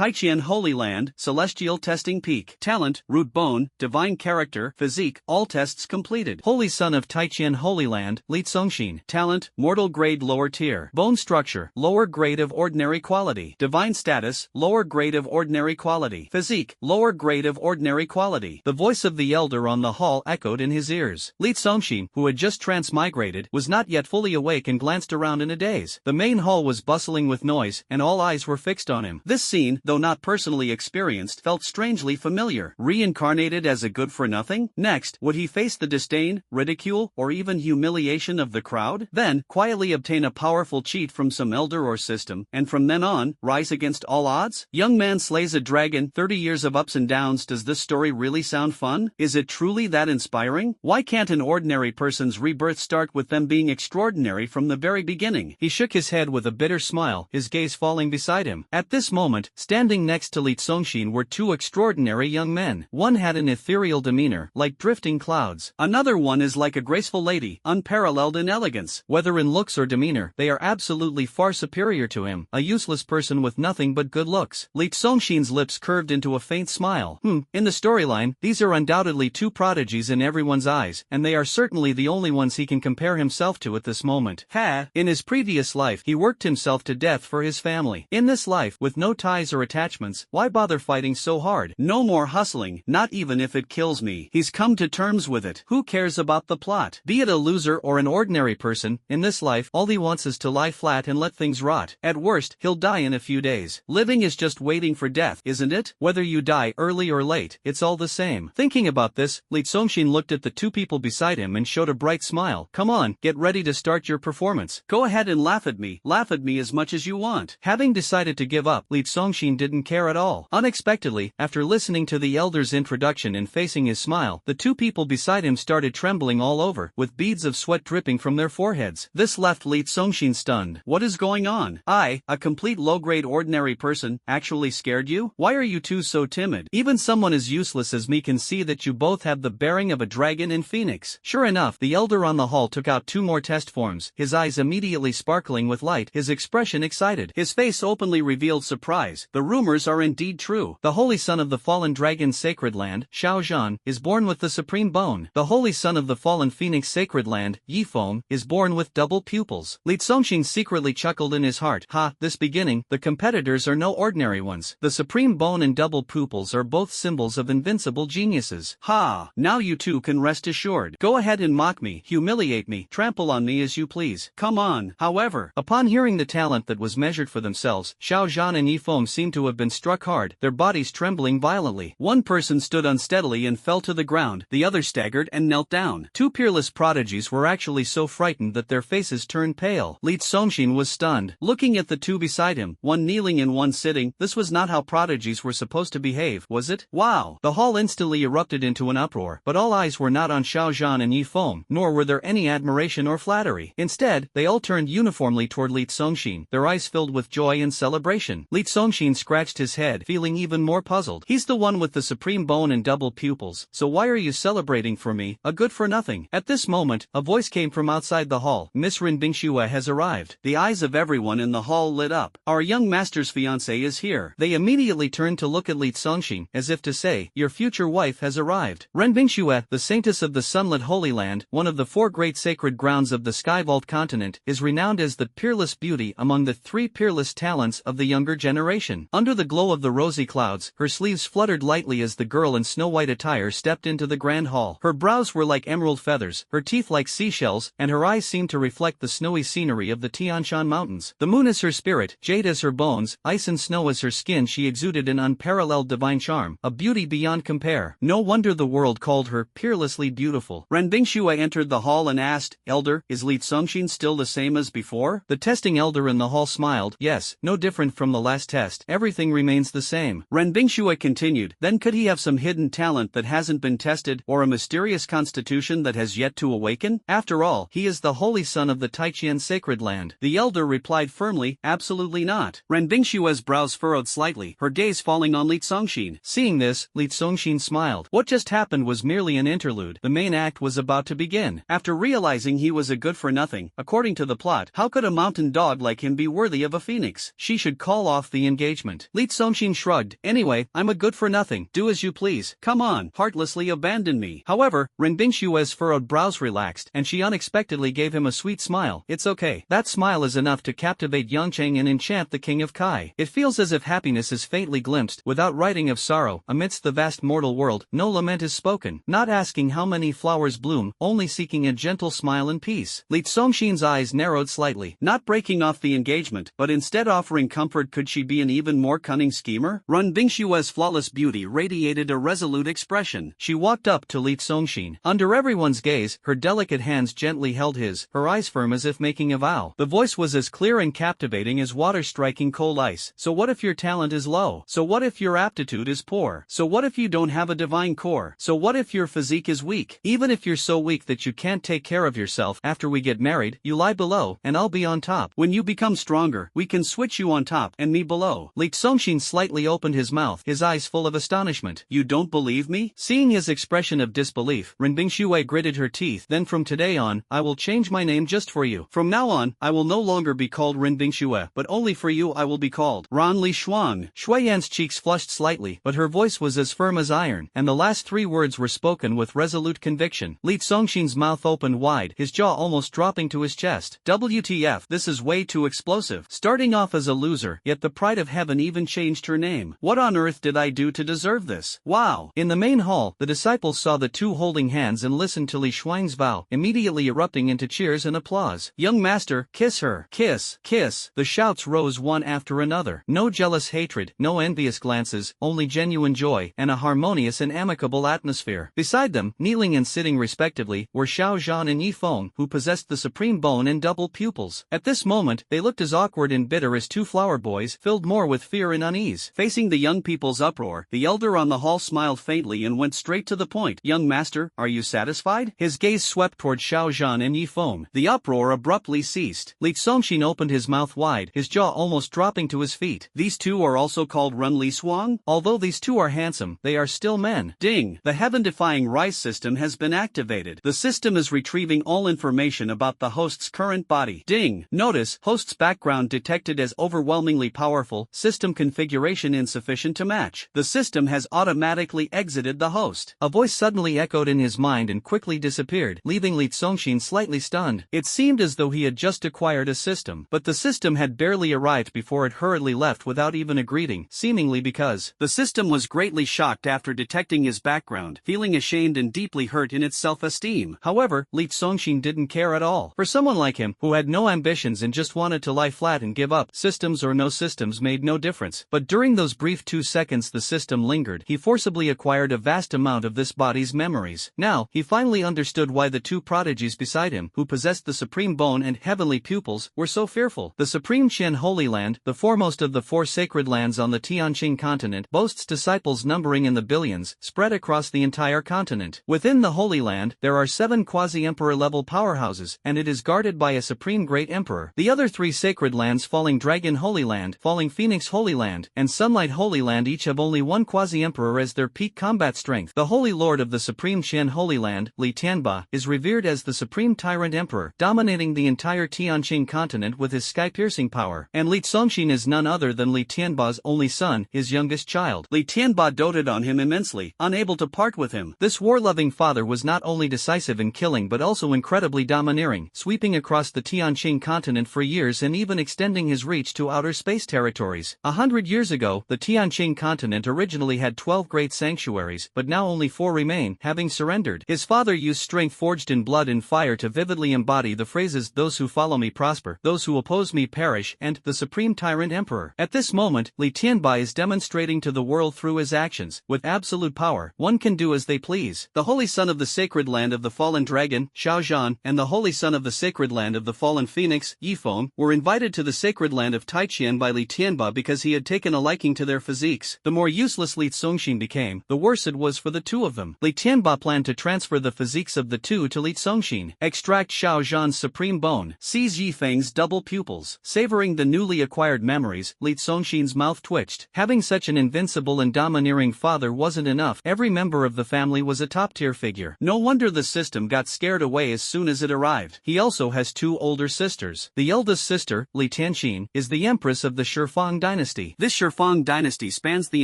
Taijian Holy Land, Celestial Testing Peak. Talent, Root Bone, Divine Character, Physique, all tests completed. Holy Son of Taijian Holy Land, Li Songshin. Talent, Mortal Grade Lower Tier. Bone Structure, Lower Grade of Ordinary Quality. Divine Status, Lower Grade of Ordinary Quality. Physique, Lower Grade of Ordinary Quality. The voice of the elder on the hall echoed in his ears. Li Songshin, who had just transmigrated, was not yet fully awake and glanced around in a daze. The main hall was bustling with noise, and all eyes were fixed on him. This scene, though not personally experienced, felt strangely familiar. Reincarnated as a good-for-nothing? Next, would he face the disdain, ridicule, or even humiliation of the crowd? Then, quietly obtain a powerful cheat from some elder or system, and from then on, rise against all odds? Young man slays a dragon, 30 years of ups and downs. Does this story really sound fun? Is it truly that inspiring? Why can't an ordinary person's rebirth start with them being extraordinary from the very beginning? He shook his head with a bitter smile, his gaze falling beside him. At this moment, standing next to Li Songshin were two extraordinary young men. One had an ethereal demeanor, like drifting clouds. Another one is like a graceful lady, unparalleled in elegance. Whether in looks or demeanor, they are absolutely far superior to him, a useless person with nothing but good looks. Li Songshin's lips curved into a faint smile. In the storyline, these are undoubtedly two prodigies in everyone's eyes, and they are certainly the only ones he can compare himself to at this moment. In his previous life, he worked himself to death for his family. In this life, with no ties or attachments, why bother fighting so hard? No more hustling, not even if it kills me. He's come to terms with it. Who cares about the plot? Be it a loser or an ordinary person, in this life, all he wants is to lie flat and let things rot. At worst, he'll die in a few days. Living is just waiting for death, isn't it? Whether you die early or late, it's all the same. Thinking about this, Li Songshin looked at the two people beside him and showed a bright smile. Come on, get ready to start your performance. Go ahead and laugh at me as much as you want. Having decided to give up, Li Songshin didn't care at all. Unexpectedly, after listening to the elder's introduction and facing his smile, the two people beside him started trembling all over, with beads of sweat dripping from their foreheads. This left Li Songshin stunned. What is going on? I, a complete low-grade ordinary person, actually scared you? Why are you two so timid? Even someone as useless as me can see that you both have the bearing of a dragon and phoenix. Sure enough, the elder on the hall took out two more test forms, his eyes immediately sparkling with light, his expression excited. His face openly revealed surprise. The rumors are indeed true. The Holy Son of the Fallen Dragon's Sacred Land, Xiao Zhan, is born with the Supreme Bone. The Holy Son of the Fallen Phoenix Sacred Land, Yi Feng, is born with double pupils. Li Songshin secretly chuckled in his heart. This beginning, the competitors are no ordinary ones. The Supreme Bone and double pupils are both symbols of invincible geniuses. Now you two can rest assured. Go ahead and mock me, humiliate me, trample on me as you please. Come on. However, upon hearing the talent that was measured for themselves, Xiao Zhan and Yi Feng seemed to have been struck hard, their bodies trembling violently. One person stood unsteadily and fell to the ground, the other staggered and knelt down. Two peerless prodigies were actually so frightened that their faces turned pale. Li Songshin was stunned, looking at the two beside him, one kneeling and one sitting. This was not how prodigies were supposed to behave, was it? Wow! The hall instantly erupted into an uproar, but all eyes were not on Xiao Zhan and Yi Feng, nor were there any admiration or flattery. Instead, they all turned uniformly toward Li Songshin, their eyes filled with joy and celebration. Li Songshin scratched his head, feeling even more puzzled. He's the one with the Supreme Bone and double pupils, so why are you celebrating for me, a good-for-nothing? At this moment, a voice came from outside the hall. Miss Renbingxue has arrived. The eyes of everyone in the hall lit up. Our young master's fiancé is here. They immediately turned to look at Li Songshin, as if to say, your future wife has arrived. Renbingxue, the saintess of the sunlit Holy Land, one of the four great sacred grounds of the Skyvault continent, is renowned as the peerless beauty among the three peerless talents of the younger generation. Under the glow of the rosy clouds, her sleeves fluttered lightly as the girl in snow-white attire stepped into the grand hall. Her brows were like emerald feathers, her teeth like seashells, and her eyes seemed to reflect the snowy scenery of the Tian Shan Mountains. The moon is her spirit, jade as her bones, ice and snow as her skin. She exuded an unparalleled divine charm, a beauty beyond compare. No wonder the world called her peerlessly beautiful. Renbingxue entered the hall and asked, Elder, is Li Songshin still the same as before? The testing elder in the hall smiled. Yes, no different from the last test. Everything remains the same. Renbingxue continued, then could he have some hidden talent that hasn't been tested, or a mysterious constitution that has yet to awaken? After all, he is the Holy Son of the Taijian Sacred Land. The elder replied firmly, absolutely not. Renbingxue's brows furrowed slightly, her gaze falling on Li Songshin. Seeing this, Li Songshin smiled. What just happened was merely an interlude. The main act was about to begin. After realizing he was a good-for-nothing, according to the plot, how could a mountain dog like him be worthy of a phoenix? She should call off the engagement. embarrassment. Li Songxin shrugged. Anyway, I'm a good-for-nothing. Do as you please. Come on, heartlessly abandon me. However, Ren Bingshue's furrowed brows relaxed, and she unexpectedly gave him a sweet smile. It's okay. That smile is enough to captivate Yangcheng and enchant the king of Kai. It feels as if happiness is faintly glimpsed, without writing of sorrow. Amidst the vast mortal world, no lament is spoken, not asking how many flowers bloom, only seeking a gentle smile and peace. Li Songxin's eyes narrowed slightly, not breaking off the engagement, but instead offering comfort. Could she be an even more cunning schemer? Ren Bingshue's flawless beauty radiated a resolute expression. She walked up to Li Songxin. Under everyone's gaze, her delicate hands gently held his, her eyes firm as if making a vow. The voice was as clear and captivating as water striking cold ice. So what if your talent is low? So what if your aptitude is poor? So what if you don't have a divine core? So what if your physique is weak? Even if you're so weak that you can't take care of yourself, after we get married, you lie below, and I'll be on top. When you become stronger, we can switch you on top, and me below. Li Songxin slightly opened his mouth, his eyes full of astonishment. You don't believe me? Seeing his expression of disbelief, Ren Bingshue gritted her teeth. Then from today on, I will change my name just for you. From now on, I will no longer be called Ren Bingshue, but only for you I will be called Ran Li Shuang. Shui Yan's cheeks flushed slightly, but her voice was as firm as iron, and the last three words were spoken with resolute conviction. Li Songxin's mouth opened wide, his jaw almost dropping to his chest. WTF, this is way too explosive. Starting off as a loser, yet the pride of heaven even changed her name. What on earth did I do to deserve this? Wow. In the main hall, the disciples saw the two holding hands and listened to Li Shuang's vow, immediately erupting into cheers and applause. Young master, kiss her. Kiss, kiss. The shouts rose one after another. No jealous hatred, no envious glances, only genuine joy, and a harmonious and amicable atmosphere. Beside them, kneeling and sitting respectively, were Xiao Zhan and Yi Feng, who possessed the supreme bone and double pupils. At this moment, they looked as awkward and bitter as two flower boys, filled more with fear and unease. Facing the young people's uproar, the elder on the hall smiled faintly and went straight to the point. Young master, are you satisfied? His gaze swept toward Xiao Zhan and Yi Feng. The uproar abruptly ceased. Li Songxin opened his mouth wide, his jaw almost dropping to his feet. These two are also called Ren Li Shuang? Although these two are handsome, they are still men. Ding! The Heaven-Defying Rise System has been activated. The system is retrieving all information about the host's current body. Ding! Notice, host's background detected as overwhelmingly powerful, system configuration insufficient to match. The system has automatically exited the host. A voice suddenly echoed in his mind and quickly disappeared, leaving Li Songxin slightly stunned. It seemed as though he had just acquired a system, but the system had barely arrived before it hurriedly left without even a greeting, seemingly because the system was greatly shocked after detecting his background, feeling ashamed and deeply hurt in its self-esteem. However, Li Songxin didn't care at all. For someone like him, who had no ambitions and just wanted to lie flat and give up, systems or no systems made no difference. But during those brief 2 seconds the system lingered. He forcibly acquired a vast amount of this body's memories. Now, he finally understood why the two prodigies beside him, who possessed the supreme bone and heavenly pupils, were so fearful. The Supreme Qian Holy Land, the foremost of the 4 sacred lands on the Tianqing continent, boasts disciples numbering in the billions, spread across the entire continent. Within the Holy Land, there are 7 quasi-emperor level powerhouses, and it is guarded by a supreme great emperor. The other 3 sacred lands, Falling Dragon Holy Land, Falling Phoenix Holy Land, and Sunlight Holy Land, each have only 1 quasi-emperor as their peak combat strength. The Holy Lord of the Supreme Qian Holy Land, Li Tianba, is revered as the supreme tyrant emperor, dominating the entire Tianqing continent with his sky-piercing power. And Li Songxin is none other than Li Tianba's only son, his youngest child. Li Tianba doted on him immensely, unable to part with him. This war-loving father was not only decisive in killing but also incredibly domineering, sweeping across the Tianqing continent for years and even extending his reach to outer space territories. 100 years ago, the Tianqing continent originally had 12 great sanctuaries, but now only 4 remain, having surrendered. His father used strength forged in blood and fire to vividly embody the phrases, "Those who follow me prosper, those who oppose me perish," and "the supreme tyrant emperor." At this moment, Li Tianba is demonstrating to the world through his actions, with absolute power, one can do as they please. The holy son of the sacred land of the fallen dragon, Xiao Zhan, and the holy son of the sacred land of the fallen phoenix, Yi Feng, were invited to the sacred land of Taiqian by Li Tianba because he had taken a liking to their physiques. The more useless Li Songxin became, the worse it was for the two of them. Li Tianba planned to transfer the physiques of the two to Li Songxin, extract Xiao Zhan's supreme bone, seize Yi Feng's double pupils. Savoring the newly acquired memories, Li Songxin's mouth twitched. Having such an invincible and domineering father wasn't enough. Every member of the family was a top-tier figure. No wonder the system got scared away as soon as it arrived. He also has 2 older sisters. The eldest sister, Li Tianxin, is the empress of the Shifang dynasty. dynasty. This Shifang dynasty spans the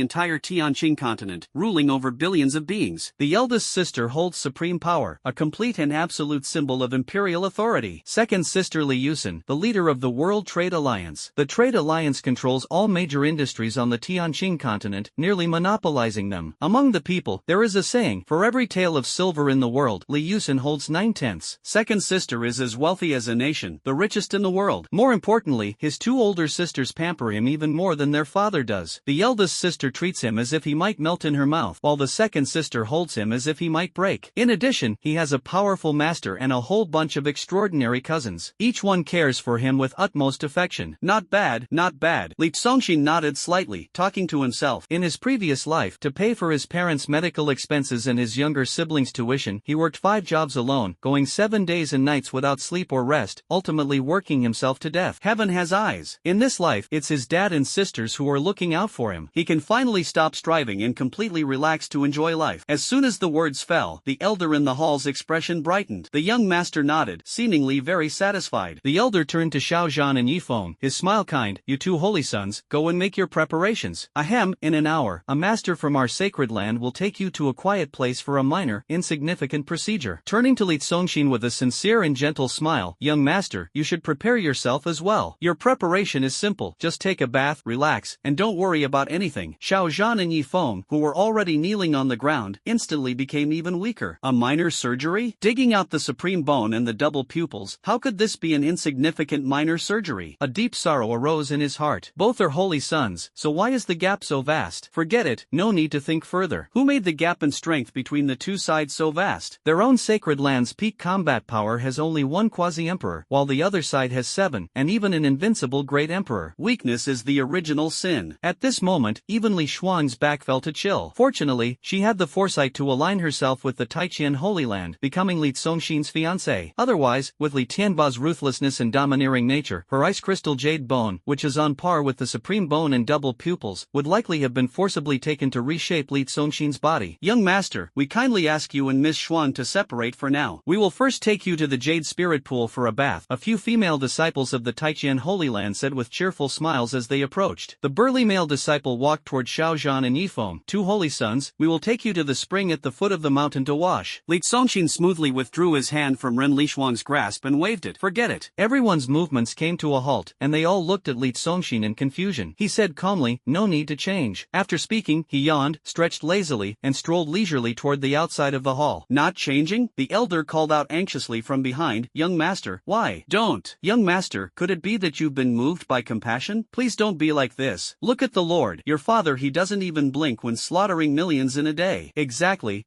entire Tianqing continent, ruling over billions of beings. The eldest sister holds supreme power, a complete and absolute symbol of imperial authority. Second sister Li Yusen, the leader of the World Trade Alliance. The Trade Alliance controls all major industries on the Tianqing continent, nearly monopolizing them. Among the people, there is a saying, for every tale of silver in the world, Li Yusen holds 9/10. Second sister is as wealthy as a nation, the richest in the world. More importantly, his two older sisters pamper him even more than their father does. The eldest sister treats him as if he might melt in her mouth, while the second sister holds him as if he might break. In addition, he has a powerful master and a whole bunch of extraordinary cousins. Each one cares for him with utmost affection. Not bad, not bad. Li Zongxin nodded slightly, talking to himself. In his previous life, to pay for his parents' medical expenses and his younger siblings' tuition, he worked 5 jobs alone, going 7 days and nights without sleep or rest, ultimately working himself to death. Heaven has eyes. In this life, it's his dad and sisters who are looking out for him. He can finally stop striving and completely relax to enjoy life. As soon as the words fell, the elder in the hall's expression brightened. The young master nodded, seemingly very satisfied. The elder turned to Xiao Zhan and Yifeng, his smile kind, "You two holy sons, go and make your preparations. Ahem, in an hour, a master from our sacred land will take you to a quiet place for a minor, insignificant procedure." Turning to Li Zongxin with a sincere and gentle smile, "Young master, you should prepare yourself as well. Your preparation is simple, just take a bath, relax, and don't worry about anything." Xiao Zhan and Yifeng, who were already kneeling on the ground, instantly became even weaker. A minor surgery? Digging out the supreme bone and the double pupils, how could this be an insignificant minor surgery? A deep sorrow arose in his heart. Both are holy sons, so why is the gap so vast? Forget it, no need to think further. Who made the gap in strength between the two sides so vast? Their own sacred land's peak combat power has only one quasi-emperor, while the other side has 7, and even an invincible great emperor. Weakness is the original sin. At this moment, even Li Shuang's back felt a chill. Fortunately, she had the foresight to align herself with the Taiqian Holy Land, becoming Li Zongxin's fiancée. Otherwise, with Li Tianba's ruthlessness and domineering nature, her ice crystal jade bone, which is on par with the supreme bone and double pupils, would likely have been forcibly taken to reshape Li Zongxin's body. Young master, we kindly ask you and Miss Xuan to separate for now. We will first take you to the Jade Spirit Pool for a bath. A few female disciples of the Taiqian Holy Land said with cheerful smiles as they approached. The burly male disciple walked toward Xiao Zhan and Yifeng. "Two holy sons, we will take you to the spring at the foot of the mountain to wash." Li Zongxin smoothly withdrew his hand from Ren Lishuang's grasp and waved it. "Forget it." Everyone's movements came to a halt, and they all looked at Li Zongxin in confusion. He said calmly, "No need to change." After speaking, he yawned, stretched lazily, and strolled leisurely toward the outside of the hall. "Not changing?" The elder called out anxiously from behind. "Young master, why? Don't." "Young master, could it be that you've been moved by compassion? Please don't be like this. Look at the Lord, your father, he doesn't even blink when slaughtering millions in a day." Exactly.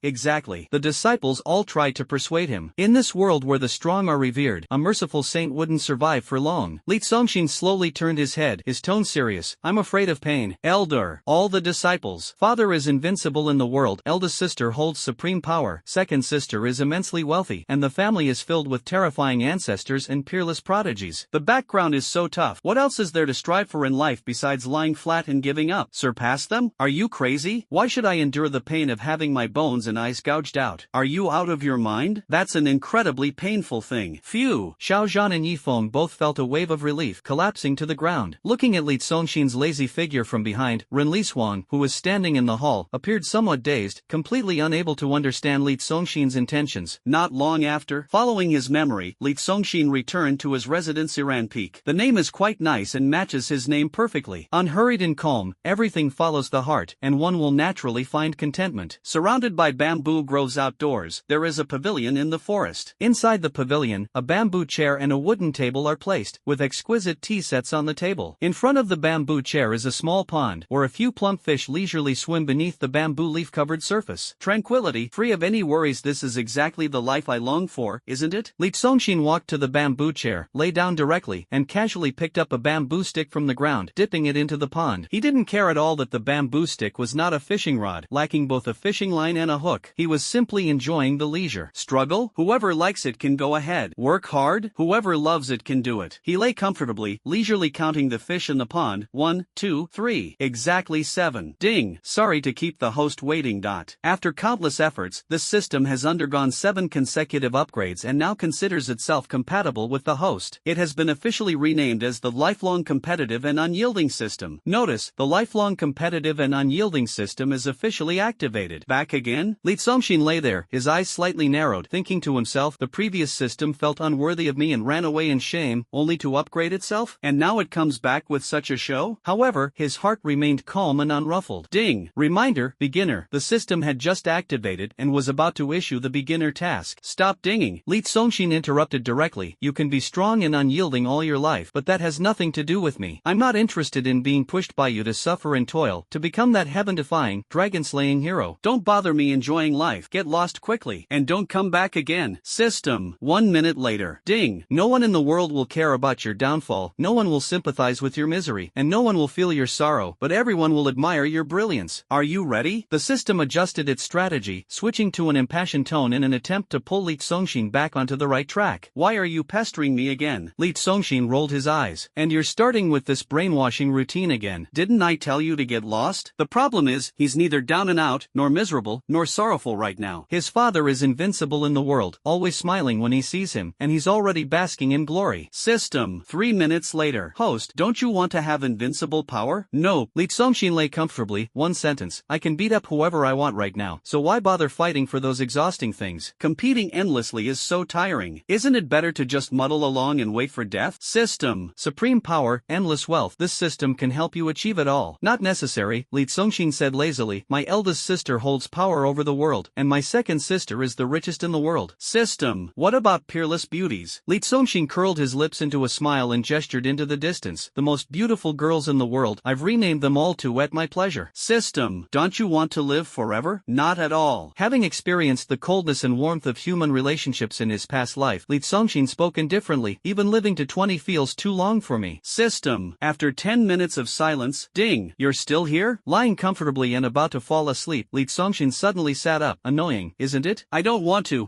The disciples all tried to persuade him. In this world where the strong are revered, a merciful saint wouldn't survive for long. Li Zongxin slowly turned his head, his tone serious. "I'm afraid of pain." "Elder." All the disciples. "Father is invincible in the world, eldest sister holds supreme power, second sister is immensely wealthy, and the family is filled with terrifying ancestors and peerless prodigies. The background is so tough. What else is there to strive for in life besides lying flat and giving up? Surpass them? Are you crazy? Why should I endure the pain of having my bones and eyes gouged out? Are you out of your mind? That's an incredibly painful thing. Phew." Xiao Zhan and Yifeng both felt a wave of relief, collapsing to the ground. Looking at Li Zongxin's lazy figure from behind, Ren Lishuang, who was standing in the hall, appeared somewhat dazed, completely unable to understand Li Zongxin's intentions. Not long after, following his memory, Li Zongxin returned to his residence Iran Peak. The name is quite nice and matches his name perfectly. Unhurried and calm, everything follows the heart, and one will naturally find contentment. Surrounded by bamboo groves outdoors, there is a pavilion in the forest. Inside the pavilion, a bamboo chair and a wooden table are placed, with exquisite tea sets on the table. In front of the bamboo chair is a small pond, where a few plump fish leisurely swim beneath the bamboo leaf-covered surface. Tranquility, free of any worries. This is exactly the life I long for, isn't it? Li Zongxin walked to the bamboo chair, lay down directly, and casually picked up a bamboo stick from the ground, dipping it into the pond. He didn't care at all that the bamboo stick was not a fishing rod, lacking both a fishing line and a hook. He was simply enjoying the leisure. Struggle? Whoever likes it can go ahead. Work hard? Whoever loves it can do it. He lay comfortably, leisurely counting the fish in the pond. 1, 2, 3. Exactly 7. Ding. Sorry to keep the host waiting. After countless efforts, this system has undergone 7 consecutive upgrades and now considers itself compatible with the host. It has been officially renamed as the Lifelong Competitive and Unyielding unyielding system. Notice, the lifelong competitive and unyielding system is officially activated. Back again? Li Tsongxin lay there, his eyes slightly narrowed, thinking to himself, the previous system felt unworthy of me and ran away in shame, only to upgrade itself? And now it comes back with such a show? However, his heart remained calm and unruffled. Ding! Reminder, beginner. The system had just activated and was about to issue the beginner task. Stop dinging. Li Tsongxin interrupted directly. You can be strong and unyielding all your life, but that has nothing to do with me. I'm not interested in being pushed by you to suffer and toil, to become that heaven-defying, dragon-slaying hero. Don't bother me enjoying life. Get lost quickly, and don't come back again. System. 1 minute later. Ding. No one in the world will care about your downfall, no one will sympathize with your misery, and no one will feel your sorrow, but everyone will admire your brilliance. Are you ready? The system adjusted its strategy, switching to an impassioned tone in an attempt to pull Li Tsongxin back onto the right track. Why are you pestering me again? Li Tsongxin rolled his eyes. And you're starting with this brainwashing routine again. Didn't I tell you to get lost? The problem is, he's neither down and out, nor miserable, nor sorrowful right now. His father is invincible in the world, always smiling when he sees him, and he's already basking in glory. System. 3 minutes later. Host, don't you want to have invincible power? No. Li Tsongxin lay comfortably. One sentence. I can beat up whoever I want right now, so why bother fighting for those exhausting things? Competing endlessly is so tiring. Isn't it better to just muddle along and wait for death? System. Supreme power, endless wealth. This system can help you achieve it all. Not necessary, Li Tsongxin said lazily. My eldest sister holds power over the world, and my second sister is the richest in the world. System. What about peerless beauties? Li Tsongxin curled his lips into a smile and gestured into the distance. The most beautiful girls in the world. I've renamed them all to at my pleasure. System. Don't you want to live forever? Not at all. Having experienced the coldness and warmth of human relationships in his past life, Li Tsongxin spoke indifferently. Even living to 20 feels too long for me. System. After 10 minutes of silence. Ding. You're still here? Lying comfortably and about to fall asleep, Li Tsongxin suddenly sat up. Annoying, isn't it? I don't want to.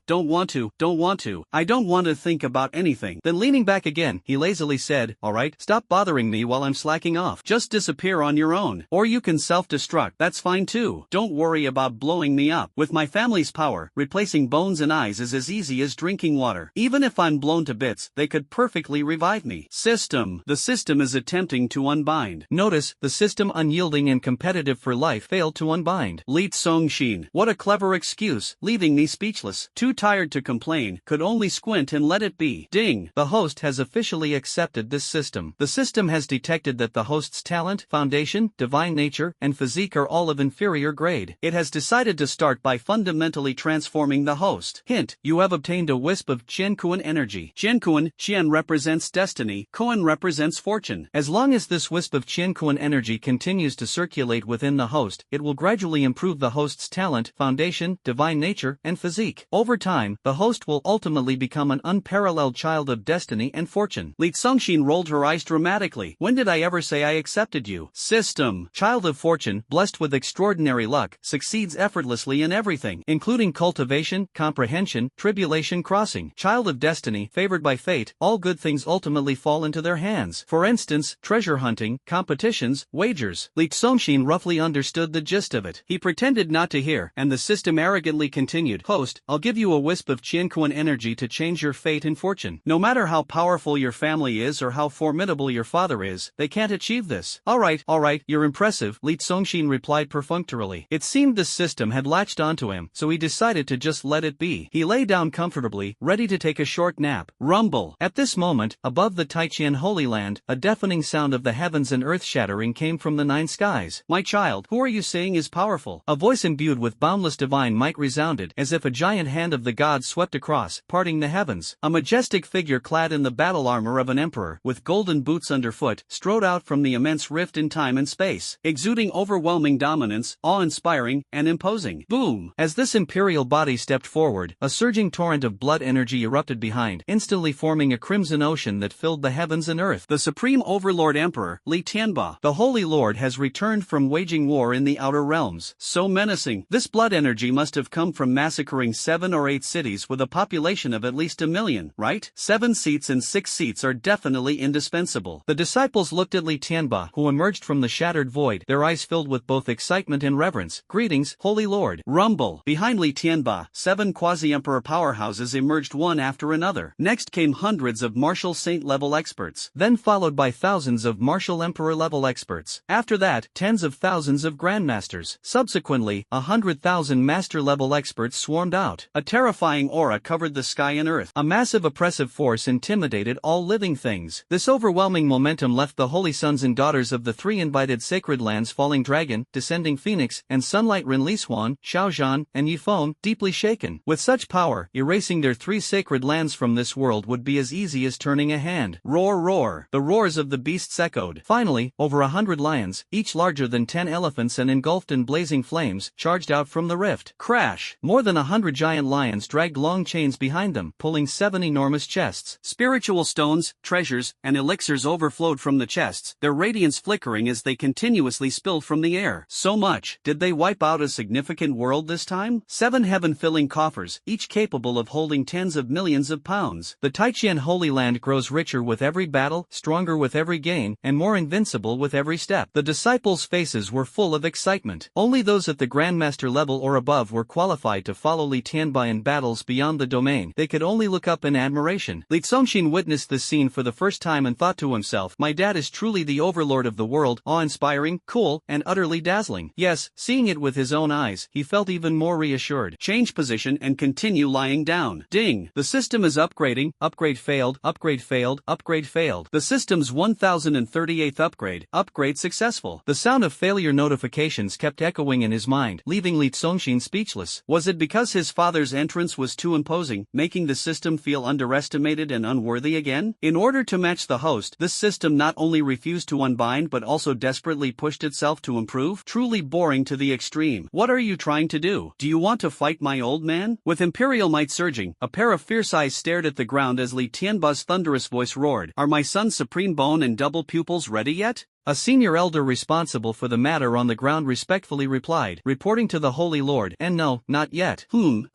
I don't want to think about anything. Then leaning back again, he lazily said, alright, stop bothering me while I'm slacking off. Just disappear on your own. Or you can self-destruct. That's fine too. Don't worry about blowing me up. With my family's power, replacing bones and eyes is as easy as drinking water. Even if I'm blown to bits, they could perfectly revive me. System. The system is attempting to unbind. Notice, the system unyielding and competitive for life failed to unbind. Li Tsongxin. What a clever excuse, leaving me speechless. Too tired to complain, could only squint and let it be. Ding. The host has officially accepted this system. The system has detected that the host's talent, foundation, divine nature, and physique are all of inferior grade. It has decided to start by fundamentally transforming the host. Hint, you have obtained a wisp of Qiankuan energy. Qian represents destiny, Kuan represents fortune. As long as this wisp of Qiankuan energy continues to circulate within the host, it will gradually improve the host's talent, foundation, divine nature, and physique. Over time, the host will ultimately become an unparalleled child of destiny and fortune. Li Tsongxin rolled her eyes dramatically. When did I ever say I accepted you? System. Child of fortune, blessed with extraordinary luck, succeeds effortlessly in everything, including cultivation, comprehension, tribulation crossing. Child of destiny, favored by fate, all good things ultimately fall into their hands. For instance, treasure hunting, competitions, wagers. Li Tsongxin roughly understood the gist of it. He pretended not to hear, and the system arrogantly continued. Host, I'll give you a wisp of Qiankuan energy to change your fate and fortune. No matter how powerful your family is or how formidable your father is, they can't achieve this. Alright, you're impressive, Li Tsongxin replied perfunctorily. It seemed this system had latched onto him, so he decided to just let it be. He lay down comfortably, ready to take a short nap. Rumble. At this moment, above the Taiqian Holy Land, a deafening sound of the heavens and earth shattering came from the 9 skies. My child, who are you saying is powerful? A voice imbued with boundless divine might resounded, as if a giant hand of the gods swept across, parting the heavens. A majestic figure clad in the battle armor of an emperor, with golden boots underfoot, strode out from the immense rift in time and space, exuding overwhelming dominance, awe-inspiring, and imposing. Boom! As this imperial body stepped forward, a surging torrent of blood energy erupted behind, instantly forming a crimson ocean that filled the heavens and earth. The Supreme Overlord Emperor, Li Tianba. The Holy Lord has returned from waging war in the outer realms. So menacing. This blood energy must have come from massacring 7 or 8 cities with a population of at least 1 million, right? 7 seats and 6 seats are definitely indispensable. The disciples looked at Li Tianba, who emerged from the shattered void, their eyes filled with both excitement and reverence. Greetings, Holy Lord. Rumble. Behind Li Tianba, 7 quasi-emperor powerhouses emerged one after another. Next came hundreds of martial saint-level experts. Then followed by thousands of martial emperor-level experts. After that, tens of thousands of grandmasters. Subsequently, 100,000 master-level experts swarmed out. A terrifying aura covered the sky and earth. A massive oppressive force intimidated all living things. This overwhelming momentum left the holy sons and daughters of the three invited sacred lands Falling Dragon, Descending Phoenix, and Sunlight Renliswan, Xiaozhan, and Yifeng, deeply shaken. With such power, erasing their three sacred lands from this world would be as easy as turning a hand. Roar, roar. The roars of the beasts echoed. Finally, over 100 lions, each larger than 10 elephants and engulfed in blazing flames, charged out from the rift. Crash. More than 100 giant lions dragged long chains behind them, pulling 7 enormous chests. Spiritual stones, treasures, and elixirs overflowed from the chests, their radiance flickering as they continuously spilled from the air. So much. Did they wipe out a significant world this time? 7 heaven-filling coffers, each capable of holding tens of millions of pounds. The Taiqian Holy Land grows richer with every battle, stronger with every gain, and more invincible with every step. The disciples' faces were full of excitement. Only those at the Grandmaster level or above were qualified to follow Li Tianba in battles beyond the domain. They could only look up in admiration. Li Congxin witnessed this scene for the first time and thought to himself, my dad is truly the overlord of the world, awe-inspiring, cool, and utterly dazzling. Yes, seeing it with his own eyes, he felt even more reassured. Change position and continue lying down. Ding. The system is upgrading. Upgrade failed, upgrade failed, upgrade failed. The system's 1038th upgrade. Upgrade successful. The sound of failure notifications kept echoing in his mind, leaving Li Congxin speechless. Was it because his father's entrance was too imposing, making the system feel underestimated and unworthy again? In order to match the host, this system not only refused to unbind but also desperately pushed itself to improve? Truly boring to the extreme. What are you trying to do? Do you want to fight my old man? With imperial might surging, a pair of fierce eyes stared at the ground as Li Tianba's thunderous voice roared. Are my son's supreme bone and double pupils ready yet? A senior elder responsible for the matter on the ground respectfully replied, reporting to the Holy Lord, and no, not yet.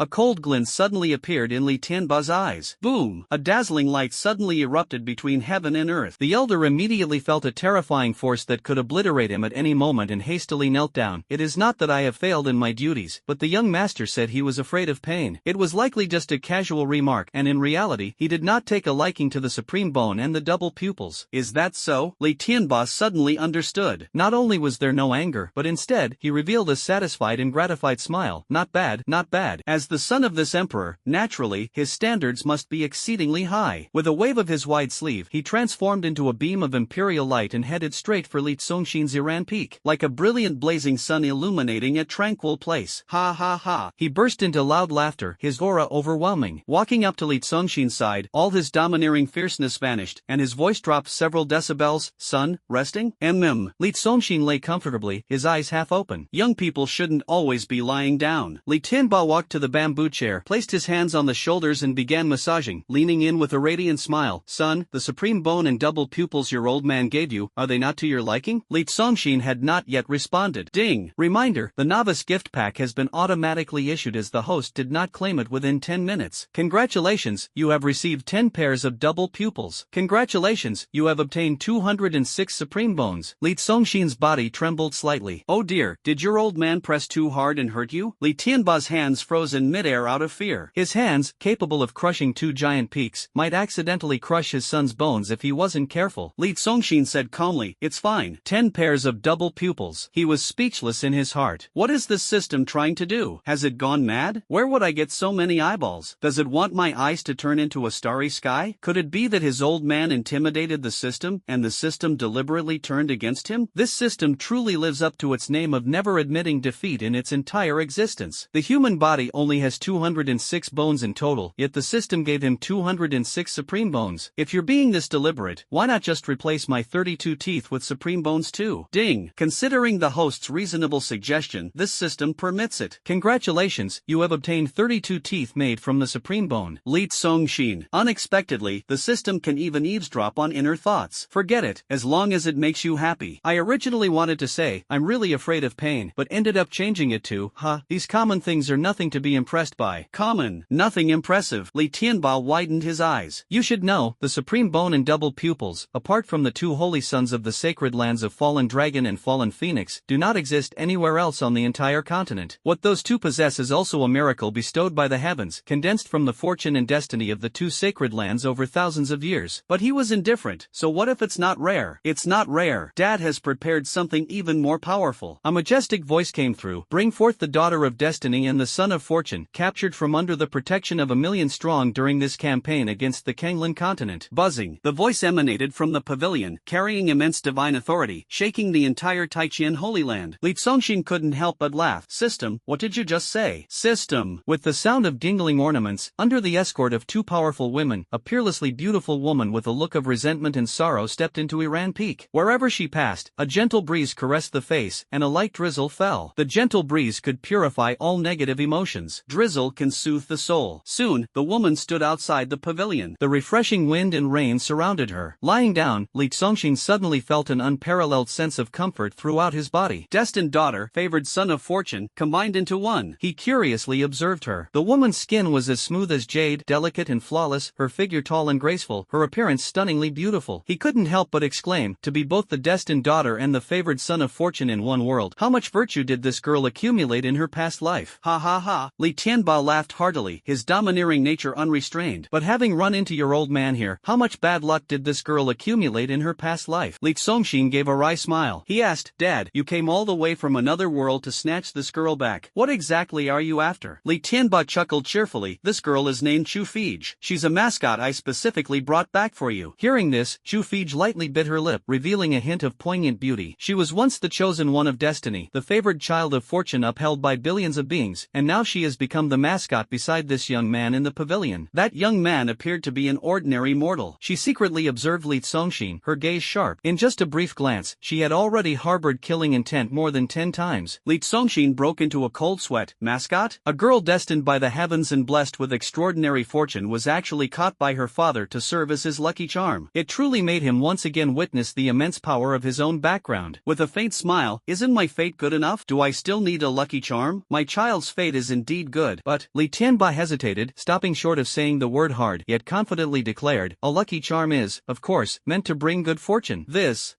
A cold glint suddenly appeared in Li Tianba's eyes. Boom! A dazzling light suddenly erupted between heaven and earth. The elder immediately felt a terrifying force that could obliterate him at any moment and hastily knelt down. It is not that I have failed in my duties, but the young master said he was afraid of pain. It was likely just a casual remark, and in reality, he did not take a liking to the supreme bone and the double pupils. Is that so? Li Tianba suddenly understood. Not only was there no anger, but instead, he revealed a satisfied and gratified smile. Not bad, not bad. As the son of this emperor, naturally, his standards must be exceedingly high. With a wave of his wide sleeve, he transformed into a beam of imperial light and headed straight for Li Congxin's Iran peak, like a brilliant blazing sun illuminating a tranquil place. Ha ha ha. He burst into loud laughter, his aura overwhelming. Walking up to Li Congxin's side, all his domineering fierceness vanished, and his voice dropped several decibels. Son, resting? Li Congxin lay comfortably, his eyes half open. Young people shouldn't always be lying down. Li Tianba walked to the bamboo chair, placed his hands on the shoulders and began massaging, leaning in with a radiant smile. Son, the supreme bone and double pupils your old man gave you, are they not to your liking? Li Congxin had not yet responded. Ding! Reminder, the novice gift pack has been automatically issued as the host did not claim it within 10 minutes. Congratulations, you have received 10 pairs of double pupils. Congratulations, you have obtained 206 supreme bones. Li Congxin's body trembled slightly. Oh dear, did your old man press too hard and hurt you? Li Tianba's hands froze in midair out of fear. His hands, capable of crushing 2 giant peaks, might accidentally crush his son's bones if he wasn't careful. Li Congxin said calmly, it's fine. 10 pairs of double pupils. He was speechless in his heart. What is this system trying to do? Has it gone mad? Where would I get so many eyeballs? Does it want my eyes to turn into a starry sky? Could it be that his old man intimidated the system, and the system deliberately turned against him? This system truly lives up to its name of never admitting defeat in its entire existence. The human body only has 206 bones in total, yet the system gave him 206 supreme bones. If you're being this deliberate, why not just replace my 32 teeth with supreme bones too? Ding! Considering the host's reasonable suggestion, this system permits it. Congratulations, you have obtained 32 teeth made from the supreme bone. Li Congxin. Unexpectedly, the system can even eavesdrop on inner thoughts. Forget it, as long as it makes you happy. I originally wanted to say, I'm really afraid of pain, but ended up changing it to, these common things are nothing to be impressed by. Common, nothing impressive. Li Tianba widened his eyes. You should know, the supreme bone and double pupils, apart from the 2 holy sons of the sacred lands of Fallen Dragon and Fallen Phoenix, do not exist anywhere else on the entire continent. What those 2 possess is also a miracle bestowed by the heavens, condensed from the fortune and destiny of the 2 sacred lands over thousands of years. But he was indifferent, so what if it's not rare? It's not rare. beware, Dad has prepared something even more powerful. A majestic voice came through. Bring forth the daughter of destiny and the son of fortune, captured from under the protection of 1,000,000 strong during this campaign against the Kanglan continent. Buzzing, the voice emanated from the pavilion, carrying immense divine authority, shaking the entire Taijian Holy Land. Li Congxin couldn't help but laugh. System, what did you just say? System. With the sound of dingling ornaments, under the escort of two powerful women, a peerlessly beautiful woman with a look of resentment and sorrow stepped into Iran Peak. Wherever she passed, a gentle breeze caressed the face, and a light drizzle fell. The gentle breeze could purify all negative emotions. Drizzle can soothe the soul. Soon, the woman stood outside the pavilion. The refreshing wind and rain surrounded her. Lying down, Li Congxin suddenly felt an unparalleled sense of comfort throughout his body. Destined daughter, favored son of fortune, combined into one. He curiously observed her. The woman's skin was as smooth as jade, delicate and flawless, her figure tall and graceful, her appearance stunningly beautiful. He couldn't help but exclaim, to be both the destined daughter and the favored son of fortune in one world. How much virtue did this girl accumulate in her past life? Ha ha ha. Li Tianba laughed heartily, his domineering nature unrestrained. But having run into your old man here, how much bad luck did this girl accumulate in her past life? Li Congxin gave a wry smile. He asked, Dad, you came all the way from another world to snatch this girl back. What exactly are you after? Li Tianba chuckled cheerfully. This girl is named Chu Fij. She's a mascot I specifically brought back for you. Hearing this, Chu Fij lightly bit her lip, revealing a hint of poignant beauty. She was once the chosen one of destiny, the favored child of fortune upheld by billions of beings, and now she has become the mascot beside this young man in the pavilion. That young man appeared to be an ordinary mortal. She secretly observed Li Congxin, her gaze sharp. In just a brief glance, she had already harbored killing intent more than 10 times. Li Congxin broke into a cold sweat. Mascot? A girl destined by the heavens and blessed with extraordinary fortune was actually caught by her father to serve as his lucky charm. It truly made him once again witness the immense power of his own background. With a faint smile, isn't my fate good enough? Do I still need a lucky charm? My child's fate is indeed good. But, Li Tianba hesitated, stopping short of saying the word hard, yet confidently declared, a lucky charm is, of course, meant to bring good fortune.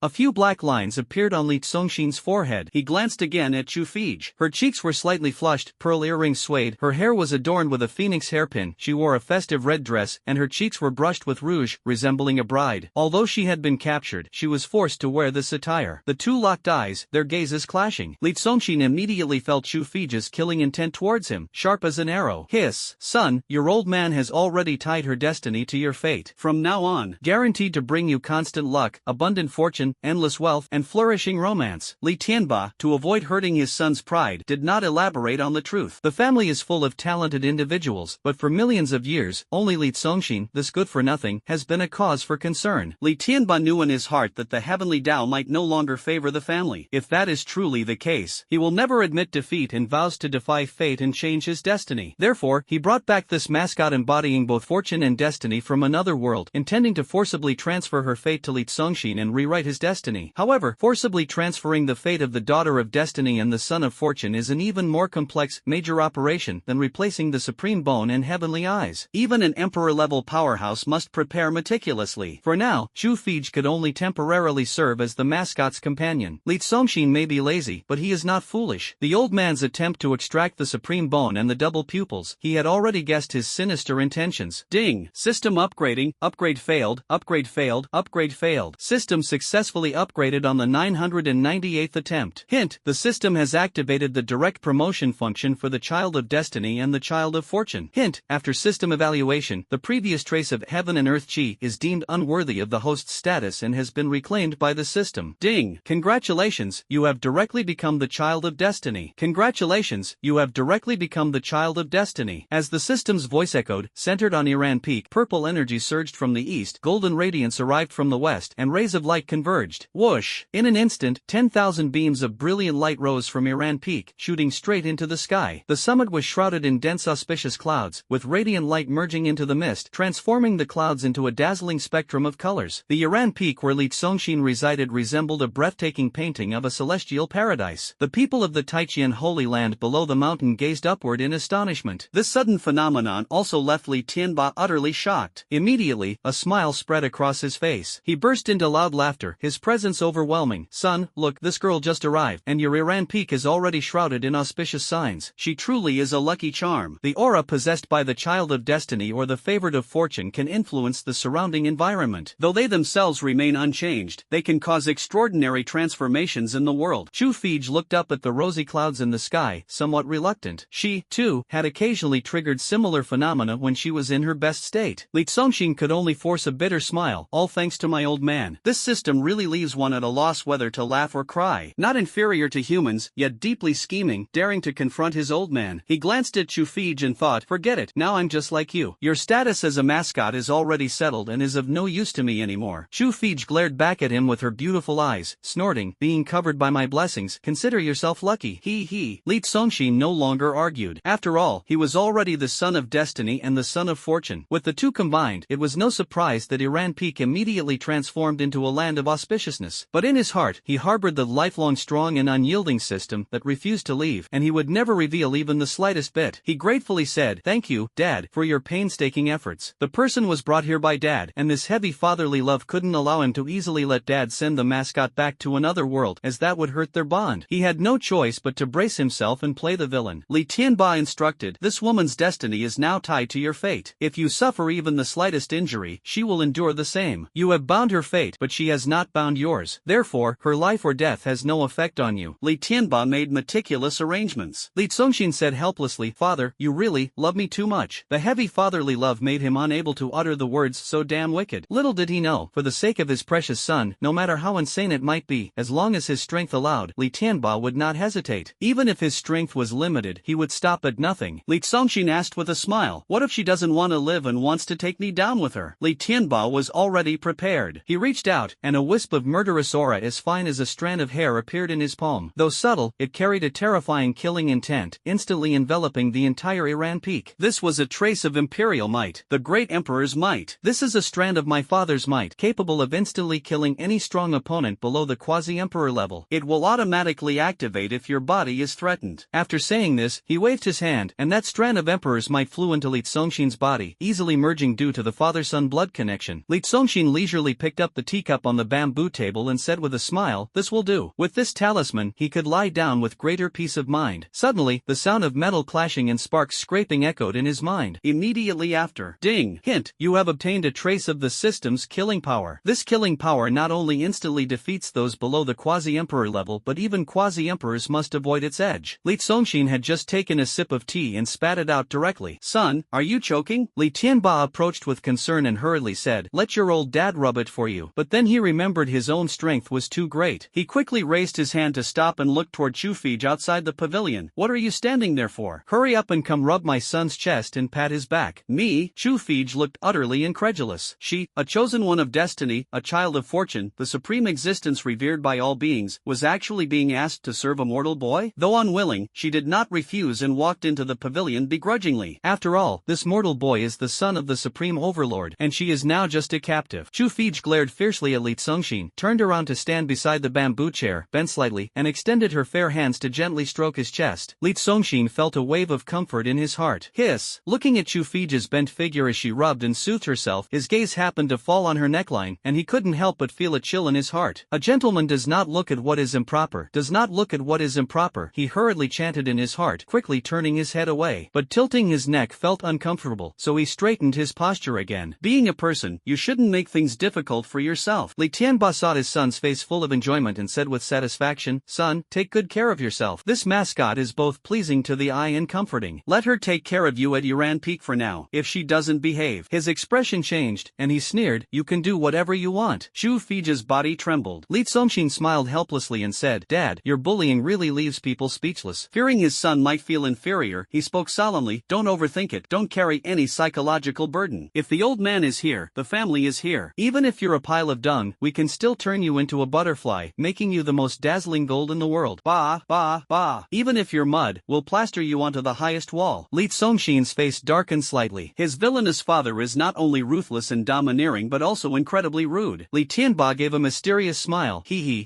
A few black lines appeared on Li Congxin's forehead. He glanced again at Chu Fij. Her cheeks were slightly flushed, pearl earrings swayed, her hair was adorned with a phoenix hairpin, she wore a festive red dress, and her cheeks were brushed with rouge, resembling a bride. Although she had been captured, she was forced to wear this attire. The two locked eyes, their gazes clashing. Li Congxin immediately felt Chu Fij's killing intent towards him, sharp as an arrow. Hiss, son, your old man has already tied her destiny to your fate. From now on, guaranteed to bring you constant luck, abundant fortune, endless wealth, and flourishing romance. Li Tianba, to avoid hurting his son's pride, did not elaborate on the truth. The family is full of talented individuals, but for millions of years, only Li Congxin, this good-for-nothing, has been a cause for concern. Li Tianba knew in his heart that the heavenly Tao might no longer favor the family. If that is truly the case, he will never admit defeat and vows to defy fate and change his destiny. Therefore, he brought back this mascot embodying both fortune and destiny from another world, intending to forcibly transfer her fate to Li Congxin and rewrite his destiny. However, forcibly transferring the fate of the daughter of destiny and the son of fortune is an even more complex, major operation than replacing the supreme bone and heavenly eyes. Even an emperor-level powerhouse must prepare meticulously. For now, Chu Fij could only temporarily serve as the mascot's companion. Li Congxin may be lazy, but he is not foolish. The old man's attempt to extract the supreme bone and the double pupils, he had already guessed his sinister intentions. Ding! System upgrading, upgrade failed, upgrade failed, upgrade failed. System successfully upgraded on the 998th attempt. Hint, the system has activated the direct promotion function for the child of destiny and the child of fortune. Hint, after system evaluation, the previous trace of heaven and earth chi is deemed unworthy of the host's status and has been reclaimed by the system. Ding! Congratulations, you have directly become the child of destiny. Congratulations, you have directly become the child of destiny. As the system's voice echoed, centered on Iran Peak, purple energy surged from the east, golden radiance arrived from the west, and rays of light converged. Whoosh! In an instant, 10,000 beams of brilliant light rose from Iran Peak, shooting straight into the sky. The summit was shrouded in dense auspicious clouds, with radiant light merging into the mist, transforming the clouds into a dazzling spectrum of colors. The Iran Peak where Li Congxin resided resembled a breathtaking painting of a celestial paradise. The people of the Taijian Holy Land below the mountain gazed upward in astonishment. This sudden phenomenon also left Li Tianba utterly shocked. Immediately, a smile spread across his face. He burst into loud laughter, his presence overwhelming. Son, look, this girl just arrived, and your Iran Peak is already shrouded in auspicious signs. She truly is a lucky charm. The aura possessed by the child of destiny or the favored of fortune can influence the surrounding environment. Though they themselves remain unchanged, they can cause extraordinary transformations in the world. Chu Fij looked up at the rosy clouds in the sky, somewhat reluctant. She, too, had occasionally triggered similar phenomena when she was in her best state. Li Congxing could only force a bitter smile, all thanks to my old man. This system really leaves one at a loss whether to laugh or cry. Not inferior to humans, yet deeply scheming, daring to confront his old man. He glanced at Chu Fij and thought, forget it, now I'm just like you. Your status as a mascot is already settled and is of no use to me anymore. Chu Fij glared back at him with her beautiful eyes, snorting, being covered by my blessings, consider yourself lucky. He. Li Congxing no longer argued. After all, he was already the son of destiny and the son of fortune. With the two combined, it was no surprise that Iran Peak immediately transformed into a land of auspiciousness. But in his heart, he harbored the lifelong strong and unyielding system that refused to leave, and he would never reveal even the slightest bit. He gratefully said, thank you, Dad, for your painstaking efforts. The person was brought here by Dad, and this heavy fatherly love couldn't allow him to easily let Dad send the mascot back to another world, as that would hurt their bond. He had no choice but to brace himself and play the villain. Li Tianba instructed, this woman's destiny is now tied to your fate. If you suffer even the slightest injury, she will endure the same. You have bound her fate, but she has not bound yours. Therefore, her life or death has no effect on you. Li Tianba made meticulous arrangements. Li Congxing said helplessly, Father, you really love me too much. The heavy fatherly love made him unable to utter the words so damn wicked. Little did he know, for the sake of his precious son, no matter how insane it might be, as long as his strength allowed, Li Tianba would not hesitate. Even if his strength was limited, he would stop at nothing. Li Congxing asked with a smile, what if she doesn't want to live and wants to take me down with her? Li Tianba was already prepared. He reached out, and a wisp of murderous aura as fine as a strand of hair appeared in his palm. Though subtle, it carried a terrifying killing intent, instantly enveloping the entire Iran Peak. This was a trace of imperial might, the great emperor's might. This is a strand of my father's might, capable of instantly killing any strong opponent below the quasi-emperor level. It will automatically activate if your body is threatened. After saying this, he waved his hand, and that strand of emperor's might flew into Li Congxing's body, easily merging due to the father-son blood connection. Li Congxing leisurely picked up the teacup on the bamboo table and said with a smile, this will do. With this talisman, he could lie down with greater peace of mind. Suddenly, the sound of metal clashing and sparks scraping echoed in his mind. Immediately after, ding, hint, you have obtained a trace of the system's killing power. This killing power not only instantly defeats those below the quasi-emperor level but even quasi-emperors must avoid its edge. Li Congxing had just taken a sip of tea and spat it out directly. Son, are you choking? Li Tianba approached with concern and hurriedly said, let your old dad rub it for you. But then he remembered his own strength was too great. He quickly raised his hand to stop and looked toward Chu Fij outside the pavilion. What are you standing there for? Hurry up and come rub my son's chest and pat his back. Me? Chu Fij looked utterly incredulous. She, a chosen one of destiny, a child of fortune, the supreme existence revered by all beings, was actually being asked to serve a mortal boy? Though unwilling, she did not refuse and walked into the pavilion begrudgingly. After all, this mortal boy is the son of the supreme overlord, and she is now just a captive. Chu Fij glared fiercely at Li Congxing, turned around to stand beside the bamboo chair, bent slightly, and extended her fair hands to gently stroke his chest. Li Congxing felt a wave of comfort in his heart. Hiss! Looking at Chu Fij's bent figure as she rubbed and soothed herself, his gaze happened to fall on her neckline, and he couldn't help but feel a chill in his heart. A gentleman does not look at what is improper, does not look at what is improper, he hurriedly chanted in his heart, quickly turning his head away. But tilting his neck felt uncomfortable, so he straightened his posture again. Being a person, you shouldn't make things difficult for yourself. Li Tianba saw his son's face full of enjoyment and said with satisfaction, son, take good care of yourself. This mascot is both pleasing to the eye and comforting. Let her take care of you at Iran Peak for now, if she doesn't behave. His expression changed, and he sneered, you can do whatever you want. Chu Fij's body trembled. Li Congxing smiled helplessly and said, Dad, your bullying really leaves people speechless. Fearing his son might feel inferior, he spoke solemnly, don't overthink it, don't carry any psychological burden. If the old man is here, the family is here. Even if you're a pile of dung, we can still turn you into a butterfly, making you the most dazzling gold in the world. Bah, bah, bah. Even if you're mud, we'll plaster you onto the highest wall. Li Congxing's face darkened slightly. His villainous father is not only ruthless and domineering but also incredibly rude. Li Tianba gave a mysterious smile.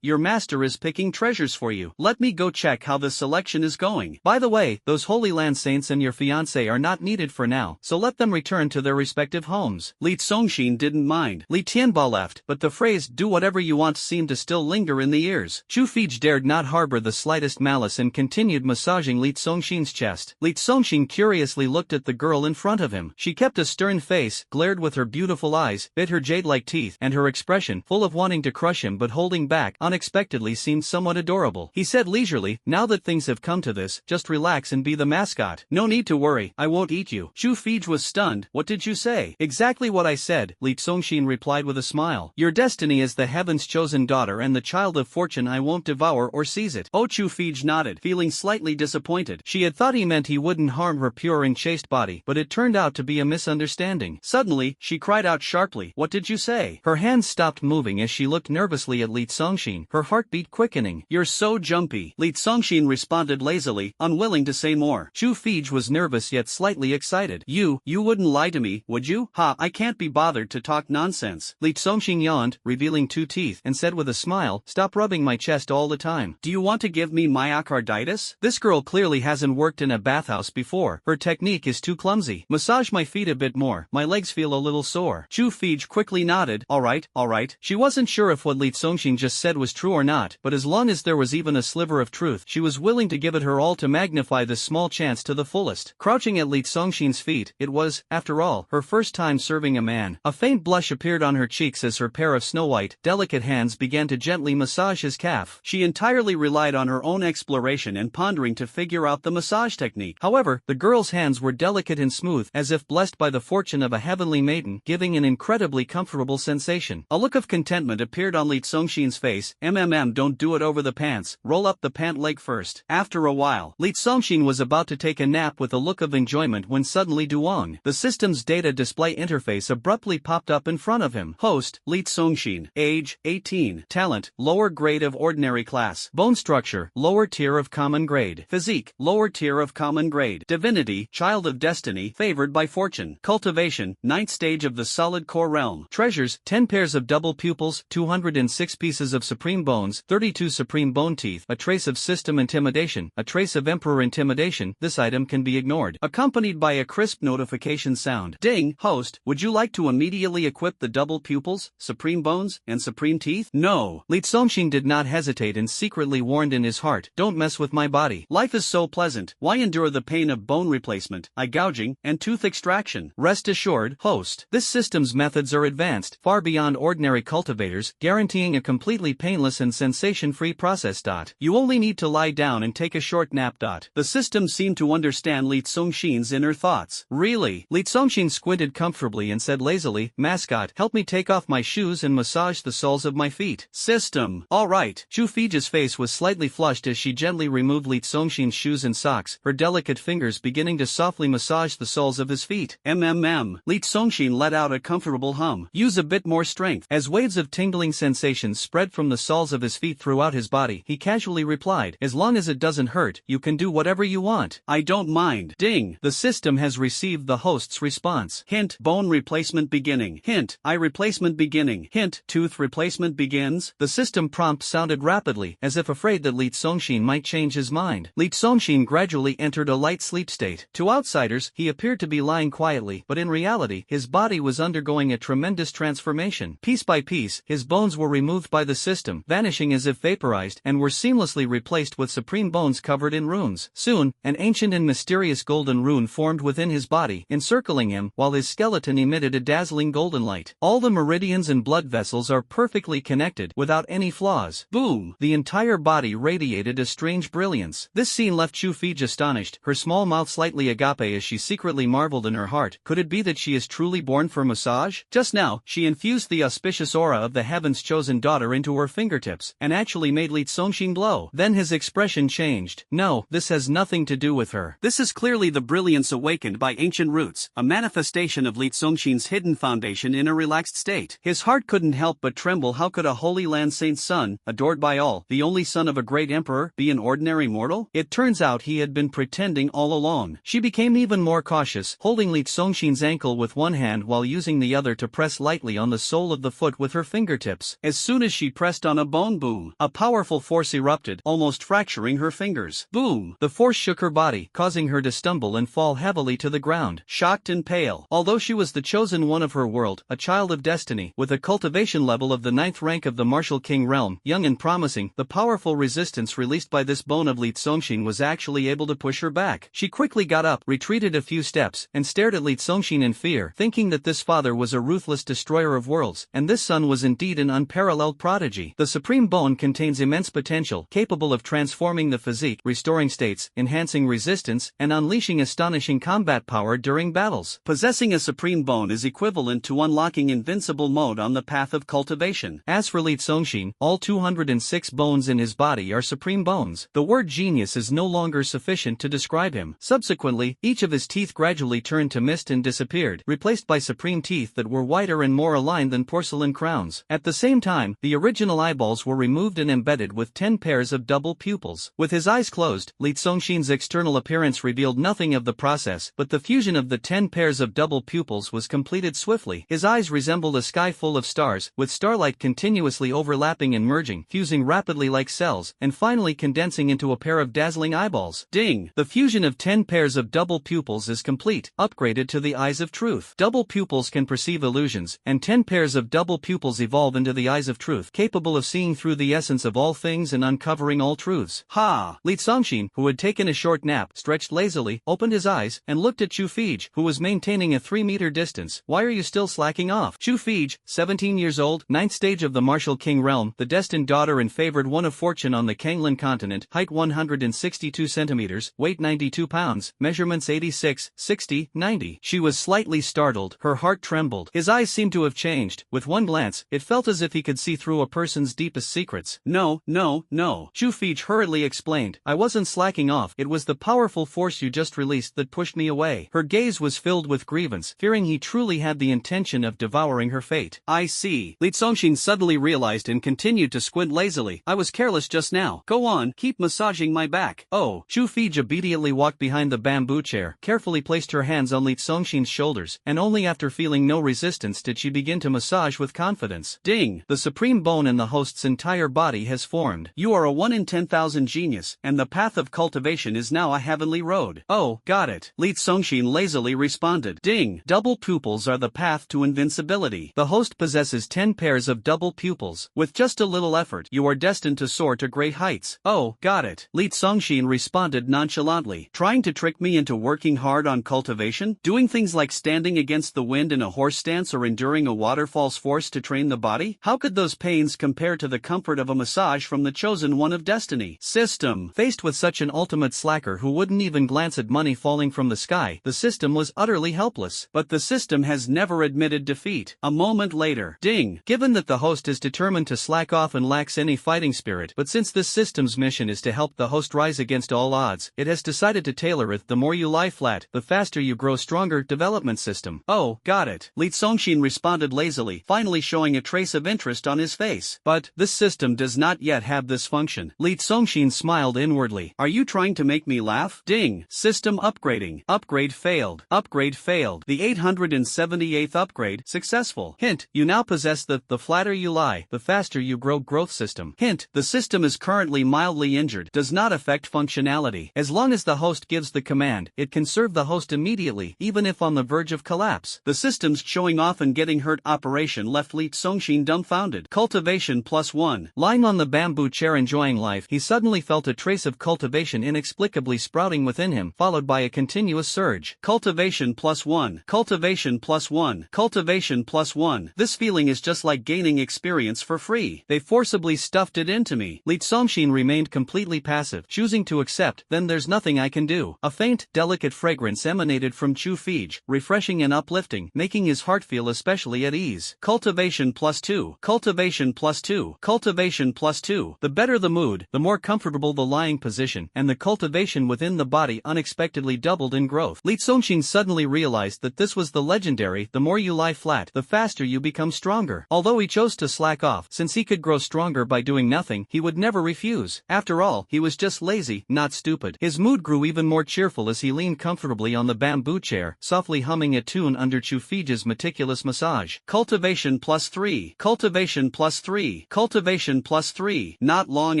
Your master is picking treasures for you. Let me go check how the selection is going. By the way, those Holy Land saints and your fiancé are not needed for now, so let them return to their respective homes. Li Congxing didn't mind. Li Tianba left, but the phrase, do whatever you want seemed to still linger in the ears. Chu Fij dared not harbor the slightest malice and continued massaging Li Congxing's chest. Li Congxing curiously looked at the girl in front of him. She kept a stern face, glared with her beautiful eyes, bit her jade-like teeth, and her expression, full of of wanting to crush him but holding back unexpectedly seemed somewhat adorable. He said leisurely, now that things have come to this, just relax and be the mascot. No need to worry, I won't eat you. Chu Fij was stunned. What did you say? Exactly what I said, Li Congxin replied with a smile. Your destiny is the heaven's chosen daughter and the child of fortune. I won't devour or seize it. Oh, Chu Fij nodded, feeling slightly disappointed. She had thought he meant he wouldn't harm her pure and chaste body, but it turned out to be a misunderstanding. Suddenly, she cried out sharply, what did you say? Her hands stopped moving as she looked nervously at Li Congxin, her heartbeat quickening. You're so jumpy. Li Congxin responded lazily, unwilling to say more. Chu Fij was nervous yet slightly excited. You wouldn't lie to me, would you? Ha, I can't be bothered to talk nonsense. Li Congxin yawned, revealing 2 teeth, and said with a smile, stop rubbing my chest all the time. Do you want to give me myocarditis? This girl clearly hasn't worked in a bathhouse before. Her technique is too clumsy. Massage my feet a bit more, my legs feel a little sore. Chu Fij quickly nodded. Alright. She wasn't sure if what Li Congxin just said was true or not, but as long as there was even a sliver of truth, she was willing to give it her all to magnify this small chance to the fullest. Crouching at Li Congxin's feet, it was, after all, her first time serving a man. A faint blush appeared on her cheeks as her pair of snow-white, delicate hands began to gently massage his calf. She entirely relied on her own exploration and pondering to figure out the massage technique. However, the girl's hands were delicate and smooth, as if blessed by the fortune of a heavenly maiden, giving an incredibly comfortable sensation. A look of contentment appeared on Li Congxin's face. Don't do it over the pants, roll up the pant leg first. After a while, Li Congxin was about to take a nap with a look of enjoyment when suddenly Duong, the system's data display interface, abruptly popped up in front of him. Host, Li Congxin. Age, 18. Talent, lower grade of ordinary class. Bone structure, lower tier of common grade. Physique, lower tier of common grade. Divinity, child of destiny, favored by fortune. Cultivation, 9th stage of the solid core realm. Treasures, 10 pairs of double pupils, 206 pieces of supreme bones, 32 supreme bone teeth, a trace of system intimidation, a trace of emperor intimidation. This item can be ignored. Accompanied by a crisp notification sound. Ding, host, would you like to immediately equip the double pupils, supreme bones, and supreme teeth? No. Li Congxin did not hesitate and secretly warned in his heart, don't mess with my body. Life is so pleasant, why endure the pain of bone replacement, eye gouging, and tooth extraction? Rest assured, host, this system's methods are advanced, far beyond ordinary cultivators, guaranteeing a completely painless and sensation-free process. You only need to lie down and take a short nap. The system seemed to understand Li Congxin's inner thoughts. Really? Li Congxin squinted comfortably and said lazily, mascot, help me take off my shoes and massage the soles of my feet. System. Alright. Chu Fij's face was slightly flushed as she gently removed Li Congxin's shoes and socks, her delicate fingers beginning to softly massage the soles of his feet. Li Congxin let out a comfortable hum. Use a bit more strength. As waves of tingling sensations spread from the soles of his feet throughout his body, he casually replied, as long as it doesn't hurt, you can do whatever you want. I don't mind. Ding. The system has received the host's response. Hint, bone replacement beginning. Hint, eye replacement beginning. Hint, tooth replacement begins. The system prompt sounded rapidly, as if afraid that Li Congxin might change his mind. Li Congxin gradually entered a light sleep state. To outsiders, he appeared to be lying quietly, but in reality, his body was undergoing a tremendous transformation. Piece by piece, his bones were removed by the system, vanishing as if vaporized, and were seamlessly replaced with supreme bones covered in runes. Soon, an ancient and mysterious golden rune formed within his body, encircling him, while his skeleton emitted a dazzling golden light. All the meridians and blood vessels are perfectly connected, without any flaws. Boom! The entire body radiated a strange brilliance. This scene left Chu Fij astonished, her small mouth slightly agape as she secretly marveled in her heart. Could it be that she is truly born for massage? Just now, she infused the auspicious aura of the heaven's chosen daughter into her fingertips, and actually made Li Congxin glow. Then his expression changed. No, this has nothing to do with her. This is clearly the brilliance awakened by ancient roots, a manifestation of Li Congxin's hidden foundation in a relaxed state. His heart couldn't help but tremble. How could a Holy Land saint's son, adored by all, the only son of a great emperor, be an ordinary mortal? It turns out he had been pretending all along. She became even more cautious, holding Li Congxin's ankle with one hand while using the other to press lightly on the sole of the foot with her fingertips. As soon as she pressed on a bone, boom, a powerful force erupted, almost fracturing her fingers. Boom! The force shook her body, causing her to stumble and fall heavily to the ground. Shocked and pale, although she was the chosen one of her world, a child of destiny, with a cultivation level of the 9th rank of the martial king realm, young and promising, the powerful resistance released by this bone of Li Congxin was actually able to push her back. She quickly got up, retreated a few steps, and stared at Li Congxin in fear, thinking that this father was a ruthless destroyer of worlds, and this son was was indeed an unparalleled prodigy. The Supreme Bone contains immense potential, capable of transforming the physique, restoring states, enhancing resistance, and unleashing astonishing combat power during battles. Possessing a Supreme Bone is equivalent to unlocking invincible mode on the path of cultivation. As for Li Congxin, all 206 bones in his body are Supreme Bones. The word genius is no longer sufficient to describe him. Subsequently, each of his teeth gradually turned to mist and disappeared, replaced by supreme teeth that were whiter and more aligned than porcelain crowns. At the same time, the original eyeballs were removed and embedded with 10 pairs of double pupils. With his eyes closed, Li Congxin's external appearance revealed nothing of the process, but the fusion of the 10 pairs of double pupils was completed swiftly. His eyes resembled a sky full of stars, with starlight continuously overlapping and merging, fusing rapidly like cells, and finally condensing into a pair of dazzling eyeballs. Ding! The fusion of 10 pairs of double pupils is complete, upgraded to the eyes of truth. Double pupils can perceive illusions, and 10 pairs of double pupils evolve into the eyes of truth, capable of seeing through the essence of all things and uncovering all truths. Ha! Li Congxin, who had taken a short nap, stretched lazily, opened his eyes, and looked at Chu Fij, who was maintaining a 3-meter distance. Why are you still slacking off? Chu Fij, 17 years old, 9th stage of the martial king realm, the destined daughter and favored one of fortune on the Kanglan continent, height 162 centimeters, weight 92 pounds, measurements 86, 60, 90. She was slightly startled, her heart trembled. His eyes seemed to have changed. With one glance, it felt as if he could see through a person's deepest secrets. No. Chu Fij hurriedly explained. I wasn't slacking off, it was the powerful force you just released that pushed me away. Her gaze was filled with grievance, fearing he truly had the intention of devouring her fate. I see. Li Congxin suddenly realized and continued to squint lazily. I was careless just now. Go on, keep massaging my back. Oh. Chu Fij obediently walked behind the bamboo chair, carefully placed her hands on Li Congxin's shoulders, and only after feeling no resistance did she begin to massage with confidence. Ding! The Supreme Bone in the host's entire body has formed. You are a 1 in 10,000 genius, and the path of cultivation is now a heavenly road. Oh, got it. Li Congxin lazily responded. Ding! Double pupils are the path to invincibility. The host possesses 10 pairs of double pupils. With just a little effort, you are destined to soar to great heights. Oh, got it. Li Congxin responded nonchalantly. Trying to trick me into working hard on cultivation? Doing things like standing against the wind in a horse stance or enduring a waterfall's force to train the body? How could those pains compare to the comfort of a massage from the chosen one of destiny? System. Faced with such an ultimate slacker who wouldn't even glance at money falling from the sky, the system was utterly helpless. But the system has never admitted defeat. A moment later. Ding! Given that the host is determined to slack off and lacks any fighting spirit, but since this system's mission is to help the host rise against all odds, it has decided to tailor it. The more you lie flat, the faster you grow stronger development system. Oh, got it. Li Congxin responded lazily, finally showing a trace of interest on his face. But this system does not yet have this function. Li Congxin smiled inwardly. Are you trying to make me laugh? Ding! System upgrading. Upgrade failed. Upgrade failed. The 878th upgrade successful. Hint, you now possess the flatter you lie, the faster you grow growth system. Hint, the system is currently mildly injured, does not affect functionality. As long as the host gives the command, it can serve the host immediately, even if on the verge of collapse. The system's showing off and getting hurt operation left Li Congxin dumbfounded. Cultivation +1. Lying on the bamboo chair enjoying life, he suddenly felt a trace of cultivation inexplicably sprouting within him, followed by a continuous surge. Cultivation +1. Cultivation +1. Cultivation +1. This feeling is just like gaining experience for free. They forcibly stuffed it into me. Li Congxin remained completely passive, choosing to accept. Then there's nothing I can do. A faint, delicate fragrance emanated from Chu Fij, refreshing and uplifting, making his heart feel especially at ease. Cultivation +2. Cultivation +2. Cultivation +2. The better the mood, the more comfortable the lying position, and the cultivation within the body unexpectedly doubled in growth. Li Congxin suddenly realized that this was the legendary, the more you lie flat, the faster you become stronger. Although he chose to slack off, since he could grow stronger by doing nothing, he would never refuse. After all, he was just lazy, not stupid. His mood grew even more cheerful as he leaned comfortably on the bamboo chair, softly humming a tune under Chu Fij's meticulous massage. Cultivation +3. Cultivation +3. Cultivation +3. Not long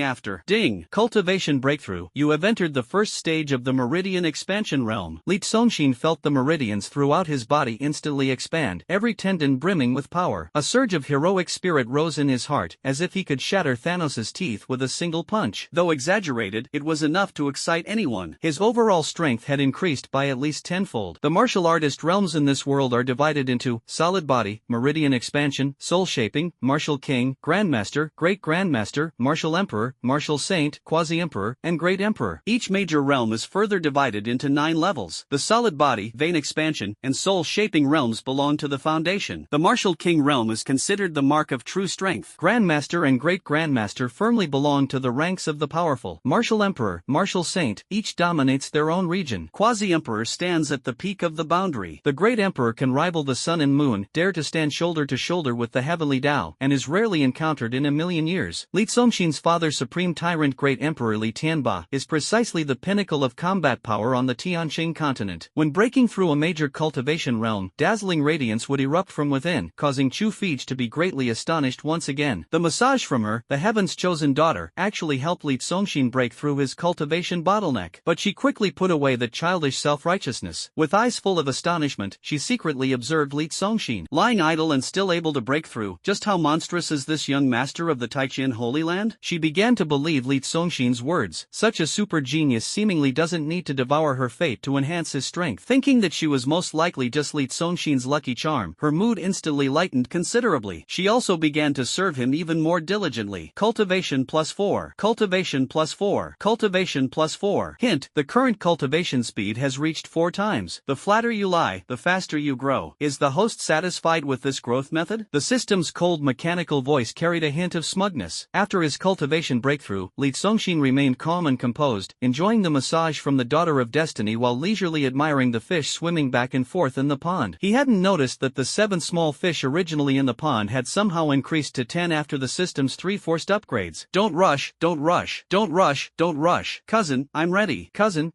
after. Ding! Cultivation breakthrough. You have entered the first stage of the meridian expansion realm. Li Congxin felt the meridians throughout his body instantly expand, every tendon brimming with power. A surge of heroic spirit rose in his heart, as if he could shatter Thanos' teeth with a single punch. Though exaggerated, it was enough to excite anyone. His overall strength had increased by at least tenfold. The martial artist realms in this world are divided into solid body, meridian expansion, Soul Shaping, Martial King, Grandmaster, Great Grandmaster, Martial Emperor, Martial Saint, Quasi-Emperor, and Great Emperor. Each major realm is further divided into 9 levels. The solid body, vein expansion, and soul shaping realms belong to the foundation. The Martial King realm is considered the mark of true strength. Grandmaster and Great Grandmaster firmly belong to the ranks of the powerful. Martial Emperor, Martial Saint, each dominates their own region. Quasi-Emperor stands at the peak of the boundary. The Great Emperor can rival the sun and moon, dare to stand shoulder to shoulder with the heavenly Tao, and is rarely encountered in a million years. Li Congxin's father, Supreme Tyrant Great Emperor Li Tianba, is precisely the pinnacle of combat power on the Tianqing continent. When breaking through a major cultivation realm, dazzling radiance would erupt from within, causing Chu Fij to be greatly astonished once again. The massage from her, the heaven's chosen daughter, actually helped Li Congxin break through his cultivation bottleneck. But she quickly put away that childish self-righteousness. With eyes full of astonishment, she secretly observed Li Congxin. Lying idle and still able to break through, just how monstrous is this young master of the Taijian Holy Land? She began to believe Li Congxin's words. Such a super genius seemingly doesn't need to devour her fate to enhance his strength. Thinking that she was most likely just Li Congxin's lucky charm, her mood instantly lightened considerably. She also began to serve him even more diligently. Cultivation +4. Cultivation +4. Cultivation +4. Hint: the current cultivation speed has reached 4 times. The flatter you lie, the faster you grow. Is the host satisfied with this growth method? The system's cold mechanical voice carried a hint of smugness. After his cultivation breakthrough, Li Congxin remained calm and composed, enjoying the massage from the Daughter of Destiny while leisurely admiring the fish swimming back and forth in the pond. He hadn't noticed that the 7 small fish originally in the pond had somehow increased to 10 after the system's 3 forced upgrades. Don't rush, don't rush, don't rush, don't rush. Cousin, I'm ready. Cousin,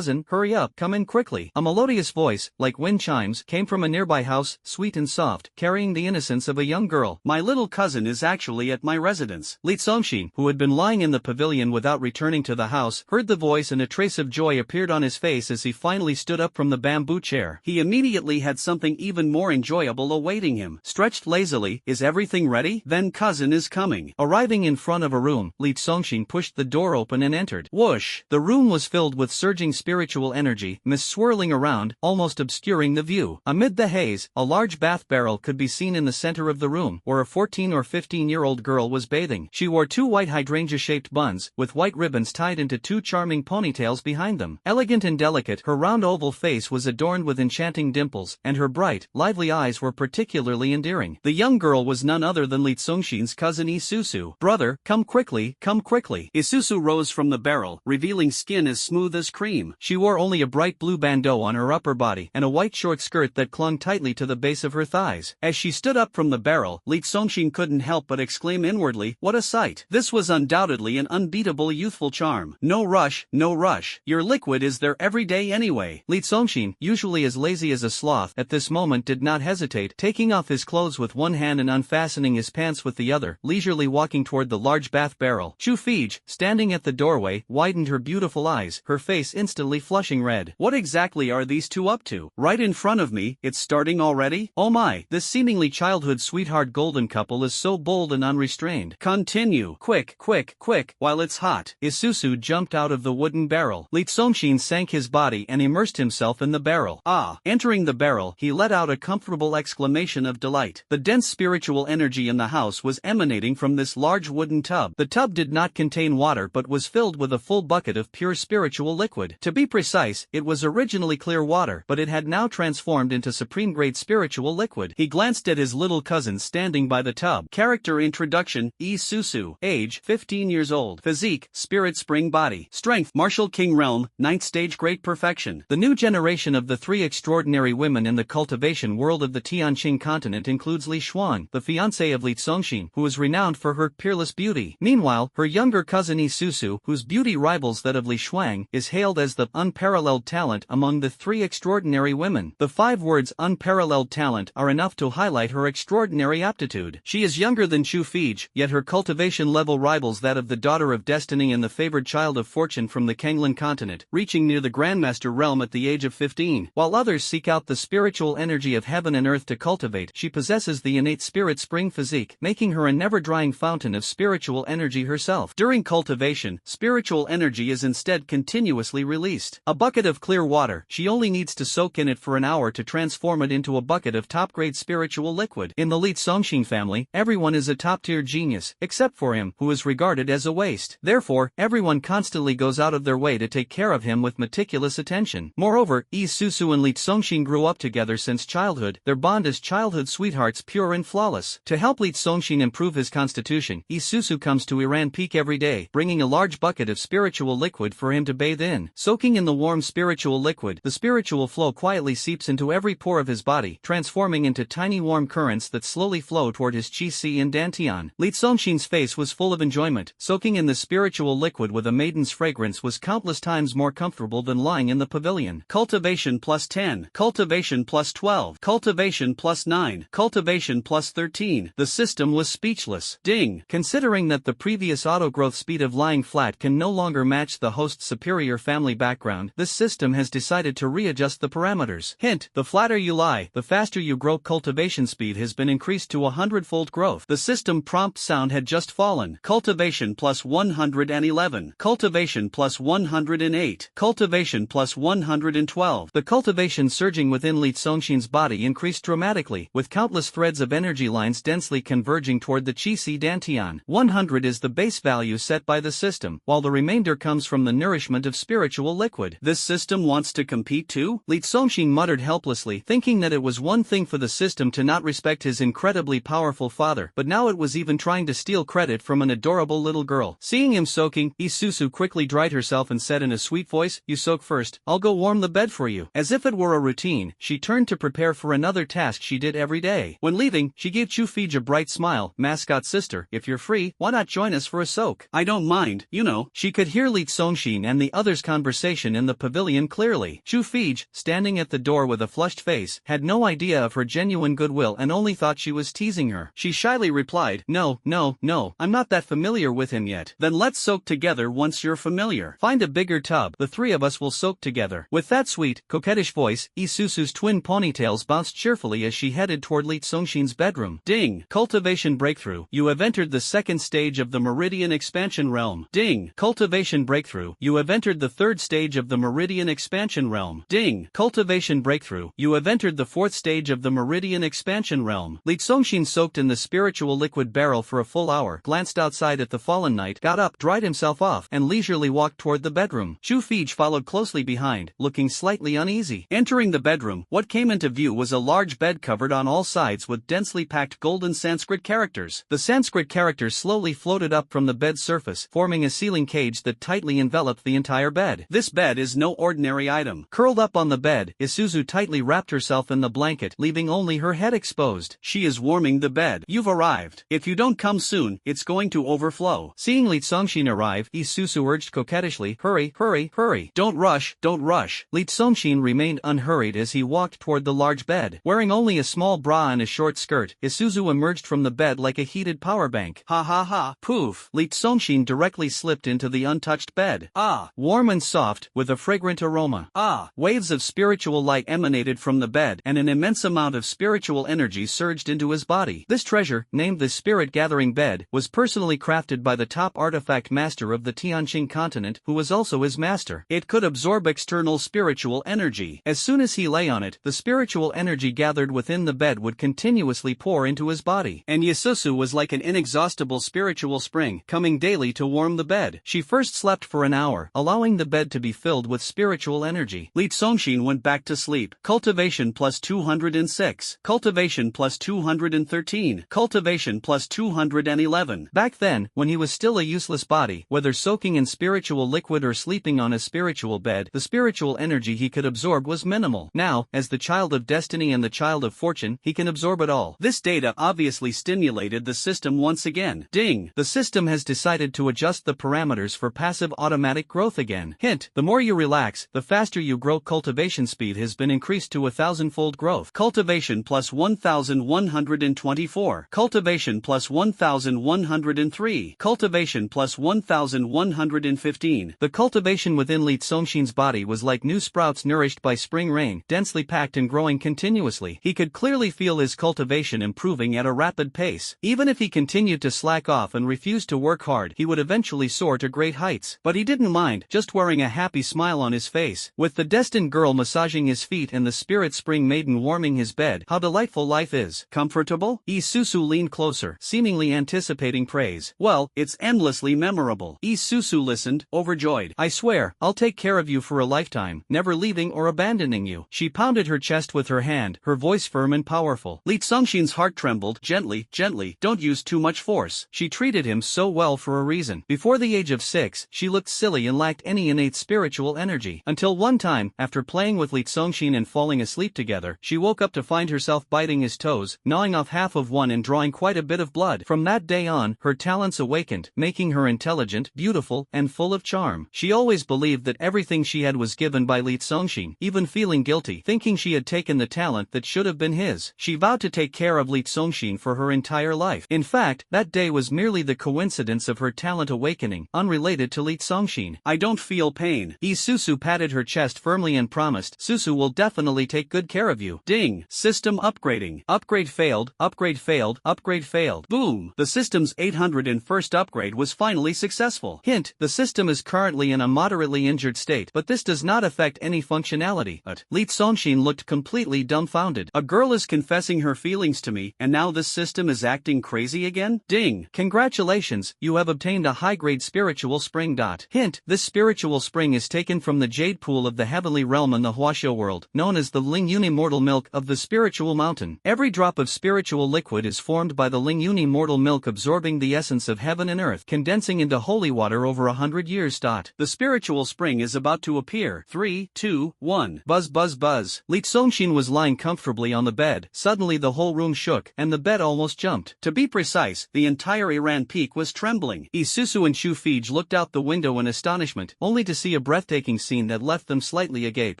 hurry up, come in quickly. A melodious voice, like wind chimes, came from a nearby house, sweet and soft, carrying the innocence of a young girl. My little cousin is actually at my residence. Li Congxin, who had been lying in the pavilion without returning to the house, heard the voice and a trace of joy appeared on his face as he finally stood up from the bamboo chair. He immediately had something even more enjoyable awaiting him. Stretched lazily, is everything ready? Then cousin is coming. Arriving in front of a room, Li Congxin pushed the door open and entered. Whoosh! The room was filled with surging spiritual energy, mist swirling around, almost obscuring the view. Amid the haze, a large bath barrel could be seen in the center of the room, where a 14 or 15-year-old girl was bathing. She wore 2 white hydrangea-shaped buns, with white ribbons tied into 2 charming ponytails behind them. Elegant and delicate, her round oval face was adorned with enchanting dimples, and her bright, lively eyes were particularly endearing. The young girl was none other than Li Congxin's cousin Isusu. Brother, come quickly, come quickly. Isusu rose from the barrel, revealing skin as smooth as cream. She wore only a bright blue bandeau on her upper body and a white short skirt that clung tightly to the base of her thighs. As she stood up from the barrel, Li Congxin couldn't help but exclaim inwardly, what a sight. This was undoubtedly an unbeatable youthful charm. No rush, no rush. Your liquid is there every day anyway. Li Congxin, usually as lazy as a sloth, at this moment did not hesitate, taking off his clothes with one hand and unfastening his pants with the other, leisurely walking toward the large bath barrel. Chu Fij, standing at the doorway, widened her beautiful eyes, her face instantly flushing red. What exactly are these two up to? Right in front of me, it's starting already? Oh my, this seemingly childhood sweetheart golden couple is so bold and unrestrained. Continue. Quick, quick, quick, while it's hot. Isusu jumped out of the wooden barrel. Li Congxin sank his body and immersed himself in the barrel. Ah! Entering the barrel, he let out a comfortable exclamation of delight. The dense spiritual energy in the house was emanating from this large wooden tub. The tub did not contain water but was filled with a full bucket of pure spiritual liquid. To be precise, it was originally clear water, but it had now transformed into supreme grade spiritual liquid. He glanced at his little cousin standing by the tub. Character introduction: Isusu. Age: 15 years old. Physique: Spirit Spring Body. Strength: Martial King Realm, 9th Stage Great Perfection. The new generation of the 3 extraordinary women in the cultivation world of the Tianqing continent includes Li Xuan, the fiancée of Li Congxin, who is renowned for her peerless beauty. Meanwhile, her younger cousin Isusu, whose beauty rivals that of Li Xuan, is hailed as the unparalleled talent among the 3 extraordinary women. The 5 words unparalleled talent are enough to highlight her extraordinary aptitude. She is younger than Chu Fij, yet her cultivation level rivals that of the Daughter of Destiny and the favored child of fortune from the Kanglan continent, reaching near the Grandmaster realm at the age of 15. While others seek out the spiritual energy of heaven and earth to cultivate, she possesses the innate spirit spring physique, making her a never-drying fountain of spiritual energy herself. During cultivation, spiritual energy is instead continuously released. A bucket of clear water, she only needs to soak in it for an hour to transform it into a bucket of top-grade spiritual liquid. In the Li Songxin family, everyone is a top-tier genius, except for him, who is regarded as a waste. Therefore, everyone constantly goes out of their way to take care of him with meticulous attention. Moreover, Yi Susu and Li Songxin grew up together since childhood, their bond is childhood sweethearts, pure and flawless. To help Li Songxin improve his constitution, Yi Susu comes to Iran Peak every day, bringing a large bucket of spiritual liquid for him to bathe in. Soaking in the warm spiritual liquid, the spiritual flow quietly seeps into every pore of his body, transforming into tiny warm currents that slowly flow toward his qi and dantian. Li Songxin's face was full of enjoyment. Soaking in the spiritual liquid with a maiden's fragrance was countless times more comfortable than lying in the pavilion. Cultivation plus 10, cultivation plus 12, cultivation plus 9, cultivation plus 13. The system was speechless. Ding! Considering that the previous autogrowth speed of lying flat can no longer match the host's superior family background, this system has decided to readjust the parameters. Hint: the flatter you lie, the faster you grow. Cultivation speed has been increased to 100-fold growth. The system prompt sound had just fallen. Cultivation plus 111, cultivation plus 108, cultivation plus 112. The cultivation surging within Li Songxin's body increased dramatically, with countless threads of energy lines densely converging toward the qi dantian. 100 is the base value set by the system, while the remainder comes from the nourishment of spiritual liquid. This system wants to compete too? Li Songxin muttered helplessly, thinking that it was one thing for the system to not respect his incredibly powerful father, but now it was even trying to steal credit from an adorable little girl. Seeing him soaking, Yi Susu quickly dried herself and said in a sweet voice, "You soak first, I'll go warm the bed for you." As if it were a routine, she turned to prepare for another task she did every day. When leaving, she gave Chu Fij a bright smile. "Mascot sister, if you're free, why not join us for a soak?" "I don't mind, you know." She could hear Li Songxin and the others' conversation in the pavilion clearly. Chu Fij, standing at the door with a flushed face, had no idea of her genuine goodwill and only thought she was teasing her. She shyly replied, "No, I'm not that familiar with him yet." "Then let's soak together once you're familiar. Find a bigger tub, the three of us will soak together." With that sweet, coquettish voice, Yi Susu's twin ponytails bounced cheerfully as she headed toward Li Songxin's bedroom. Ding! Cultivation breakthrough. You have entered the second stage of the Meridian Expansion Realm. Ding! Cultivation breakthrough. You have entered the third stage of the Meridian Expansion Realm. Ding! Cultivation breakthrough. You have entered the fourth stage of the Meridian Expansion Realm. Li Songxin soaked in the spiritual liquid barrel for a full hour, glanced outside at the fallen night, got up, dried himself off, and leisurely walked toward the bedroom. Chu Fij followed closely behind, looking slightly uneasy. Entering the bedroom, what came into view was a large bed covered on all sides with densely packed golden Sanskrit characters. The Sanskrit characters slowly floated up from the bed's surface, forming a ceiling cage that tightly enveloped the entire bed. This bed is no ordinary item. Curled up on the bed, Isuzu tightly wrapped herself in the blanket, leaving only her head exposed. She is warming the bed. You've arrived. If you don't come soon, it's going to overflow. Seeing Li Songxin arrive, Isuzu urged coquettishly, "Hurry, hurry, hurry. Don't rush, don't rush." Li Songxin remained unhurried as he walked toward the large bed. Wearing only a small bra and a short skirt, Isuzu emerged from the bed like a heated power bank. Ha ha ha, poof. Li Songxin directly slipped into the untouched bed. Ah! Warm and soft, with a fragrant aroma. Ah! Waves of spiritual light emanated from the bed, and an immense amount of spiritual energy surged into his body. This treasure, named the Spirit Gathering Bed, was personally crafted by the top artifact master of the Tianqing continent, who was also his master. It could absorb external spiritual energy. As soon as he lay on it, the spiritual energy gathered within the bed would continuously pour into his body. And Yasusu was like an inexhaustible spiritual spring, coming daily to warm the bed. She first slept for an hour, allowing the bed to be filled with spiritual energy. Li Songxin went back to sleep. Cultivation plus 206. Cultivation plus 213. Cultivation plus 211. Back then, when he was still a useless body, whether soaking in spiritual liquid or sleeping on a spiritual bed, the spiritual energy he could absorb was minimal. Now, as the child of destiny and the child of fortune, he can absorb it all. This data obviously stimulated the system once again. Ding! The system has decided to adjust the parameters for passive automatic growth again. Hint: the more you relax, the faster you grow. Cultivation speed has been increased to 1,000-fold growth. Cultivation plus 1,124. Cultivation plus 1,103. Cultivation plus 1,115. The cultivation within Li Songxin's body was like new sprouts nourished by spring rain, densely packed and growing continuously. He could clearly feel his cultivation improving at a rapid pace. Even if he continued to slack off and refused to work hard, he would eventually soar to great heights. But he didn't mind, just wearing a happy smile on his face. With the destined girl massaging his feet and the spirit spring maiden warming his bed, how delightful life is. comfortable? Isusu leaned closer, seemingly anticipating praise. Well, it's endlessly memorable. Isusu listened, overjoyed. I swear, I'll take care of you for a lifetime, never leaving or abandoning you. She pounded her chest with her hand, her voice firm and powerful. Li Songshin's heart trembled. Gently, gently, don't use too much force. She treated him so well for a reason. Before the age of 6, she looked silly and lacked any innate spiritual energy. Until one time, after playing with Li Songshin and falling asleep together, she woke up to find herself biting his toes, gnawing off half of one and drawing quite a bit of blood. From that day on, her talents awakened, making her intelligent, beautiful, and full of charm. She always believed that everything she had was given by Li Songshin, even feeling guilty, thinking she had taken the talent that should have been his. She vowed to take care of Li Songshin for her entire life. In fact, that day was merely the coincidence of her talent awakening, unrelated to Li Songshin. I don't feel pain. Isusu patted her chest firmly and promised, Susu will definitely take good care of you. Ding! System upgrading. Upgrade failed, upgrade failed, upgrade failed. Boom! The system's 801st upgrade was finally successful. Hint, the system is currently in a moderately injured state, but this does not affect any functionality. Li Songshin looked completely dumbfounded. A girl is confessing her feelings to me, and now this system is acting crazy again? Ding! Congratulations, you have obtained a high-grade spiritual spring. Hint, this spiritual spring is taken from the jade pool of the heavenly realm in the Huaxia world, known as the Lingyun immortal milk of the spiritual mountain. Every drop of spiritual liquid is formed by the Lingyun immortal milk absorbing the essence of heaven and earth, condensing into holy water over 100 years. The spiritual spring is about to appear. 3, 2, 1. Buzz buzz buzz. Li Songshin was lying comfortably on the bed. Suddenly the whole room shook, and the bed almost jumped. To be precise, the entire Iran peak was trembling. Isusu and Shu Fij looked out the window in astonishment, only to see a breathtaking scene that left them slightly agape.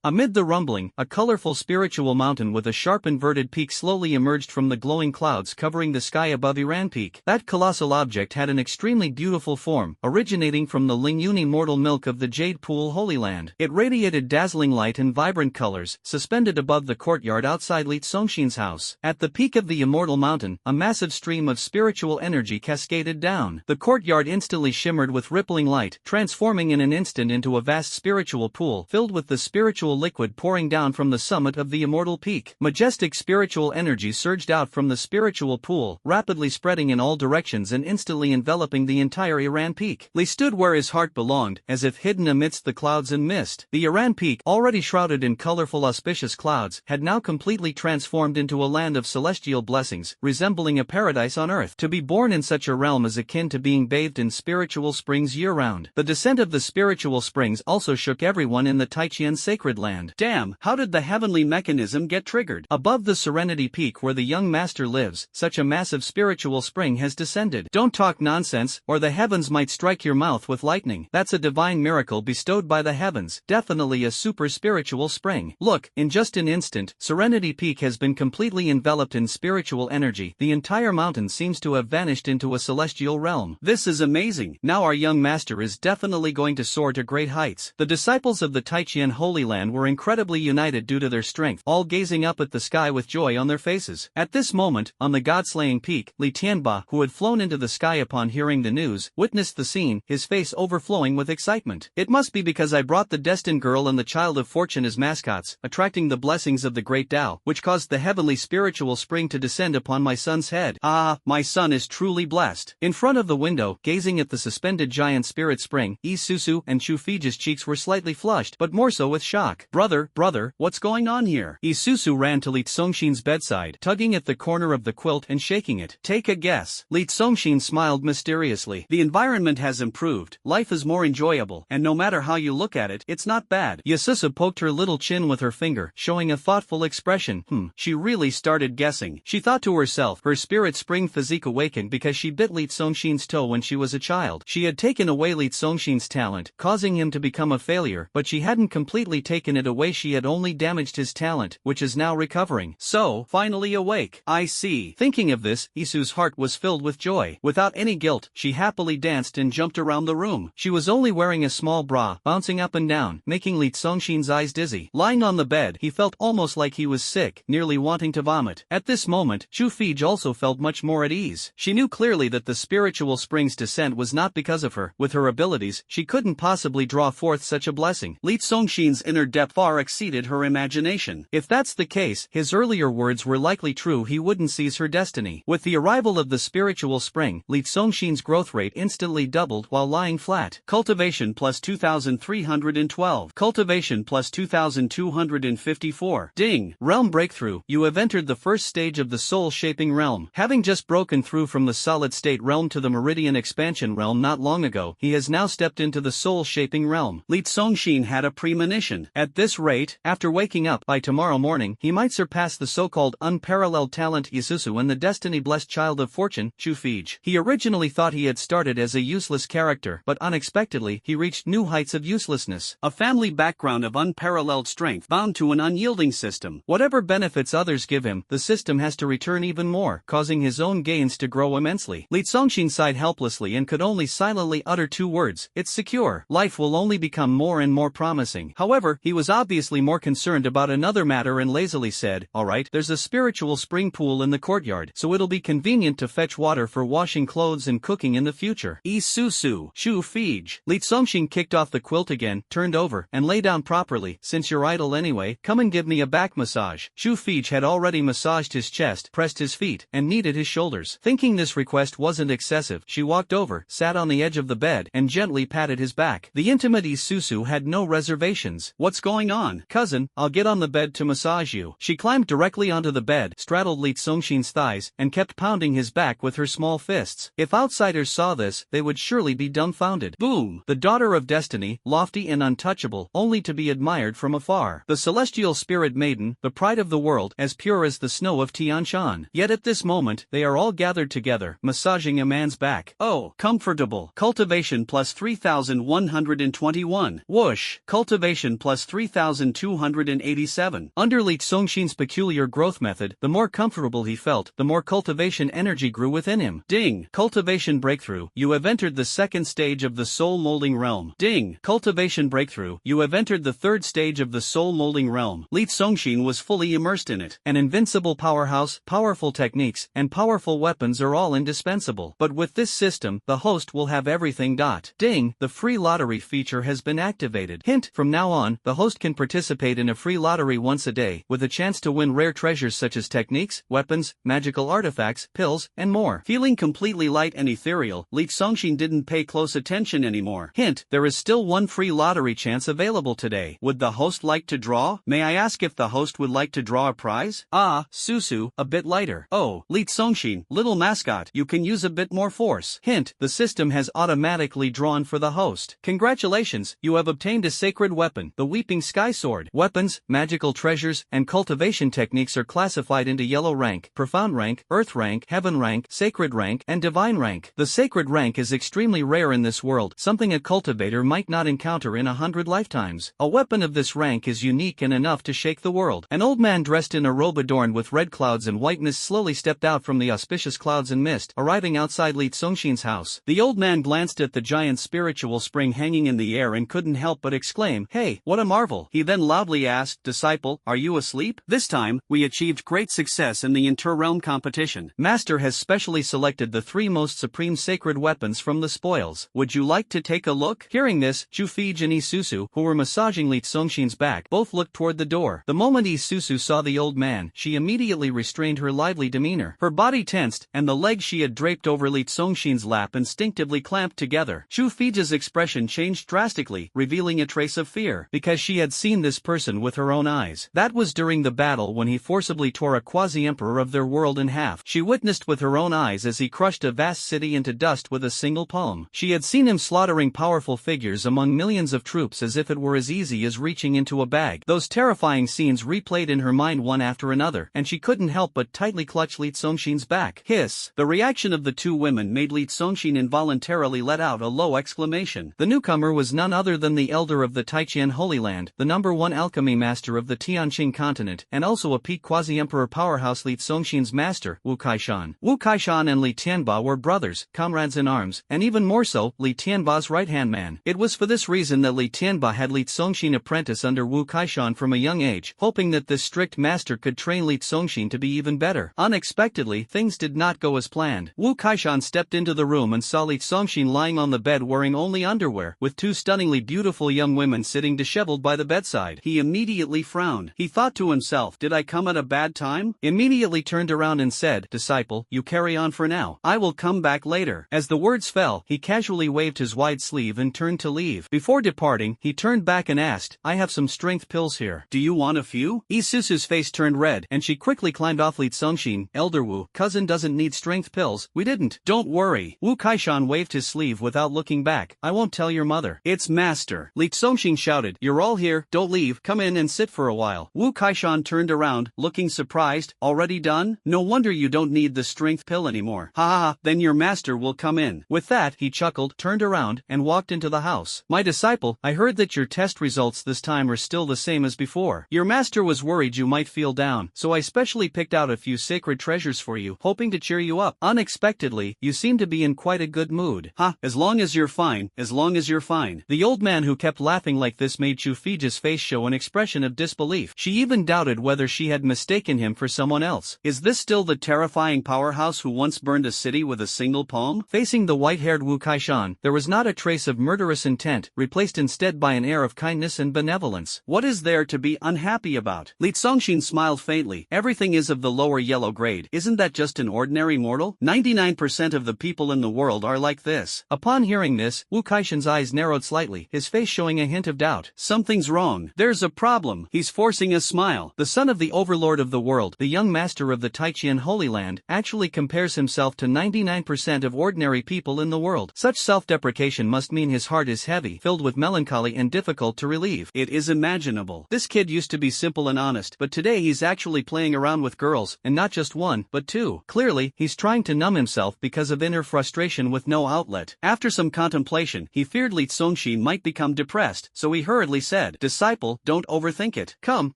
Amid the rumbling, a colorful spiritual mountain with a sharp inverted peak slowly emerged from the glowing clouds covering the sky above Iran Peak. That colossal object had an extremely beautiful form, originating from the Lingyun immortal milk of the Jade Pool Holy Land. It radiated dazzling light and vibrant colors, suspended above the courtyard outside Li Songshin's house. At the peak of the immortal mountain, a massive stream of spiritual energy cascaded down. The courtyard instantly shimmered with rippling light, transforming in an instant into a vast spiritual pool filled with the spiritual liquid pouring down from the summit of the immortal peak. Majestic spiritual energy surged out from the spiritual pool, rapidly spreading in all directions and instantly enveloping the entire Iran Peak. Li stood where his heart belonged, as if hidden amidst the clouds and mist. The Iran Peak, already shrouded in colorful auspicious clouds, had now completely transformed into a land of celestial blessings, resembling a paradise on earth. To be born in such a realm is akin to being bathed in spiritual springs year-round. The descent of the spiritual springs also shook everyone in the Taijian sacred land. Damn, how did the heavenly mechanism get triggered? Above the Serenity Peak where the young master lives, such a massive spiritual spring has descended. Don't talk nonsense, or the heavens might strike your mouth with lightning. That's a divine miracle bestowed by the heavens, definitely a super spiritual spring. Look, in just an instant, Serenity Peak has been completely enveloped in spiritual energy. The entire mountain seems to have vanished into a celestial realm. This is amazing. Now our young master is definitely going to soar to great heights. The disciples of the Taijian Holy Land were incredibly united due to their strength, all gazing up at the sky with joy on their faces. At this moment, on the god-slaying peak, Li Tianba, who had flown into the sky upon hearing the news, witnessed the scene, his face overflowing with excitement. It must be because I brought the destined girl and the child of fortune as mascots, attracting the blessings of the great Tao, which caused the heavenly spiritual spring to descend upon my son's head. Ah, my son is truly blessed. In front of the window, gazing at the suspended giant spirit spring, Isusu and Shu Fij's cheeks were slightly flushed, but more so with shock. Brother, what's going on here? Isusu ran to Li Songshin's bedside, tugging at the corner of the quilt and shaking it. Take a guess. Li Songshin smiled mysteriously. The environment has improved, life is more enjoyable, and no matter how you look at it, it's not bad. Isusu poked her little chin with her finger, showing a thoughtful expression. She really started guessing. She thought to herself, her spirit spring physique awakened because she bit Li Songshin's toe when she was a child. She had taken away Li Songshin's talent, causing him to become a failure, but she hadn't completely taken it away, she had only damaged his talent, which is now recovering. So, finally awake. I see. Thinking of this, Isu's heart was filled with joy. Without any guilt, she happily danced and jumped around the room. She was only wearing a small bra, bouncing up and down, making Li Songshin's eyes dizzy. Lying on the bed, he felt almost like he was sick, nearly wanting to vomit. At this moment, Shu Fij also felt much more at ease. She knew clearly that the spiritual spring's descent was not because of her. With her abilities, she couldn't possibly draw forth such a blessing. Li Songshin's inner depth far exceeded her imagination. If that's the case, his earlier words were likely true. true he wouldn't seize her destiny. With the arrival of the spiritual spring, Li Congxin's growth rate instantly doubled while lying flat. Cultivation plus 2,312. Cultivation plus 2,254. Ding. Realm breakthrough. You have entered the first stage of the soul-shaping realm. Having just broken through from the solid-state realm to the meridian expansion realm not long ago, he has now stepped into the soul-shaping realm. Li Congxin had a premonition. At this rate, after waking up by tomorrow morning, he might surpass the so-called unparalleled talent Isusu and the destiny-blessed child of fortune, Chu Fij. He originally thought he had started as a useless character, but unexpectedly, he reached new heights of uselessness. A family background of unparalleled strength bound to an unyielding system. Whatever benefits others give him, the system has to return even more, causing his own gains to grow immensely. Li Congxin sighed helplessly and could only silently utter two words: it's secure. Life will only become more and more promising. However, he was obviously more concerned about another matter and lazily said, alright, there's a spiritual spring pool in the courtyard, so it'll be convenient to fetch water for washing clothes and cooking in the future. Isusu. Chu Fij. Li Congxin kicked off the quilt again, turned over, and lay down properly. Since you're idle anyway, come and give me a back massage. Chu Fij had already massaged his chest, pressed his feet, and kneaded his shoulders. Thinking this request wasn't excessive, she walked over, sat on the edge of the bed, and gently patted his back. The intimate Isusu had no reservations. What's going on? Cousin, I'll get on the bed to massage you. She climbed directly onto the bed, straddled Li Congxin's thighs, and kept pounding his back with her small fists. If outsiders saw this, they would surely be dumbfounded. Boom! The daughter of destiny, lofty and untouchable, only to be admired from afar. The celestial spirit maiden, the pride of the world, as pure as the snow of Tian Shan. Yet at this moment, they are all gathered together, massaging a man's back. Oh, comfortable. Cultivation plus 3,121. Whoosh! Cultivation plus 3,287. Under Li Congxin's peculiar growth method, the more comfortable he felt, the more cultivation energy grew within him. Ding. Cultivation breakthrough. You have entered the second stage of the soul molding realm. Ding. Cultivation breakthrough. You have entered the third stage of the soul molding realm. Li Congxin was fully immersed in it. An invincible powerhouse, powerful techniques, and powerful weapons are all indispensable. But with this system, the host will have everything. Ding. The free lottery feature has been activated. Hint, from now on, the host can participate in a free lottery once a day, with a chance to win rare treasures such as techniques, weapons, magical artifacts, pills, and more. Feeling completely light and ethereal, Li Congxin didn't pay close attention anymore. Hint, there is still one free lottery chance available today. Would the host like to draw? May I ask if the host would like to draw a prize? Ah, Susu, a bit lighter. Oh, Li Congxin, little mascot, you can use a bit more force. Hint, the system has automatically drawn for the host. Congratulations, you have obtained a sacred weapon, the Weeping Sky Sword. Weapons, magical treasures, and cultivation techniques are classified into yellow rank, profound rank, earth rank, heaven rank, sacred rank, and divine rank. The sacred rank is extremely rare in this world, something a cultivator might not encounter in 100 lifetimes. A weapon of this rank is unique and enough to shake the world. An old man dressed in a robe adorned with red clouds and white mist slowly stepped out from the auspicious clouds and mist, arriving outside Li Congxin's house. The old man glanced at the giant spiritual spring hanging in the air and couldn't help but exclaim, "Hey, what a marvel!" He then loudly asked, "Disciple, are you asleep?" This time, we achieved great success in the inter-realm competition. Master has specially selected the 3 most supreme sacred weapons from the spoils. Would you like to take a look? Hearing this, Chu Fij and Isusu, who were massaging Li Congxin's back, both looked toward the door. The moment Isusu saw the old man, she immediately restrained her lively demeanor. Her body tensed, and the legs she had draped over Li Congxin's lap instinctively clamped together. Chu Fij's expression changed drastically, revealing a trace of fear, because she had seen this person with her own eyes. That was during the battle when he forcibly tore a quasi-emperor of their world in half. She witnessed with her own eyes as he crushed a vast city into dust with a single palm. She had seen him slaughtering powerful figures among millions of troops as if it were as easy as reaching into a bag. Those terrifying scenes replayed in her mind one after another, and she couldn't help but tightly clutch Li Congxin's back. Hiss! The reaction of the two women made Li Congxin involuntarily let out a low exclamation. The newcomer was none other than the elder of the Taijian Holy Land, the #1 alchemy master of the Tianqing continent, and also a peak quasi-emperor powerhouse. Li Congxin's master, Wu Kaishan. Wu Kaishan and Li Tianba were brothers, comrades in arms, and even more so, Li Tianba's right-hand man. It was for this reason that Li Tianba had Li Congxin apprentice under Wu Kaishan from a young age, hoping that this strict master could train Li Congxin to be even better. Unexpectedly, things did not go as planned. Wu Kaishan stepped into the room and saw Li Congxin lying on the bed wearing only underwear, with 2 stunningly beautiful young women sitting disheveled by the bedside. He immediately frowned. He thought to himself, did I come at a bad time? immediately turned around and said, "Disciple, you carry on for now. I will come back later." As the words fell, he casually waved his wide sleeve and turned to leave. Before departing, he turned back and asked, "I have some strength pills here. Do you want a few?" Isusu's face turned red, and she quickly climbed off Li Congxin. "Elder Wu, cousin doesn't need strength pills, we didn't." "Don't worry." Wu Kaishan waved his sleeve without looking back. "I won't tell your mother." "It's master." Li Congxin shouted, "You're all here, don't leave, come in and sit for a while." Wu Kaishan turned around, looking surprised. "Already done? No wonder you don't need the strength pill anymore. Ha ha ha, then your master will come in." With that, he chuckled, turned around, and walked into the house. "My disciple, I heard that your test results this time are still the same as before. Your master was worried you might feel down, so I specially picked out a few sacred treasures for you, hoping to cheer you up. Unexpectedly, you seem to be in quite a good mood." "Ha, as long as you're fine, as long as you're fine." The old man who kept laughing like this made Chufija's face show an expression of disbelief. She even doubted whether she had mistaken him for someone else. Is this still the terrifying powerhouse who once burned a city with a single palm? Facing the white-haired Wu Kaishan, there was not a trace of murderous intent, replaced instead by an air of kindness and benevolence. "What is there to be unhappy about?" Li Congxin smiled faintly. "Everything is of the lower yellow grade. Isn't that just an ordinary mortal? 99% of the people in the world are like this." Upon hearing this, Wu Kaishan's eyes narrowed slightly, his face showing a hint of doubt. "Something's wrong. There's a problem." He's forcing a smile. The son of the overlord of the world, the young master of the Taichian Holy Land, actually compares himself to 99% of ordinary people in the world. Such self-deprecation must mean his heart is heavy, filled with melancholy and difficult to relieve. It is imaginable. This kid used to be simple and honest, but today he's actually playing around with girls, and not just one, but two. Clearly, he's trying to numb himself because of inner frustration with no outlet. After some contemplation, he feared Li Congxin might become depressed, so he hurriedly said, "Disciple, don't overthink it. Come,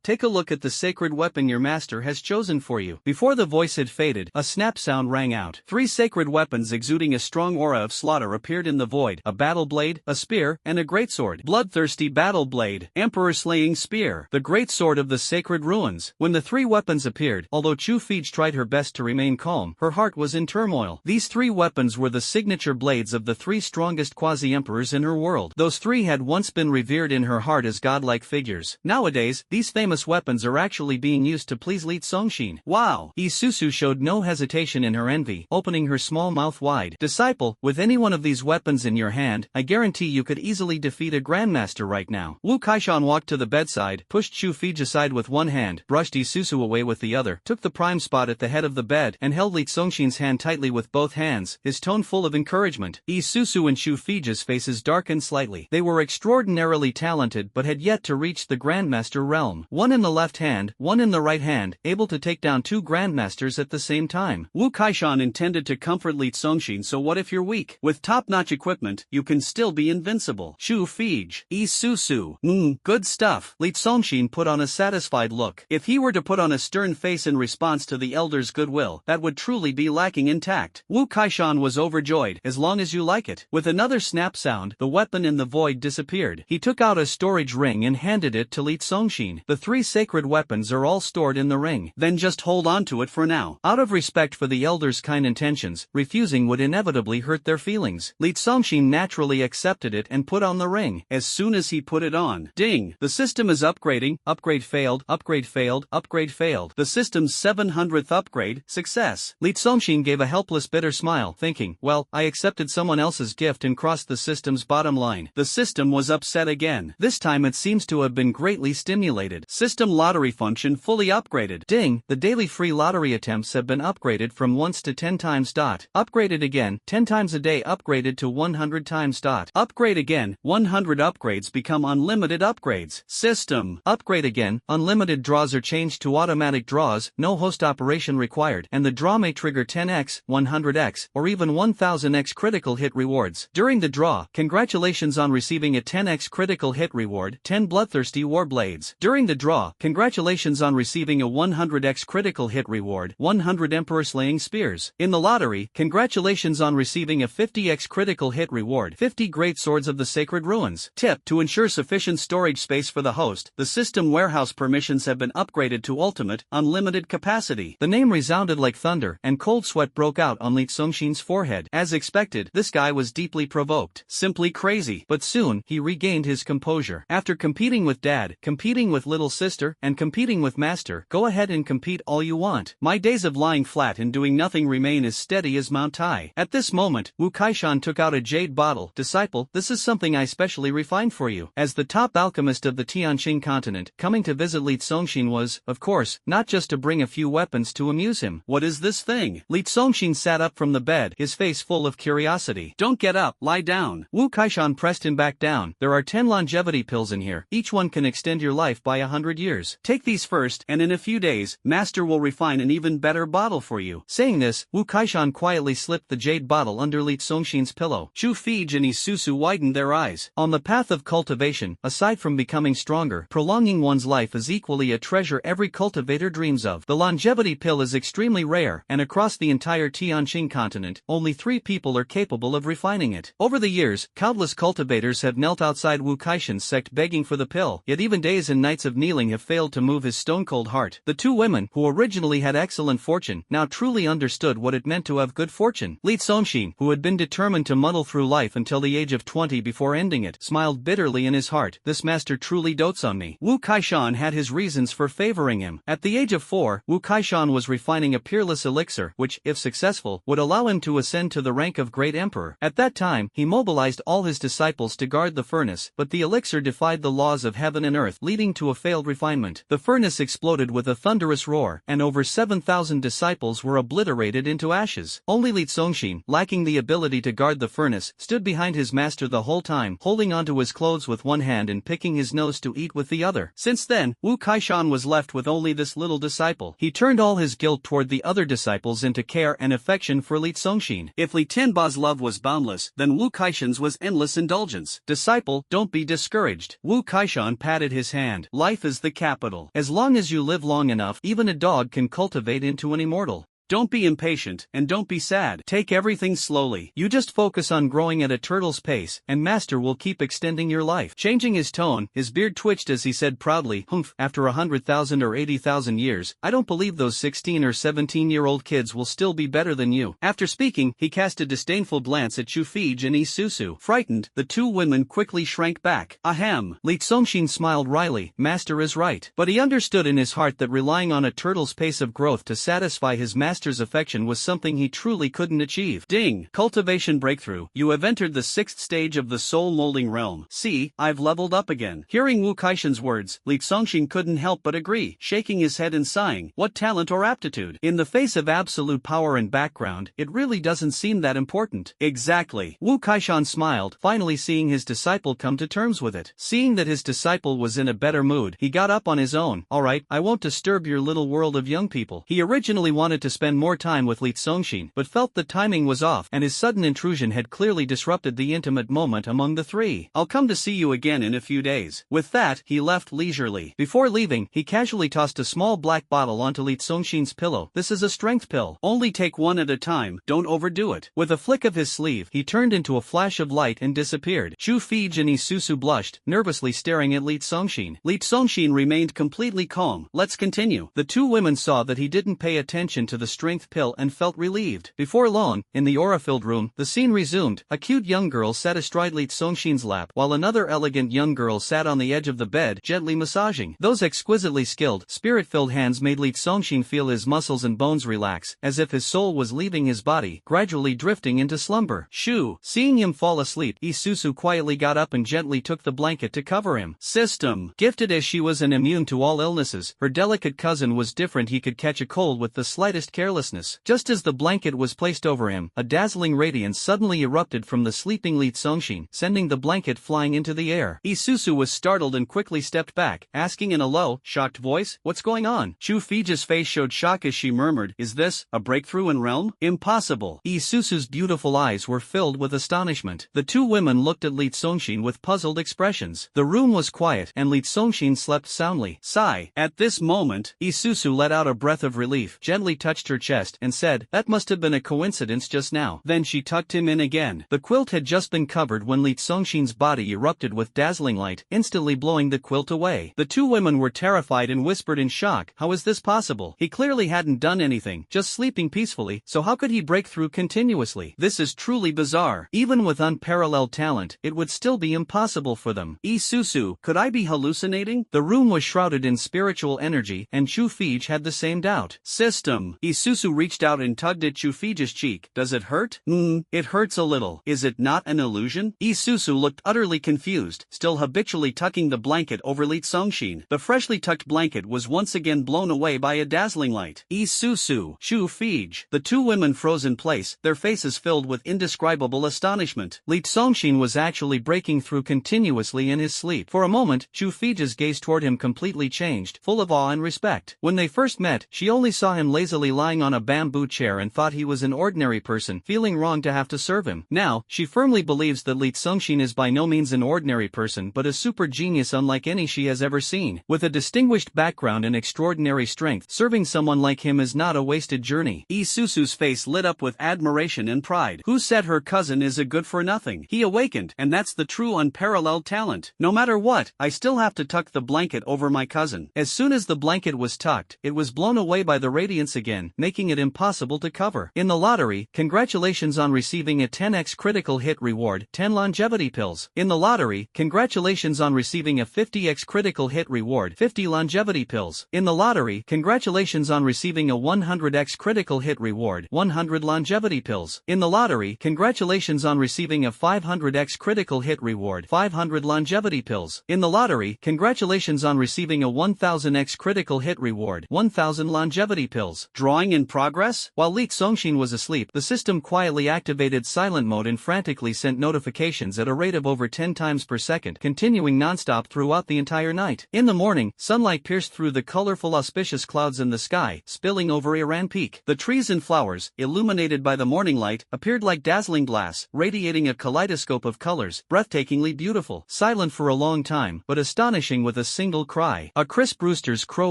take a look at the sacred weapon your master has chosen for you." Before the voice had faded, a snap sound rang out. 3 sacred weapons exuding a strong aura of slaughter appeared in the void: a battle blade, a spear, and a greatsword. Bloodthirsty battle blade, emperor-slaying spear, the greatsword of the sacred ruins. When the 3 weapons appeared, although Chu Fij tried her best to remain calm, her heart was in turmoil. These 3 weapons were the signature blades of the 3 strongest quasi-emperors in her world. Those 3 had once been revered in her heart as godlike figures. Nowadays, these famous weapons are actually being used to please Li Congxin. Wow! Isusu showed no hesitation in her envy, opening her small mouth wide. "Disciple, with any one of these weapons in your hand, I guarantee you could easily defeat a grandmaster right now." Wu Kaishan walked to the bedside, pushed Chu Fij aside with one hand, brushed Isusu away with the other, took the prime spot at the head of the bed, and held Li Congxin's hand tightly with both hands, his tone full of encouragement. Isusu and Chu Fij's faces darkened slightly. They were extraordinarily talented but had yet to reach the grandmaster realm. One in the left hand, one in the right hand, able to take down 2 grandmasters at the same time. Wu Kaishan intended to comfort Li Congxin. "So what if you're weak? With top-notch equipment, you can still be invincible." Chu Fij, Isusu. Good stuff. Li Congxin put on a satisfied look. If he were to put on a stern face in response to the elder's goodwill, that would truly be lacking in tact. Wu Kaishan was overjoyed. "As long as you like it." With another snap sound, the weapon in the void disappeared. He took out a storage ring and handed it to Li Congxin. "The 3 sacred weapons are all stored in the ring. Then just hold on to it for now." Out of respect for the elder's kind intentions, refusing would inevitably hurt their feelings. Li Congxin naturally accepted it and put on the ring. As soon as he put it on, ding! The system is upgrading. Upgrade failed. Upgrade failed. Upgrade failed. The system's 700th upgrade. Success. Li Congxin gave a helpless bitter smile, thinking, well, I accepted someone else's gift and crossed the system's bottom line. The system was upset again. This time it seems to have been greatly stimulated. System lottery function fully upgraded. Ding! The daily free lottery attempts have been upgraded from once to 10 times. Upgraded again, 10 times a day, upgraded to 100 times. Upgrade again, 100 upgrades become unlimited upgrades. System. Upgrade again, unlimited draws are changed to automatic draws, no host operation required, and the draw may trigger 10x, 100x, or even 1000x critical hit rewards. During the draw, congratulations on receiving a 10x critical hit reward, 10 bloodthirsty war blades. During the draw, congratulations on receiving a 100x critical hit reward, 100 emperor slaying spears. In the lottery, congratulations on receiving a 50x critical hit reward, 50 great swords of the sacred ruins. Tip: to ensure sufficient storage space for the host, the system warehouse permissions have been upgraded to ultimate, unlimited capacity. The name resounded like thunder, and cold sweat broke out on Li Congxin's forehead. As expected, this guy was deeply provoked. Simply crazy. But soon, he regained his composure. After competing with dad, competing with little sister, and competing with master, master, go ahead and compete all you want. My days of lying flat and doing nothing remain as steady as Mount Tai. At this moment, Wu Kaishan took out a jade bottle. Disciple, this is something I specially refined for you. As the top alchemist of the Tianqing continent, coming to visit Li Zongxin was, of course, not just to bring a few weapons to amuse him. What is this thing? Li Zongxin sat up from the bed, his face full of curiosity. Don't get up, lie down. Wu Kaishan pressed him back down. There are 10 longevity pills in here. Each one can extend your life by 100 years. Take these first, and in a few days, Master will refine an even better bottle for you. Saying this, Wu Kaishan quietly slipped the jade bottle under Li Zongxin's pillow. Chu Fij and Isusu widened their eyes. On the path of cultivation, aside from becoming stronger, prolonging one's life is equally a treasure every cultivator dreams of. The longevity pill is extremely rare, and across the entire Tianqing continent, only 3 people are capable of refining it. Over the years, countless cultivators have knelt outside Wu Kaishan's sect begging for the pill, yet even days and nights of kneeling have failed to move his stone-cold heart. The 2 women, who originally had excellent fortune, now truly understood what it meant to have good fortune. Li Zongxin, who had been determined to muddle through life until the age of 20 before ending it, smiled bitterly in his heart. This master truly dotes on me. Wu Kaishan had his reasons for favoring him. At the age of 4, Wu Kaishan was refining a peerless elixir, which, if successful, would allow him to ascend to the rank of great emperor. At that time, he mobilized all his disciples to guard the furnace, but the elixir defied the laws of heaven and earth, leading to a failed refinement. The furnace exploded with a thunderous roar, and over 7,000 disciples were obliterated into ashes. Only Li Zongxin, lacking the ability to guard the furnace, stood behind his master the whole time, holding onto his clothes with one hand and picking his nose to eat with the other. Since then, Wu Kaishan was left with only this little disciple. He turned all his guilt toward the other disciples into care and affection for Li Zongxin. If Li Tianba's love was boundless, then Wu Kaishan's was endless indulgence. Disciple, don't be discouraged. Wu Kaishan patted his hand. Life is the capital. As long as you live long enough, even a dog can cultivate into an immortal. Don't be impatient, and don't be sad. Take everything slowly. You just focus on growing at a turtle's pace, and Master will keep extending your life. Changing his tone, his beard twitched as he said proudly, "Humph, after 100,000 or 80,000 years, I don't believe those 16 or 17-year-old kids will still be better than you." After speaking, he cast a disdainful glance at Chu Fij and Isusu. Frightened, the 2 women quickly shrank back. Ahem. Li Zongxin smiled wryly. Master is right. But he understood in his heart that relying on a turtle's pace of growth to satisfy his master's affection was something he truly couldn't achieve. Ding! Cultivation breakthrough. You have entered the 6th stage of the soul molding realm. See, I've leveled up again. Hearing Wu Kaishan's words, Li Zongxin couldn't help but agree, shaking his head and sighing. What talent or aptitude? In the face of absolute power and background, it really doesn't seem that important. Exactly. Wu Kaishan smiled, finally seeing his disciple come to terms with it. Seeing that his disciple was in a better mood, he got up on his own. Alright, I won't disturb your little world of young people. He originally wanted to spend more time with Li Zongxin, but felt the timing was off, and his sudden intrusion had clearly disrupted the intimate moment among the 3. I'll come to see you again in a few days. With that, he left leisurely. Before leaving, he casually tossed a small black bottle onto Li Zongxin's pillow. This is a strength pill. Only take one at a time, don't overdo it. With a flick of his sleeve, he turned into a flash of light and disappeared. Chu Fij and Isusu blushed, nervously staring at Li Zongxin. Li Zongxin remained completely calm. Let's continue. The 2 women saw that he didn't pay attention to the strength pill and felt relieved. Before long, in the aura-filled room, the scene resumed. A cute young girl sat astride Li Zongxin's lap, while another elegant young girl sat on the edge of the bed, gently massaging. Those exquisitely skilled, spirit-filled hands made Li Zongxin feel his muscles and bones relax, as if his soul was leaving his body, gradually drifting into slumber. Shoo! Seeing him fall asleep, Isusu quietly got up and gently took the blanket to cover him. System. Gifted as she was and immune to all illnesses, her delicate cousin was different. He could catch a cold with the slightest carelessness. Just as the blanket was placed over him, a dazzling radiance suddenly erupted from the sleeping Li Zongxin, sending the blanket flying into the air. Isusu was startled and quickly stepped back, asking in a low, shocked voice, "What's going on?" Chu Fij's face showed shock as she murmured, "Is this a breakthrough in realm? Impossible." Isusu's beautiful eyes were filled with astonishment. The 2 women looked at Li Zongxin with puzzled expressions. The room was quiet, and Li Zongxin slept soundly. Sigh. At this moment, Isusu let out a breath of relief, gently touched her chest and said, "That must have been a coincidence just now." Then she tucked him in again. The quilt had just been covered when Li Songshin's body erupted with dazzling light, instantly blowing the quilt away. The two women were terrified and whispered in shock, "How is this possible? He clearly hadn't done anything, just sleeping peacefully, so how could he break through continuously? This is truly bizarre. Even with unparalleled talent, it would still be impossible for them." Isusu, could I be hallucinating? The room was shrouded in spiritual energy, and Chu Fij had the same doubt. System. Isusu reached out and tugged at Chu Fij's cheek. "Does it hurt?" It hurts a little. Is it not an illusion?" Isusu looked utterly confused, still habitually tucking the blanket over Li Songshin. The freshly tucked blanket was once again blown away by a dazzling light. Isusu, Chu Fij. The two women froze in place, their faces filled with indescribable astonishment. Li Songshin was actually breaking through continuously in his sleep. For a moment, Chu Fij's gaze toward him completely changed, full of awe and respect. When they first met, she only saw him lazily lying on a bamboo chair and thought he was an ordinary person, feeling wrong to have to serve him. Now, she firmly believes that Li Songshin is by no means an ordinary person but a super genius unlike any she has ever seen. With a distinguished background and extraordinary strength, serving someone like him is not a wasted journey. Isusu's face lit up with admiration and pride. Who said her cousin is a good-for-nothing? He awakened, and that's the true unparalleled talent. No matter what, I still have to tuck the blanket over my cousin. As soon as the blanket was tucked, it was blown away by the radiance again, making it impossible to cover. In the lottery, congratulations on receiving a 10x critical hit reward, 10 longevity pills. In the lottery, congratulations on receiving a 50x critical hit reward, 50 longevity pills. In the lottery, congratulations on receiving a 100x critical hit reward, 100 longevity pills. In the lottery, congratulations on receiving a 500x critical hit reward, 500 longevity pills. In the lottery, congratulations on receiving a 1000x critical hit reward, 1000 longevity pills. Drawing in progress? While Li Songshin was asleep, the system quietly activated silent mode and frantically sent notifications at a rate of over 10 times per second, continuing non-stop throughout the entire night. In the morning, sunlight pierced through the colorful auspicious clouds in the sky, spilling over Iran Peak. The trees and flowers, illuminated by the morning light, appeared like dazzling glass, radiating a kaleidoscope of colors, breathtakingly beautiful. Silent for a long time, but astonishing with a single cry. A crisp rooster's crow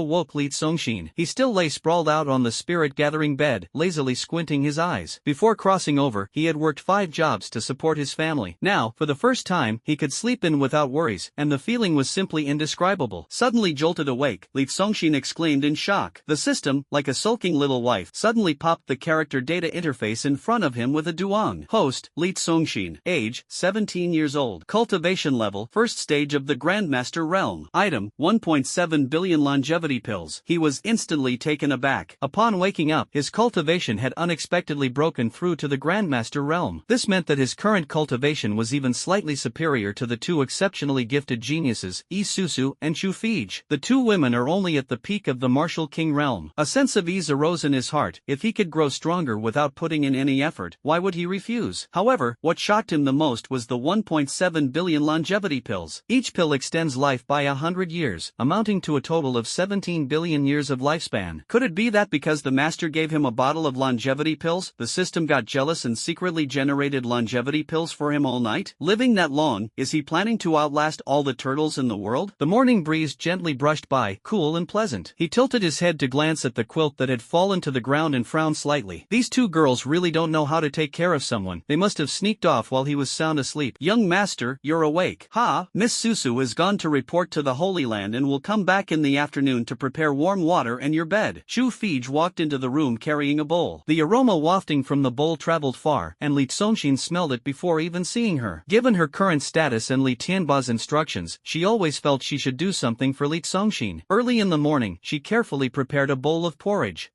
woke Li Songshin. He still lay sprawled out on the spirit-gathering bed, lazily squinting his eyes. Before crossing over, he had worked 5 jobs to support his family. Now, for the first time, he could sleep in without worries, and the feeling was simply indescribable. Suddenly jolted awake, Li Songshin exclaimed in shock. The system, like a sulking little wife, suddenly popped the character data interface in front of him with a duong. Host, Li Songshin. Age, 17 years old. Cultivation level, first stage of the Grandmaster realm. Item, 1.7 billion longevity pills. He was instantly taken aback. Upon waking up, his cultivation had unexpectedly broken through to the Grandmaster realm. This meant that his current cultivation was even slightly superior to the two exceptionally gifted geniuses, Isusu and Chu Fij. The two women are only at the peak of the martial king realm. A sense of ease arose in his heart. If he could grow stronger without putting in any effort, why would he refuse? However, what shocked him the most was the 1.7 billion longevity pills. Each pill extends life by 100 years, amounting to a total of 17 billion years of lifespan. Could it be that because the master gave him a bottle of longevity pills, the system got jealous and secretly generated longevity pills for him all night? Living that long, is he planning to outlast all the turtles in the world? The morning breeze gently brushed by, cool and pleasant. He tilted his head to glance at the quilt that had fallen to the ground and frowned slightly. These two girls really don't know how to take care of someone. They must have sneaked off while he was sound asleep. Young master, you're awake. Ha! Miss Susu is gone to report to the Holy Land and will come back in the afternoon to prepare warm water and your bed. Chu Fij walked into the room carrying a bowl. The aroma wafting from the bowl traveled far, and Li Songshin smelled it before even seeing her. Given her current status and Li Tianba's instructions, she always felt she should do something for Li Songshin. Early in the morning, she carefully prepared a bowl of porridge.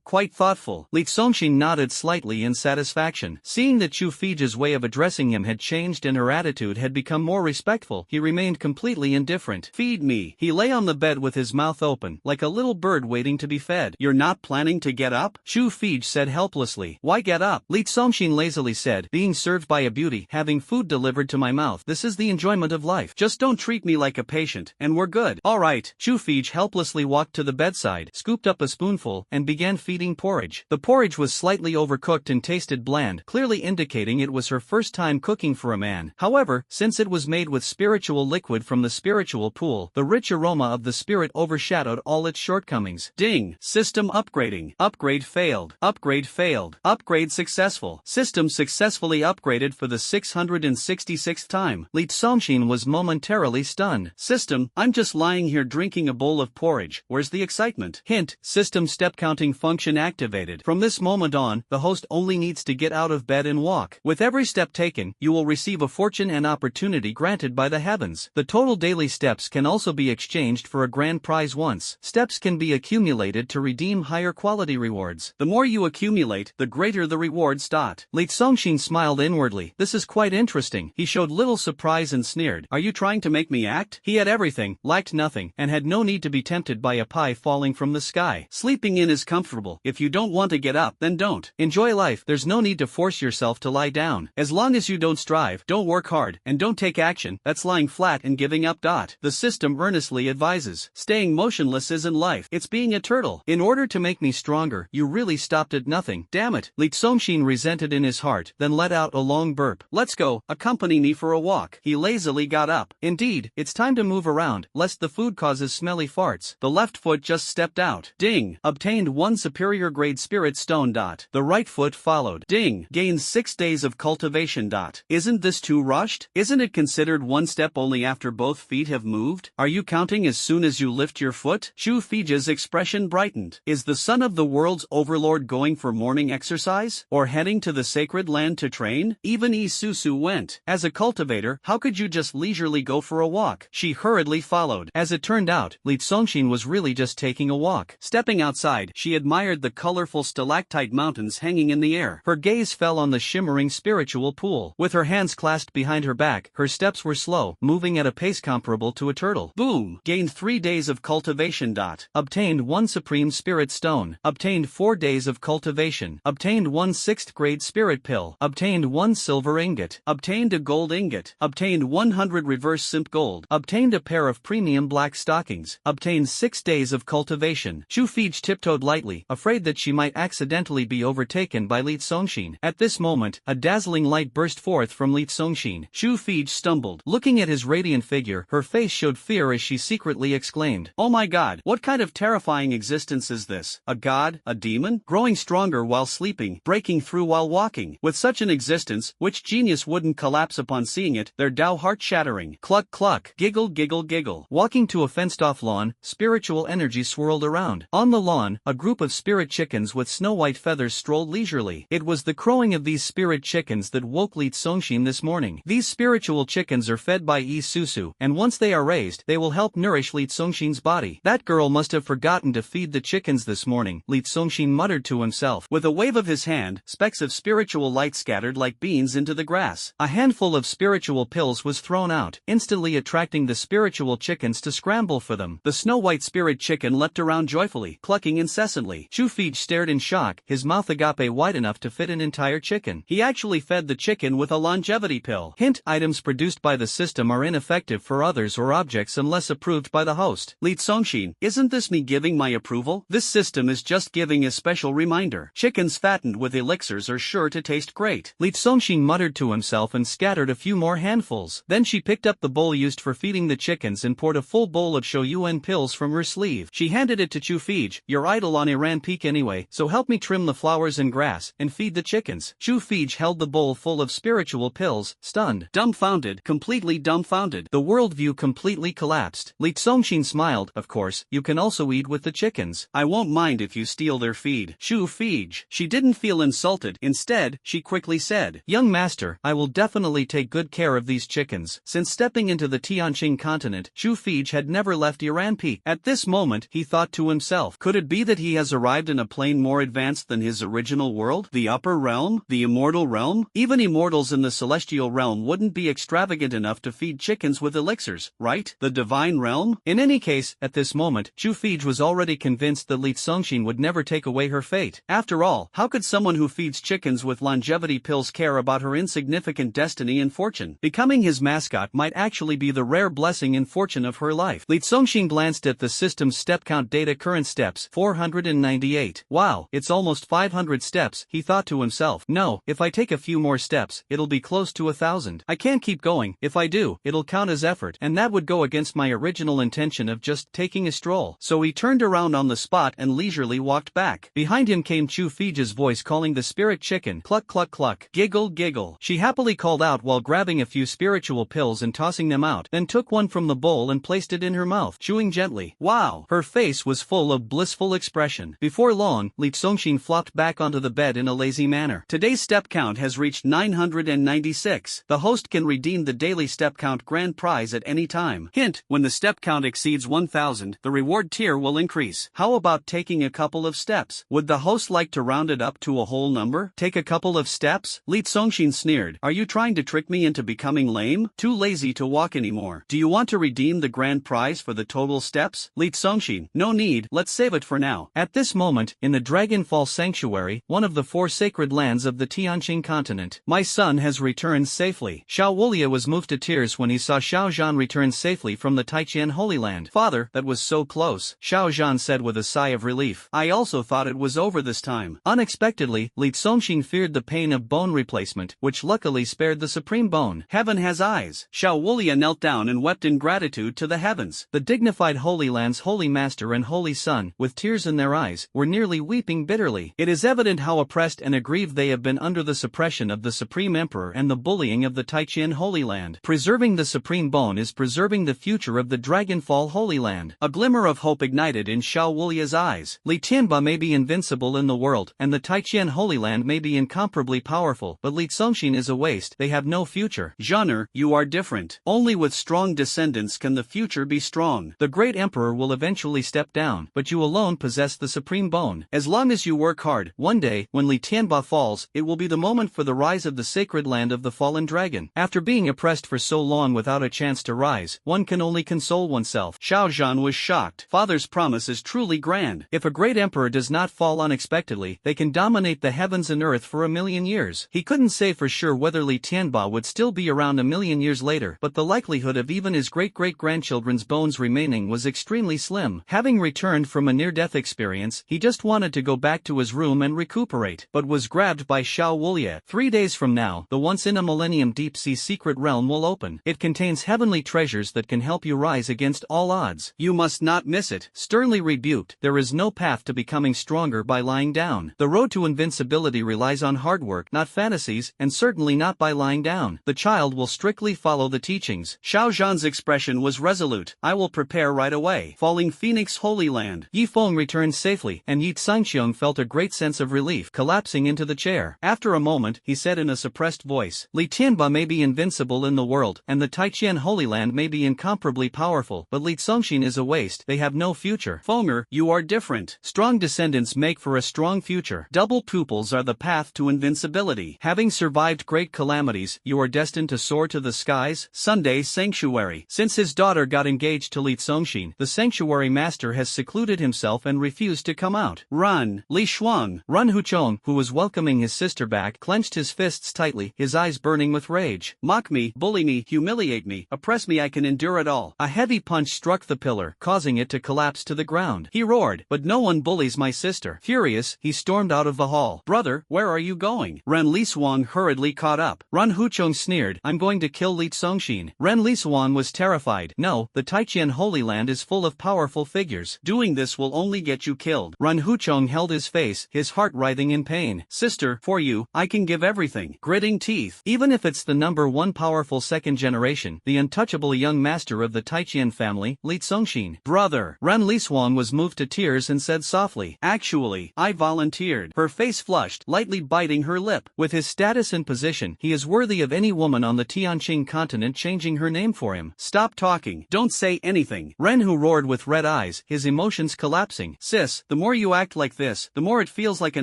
Quite thoughtful. Li Songshin nodded slightly in satisfaction. Seeing that Chu Fij's way of addressing him had changed and her attitude had become more respectful, he remained completely indifferent. Feed me. He lay on the bed with his mouth open, like a little bird waiting to be fed. You're not planning to get up? Chu Fij said helplessly. Why get up? Li Songshin lazily said, being served by a beauty, having food delivered to my mouth. This is the enjoyment of life. Just don't treat me like a patient, and we're good. Alright. Chu Fij helplessly walked to the bedside, scooped up a spoonful, and began feeding porridge. The porridge was slightly overcooked and tasted bland, clearly indicating it was her first time cooking for a man. However, since it was made with spiritual liquid from the spiritual pool, the rich aroma of the spirit overshadowed all its shortcomings. Ding! System upgrading. Upgrade failed. Upgrade failed. Upgrade successful. System successfully upgraded for the 666th time. Li Songshin was momentarily stunned. System, I'm just lying here drinking a bowl of porridge. Where's the excitement? Hint, system step counting function activated. From this moment on, the host only needs to get out of bed and walk. With every step taken, you will receive a fortune and opportunity granted by the heavens. The total daily steps can also be exchanged for a grand prize once. Steps can be accumulated to redeem higher quality rewards. The more you accumulate, the greater the rewards. Li Songshin smiled inwardly. This is quite interesting. He showed little surprise and sneered. Are you trying to make me act? He had everything, lacked nothing, and had no need to be tempted by a pie falling from the sky. Sleeping in is comfortable. If you don't want to get up, then don't. Enjoy life. There's no need to force yourself to lie down. As long as you don't strive, don't work hard, and don't take action, that's lying flat and giving up. The system earnestly advises. Staying motionless isn't life. It's being a turtle. In order to make me stronger, you really stopped at nothing. Damn it. Li Songshin resented in his heart, then let out a long burp. Let's go. Accompany me for a walk. He lazily got up. Indeed, it's time to move around, lest the food causes smelly farts. The left foot just stepped out. Ding. Obtained 1 superior grade spirit stone. The right foot followed. Ding. Gains 6 days of cultivation. Isn't this too rushed? Isn't it considered 1 step only after both feet have moved? Are you counting as soon as you lift your foot? Shu Fiji's expression brightened. Is the son of the world's overlord going for morning exercise? Or heading to the sacred land to train? Even Isusu went. As a cultivator, how could you just leisurely go for a walk? She hurriedly followed. As it turned out, Li Songshin was really just taking a walk. Stepping outside, she admired the colorful stalactite mountains hanging in the air. Her gaze fell on the shimmering spiritual pool. With her hands clasped behind her back, her steps were slow, moving at a pace comparable to a turtle. Boom! Gained 3 days of cultivation. Obtained 1 supreme spirit stone. Obtained 4 days of cultivation. Obtained 1 6th grade spirit pill. Obtained 1 silver ingot. Obtained a gold ingot. Obtained 100 reverse simp gold. Obtained a pair of premium black stockings. Obtained 6 days of cultivation. Shu Fij tiptoed lightly, afraid that she might accidentally be overtaken by Li Songshin. At this moment, a dazzling light burst forth from Li Songshin. Shu Fij stumbled. Looking at his radiant figure, her face showed fear as she secretly exclaimed, "Oh my god, what kind of terrifying existence is this? A god? A demon? Growing stronger while sleeping, breaking through while walking. With such an existence, which genius wouldn't collapse upon seeing it? Their Tao heart-shattering." Cluck cluck. Giggle giggle giggle. Walking to a fenced-off lawn, spiritual energy swirled around. On the lawn, a group of spirit chickens with snow-white feathers strolled leisurely. It was the crowing of these spirit chickens that woke Li Songshin this morning. These spiritual chickens are fed by Isusu, and once they are raised, they will help nourish Li Songshin's body. That girl must have forgotten to feed the chickens this morning, Li Songshin muttered to himself. With a wave of his hand, specks of spiritual light scattered like beans into the grass. A handful of spiritual pills was thrown out, instantly attracting the spiritual chickens to scramble for them. The snow-white spirit chicken leapt around joyfully, clucking incessantly. Shu Fij stared in shock, his mouth agape wide enough to fit an entire chicken. He actually fed the chicken with a longevity pill. Hint: items produced by the system are ineffective for others or objects unless approved by the host. Li Songshin, isn't this me giving my approval? This system is just giving a special reminder. Chickens fattened with elixirs are sure to taste great. Li Songshin muttered to himself and scattered a few more handfuls. Then she picked up the bowl used for feeding the chickens and poured a full bowl of Shoyuan pills from her sleeve. She handed it to Shu Fij. "You're idle on Iran Peak anyway, so help me trim the flowers and grass, and feed the chickens." Shu Fij held the bowl full of spiritual pills, stunned. Dumbfounded, completely dumbfounded. The worldview completely collapsed. Li Songshin smiled. "Of course, you can also eat with the chickens. I won't mind if you steal their feed." Shu Fij. She didn't feel insulted. Instead, she quickly said, "Young master, I will definitely take good care of these chickens." Since stepping into the Tianqing continent, Shu Fij had never left Iran Peak. At this moment, he thought to himself, could it be that he has arrived in a plane more advanced than his original world? The upper realm? The immortal realm? Even immortals in the celestial realm wouldn't be extravagant enough to feed chickens with elixirs, right? The divine realm? In any case, at this moment, Shu Fij was already convinced that Li Songshin would never take away her fate. After all, how could someone who feeds chickens with longevity pills care about her insignificant destiny and fortune? Becoming his mascot might actually be the rare blessing and fortune of her life. Li Songshin glanced at the system's step count data. Current steps, 498. Wow, it's almost 500 steps, he thought to himself. No, if I take a few more steps, it'll be close to 1,000. I can't keep going. If I do, it'll count as effort, and that would go against my original intention of just taking a stroll. So he turned around on the spot and leisurely walked back. Behind him came Chu Fija's voice calling the spirit chicken. Cluck cluck cluck. Giggle giggle. She happily called out while grabbing a few spiritual pills and tossing them out, then took one from the bowl and placed it in her mouth, chewing gently. Wow! Her face was full of blissful expression. Before long, Li Zongxin flopped back onto the bed in a lazy manner. Today's step count has reached 996. The host can redeem the daily step count grand prize at any time. Hint, when the step count exceeds 1000, the reward tier will increase. How about taking a couple of steps? Would the host like to round it up to a whole number? Take a couple of steps? Li Zongxin sneered. Are you trying to trick me into becoming lame? Too lazy to walk anymore. Do you want to redeem the grand prize for the total steps? Li Zongxin, no need, let's save it for now. At this moment, in the Dragonfall Sanctuary, one of the 4 sacred lands of the Tianqing continent, my son has returned safely. Xiao Wulia was moved to tears when he saw Xiao Zhan return safely from the Taiqian Holy Land. Father, that was so close, Xiao Zhan said with a sigh of relief. I also thought it was over this time. Unexpectedly, Li Zongxin feared the pain of bone replacement, which luckily spared the supreme bone. Heaven has eyes. Xiao Wulia knelt down and wept in gratitude to the heavens. The dignified Holy Land's Holy Master and Holy Son, with tears in their eyes, were nearly weeping bitterly. It is evident how oppressed and aggrieved they have been under the suppression of the Supreme Emperor and the bullying of the Taiqian Holy Land. Preserving the Supreme Bone is preserving the future of the Dragonfall Holy Land. A glimmer of hope ignited in Xiao Wulia's eyes. Li Tianba may be invincible in the world, and the Taiqian Holy Land may be incomparably powerful, but Li Zongxin is a waste. They have no future. Zhaner, you are different. Only with strong descendants can the future be strong. The great emperor will eventually step down, but you alone possess the Supreme Bone. As long as you work hard, one day, when Li Tianba falls, it will be the moment for the rise of the sacred land of the fallen dragon. After being oppressed for so long without a chance to rise, one can only console oneself. Xiao Zhan was shocked. Father's promise is truly grand. If a great emperor does not fall unexpectedly, they can dominate the heavens and earth for 1,000,000 years. He couldn't say for sure whether Li Tianba would still be around 1,000,000 years later, but the likelihood of even his great-great-grandchildren's bones remaining was extremely slim. Having returned from a near-death experience, he just wanted to go back to his room and recuperate, but was grabbed by Xiao Wulia. 3 days from now, the once-in-a-millennium deep-sea secret realm will open. It contains heavenly treasures that can help you rise against all odds. You must not miss it. Sternly rebuked, there is no path to becoming stronger by lying down. The road to invincibility relies on hard work, not fantasies, and certainly not by lying down. The child will strictly follow the teachings. Xiao Zhan's expression was resolute. I will prepare right away. Falling Phoenix Holy Land. Yi Feng returned safely, and Yi Zhangxiong felt a great sense of relief, collapsing into the chair. After a moment, he said in a suppressed voice, Li Tianba may be invincible in the world, and the Taiqian Holy Land may be incomparably powerful, but Li Zongxin is a waste. They have no future. Fenger, you are different. Strong descendants make for a strong future. Double pupils are the path to invincibility. Having survived great calamities, you are destined to soar to the skies. Sunday Sanctuary. Since his daughter got engaged to Li Zongxin, the sanctuary master has secluded himself and refused to come out. Run, Li Shuang. Run Huchong, who was welcoming his sister back, clenched his fists tightly, his eyes burning with rage. Mock me, bully me, humiliate me, oppress me, I can endure it all. A heavy punch struck the pillar, causing it to collapse to the ground. He roared, but no one bullies my sister. Furious, he stormed out of the hall. Brother, where are you going? Ren Liswang hurriedly caught up. Run Huchong sneered, I'm going to kill Li Zongxin. Ren Liswang was terrified. No, the Taiqian Holy Land is full of powerful figures. Doing this will only get you killed. Run Huchong held his face, his heart writhing in pain. Sister, for you, I can give everything. Gritting teeth. Even if it's the number one powerful second generation, the untouchable young master of the Taiqian family, Li Zongxin. Brother. Ren Liswang was moved to tears and said softly, Actually, I volunteered. Her face flushed, lightly biting her lip. With his status and position, he is worthy of any woman on the Tianqing continent changing her name for him. Stop talking. Don't say anything. Ren Hu roared with red eyes, his emotions collapsing. Sis, the more you act like this, the more it feels like a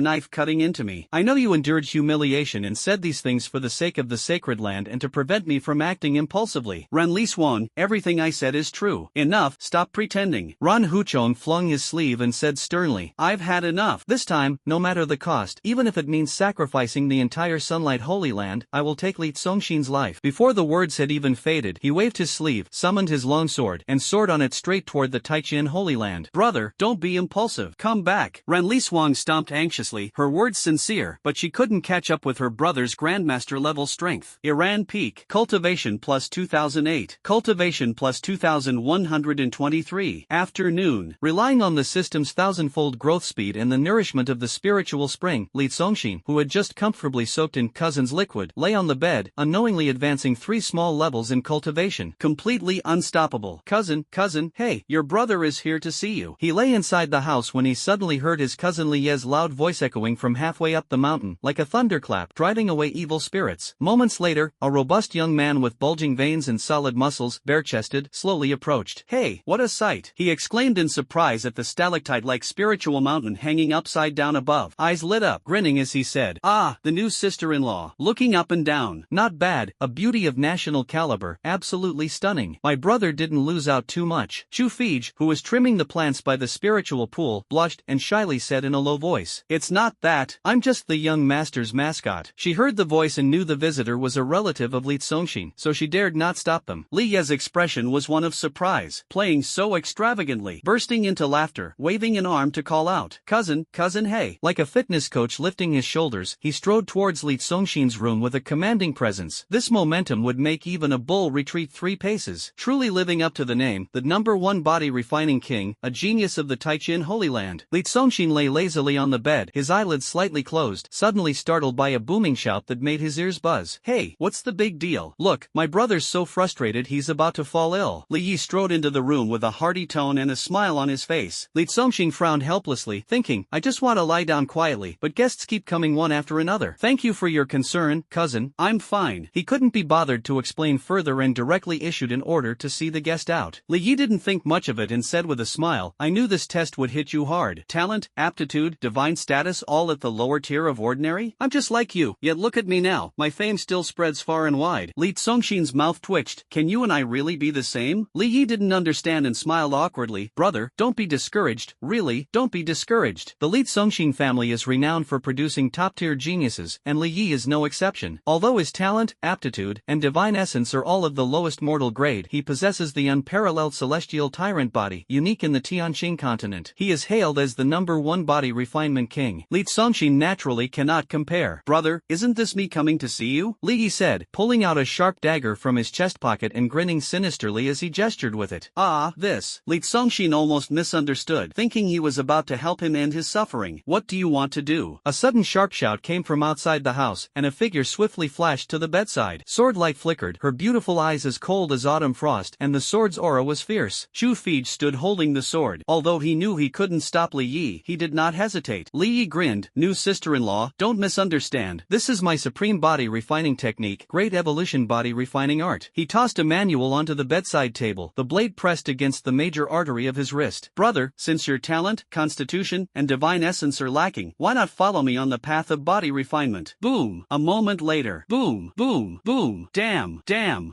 knife cutting into me. I know you endured humiliation and said these things for the sake of the sacred land and to prevent me from acting impulsively. Ren Liswang, everything I said is true. Enough, stop pretending. Ran Huchong flung his sleeve and said sternly, I've had enough. This time, no matter the cost, even if it means sacrificing the entire Sunlight Holy Land, I will take Li Zongxin's life. Before the words had even faded, he waved his sleeve, summoned his longsword, and soared on it straight toward the Taiqian Holy Land. Brother, don't be impulsive. Come back. Ren Liswang stomped anxiously, her words sincere, but she couldn't catch up with her brother's Grandmaster-level strength. Iran Peak. Cultivation plus 2008. Cultivation plus 2123. Afternoon. Relying on the system's 1000 tenfold growth speed and the nourishment of the spiritual spring. Li Songshin, who had just comfortably soaked in cousin's liquid, lay on the bed, unknowingly advancing 3 small levels in cultivation. Completely unstoppable. Cousin, hey, your brother is here to see you. He lay inside the house when he suddenly heard his cousin Lie's loud voice echoing from halfway up the mountain, like a thunderclap, driving away evil spirits. Moments later, a robust young man with bulging veins and solid muscles, bare-chested, slowly approached. Hey, what a sight! He exclaimed in surprise at the stalactite-like spiritual mountain hanging upside down above. Eyes lit up, grinning as he said, "Ah, the new sister-in-law." Looking up and down. Not bad, a beauty of national caliber, absolutely stunning. My brother didn't lose out too much. Chu Fij, who was trimming the plants by the spiritual pool, blushed and shyly said in a low voice, "It's not that. I'm just the young master's mascot." She heard the voice and knew the visitor was a relative of Li Songshin, so she dared not stop them. Li Ye's expression was one of surprise, playing so extravagantly, bursting into laughter, waving an arm to call out, cousin, hey." Like a fitness coach lifting his shoulders, he strode towards Li Songshin's room with a commanding presence. This momentum would make even a bull retreat 3 paces. Truly living up to the name, the #1 body refining king, a genius of the Taichin Holy Land. Li Songshin lay lazily on the bed, his eyelids slightly closed, suddenly startled by a booming shout that made his ears buzz. "Hey, what's the big deal? Look, my brother's so frustrated he's about to fall ill." Li Yi strode into the room with a hearty tone and a smile on his face. Li Songshin frowned helplessly, thinking, I just want to lie down quietly, but guests keep coming one after another. Thank you for your concern, cousin. I'm fine. He couldn't be bothered to explain further and directly issued an order to see the guest out. Li Yi didn't think much of it and said with a smile, I knew this test would hit you hard. Talent, aptitude, divine status all at the lower tier of ordinary? I'm just like you, yet look at me now, my fame still spreads far and wide. Li Songshin's mouth twitched. Can you and I really be the same? Li Yi didn't understand and smiled awkwardly. Brother, don't be discouraged, really, don't be discouraged. The Li Songshin family is renowned for producing top-tier geniuses, and Li Yi is no exception. Although his talent, aptitude, and divine essence are all of the lowest mortal grade, he possesses the unparalleled celestial tyrant body, unique in the Tianqing continent. He is hailed as the #1 body refinement king. Li Songshin naturally cannot compare. Brother, isn't this me coming to see you? Li Yi said, pulling out a sharp dagger from his chest pocket and grinning sinisterly as he gestured with it. Ah, this. Li Songshin almost misunderstood, thinking he was about to help him end his suffering. What do you want to do? A sudden sharp shout came from outside the house, and a figure swiftly flashed to the bedside. Sword-light flickered, her beautiful eyes as cold as autumn frost, and the sword's aura was fierce. Chu Fij stood holding the sword. Although he knew he couldn't stop Li Yi, he did not hesitate. Li Yi grinned. New sister-in-law, don't misunderstand. This is my supreme body refining technique, great evolution body refining art. He tossed a manual onto the bedside table, the blade pressed against the major artery of his wrist. Brother, since your talent, constitution, and divine essence are lacking, why not follow me on the path of body refinement? Boom. A moment later. Boom, boom, boom. Damn.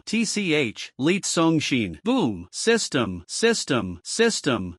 TCH. Li Songshin. Boom. System.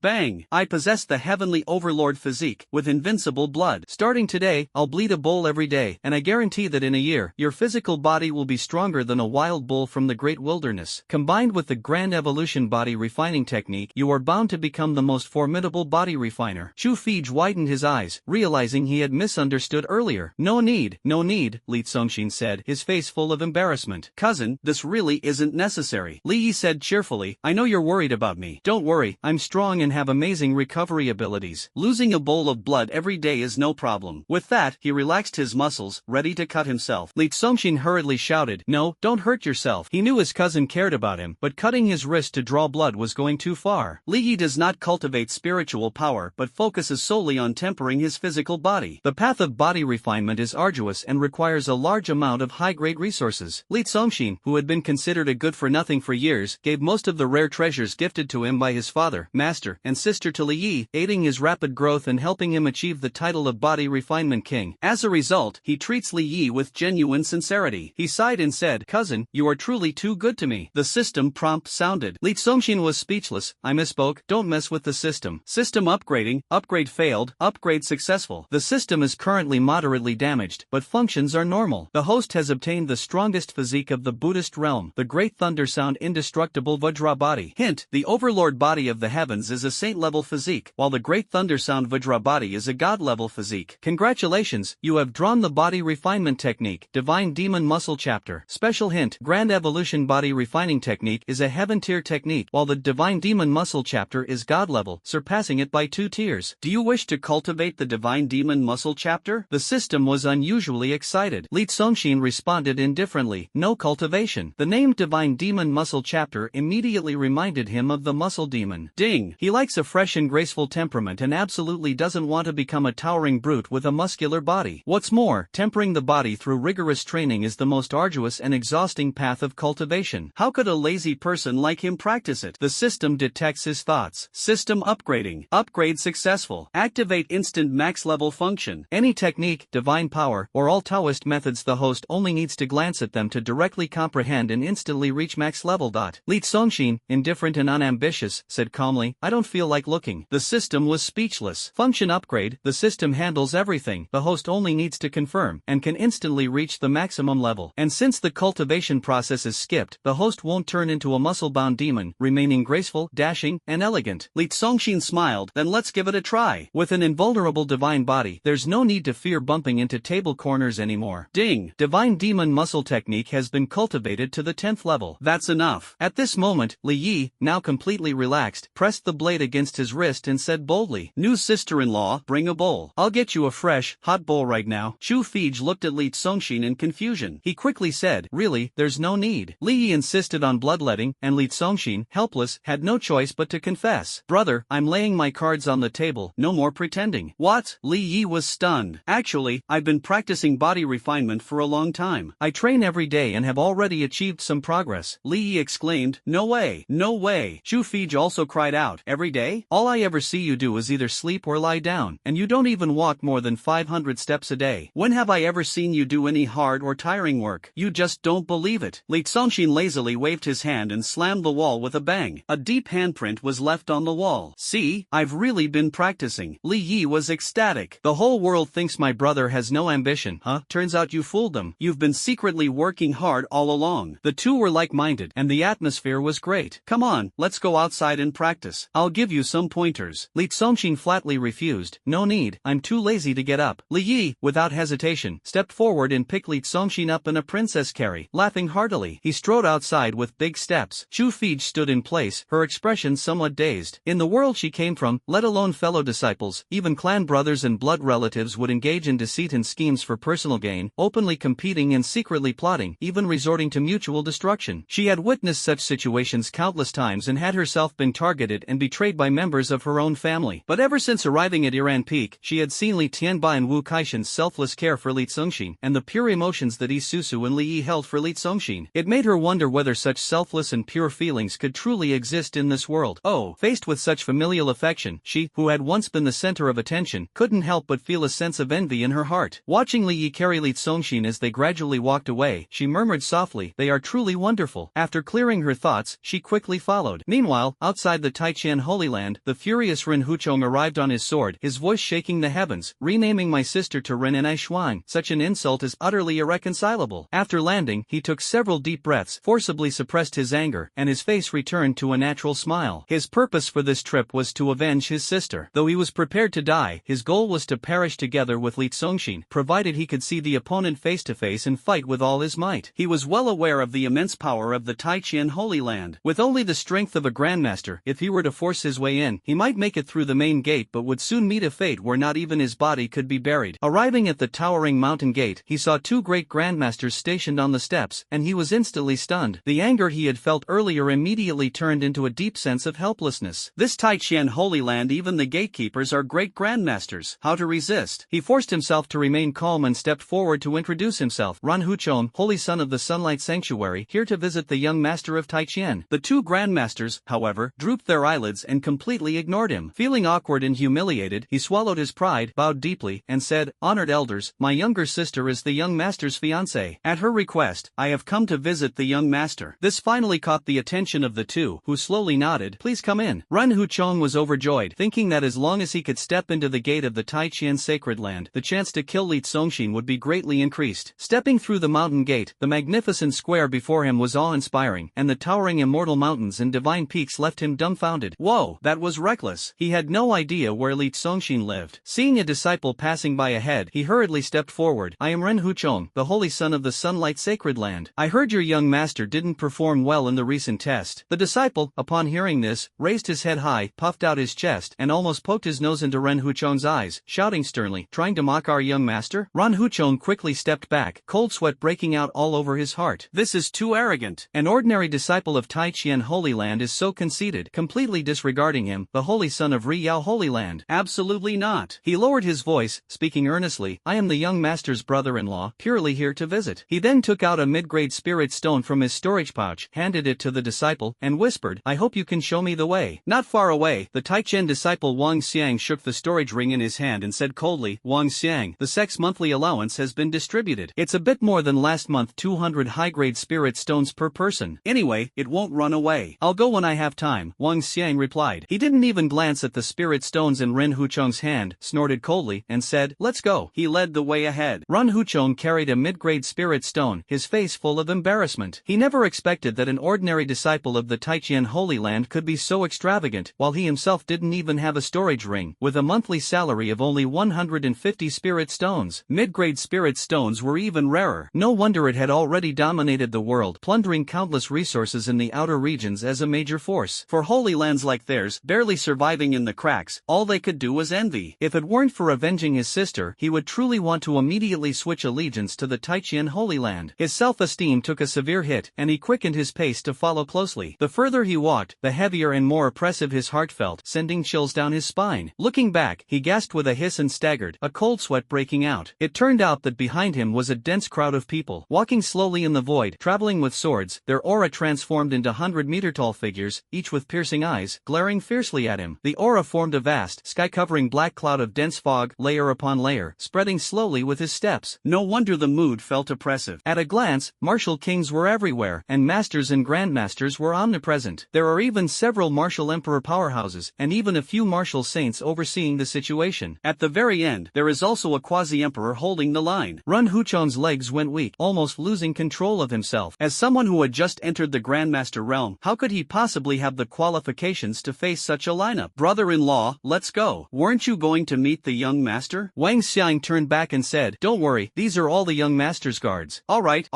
Bang. I possess the heavenly overlord physique, with invincible blood. Starting today, I'll bleed a bull every day, and I guarantee that in a year, your physical body will be stronger than a wild bull from the great wilderness. Combined with the grand evolution body refining technique, you are bound to become the most formidable body refiner. Chu Fij widened his eyes, realizing he had misunderstood earlier. No need, Li Songshin said, his face full of embarrassment. Cousin, this really isn't necessary. Li Yi said cheerfully, I know you're worried about me. Don't worry, I'm strong and have amazing recovery abilities. Losing a bowl of blood every day is no problem. With that, he relaxed his muscles, ready to cut himself. Li Songshin hurriedly shouted, no, don't hurt yourself. He knew his cousin cared about him, but cutting his wrist to draw blood was going too far. Li Yi does not cultivate spiritual power but focuses solely on tempering his physical body. The path of body refinement is arduous and requires a large amount of high-grade resources. Li Songshin, who had been considered a good-for-nothing for years, gave most of the rare treasures gifted to him by his father, master, and sister to Li Yi, aiding his rapid growth and helping him achieve the title of body refinement king. As a result, he treats Li Yi with genuine sincerity. He sighed and said, Cousin, you are truly too good to me. The system prompt sounded. Li Songshin was speechless. I misspoke. Don't mess with the system. System upgrading. Upgrade failed. Upgrade successful. The system is currently moderately damaged, but functions are normal. The host has obtained the strongest physique of the Buddhist realm, the great thunder sound indestructible Vajra body. Hint, the overlord body of the heavens is a saint-level physique, while the great thunder sound Vajra body is a god-level physique. Congratulations, you have drawn the body refinement technique, divine demon muscle chapter. Special hint, grand evolution body refining technique is a heaven tier technique, while the divine demon muscle chapter is god level, surpassing it by 2 tears. Do you wish to cultivate the Divine Demon Muscle chapter? The system was unusually excited. Li Congxin responded indifferently, no cultivation. The name Divine Demon Muscle chapter immediately reminded him of the muscle demon. Ding! He likes a fresh and graceful temperament and absolutely doesn't want to become a towering brute with a muscular body. What's more, tempering the body through rigorous training is the most arduous and exhausting path of cultivation. How could a lazy person like him practice it? The system detects his thoughts. System upgrading. Upgrade successful. Activate instant max level function. Any technique, divine power, or all Taoist methods, the host only needs to glance at them to directly comprehend and instantly reach max level. Li Congxin, indifferent and unambitious, said calmly, I don't feel like looking. The system was speechless. Function upgrade. The system handles everything. The host only needs to confirm, and can instantly reach the maximum level. And since the cultivation process is skipped, the host won't turn into a muscle-bound demon, remaining graceful, dashing, and elegant. Li Congxin smiled, then let's give it a try. With an invulnerable divine body, there's no need to fear bumping into table corners anymore. Ding! Divine demon muscle technique has been cultivated to the 10th level. That's enough. At this moment, Li Yi, now completely relaxed, pressed the blade against his wrist and said boldly, New sister-in-law, bring a bowl. I'll get you a fresh, hot bowl right now. Chu Fij looked at Li Congxin in confusion. He quickly said, really, there's no need. Li Yi insisted on bloodletting, and Li Congxin, helpless, had no choice but to confess. Brother, I'm laying my cards on the table, no more pretending. What? Li Yi was stunned. Actually, I've been practicing body refinement for a long time. I train every day and have already achieved some progress. Li Yi exclaimed, no way, no way. Chu Fij also cried out, every day? All I ever see you do is either sleep or lie down, and you don't even walk more than 500 steps a day. When have I ever seen you do any hard or tiring work? You just don't believe it. Li Congxin lazily waved his hand and slammed the wall with a bang. A deep handprint was left on the wall. See, I've really been practicing. Li Yi was ecstatic. The whole world thinks my brother has no ambition, huh? Turns out you fooled them. You've been secretly working hard all along. The two were like-minded, and the atmosphere was great. Come on, let's go outside and practice. I'll give you some pointers. Li Congxin flatly refused. No need, I'm too lazy to get up. Li Yi, without hesitation, stepped forward and picked Li Congxin up in a princess carry. Laughing heartily, he strode outside with big steps. Chu Fij stood in place, her expression somewhat dazed. In the world she came from, let alone fellow disciples, even clan brothers and blood relatives would engage in deceit and schemes for personal gain, openly competing and secretly plotting, even resorting to mutual destruction. She had witnessed such situations countless times and had herself been targeted and betrayed by members of her own family. But ever since arriving at Iran Peak, she had seen Li Tianbai and Wu Kaishan's selfless care for Li Congxin, and the pure emotions that Isusu and Li Yi held for Li Congxin. It made her wonder whether such selfless and pure feelings could truly exist in this world. Oh, faced with such familial affection, she, who had once been the center of attention, couldn't help but feel a sense of envy in her heart. Watching Li Yi carry Li Congxin as they gradually walked away, she murmured softly, they are truly wonderful. After clearing her thoughts, she quickly followed. Meanwhile, outside the Taijian Holy Land, the furious Ren Huchong arrived on his sword, his voice shaking the heavens, renaming my sister to Ren and Aishuang. Such an insult is utterly irreconcilable. After landing, he took several deep breaths, forcibly suppressed his anger, and his face returned to a natural smile. His purpose for this trip was to avenge his sister. Though he was prepared to die, his goal was to perish together with Li Congxin, provided he could see the opponent face to face and fight with all his might. He was well aware of the immense power of the Taijian Holy Land. With only the strength of a grandmaster, if he were to force his way in, he might make it through the main gate but would soon meet a fate where not even his body could be buried. Arriving at the towering mountain gate, he saw two great grandmasters stationed on the steps, and he was instantly stunned. The anger he had felt earlier immediately turned into a deep sense of helplessness. This Taijian Holy Land, even the gatekeepers are great grandmasters. How to resist? He forced himself to remain calm and stepped forward to introduce himself. Ran Huchong, holy son of the Sunlight Sanctuary, here to visit the young master of Taijian. The two grandmasters, however, drooped their eyelids and completely ignored him. Feeling awkward and humiliated, he swallowed his pride, bowed deeply, and said, Honored elders, my younger sister is the young master's fiancée. At her request, I have come to visit the young master. This finally caught the attention of the two, who slowly nodded. Please come in. Ran Huchong was overjoyed, thinking that as long as he could step into the gate of the Taijian sacred land, the chance to kill Li Congxin would be greatly increased. Stepping through the mountain gate, the magnificent square before him was awe-inspiring, and the towering immortal mountains and divine peaks left him dumbfounded. Whoa, that was reckless. He had no idea where Li Congxin lived. Seeing a disciple passing by ahead, he hurriedly stepped forward. I am Ren Huchong, the holy son of the Sunlight Sacred Land. I heard your young master didn't perform well in the recent test. The disciple, upon hearing this, raised his head high, puffed out his chest, chest and almost poked his nose into Ren Huchong's eyes, shouting sternly, "Trying to mock our young master?" Ren Huchong quickly stepped back, cold sweat breaking out all over his heart. This is too arrogant. An ordinary disciple of Tai Qian Holy Land is so conceited, completely disregarding him, the holy son of Riyao Holy Land. Absolutely not. He lowered his voice, speaking earnestly, "I am the young master's brother-in-law, purely here to visit." He then took out a mid-grade spirit stone from his storage pouch, handed it to the disciple, and whispered, "I hope you can show me the way." Not far away, the Taichen disciple Wang Xiang shook the storage ring in his hand and said coldly, "Wang Xiang, the sect's monthly allowance has been distributed. It's a bit more than last month, 200 high-grade spirit stones per person. Anyway, it won't run away. I'll go when I have time," Wang Xiang replied. He didn't even glance at the spirit stones in Ren Huchong's hand, snorted coldly, and said, "Let's go." He led the way ahead. Ren Huchong carried a mid-grade spirit stone, his face full of embarrassment. He never expected that an ordinary disciple of the Taichen Holy Land could be so extravagant, while he himself didn't even have a storage ring, with a monthly salary of only 150 spirit stones. Mid-grade spirit stones were even rarer. No wonder it had already dominated the world, plundering countless resources in the outer regions as a major force. For holy lands like theirs, barely surviving in the cracks, all they could do was envy. If it weren't for avenging his sister, he would truly want to immediately switch allegiance to the Taichen Holy Land. His self-esteem took a severe hit, and he quickened his pace to follow closely. The further he walked, the heavier and more oppressive his heart felt, sending chills down his spine. Looking back, he gasped with a hiss and staggered, a cold sweat breaking out. It turned out that behind him was a dense crowd of people, walking slowly in the void, traveling with swords, their aura transformed into 100-meter-tall figures, each with piercing eyes, glaring fiercely at him. The aura formed a vast, sky-covering black cloud of dense fog, layer upon layer, spreading slowly with his steps. No wonder the mood felt oppressive. At a glance, martial kings were everywhere, and masters and grandmasters were omnipresent. There are even several martial emperor powerhouses, and even a few martial saints overseeing the situation. At the very end, there is also a quasi-emperor holding the line. Ren Huchong's legs went weak, almost losing control of himself. As someone who had just entered the Grandmaster realm, how could he possibly have the qualifications to face such a lineup? Brother-in-law, let's go. Weren't you going to meet the young master? Wang Xiang turned back and said, "Don't worry, these are all the young master's guards." All right.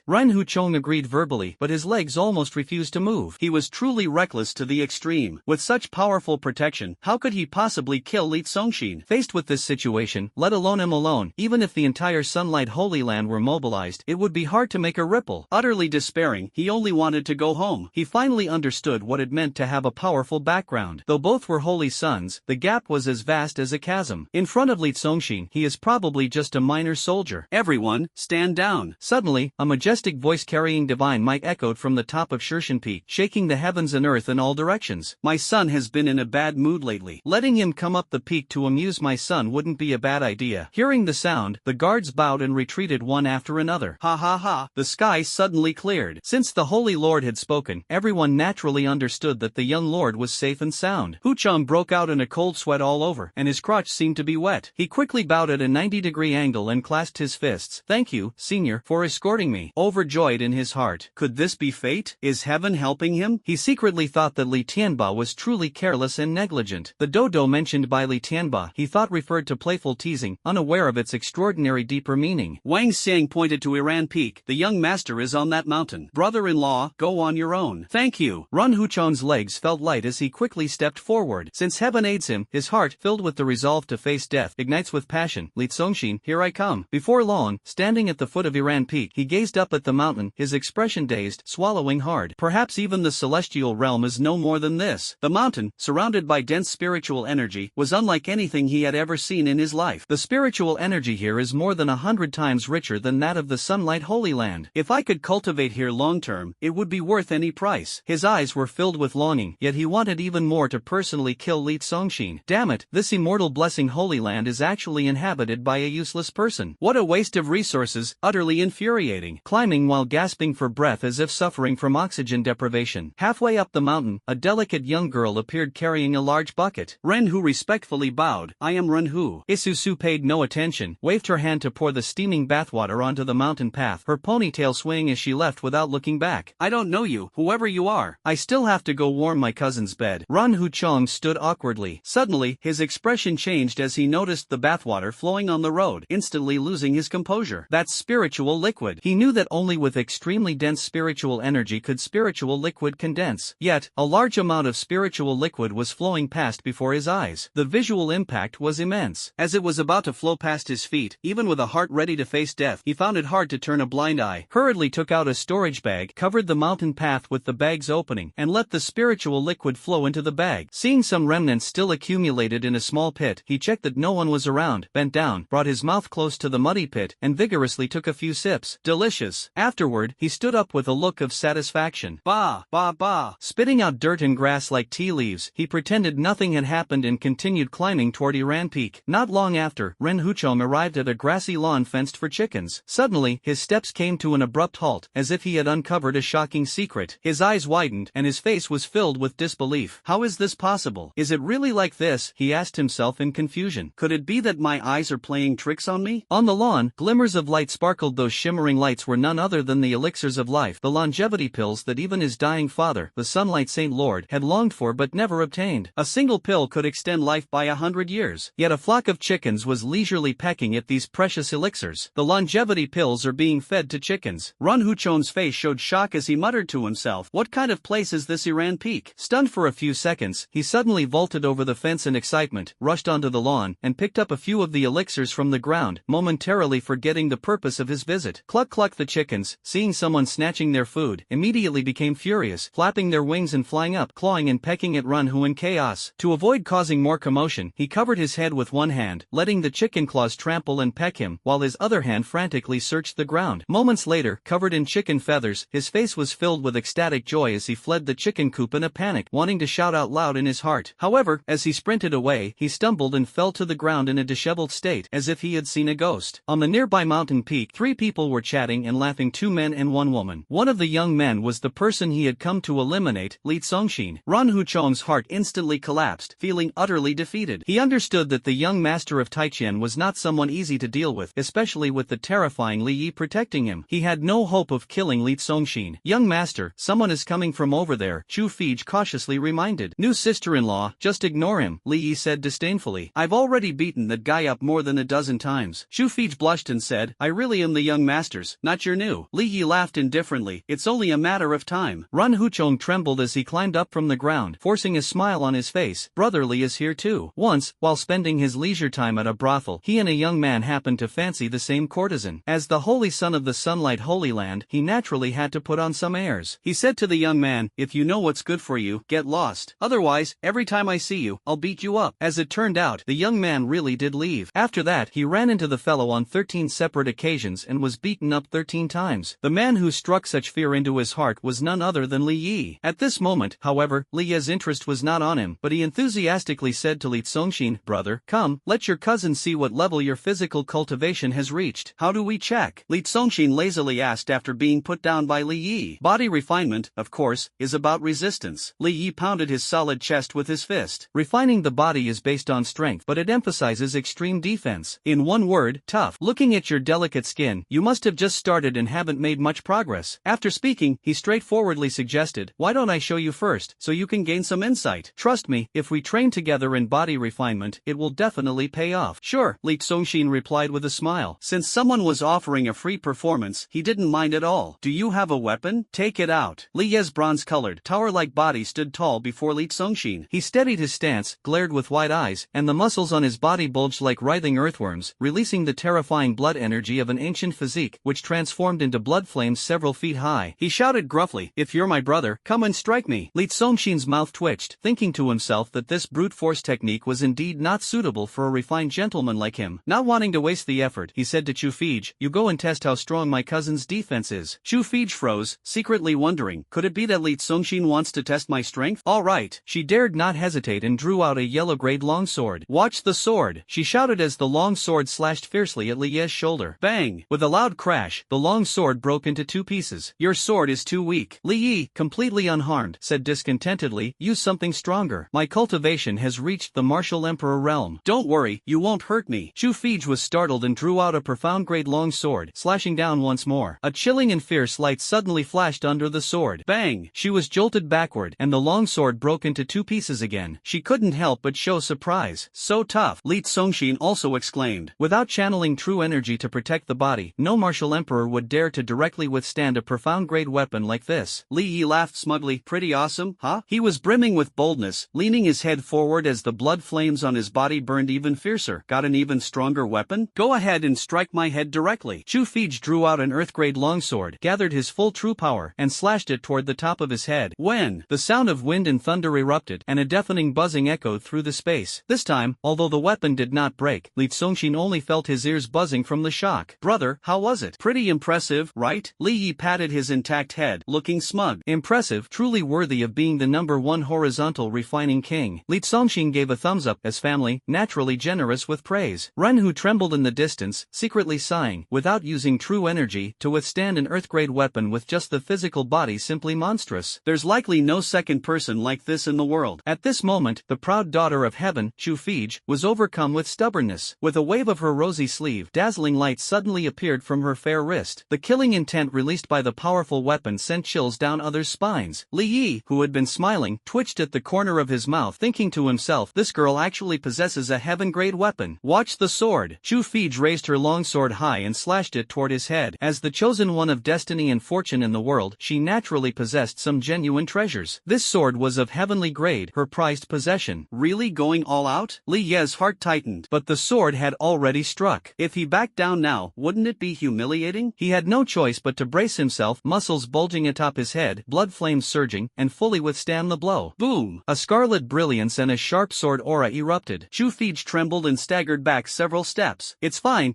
Ren Huchong agreed verbally, but his legs almost refused to move. He was truly reckless to the extreme. With such powerful protection, how could he possibly kill Li Songshin? Faced with this situation, let alone him alone, even if the entire Sunlight Holy Land were mobilized, it would be hard to make a ripple. Utterly despairing, he only wanted to go home. He finally understood what it meant to have a powerful background. Though both were holy sons, the gap was as vast as a chasm. In front of Li Songshin, he is probably just a minor soldier. Everyone, stand down. Suddenly, a majestic voice carrying divine might echoed from the top of Shirshan Peak, shaking the heavens and earth in all directions. My son has been in a bad mood lately. Letting him come up the peak to amuse my son wouldn't be a bad idea. Hearing the sound, the guards bowed and retreated one after another. Ha ha ha, the sky suddenly cleared. Since the Holy Lord had spoken, everyone naturally understood that the young lord was safe and sound. Huchong broke out in a cold sweat all over, and his crotch seemed to be wet. He quickly bowed at a 90-degree angle and clasped his fists. "Thank you, senior, for escorting me." Overjoyed in his heart. Could this be fate? Is heaven helping him? He secretly thought that Li Tianba was truly careless and negligent. The dodo mentioned by Li Tianba he thought referred to playful teasing, unaware of its extraordinary deeper meaning. Wang Xiang pointed to Iran Peak. The young master is on that mountain. Brother-in-law, go on your own. Thank you. Ren Huchong's legs felt light as he quickly stepped forward. Since heaven aids him, his heart, filled with the resolve to face death, ignites with passion. "Li Songshin, here I come." Before long, standing at the foot of Iran Peak, he gazed up at the mountain, his expression dazed, swallowing hard. Perhaps even the celestial realm is no more than this. The mountain, surrounded by dense spiritual energy, was unlike anything he had ever seen in his life. The spiritual energy here is more than 100 times richer than that of the Sunlight Holy Land. If I could cultivate here long-term, it would be worth any price. His eyes were filled with longing, yet he wanted even more to personally kill Li Songshin. Damn it, this immortal blessing Holy Land is actually inhabited by a useless person. What a waste of resources, utterly infuriating. Climbing while gasping for breath as if suffering from oxygen deprivation. Halfway up the mountain, a delicate young girl appeared carrying a large bucket. Ren Hu respectfully bowed. "I am Ren Hu." Isusu paid no attention, waved her hand to pour the steaming bathwater onto the mountain path, her ponytail swaying as she left without looking back. "I don't know you, whoever you are. I still have to go warm my cousin's bed." Ren Huchong stood awkwardly. Suddenly, his expression changed as he noticed the bathwater flowing on the road, instantly losing his composure. That's spiritual liquid. He knew that only with extremely dense spiritual energy could spiritual liquid condense. Yet, a large amount of spiritual liquid was flowing flying past before his eyes. The visual impact was immense. As it was about to flow past his feet, even with a heart ready to face death, he found it hard to turn a blind eye. Hurriedly took out a storage bag, covered the mountain path with the bag's opening, and let the spiritual liquid flow into the bag. Seeing some remnants still accumulated in a small pit, he checked that no one was around, bent down, brought his mouth close to the muddy pit, and vigorously took a few sips. Delicious. Afterward, he stood up with a look of satisfaction. Bah, bah, bah. Spitting out dirt and grass like tea leaves, he pretended nothing had happened and continued climbing toward Iran Peak. Not long after, Ren Huchong arrived at a grassy lawn fenced for chickens. Suddenly, his steps came to an abrupt halt, as if he had uncovered a shocking secret. His eyes widened, and his face was filled with disbelief. How is this possible? Is it really like this? He asked himself in confusion. Could it be that my eyes are playing tricks on me? On the lawn, glimmers of light sparkled. Those shimmering lights were none other than the elixirs of life, the longevity pills that even his dying father, the Sunlight Saint Lord, had longed for but never obtained. A single pill could extend life by 100 years. Yet a flock of chickens was leisurely pecking at these precious elixirs. The longevity pills are being fed to chickens. Ren Huchong's face showed shock as he muttered to himself, what kind of place is this Iran Peak? Stunned for a few seconds, he suddenly vaulted over the fence in excitement, rushed onto the lawn, and picked up a few of the elixirs from the ground, momentarily forgetting the purpose of his visit. Cluck cluck. The chickens, seeing someone snatching their food, immediately became furious, flapping their wings and flying up, clawing and pecking at Ren Hu in chaos. To avoid causing more commotion, he covered his head with one hand, letting the chicken claws trample and peck him, while his other hand frantically searched the ground. Moments later, covered in chicken feathers, his face was filled with ecstatic joy as he fled the chicken coop in a panic, wanting to shout out loud in his heart. However, as he sprinted away, he stumbled and fell to the ground in a disheveled state, as if he had seen a ghost. On the nearby mountain peak, 3 people were chatting and laughing, 2 men and 1 woman. One of the young men was the person he had come to eliminate, Li Tsongxin. Ren Huchong's heart instantly collapsed, feeling utterly defeated. He understood that the young master of Taijian was not someone easy to deal with, especially with the terrifying Li Yi protecting him. He had no hope of killing Li Tsongxin. Young master, someone is coming from over there, Chu Fij cautiously reminded. New sister-in-law, just ignore him, Li Yi said disdainfully. I've already beaten that guy up more than a dozen times. Chu Fij blushed and said, I really am the young master's, not your new. Li Yi laughed indifferently, it's only a matter of time. Ren Huchong trembled as he climbed up from the ground, forcing a smile on his face. Brother Li is here too. Once, while spending his leisure time at a brothel, he and a young man happened to fancy the same courtesan. As the holy son of the Sunlight Holy Land, he naturally had to put on some airs. He said to the young man, if you know what's good for you, get lost. Otherwise, every time I see you, I'll beat you up. As it turned out, the young man really did leave. After that, he ran into the fellow on 13 separate occasions and was beaten up 13 times. The man who struck such fear into his heart was none other than Li Yi. At this moment, however, Li Yi's interest was not on him, but he enthusiastically said to Li Tsongxin, brother, come, let your cousin see what level your physical cultivation has reached. How do we check? Li Tsongxin lazily asked after being put down by Li Yi. Body refinement, of course, is about resistance. Li Yi pounded his solid chest with his fist. Refining the body is based on strength, but it emphasizes extreme defense. In one word, tough. Looking at your delicate skin, you must have just started and haven't made much progress. After speaking, he straightforwardly suggested, why don't I show you first, so you can gain some insight? Trust me, if we train together in body refinement, it will definitely pay off. Sure, Li Tsongxin replied with a smile. Since someone was offering a free performance, he didn't mind at all. Do you have a weapon? Take it out. Li Yi's bronze-colored, tower-like body stood tall before Li Tsongxin. He steadied his stance, glared with wide eyes, and the muscles on his body bulged like writhing earthworms, releasing the terrifying blood energy of an ancient physique, which transformed into blood flames several feet high. He shouted gruffly, if you're my brother, come and strike me. Li Tsongxin's mouth twitched, thinking to himself that this brute force technique was indeed not suitable for a refined gentleman like him. Not wanting to waste the effort, he said to Chu Fij, you go and test how strong my cousin's defense is. Chu Fij froze, secretly wondering, could it be that Li Tsongxin wants to test my strength? All right. She dared not hesitate and drew out a yellow-grade longsword. Watch the sword, she shouted as the long sword slashed fiercely at Li Yi's shoulder. Bang! With a loud crash, the long sword broke into 2 pieces. Your sword is too weak. Li Yi, completely unharmed, said discontentedly, use something stronger. My cultivation has reached the martial emperor realm. Don't worry, you won't hurt me. Chu Fij was startled and drew out a profound grade long sword, slashing down once more. A chilling and fierce light suddenly flashed under the sword. Bang! She was jolted backward, and the long sword broke into 2 pieces again. She couldn't help but show surprise. So tough, Li Tsongxin also exclaimed. Without channeling true energy to protect the body, no martial emperor would dare to directly withstand a profound grade weapon like this. Li Yi laughed smugly. Pretty awesome, huh? He was brimming with boldness, leaning his head forward as the blood flames on his body burned even fiercer. Got an even stronger weapon? Go ahead and strike my head directly. Chu Fij drew out an earth-grade longsword, gathered his full true power, and slashed it toward the top of his head. When the sound of wind and thunder erupted, and a deafening buzzing echoed through the space. This time, although the weapon did not break, Li Congxin only felt his ears buzzing from the shock. Brother, how was it? Pretty impressive, right? Li Yi patted his intact head, looking smug. Impressive, truly worthy of being the #1 horizontal refining king. Li Congxin gave a thumbs up, as family, naturally generous with praise. Ren, who trembled in the distance, secretly sighing, without using true energy, to withstand an earth-grade weapon with just the physical body simply monstrous. There's likely no second person like this in the world. At this moment, the proud daughter of heaven, Chu Fij, was overcome with stubbornness. With a wave of her rosy sleeve, dazzling light suddenly appeared from her fair wrist. The killing intent released by the powerful weapon sent chills down others' spines. Li Yi, who had been smiling, twitched at the corner of his mouth, thinking to himself, this girl actually possesses a heaven-grade weapon. Watch the sword. Chu Fij raised her longsword high and slashed it toward his head. As the chosen one of destiny and fortune in the world, she naturally possessed some genuine treasures. This sword was of heavenly grade, her prized possession. Really going all out? Li Ye's heart tightened. But the sword had already struck. If he backed down now, wouldn't it be humiliating? He had no choice but to brace himself, muscles bulging atop his head, blood flames surging, and fully withstand the blow. Boom! A scarlet brilliance and a sharp sword aura erupted. Chu Fij trembled and staggered back several steps. It's fine,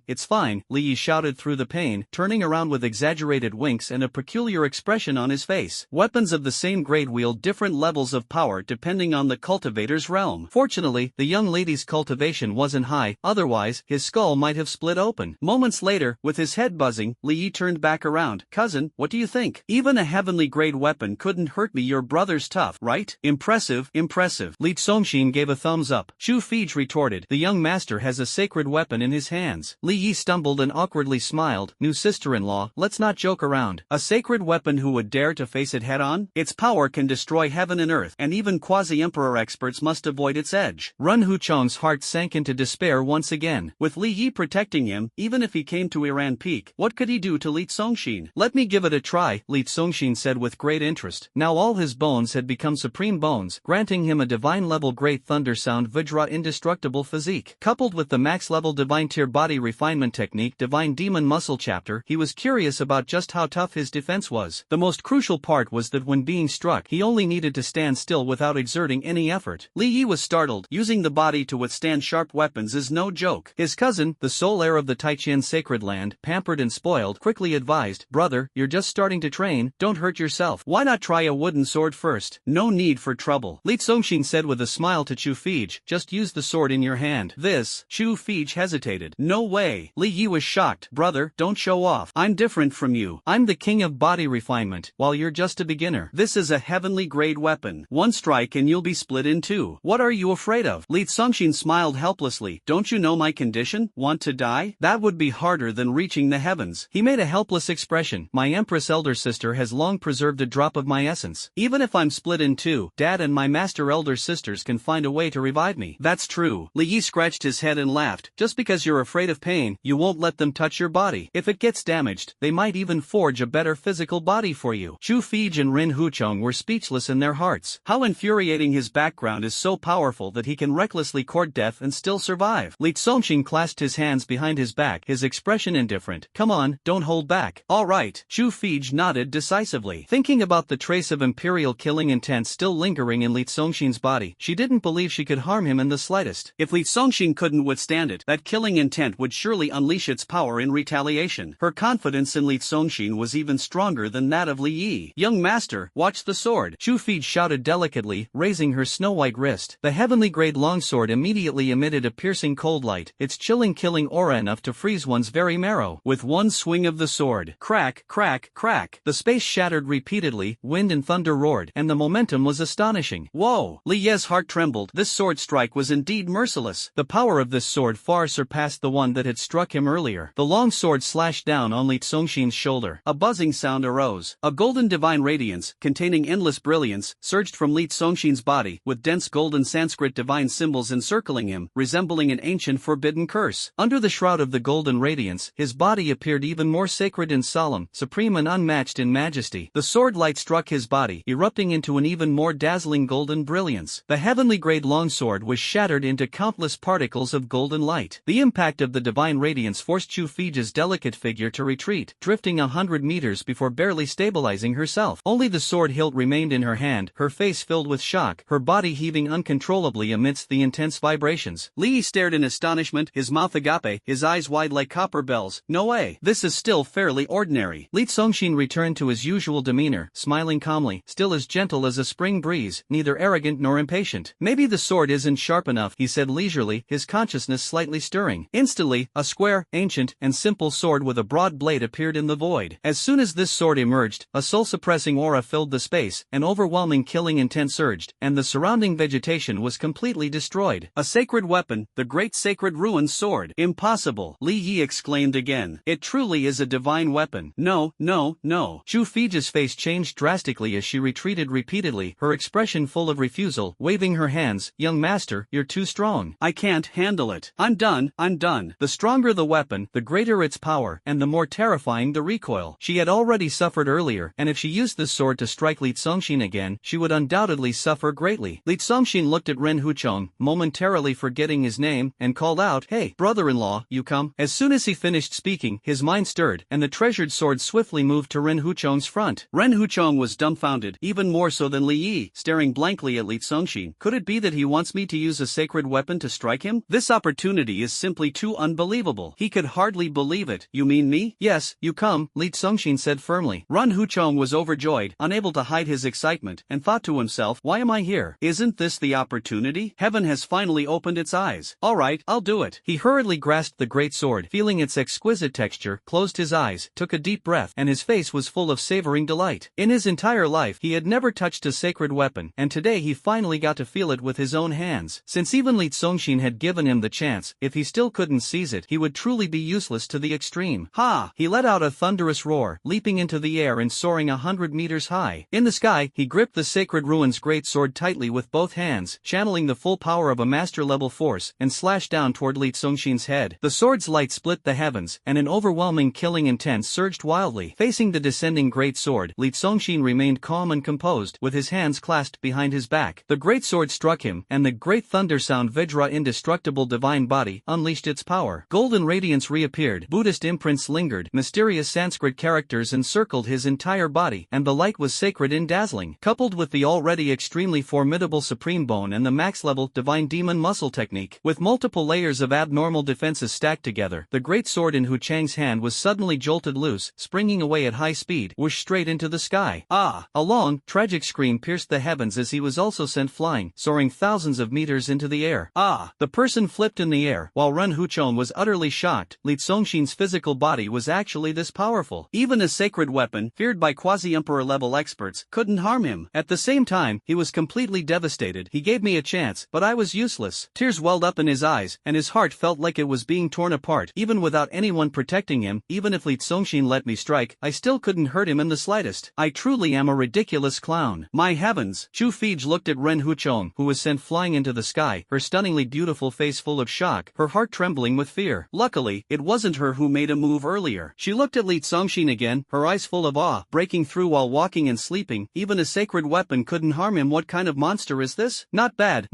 Li Yi shouted through the pain, turning around with exaggerated winks and a peculiar expression on his face. Weapons of the same grade wield different levels of power depending on the cultivator's realm. Fortunately, the young lady's cultivation wasn't high, otherwise, his skull might have split open. Moments later, with his head buzzing, Li Yi turned back around. Cousin, what do you think? Even a heavenly grade weapon couldn't hurt me. Your brother's tough, right? Impressive, impressive. Li Congxin gave a thumbs up. Chu Fij retorted, the young master has a sacred weapon in his hands. Li Yi stumbled and awkwardly smiled. New sister-in-law, let's not joke around. A sacred weapon who would dare to face it head-on? Its power can destroy heaven and earth, and even quasi-emperor experts must avoid its edge. Run Huchong's heart sank into despair once again. With Li Yi protecting him, even if he came to Iran Peak, what could he do to Li Congxin? Let me give it a try, Li Congxin said with great interest. Now all his bones had become supreme bones, granting him a divine-level great thunder sound Vajra indestructible physique. Coupled with the max-level divine tier body refinement technique divine demon muscle chapter, he was curious about just how tough his defense was. The most crucial part was that when being struck, he only needed to stand still without exerting any effort. Li Yi was startled. Using the body to withstand sharp weapons is no joke. His cousin, the sole heir of the Taiqian sacred land, pampered and spoiled, quickly advised, brother, you're just starting to train, don't hurt yourself. Why not try a wooden sword first? No need for trouble. Li Congxin said with a smile to Chu Fij, just use the sword in your hand. This. Chu Fij hesitated. No way. Li Yi was shocked. Brother, don't show off. I'm different from you. I'm the king of body refinement, while you're just a beginner. This is a heavenly grade weapon. One strike and you'll be split in two. What are you afraid of? Li Congxin smiled helplessly. Don't you know my condition? Want to die? That would be harder than reaching the heavens. He made a helpless expression. My empress elder sister has long preserved a drop of my essence. Even if I'm split in two, Dad and my master elder sisters can find a way to revive me. That's true. Li Yi scratched his head and laughed. Just because you're afraid of pain, you won't let them touch your body. If it gets damaged, they might even forge a better physical body for you. Chu Fij and Rin Huchong were speechless in their hearts. How infuriating. His background is so powerful that he can recklessly court death and still survive. Li Congxin clasped his hands behind his back, his expression indifferent. Come on, don't hold back. All right. Chu Fij nodded decisively. Thinking about the trace of imperial killing intent still lingering in Li Congxin's body, she didn't believe she could harm him in the slightest. If Li Congxin couldn't withstand it, that killing intent would surely unleash its power in retaliation. Her confidence in Li Congxin was even stronger than that of Li Yi. Young master, watch the sword. Chu Fij shouted delicately, raising her snow-white wrist. The heavenly grade longsword immediately emitted a piercing cold light, its chilling killing aura enough to freeze one's very marrow. With one swing of the sword, crack, crack, crack, the space shattered repeatedly, wind and thunder roared, and the momentum was astonishing. Whoa! Li Ye's heart trembled. This sword strike was indeed merciless. The power of this sword far surpassed the one that had struck him earlier. The long sword slashed down on Li Congxin's shoulder. A buzzing sound arose. A golden divine radiance, containing endless brilliance, surged from Li Congxin's body, with dense golden Sanskrit divine symbols encircling him, resembling an ancient forbidden curse. Under the shroud of the golden radiance, his body appeared even more sacred and solemn, supreme and unmatched in majesty. The sword light struck his body, erupting into an even more dazzling golden brilliance. The heavenly grade longsword was shattered into countless particles of golden light. The impact of the divine radiance forced Chu Fiji's delicate figure to retreat, drifting 100 meters before barely stabilizing herself. Only the sword hilt remained in her hand, her face filled with shock, her body heaving uncontrollably amidst the intense vibrations. Li stared in astonishment, his mouth agape, his eyes wide like copper bells. No way. This is still fairly ordinary. Li Congxin returned to his usual demeanor, smiling calmly, still as gentle as a spring breeze, neither arrogant nor impatient. Maybe the sword isn't sharp enough, he said leisurely, his consciousness slightly stirring. Instantly, a square, ancient, and simple sword with a broad blade appeared in the void. As soon as this sword emerged, a soul-suppressing aura filled the space, an overwhelming killing intent surged, and the surrounding vegetation was completely destroyed. A sacred weapon, the great sacred ruined sword. Impossible, Li Yi exclaimed again. It truly is a divine weapon. No, no, no. Chu Fiji's face changed drastically as she retreated repeatedly, her expression full of refusal, waving her hands. Young master, you're too strong. I can't handle it. I'm done. The stronger the weapon, the greater its power, and the more terrifying the recoil. She had already suffered earlier, and if she used this sword to strike Li Congxin again, she would undoubtedly suffer greatly. Li Congxin looked at Ren Huchong, momentarily forgetting his name, and called out, "Hey, brother-in-law, you come?" As soon as he finished speaking, his mind stirred, and the treasured sword swiftly moved to Ren Huchong's front. Ren Huchong was dumbfounded, even more so than Li Yi, staring blankly at Li Congxin. Could it be that he wants me to use a sacred weapon to strike him? This opportunity is simply too unbelievable. He could hardly believe it. You mean me? Yes, you come, Li Congxin said firmly. Ren Huchong was overjoyed, unable to hide his excitement, and thought to himself, why am I here? Isn't this the opportunity? Heaven has finally opened its eyes. Alright, I'll do it. He hurriedly grasped the great sword, feeling its exquisite texture, closed his eyes, took a deep breath, and his face was full of savoring delight. In his entire life, he had never touched a sacred weapon, and today he finally got to feel it with his own hands. Since even Li Congxin had given him the chance, if he still couldn't seize it, he would truly be useless to the extreme. Ha! He let out a thunderous roar, leaping into the air and soaring 100 meters high. In the sky, he gripped the sacred ruin's great sword tightly with both hands, channeling the full power of a master-level force, and slashed down toward Li Congxin's head. The sword's light split the heavens, and an overwhelming killing intent surged wildly. Facing the descending great sword, Li Congxin remained calm and composed, with his hands clasped behind his back. The great sword struck him, and the great thunder sound Vajra indestructible divine body unleashed its power. Golden radiance reappeared, Buddhist imprints lingered, mysterious Sanskrit characters encircled his entire body, and the light was sacred and dazzling. Coupled with the already extremely formidable supreme bone and the max-level divine demon muscle technique, with multiple layers of abnormal defenses stacked together, the great sword in Hu Chang's hand was suddenly jolted loose, springing away at high speed, whooshed straight into the sky. Ah! A long, tragic scream pierced the heavens as he was also sent flying, soaring thousands of meters into the air. Ah! The person flipped in the air, while Ren Huchong was utterly shocked. Li Congxin's physical body was actually this powerful. Even a sacred weapon, feared by quasi-emperor level experts, couldn't harm him. At the same time, he was completely devastated. He gave me a chance, but I was useless. Tears welled up in his eyes, and his heart felt like it was being torn apart. Even without anyone protecting him, even if Li Congxin let me strike, I still couldn't hurt him in the slightest. I truly am a ridiculous clown. My heavens! Chu Fiji looked at Ren Huchong, who was sent flying into the sky, her stunningly beautiful face full of shock, her heart trembling with fear. Luckily, it wasn't her who made a move earlier. She looked at Li Congxin again, her eyes full of awe, breaking through while walking and sleeping. Even a sacred weapon couldn't harm him. What kind of monster is this? Not bad,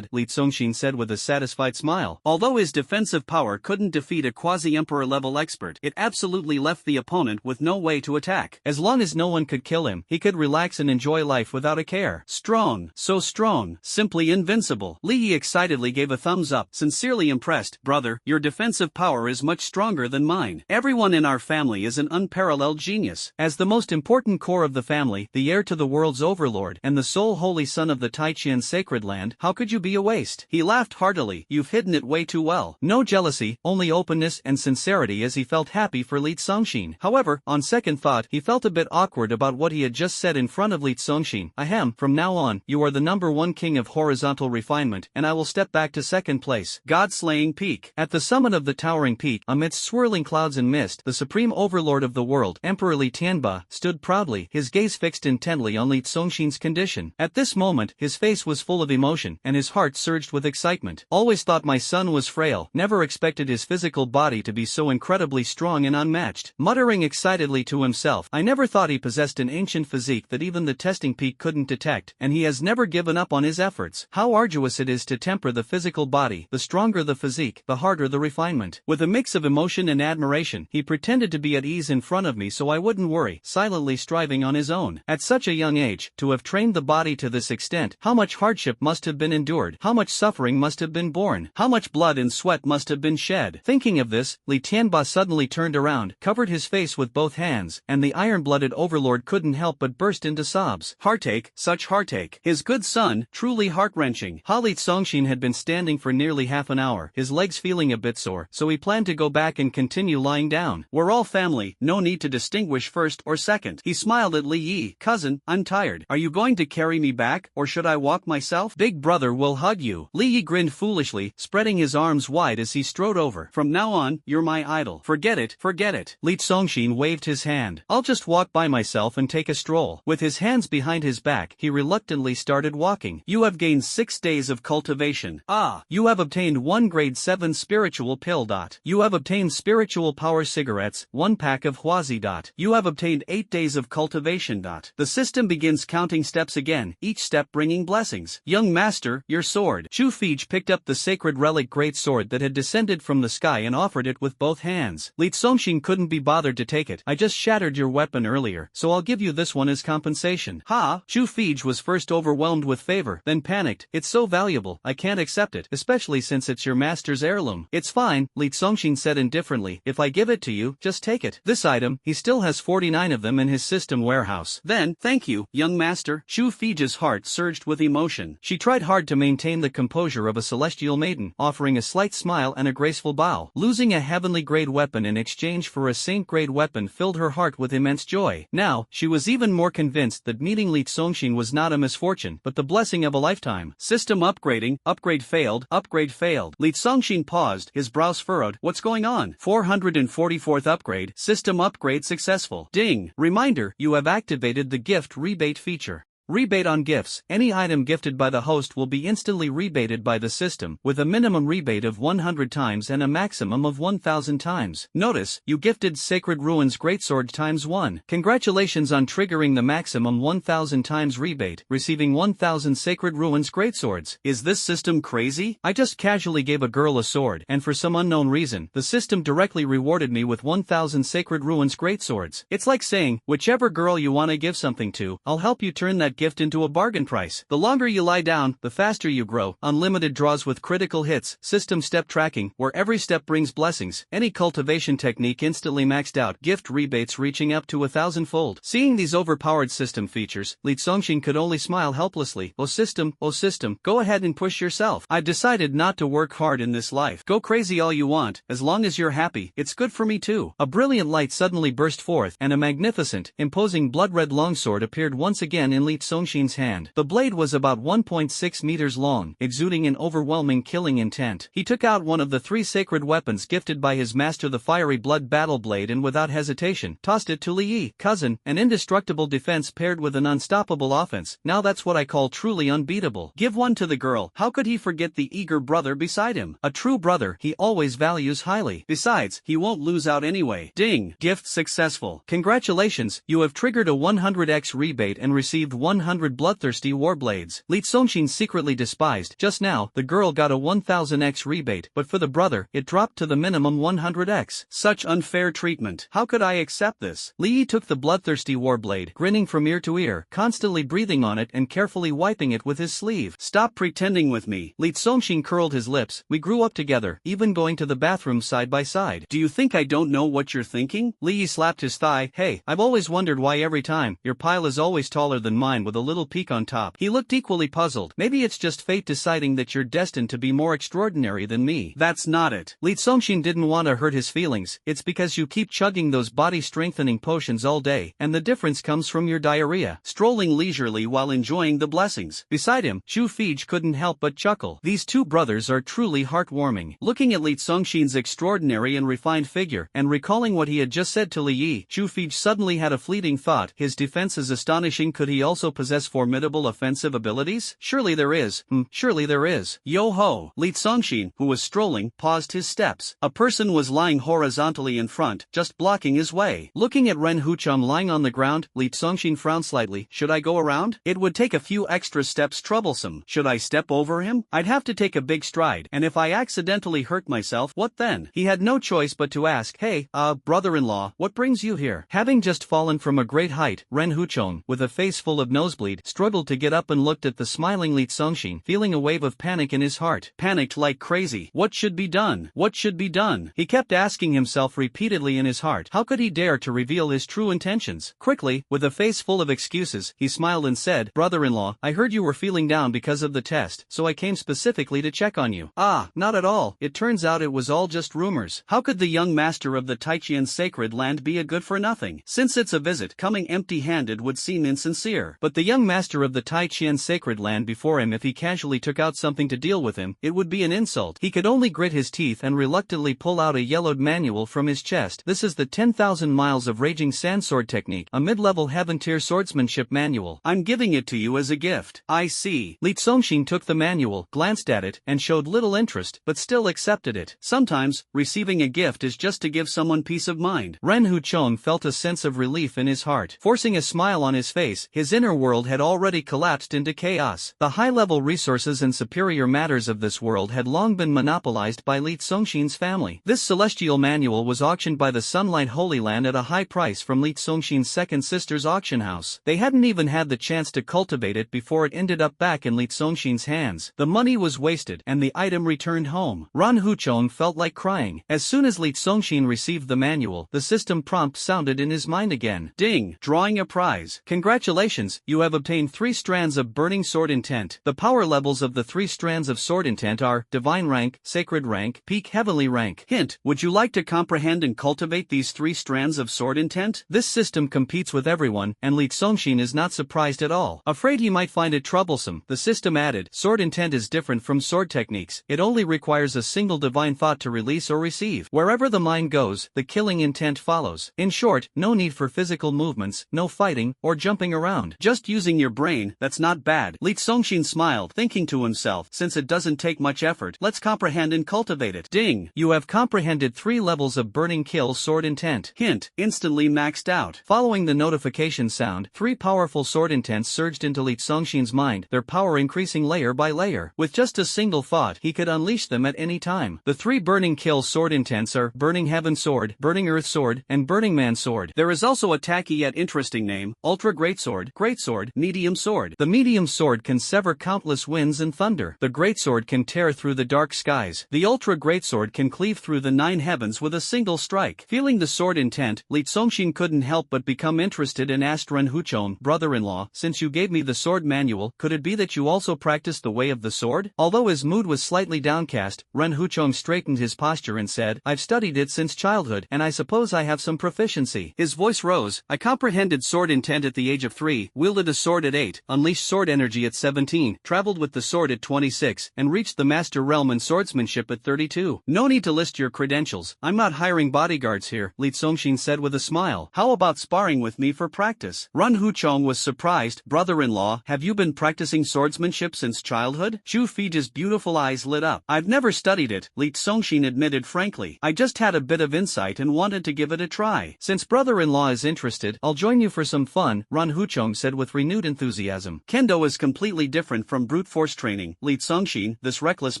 Li Congxin said with a satisfied smile. Although his defensive power couldn't defeat a quasi-emperor level expert, it absolutely left the opponent with no way to attack. As long as no one could kill him, he could relax and enjoy life without a care. Strong, so strong, simply invincible. Li Yi excitedly gave a thumbs up, sincerely impressed. Brother, your defensive power is much stronger than mine. Everyone in our family is an unparalleled genius. As the most important core of the family, the heir to the world's overlord, and the sole holy son of the Taichian sacred land, how could you be a waste? He laughed heartily. You've hidden it way too well. No jealousy, only openness and sincerity, as he felt happy for Li Congxin. However, on second thought, he felt a bit awkward about what he had just said in front of Li Congxin. Ahem, from now on, you are the #1 king of horizontal refinement, and I will step back to second place. God-slaying peak. At the summit of the towering peak, amidst swirling clouds and mist, the supreme overlord of the world, Emperor Li Tianba, stood proudly, his gaze fixed intently on Li Congxin's condition. At this moment, his face was full of emotion, and his heart surged with excitement. Always thought my son was frail, never expected his physical body to be so incredibly strong and unmatched. Muttering excitedly to himself, I never thought he possessed an ancient physique that even the testing peak couldn't detect, and he has has never given up on his efforts. How arduous it is to temper the physical body. The stronger the physique, the harder the refinement. With a mix of emotion and admiration, he pretended to be at ease in front of me so I wouldn't worry, silently striving on his own. At such a young age, to have trained the body to this extent, how much hardship must have been endured, how much suffering must have been borne, how much blood and sweat must have been shed. Thinking of this, Li Tianba suddenly turned around, covered his face with both hands, and the iron-blooded overlord couldn't help but burst into sobs. Heartache, such heartache. His good son, truly heart-wrenching. Li Songshin had been standing for nearly half an hour, his legs feeling a bit sore, so he planned to go back and continue lying down. We're all family, no need to distinguish first or second. He smiled at Li Yi. Cousin, I'm tired. Are you going to carry me back, or should I walk myself? Big brother will hug you. Li Yi grinned foolishly, spreading his arms wide as he strode over. From now on, you're my idol. Forget it, forget it. Li Songshin waved his hand. I'll just walk by myself and take a stroll. With his hands behind his back, he reluctantly started walking. You have gained 6 days of cultivation. Ah, you have obtained 1 grade 7 spiritual pill. You have obtained spiritual power cigarettes, 1 pack of Huazi. You have obtained 8 days of cultivation. The system begins counting steps again, each step bringing blessings. Young master, your sword. Chu Fij picked up the sacred relic great sword that had descended from the sky and offered it with both hands. Li Songshin couldn't be bothered to take it. I just shattered your weapon earlier, so I'll give you this one as compensation. Ha! Chu Fij was first overwhelmed with favor, then panicked. It's so valuable, I can't accept it, especially since it's your master's heirloom. It's fine, Li Songshin said indifferently. If I give it to you, just take it. This item, he still has 49 of them in his system warehouse. Then, thank you, young master. Chu Fij's heart surged with emotion. She tried hard to maintain the composure of a celestial maiden, offering a slight smile and a graceful bow. Losing a heavenly-grade weapon in exchange for a saint-grade weapon filled her heart with immense joy. Now, she was even more convinced that meeting Li Songshin was not a misfortune, but the blessing of a lifetime. System upgrading, upgrade failed, upgrade failed. Li Songshin paused, his brows furrowed. What's going on? 444th upgrade, system upgrade successful. Ding! Reminder, you have activated the gift rebate feature. Rebate on gifts. Any item gifted by the host will be instantly rebated by the system, with a minimum rebate of 100 times and a maximum of 1000 times. Notice, you gifted Sacred Ruins Greatsword ×1. Congratulations on triggering the maximum 1000 times rebate, receiving 1000 Sacred Ruins Greatswords. Is this system crazy? I just casually gave a girl a sword, and for some unknown reason, the system directly rewarded me with 1000 Sacred Ruins Greatswords. It's like saying, whichever girl you want to give something to, I'll help you turn that gift into a bargain price. The longer you lie down, the faster you grow. Unlimited draws with critical hits, system step tracking, where every step brings blessings. Any cultivation technique instantly maxed out, gift rebates reaching up to 1000-fold. Seeing these overpowered system features, Li Songshin could only smile helplessly. Oh system, go ahead and push yourself. I've decided not to work hard in this life. Go crazy all you want, as long as you're happy, it's good for me too. A brilliant light suddenly burst forth, and a magnificent, imposing blood-red longsword appeared once again in Li Songshin's hand. The blade was about 1.6 meters long, exuding an overwhelming killing intent. He took out one of the 3 sacred weapons gifted by his master, the fiery blood battle blade, and without hesitation, tossed it to Li Yi. Cousin, an indestructible defense paired with an unstoppable offense. Now that's what I call truly unbeatable. Give one to the girl. How could he forget the eager brother beside him? A true brother he always values highly. Besides, he won't lose out anyway. Ding! Gift successful. Congratulations, you have triggered a 100x rebate and received 100 bloodthirsty warblades. Li Songshin secretly despised. Just now, the girl got a 1000x rebate, but for the brother, it dropped to the minimum 100x. Such unfair treatment. How could I accept this? Li Yi took the bloodthirsty warblade, grinning from ear to ear, constantly breathing on it and carefully wiping it with his sleeve. Stop pretending with me. Li Songshin curled his lips. We grew up together, even going to the bathroom side by side. Do you think I don't know what you're thinking? Li Yi slapped his thigh. Hey, I've always wondered why every time, your pile is always taller than mine with a little peak on top. He looked equally puzzled. Maybe it's just fate deciding that you're destined to be more extraordinary than me. That's not it. Li Songshin didn't want to hurt his feelings. It's because you keep chugging those body-strengthening potions all day, and the difference comes from your diarrhea. Strolling leisurely while enjoying the blessings. Beside him, Chu Fij couldn't help but chuckle. These two brothers are truly heartwarming. Looking at Li Songshin's extraordinary and refined figure, and recalling what he had just said to Li Yi, Chu Fij suddenly had a fleeting thought. His defense is astonishing. Could he also also possess formidable offensive abilities? Surely there is. Surely there is. Yo-ho! Li Congxin, who was strolling, paused his steps. A person was lying horizontally in front, just blocking his way. Looking at Ren Hucheng lying on the ground, Li Congxin frowned slightly. Should I go around? It would take a few extra steps troublesome. Should I step over him? I'd have to take a big stride, and if I accidentally hurt myself, what then? He had no choice but to ask, hey, brother-in-law, what brings you here? Having just fallen from a great height, Ren Hucheng, with a face full of nosebleed, struggled to get up and looked at the smiling Li Congxin, feeling a wave of panic in his heart. Panicked like crazy. What should be done? What should be done? He kept asking himself repeatedly in his heart. How could he dare to reveal his true intentions? Quickly, with a face full of excuses, he smiled and said, brother-in-law, I heard you were feeling down because of the test, so I came specifically to check on you. Ah, not at all. It turns out it was all just rumors. How could the young master of the Taijian sacred land be a good-for-nothing? Since it's a visit, coming empty-handed would seem insincere. But the young master of the Taijian sacred land before him, if he casually took out something to deal with him, it would be an insult. He could only grit his teeth and reluctantly pull out a yellowed manual from his chest. This is the 10,000 Miles of Raging Sandsword Technique, a mid-level heaven-tier swordsmanship manual. I'm giving it to you as a gift. I see. Li Congxin took the manual, glanced at it, and showed little interest, but still accepted it. Sometimes, receiving a gift is just to give someone peace of mind. Ren Hucheng felt a sense of relief in his heart. Forcing a smile on his face, his inner world had already collapsed into chaos. The high-level resources and superior matters of this world had long been monopolized by Li Congxin's family. This celestial manual was auctioned by the Sunlight Holy Land at a high price from Li Congxin's second sister's auction house. They hadn't even had the chance to cultivate it before it ended up back in Li Congxin's hands. The money was wasted, and the item returned home. Ren Hucheng felt like crying. As soon as Li Congxin received the manual, the system prompt sounded in his mind again. Ding! Drawing a prize. Congratulations, you have obtained 3 strands of burning sword intent. The power levels of the 3 strands of sword intent are Divine Rank, Sacred Rank, Peak Heavenly Rank. Hint, would you like to comprehend and cultivate these 3 strands of sword intent? This system competes with everyone, and Li Congxin is not surprised at all. Afraid he might find it troublesome, the system added, sword intent is different from sword techniques. It only requires a single divine thought to release or receive. Wherever the mind goes, the killing intent follows. In short, no need for physical movements, no fighting, or jumping around. Just using your brain, that's not bad. Li Congxin smiled, thinking to himself, since it doesn't take much effort, let's comprehend and cultivate it. Ding! You have comprehended 3 levels of burning kill sword intent. Hint, instantly maxed out. Following the notification sound, 3 powerful sword intents surged into Li Congxin's mind, their power increasing layer by layer. With just a single thought, he could unleash them at any time. The 3 burning kill sword intents are Burning Heaven Sword, Burning Earth Sword, and Burning Man Sword. There is also a tacky yet interesting name, Ultra Greatsword, Greatsword, Medium Sword. The medium sword can sever countless winds and thunder. The greatsword can tear through the dark skies. The Ultra Greatsword can cleave through the 9 heavens with a single strike. Feeling the sword intent, Li Congxin couldn't help but become interested and asked Ren Hucheng, brother-in-law, since you gave me the sword manual, could it be that you also practice the way of the sword? Although his mood was slightly downcast, Ren Hucheng straightened his posture and said, I've studied it since childhood, and I suppose I have some proficiency. His voice rose. I comprehended sword intent at the age of 3, wielded a sword at 8, unleashed sword energy at 17, traveled with the sword at 26, and reached the master realm in swordsmanship at 32. No need to list your credentials. I'm not hiring bodyguards here, Li Congxin said with a smile. How about sparring with me for practice? Ren Hucheng was surprised. Brother-in-law, have you been practicing swordsmanship since childhood? Zhu Fiji's beautiful eyes lit up. I've never studied it, Li Congxin admitted frankly. I just had a bit of insight and wanted to give it a try. Since brother-in-law is interested, I'll join you for some fun, Ren Hucheng said with renewed enthusiasm. Kendo is completely different from brute force training. Li Congxin, this reckless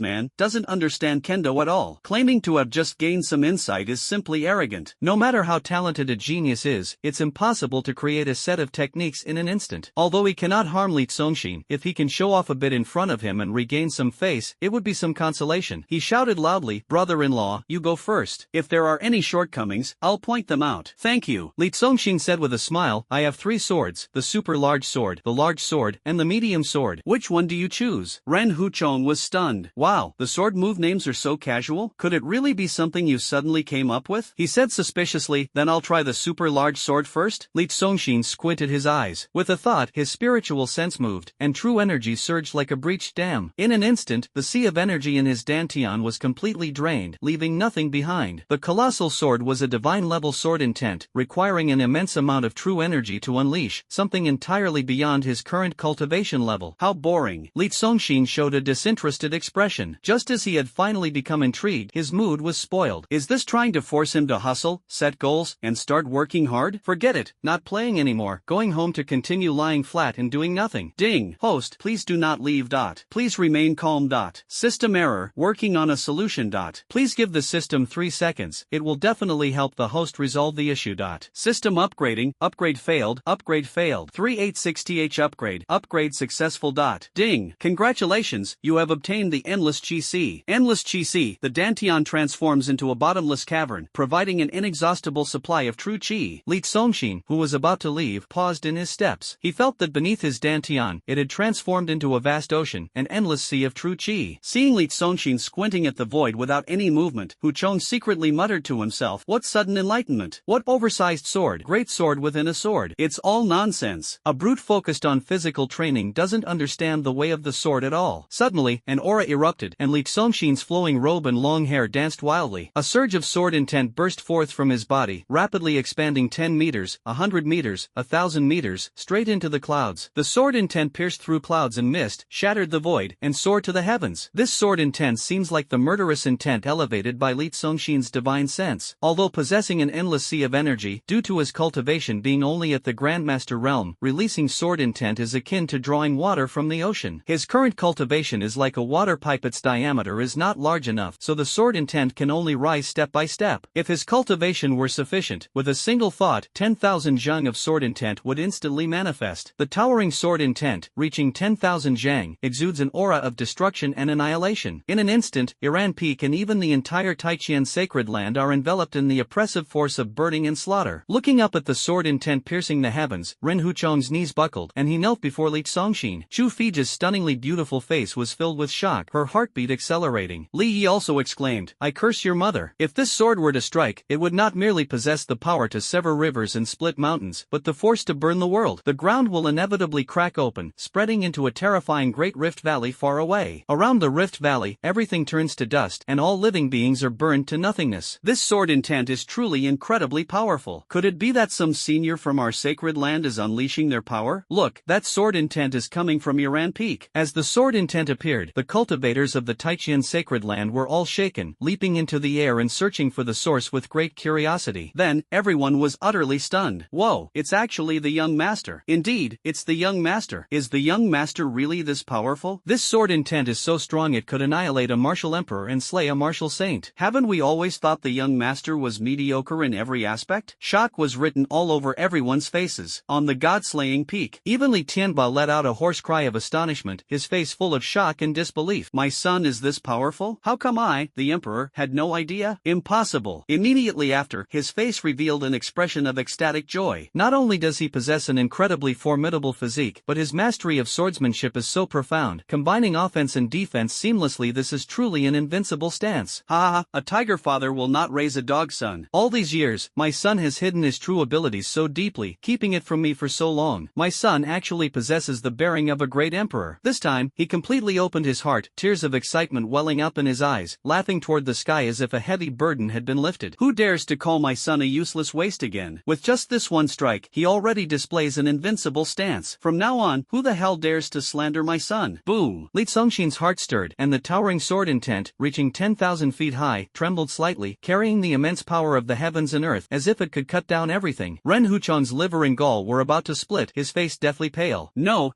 man, doesn't understand Kendo at all. Claiming to have just gained some insight is simply arrogant. No matter how talented a genius is, it's impossible to create a set of techniques in an instant. Although he cannot harm Li Congxin, if he can show off a bit in front of him and regain some face, it would be some consolation. He shouted loudly, brother-in-law, you go first. If there are any shortcomings, I'll point them out. Thank you. Li Congxin said with a smile, I have 3 swords, the super large sword, the large sword, and the medium sword. Which one do you choose? Ren Hucheng was stunned. Wow, the sword move names are so casual? Could it really be something you suddenly came up with? He said suspiciously, then I'll try the super large sword first. Li Congxin squinted his eyes. With a thought, his spiritual sense moved, and true energy surged like a breached dam. In an instant, the sea of energy in his dantian was completely drained, leaving nothing behind. The colossal sword was a divine level sword intent, requiring an immense amount of true energy to unleash, something entirely entirely beyond his current cultivation level. How boring. Li Congxin showed a disinterested expression. Just as he had finally become intrigued, his mood was spoiled. Is this trying to force him to hustle, set goals, and start working hard? Forget it, not playing anymore, going home to continue lying flat and doing nothing. Ding. Host, please do not leave. Please remain calm. System error, working on a solution. Please give the system 3 seconds, it will definitely help the host resolve the issue. System upgrading, upgrade failed, 386th upgrade successful. Ding. Congratulations, you have obtained the Endless Chi Si. Endless Chi Si, the Dantian transforms into a bottomless cavern, providing an inexhaustible supply of true Chi. Li Congxin, who was about to leave, paused in his steps. He felt that beneath his Dantian, it had transformed into a vast ocean, an endless sea of true Chi. Seeing Li Congxin squinting at the void without any movement, Hu Chong secretly muttered to himself, what sudden enlightenment? What oversized sword? Great sword within a sword. It's all nonsense. A brute focused on physical training doesn't understand the way of the sword at all. Suddenly, an aura erupted, and Li Congxin's flowing robe and long hair danced wildly. A surge of sword intent burst forth from his body, rapidly expanding 10 meters, 100 meters, 1,000 meters, straight into the clouds. The sword intent pierced through clouds and mist, shattered the void, and soared to the heavens. This sword intent seems like the murderous intent elevated by Li Congxin's divine sense. Although possessing an endless sea of energy, due to his cultivation being only at the Grandmaster realm, releasing sword intent is akin to drawing water from the ocean. His current cultivation is like a water pipe. Its diameter is not large enough, so the sword intent can only rise step by step. If his cultivation were sufficient, with a single thought, 10,000 zhang of sword intent would instantly manifest. The towering sword intent, reaching 10,000 zhang, exudes an aura of destruction and annihilation. In an instant, Iran Peak and even the entire Taijian sacred land are enveloped in the oppressive force of burning and slaughter. Looking up at the sword intent piercing the heavens, Ren Huchong's knees buckled, and he knelt before Li Congxin. Chu Fiji's stunningly beautiful face was filled with shock, her heartbeat accelerating. Li Yi also exclaimed, I curse your mother. If this sword were to strike, it would not merely possess the power to sever rivers and split mountains, but the force to burn the world. The ground will inevitably crack open, spreading into a terrifying great rift valley far away. Around the rift valley, everything turns to dust, and all living beings are burned to nothingness. This sword intent is truly incredibly powerful. Could it be that some senior from our sacred land is unleashing their power? Look, that sword intent is coming from Iran Peak. As the sword intent appeared, the cultivators of the Taijian sacred land were all shaken, leaping into the air and searching for the source with great curiosity. Then, everyone was utterly stunned. Whoa, it's actually the young master. Indeed, it's the young master. Is the young master really this powerful? This sword intent is so strong it could annihilate a martial emperor and slay a martial saint. Haven't we always thought the young master was mediocre in every aspect? Shock was written all over everyone's faces. On the god-slaying peak, even Li Tianba let out a hoarse cry of astonishment, his face full of shock and disbelief. My son is this powerful? How come I, the emperor, had no idea? Impossible. Immediately after, his face revealed an expression of ecstatic joy. Not only does he possess an incredibly formidable physique, but his mastery of swordsmanship is so profound, combining offense and defense seamlessly. This is truly an invincible stance. Ha, a tiger father will not raise a dog son. All these years, my son has hidden his true abilities so deeply, keeping it from me for so long. My son actually possesses the bearing of a great emperor. This time, he completely opened his heart, tears of excitement welling up in his eyes, laughing toward the sky as if a heavy burden had been lifted. Who dares to call my son a useless waste again? With just this one strike, he already displays an invincible stance. From now on, who the hell dares to slander my son? Boom! Li Congxin's heart stirred, and the towering sword intent, reaching 10,000 feet high, trembled slightly, carrying the immense power of the heavens and earth, as if it could cut down everything. Ren Huchong's liver and gall were about to split, his face deathly pale. No.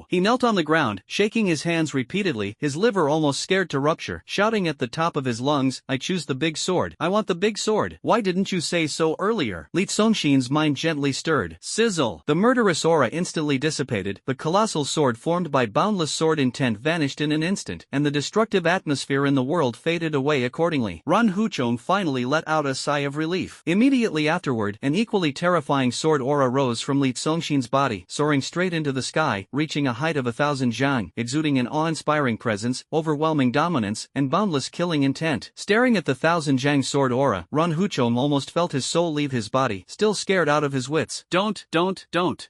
He knelt on the ground, shaking his hands repeatedly, his liver almost scared to rupture, shouting at the top of his lungs, I choose the big sword. I want the big sword. Why didn't you say so earlier? Li Congxin's mind gently stirred. Sizzle. The murderous aura instantly dissipated, the colossal sword formed by boundless sword intent vanished in an instant, and the destructive atmosphere in the world faded away accordingly. Ren Huchong finally let out a sigh of relief. Immediately afterward, an equally terrifying sword aura rose from Li Congxin's body, soaring straight into the sky, reaching a height of 1,000 zhang, exuding an awe-inspiring presence, overwhelming dominance, and boundless killing intent. Staring at the 1,000 zhang sword aura, Ren Huchong almost felt his soul leave his body, still scared out of his wits. Don't.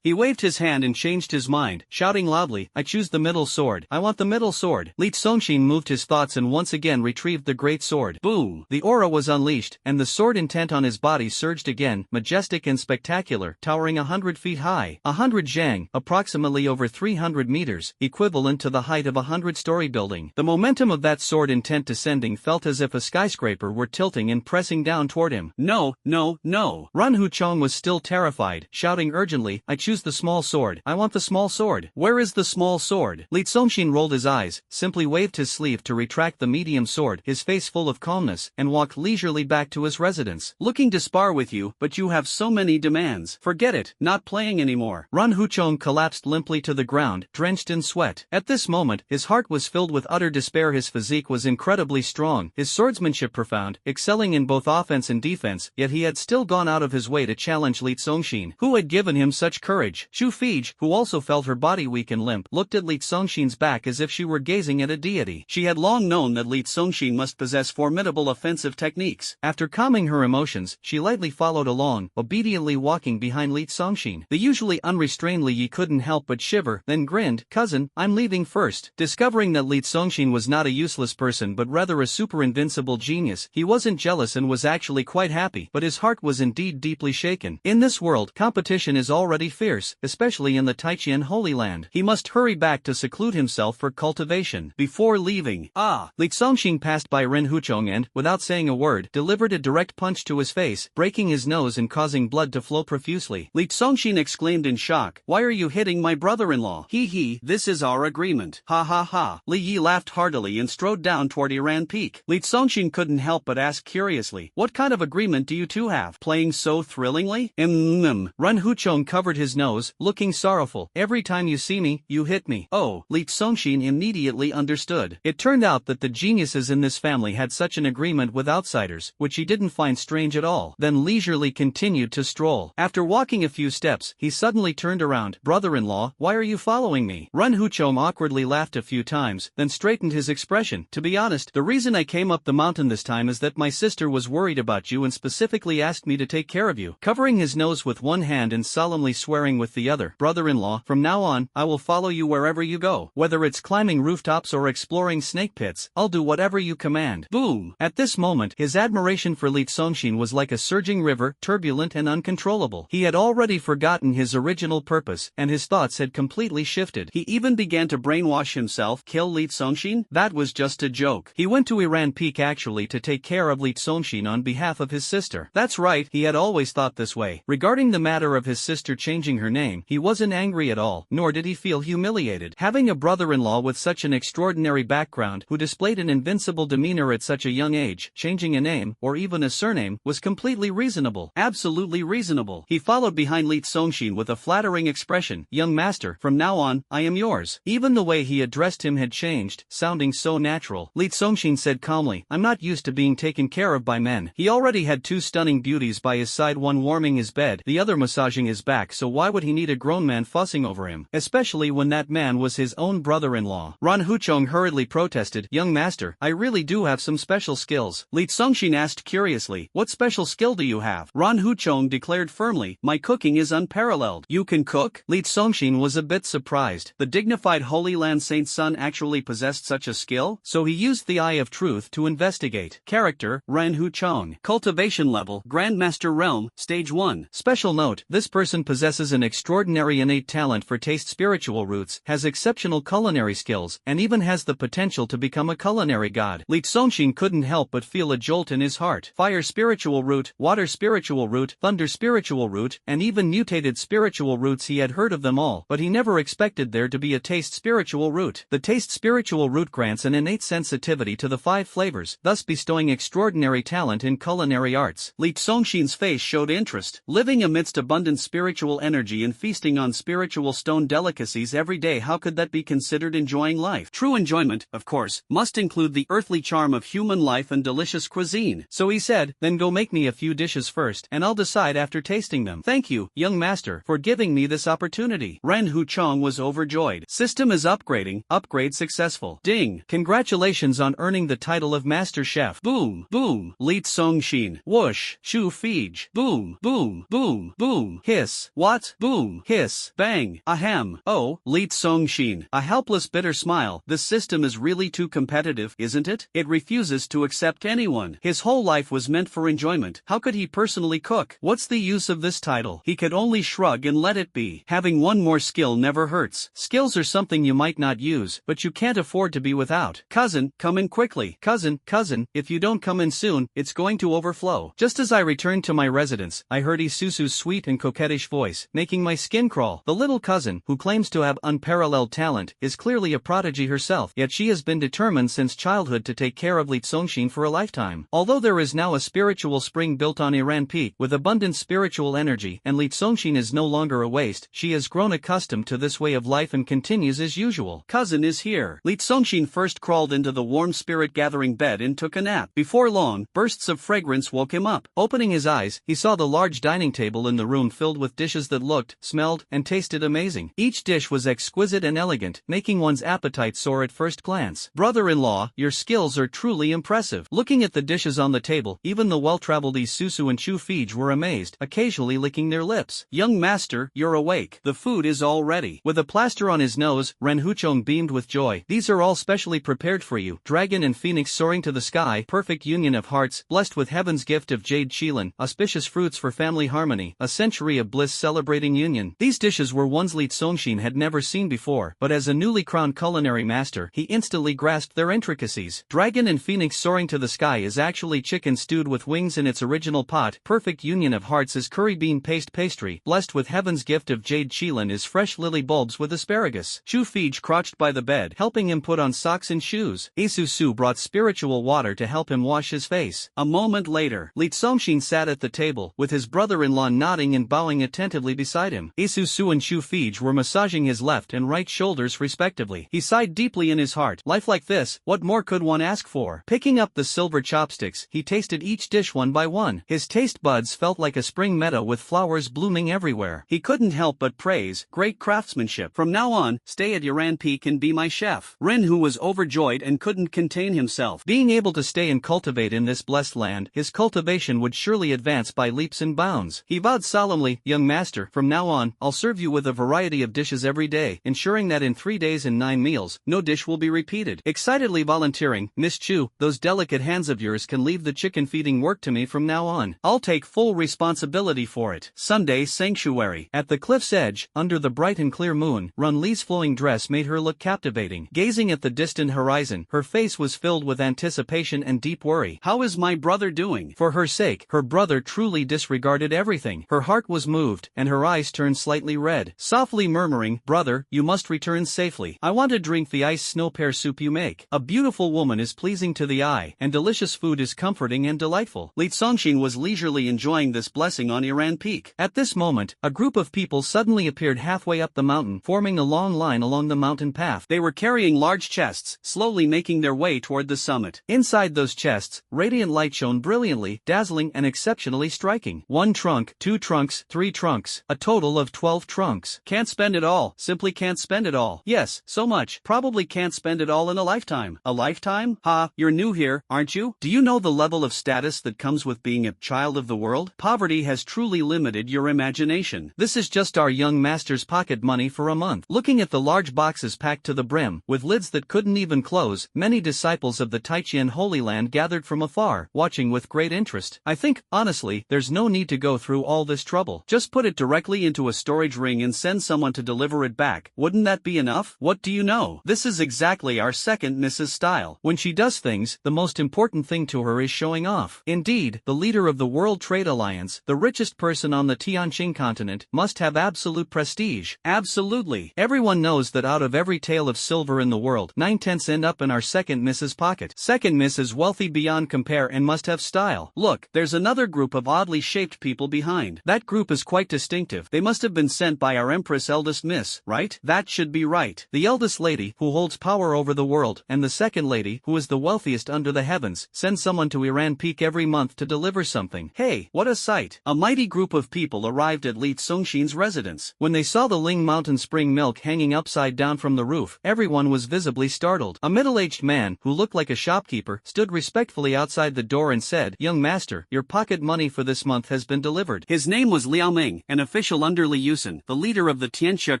He waved his hand and changed his mind, shouting loudly, I choose the middle sword. I want the middle sword. Li Congxin moved his thoughts and once again retrieved the great sword. Boom! The aura was unleashed, and the sword intent on his body surged again, majestic and spectacular, towering 100 feet high. high, 100 zhang, approximately over 300 meters, equivalent to the height of a 100-story building. The momentum of that sword intent descending felt as if a skyscraper were tilting and pressing down toward him. No, no, no. Ren Huchong was still terrified, shouting urgently, I choose the small sword. I want the small sword. Where is the small sword? Li Tsongxin rolled his eyes, simply waved his sleeve to retract the medium sword, his face full of calmness, and walked leisurely back to his residence. Looking to spar with you, but you have so many demands. Forget it, not playing anymore. Ren Huchong collapsed limply to the ground, drenched in sweat. At this moment, his heart was filled with utter despair. His physique was incredibly strong, his swordsmanship profound, excelling in both offense and defense, yet he had still gone out of his way to challenge Li Tsongxin. Who had given him such courage? Xu Fij, who also felt her body weak and limp, looked at Li Tsongxin's back as if she were gazing at a deity. She had long known that Li Tsongxin must possess formidable offensive techniques. After calming her emotions, she lightly followed along, obediently walking behind Li Tsongxin. The usually unrestrained Li Yi couldn't help but shiver, then grinned, Cousin, I'm leaving first. Discovering that Li Tsongxin was not a useless person but rather a super invincible genius, he wasn't jealous and was actually quite happy, but his heart was indeed deeply shaken. In this world, competition is already fierce, especially in the Taijian Holy Land. He must hurry back to seclude himself for cultivation. Before leaving, Li Tsongxin passed by Ren Huchong and, without saying a word, delivered a direct punch to his face, breaking his nose and causing blood to flow profusely. Li Tsongxin exclaimed in shock, Why are you hitting my brother-in-law? He, this is our agreement. Ha ha ha. Li Yi laughed heartily and strode down toward Iran Peak. Li Tsongxin couldn't help but ask curiously, What kind of agreement do you two have? Playing so thrillingly? Ren Huchong covered his nose, looking sorrowful. Every time you see me, you hit me. Oh, Li Tsongxin immediately understood. It turned out that the geniuses in this family had such an agreement with outsiders, which he didn't find strange at all, then leisurely continued to stroll. After walking a few steps, he suddenly turned around. Brother-in-law, why are you following me? Ren Huchong awkwardly laughed a few times, then straightened his expression. To be honest, the reason I came up the mountain this time is that my sister was worried about you and specifically asked me to take care of you. Covering his nose with one hand and solemnly swearing with the other, Brother-in-law, from now on, I will follow you wherever you go. Whether it's climbing rooftops or exploring snake pits, I'll do whatever you command. Boom! At this moment, his admiration for Li Tsongxin was like a surging river, turbulent and uncontrollable. He had already forgotten his original purpose, and his thoughts had completely shifted. He even began to brainwash himself. Kill Li Tsongxin? That was just a joke. He went to Iran Peak actually to take care of Li Tsongxin on behalf of his sister. That's right, he had always thought this way. Regarding the matter of his sister changing her name, he wasn't angry at all, nor did he feel humiliated. Having a brother-in-law with such an extraordinary background who displayed an invincible demeanor at such a young age, changing a name, or even a surname, was completely reasonable. Absolutely reasonable. He followed behind Li Tsongxin with a flattering expression. Young master, from now on, I am yours. Even the way he addressed him had changed, sounding so natural. Li Tsongxin said calmly, I'm not used to being taken care of by men. He already had two stunning beauties by his side, one warming his bed, the other massaging his back, so why would he need a grown man fussing over him? Especially when that man was his own brother-in-law. Ren Huchong hurriedly protested, Young master, I really do have some special skills. Li Tsongxin asked curiously, What special skill do you have? Ren Huchong declared firmly, My cooking is unparalleled. You can cook? Li Tsongxin was a bit surprised. The dignified Holy Land Saint's son actually possessed such a skill? So he used the Eye of Truth to investigate. Character, Ren Huchong. Cultivation level, Grandmaster Realm, Stage 1. Special note, this person possesses an extraordinary innate talent for taste spiritual roots, has exceptional culinary skills, and even has the potential to become a culinary god. Li Tsongxin couldn't help but feel a jolt in his heart. Fire spiritual root, water spiritual root, thunder spiritual root, and even mutated spiritual roots. He had heard of them all, but he never expected there to be a taste spiritual root. The taste spiritual root grants an innate sensitivity to the 5 flavors, thus bestowing extraordinary talent in culinary arts. Li Tsongxin's face showed interest. Living amidst abundant spiritual energy and feasting on spiritual stone delicacies every day, how could that be considered enjoying life? True enjoyment, of course, must include the earthly charm of human life and delicious cuisine. So he said, then go make me a few dishes first, and I'll decide after tasting them. Thank you, young master, for giving me this opportunity. Ren Huchong was overjoyed. System is upgrading. Upgrade successful. Ding. Congratulations on earning the title of Master Chef. Boom, boom. Li Tsongxin. Whoosh. Xu Fij. Boom, boom, boom, boom. Hiss. What? Boom. Hiss. Bang. Ahem. Oh, Li Tsongxin. A helpless bitter smile. This system is really too competitive, isn't it? It refuses to accept anyone. His whole life was meant for enjoyment. How could he personally cook? What's the use of this title? He could only shrug shrug and let it be. Having one more skill never hurts. Skills are something you might not use, but you can't afford to be without. Cousin, come in quickly. Cousin, if you don't come in soon, it's going to overflow. Just as I returned to my residence, I heard Isusu's sweet and coquettish voice, making my skin crawl. The little cousin, who claims to have unparalleled talent, is clearly a prodigy herself, yet she has been determined since childhood to take care of Lee Songshin for a lifetime. Although there is now a spiritual spring built on Iran Peak with abundant spiritual energy and Lee Songshin is no longer a waste, she has grown accustomed to this way of life and continues as usual. Cousin is here. Lee Songshin first crawled into the warm spirit-gathering bed and took a nap. Before long, bursts of fragrance woke him up. Opening his eyes, he saw the large dining table in the room filled with dishes that looked, smelled, and tasted amazing. Each dish was exquisite and elegant, making one's appetite soar at first glance. Brother-in-law, your skills are truly impressive. Looking at the dishes on the table, even the well-traveled Isusu and Chu Fij were amazed, occasionally licking their lips. Young master, you're awake. The food is all ready. With a plaster on his nose, Ren Huchong beamed with joy. These are all specially prepared for you. Dragon and phoenix soaring to the sky, perfect union of hearts, blessed with heaven's gift of jade Qilin, auspicious fruits for family harmony, a century of bliss celebrating union. These dishes were ones Lee Songshin had never seen before, but as a newly crowned culinary master, he instantly grasped their intricacies. Dragon and phoenix soaring to the sky is actually chicken stewed with wings in its original pot. Perfect union of hearts is curry bean paste pastry, blessed with heaven's gift of jade Qilin is fresh lily bulbs with asparagus. Chu Fij crouched by the bed, helping him put on socks and shoes. Isusu brought spiritual water to help him wash his face. A moment later, Lee Songshin sat at the table, with his brother-in-law nodding and bowing attentively beside him. Isusu and Chu Fij were massaging his left and right shoulders respectively. He sighed deeply in his heart. Life like this, what more could one ask for? Picking up the silver chopsticks, he tasted each dish one by one. His taste buds felt like a spring meadow with flowers blooming everywhere. He couldn't help but praise, great craftsmanship. From now on, stay at Iran Peak and be my chef. Ren, who was overjoyed and couldn't contain himself. Being able to stay and cultivate in this blessed land, his cultivation would surely advance by leaps and bounds. He vowed solemnly, young master, from now on, I'll serve you with a variety of dishes every day, ensuring that in 3 days and 9 meals, no dish will be repeated. Excitedly volunteering, Miss Chu, those delicate hands of yours can leave the chicken feeding work to me from now on. I'll take full responsibility for it. Sunday Sanctuary. At the cliff's edge, under the bright and clear moon, Run Li's flowing dress made her look captivating. Gazing at the distant horizon, her face was filled with anticipation and deep worry. How is my brother doing? For her sake, her brother truly disregarded everything. Her heart was moved, and her eyes turned slightly red. Softly murmuring, brother, you must return safely. I want to drink the ice snow pear soup you make. A beautiful woman is pleasing to the eye, and delicious food is comforting and delightful. Lee Songshin was leisurely enjoying this blessing on Iran Peak. At this moment, a group of people suddenly appeared halfway up the mountain, forming a long line along the mountain path. They were carrying large chests, slowly making their way toward the summit. Inside those chests, radiant light shone brilliantly, dazzling and exceptionally striking. 1 trunk, 2 trunks, 3 trunks, a total of 12 trunks. Can't spend it all, simply can't spend it all. Yes, so much, probably can't spend it all in a lifetime. A lifetime? Ha, you're new here, aren't you? Do you know the level of status that comes with being a child of the world? Poverty has truly limited your imagination. This is just our young master's pocket money for a month. Looking at the large boxes packed to the brim, with lids that couldn't even close, many disciples of the Taijian Holy Land gathered from afar, watching with great interest. I think, honestly, there's no need to go through all this trouble. Just put it directly into a storage ring and send someone to deliver it back. Wouldn't that be enough? What do you know? This is exactly our second Mrs. style. When she does things, the most important thing to her is showing off. Indeed, the leader of the World Trade Alliance, the richest person on the Tianqing continent, must have absolute prestige. Absolutely. Everyone knows that out of every tale of silver in the world, 9/10 end up in our second Mrs. pocket. Second Miss is wealthy beyond compare and must have style. Look, there's another group of oddly shaped people behind. That group is quite distinctive. They must have been sent by our Empress eldest miss, right? That should be right. The eldest lady, who holds power over the world, and the second lady, who is the wealthiest under the heavens, send someone to Iran Peak every month to deliver something. Hey, what a sight. A mighty group of people arrived at Lee Songshin's residence. When they saw the Ling Mountain spring milk hanging upside down from the roof, everyone was visibly startled. A middle-aged man, who looked like a shopkeeper, stood respectfully outside the door and said, young master, your pocket money for this month has been delivered. His name was Liao Ming, an official under Li Yusen, the leader of the Tianxia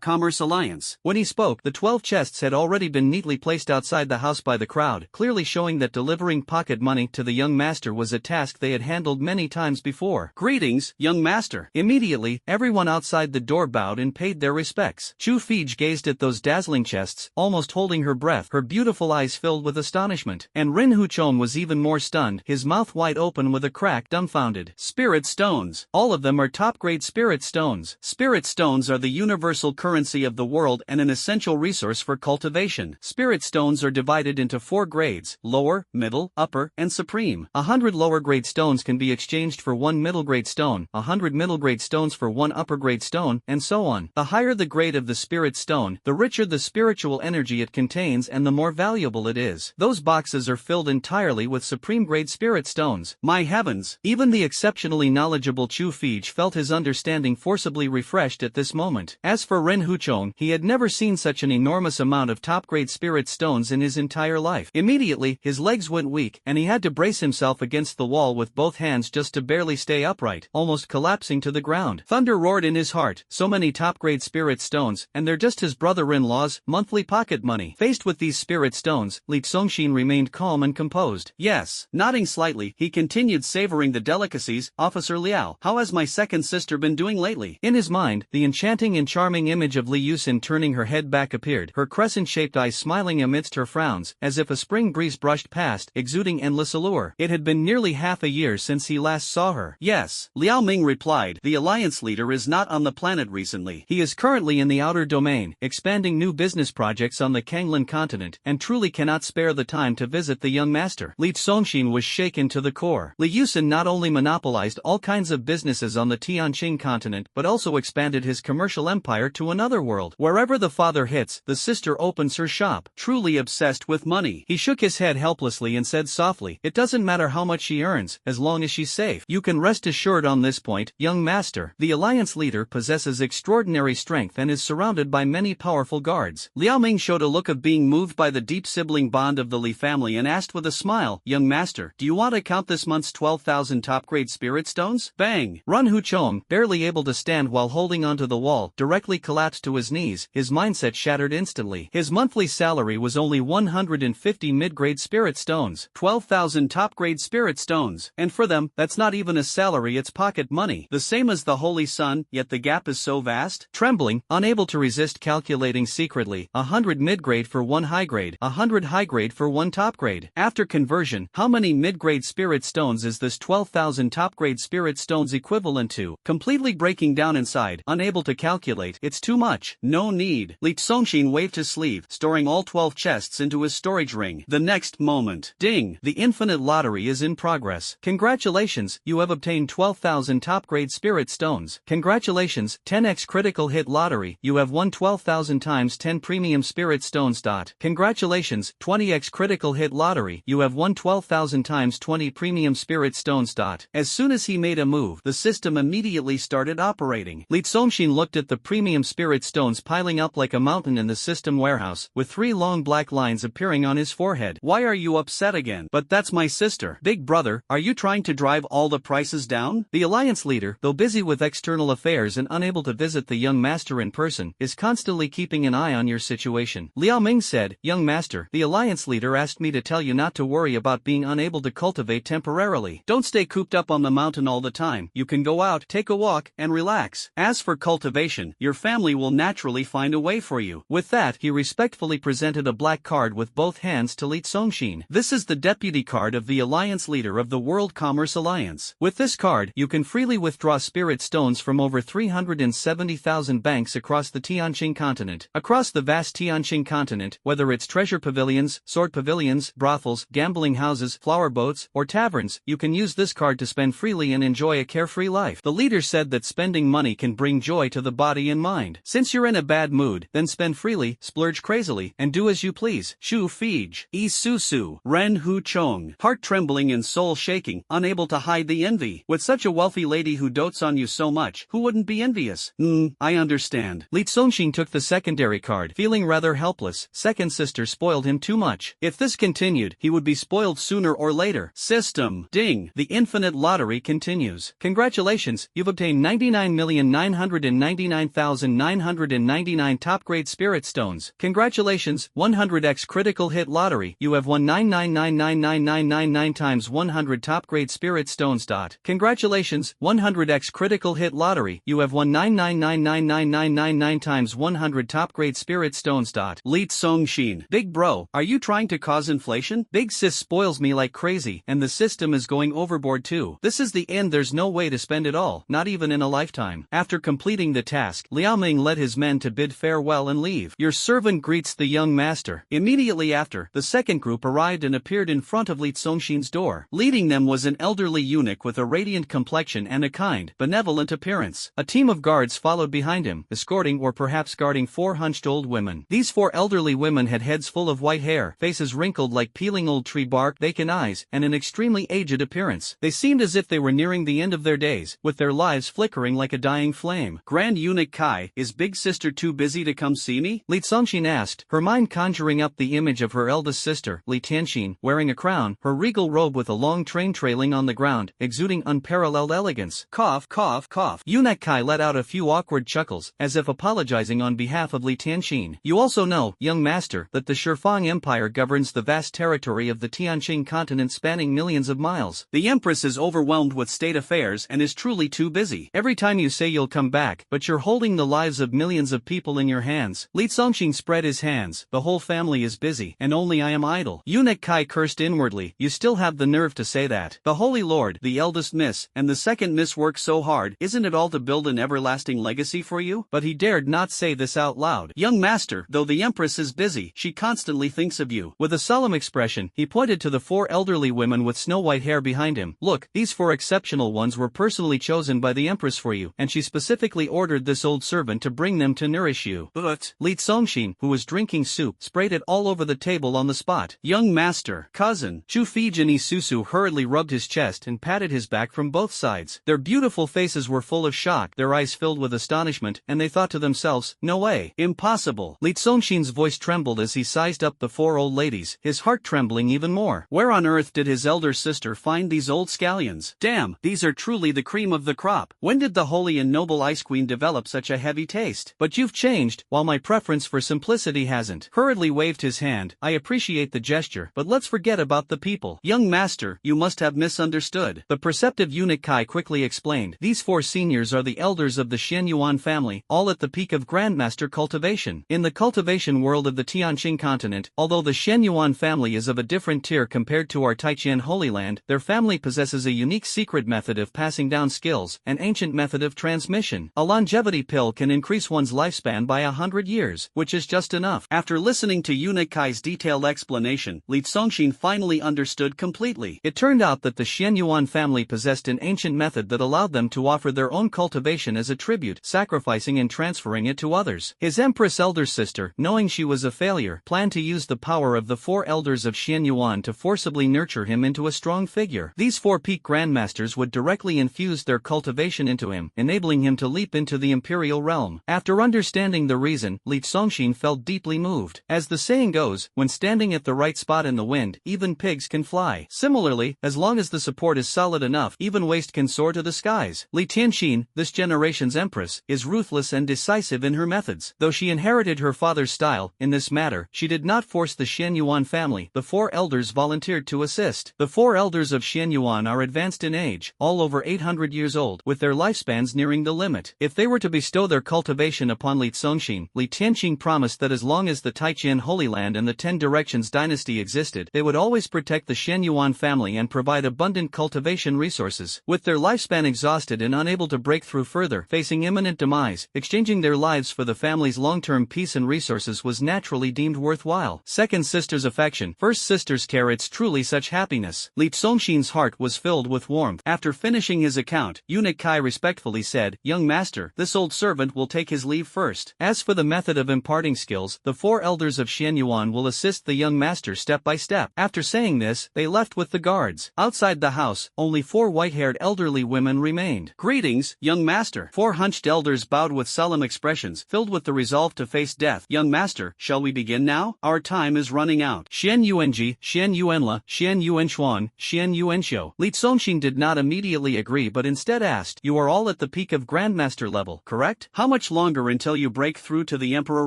Commerce Alliance. When he spoke, the 12 chests had already been neatly placed outside the house by the crowd, clearly showing that delivering pocket money to the young master was a task they had handled many times before. Greetings, young master. Immediately, everyone Everyone outside the door bowed and paid their respects. Chu Fij gazed at those dazzling chests, almost holding her breath, her beautiful eyes filled with astonishment. And Rin Huchong was even more stunned, his mouth wide open with a crack, dumbfounded. Spirit stones. All of them are top-grade spirit stones. Spirit stones are the universal currency of the world and an essential resource for cultivation. Spirit stones are divided into 4 grades: lower, middle, upper, and supreme. 100 lower-grade stones can be exchanged for 1 middle-grade stone, 100 middle-grade stones for 1 upper-grade stone, and so on. The higher the grade of the spirit stone, the richer the spiritual energy it contains and the more valuable it is. Those boxes are filled entirely with supreme-grade spirit stones. My heavens! Even the exceptionally knowledgeable Chu Fij felt his understanding forcibly refreshed at this moment. As for Ren Huchong, he had never seen such an enormous amount of top-grade spirit stones in his entire life. Immediately, his legs went weak, and he had to brace himself against the wall with both hands just to barely stay upright, almost collapsing to the ground. Thunder roared in his heart. So many top-grade spirit stones, and they're just his brother-in-law's monthly pocket money. Faced with these spirit stones, Li Tsongxin remained calm and composed. Yes. Nodding slightly, he continued savoring the delicacies. Officer Liao, how has my second sister been doing lately? In his mind, the enchanting and charming image of Li Yusin turning her head back appeared, her crescent-shaped eyes smiling amidst her frowns, as if a spring breeze brushed past, exuding endless allure. It had been nearly half a year since he last saw her. Yes, Liao Ming replied. The alliance leader is not on the planet recently. He is currently in the outer domain, expanding new business projects on the Kanglan continent, and truly cannot spare the time to visit the young master. Li Tsongxin was shaken to the core. Li Yusin not only monopolized all kinds of businesses on the Tianqing continent, but also expanded his commercial empire to another world. Wherever the father hits, the sister opens her shop. Truly obsessed with money. He shook his head helplessly and said softly, "It doesn't matter how much she earns, as long as she's safe. You can rest assured on this point, young master. The alliance leader possesses extraordinary strength and is surrounded by many powerful guards." Liao Ming showed a look of being moved by the deep sibling bond of the Li family and asked with a smile, "Young master, do you want to count this month's 12,000 top-grade spirit stones?" Bang! Run Huchong, barely able to stand while holding onto the wall, directly collapsed to his knees, his mindset shattered instantly. His monthly salary was only 150 mid-grade spirit stones. 12,000 top-grade spirit stones. And for them, that's not even a salary, it's pocket money. The same as the Holy Sun, yet the gap is so vast. Trembling, unable to resist calculating secretly, 100 mid-grade for 1 high-grade, 100 high-grade for 1 top-grade. After conversion, how many mid-grade spirit stones is this 12,000 top-grade spirit stones equivalent to? Completely breaking down inside, unable to calculate, it's too much. No need. Li Tsongxin waved his sleeve, storing all 12 chests into his storage ring. The next moment, ding! The infinite lottery is in progress. Congratulations, you have obtained 12,000 top-grade spirit stones. Congratulations, 10x critical hit lottery, you have won 12,000 times 10 premium spirit stones. Congratulations, 20x critical hit lottery, you have won 12,000 times 20 premium spirit stones. As soon as he made a move, the system immediately started operating. Li Tsongxin looked at the premium spirit stones piling up like a mountain in the system warehouse, with 3 long black lines appearing on his forehead. Why are you upset again? But that's my sister. Big brother, are you trying to drive all the prices down? The alliance leader, though busy with external affairs and unable to visit the young master in person, is constantly keeping an eye on your situation. Liao Ming said, "Young master, the alliance leader asked me to tell you not to worry about being unable to cultivate temporarily. Don't stay cooped up on the mountain all the time. You can go out, take a walk, and relax. As for cultivation, your family will naturally find a way for you." With that, he respectfully presented a black card with both hands to Li Tsongxin. "This is the deputy card of the alliance leader of the World Commerce Alliance. With this card, you can freely withdraw spirit stones from over 370,000 banks across the Tianqing continent. Across the vast Tianqing continent, whether it's treasure pavilions, sword pavilions, brothels, gambling houses, flower boats, or taverns, you can use this card to spend freely and enjoy a carefree life." The leader said that spending money can bring joy to the body and mind. Since you're in a bad mood, then spend freely, splurge crazily, and do as you please. Chu Fij, Isusu, Ren Huchong, heart trembling and soul shaking, unable to hide the envy. With such a wealthy lady who dotes on you so much, who wouldn't be envious? I understand. Li Tsongxin took the secondary card, feeling rather helpless. Second sister spoiled him too much. If this continued, he would be spoiled sooner or later. System, ding! The infinite lottery continues. Congratulations, you've obtained 99,999,999 top-grade spirit stones. Congratulations, 100x critical hit lottery, you have won 9999999 times 100 top-grade spirit stones. Congratulations, 100x critical hit lottery. lottery, you have won 9999999 times 100 top-grade spirit stones. Li Songxin. Big bro, are you trying to cause inflation? Big sis spoils me like crazy, and the system is going overboard too. This is the end, there's no way to spend it all, not even in a lifetime. After completing the task, Liao Ming led his men to bid farewell and leave. Your servant greets the young master. Immediately after, the second group arrived and appeared in front of Li Songxin's door. Leading them was an elderly eunuch with a radiant complexion and a kind, benevolent appearance. A team of guards followed behind him, escorting or perhaps guarding 4 hunched old women. These 4 elderly women had heads full of white hair, faces wrinkled like peeling old tree bark, vacant eyes, and an extremely aged appearance. They seemed as if they were nearing the end of their days, with their lives flickering like a dying flame. Grand Eunuch Kai, is Big Sister too busy to come see me? Li Songxin asked, her mind conjuring up the image of her eldest sister, Li Tianxin, wearing a crown, her regal robe with a long train trailing on the ground, exuding unparalleled elegance. Cough, cough, cough. Eunuch Kai let out a few awkward chuckles, as if apologizing on behalf of Li Tianxin. You also know, young master, that the Shifang Empire governs the vast territory of the Tianqing continent spanning millions of miles. The Empress is overwhelmed with state affairs and is truly too busy. Every time you say you'll come back, but you're holding the lives of millions of people in your hands. Li Songxin spread his hands. The whole family is busy, and only I am idle. Eunuch Kai cursed inwardly. You still have the nerve to say that. The Holy Lord, the eldest miss, and the second miss work so hard, isn't it all to build an everlasting legacy for you? But he dared not say this out loud. Young master, though the Empress is busy, she constantly thinks of you. With a solemn expression, he pointed to the 4 elderly women with snow-white hair behind him. Look, these 4 exceptional ones were personally chosen by the Empress for you, and she specifically ordered this old servant to bring them to nourish you. But Li Songxin, who was drinking soup, sprayed it all over the table on the spot. Young master, cousin. Chu Fijini Susu hurriedly rubbed his chest and patted his back from both sides. Their beautiful faces were full of shock, their eyes filled with astonishment, and they thought to themselves, no way. Impossible. Li Songxin's voice trembled as he sized up the 4 old ladies, his heart trembling even more. Where on earth did his elder sister find these old scallions? Damn, these are truly the cream of the crop. When did the holy and noble Ice Queen develop such a heavy taste? But you've changed, while my preference for simplicity hasn't. Hurriedly waved his hand. I appreciate the gesture, but let's forget about the people. Young master, you must have misunderstood. The perceptive eunuch Kai quickly explained. These 4 seniors are the elders of the Xianyuan family, all at the peak of Grandmaster cultivation. In the cultivation world of the Tianqing continent, although the Xianyuan family is of a different tier compared to our Taijian Holy Land, their family possesses a unique secret method of passing down skills, an ancient method of transmission. A longevity pill can increase one's lifespan by 100 years, which is just enough. After listening to Eunuch Kai's detailed explanation, Li Songxin finally understood completely. It turned out that the Xianyuan family possessed an ancient method that allowed them to offer their own cultivation as a tribute, sacrificing and transferring it to others. His Empress elder sister, knowing she was a failure, planned to use the power of the 4 elders of Xianyuan to forcibly nurture him into a strong figure. These 4 peak grandmasters would directly infuse their cultivation into him, enabling him to leap into the imperial realm. After understanding the reason, Li Songxin felt deeply moved. As the saying goes, when standing at the right spot in the wind, even pigs can fly. Similarly, as long as the support is solid enough, even waste can soar to the skies. Li Tianxin, this generation's empress, is ruthless and decisive in her methods. Though she inherited her father's style, in this matter, she did not force the Xianyuan family. The 4 elders volunteered to assist. The 4 elders of Xianyuan are advanced in age, all over 800 years old, with their lifespans nearing the limit. If they were to bestow their cultivation upon Li Songxin, Li Tianxin promised that as long as the Taijian Holy Land and the 10 Directions dynasty existed, they would always protect the Xianyuan family and provide abundant cultivation resources. With their lifespan exhausted and unable to break through further, facing imminent demise, exchanging their lives for the family's long-term peace and resources was naturally deemed worthwhile. Second sister's affection, first sister's care, it's truly such happiness. Li Songxin's heart was filled with warmth. After finishing his account, Eunuch Kai respectfully said, "Young master, this old servant will take his leave first. As for the method of imparting skills, the 4 elders of Xianyuan will assist the young master step by step." After saying this, they left with the guards. Outside the house, only 4 white-haired elderly women remained. "Greetings, young master." 4 hunched elders bowed with solemn expressions, filled with the resolve to face death. "Young master, shall we begin now? Our time is running out." Xian Yuanji, Xian Yuanla, Xian Yuanshuan, Xian Yuanxiu. Li Songxin did not immediately agree but instead asked, "You are all at the peak of Grandmaster level, correct? How much longer until you break through to the Emperor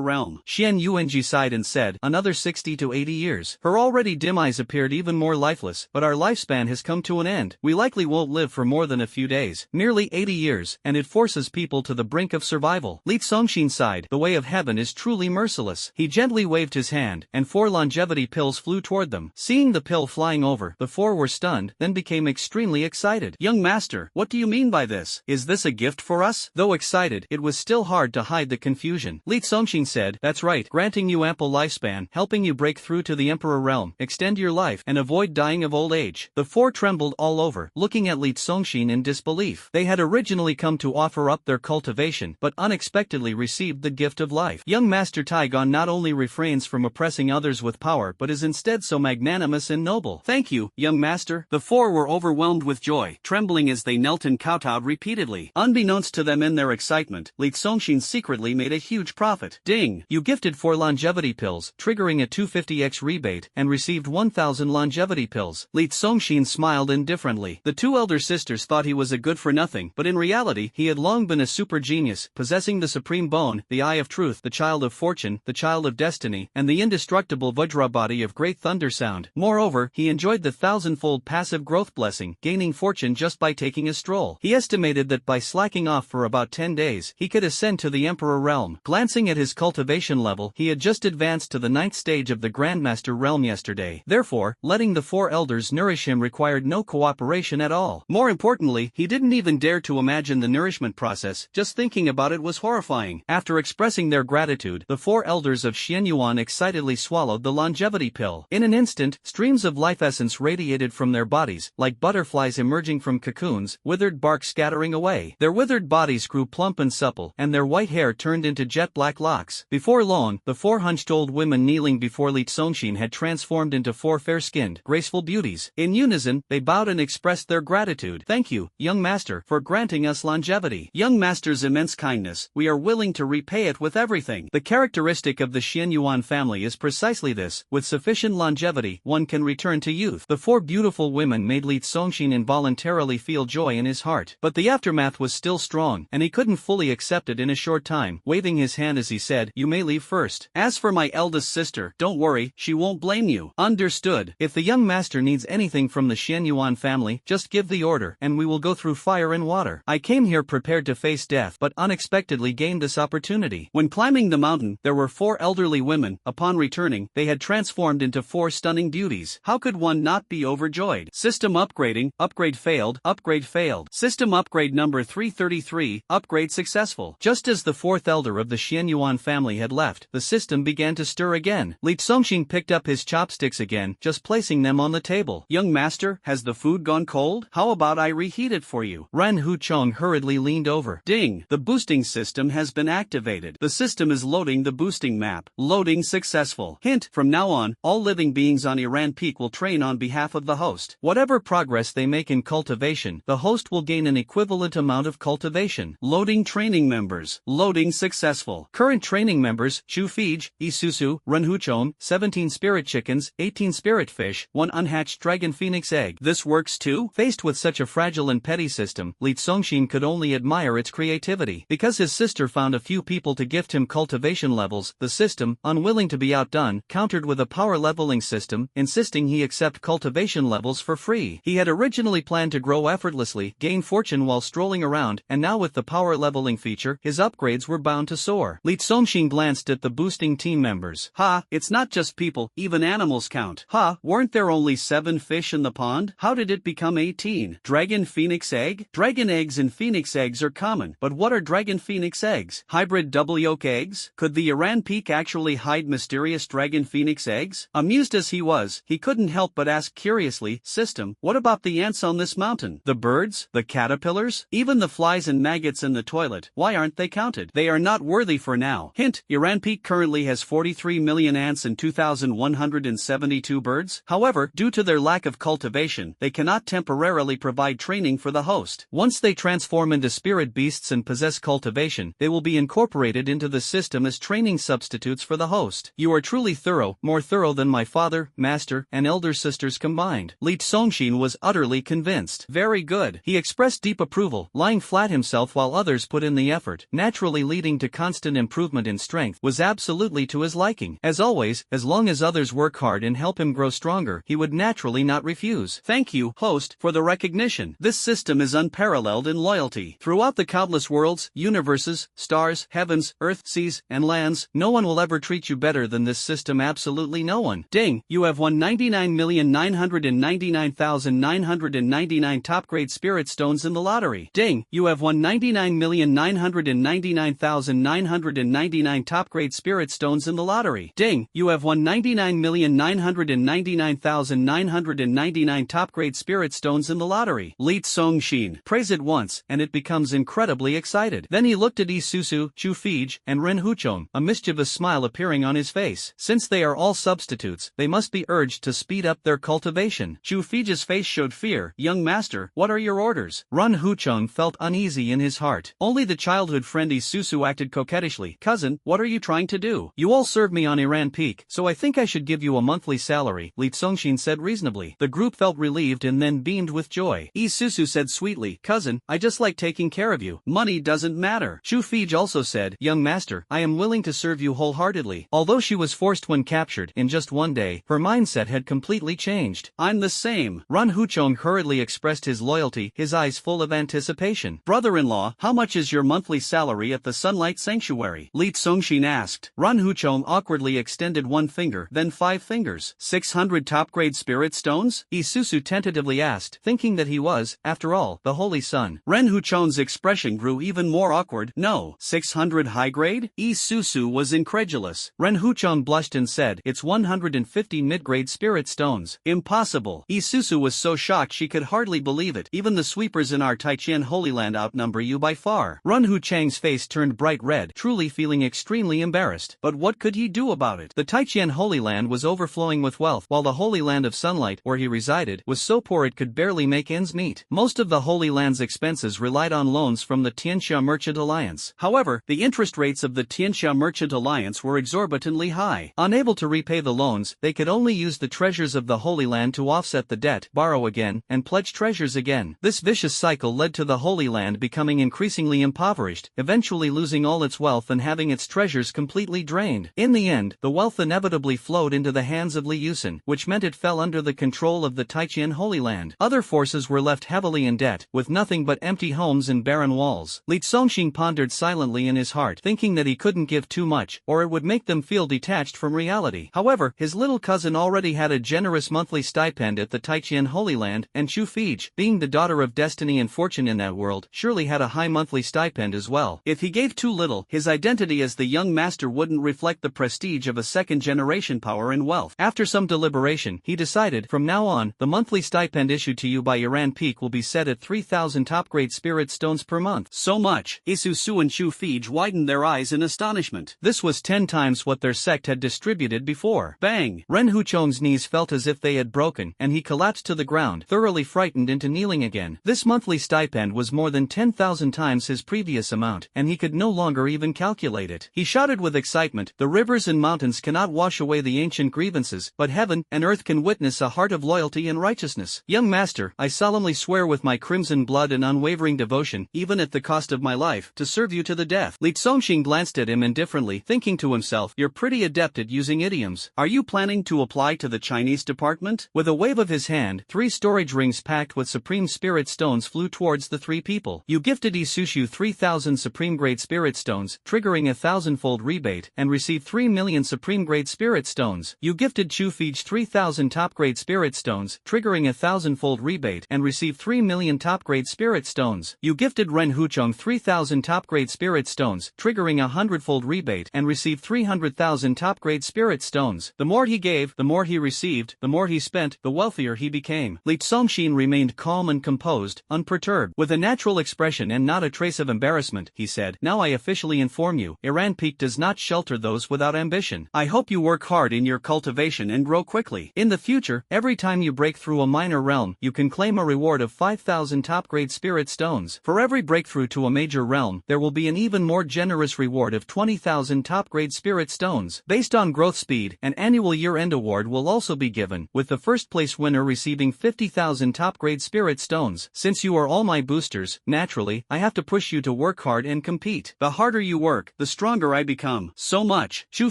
realm?" Xian Yuanji sighed and said, "Another 60 to 80 years. Her already dim eyes appeared even more lifeless, but our lifespan has come to an end. We likely won't live for more than a few days. Nearly 80 years, and it forces people to the brink of survival. Li Congxin sighed. The way of heaven is truly merciless. He gently waved his hand, and 4 longevity pills flew toward them. Seeing the pill flying over, the 4 were stunned, then became extremely excited. Young master, what do you mean by this? Is this a gift for us? Though excited, it was still hard to hide the confusion. Li Congxin said, that's right, granting you ample lifespan, helping you break through to the Emperor realm, extend your life, and avoid dying of old age. The 4 trembled all over, looking at Li Congxin in disbelief. They had originally come to offer up their cultivation, but unexpectedly received the gift of life. Young Master Taigon not only refrains from oppressing others with power but is instead so magnanimous and noble. Thank you, young master. The 4 were overwhelmed with joy, trembling as they knelt and kowtowed repeatedly. Unbeknownst to them in their excitement, Li Congxin secretly made a huge profit. Ding! You gifted 4 longevity pills, triggering a 250x rebate, and received 1,000 longevity pills. Li Congxin smiled indifferently. The 2 elder sisters thought he was a good-for-nothing, but in reality he had long been a super genius, possessing the supreme bone, the eye of truth, the child of fortune, the child of destiny, and the indestructible Vajra body of great thunder sound. Moreover, he enjoyed the 1,000-fold passive growth blessing, gaining fortune just by taking a stroll. He estimated that by slacking off for about 10 days, he could ascend to the Emperor realm. Glancing at his cultivation level, he had just advanced to the 9th stage of the Grandmaster realm yesterday. Therefore, letting the 4 elders nourish him required no cooperation at all. More importantly, he didn't even dare to imagine the nourishment process. Just thinking about it was horrifying. After expressing their gratitude, the 4 elders of Xianyuan excitedly swallowed the longevity pill. In an instant, streams of life essence radiated from their bodies, like butterflies emerging from cocoons, withered bark scattering away. Their withered bodies grew plump and supple, and their white hair turned into jet-black locks. Before long, the 4 hunched old women kneeling before Li Congxin had transformed into 4 fair-skinned, graceful beauties. In unison, they bowed and expressed their gratitude. Thank you, young master, for granting us longevity. Young master's immense kindness, we are willing to repay it with everything. The characteristic of the Xianyuan family is precisely this: with sufficient longevity, one can return to youth. The 4 beautiful women made Li Congxin involuntarily feel joy in his heart. But the aftermath was still strong, and he couldn't fully accept it in a short time. Waving his hand as he said, you may leave first. As for my eldest sister, don't worry, she won't blame you. Understood. If the young master needs anything from the Xianyuan family, just give the order, and we will go through fire and water. I came here prepared to face death, but unexpectedly gained this opportunity. When climbing the mountain, there were 4 elderly women. Upon returning, they had transformed into 4 stunning beauties. How could one not be overjoyed? System upgrading, upgrade failed, upgrade failed. System upgrade number 333, upgrade successful. Just as the 4th elder of the Xianyuan family had left, the system began to stir again. Li Congxin picked up his chopsticks again, just placing them on the table. Young master, has the food gone cold? How about I reheat it for you? Ren Huchong hurriedly leaned over. Ding! The boosting system has been activated. The system is loading the boosting map. Loading successful. Hint, from now on, all living beings on Iran Peak will train on behalf of the host. Whatever progress they make in cultivation, the host will gain an equivalent amount of cultivation. Loading training members. Loading successful. Current training members: Chu Fij, Isusu, Ren Huchong, 17 spirit chickens, 18 spirit fish, 1 unhatched dragon phoenix egg. This works too? Faced with such a fragile and petty system, Li Congxin could only admire its creativity. Because his sister found a few people to gift him cultivation levels, the system, unwilling to be outdone, countered with a power leveling system, insisting he accept cultivation levels for free. He had originally planned to grow effortlessly, gain fortune while strolling around, and now with the power leveling feature, his upgrades were bound to soar. Li Congxin glanced at the boosting team members. Ha, it's not just people, even animals count. Ha, weren't there only 7 fish in the pond? How did it become 18? Dragon phoenix egg? Dragon eggs and phoenix eggs are common, but what are dragon phoenix eggs? Hybrid double yolk eggs? Could the Iran Peak actually hide mysterious dragon phoenix eggs? Amused as he was, he couldn't help but ask curiously, system, what about the ants on this mountain? The birds? The caterpillars? Even the flies and maggots in the toilet, why aren't they counted? They are not worthy for now. Hint, Iran Peak currently has 43 million ants and 2,172 birds. However, due to their lack of cultivation, they cannot temporarily provide training for the host. Once they transform into spirit beasts and possess cultivation, they will be incorporated into the system as training substitutes for the host. You are truly thorough, more thorough than my father, master, and elder sisters combined. Li Congxin was utterly convinced. Very good. He expressed deep approval, lying flat himself while others put in the effort, naturally leading to constant improvement in strength, was absolutely to his liking. As always, as long as others work hard and help him grow stronger, he would naturally not refuse. Thank you, host, for the recognition. This system is unparalleled in loyalty. Throughout the countless worlds, universes, stars, heavens, earth, seas, and lands, no one will ever treat you better than this system. Absolutely no one. Ding, you have won 99,999,999 top-grade spirit stones in the lottery. Ding, you have won 99,999,999 top-grade spirit stones in the lottery. Ding, you have won 99,999,999 top-grade spirit stones in the lottery. Lee Song-shin. Praise it once, and it becomes incredibly excited. Then he looked at Isusu, Chu Fij, and Ren Huchong, a mischievous smile appearing on his face. Since they are all substitutes, they must be urged to speed up their cultivation. Chu Fij's face showed fear. Young master, what are your orders? Ren Huchong felt uneasy in his heart. Only the childhood friend Isusu acted coquettishly. Cousin, what are you trying to do? You all served me on Iran Peak, so I think I should give you a monthly salary, Lee Songshin said reasonably. The group felt relieved and then beamed with joy. Isusu said sweetly, cousin, I just like taking care of you. Money doesn't matter. Chu Fij also said, young master, I am willing to serve you wholeheartedly. Although she was forced when captured, in just one day, her mindset had completely changed. I'm the same. Ren Huchong hurriedly expressed his loyalty, his eyes full of anticipation. Brother-in-law, how much is your monthly salary at the Sunlight Sanctuary? Lee Songshin asked. Ren Huchong awkwardly extended one finger, then 5 fingers. 600 top-grade spirit stones? Isusu tentatively asked, thinking that he was, after all, the Holy Son. Ren Huchong's expression grew even more awkward. No. 600 high-grade? Isusu was incredulous. Ren Huchong blushed and said, it's 150 mid-grade spirit stones. Impossible. Isusu was so shocked she could hardly believe it. Even the sweepers in our Taijian Holy Land outnumber you by far. Ren Huchang's face turned bright red, truly feeling extremely embarrassed. But what could he do about it? The Taijian Holy Land was overflowing with wealth, while the Holy Land of Sunlight, where he resided, was so poor it could barely make ends meet. Most of the Holy Land's expenses relied on loans from the Tianxia Merchant Alliance. However, the interest rates of the Tianxia Merchant Alliance were exorbitantly high. Unable to repay the loans, they could only use the treasures of the Holy Land to offset the debt, borrow again, and pledge treasures again. This vicious cycle led to the Holy Land becoming increasingly impoverished, eventually losing all its wealth and having its treasures completely drained. In the end, the wealth inevitably flowed into the hands of Li Yusen, which meant it fell under the control of the Taijian Holy Land. Other forces were left heavily in debt, with nothing but empty homes and barren walls. Li Songshin pondered silently in his heart, thinking that he couldn't give too much, or it would make them feel detached from reality. However, his little cousin already had a generous monthly stipend at the Taijian Holy Land, and Chu Fij, being the daughter of destiny and fortune in that world, surely had a high monthly stipend as well. If he gave too little, his identity as the young master wouldn't reflect the prestige of a second-generation power and wealth. After some deliberation, he decided, from now on, the monthly stipend issued to you by Iran Peak will be set at 3,000 top-grade spirit stones per month. So much. Isusu and Chu Fij widened their eyes in astonishment. This was 10 times what their sect had distributed before. Bang! Ren Huchong's knees felt as if they had broken, and he collapsed to the ground, thoroughly frightened into kneeling again. This monthly stipend was more than 10,000 times his previous amount, and he could no longer even calculate it. He shouted with excitement, the rivers and mountains cannot wash away the ancient grievances, but heaven and earth can witness a heart of loyalty and righteousness. Young master, I solemnly swear with my crimson blood and unwavering devotion, even at the cost of my life, to serve you to the death. Li Songshin glanced at him indifferently, thinking to himself, you're pretty adept at using idioms. Are you planning to apply to the Chinese department? With a wave of his hand, 3 storage rings packed with supreme spirit stones flew towards the 3 people. You gifted Isusu 3,000 supreme grade spirit stones, triggering a 1,000-fold rebate, and received 3 million supreme grade spirit stones. You gifted Chu Fij 3,000 top grade spirit stones, triggering a 1,000-fold rebate, and received 3 million top grade spirit stones. You gifted Ren Huchong 3,000 top grade spirit stones, triggering a 100-fold rebate, and received 300,000 top grade spirit stones. The more he gave, the more he received, the more he spent, the wealthier he became. Li Songshin remained calm and composed, unperturbed. With a natural expression and not a trace of embarrassment, he said, now I officially inform you, Iran Peak does not shelter those without ambition. I hope you work hard in your cultivation and grow quickly. In the future, every time you break through a minor realm, you can claim a reward of 5,000 top-grade spirit stones. For every breakthrough to a major realm, there will be an even more generous reward of 20,000 top-grade spirit stones. Based on growth speed, an annual year-end award will also be given, with the first-place winner receiving 50,000 top-grade spirit stones. Since you are all my boosters, naturally, I have to push you to work hard and compete. The harder you work, the stronger I become. So much. Chu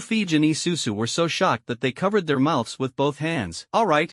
Fij and Isusu were so shocked that they covered their mouths with both hands. All right.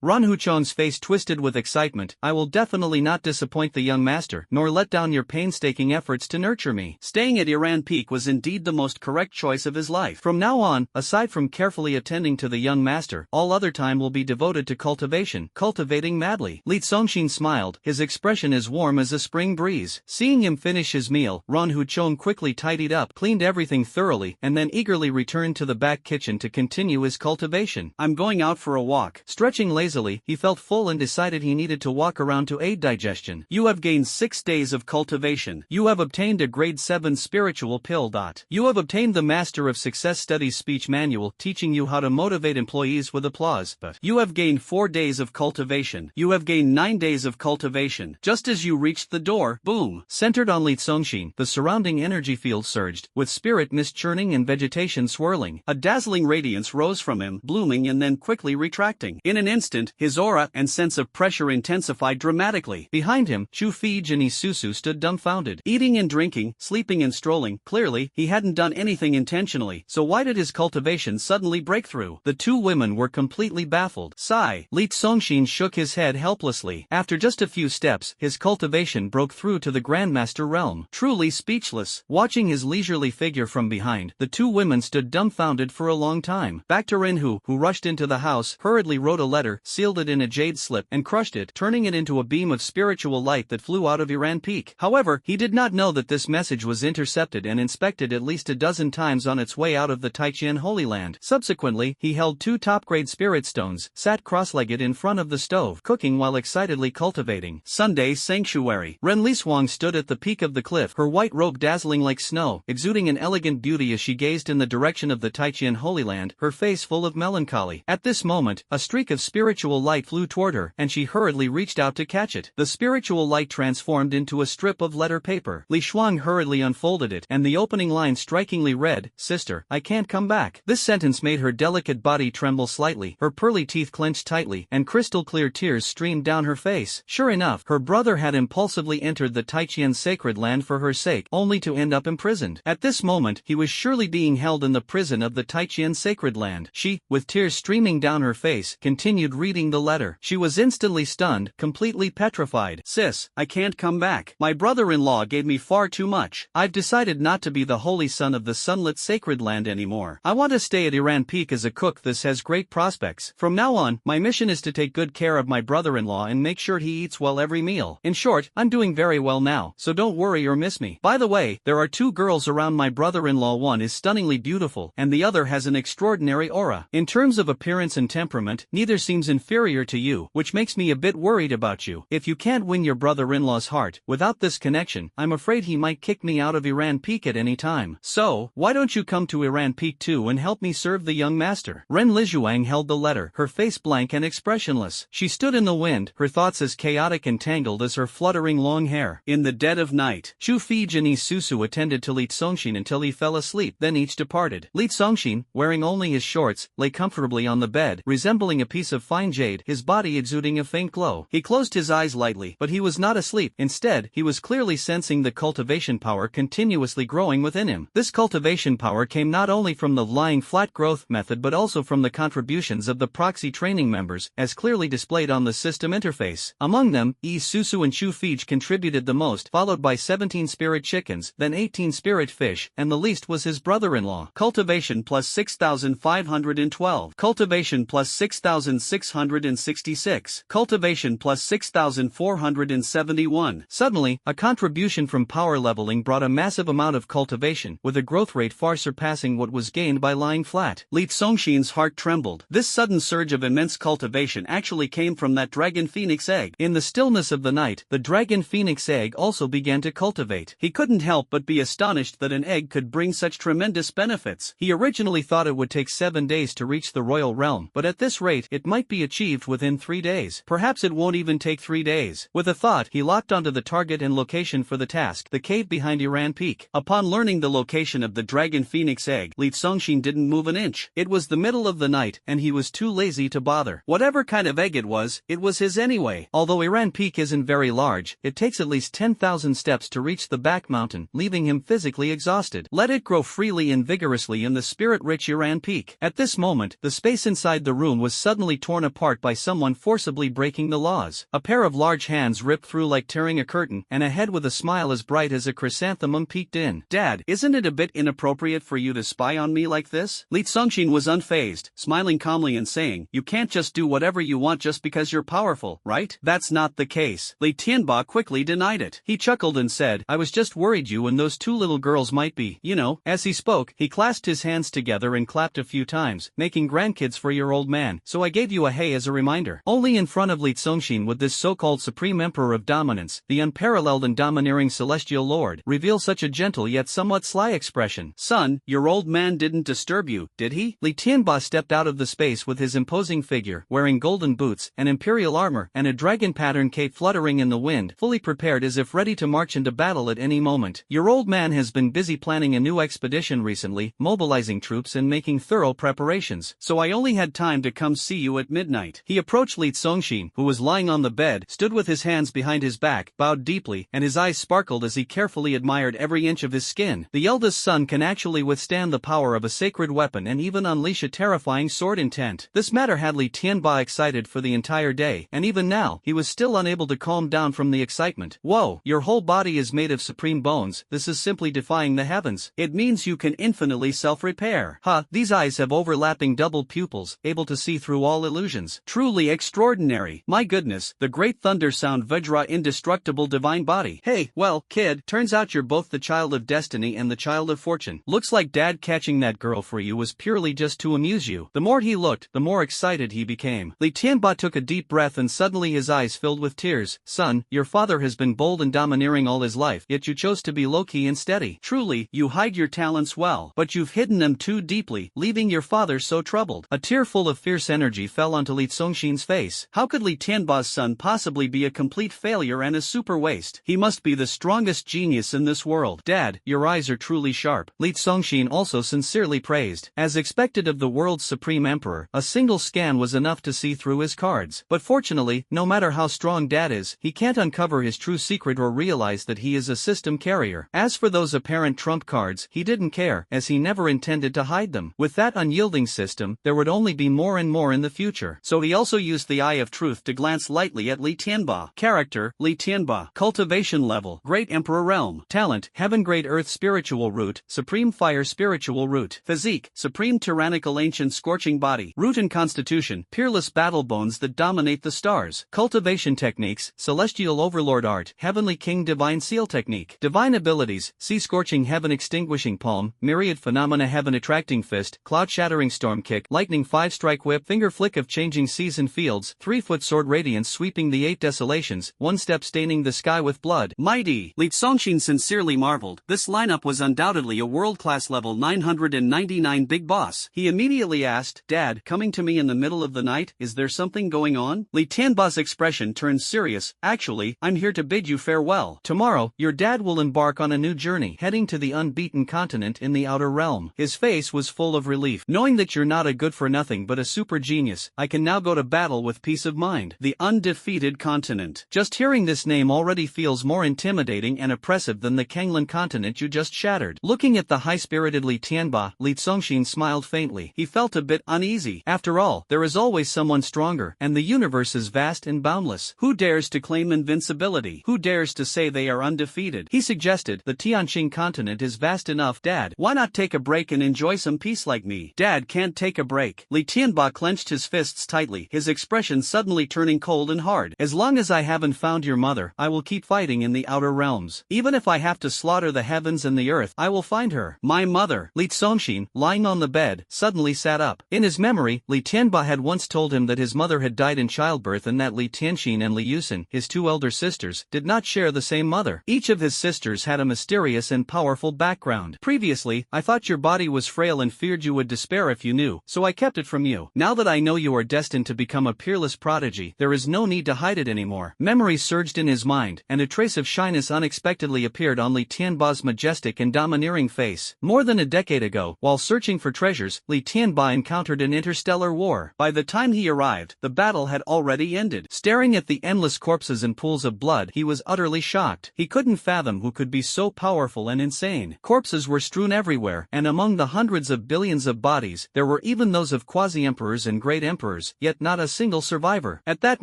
Ran Huchong's face twisted with excitement. I will definitely not disappoint the young master, nor let down your painstaking efforts to nurture me. Staying at Iran Peak was indeed the most correct choice of his life. From now on, aside from carefully attending to the young master, all other time will be devoted to cultivation, cultivating madly. Li Songxin smiled, his expression as warm as a spring breeze. Seeing him finish his meal, Ran Huchong quickly tidied up, cleaned everything thoroughly, and then eagerly returned to the back kitchen to continue his cultivation. I'm going out for a walk. Stretching lazily, he felt full and decided he needed to walk around to aid digestion. You have gained 6 days of cultivation. You have obtained a grade 7 spiritual pill. You have obtained the Master of Success Studies speech manual teaching you how to motivate employees with applause. But you have gained 4 days of cultivation. You have gained 9 days of cultivation. Just as you reached the door, boom. Centered on Li Songxin, the surrounding energy field surged, with spirit mist churning and vegetation swirling. A dazzling radiance rose from him, blooming and then quickly retracting. In an instant, his aura and sense of pressure intensified dramatically. Behind him, Chu Fij and Isusu stood dumbfounded. Eating and drinking, sleeping and strolling, clearly, he hadn't done anything intentionally, so why did his cultivation suddenly break through? The two women were completely baffled. Sigh. Li Songxin shook his head helplessly. After just a few steps, his cultivation broke through to the Grandmaster realm. Truly speechless. Watching his leisurely figure from behind, the two women stood dumbfounded for a long time. Back to Renhu, who rushed into the house, hurriedly wrote a letter, sealed it in a jade slip, and crushed it, turning it into a beam of spiritual light that flew out of Iran Peak. However, he did not know that this message was intercepted and inspected at least a dozen times on its way out of the Taijian Holy Land. Subsequently, he held 2 top-grade spirit stones, sat cross-legged in front of the stove, cooking while excitedly cultivating. Sunday Sanctuary. Ren Lishuang stood at the peak of the cliff, her white robe dazzling like snow, exuding an elegant beauty as she gazed in the direction of the Taijian Holy Land, her face full of melancholy. At this moment, a streak of spiritual light flew toward her, and she hurriedly reached out to catch it. The spiritual light transformed into a strip of letter paper. Li Shuang hurriedly unfolded it, and the opening line strikingly read, "Sister, I can't come back." This sentence made her delicate body tremble slightly, her pearly teeth clenched tightly, and crystal-clear tears streamed down her face. Sure enough, her brother had impulsively entered the Taijian sacred land for her sake, only to end up imprisoned. At this moment, he was surely being held in the prison of the Taijian sacred land. She, with tears streaming down her face, continued reading the letter. She was instantly stunned, completely petrified. Sis, I can't come back. My brother-in-law gave me far too much. I've decided not to be the holy son of the sunlit sacred land anymore. I want to stay at Iran Peak as a cook. This has great prospects. From now on, my mission is to take good care of my brother-in-law and make sure he eats well every meal. In short, I'm doing very well now, so don't worry or miss me. By the way, there are 2 girls around my brother-in-law. One is stunningly beautiful, and the other has an extraordinary aura. In terms of appearance and temperament, neither seems inferior to you, which makes me a bit worried about you. If you can't win your brother-in-law's heart, without this connection, I'm afraid he might kick me out of Iran Peak at any time. So, why don't you come to Iran Peak too and help me serve the young master? Ren Lizhuang held the letter, her face blank and expressionless. She stood in the wind, her thoughts as chaotic and tangled as her fluttering long hair. In the dead of night, Chu Fij and Isusu attended to Li Songxin until he fell asleep, then each departed. Li Songxin, wearing only his shorts, lay comfortably on the bed, resembling a piece of fine jade, his body exuding a faint glow. He closed his eyes lightly, but he was not asleep. Instead, he was clearly sensing the cultivation power continuously growing within him. This cultivation power came not only from the lying flat growth method but also from the contributions of the proxy training members, as clearly displayed on the system interface. Among them, Isusu and Chu Fij contributed the most, followed by 17 spirit chickens, then 18 spirit fish, and the least was his brother-in-law. Cultivation plus 6,512. Cultivation plus 6,666. Cultivation plus 6,471. Suddenly, a contribution from power leveling brought a massive amount of cultivation, with a growth rate far surpassing what was gained by lying flat. Li Songxin's heart trembled. This sudden surge of immense cultivation actually came from that dragon phoenix egg. In the stillness of the night, the dragon phoenix egg also began to cultivate. He couldn't help but be astonished that an egg could bring such tremendous benefits. He originally thought it would take 7 days to reach the royal realm, but at this rate, it might be achieved within 3 days. Perhaps it won't even take 3 days. With a thought, he locked onto the target and location for the task, the cave behind Iran Peak. Upon learning the location of the dragon phoenix egg, Li Songxin didn't move an inch. It was the middle of the night, and he was too lazy to bother. Whatever kind of egg it was his anyway. Although Iran Peak isn't very large, it takes at least 10,000 steps to reach the back mountain, leaving him physically exhausted. Let it grow freely and vigorously in the spirit-rich Iran Peak. At this moment, the space inside the room was suddenly torn apart apart by someone forcibly breaking the laws. A pair of large hands ripped through like tearing a curtain, and a head with a smile as bright as a chrysanthemum peeked in. Dad, isn't it a bit inappropriate for you to spy on me like this? Li Songqin was unfazed, smiling calmly and saying, you can't just do whatever you want just because you're powerful, right? That's not the case. Li Tianba quickly denied it. He chuckled and said, I was just worried you and those two little girls might be, you know. As he spoke, he clasped his hands together and clapped a few times, making grandkids for your old man, so I gave you a hey as a reminder. Only in front of Li Songqin would this so-called supreme emperor of dominance, the unparalleled and domineering celestial lord, reveal such a gentle yet somewhat sly expression. Son, your old man didn't disturb you, did he? Li Tianba stepped out of the space with his imposing figure, wearing golden boots, an imperial armor, and a dragon-pattern cape fluttering in the wind, fully prepared as if ready to march into battle at any moment. Your old man has been busy planning a new expedition recently, mobilizing troops and making thorough preparations, so I only had time to come see you at midnight. He approached Li Songqin, who was lying on the bed, stood with his hands behind his back, bowed deeply, and his eyes sparkled as he carefully admired every inch of his skin. The eldest son can actually withstand the power of a sacred weapon and even unleash a terrifying sword intent. This matter had Li Tianba excited for the entire day, and even now, he was still unable to calm down from the excitement. Whoa, your whole body is made of supreme bones, this is simply defying the heavens. It means you can infinitely self-repair. These eyes have overlapping double pupils, able to see through all illusions. Truly extraordinary. My goodness, the great thunder sound Vajra indestructible divine body. Hey, well, kid, turns out you're both the child of destiny and the child of fortune. Looks like dad catching that girl for you was purely just to amuse you. The more he looked, the more excited he became. Li Tianba took a deep breath and suddenly his eyes filled with tears. Son, your father has been bold and domineering all his life, yet you chose to be low-key and steady. Truly, you hide your talents well, but you've hidden them too deeply, leaving your father so troubled. A tear full of fierce energy fell onto Li Songqin's face. How could Li Tianba's son possibly be a complete failure and a super waste? He must be the strongest genius in this world. Dad, your eyes are truly sharp. Li Songqin also sincerely praised. As expected of the world's supreme emperor, a single scan was enough to see through his cards. But fortunately, no matter how strong Dad is, he can't uncover his true secret or realize that he is a system carrier. As for those apparent trump cards, he didn't care, as he never intended to hide them. With that unyielding system, there would only be more and more in the future. So he also used the eye of truth to glance lightly at Li Tianba. Character, Li Tianba. Cultivation level, Great Emperor Realm. Talent, Heaven Great Earth Spiritual Root, Supreme Fire Spiritual Root. Physique, Supreme Tyrannical Ancient Scorching Body. Root and Constitution, Peerless Battle Bones that dominate the stars. Cultivation techniques, Celestial Overlord Art, Heavenly King Divine Seal Technique. Divine abilities, Sea Scorching Heaven Extinguishing Palm, Myriad Phenomena Heaven Attracting Fist, Cloud Shattering Storm Kick, Lightning 5-Strike Whip, Finger Flick of Changing Seas and Fields, 3-foot Sword Radiance Sweeping the 8 Desolations, 1-step Staining the Sky with Blood. Mighty! Li Songqin sincerely marveled. This lineup was undoubtedly a world-class level 999 big boss. He immediately asked, Dad, coming to me in the middle of the night, is there something going on? Li Tianba's expression turned serious. Actually, I'm here to bid you farewell. Tomorrow, your dad will embark on a new journey, heading to the unbeaten continent in the outer realm. His face was full of relief. Knowing that you're not a good-for-nothing but a super genius, I can now go to battle with peace of mind. The undefeated continent. Just hearing this name already feels more intimidating and oppressive than the Kanglan continent you just shattered. Looking at the high-spirited Li Tianba, Li Songqin smiled faintly. He felt a bit uneasy. After all, there is always someone stronger, and the universe is vast and boundless. Who dares to claim invincibility? Who dares to say they are undefeated? He suggested, the Tianqing continent is vast enough. Dad, why not take a break and enjoy some peace like me? Dad can't take a break. Li Tianba clenched his fists tightly, his expression suddenly turning cold and hard. As long as I haven't found your mother, I will keep fighting in the outer realms. Even if I have to slaughter the heavens and the earth, I will find her. My mother. Li Songqin, lying on the bed, suddenly sat up. In his memory, Li Tianba had once told him that his mother had died in childbirth and that Li Tianxin and Li Yusin, his two elder sisters, did not share the same mother. Each of his sisters had a mysterious and powerful background. Previously, I thought your body was frail and feared you would despair if you knew, so I kept it from you. Now that I know you are destined to become a peerless prodigy, there is no need to hide it anymore. Memories surged in his mind, and a trace of shyness unexpectedly appeared on Li Tianba's majestic and domineering face. More than a decade ago, while searching for treasures, Li Tianba encountered an interstellar war. By the time he arrived, the battle had already ended. Staring at the endless corpses and pools of blood, he was utterly shocked. He couldn't fathom who could be so powerful and insane. Corpses were strewn everywhere, and among the hundreds of billions of bodies, there were even those of quasi-emperors and great emperors emperors, yet not a single survivor. At that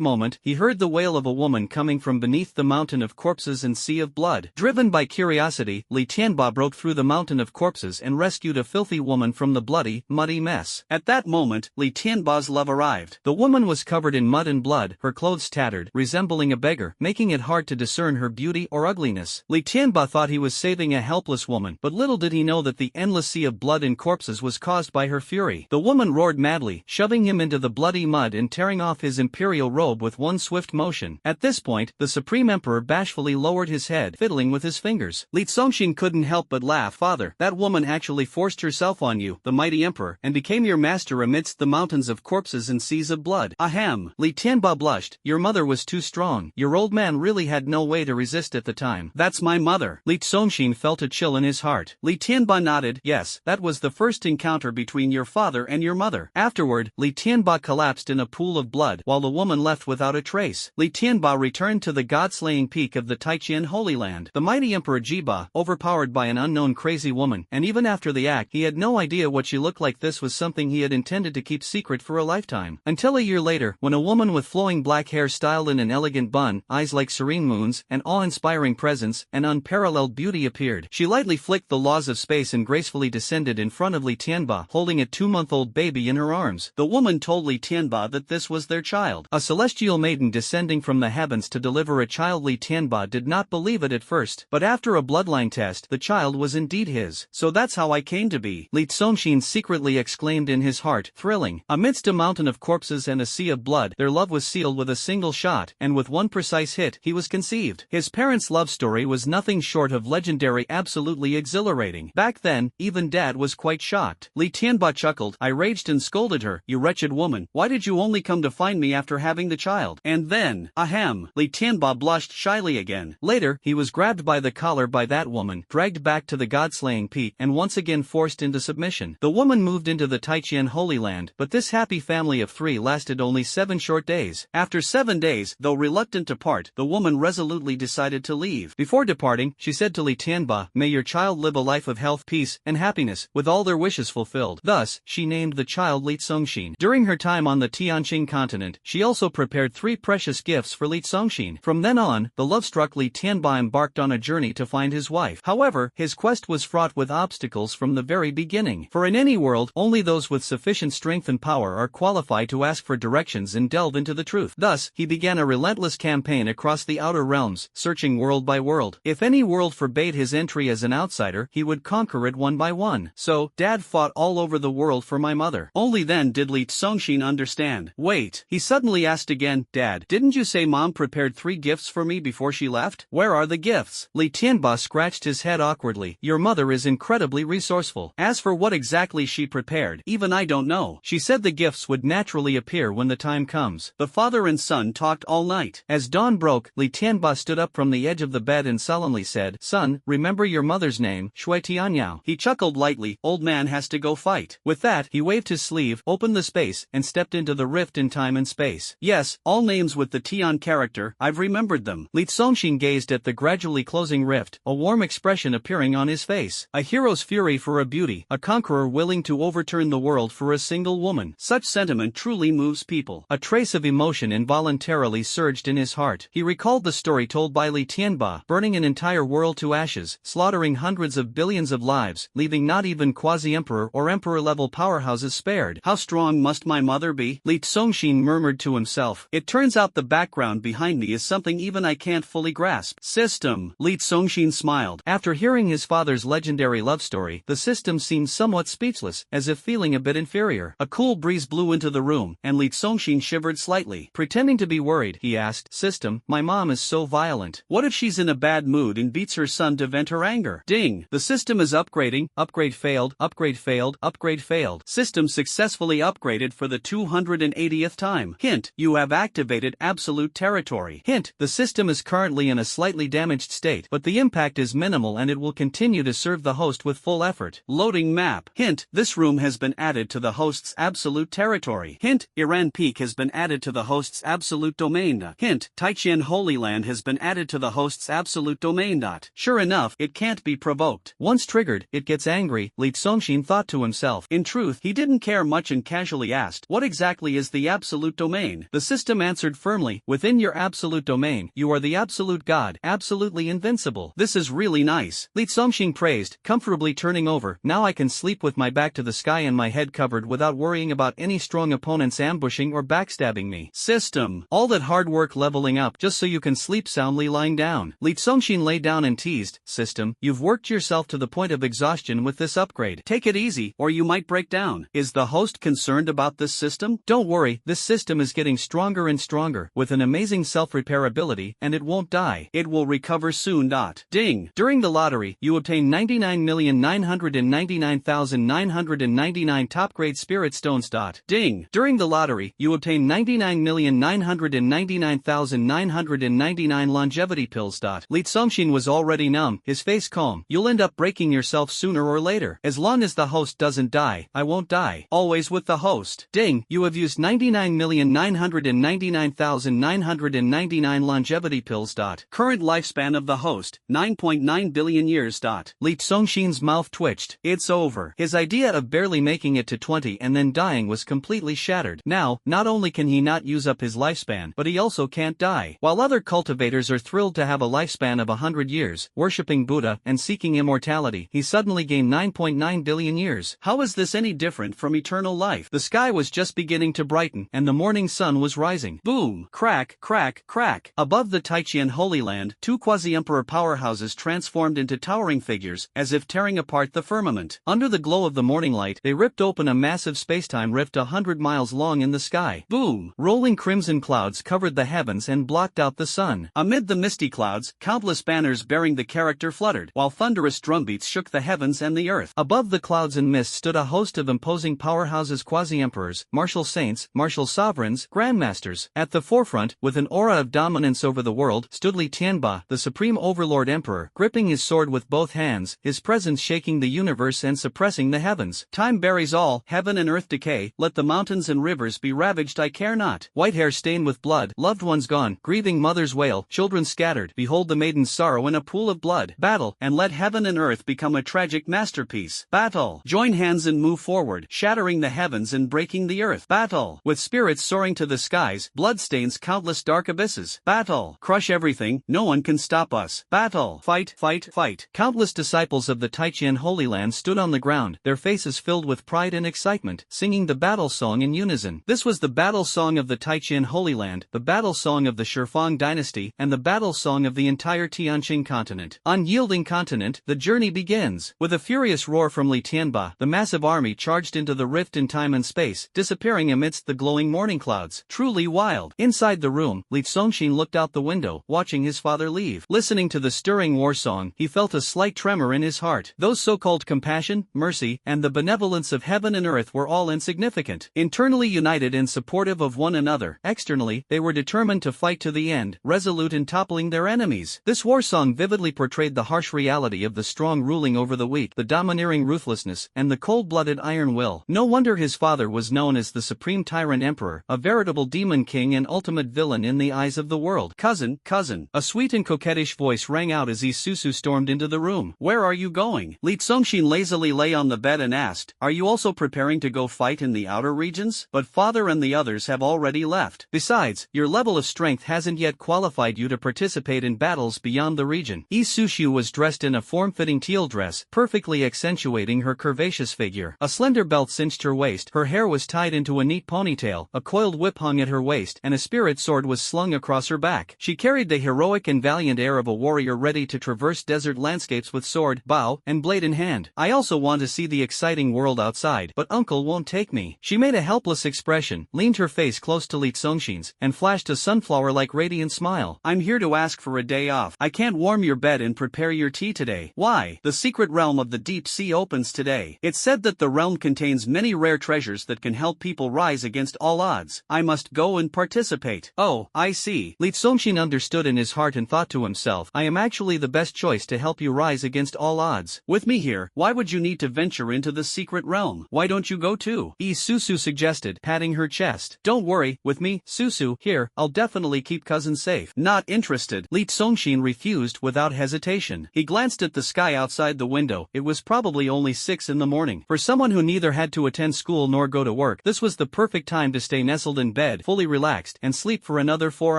moment, he heard the wail of a woman coming from beneath the mountain of corpses and sea of blood. Driven by curiosity, Li Tianba broke through the mountain of corpses and rescued a filthy woman from the bloody, muddy mess. At that moment, Li Tianba's love arrived. The woman was covered in mud and blood, her clothes tattered, resembling a beggar, making it hard to discern her beauty or ugliness. Li Tianba thought he was saving a helpless woman, but little did he know that the endless sea of blood and corpses was caused by her fury. The woman roared madly, shoving him into the bloody mud and tearing off his imperial robe with one swift motion. At this point, the Supreme Emperor bashfully lowered his head, fiddling with his fingers. Li Zongxin couldn't help but laugh. Father, that woman actually forced herself on you, the mighty emperor, and became your master amidst the mountains of corpses and seas of blood. Ahem. Li Tianba blushed. Your mother was too strong. Your old man really had no way to resist at the time. That's my mother. Li Zongxin felt a chill in his heart. Li Tianba nodded. Yes, that was the first encounter between your father and your mother. Afterward, Li Tianba collapsed in a pool of blood, while the woman left without a trace. Li Tianba returned to the god-slaying peak of the Taijian Holy Land. The mighty Emperor Jiba, overpowered by an unknown crazy woman, and even after the act he had no idea what she looked like. This was something he had intended to keep secret for a lifetime. Until a year later, when a woman with flowing black hair styled in an elegant bun, eyes like serene moons, an awe-inspiring presence, and unparalleled beauty appeared. She lightly flicked the laws of space and gracefully descended in front of Li Tianba, holding a 2-month-old baby in her arms. The woman told Li Tianba that this was their child. A celestial maiden descending from the heavens to deliver a child. Li Tianba did not believe it at first, but after a bloodline test, the child was indeed his. So that's how I came to be, Li Zongxin secretly exclaimed in his heart, thrilling. Amidst a mountain of corpses and a sea of blood, their love was sealed with a single shot, and with one precise hit, he was conceived. His parents' love story was nothing short of legendary, absolutely exhilarating. Back then, even Dad was quite shocked. Li Tianba chuckled. I raged and scolded her. You wretched woman, why did you only come to find me after having the child? And then, ahem, Li Tianba blushed shyly again. Later, he was grabbed by the collar by that woman, dragged back to the god-slaying peak, and once again forced into submission. The woman moved into the Taijian Holy Land, but this happy family of 3 lasted only 7 short days. After 7 days, though reluctant to part, the woman resolutely decided to leave. Before departing, she said to Li Tianba, may your child live a life of health, peace, and happiness, with all their wishes fulfilled. Thus, she named the child Li Zongxin. During her time on the Tianqing continent, she also prepared 3 precious gifts for Li Zongxin. From then on, the love-struck Li Tianba embarked on a journey to find his wife. However, his quest was fraught with obstacles from the very beginning. For in any world, only those with sufficient strength and power are qualified to ask for directions and delve into the truth. Thus, he began a relentless campaign across the outer realms, searching world by world. If any world forbade his entry as an outsider, he would conquer it one by one. So, Dad fought all over the world for my mother. Only then did Li Zongxin understand. Wait, he suddenly asked again, Dad, didn't you say Mom prepared 3 gifts for me before she left? Where are the gifts? Li Tianba scratched his head awkwardly. Your mother is incredibly resourceful. As for what exactly she prepared, even I don't know. She said the gifts would naturally appear when the time comes. The father and son talked all night. As dawn broke, Li Tianba stood up from the edge of the bed and solemnly said, Son, remember your mother's name, Shui Tianyao. He chuckled lightly. Old man has to go fight. With that, he waved his sleeve, opened the space, and stepped into the rift in time and space. Yes, all names with the Tian character, I've remembered them. Li Zongxin gazed at the gradually closing rift, a warm expression appearing on his face. A hero's fury for a beauty, a conqueror willing to overturn the world for a single woman. Such sentiment truly moves people. A trace of emotion involuntarily surged in his heart. He recalled the story told by Li Tianba, burning an entire world to ashes, slaughtering hundreds of billions of lives, leaving not even quasi-emperor or emperor-level powerhouses spared. How strong must my mother be? Li Zongxin murmured to himself. It turns out the background behind me is something even I can't fully grasp. System. Li Zongxin smiled. After hearing his father's legendary love story, the system seemed somewhat speechless, as if feeling a bit inferior. A cool breeze blew into the room, and Li Zongxin shivered slightly. Pretending to be worried, he asked, System, my mom is so violent. What if she's in a bad mood and beats her son to vent her anger? Ding. The system is upgrading. Upgrade failed. Upgrade failed. Upgrade failed. System successfully upgraded for the 280th time. Hint, you have activated absolute territory. Hint, the system is currently in a slightly damaged state, but the impact is minimal and it will continue to serve the host with full effort. Loading map. Hint, this room has been added to the host's absolute territory. Hint, Iran Peak has been added to the host's absolute domain. Hint, Taijian Holy Land has been added to the host's absolute domain. Sure enough, it can't be provoked. Once triggered, it gets angry, Li Zongxin thought to himself. In truth, he didn't care much and casually asked, what what exactly is the absolute domain? The system answered firmly, within your absolute domain, you are the absolute God, absolutely invincible. This is really nice. Li Songxing praised, comfortably turning over. Now I can sleep with my back to the sky and my head covered without worrying about any strong opponents ambushing or backstabbing me. System. All that hard work leveling up just so you can sleep soundly lying down. Li Songxing lay down and teased, System, you've worked yourself to the point of exhaustion with this upgrade. Take it easy, or you might break down. Is the host concerned about this system? Don't worry, this system is getting stronger and stronger, with an amazing self-repair ability, and it won't die. It will recover soon. Ding. During the lottery, you obtain 99,999,999 top-grade spirit stones. Ding. During the lottery, you obtain 99,999,999 longevity pills. Li Songxin was already numb, his face calm. You'll end up breaking yourself sooner or later. As long as the host doesn't die, I won't die. Always with the host. Ding. You have used 99,999,999 longevity pills. Current lifespan of the host, 9.9 billion years. Li Songxin's mouth twitched. It's over. His idea of barely making it to 20 and then dying was completely shattered. Now, not only can he not use up his lifespan, but he also can't die. While other cultivators are thrilled to have a lifespan of 100 years, worshipping Buddha and seeking immortality, he suddenly gained 9.9 billion years. How is this any different from eternal life? The sky was just beginning to brighten, and the morning sun was rising. Boom! Crack, crack, crack. Above the Taijian Holy Land, two quasi-emperor powerhouses transformed into towering figures, as if tearing apart the firmament. Under the glow of the morning light, they ripped open a massive spacetime rift 100 miles long in the sky. Boom! Rolling crimson clouds covered the heavens and blocked out the sun. Amid the misty clouds, countless banners bearing the character fluttered, while thunderous drumbeats shook the heavens and the earth. Above the clouds and mist stood a host of imposing powerhouses, quasi-emperors, martial saints, martial sovereigns, grandmasters. At the forefront, with an aura of dominance over the world, stood Li Tianba, the supreme overlord emperor, gripping his sword with both hands, his presence shaking the universe and suppressing the heavens. Time buries all, heaven and earth decay, let the mountains and rivers be ravaged, I care not. White hair stained with blood, loved ones gone, grieving mothers wail, children scattered, behold the maiden's sorrow in a pool of blood. Battle, and let heaven and earth become a tragic masterpiece. Battle. Join hands and move forward, shattering the heavens and breaking the earth. Battle. With spirits soaring to the skies, blood stains countless dark abysses. Battle. Crush everything, no one can stop us. Battle. Fight, fight, fight. Countless disciples of the Taijian Holy Land stood on the ground, their faces filled with pride and excitement, singing the battle song in unison. This was the battle song of the Taijian Holy Land, the battle song of the Shifang dynasty, and the battle song of the entire Tianqing continent. Unyielding continent, the journey begins. With a furious roar from Li Tianba, the massive army charged into the rift in time and space, disappearing amidst the glowing morning clouds. Truly wild. Inside the room, Li Songxin looked out the window, watching his father leave. Listening to the stirring war song, he felt a slight tremor in his heart. Those so-called compassion, mercy, and the benevolence of heaven and earth were all insignificant. Internally united and supportive of one another, externally, they were determined to fight to the end, resolute in toppling their enemies. This war song vividly portrayed the harsh reality of the strong ruling over the weak, the domineering ruthlessness, and the cold-blooded iron will. No wonder his father was known as the supreme tyrant emperor, a veritable demon king and ultimate villain in the eyes of the world. Cousin, cousin. A sweet and coquettish voice rang out as Isusu stormed into the room. Where are you going? Li Songxin lazily lay on the bed and asked, are you also preparing to go fight in the outer regions? But father and the others have already left. Besides, your level of strength hasn't yet qualified you to participate in battles beyond the region. Isusu was dressed in a form-fitting teal dress, perfectly accentuating her curvaceous figure. A slender belt cinched her waist, her hair was tied into a neat ponytail, a coiled whip hung at her waist, and a spirit sword was slung across her back. She carried the heroic and valiant air of a warrior ready to traverse desert landscapes with sword, bow, and blade in hand. I also want to see the exciting world outside, but uncle won't take me. She made a helpless expression, leaned her face close to Li Songxin's, and flashed a sunflower-like radiant smile. I'm here to ask for a day off. I can't warm your bed and prepare your tea today. Why? The secret realm of the deep sea opens today. It's said that the realm contains many rare treasures that can help people rise against all odds. I must go and participate. Oh, I see. Li Songxin understood in his heart and thought to himself, I am actually the best choice to help you rise against all odds. With me here, why would you need to venture into the secret realm? Why don't you go too? Susu suggested, patting her chest. Don't worry, with me, Susu, here, I'll definitely keep cousin safe. Not interested. Li Songxin refused without hesitation. He glanced at the sky outside the window. It was probably only 6 in the morning. For someone who neither had to attend school nor go to work, this This was the perfect time to stay nestled in bed, fully relaxed, and sleep for another 4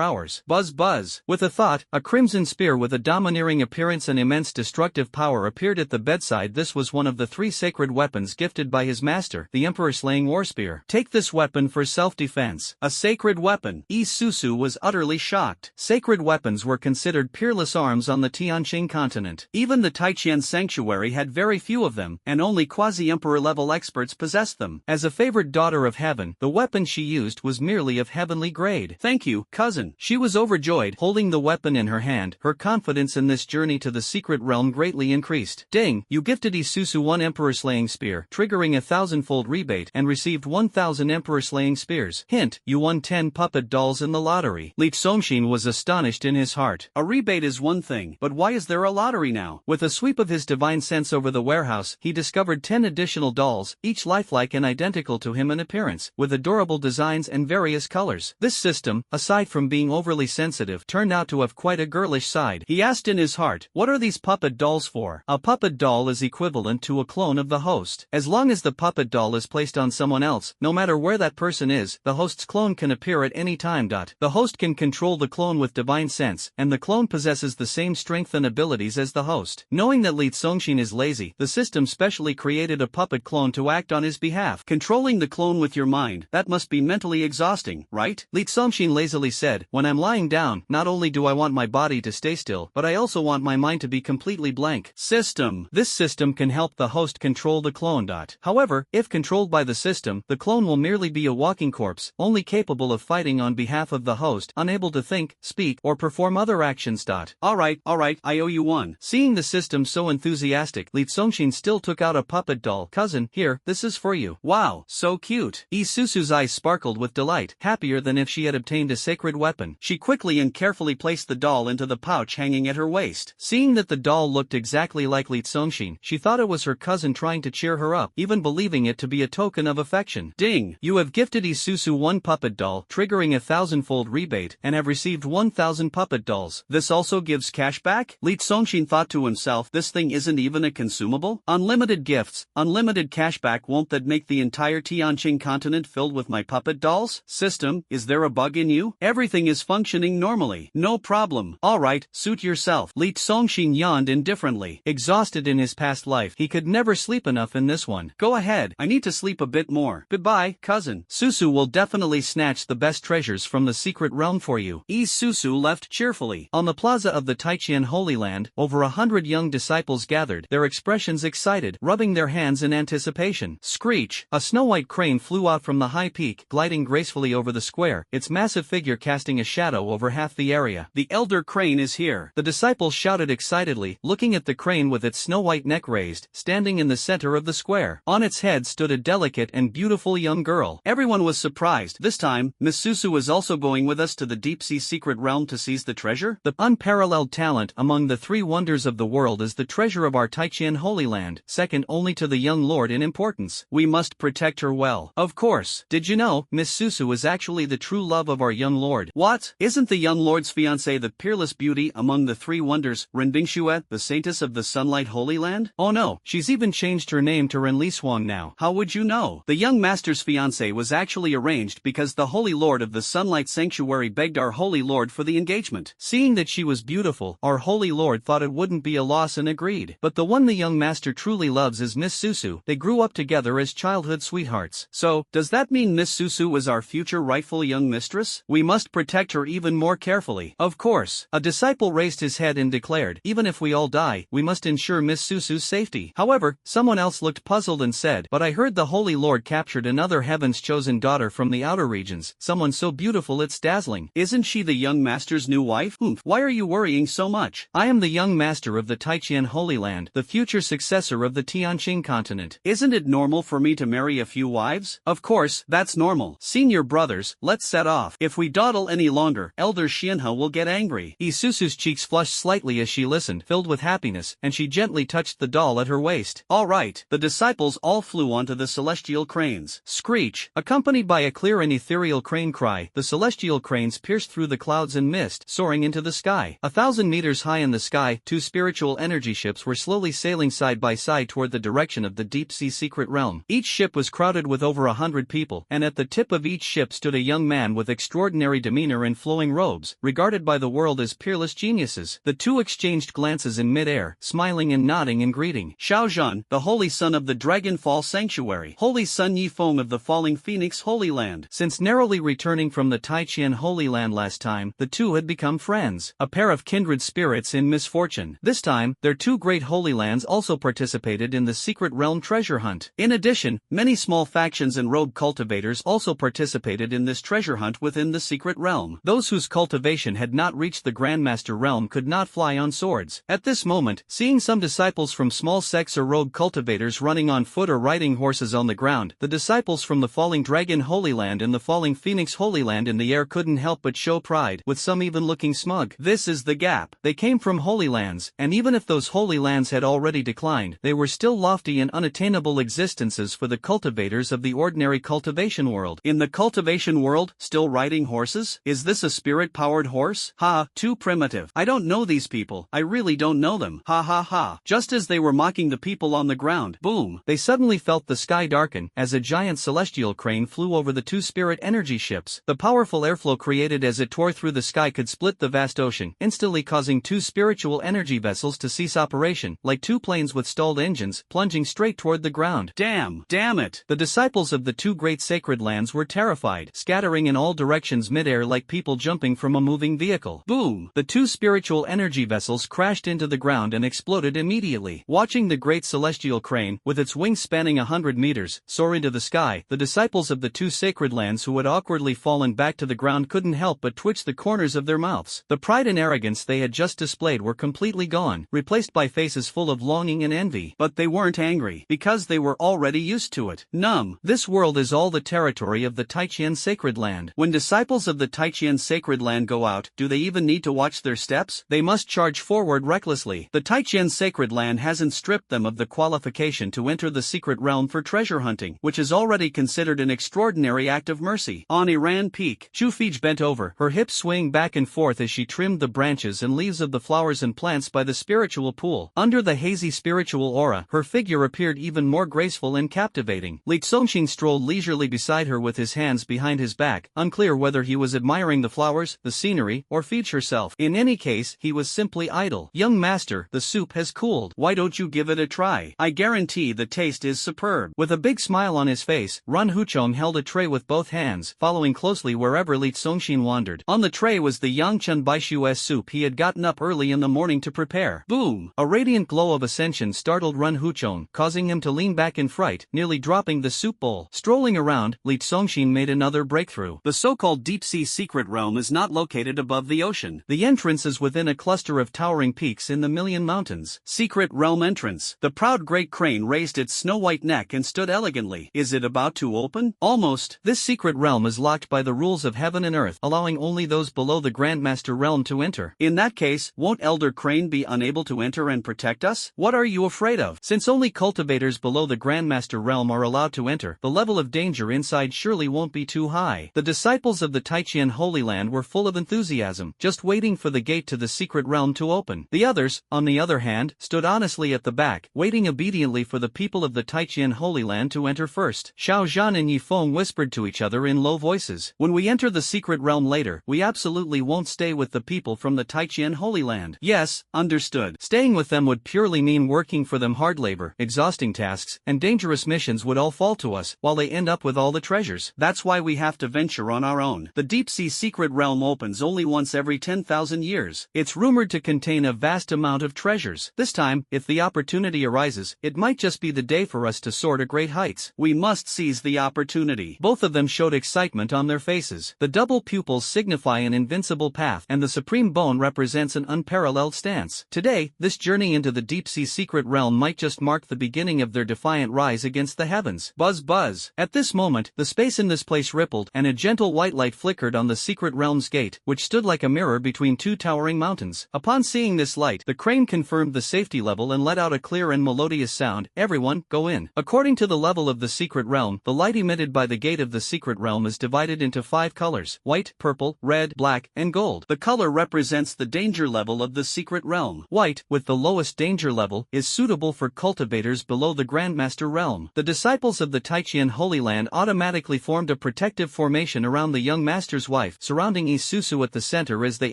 hours. Buzz buzz. With a thought, a crimson spear with a domineering appearance and immense destructive power appeared at the bedside. This was one of the 3 sacred weapons gifted by his master, the emperor-slaying war spear. Take this weapon for self-defense. A sacred weapon. Isusu was utterly shocked. Sacred weapons were considered peerless arms on the Tianqing continent. Even the Taiqian sanctuary had very few of them, and only quasi-emperor level experts possessed them. As a favored daughter of heaven, the weapon she used was merely of heavenly grade. Thank you, cousin. She was overjoyed, holding the weapon in her hand. Her confidence in this journey to the secret realm greatly increased. Ding, you gifted Isusu 1 emperor-slaying spear, triggering a 1,000-fold rebate, and received 1,000 emperor-slaying spears. Hint, you won 10 puppet dolls in the lottery. Li Songxin was astonished in his heart. A rebate is one thing, but why is there a lottery now? With a sweep of his divine sense over the warehouse, he discovered 10 additional dolls, each lifelike and identical to him in appearance, with adorable designs and various colors. This system, aside from being overly sensitive, turned out to have quite a girlish side. He asked in his heart, what are these puppet dolls for? A puppet doll is equivalent to a clone of the host. As long as the puppet doll is placed on someone else, no matter where that person is, the host's clone can appear at any time. The host can control the clone with divine sense, and the clone possesses the same strength and abilities as the host. Knowing that Li Songxin is lazy, the system specially created a puppet clone to act on his behalf. Controlling the clone with your mind, that must be mentally exhausting, right? Li Songxin lazily said, when I'm lying down, not only do I want my body to stay still, but I also want my mind to be completely blank. System. This system can help the host control the clone. However, if controlled by the system, the clone will merely be a walking corpse, only capable of fighting on behalf of the host, unable to think, speak, or perform other actions. Alright, I owe you one. Seeing the system so enthusiastic, Li Songxin still took out a puppet doll. Cousin, here, this is for you. Wow, so cute. Isusu's eyes sparkled with delight, happier than if she had obtained a sacred weapon. She quickly and carefully placed the doll into the pouch hanging at her waist. Seeing that the doll looked exactly like Li Songxin, she thought it was her cousin trying to cheer her up, even believing it to be a token of affection. Ding! You have gifted Isusu 1 puppet doll, triggering a 1,000-fold rebate, and have received 1,000 puppet dolls. This also gives cash back? Li Songxin thought to himself, this thing isn't even a consumable? Unlimited gifts, unlimited cashback, won't that make the entire Tianqing continent filled with my puppet dolls? System, is there a bug in you? Everything is functioning normally. No problem. Alright, suit yourself. Li Songxin yawned indifferently. Exhausted in his past life, he could never sleep enough in this one. Go ahead, I need to sleep a bit more. Goodbye, cousin. Susu will definitely snatch the best treasures from the secret realm for you. Susu left cheerfully. On the plaza of the Taiqian Holy Land, over 100 young disciples gathered, their expressions excited, rubbing their hands in anticipation. Screech! A snow-white crane flew out from the high peak, gliding gracefully over the square, its massive figure casting a shadow over half the area. The elder crane is here. The disciples shouted excitedly, looking at the crane with its snow-white neck raised, standing in the center of the square. On its head stood a delicate and beautiful young girl. Everyone was surprised. This time, Miss Susu is also going with us to the deep-sea secret realm to seize the treasure? The unparalleled talent among the 3 wonders of the world is the treasure of our Taiqian Holy Land, second only to the young lord in importance. We must protect her well. Of course. Did you know, Miss Susu is actually the true love of our young lord? What? Isn't the young lord's fiancée the peerless beauty among the 3 wonders, Renbingxue, the saintess of the Sunlight Holy Land? Oh no, she's even changed her name to Renlisuang now. How would you know? The young master's fiancé was actually arranged because the Holy Lord of the Sunlight Sanctuary begged our Holy Lord for the engagement. Seeing that she was beautiful, our Holy Lord thought it wouldn't be a loss and agreed. But the one the young master truly loves is Miss Susu. They grew up together as childhood sweethearts. So, does that mean Miss Susu is our future rightful young mistress? We must protect her even more carefully. Of course. A disciple raised his head and declared, even if we all die, we must ensure Miss Susu's safety. However, someone else looked puzzled and said, but I heard the Holy Lord captured another heaven's chosen daughter from the outer regions, someone so beautiful it's dazzling. Isn't she the young master's new wife? Why are you worrying so much? I am the young master of the Taiqian Holy Land, the future successor of the Tianqing continent. Isn't it normal for me to marry a few wives? Of course, that's normal. Senior brothers, let's set off. If we dawdle any longer, Elder Xianhe will get angry. Isusu's cheeks flushed slightly as she listened, filled with happiness, and she gently touched the doll at her waist. Alright, the disciples all flew onto the celestial cranes. Screech! Accompanied by a clear and ethereal crane cry, the celestial cranes pierced through the clouds and mist, soaring into the sky. 1,000 meters high in the sky, 2 spiritual energy ships were slowly sailing side by side toward the direction of the deep-sea secret realm. Each ship was crowded with over over 100 people, and at the tip of each ship stood a young man with extraordinary demeanor and flowing robes, regarded by the world as peerless geniuses. The two exchanged glances in mid-air, smiling and nodding in greeting. Xiaozhan, the holy son of the Dragonfall Sanctuary. Holy son Yifeng of the Falling Phoenix Holy Land. Since narrowly returning from the Taiqian Holy Land last time, the two had become friends, a pair of kindred spirits in misfortune. This time, their two great holy lands also participated in the secret realm treasure hunt. In addition, many small factions and rogue cultivators also participated in this treasure hunt within the secret realm. Those whose cultivation had not reached the Grandmaster realm could not fly on swords. At this moment, seeing some disciples from small sects or rogue cultivators running on foot or riding horses on the ground, the disciples from the Falling Dragon Holy Land and the Falling Phoenix Holy Land in the air couldn't help but show pride, with some even looking smug. This is the gap. They came from holy lands, and even if those holy lands had already declined, they were still lofty and unattainable existences for the cultivators of the ordinary cultivation world. In the cultivation world, still riding horses? Is this a spirit-powered horse? Ha, too primitive. I don't know these people. I really don't know them. Ha ha ha. Just as they were mocking the people on the ground, boom, they suddenly felt the sky darken as a giant celestial crane flew over the two spirit energy ships. The powerful airflow created as it tore through the sky could split the vast ocean, instantly causing two spiritual energy vessels to cease operation, like two planes with stalled engines, plunging straight toward the ground. Damn it. The disciples of the two great sacred lands were terrified, scattering in all directions midair like people jumping from a moving vehicle. Boom! The two spiritual energy vessels crashed into the ground and exploded immediately. Watching the great celestial crane, with its wings spanning 100 meters, soar into the sky, the disciples of the two sacred lands who had awkwardly fallen back to the ground couldn't help but twitch the corners of their mouths. The pride and arrogance they had just displayed were completely gone, replaced by faces full of longing and envy. But they weren't angry, because they were already used to it. Numb. This world is all the territory of the Taiqian Sacred Land. When disciples of the Taiqian Sacred Land go out, do they even need to watch their steps? They must charge forward recklessly. The Taiqian Sacred Land hasn't stripped them of the qualification to enter the secret realm for treasure hunting, which is already considered an extraordinary act of mercy. On Iran Peak, Xu Fij bent over, her hips swaying back and forth as she trimmed the branches and leaves of the flowers and plants by the spiritual pool. Under the hazy spiritual aura, her figure appeared even more graceful and captivating. Li Zongxing strolled leisurely beside her with his hands behind his back, unclear whether he was admiring the flowers, the scenery, or Fij herself. In any case, he was simply idle. Young master, the soup has cooled. Why don't you give it a try? I guarantee the taste is superb. With a big smile on his face, Ran Huchong held a tray with both hands, following closely wherever Li Zongxing wandered. On the tray was the Yangchun Baishu soup he had gotten up early in the morning to prepare. Boom! A radiant glow of ascension startled Ran Huchong, causing him to lean back in fright, nearly dropping the soup bowl. Strolling around, Li Zongxing made another breakthrough. The so-called deep-sea secret realm is not located above the ocean. The entrance is within a cluster of towering peaks in the Million Mountains. Secret realm entrance. The proud great crane raised its snow-white neck and stood elegantly. Is it about to open? Almost. This secret realm is locked by the rules of heaven and earth, allowing only those below the Grandmaster realm to enter. In that case, won't Elder Crane be unable to enter and protect us? What are you afraid of? Since only cultivators below the Grandmaster realm are allowed to enter, the level of danger inside surely won't be too high. The disciples of the Taiqian Holy Land were full of enthusiasm, just waiting for the gate to the secret realm to open. The others, on the other hand, stood honestly at the back, waiting obediently for the people of the Taiqian Holy Land to enter first. Xiao Zhan and Yifeng whispered to each other in low voices. When we enter the secret realm later, we absolutely won't stay with the people from the Taiqian Holy Land. Yes, understood. Staying with them would purely mean working for them hard labor, exhausting tasks, and dangerous missions would all fall to us, while they end up with all the treasures. That's why we have to venture on our own. The deep-sea secret realm opens only once every 10,000 years. It's rumored to contain a vast amount of treasures. This time, if the opportunity arises, it might just be the day for us to soar to great heights. We must seize the opportunity. Both of them showed excitement on their faces. The double pupils signify an invincible path, and the supreme bone represents an unparalleled stance. Today, this journey into the deep-sea secret realm might just mark the beginning of their defiant rise against the heavens. Buzz buzz. At this moment, the space in this place rippled, and a gentle white light flickered on the secret realm's gate, which stood like a mirror between two towering mountains. Upon seeing this light, the crane confirmed the safety level and let out a clear and melodious sound. Everyone, go in. According to the level of the secret realm, the light emitted by the gate of the secret realm is divided into 5 colors: white, purple, red, black, and gold. The color represents the danger level of the secret realm. White, with the lowest danger level, is suitable for cultivators below the Grandmaster realm. The disciples of the Taiqian Taichian Holy Land automatically formed a protective formation around the young master's wife, surrounding Isusu at the center as they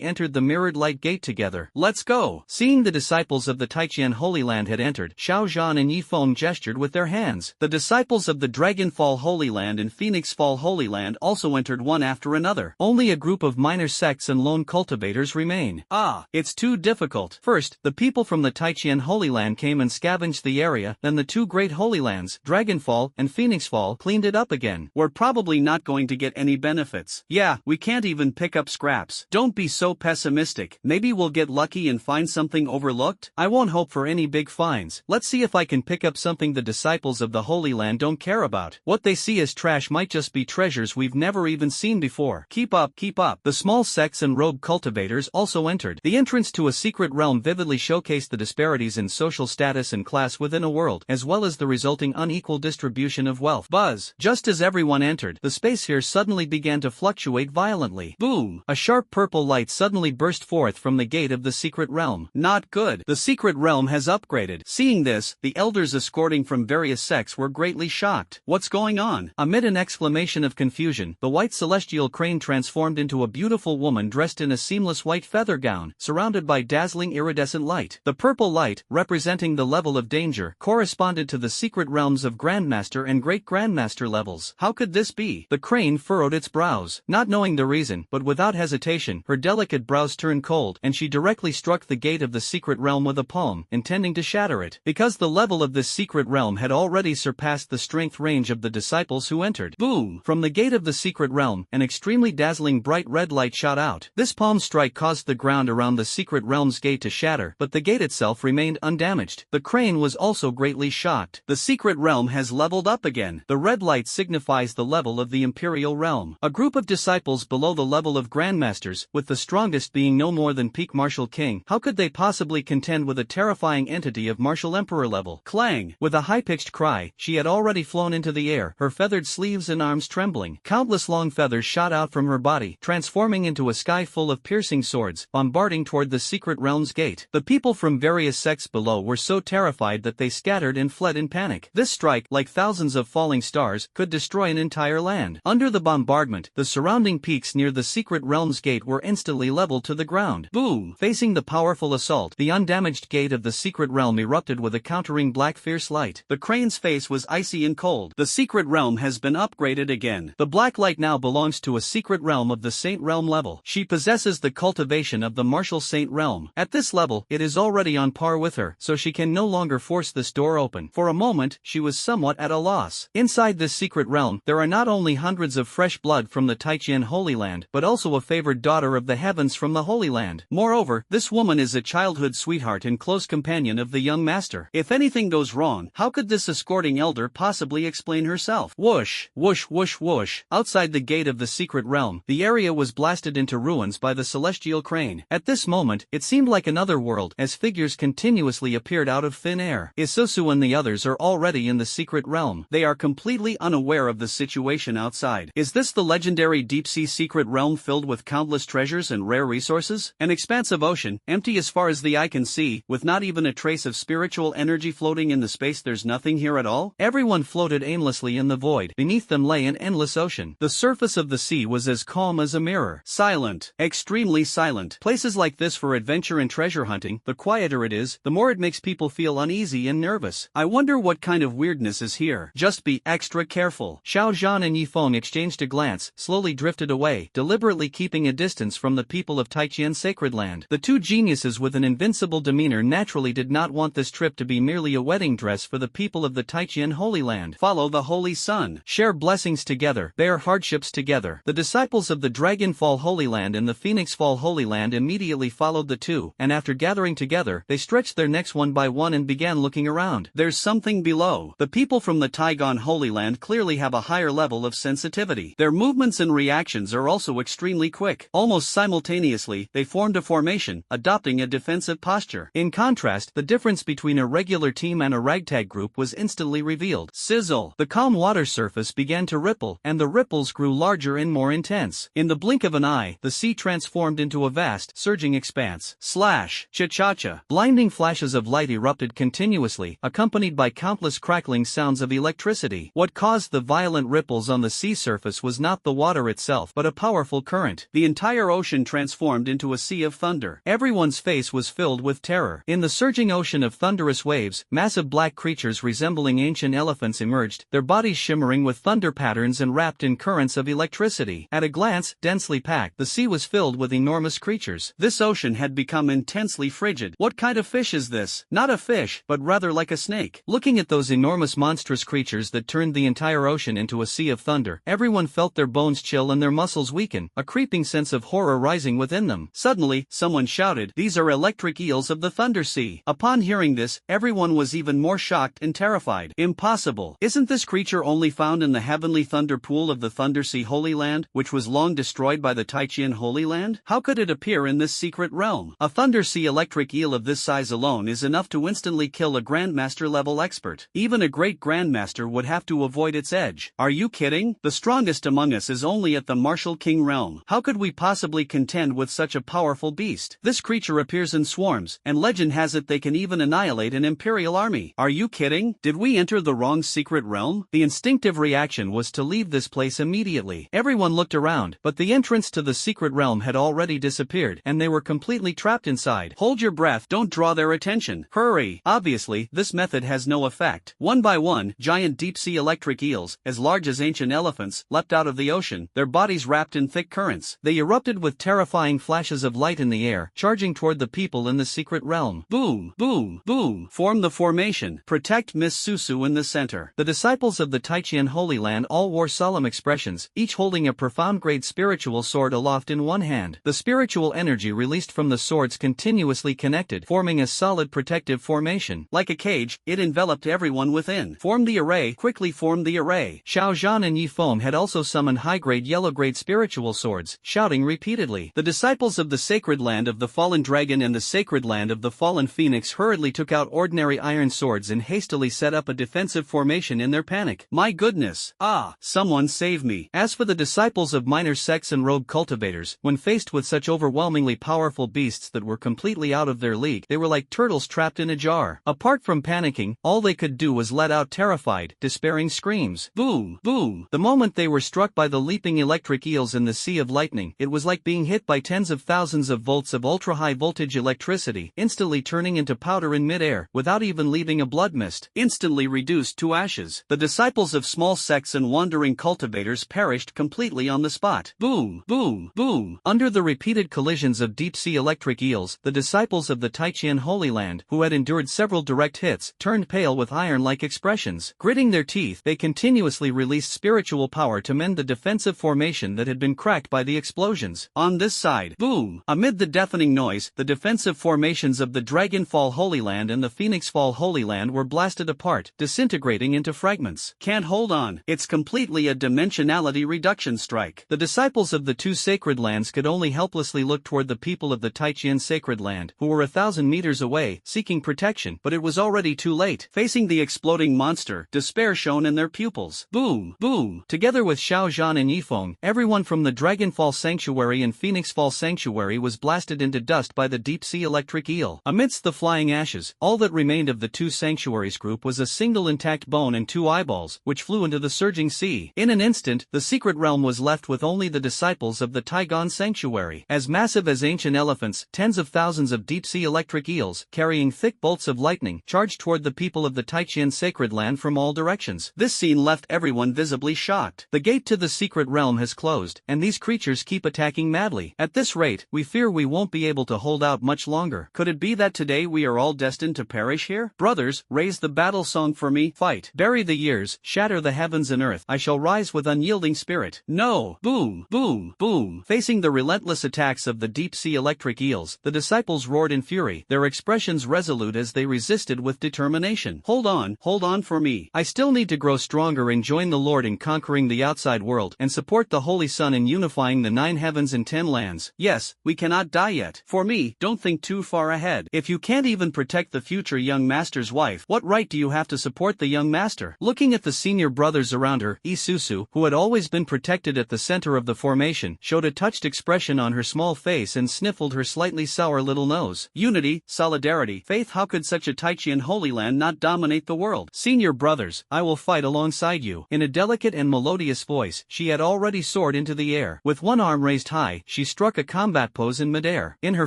entered the mirrored light gate together. Let's go! Seeing the disciples of the Taichian Holy Land had entered, Xiao Zhan and Yi Feng gestured with their hands. The disciples of the Dragonfall Holy Land and Phoenix Fall Holy Land also entered one after another. Only a group of minor sects and lone cultivators remain. It's too difficult. First, the people from the Taichian Holy Land came and scavenged the area, then the two great Holy Lands, Dragonfall and Phoenix Fall, cleaned it up again. We're probably not going to get any benefits. Yeah, we can't even pick up scraps. Don't be so pessimistic. Maybe we'll get lucky and find something overlooked? I won't hope for any big finds. Let's see if I can pick up something the disciples of the Holy Land don't care about. What they see as trash might just be treasures we've never even seen before. Keep up, keep up. The small sects and rogue cultivators also entered. The entrance to a secret realm vividly showcased the disparities in social status and class within a world, as well as the resulting unequal distribution of wealth. Buzz! Just as everyone entered, the space here suddenly began to fluctuate violently. Boom! A sharp purple light suddenly burst forth from the gate of the secret realm. Not good. The secret realm has upgraded. Seeing this, the elders escorting from various sects were greatly shocked. What's going on? Amid an exclamation of confusion, the white celestial crane transformed into a beautiful woman dressed in a seamless white feather gown, surrounded by dazzling iridescent light. The purple light, representing the level of danger, corresponded to the secret realms of Grandmaster and Great Grandmaster levels. How could this be? The crane furrowed its brows, not knowing the reason, but without hesitation, her delicate brows turned cold, and she directly struck the gate of the secret realm with a palm, intending to shatter it. Because the level of this secret realm had already surpassed the strength range of the disciples who entered. Boom! From the gate of the secret realm, an extremely dazzling bright red light shot out. This palm strike caused the ground around the secret realm's gate to shatter, but the gate itself remained undamaged. The crane was also greatly shocked. The secret realm has leveled up again. The red light signifies the level of the Imperial Realm. A group of disciples below the level of Grandmasters, with the strongest being no more than peak Martial King. How could they possibly contend with a terrifying entity of Martial Emperor level? Clang! With a high-pitched cry, she had already flown into the air, her feathered sleeves and arms trembling. Countless long feathers shot out from her body, transforming into a sky full of piercing swords, bombarding toward the secret realm's gate. The people from various sects below were so terrified that they scattered and fled in panic. This strike, like thousands of falling stars, could destroy an entire land. Under the bombardment, the surrounding peaks near the secret realm's gate were instantly leveled to the ground. Boom! Facing the powerful assault, the undamaged gate of the secret realm erupted with a countering black fierce light. The crane's face was icy and cold. The secret realm has been upgraded again. The black light now belongs to a secret realm of the Saint Realm level. She possesses the cultivation of the martial Saint Realm. At this level, it is already on par with her, so she can no longer force this door open. For a moment, she was somewhat at a loss. Inside this secret realm, there are not only hundreds of fresh blood from the Taichian Holy Land, but also a favored daughter of the heavens from the Holy Land. Moreover, this woman is a childhood sweetheart and close companion of the young master. If anything goes wrong, how could this escorting elder possibly explain herself? Whoosh, whoosh, whoosh, whoosh. Outside the gate of the secret realm, the area was blasted into ruins by the celestial crane. At this moment, it seemed like another world, as figures continuously appeared out of thin air. Isusu and the others are already in the secret realm. They are completely unaware of the situation outside. Is this the legendary deep-sea secret realm filled with countless treasures and rare resources? An expansive ocean, empty as far as the eye can see, with not even a trace of spiritual energy floating in the space. There's nothing here at all? Everyone floated aimlessly in the void. Beneath them lay an endless ocean. The surface of the sea was as calm as a mirror. Silent. Extremely silent. Places like this for adventure and treasure hunting, the quieter it is, the more it makes people feel uneasy and nervous. I wonder what kind of weirdness is here. Just be extra careful. Xiao Zhan and Yi Feng exchanged a glance, slowly drifted away, deliberately keeping a distance from the people of Taichian Sacred Land. The two geniuses with an invincible demeanor naturally did not want this trip to be merely a wedding dress for the people of the Taichian Holy Land. Follow the Holy Sun. Share blessings together, bear hardships together. The disciples of the Dragonfall Holy Land and the Phoenix Fall Holy Land immediately followed the two, and after gathering together, they stretched their necks one by one and began looking around. There's something below. The people from the Taigon Holy Land clearly have a higher level of sensitivity. Their movements and reactions are also extremely quick. Almost simultaneously, they formed a formation, adopting a defensive posture. In contrast, the difference between a regular team and a ragtag group was instantly revealed. Sizzle. The calm water surface began to ripple, and the ripples grew larger and more intense. In the blink of an eye, the sea transformed into a vast, surging expanse. Slash. Cha-cha-cha. Blinding flashes of light erupted continuously, accompanied by countless crackling sounds of electricity. electricity. What caused the violent ripples on the sea surface was not the water itself but a powerful current. The entire ocean transformed into a sea of thunder. Everyone's face was filled with terror. In the surging ocean of thunderous waves, massive black creatures resembling ancient elephants emerged, their bodies shimmering with thunder patterns and wrapped in currents of electricity. At a glance, densely packed, the sea was filled with enormous creatures. This ocean had become intensely frigid. What kind of fish is this? Not a fish, but rather like a snake. Looking at those enormous monstrous creatures that turned the entire ocean into a sea of thunder, everyone felt their bones chill and their muscles weaken, a creeping sense of horror rising within them. Suddenly, someone shouted, "These are electric eels of the Thunder Sea." Upon hearing this, everyone was even more shocked and terrified. Impossible. Isn't this creature only found in the heavenly thunder pool of the Thunder Sea Holy Land, which was long destroyed by the Taichian Holy Land? How could it appear in this secret realm? A Thunder Sea electric eel of this size alone is enough to instantly kill a Grandmaster-level expert. Even a great Grandmaster would have to avoid its edge. Are you kidding? The strongest among us is only at the Martial King realm. How could we possibly contend with such a powerful beast? This creature appears in swarms, and legend has it they can even annihilate an imperial army. Are you kidding? Did we enter the wrong secret realm? The instinctive reaction was to leave this place immediately. Everyone looked around, but the entrance to the secret realm had already disappeared, and they were completely trapped inside. Hold your breath, don't draw their attention. Hurry! Obviously, this method has no effect. One by one, giant deep-sea electric eels, as large as ancient elephants, leapt out of the ocean, their bodies wrapped in thick currents. They erupted with terrifying flashes of light in the air, charging toward the people in the secret realm. Boom, boom, boom. Form the formation. Protect Miss Susu in the center. The disciples of the Taichian Holy Land all wore solemn expressions, each holding a profound-grade spiritual sword aloft in one hand. The spiritual energy released from the swords continuously connected, forming a solid protective formation. Like a cage, it enveloped everyone within. Form the array. Quickly form the array. Xiao Zhan and Yi Feng had also summoned high-grade yellow-grade spiritual swords, shouting repeatedly. The disciples of the sacred land of the fallen dragon and the sacred land of the fallen phoenix hurriedly took out ordinary iron swords and hastily set up a defensive formation in their panic. My goodness! Ah! Someone save me! As for the disciples of minor sects and rogue cultivators, when faced with such overwhelmingly powerful beasts that were completely out of their league, they were like turtles trapped in a jar. Apart from panicking, all they could do was let out terrified, despairing screams. Boom! Boom! The moment they were struck by the leaping electric eels in the sea of lightning, it was like being hit by tens of thousands of volts of ultra-high voltage electricity, instantly turning into powder in mid-air, without even leaving a blood mist. Instantly reduced to ashes. The disciples of small sects and wandering cultivators perished completely on the spot. Boom! Boom! Boom! Under the repeated collisions of deep-sea electric eels, the disciples of the Taichian Holy Land, who had endured several direct hits, turned pale with iron-like expressions. Gritting their teeth, they continuously released spiritual power to mend the defensive formation that had been cracked by the explosions. On this side, boom! Amid the deafening noise, the defensive formations of the Dragonfall Holy Land and the Phoenixfall Holy Land were blasted apart, disintegrating into fragments. Can't hold on. It's completely a dimensionality reduction strike. The disciples of the two sacred lands could only helplessly look toward the people of the Taichian sacred land, who were 1,000 meters away, seeking protection, but it was already too late. Facing the exploding monster, despair shone in their pupils. Boom! Boom! Together with Xiao Zhan and Yi Feng, everyone from the Dragonfall Sanctuary and Phoenixfall Sanctuary was blasted into dust by the deep-sea electric eel. Amidst the flying ashes, all that remained of the two sanctuaries group was a single intact bone and two eyeballs, which flew into the surging sea. In an instant, the secret realm was left with only the disciples of the Taigon Sanctuary. As massive as ancient elephants, tens of thousands of deep-sea electric eels, carrying thick bolts of lightning, charged toward the people of the Taichian sacred land from all directions. This scene left everyone visibly shocked. The gate to the secret realm has closed, and these creatures keep attacking madly. At this rate, we fear we won't be able to hold out much longer. Could it be that today we are all destined to perish here? Brothers, raise the battle song for me. Fight. Bury the years, shatter the heavens and earth. I shall rise with unyielding spirit. No. Boom! Boom! Boom! Facing the relentless attacks of the deep-sea electric eels, the disciples roared in fury, their expressions resolute as they resisted with determination. Hold on for me. I still need to grow stronger and join the Lord in conquering the outside world, and support the Holy Sun in unifying the 9 heavens and 10 lands. Yes, we cannot die yet. For me, don't think too far ahead. If you can't even protect the future young master's wife, what right do you have to support the young master? Looking at the senior brothers around her, Isusu, who had always been protected at the center of the formation, showed a touched expression on her small face and sniffled her slightly sour little nose. Unity, solidarity, faith. How could such a Taichian Holy Land not dominate the world? Senior brothers, I I will fight alongside you." In a delicate and melodious voice, she had already soared into the air. With one arm raised high, she struck a combat pose in midair. In her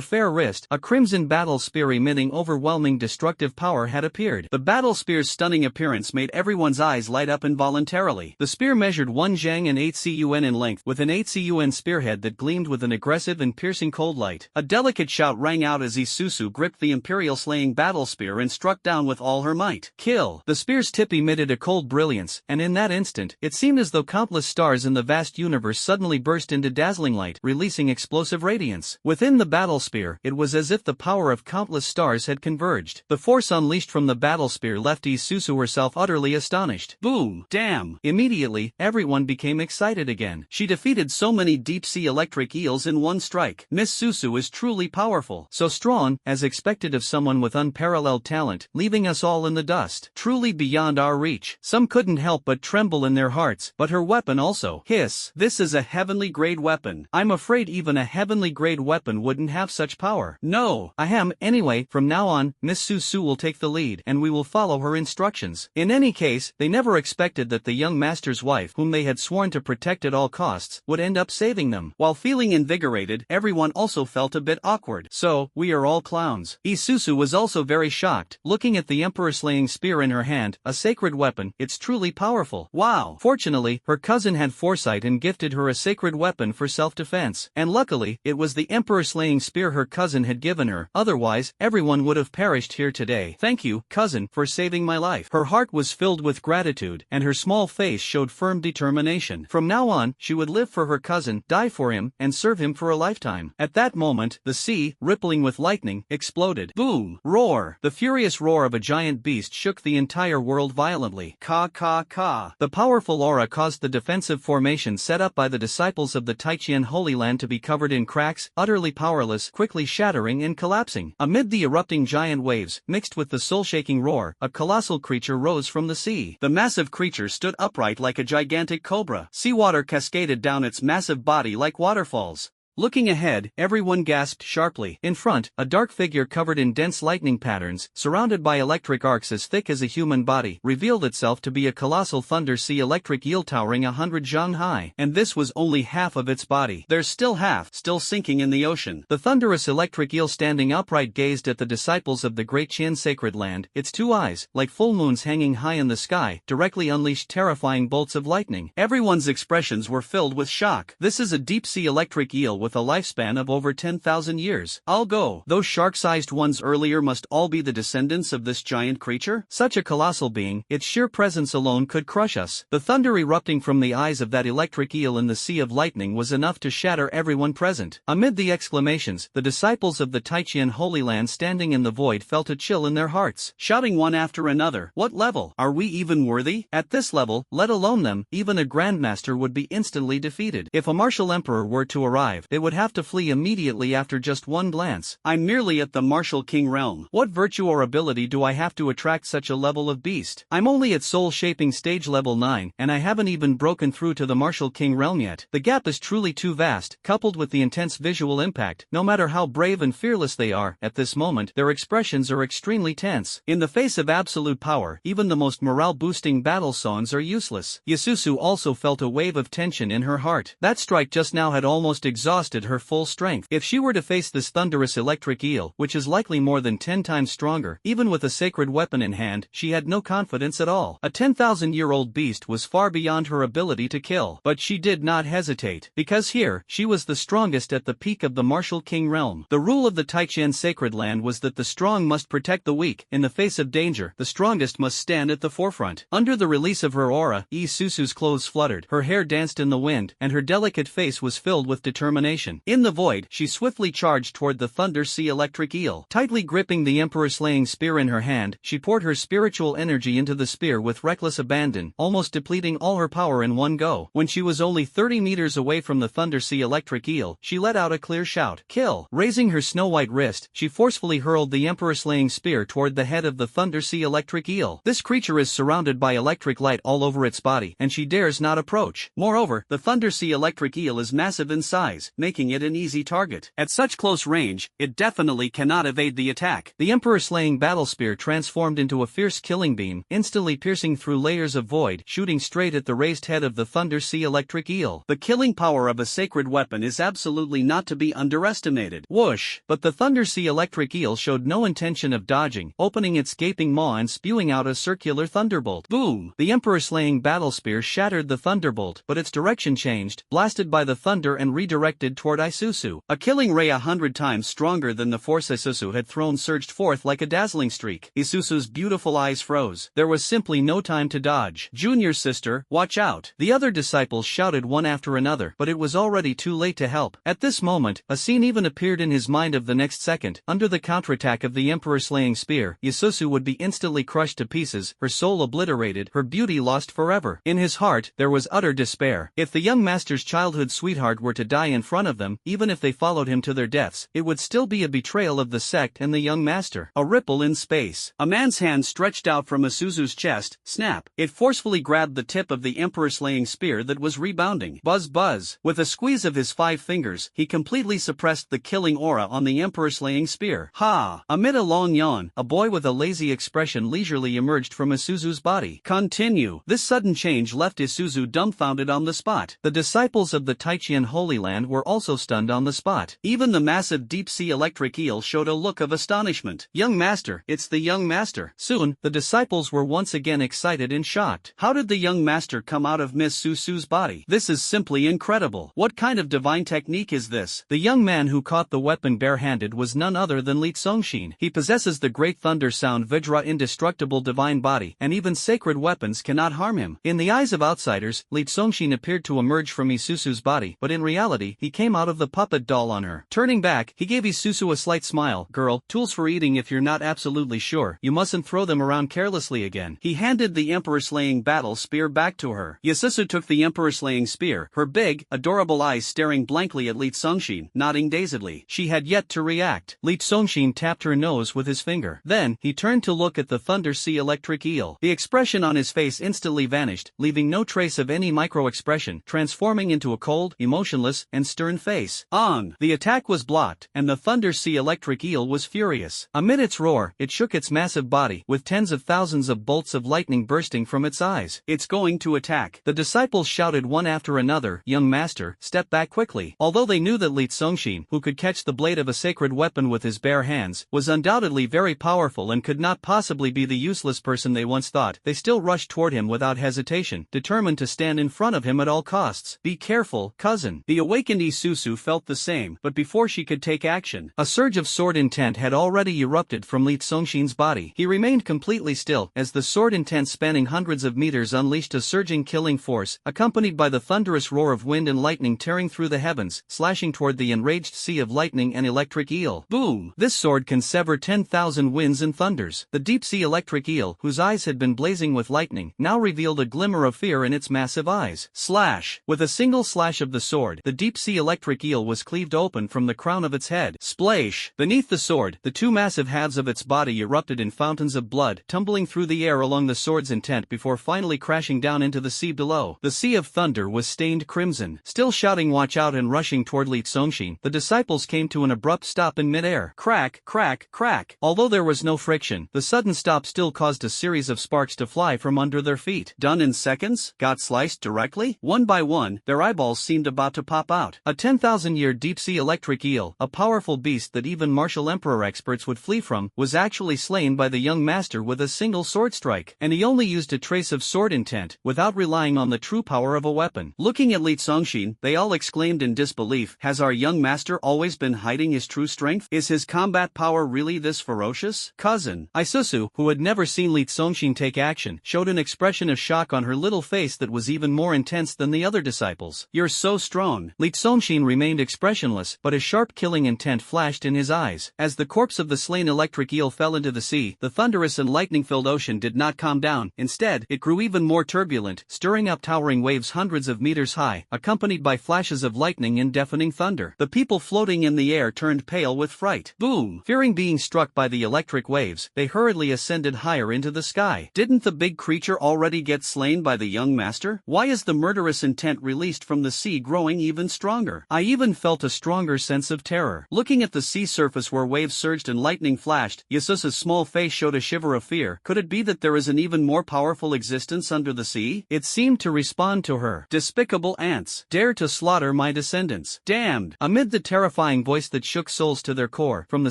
fair wrist, a crimson battle spear emitting overwhelming destructive power had appeared. The battle spear's stunning appearance made everyone's eyes light up involuntarily. The spear measured 1 jang and 8 cun in length, with an 8 cun spearhead that gleamed with an aggressive and piercing cold light. A delicate shout rang out as Isusu gripped the imperial slaying battle spear and struck down with all her might. Kill! The spear's tip emitted a cold brilliance, and in that instant, it seemed as though countless stars in the vast universe suddenly burst into dazzling light, releasing explosive radiance. Within the battle spear, it was as if the power of countless stars had converged. The force unleashed from the battle spear left Isusu herself utterly astonished. Boom! Damn! Immediately, everyone became excited again. She defeated so many deep-sea electric eels in one strike. Miss Susu is truly powerful. So strong, as expected of someone with unparalleled talent, leaving us all in the dust. Truly beyond our reach. Some couldn't help but tremble in their hearts, but her weapon also. Hiss! This is a heavenly grade weapon. I'm afraid even a heavenly grade weapon wouldn't have such power. No! Ahem, anyway, from now on, Miss Susu will take the lead and we will follow her instructions. In any case, they never expected that the young master's wife, whom they had sworn to protect at all costs, would end up saving them. While feeling invigorated, everyone also felt a bit awkward. So, we are all clowns. Isusu was also very shocked, looking at the emperor-slaying spear in her hand, a sacred weapon. It's truly powerful. Wow! Fortunately, her cousin had foresight and gifted her a sacred weapon for self-defense. And luckily, it was the emperor-slaying spear her cousin had given her. Otherwise, everyone would have perished here today. Thank you, cousin, for saving my life. Her heart was filled with gratitude, and her small face showed firm determination. From now on, she would live for her cousin, die for him, and serve him for a lifetime. At that moment, the sea, rippling with lightning, exploded. Boom! Roar! The furious roar of a giant beast shook the entire world violently. Ka ka ka! The powerful aura caused the defensive formation set up by the disciples of the Taijian Holy Land to be covered in cracks, utterly powerless, quickly shattering and collapsing. Amid the erupting giant waves, mixed with the soul-shaking roar, a colossal creature rose from the sea. The massive creature stood upright like a gigantic cobra. Seawater cascaded down its massive body like waterfalls. Looking ahead, everyone gasped sharply. In front, a dark figure covered in dense lightning patterns, surrounded by electric arcs as thick as a human body, revealed itself to be a colossal thunder sea electric eel towering 100 jang high. And this was only half of its body. There's still half, still sinking in the ocean. The thunderous electric eel standing upright gazed at the disciples of the great Qian sacred land. Its two eyes, like full moons hanging high in the sky, directly unleashed terrifying bolts of lightning. Everyone's expressions were filled with shock. This is a deep-sea electric eel with a lifespan of over 10,000 years. I'll go. Those shark-sized ones earlier must all be the descendants of this giant creature? Such a colossal being, its sheer presence alone could crush us. The thunder erupting from the eyes of that electric eel in the sea of lightning was enough to shatter everyone present. Amid the exclamations, the disciples of the Taijian Holy Land standing in the void felt a chill in their hearts. Shouting one after another, what level? Are we even worthy? At this level, let alone them, even a grandmaster would be instantly defeated. If a martial emperor were to arrive, they would have to flee immediately after just one glance. I'm merely at the martial king realm. What virtue or ability do I have to attract such a level of beast? I'm only at soul-shaping stage level 9, and I haven't even broken through to the martial king realm yet. The gap is truly too vast, coupled with the intense visual impact. No matter how brave and fearless they are, at this moment, their expressions are extremely tense. In the face of absolute power, even the most morale-boosting battle songs are useless. Isusu also felt a wave of tension in her heart. That strike just now had almost exhausted her full strength. If she were to face this thunderous electric eel, which is likely more than 10 times stronger, even with a sacred weapon in hand, she had no confidence at all. A 10,000-year-old beast was far beyond her ability to kill. But she did not hesitate, because here, she was the strongest at the peak of the martial king realm. The rule of the Taijian sacred land was that the strong must protect the weak. In the face of danger, the strongest must stand at the forefront. Under the release of her aura, Isusu's clothes fluttered, her hair danced in the wind, and her delicate face was filled with determination. In the void, she swiftly charged toward the Thunder Sea electric eel. Tightly gripping the emperor-slaying spear in her hand, she poured her spiritual energy into the spear with reckless abandon, almost depleting all her power in one go. When she was only 30 meters away from the Thunder Sea electric eel, she let out a clear shout. Kill! Raising her snow-white wrist, she forcefully hurled the emperor-slaying spear toward the head of the Thunder Sea electric eel. This creature is surrounded by electric light all over its body, and she dares not approach. Moreover, the Thunder Sea electric eel is massive in size, making it an easy target. At such close range, it definitely cannot evade the attack. The emperor-slaying battle spear transformed into a fierce killing beam, instantly piercing through layers of void, shooting straight at the raised head of the Thunder Sea electric eel. The killing power of a sacred weapon is absolutely not to be underestimated. Whoosh! But the Thunder Sea electric eel showed no intention of dodging, opening its gaping maw and spewing out a circular thunderbolt. Boom! The emperor-slaying battle spear shattered the thunderbolt, but its direction changed, blasted by the thunder and redirected toward Isuzu. A killing ray 100 times stronger than the force Isuzu had thrown surged forth like a dazzling streak. Isuzu's beautiful eyes froze. There was simply no time to dodge. "Junior sister, watch out!" The other disciples shouted one after another, but it was already too late to help. At this moment, a scene even appeared in his mind of the next second. Under the counterattack of the emperor-slaying spear, Isuzu would be instantly crushed to pieces, her soul obliterated, her beauty lost forever. In his heart, there was utter despair. If the young master's childhood sweetheart were to die in front of them, even if they followed him to their deaths, it would still be a betrayal of the sect and the young master. A ripple in space. A man's hand stretched out from Isuzu's chest. Snap! It forcefully grabbed the tip of the emperor-slaying spear that was rebounding. Buzz buzz. With a squeeze of his 5 fingers, he completely suppressed the killing aura on the emperor-slaying spear. Ha! Amid a long yawn, a boy with a lazy expression leisurely emerged from Isuzu's body. Continue. This sudden change left Isuzu dumbfounded on the spot. The disciples of the Taichian Holy Land were also stunned on the spot. Even the massive deep-sea electric eel showed a look of astonishment. "Young master, it's the young master." Soon, the disciples were once again excited and shocked. How did the young master come out of Miss Susu's body? This is simply incredible. What kind of divine technique is this? The young man who caught the weapon barehanded was none other than Li Tsongxin. He possesses the great thunder sound Vajra indestructible divine body, and even sacred weapons cannot harm him. In the eyes of outsiders, Li Tsongxin appeared to emerge from Isuzu's body, but in reality, he came out of the puppet doll on her. Turning back, he gave Isuzu a slight smile. "Girl, tools for eating if you're not absolutely sure. You mustn't throw them around carelessly again." He handed the emperor-slaying battle spear back to her. Isuzu took the emperor-slaying spear, her big, adorable eyes staring blankly at Li Tsongxin, nodding dazedly. She had yet to react. Li Tsongxin tapped her nose with his finger. Then, he turned to look at the Thunder Sea electric eel. The expression on his face instantly vanished, leaving no trace of any micro-expression, transforming into a cold, emotionless, and stern face. On! The attack was blocked, and the Thunder Sea electric eel was furious. Amid its roar, it shook its massive body, with tens of thousands of bolts of lightning bursting from its eyes. "It's going to attack." The disciples shouted one after another, "Young master, step back quickly." Although they knew that Li Tsongxin, who could catch the blade of a sacred weapon with his bare hands, was undoubtedly very powerful and could not possibly be the useless person they once thought, they still rushed toward him without hesitation, determined to stand in front of him at all costs. "Be careful, cousin." The awakened Isuzu felt the same, but before she could take action, a surge of sword intent had already erupted from Li Tsongxin's body. He remained completely still, as the sword intent spanning hundreds of meters unleashed a surging killing force, accompanied by the thunderous roar of wind and lightning tearing through the heavens, slashing toward the enraged sea of lightning and electric eel. Boom! This sword can sever 10,000 winds and thunders. The deep-sea electric eel, whose eyes had been blazing with lightning, now revealed a glimmer of fear in its massive eyes. Slash! With a single slash of the sword, the deep-sea electric eel was cleaved open from the crown of its head. Splash! Beneath the sword, the 2 massive halves of its body erupted in fountains of blood, tumbling through the air along the sword's intent before finally crashing down into the sea below. The Sea of Thunder was stained crimson. Still shouting "watch out" and rushing toward Li Tsongxin, the disciples came to an abrupt stop in midair. Crack, crack, crack. Although there was no friction, the sudden stop still caused a series of sparks to fly from under their feet. Done in seconds? Got sliced directly? One by one, their eyeballs seemed about to pop out. A 10,000-year deep-sea electric eel, a powerful beast that even martial emperor experts would flee from, was actually slain by the young master with a single sword strike, and he only used a trace of sword intent, without relying on the true power of a weapon. Looking at Li Tsongxin, they all exclaimed in disbelief, "Has our young master always been hiding his true strength? Is his combat power really this ferocious?" Cousin Isuzu, who had never seen Li Tsongxin take action, showed an expression of shock on her little face that was even more intense than the other disciples. "You're so strong." Li Tsongxin remained expressionless, but a sharp killing intent flashed in his eyes. As the corpse of the slain electric eel fell into the sea, the thunderous and lightning-filled ocean did not calm down. Instead, it grew even more turbulent, stirring up towering waves hundreds of meters high, accompanied by flashes of lightning and deafening thunder. The people floating in the air turned pale with fright. Boom! Fearing being struck by the electric waves, they hurriedly ascended higher into the sky. Didn't the big creature already get slain by the young master? Why is the murderous intent released from the sea growing even stronger? stronger. I even felt a stronger sense of terror. Looking at the sea surface where waves surged and lightning flashed, Yasusa's small face showed a shiver of fear. Could it be that there is an even more powerful existence under the sea? It seemed to respond to her. Despicable ants. Dare to slaughter my descendants. Damned. Amid the terrifying voice that shook souls to their core, from the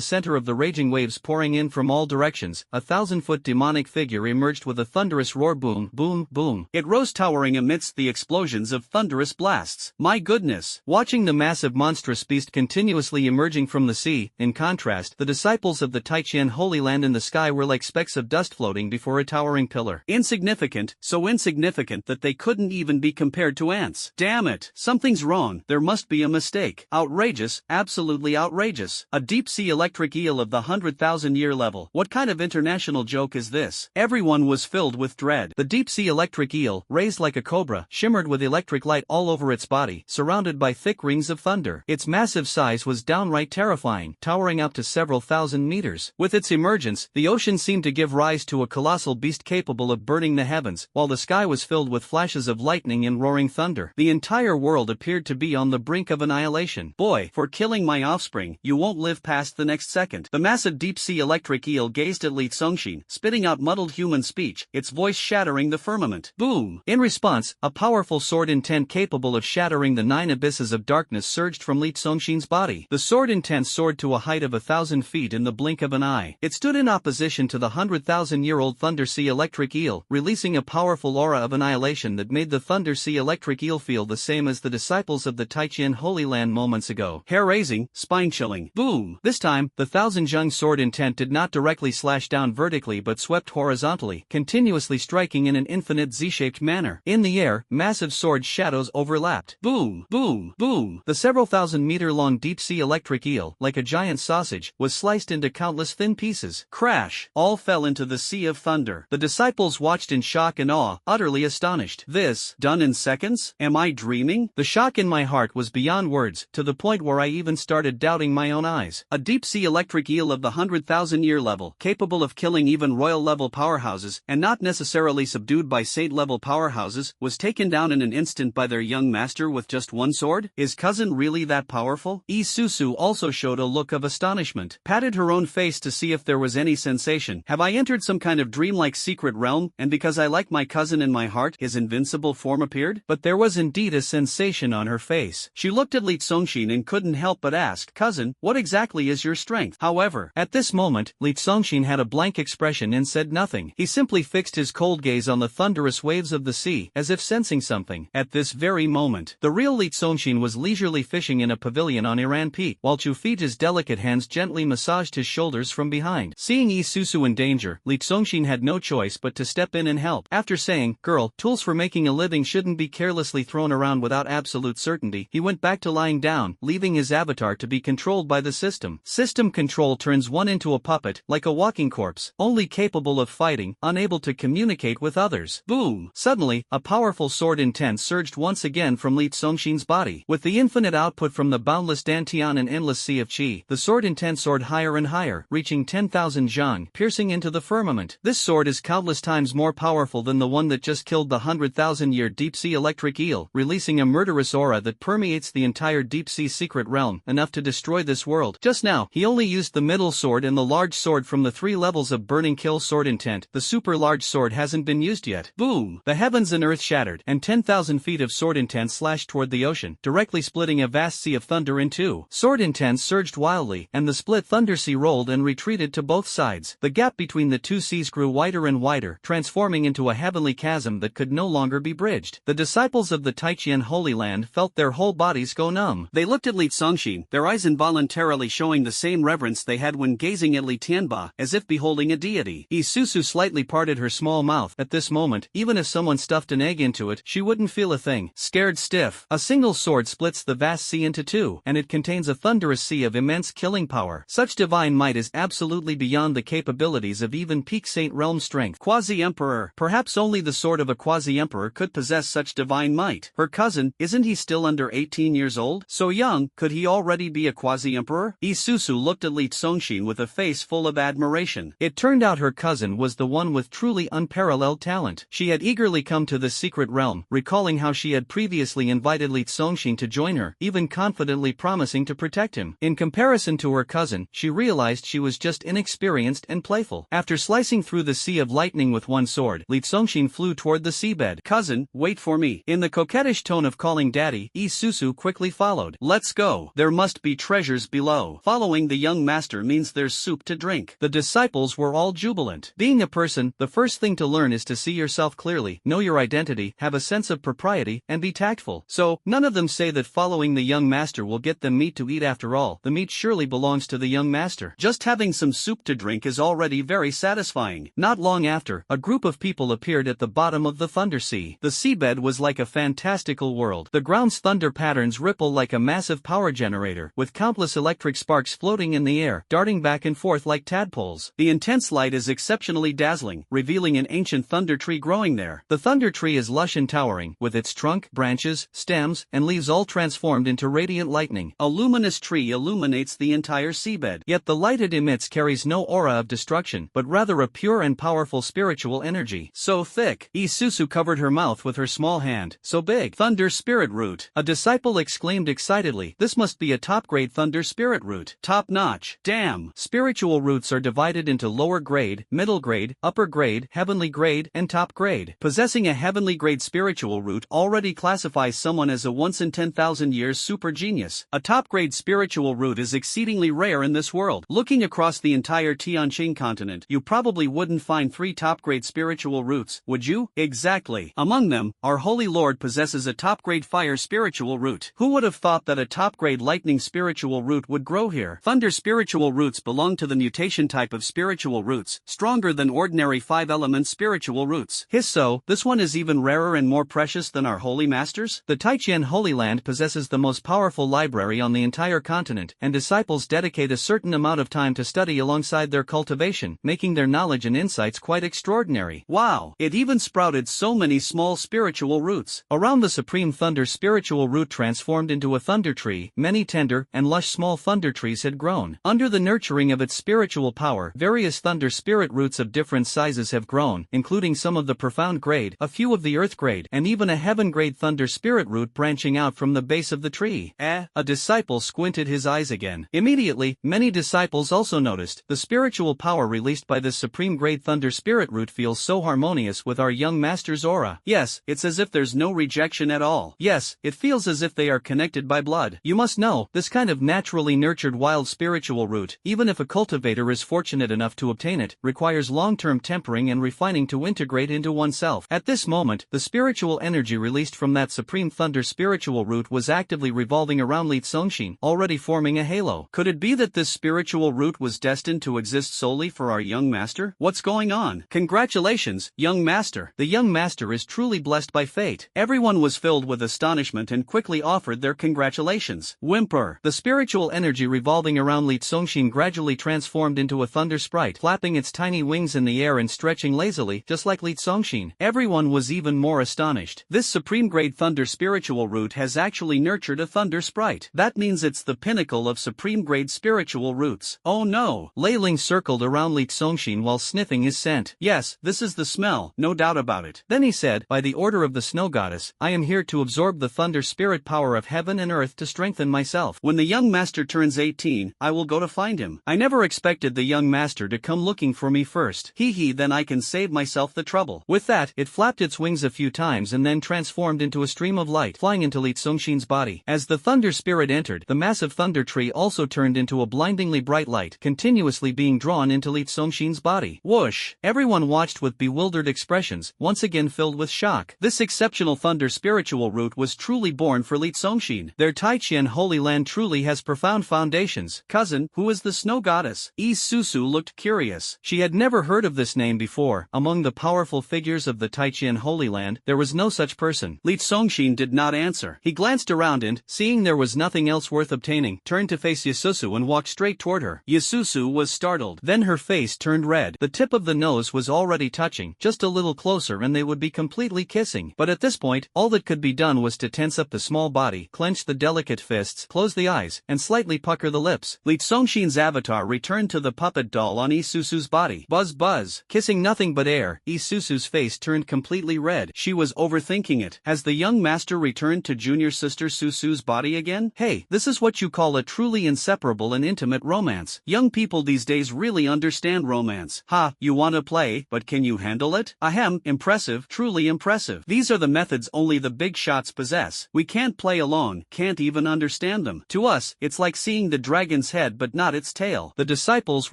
center of the raging waves pouring in from all directions, a 1,000-foot demonic figure emerged with a thunderous roar. Boom, boom, boom. It rose towering amidst the explosions of thunderous blasts. My goodness. Watching the massive monstrous beast continuously emerging from the sea, in contrast, the disciples of the Taijian Holy Land in the sky were like specks of dust floating before a towering pillar. Insignificant, so insignificant that they couldn't even be compared to ants. Damn it. Something's wrong. There must be a mistake. Outrageous, absolutely outrageous. A deep-sea electric eel of the 100,000-year level. What kind of international joke is this? Everyone was filled with dread. The deep-sea electric eel, raised like a cobra, shimmered with electric light all over its body, surrounded by thick rings of thunder. Its massive size was downright terrifying, towering up to several thousand meters. With its emergence, the ocean seemed to give rise to a colossal beast capable of burning the heavens, while the sky was filled with flashes of lightning and roaring thunder. The entire world appeared to be on the brink of annihilation. Boy, for killing my offspring, you won't live past the next second. The massive deep-sea electric eel gazed at Li Congxin, spitting out muddled human speech, its voice shattering the firmament. Boom! In response, a powerful sword intent capable of shattering the 9 abysses of darkness surged from Li Congxin's body. The sword intent soared to a height of 1,000 feet in the blink of an eye. It stood in opposition to the 100,000-year-old Thundersea electric eel, releasing a powerful aura of annihilation that made the Thundersea electric eel feel the same as the disciples of the Taijian Holy Land moments ago. Hair-raising, spine-chilling. Boom! This time, the 1,000-jung sword intent did not directly slash down vertically but swept horizontally, continuously striking in an infinite Z-shaped manner. In the air, massive sword shadows overlapped. Boom! Boom! Boom! The several thousand-meter-long deep-sea electric eel, like a giant sausage, was sliced into countless thin pieces. Crash! All fell into the sea of thunder. The disciples watched in shock and awe, utterly astonished. This, done in seconds? Am I dreaming? The shock in my heart was beyond words, to the point where I even started doubting my own eyes. A deep-sea electric eel of the 100,000-year level, capable of killing even royal-level powerhouses, and not necessarily subdued by saint-level powerhouses, was taken down in an instant by their young master with just one sword? Is cousin really that powerful? Isusu also showed a look of astonishment, patted her own face to see if there was any sensation. Have I entered some kind of dreamlike secret realm, and because I like my cousin in my heart, his invincible form appeared? But there was indeed a sensation on her face. She looked at Li Congxin and couldn't help but ask, "Cousin, what exactly is your strength?" However, at this moment, Li Congxin had a blank expression and said nothing. He simply fixed his cold gaze on the thunderous waves of the sea, as if sensing something. At this very moment, the real Li Congxin was leisurely fishing in a pavilion on Iran Peak, while Chufija's delicate hands gently massaged his shoulders from behind. Seeing Isusu in danger, Li Congxin had no choice but to step in and help. After saying, "Girl, tools for making a living shouldn't be carelessly thrown around without absolute certainty," he went back to lying down, leaving his avatar to be controlled by the system. System control turns one into a puppet, like a walking corpse, only capable of fighting, unable to communicate with others. Boom! Suddenly, a powerful sword intent surged once again from Li Congxin's body. With the infinite output from the boundless Dantian and endless sea of Qi, the sword intent soared higher and higher, reaching 10,000 zhang, piercing into the firmament. This sword is countless times more powerful than the one that just killed the 100,000-year deep-sea electric eel, releasing a murderous aura that permeates the entire deep-sea secret realm, enough to destroy this world. Just now, he only used the middle sword and the large sword from the 3 levels of burning kill sword intent. The super large sword hasn't been used yet. Boom! The heavens and earth shattered, and 10,000 feet of sword intent slashed toward the ocean, directly splitting a vast sea of thunder in two. Sword intent surged wildly, and the split thunder sea rolled and retreated to both sides. The gap between the two seas grew wider and wider, transforming into a heavenly chasm that could no longer be bridged. The disciples of the Taijian Holy Land felt their whole bodies go numb. They looked at Li Congxin, their eyes involuntarily showing the same reverence they had when gazing at Li Tianba, as if beholding a deity. Isusu slightly parted her small mouth. At this moment, even if someone stuffed an egg into it, she wouldn't feel a thing. Scared stiff. A single sword splits the vast sea into two, and it contains a thunderous sea of immense killing power. Such divine might is absolutely beyond the capabilities of even peak saint realm strength. Quasi-emperor. Perhaps only the sword of a quasi-emperor could possess such divine might. Her cousin, isn't he still under 18 years old? So young, could he already be a quasi-emperor? Isusu looked at Li Congxin with a face full of admiration. It turned out her cousin was the one with truly unparalleled talent. She had eagerly come to the secret realm, recalling how she had previously invited Li Congxin to to join her, even confidently promising to protect him. In comparison to her cousin, she realized she was just inexperienced and playful. After slicing through the sea of lightning with one sword, Li Congxin flew toward the seabed. Cousin, wait for me. In the coquettish tone of calling daddy, Isusu quickly followed. Let's go. There must be treasures below. Following the young master means there's soup to drink. The disciples were all jubilant. Being a person, the first thing to learn is to see yourself clearly, know your identity, have a sense of propriety, and be tactful. So, none of them say that following the young master will get them meat to eat after all. The meat surely belongs to the young master. Just having some soup to drink is already very satisfying. Not long after, a group of people appeared at the bottom of the Thunder Sea. The seabed was like a fantastical world. The ground's thunder patterns ripple like a massive power generator, with countless electric sparks floating in the air, darting back and forth like tadpoles. The intense light is exceptionally dazzling, revealing an ancient thunder tree growing there. The thunder tree is lush and towering, with its trunk, branches, stems, and leaves all transformed into radiant lightning. A luminous tree illuminates the entire seabed. Yet the light it emits carries no aura of destruction, but rather a pure and powerful spiritual energy. So thick. Isusu covered her mouth with her small hand. So big. Thunder spirit root. A disciple exclaimed excitedly, "This must be a top-grade thunder spirit root." Top-notch. Damn. Spiritual roots are divided into lower grade, middle grade, upper grade, heavenly grade, and top grade. Possessing a heavenly grade spiritual root already classifies someone as a once in 10,000 years super genius. A top grade spiritual root is exceedingly rare in this world. Looking across the entire Tianqing continent, you probably wouldn't find 3 top grade spiritual roots, would you? Exactly. Among them, our Holy Lord possesses a top grade fire spiritual root. Who would have thought that a top grade lightning spiritual root would grow here? Thunder spiritual roots belong to the mutation type of spiritual roots, stronger than ordinary 5-element spiritual roots. So, this one is even rarer and more precious than our holy masters? The Taijian Holy Land possesses the most powerful library on the entire continent, and disciples dedicate a certain amount of time to study alongside their cultivation, making their knowledge and insights quite extraordinary. Wow, it even sprouted so many small spiritual roots. Around the Supreme Thunder spiritual root transformed into a thunder tree, many tender and lush small thunder trees had grown. Under the nurturing of its spiritual power, various thunder spirit roots of different sizes have grown, including some of the profound grade, a few of the earth grade, and even a heaven grade thunder spirit root branching out from the base of the tree. A disciple squinted his eyes again. Immediately, many disciples also noticed, the spiritual power released by this supreme grade thunder spirit root feels so harmonious with our young master's aura. Yes, it's as if there's no rejection at all. Yes, it feels as if they are connected by blood. You must know, this kind of naturally nurtured wild spiritual root, even if a cultivator is fortunate enough to obtain it, requires long-term tempering and refining to integrate into oneself. At this moment, the spiritual energy released from that supreme thunder spiritual root was actively revolving around Li Congxin, already forming a halo. Could it be that this spiritual root was destined to exist solely for our young master? What's going on? Congratulations, young master. The young master is truly blessed by fate. Everyone was filled with astonishment and quickly offered their congratulations. Whimper. The spiritual energy revolving around Li Congxin gradually transformed into a thunder sprite, flapping its tiny wings in the air and stretching lazily, just like Li Congxin. Everyone was even more astonished. This supreme grade thunder spiritual root has actually nurtured a thunder sprite. That means it's the pinnacle of supreme grade spiritual roots. Oh no! Lei Ling circled around Li Congxin while sniffing his scent. Yes, this is the smell, no doubt about it. Then he said, "By the order of the snow goddess, I am here to absorb the thunder spirit power of heaven and earth to strengthen myself. When the young master turns 18, I will go to find him. I never expected the young master to come looking for me first. Then I can save myself the trouble." With that, it flapped its wings a few times and then transformed into a stream of light, flying into Li Congxin's body. As the thunder spirit entered, the massive thunder tree also turned into a blindingly bright light, continuously being drawn into Li Congxin's body. Whoosh! Everyone watched with bewildered expressions, once again filled with shock. This exceptional thunder spiritual root was truly born for Li Congxin. Their Taijian Holy Land truly has profound foundations. Cousin, who is the snow goddess? Isusu looked curious. She had never heard of this name before. Among the powerful figures of the Taijian Holy Land, there was no such person. Li Congxin did not answer. He glanced around and, seeing there was nothing else worth obtaining, turned to face Isusu and walked straight toward her. Isusu was startled. Then her face turned red. The tip of the nose was already touching, just a little closer and they would be completely kissing. But at this point, all that could be done was to tense up the small body, clench the delicate fists, close the eyes, and slightly pucker the lips. Li Congxin's avatar returned to the puppet doll on Isusu's body. Buzz buzz. Kissing nothing but air, Isusu's face turned completely red. She was overthinking it. Has the young master returned to Junior sister Susu's body again? Hey, this is what you call a truly inseparable and intimate romance. Young people these days really understand romance. Ha, you wanna play, but can you handle it? Ahem, impressive, truly impressive. These are the methods only the big shots possess. We can't play along, can't even understand them. To us, it's like seeing the dragon's head but not its tail. The disciples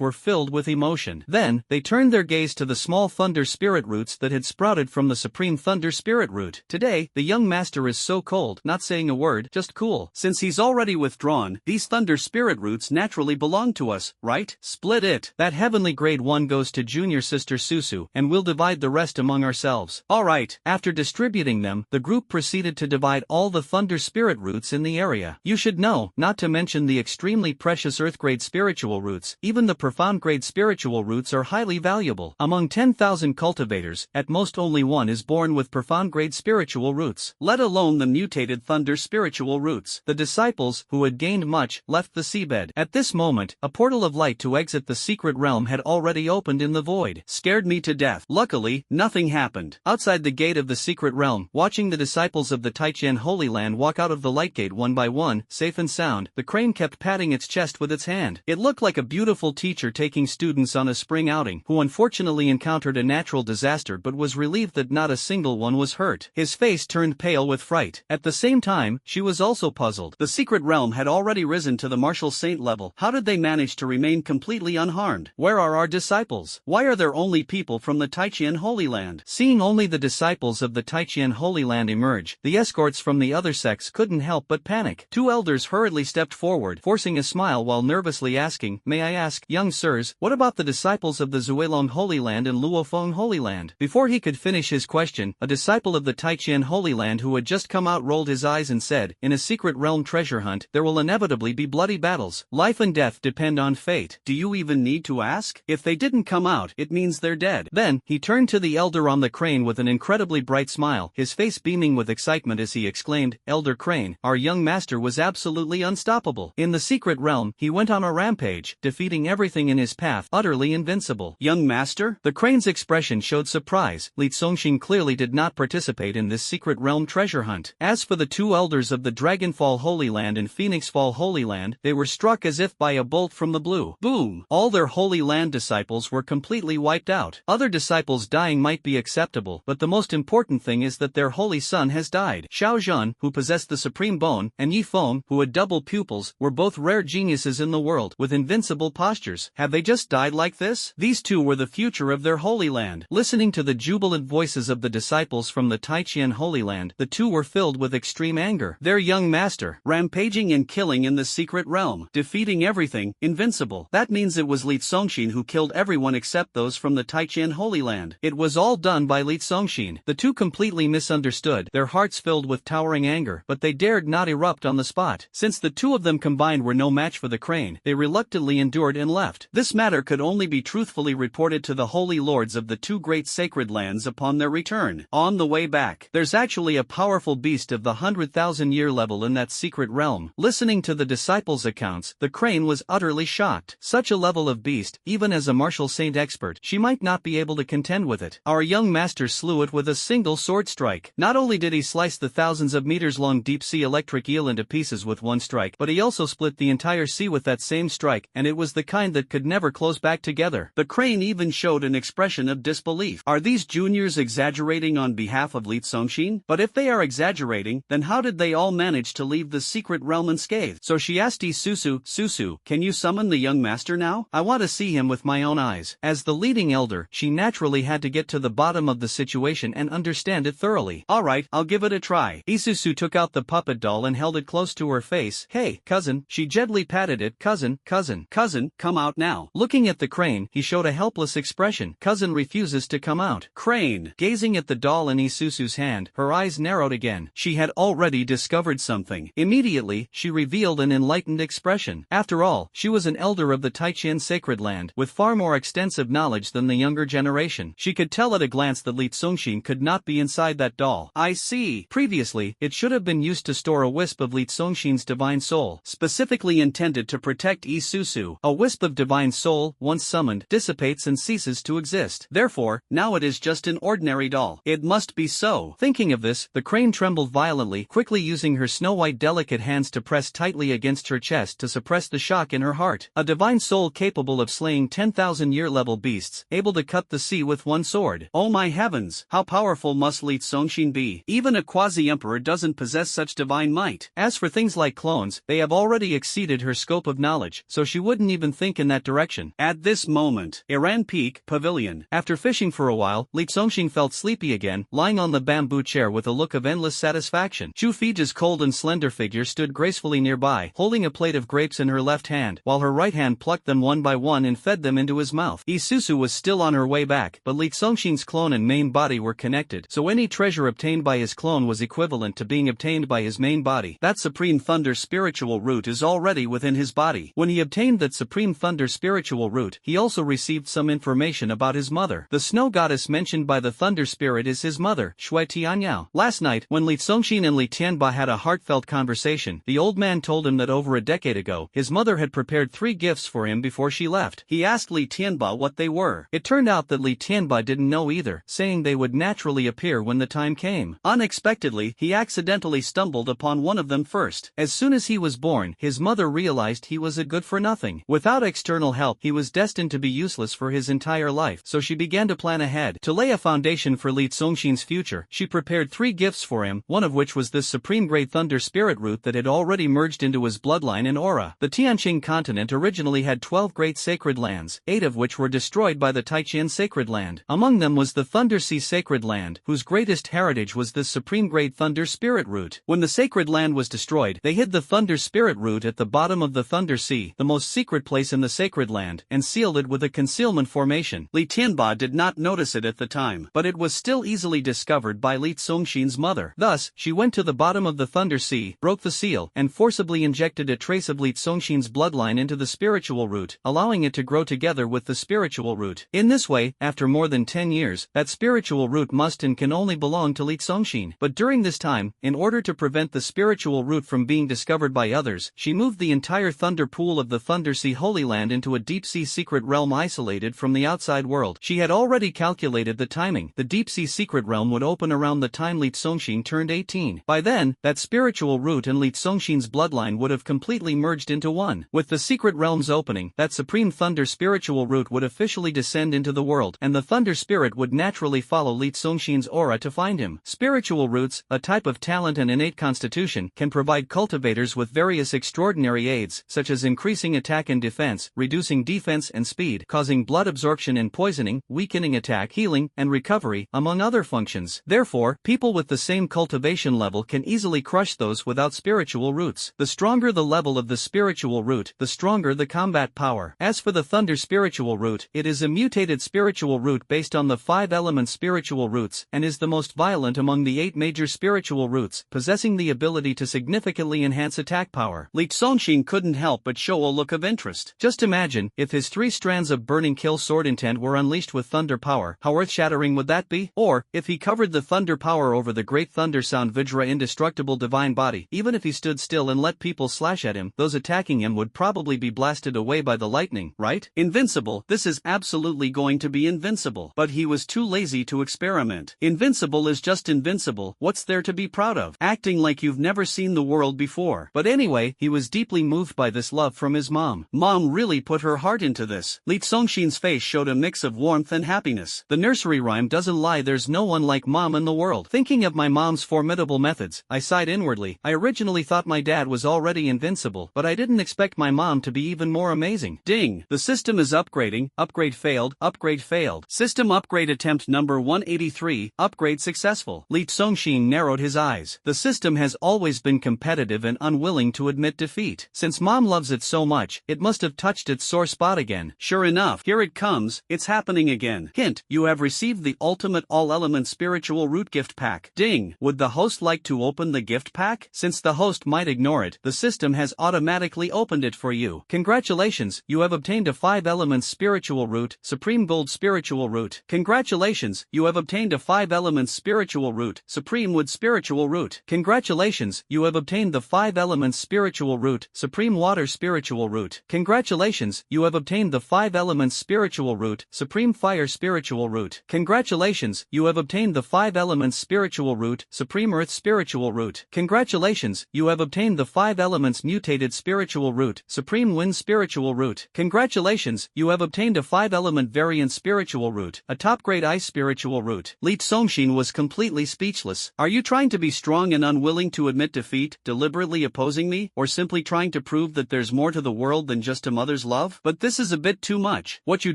were filled with emotion. Then, they turned their gaze to the small thunder spirit roots that had sprouted from the supreme thunder spirit root. Today, the young master is so cold, not saying a word, just cool. Since he's already withdrawn, these thunder spirit roots naturally belong to us, right? Split it. That heavenly grade 1 goes to junior sister Susu, and we'll divide the rest among ourselves. Alright. After distributing them, the group proceeded to divide all the thunder spirit roots in the area. You should know, not to mention the extremely precious earth grade spiritual roots, even the profound grade spiritual roots are highly valuable. Among 10,000 cultivators, at most only one is born with profound grade spiritual roots, let alone the mutated thunder spiritual roots. The disciples, who had gained much, left the seabed. At this moment, a portal of light to exit the secret realm had already opened in the void. Scared me to death. Luckily, nothing happened. Outside the gate of the secret realm, watching the disciples of the Taijian Holy Land walk out of the light gate one by one, safe and sound, the crane kept patting its chest with its hand. It looked like a beautiful teacher taking students on a spring outing, who unfortunately encountered a natural disaster but was relieved that not a single one was hurt. His face turned pale with fright. At the same time, she was also puzzled. The secret realm had already risen to the martial saint level. How did they manage to remain completely unharmed? Where are our disciples? Why are there only people from the Taijian Holy Land? Seeing only the disciples of the Taijian Holy Land emerge, the escorts from the other sects couldn't help but panic. Two elders hurriedly stepped forward, forcing a smile while nervously asking, "May I ask, young sirs, what about the disciples of the Zuelong Holy Land and Luofeng Holy Land?" Before he could finish his question, a disciple of the Taijian Holy Land who had just come out rolled his eyes and said, "In a secret realm treasure hunt, there will inevitably be bloody battles. Life and death depend on fate. Do you even need to ask? If they didn't come out, it means they're dead." Then, he turned to the elder on the crane with an incredibly bright smile, his face beaming with excitement as he exclaimed, "Elder Crane, our young master was absolutely unstoppable. In the secret realm, he went on a rampage, defeating everything in his path, utterly invincible." Young master? The crane's expression showed surprise. Li Zongxing clearly did not participate in this secret realm treasure hunt. As for the two elders of the Dragonfall Holy Land and Phoenix Fall Holy Land, they were struck as if by a bolt from the blue. Boom! All their Holy Land disciples were completely wiped out. Other disciples dying might be acceptable, but the most important thing is that their holy son has died. Xiao Zhan, who possessed the supreme bone, and Yi Feng, who had double pupils, were both rare geniuses in the world, with invincible postures. Have they just died like this? These two were the future of their Holy Land. Listening to the jubilant voices of the disciples from the Taijian Holy Land, the two were filled with extreme anger. Their young master, rampaging and killing in the secret realm, defeating everything, invincible. That means it was Li Zongxin who killed everyone except those from the Taijian Holy Land. It was all done by Li Zongxin. The two completely misunderstood, their hearts filled with towering anger, but they dared not erupt on the spot. Since the two of them combined were no match for the crane, they reluctantly endured and left. This matter could only be truthfully reported to the holy lords of the two great sacred lands upon their return. On the way back, there's actually a powerful beast of the 100,000-year level in that secret realm. Listening to the disciples' accounts, the crane was utterly shocked. Such a level of beast, even as a martial saint expert, she might not be able to contend with it. Our young master slew it with a single sword strike. Not only did he slice the thousands of meters-long deep-sea electric eel into pieces with one strike, but he also split the entire sea with that same strike, and it was the kind that could never close back together. The crane even showed an expression of disbelief. Are these juniors exaggerating on behalf of Li Zongxin? But if they are exaggerating, then how did they all manage to leave the secret realm unscathed? So she asked Susu, "Susu, can you summon the young master now? I want to see him with my own eyes." As the leading elder, she naturally had to get to the bottom of the situation and understand it thoroughly. "Alright, I'll give it a try." Isusu took out the puppet doll and held it close to her face. "Hey, cousin," she gently patted it. "Cousin, cousin, cousin, come out now." Looking at the crane, he showed a helpless expression. "Cousin refuses to come out." Crane, gazing at the doll in Isusu's hand, her eyes narrowed again. She had already discovered something. Immediately, she revealed an enlightened expression. After all, she was an elder of the Taijian Sacred Land, with far more extensive knowledge than the younger generation. She could tell at a glance that Li Zongxin could not be inside that doll. "I see." Previously, it should have been used to store a wisp of Li Zongxin's divine soul, specifically intended to protect Isusu. A wisp of divine soul, once summoned, dissipates and ceases to exist. Therefore, now it is just an ordinary doll. It must be so. Thinking of this, the crane trembled violently, quickly using her snow-white delicate hands to press tightly against her chest to suppress the shock in her heart. A divine soul capable of slaying 10,000-year-level beasts, able to cut the sea with one sword. Oh my heavens, how powerful must Li Songxin be? Even a quasi-emperor doesn't possess such divine might. As for things like clones, they have already exceeded her scope of knowledge, so she wouldn't even think in that direction. At this moment, Iran Peak Pavilion. After fishing for a while, Li Songxin felt sleepy again, lying on the bamboo chair with a look of endless satisfaction. Chu Fiji's cold and slender figure stood gracefully nearby, holding a plate of grapes in her left hand, while her right hand plucked them one by one and fed them into his mouth. Isusu was still on her way back, but Li Songxin's clone and main body were connected, so any treasure obtained by his clone was equivalent to being obtained by his main body. That Supreme Thunder spiritual root is already within his body. When he obtained that Supreme Thunder spiritual root, he also received some information about his mother. The snow goddess mentioned by the Thunder Spirit is his mother, Shui Tianyao. Last night, when Li Songxin and Li Tianba had a heartfelt conversation, the old man told him that over a decade ago, his mother had prepared 3 gifts for him before she left. He asked Li Tianba what they were. It turned out that Li Tianba didn't know either, saying they would naturally appear when the time came. Unexpectedly, he accidentally stumbled upon one of them first. As soon as he was born, his mother realized he was a good-for-nothing. Without external help, he was destined to be useless for his entire life, so she began to plan ahead. To lay a foundation for Li Songxin's future, she prepared 3 gifts for him, one of which was this Supreme Great Thunder Spirit root that had already merged into his bloodline and aura. The Tianqing continent originally had 12 great sacred lands, 8 of which were destroyed by the Taiqian Sacred Land. Among them was the Thunder Sea Sacred Land, whose greatest heritage was this Supreme Great Thunder Spirit root. When the Sacred Land was destroyed, they hid the Thunder Spirit root at the bottom of the Thunder Sea, the most secret place in the Sacred Land, and sealed it with a concealment formation. Li Tianba did not notice it at the time, but it was still easily discovered by Li Songxin's mother. Thus, she went to the bottom of the Thunder Sea, broke the seal, and forcibly injected a trace of Li Songxin's bloodline into the spiritual root, allowing it to grow together with the spiritual root. In this way, after more than 10 years, that spiritual root must and can only belong to Li Songxin. But during this time, in order to prevent the spiritual root from being discovered by others, she moved the entire thunder pool of the Thunder Sea Holy Land into a deep-sea secret realm isolated from the outside world. She had already calculated the timing. The deep-sea secret realm would open around the time Li Songxin turned 18. By then, that spiritual root and Li Songxin's bloodline would have completely merged into one. With the secret realm's opening, that Supreme Thunder spiritual root would officially descend into the world, and the Thunder Spirit would naturally follow Li Songxin's aura to find him. Spiritual roots, a type of talent and innate constitution, can provide cultivators with various extraordinary aids, such as increasing attack and defense, reducing defense and speed, causing blood absorption and poisoning, weakening attack, healing, and recovery, among other functions. Therefore, people with the same cultivation level can easily crush those without spiritual roots. The stronger the level of the spiritual root, the stronger the combat power. As for the Thunder spiritual root, it is a mutated spiritual root based on the 5 element spiritual roots, and is the most violent among the 8 major spiritual roots, possessing the ability to significantly enhance attack power. Li Songxin couldn't help but show a look of interest. Just imagine, if his 3 strands of burning kill sword intent were unleashed with thunder power, how earth-shattering would that be? Or, if he covered the thunder power over the great thunder sound Vajra indestructible divine body, even if he stood still and let people slash at him, those attacking him would probably be blasted away by the lightning, right? Invincible, this is absolutely going to be invincible. But he was too lazy to experiment. Invincible is just invincible, what's there to be proud of? Acting like you've never seen the world before. But anyway, he was deeply moved by this love from his mom. Mom really put her heart into this. Li Songxin's face showed a mix of warmth and happiness. The nursery rhyme doesn't lie, there's no one like mom in the world. Thinking of my mom's formidable methods, I sighed inwardly. I originally thought my dad was already invincible, but I didn't expect my mom to be even more amazing. Ding! The system is upgrading. Upgrade failed. Upgrade failed. System upgrade attempt number 183. Upgrade successful. Li Songxin narrowed his eyes. The system has always been competitive and unwilling to admit defeat. Since mom loves it so much, it must have touched its sore spot again. Sure enough, here it comes. It's happening again. Hint, you have received the ultimate all-element spiritual root gift pack. Ding! Would the host like to open the gift pack? Since the host might ignore it, the system has automatically opened it for you. Congratulations, you have obtained a 5-element spiritual root, Supreme Gold spiritual root. Congratulations, you have obtained a 5-element spiritual root, Supreme Wood spiritual root. Congratulations, you have obtained the 5-element spiritual root, Supreme Water spiritual root. Congratulations, you have obtained the 5-element spiritual root, Supreme Fire spiritual root. Congratulations, you have obtained the 5-element spiritual root, Supreme Earth spiritual spiritual root. Congratulations, you have obtained the 5 elements mutated spiritual root, Supreme Wind spiritual root. Congratulations, you have obtained a 5-element variant spiritual root, a top-grade ice spiritual root. Li Songshin was completely speechless. Are you trying to be strong and unwilling to admit defeat, deliberately opposing me, or simply trying to prove that there's more to the world than just a mother's love? But this is a bit too much. What you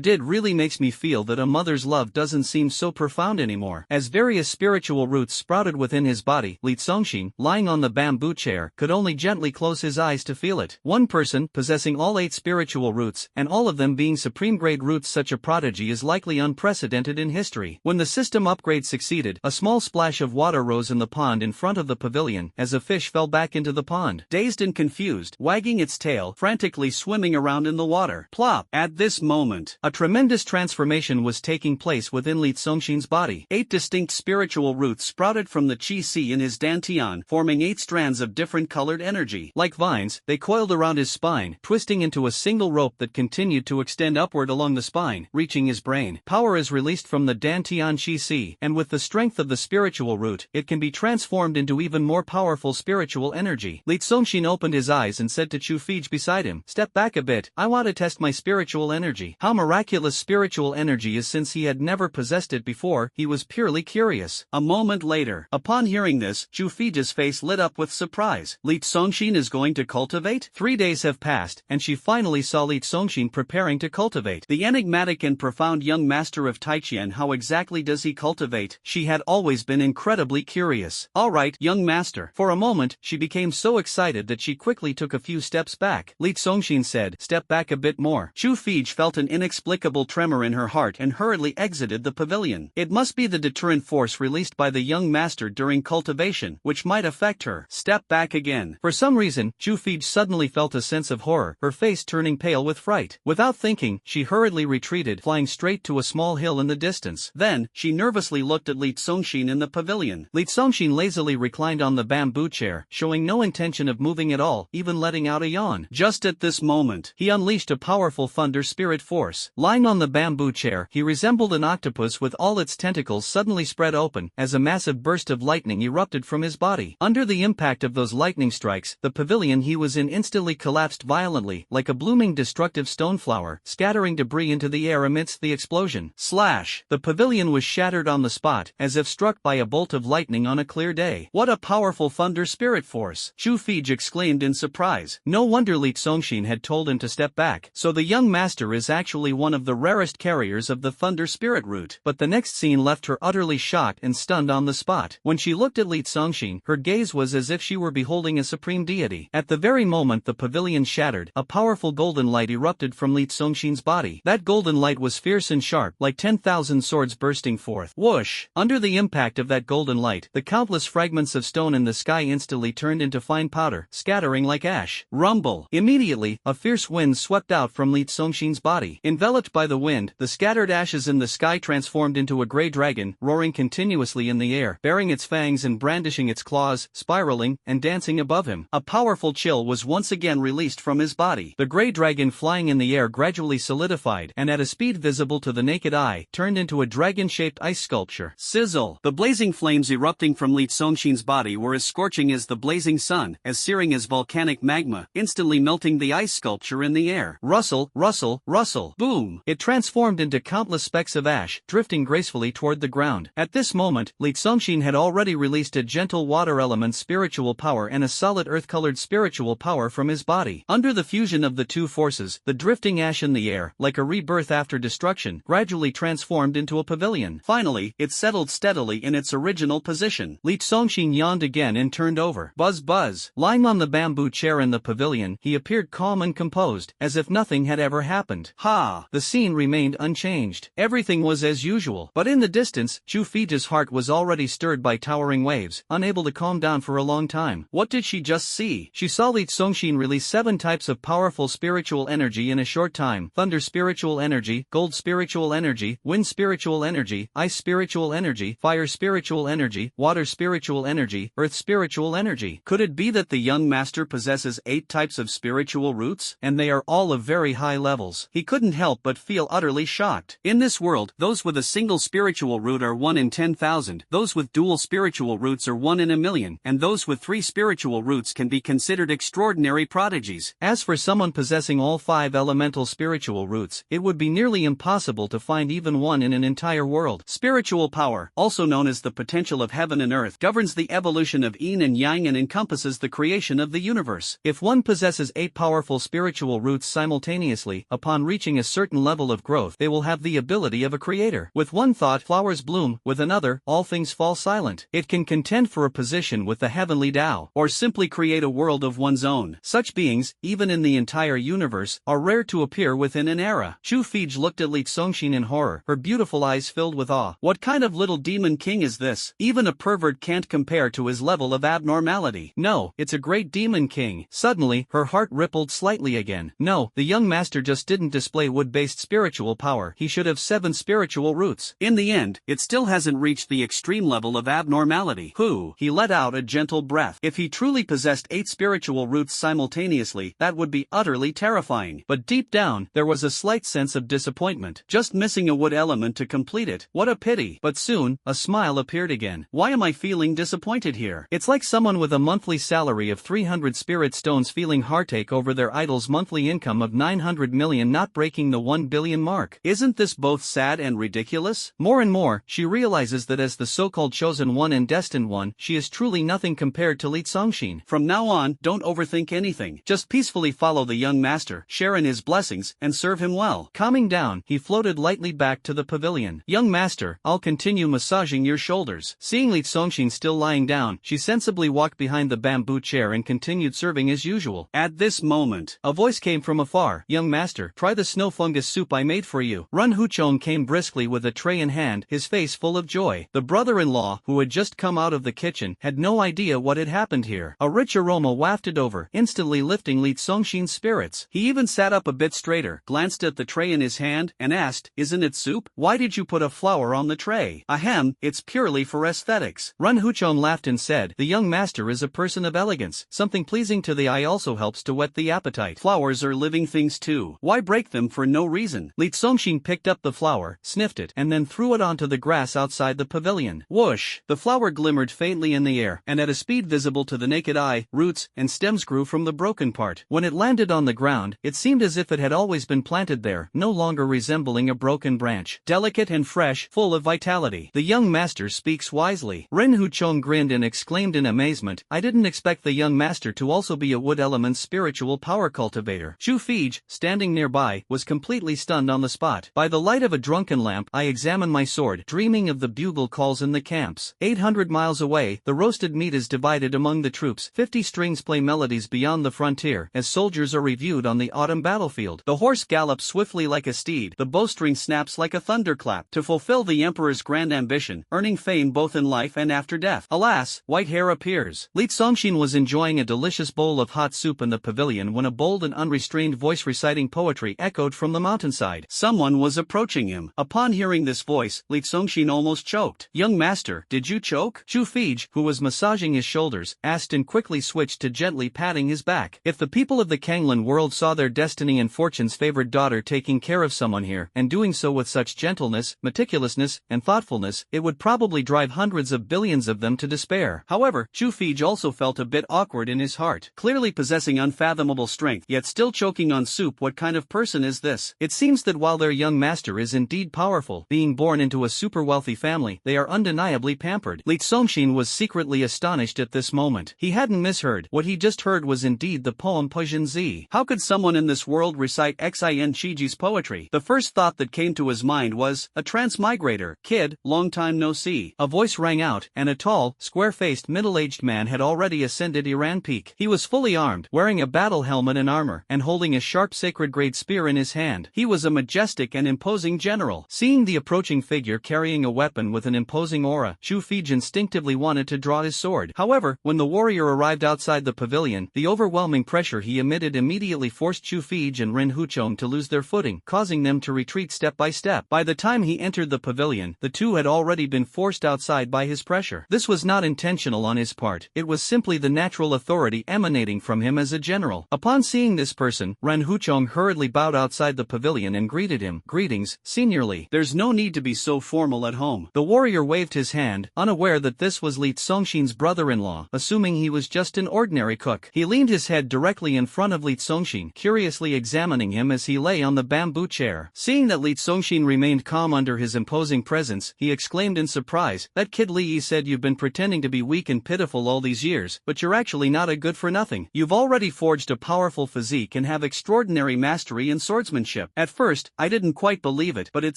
did really makes me feel that a mother's love doesn't seem so profound anymore. As various spiritual roots sprouted within his body, Li Songshin, lying on the bamboo chair, could only gently close his eyes to feel it. One person, possessing all 8 spiritual roots, and all of them being supreme-grade roots, such a prodigy is likely unprecedented in history. When the system upgrade succeeded, a small splash of water rose in the pond in front of the pavilion, as a fish fell back into the pond. Dazed and confused, wagging its tail, frantically swimming around in the water. Plop! At this moment, a tremendous transformation was taking place within Li Songshin's body. 8 distinct spiritual roots sprouted from the Qi Si in his dantian, forming 8 strands of different colored energy. Like vines, they coiled around his spine, twisting into a single rope that continued to extend upward along the spine, reaching his brain. Power is released from the dantian Qi Si, and with the strength of the spiritual root, it can be transformed into even more powerful spiritual energy. Li Songshin opened his eyes and said to Chu Fij beside him, "Step back a bit, I want to test my spiritual energy." How miraculous spiritual energy is, since he had never possessed it before, he was purely curious. A moment later, upon hearing this, Chu Fij's face lit up with surprise. Li Songshin is going to cultivate? 3 days have passed, and she finally saw Li Songshin preparing to cultivate. The enigmatic and profound young master of Taijian. How exactly does he cultivate? She had always been incredibly curious. Alright, young master. For a moment, she became so excited that she quickly took a few steps back. Li Songshin said, "Step back a bit more." Chu Fij felt an inexplicable tremor in her heart and hurriedly exited the pavilion. It must be the deterrent force released by the young master during cultivation, which might affect her. Step back again. For some reason, Chu Fij suddenly felt a sense of horror, her face turning pale with fright. Without thinking, she hurriedly retreated, flying straight to a small hill in the distance. Then, she nervously looked at Li Songshin in the pavilion. Li Songshin lazily reclined on the bamboo chair, showing no intention of moving at all, even letting out a yawn. Just at this moment, he unleashed a powerful thunder spirit force. Lying on the bamboo chair, he resembled an octopus with all its tentacles suddenly spread open, as a massive burst of lightning erupted from his body. Under the impact of those lightning strikes, the pavilion he was in instantly collapsed violently, like a blooming destructive stoneflower, scattering debris into the air amidst the explosion. Slash! The pavilion was shattered on the spot, as if struck by a bolt of lightning on a clear day. What a powerful thunder spirit force! Chu Fij exclaimed in surprise. No wonder Li Songshin had told him to step back. So the young master is actually one of the rarest carriers of the thunder spirit root. But the next scene left her utterly shocked and stunned on the spot. When she looked at Li Songshin, her gaze was as if she were beholding a supreme deity. At the very moment the pavilion shattered, a powerful golden light erupted from Li Songshin's body. That golden light was fierce and sharp, like 10,000 swords bursting forth. Whoosh! Under the impact of that golden light, the countless fragments of stone in the sky instantly turned into fine powder, scattering like ash. Rumble! Immediately, a fierce wind swept out from Li Songshin's body. Enveloped by the wind, the scattered ashes in the sky transformed into a grey dragon, roaring continuously in the air, baring its fangs and brandishing its claws, spiraling, and dancing above him. A powerful chill was once again released from his body. The grey dragon flying in the air gradually solidified, and at a speed visible to the naked eye, turned into a dragon-shaped ice sculpture. Sizzle! The blazing flames erupting from Li Songshin's body were as scorching as the blazing sun, as searing as volcanic magma, instantly melting the ice sculpture in the air. Rustle, rustle, rustle. Boom! It transformed into countless specks of ash, drifting gracefully toward the ground. At this moment, Li Songshin had already released a gentle water element spiritual power and a solid earth-colored spiritual power from his body. Under the fusion of the two forces, the drifting ash in the air, like a rebirth after destruction, gradually transformed into a pavilion. Finally, it settled steadily in its original position. Li Songshin yawned again and turned over. Buzz buzz. Lying on the bamboo chair in the pavilion, he appeared calm and composed, as if nothing had ever happened. Ha! The scene remained unchanged. Everything was as usual. But in the distance, Chu Fij's heart was already stirred by towering waves, unable to calm down for a long time. What did she just see? She saw Li Songshin release 7 types of powerful spiritual energy in a short time. Thunder spiritual energy, gold spiritual energy, wind spiritual energy, ice spiritual energy, fire spiritual energy, water spiritual energy, earth spiritual energy. Could it be that the young master possesses 8 types of spiritual roots, and they are all of very high levels? He couldn't help but feel utterly shocked. In this world, those with a single spiritual root are 1 in 10,000, those with dual spiritual roots are are 1 in a million, and those with 3 spiritual roots can be considered extraordinary prodigies. As for someone possessing all 5 elemental spiritual roots, it would be nearly impossible to find even one in an entire world. Spiritual power, also known as the potential of heaven and earth, governs the evolution of yin and yang and encompasses the creation of the universe. If one possesses 8 powerful spiritual roots simultaneously, upon reaching a certain level of growth, they will have the ability of a creator. With one thought, flowers bloom; with another, all things fall silent. It can contend for a position with the heavenly Tao, or simply create a world of one's own. Such beings, even in the entire universe, are rare to appear within an era. Chu Fij looked at Li Congxin in horror, her beautiful eyes filled with awe. What kind of little demon king is this? Even a pervert can't compare to his level of abnormality. No, it's a great demon king. Suddenly, her heart rippled slightly again. No, the young master just didn't display wood-based spiritual power. He should have 7 spiritual roots. In the end, it still hasn't reached the extreme level of abnormality. He let out a gentle breath. If he truly possessed 8 spiritual roots simultaneously, that would be utterly terrifying. But deep down, there was a slight sense of disappointment. Just missing a wood element to complete it. What a pity. But soon, a smile appeared again. Why am I feeling disappointed here? It's like someone with a monthly salary of 300 spirit stones feeling heartache over their idol's monthly income of 900 million not breaking the 1 billion mark. Isn't this both sad and ridiculous? More and more, she realizes that as the so-called chosen one and destined one, she is truly nothing compared to Li Congxin. From now on, don't overthink anything. Just peacefully follow the young master, share in his blessings, and serve him well. Calming down, he floated lightly back to the pavilion. Young master, I'll continue massaging your shoulders. Seeing Li Congxin still lying down, she sensibly walked behind the bamboo chair and continued serving as usual. At this moment, a voice came from afar. Young master, try the snow fungus soup I made for you. Ren Huchong came briskly with a tray in hand, his face full of joy. The brother-in-law, who had just come out of the kitchen, had no idea what had happened here. A rich aroma wafted over, instantly lifting Li Congxin's spirits. He even sat up a bit straighter, glanced at the tray in his hand, and asked, "Isn't it soup? Why did you put a flower on the tray?" "Ahem, it's purely for aesthetics." Ren Huchong laughed and said, "The young master is a person of elegance. Something pleasing to the eye also helps to whet the appetite." Flowers are living things too. Why break them for no reason? Li Congxin picked up the flower, sniffed it, and then threw it onto the grass outside the pavilion. Whoosh! The flower glimmered faintly in the air, and at a speed visible to the naked eye, roots and stems grew from the broken part. When it landed on the ground, it seemed as if it had always been planted there, no longer resembling a broken branch. Delicate and fresh, full of vitality. The young master speaks wisely. Ren Huchong grinned and exclaimed in amazement, "I didn't expect the young master to also be a wood element's spiritual power cultivator." Chu Fij, standing nearby, was completely stunned on the spot. By the light of a drunken lamp, I examined my sword, dreaming of the bugle calls in the camps. 800 miles away, the roasted meat is divided among the troops. 50 strings play melodies beyond the frontier, as soldiers are reviewed on the autumn battlefield. The horse gallops swiftly like a steed, the bowstring snaps like a thunderclap, to fulfill the emperor's grand ambition, earning fame both in life and after death. Alas, white hair appears. Li Congxin was enjoying a delicious bowl of hot soup in the pavilion when a bold and unrestrained voice reciting poetry echoed from the mountainside. Someone was approaching him. Upon hearing this voice, Li Congxin almost choked. "Young master, did you choke?" Chu Fij, who was massaging his shoulders, asked and quickly switched to gently patting his back. If the people of the Kanglan world saw their destiny and fortune's favored daughter taking care of someone here, and doing so with such gentleness, meticulousness, and thoughtfulness, it would probably drive hundreds of billions of them to despair. However, Chu Fij also felt a bit awkward in his heart. Clearly possessing unfathomable strength, yet still choking on soup. What kind of person is this? It seems that while their young master is indeed powerful, being born into a super wealthy family, they are undeniably pampered. Li Congxin was secretly astonished at this moment. He hadn't misheard. What he just heard was indeed the poem Pujin Zi. How could someone in this world recite Xin Shiji's poetry? The first thought that came to his mind was, a transmigrator. "Kid, long time no see." A voice rang out, and a tall, square-faced middle-aged man had already ascended Iran Peak. He was fully armed, wearing a battle helmet and armor, and holding a sharp sacred-grade spear in his hand. He was a majestic and imposing general. Seeing the approaching figure carrying a weapon with an imposing aura, Chu Fij instinctively wanted to draw his sword. However, when the warrior arrived outside the pavilion, the overwhelming pressure he emitted immediately forced Chu Fij and Ren Huchong to lose their footing, causing them to retreat step by step. By the time he entered the pavilion, the two had already been forced outside by his pressure. This was not intentional on his part, it was simply the natural authority emanating from him as a general. Upon seeing this person, Ren Huchong hurriedly bowed outside the pavilion and greeted him. "Greetings, seniorly. There's no need to be so formal at home." The warrior waved his hand, unaware that this this was Li Zongxin's brother-in-law, assuming he was just an ordinary cook. He leaned his head directly in front of Li Zongxin, curiously examining him as he lay on the bamboo chair. Seeing that Li Zongxin remained calm under his imposing presence, he exclaimed in surprise, "That kid Li Yi said you've been pretending to be weak and pitiful all these years, but you're actually not a good-for-nothing. You've already forged a powerful physique and have extraordinary mastery in swordsmanship." At first, I didn't quite believe it, but it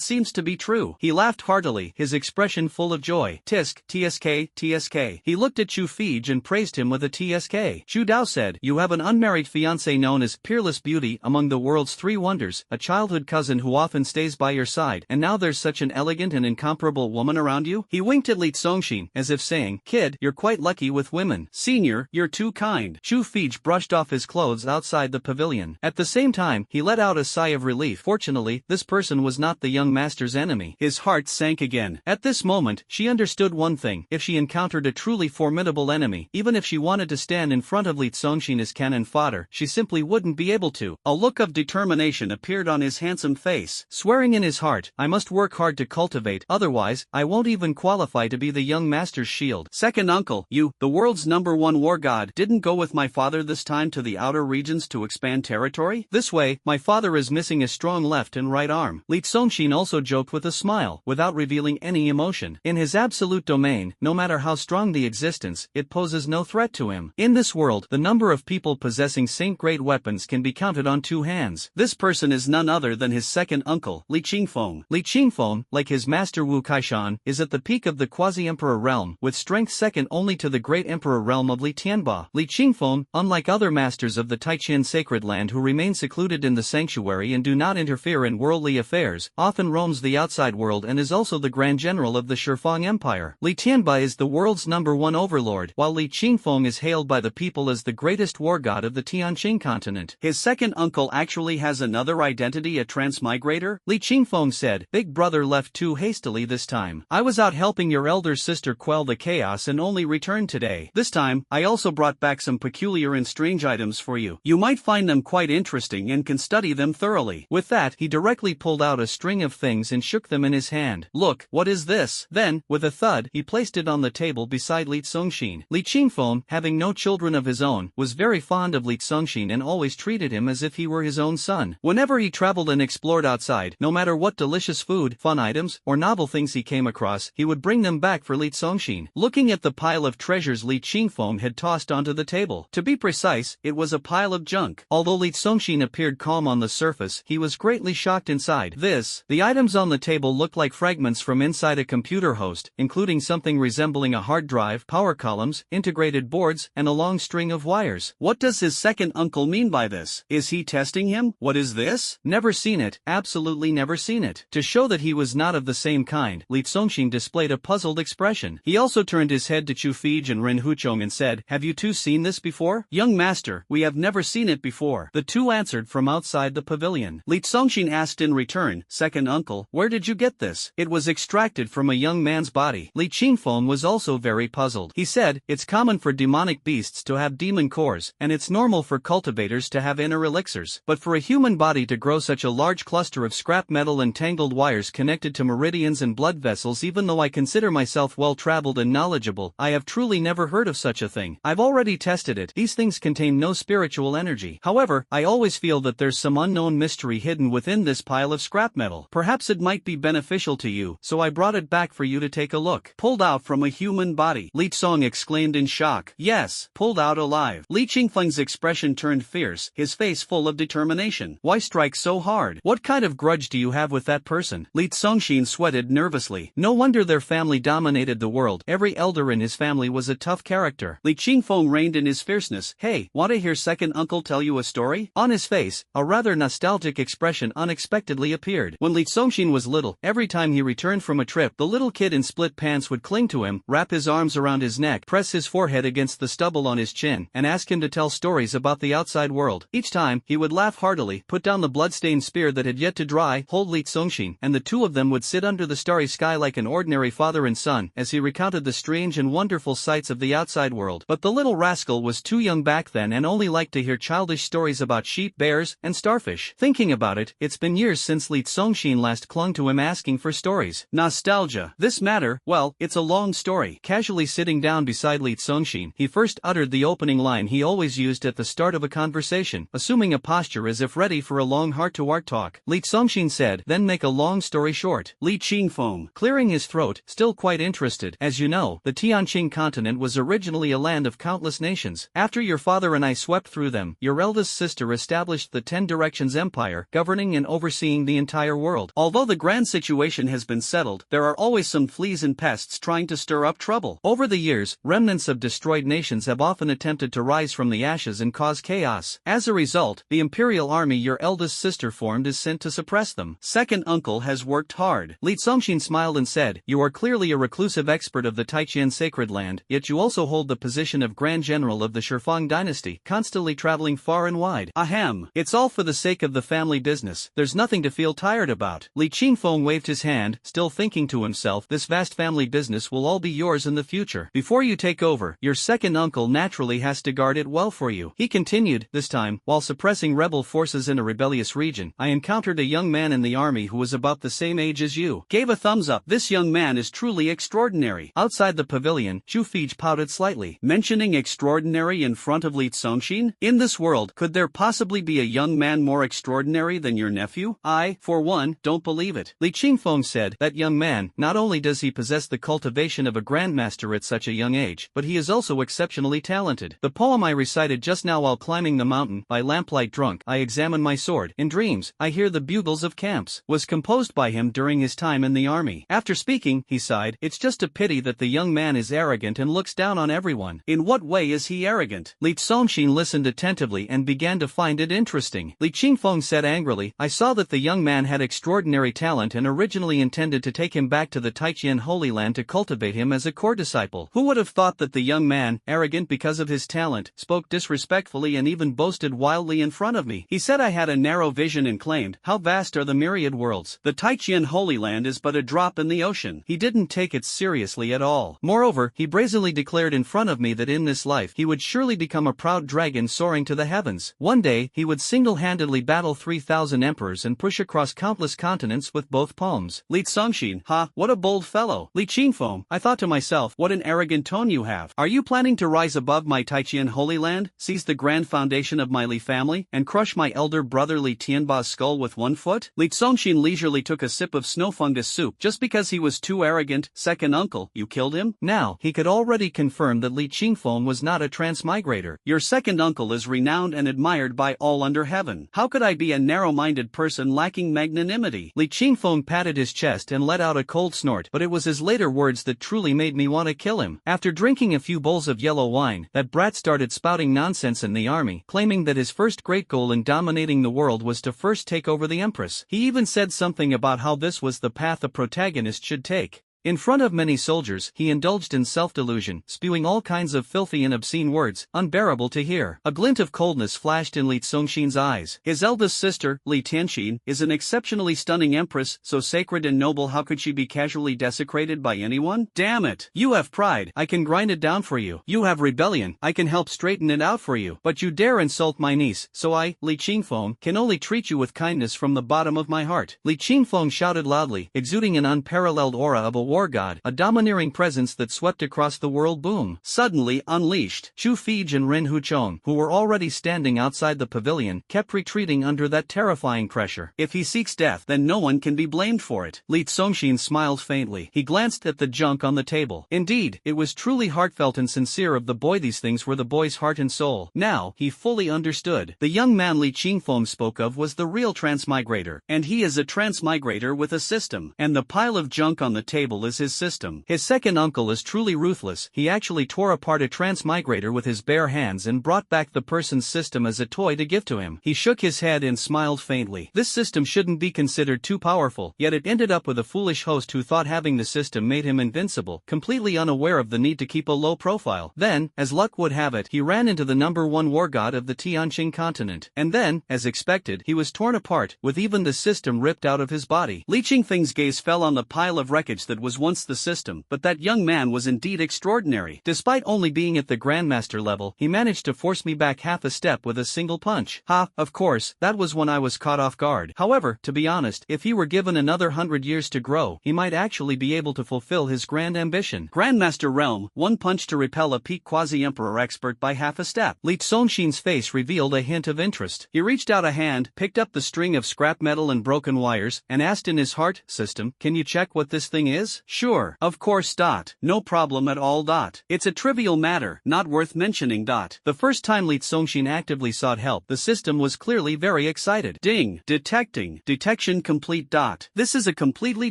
seems to be true. He laughed heartily, his expression full of joy. "Tisk, TSK, TSK. He looked at Chu Fij and praised him with a TSK. Chu Dao said, "You have an unmarried fiancé known as Peerless Beauty among the world's 3 wonders, a childhood cousin who often stays by your side, and now there's such an elegant and incomparable woman around you?" He winked at Li Zongxin, as if saying, "Kid, you're quite lucky with women. Senior, you're too kind." Chu Fij brushed off his clothes outside the pavilion. At the same time, he let out a sigh of relief. Fortunately, this person was not the young master's enemy. His heart sank again. At this moment, she understood one thing: if she encountered a truly formidable enemy, even if she wanted to stand in front of Li Zongxin as cannon fodder, she simply wouldn't be able to. A look of determination appeared on his handsome face. Swearing in his heart, "I must work hard to cultivate, otherwise, I won't even qualify to be the young master's shield." "Second uncle, you, the world's #1 war god, didn't go with my father this time to the outer regions to expand territory? This way, my father is missing a strong left and right arm." Li Zongxin also joked with a smile, without revealing any emotion. In his absolute domain, no matter how strong the existence, it poses no threat to him. In this world, the number of people possessing saint-grade weapons can be counted on 2 hands. This person is none other than his second uncle, Li Qingfeng. Li Qingfeng, like his master Wu Kaishan, is at the peak of the quasi-emperor realm, with strength second only to the great emperor realm of Li Tianba. Li Qingfeng, unlike other masters of the Taiqian sacred land who remain secluded in the sanctuary and do not interfere in worldly affairs, often roams the outside world and is also the grand general of the Shifang Empire. Li Tianba is the world's #1 overlord, while Li Qingfeng is hailed by the people as the greatest war god of the Tianqing continent. His second uncle actually has another identity, a transmigrator? Li Qingfeng said, "Big brother left too hastily this time. I was out helping your elder sister quell the chaos and only returned today. This time, I also brought back some peculiar and strange items for you. You might find them quite interesting and can study them thoroughly." With that, he directly pulled out a string of things and shook them in his hand. "Look, what is this?" Then, with a thud, he placed it on the table beside Li Zongxin. Li Qingfeng, having no children of his own, was very fond of Li Zongxin and always treated him as if he were his own son. Whenever he traveled and explored outside, no matter what delicious food, fun items, or novel things he came across, he would bring them back for Li Zongxin. Looking at the pile of treasures Li Qingfeng had tossed onto the table. To be precise, it was a pile of junk. Although Li Zongxin appeared calm on the surface, he was greatly shocked inside. The items on the table looked like fragments from inside a computer host, including something resembling a hard drive, power columns, integrated boards, and a long string of wires. What does his second uncle mean by this? Is he testing him? What is this? Never seen it, absolutely never seen it. To show that he was not of the same kind, Li Zongxin displayed a puzzled expression. He also turned his head to Chu Fij and Ren Huchong and said, "Have you two seen this before?" "Young master, we have never seen it before," the two answered from outside the pavilion. Li Zongxin asked in return, "Second uncle, where did you get this?" "It was extracted from a young man's body." Li Qingfeng was also very puzzled. He said, "It's common for demonic beasts to have demon cores, and it's normal for cultivators to have inner elixirs. But for a human body to grow such a large cluster of scrap metal and tangled wires connected to meridians and blood vessels, even though I consider myself well-traveled and knowledgeable, I have truly never heard of such a thing. I've already tested it. These things contain no spiritual energy. However, I always feel that there's some unknown mystery hidden within this pile of scrap metal. Perhaps it might be beneficial to you, so I brought it back for you to take a look." "Pulled out from a human body?" Li Zong exclaimed in shock. "Yes, pulled out alive." Li Qingfeng's expression turned fierce, his face full of determination. "Why strike so hard? What kind of grudge do you have with that person?" Li Zongxin sweated nervously. No wonder their family dominated the world. Every elder in his family was a tough character. Li Qingfeng reined in his fierceness. "Hey, want to hear second uncle tell you a story?" On his face, a rather nostalgic expression unexpectedly appeared. When Li Zongxin was little, every time he returned from a trip, the little kid in split pants would cling to him, wrap his arms around his neck, press his forehead against the stubble on his chin, and ask him to tell stories about the outside world. Each time, he would laugh heartily, put down the blood-stained spear that had yet to dry, hold Li Zongxin, and the two of them would sit under the starry sky like an ordinary father and son, as he recounted the strange and wonderful sights of the outside world. But the little rascal was too young back then and only liked to hear childish stories about sheep, bears, and starfish. Thinking about it, it's been years since Li Zongxin last clung to him asking for stories. Nostalgia. This matter, well, it's a long story. story. Casually sitting down beside Li Congxin, he first uttered the opening line he always used at the start of a conversation, assuming a posture as if ready for a long heart-to-heart talk. Li Congxin said, "Then make a long story short." Li Qingfeng, clearing his throat, still quite interested. "As you know, the Tianqing continent was originally a land of countless nations. After your father and I swept through them, your eldest sister established the 10 Directions Empire, governing and overseeing the entire world. Although the grand situation has been settled, there are always some fleas and pests trying to stir up trouble. Over the years, remnants of destroyed nations have often attempted to rise from the ashes and cause chaos. As a result, the imperial army your eldest sister formed is sent to suppress them. Second uncle has worked hard." Li Congxin smiled and said, "You are clearly a reclusive expert of the Taijian sacred land, yet you also hold the position of Grand General of the Shifang dynasty, constantly traveling far and wide." "Ahem. "It's all for the sake of the family business. There's nothing to feel tired about." Li Qingfeng waved his hand, still thinking to himself, "This vast family business will all be yours in the future. Before you take over, your second uncle naturally has to guard it well for you." He continued, "This time, while suppressing rebel forces in a rebellious region, I encountered a young man in the army who was about the same age as you." Gave a thumbs up. "This young man is truly extraordinary." Outside the pavilion, Zhu Fiji pouted slightly. Mentioning extraordinary in front of Li Congxin? In this world, could there possibly be a young man more extraordinary than your nephew? I, for one, don't believe it. Li Qingfeng said, "That young man, not only does he possess the cultivation of a grandmaster at such a young age, but he is also exceptionally talented. The poem I recited just now while climbing the mountain, by lamplight drunk, I examine my sword. In dreams, I hear the bugles of camps, was composed by him during his time in the army." After speaking, he sighed, "It's just a pity that the young man is arrogant and looks down on everyone." "In what way is he arrogant?" Li Congxin listened attentively and began to find it interesting. Li Qingfeng said angrily, "I saw that the young man had extraordinary talent and originally intended to take him back to the Taijian Holy Land to cultivate him as a core disciple. Who would have thought that the young man, arrogant because of his talent, spoke disrespectfully and even boasted wildly in front of me? He said I had a narrow vision and claimed, how vast are the myriad worlds. The Taijian Holy Land is but a drop in the ocean." He didn't take it seriously at all. Moreover, he brazenly declared in front of me that in this life he would surely become a proud dragon soaring to the heavens. One day, he would single-handedly battle 3,000 emperors and push across countless continents with both palms. Li Congxin, ha, what a bold fellow. Li Qingfeng, I thought to myself, what an arrogant tone you have. Are you planning to rise above my Taijian Holy Land, seize the grand foundation of my Li family, and crush my elder brother Li Tianba's skull with one foot? Li Congxin leisurely took a sip of snow fungus soup. Just because he was too arrogant, second uncle, you killed him? Now, he could already confirm that Li Qingfeng was not a transmigrator. Your second uncle is renowned and admired by all under heaven. How could I be a narrow-minded person lacking magnanimity? Li Qingfeng patted his chest and let out a cold snort, but it was his later words that truly made me want to kill him. After drinking a few bowls of yellow wine, that brat started spouting nonsense in the army, claiming that his first great goal in dominating the world was to first take over the Empress. He even said something about how this was the path a protagonist should take. In front of many soldiers, he indulged in self-delusion, spewing all kinds of filthy and obscene words, unbearable to hear. A glint of coldness flashed in Li Congxin's eyes. His eldest sister, Li Tianqin, is an exceptionally stunning empress, so sacred and noble. How could she be casually desecrated by anyone? Damn it! You have pride, I can grind it down for you. You have rebellion, I can help straighten it out for you. But you dare insult my niece, so I, Li Qingfeng, can only treat you with kindness from the bottom of my heart." Li Qingfeng shouted loudly, exuding an unparalleled aura of a war god, a domineering presence that swept across the world. Boom! Suddenly unleashed. Zhu Fiji and Ren Huchong, who were already standing outside the pavilion, kept retreating under that terrifying pressure. If he seeks death, then no one can be blamed for it. Li Congxin smiled faintly. He glanced at the junk on the table. Indeed, it was truly heartfelt and sincere of the boy. These things were the boy's heart and soul. Now, he fully understood. The young man Li Qingfeng spoke of was the real transmigrator. And he is a transmigrator with a system. And the pile of junk on the table is his system. His second uncle is truly ruthless. He actually tore apart a transmigrator with his bare hands and brought back the person's system as a toy to give to him. He shook his head and smiled faintly. This system shouldn't be considered too powerful, yet it ended up with a foolish host who thought having the system made him invincible, completely unaware of the need to keep a low profile. Then, as luck would have it, he ran into the #1 war god of the Tianqing continent. And then, as expected, he was torn apart, with even the system ripped out of his body. Li Qingfeng's gaze fell on the pile of wreckage that was was once the system, but that young man was indeed extraordinary. Despite only being at the Grandmaster level, he managed to force me back half a step with a single punch. Ha, of course, that was when I was caught off guard. However, to be honest, if he were given another 100 years to grow, he might actually be able to fulfill his grand ambition. Grandmaster Realm, one punch to repel a peak quasi-emperor expert by half a step. Li Congxin's face revealed a hint of interest. He reached out a hand, picked up the string of scrap metal and broken wires, and asked in his heart, "System, can you check what this thing is?" Sure, of course. No problem at all. It's a trivial matter, not worth mentioning. The first time Li Congxin actively sought help, the system was clearly very excited. Ding! Detecting. Detection complete. This is a completely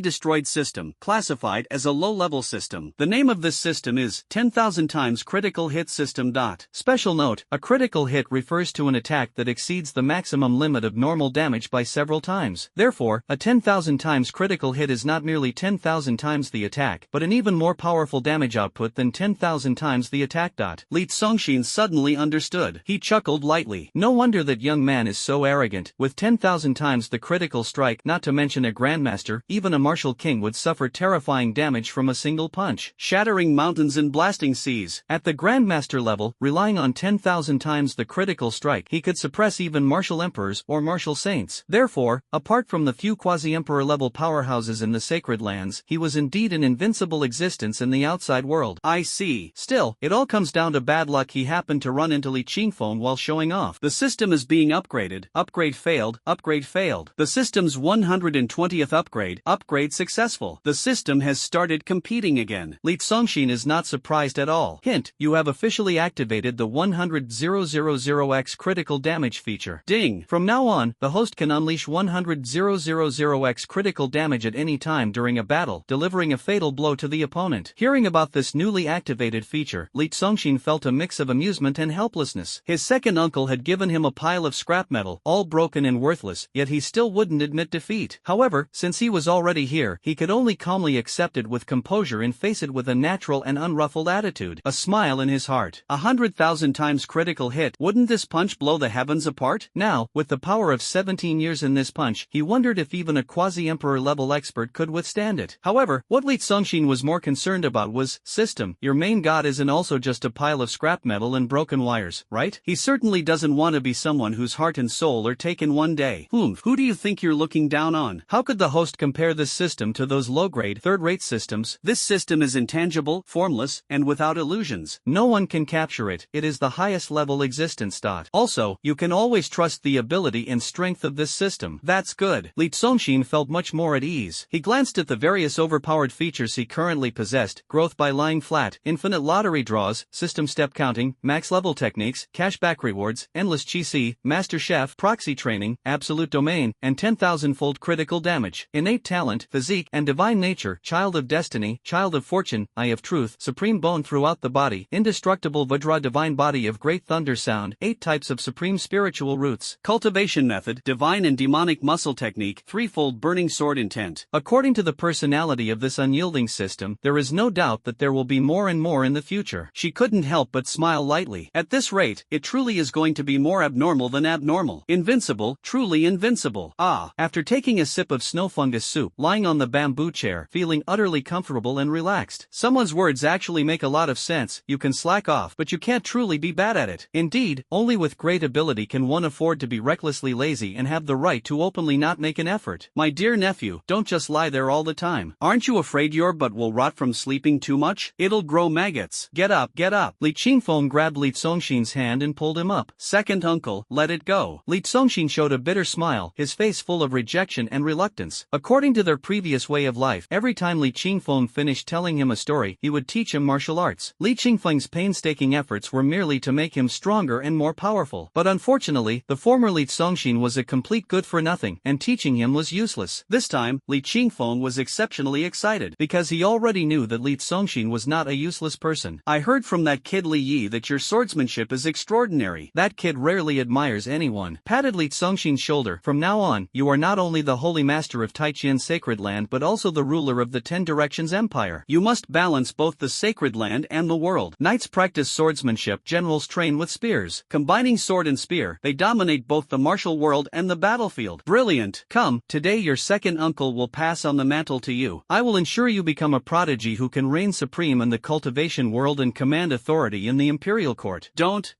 destroyed system, classified as a low-level system. The name of this system is 10,000 times critical hit system. Special note, a critical hit refers to an attack that exceeds the maximum limit of normal damage by several times. Therefore, a 10,000 times critical hit is not merely 10,000 times the attack, but an even more powerful damage output than 10,000 times the attack. Li Congxin suddenly understood. He chuckled lightly. No wonder that young man is so arrogant. With 10,000 times the critical strike, not to mention a Grandmaster, even a martial king would suffer terrifying damage from a single punch, shattering mountains and blasting seas. At the Grandmaster level, relying on 10,000 times the critical strike, he could suppress even martial emperors or martial saints. Therefore, apart from the few quasi-emperor level powerhouses in the sacred lands, he was indeed an invincible existence in the outside world. I see. Still, it all comes down to bad luck. He happened to run into Li Qingfeng while showing off. The system is being upgraded. Upgrade failed. Upgrade failed. The system's 120th upgrade. Upgrade successful. The system has started competing again. Li Congxin is not surprised at all. Hint, you have officially activated the 100,000x critical damage feature. Ding! From now on, the host can unleash 100,000x critical damage at any time during a battle, delivering a fatal blow to the opponent. Hearing about this newly activated feature, Li Congxin felt a mix of amusement and helplessness. His second uncle had given him a pile of scrap metal, all broken and worthless, yet he still wouldn't admit defeat. However, since he was already here, he could only calmly accept it with composure and face it with a natural and unruffled attitude, a smile in his heart. 100,000 times critical hit. Wouldn't this punch blow the heavens apart? Now, with the power of 17 years in this punch, he wondered if even a quasi-emperor level expert could withstand it. However, what Li Congxin was more concerned about was, "System, your main god isn't also just a pile of scrap metal and broken wires, right?" He certainly doesn't want to be someone whose heart and soul are taken one day. Who do you think you're looking down on? How could the host compare this system to those low-grade, third-rate systems? This system is intangible, formless, and without illusions. No one can capture it. It is the highest level existence. Also, you can always trust the ability and strength of this system. That's good. Li Congxin felt much more at ease. He glanced at the various overpowered features he currently possessed: growth by lying flat, infinite lottery draws, system step counting, max level techniques, cashback rewards, endless chi, master chef, proxy training, absolute domain, and 10,000-fold critical damage, innate talent, physique, and divine nature, child of destiny, child of fortune, eye of truth, supreme bone throughout the body, indestructible Vajra, divine body of great thunder sound, 8 types of supreme spiritual roots, cultivation method, divine and demonic muscle technique, threefold burning sword intent. According to the personality of this unyielding system, there is no doubt that there will be more and more in the future. She couldn't help but smile lightly. At this rate, it truly is going to be more abnormal than abnormal. Invincible, truly invincible. After taking a sip of snow fungus soup, lying on the bamboo chair, feeling utterly comfortable and relaxed. Someone's words actually make a lot of sense. You can slack off, but you can't truly be bad at it. Indeed, only with great ability can one afford to be recklessly lazy and have the right to openly not make an effort. My dear nephew, don't just lie there all the time. Aren't you afraid your butt will rot from sleeping too much? It'll grow maggots. Get up, get up. Li Qingfeng grabbed Li Congxin's hand and pulled him up. Second uncle, let it go. Li Congxin showed a bitter smile, his face full of rejection and reluctance. According to their previous way of life, every time Li Qingfeng finished telling him a story, he would teach him martial arts. Li Qingfeng's painstaking efforts were merely to make him stronger and more powerful. But unfortunately, the former Li Congxin was a complete good-for-nothing, and teaching him was useless. This time, Li Qingfeng was exceptionally excited, because he already knew that Li Congxin was not a useless person. I heard from that kid Li Yi that your swordsmanship is extraordinary. That kid rarely admires anyone. Patted Li Congxin's shoulder. From now on, you are not only the holy master of Taiqian's sacred land but also the ruler of the 10 Directions Empire. You must balance both the sacred land and the world. Knights practice swordsmanship, generals train with spears. Combining sword and spear, they dominate both the martial world and the battlefield. Brilliant. Come, today your second uncle will pass on the mantle to you. I will will ensure you become a prodigy who can reign supreme in the cultivation world and command authority in the imperial court. Don't.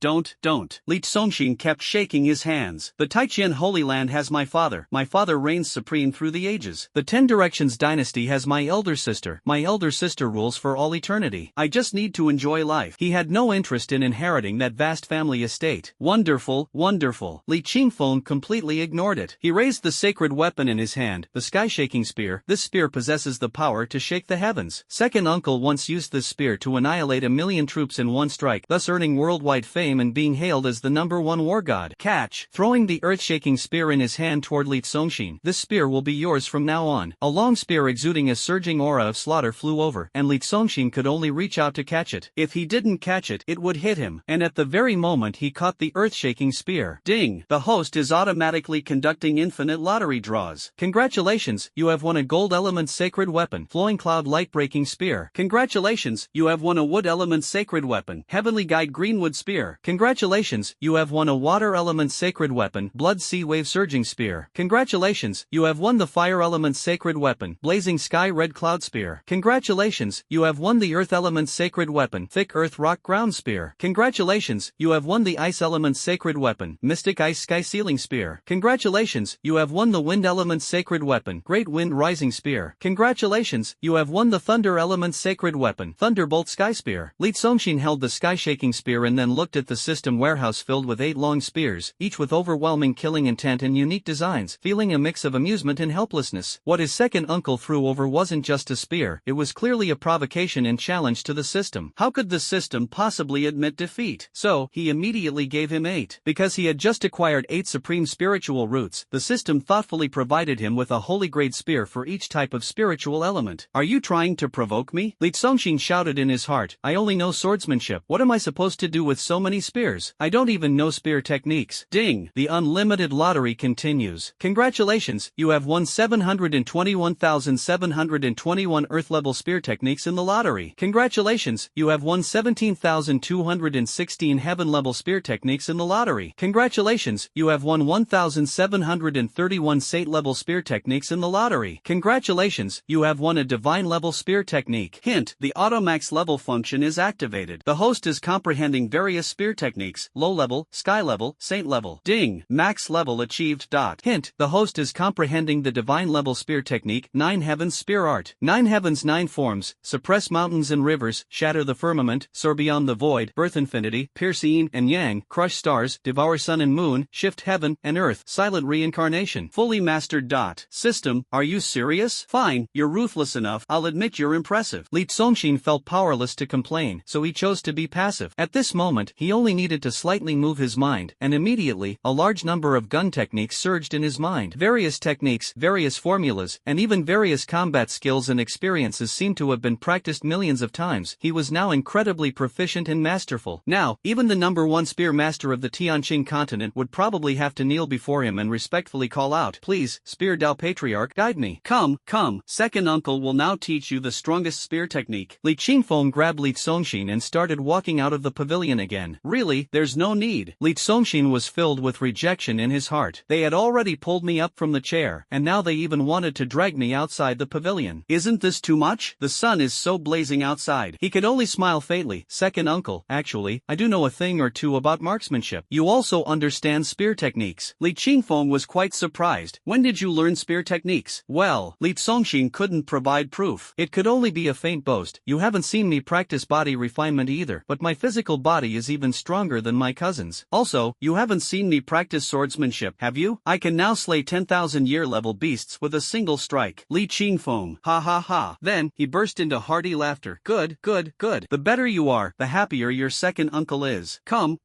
Li Congxing kept shaking his hands. The Taijian Holy Land has my father. My father reigns supreme through the ages. The Ten Directions dynasty has my elder sister. My elder sister rules for all eternity. I just need to enjoy life. He had no interest in inheriting that vast family estate. Wonderful. Li Qingfeng completely ignored it. He raised the sacred weapon in his hand, the sky-shaking spear. This spear possesses the power to shake the heavens. Second uncle once used this spear to annihilate 1,000,000 troops in one strike, thus earning worldwide fame and being hailed as the #1 war god. Catch. Throwing the earth-shaking spear in his hand toward Li Congxing. This spear will be yours from now on. A long spear exuding a surging aura of slaughter flew over, and Li Congxing could only reach out to catch it. If he didn't catch it, it would hit him. And at the very moment he caught the earth-shaking spear. Ding! The host is automatically conducting infinite lottery draws. Congratulations, you have won a gold element sacred weapon, flowing cloud light-breaking spear. Congratulations, you have won a wood element sacred weapon, heavenly guide greenwood spear. Congratulations, you have won a water element sacred weapon, blood sea wave surging spear. Congratulations, you have won the fire element sacred weapon, blazing sky red cloud spear. Congratulations, you have won the earth element sacred weapon, thick earth rock ground spear. Congratulations, you have won the ice element sacred weapon, mystic ice sky ceiling spear. Congratulations, you have won the wind element sacred weapon, great wind rising spear. Congratulations, you have won the thunder element sacred weapon, thunderbolt sky spear. Li Congxing held the sky-shaking spear and then looked at the system warehouse filled with 8 long spears, each with overwhelming killing intent and unique designs, feeling a mix of amusement and helplessness. What his second uncle threw over wasn't just a spear, it was clearly a provocation and challenge to the system. How could the system possibly admit defeat? So, he immediately gave him 8. Because he had just acquired 8 supreme spiritual roots, the system thoughtfully provided him with a holy grade spear for each type of spiritual element. Are you trying to provoke me? Li Congxing shouted in his heart, I only know swordsmanship. What am I supposed to do with so many spears? I don't even know spear techniques. Ding! The unlimited lottery continues. Congratulations, you have won 721,721 earth-level spear techniques in the lottery. Congratulations, you have won 17,216 heaven-level spear techniques in the lottery. Congratulations, you have won 1,731 Sate-level spear techniques in the lottery. Congratulations, you have won a divine-level spear technique. Hint, the Automax level function is activated. The host is comprehending various spear techniques, low level, sky level, saint level. Ding! Max level achieved. Hint, the host is comprehending the divine level spear technique, 9 heavens spear art. 9 heavens 9 forms, suppress mountains and rivers, shatter the firmament, soar beyond the void, birth infinity, pierce yin and yang, crush stars, devour sun and moon, shift heaven and earth, silent reincarnation. Fully mastered. System, are you serious? Fine, you're ruthless enough, I'll admit you're impressive. Li Congxing felt powerless to complain, so he chose to be passive. At this moment, he only needed to slightly move his mind, and immediately, a large number of gun techniques surged in his mind. Various techniques, various formulas, and even various combat skills and experiences seemed to have been practiced millions of times. He was now incredibly proficient and masterful. Now, even the #1 spear master of the Tianqing continent would probably have to kneel before him and respectfully call out, please, Spear Dao Patriarch, guide me. Come, second uncle will now teach you the strongest spear technique. Li Qingfeng grabbed Li Congxing and started walking out of the pavilion again. Really, there's no need. Li Congxing was filled with rejection in his heart. They had already pulled me up from the chair, and now they even wanted to drag me outside the pavilion. Isn't this too much? The sun is so blazing outside. He could only smile faintly. Second uncle, actually, I do know a thing or two about marksmanship. You also understand spear techniques. Li Qingfeng was quite surprised. When did you learn spear techniques? Well, Li Congxing couldn't provide proof. It could only be a faint boast. You haven't seen me practice body refinement either, but my physical body is even stronger than my cousin's. Also, you haven't seen me practice swordsmanship, have you? I can now slay 10,000-year level beasts with a single strike. Li Qingfeng, ha ha ha. Then, he burst into hearty laughter. Good. The better you are, the happier your second uncle is. Come.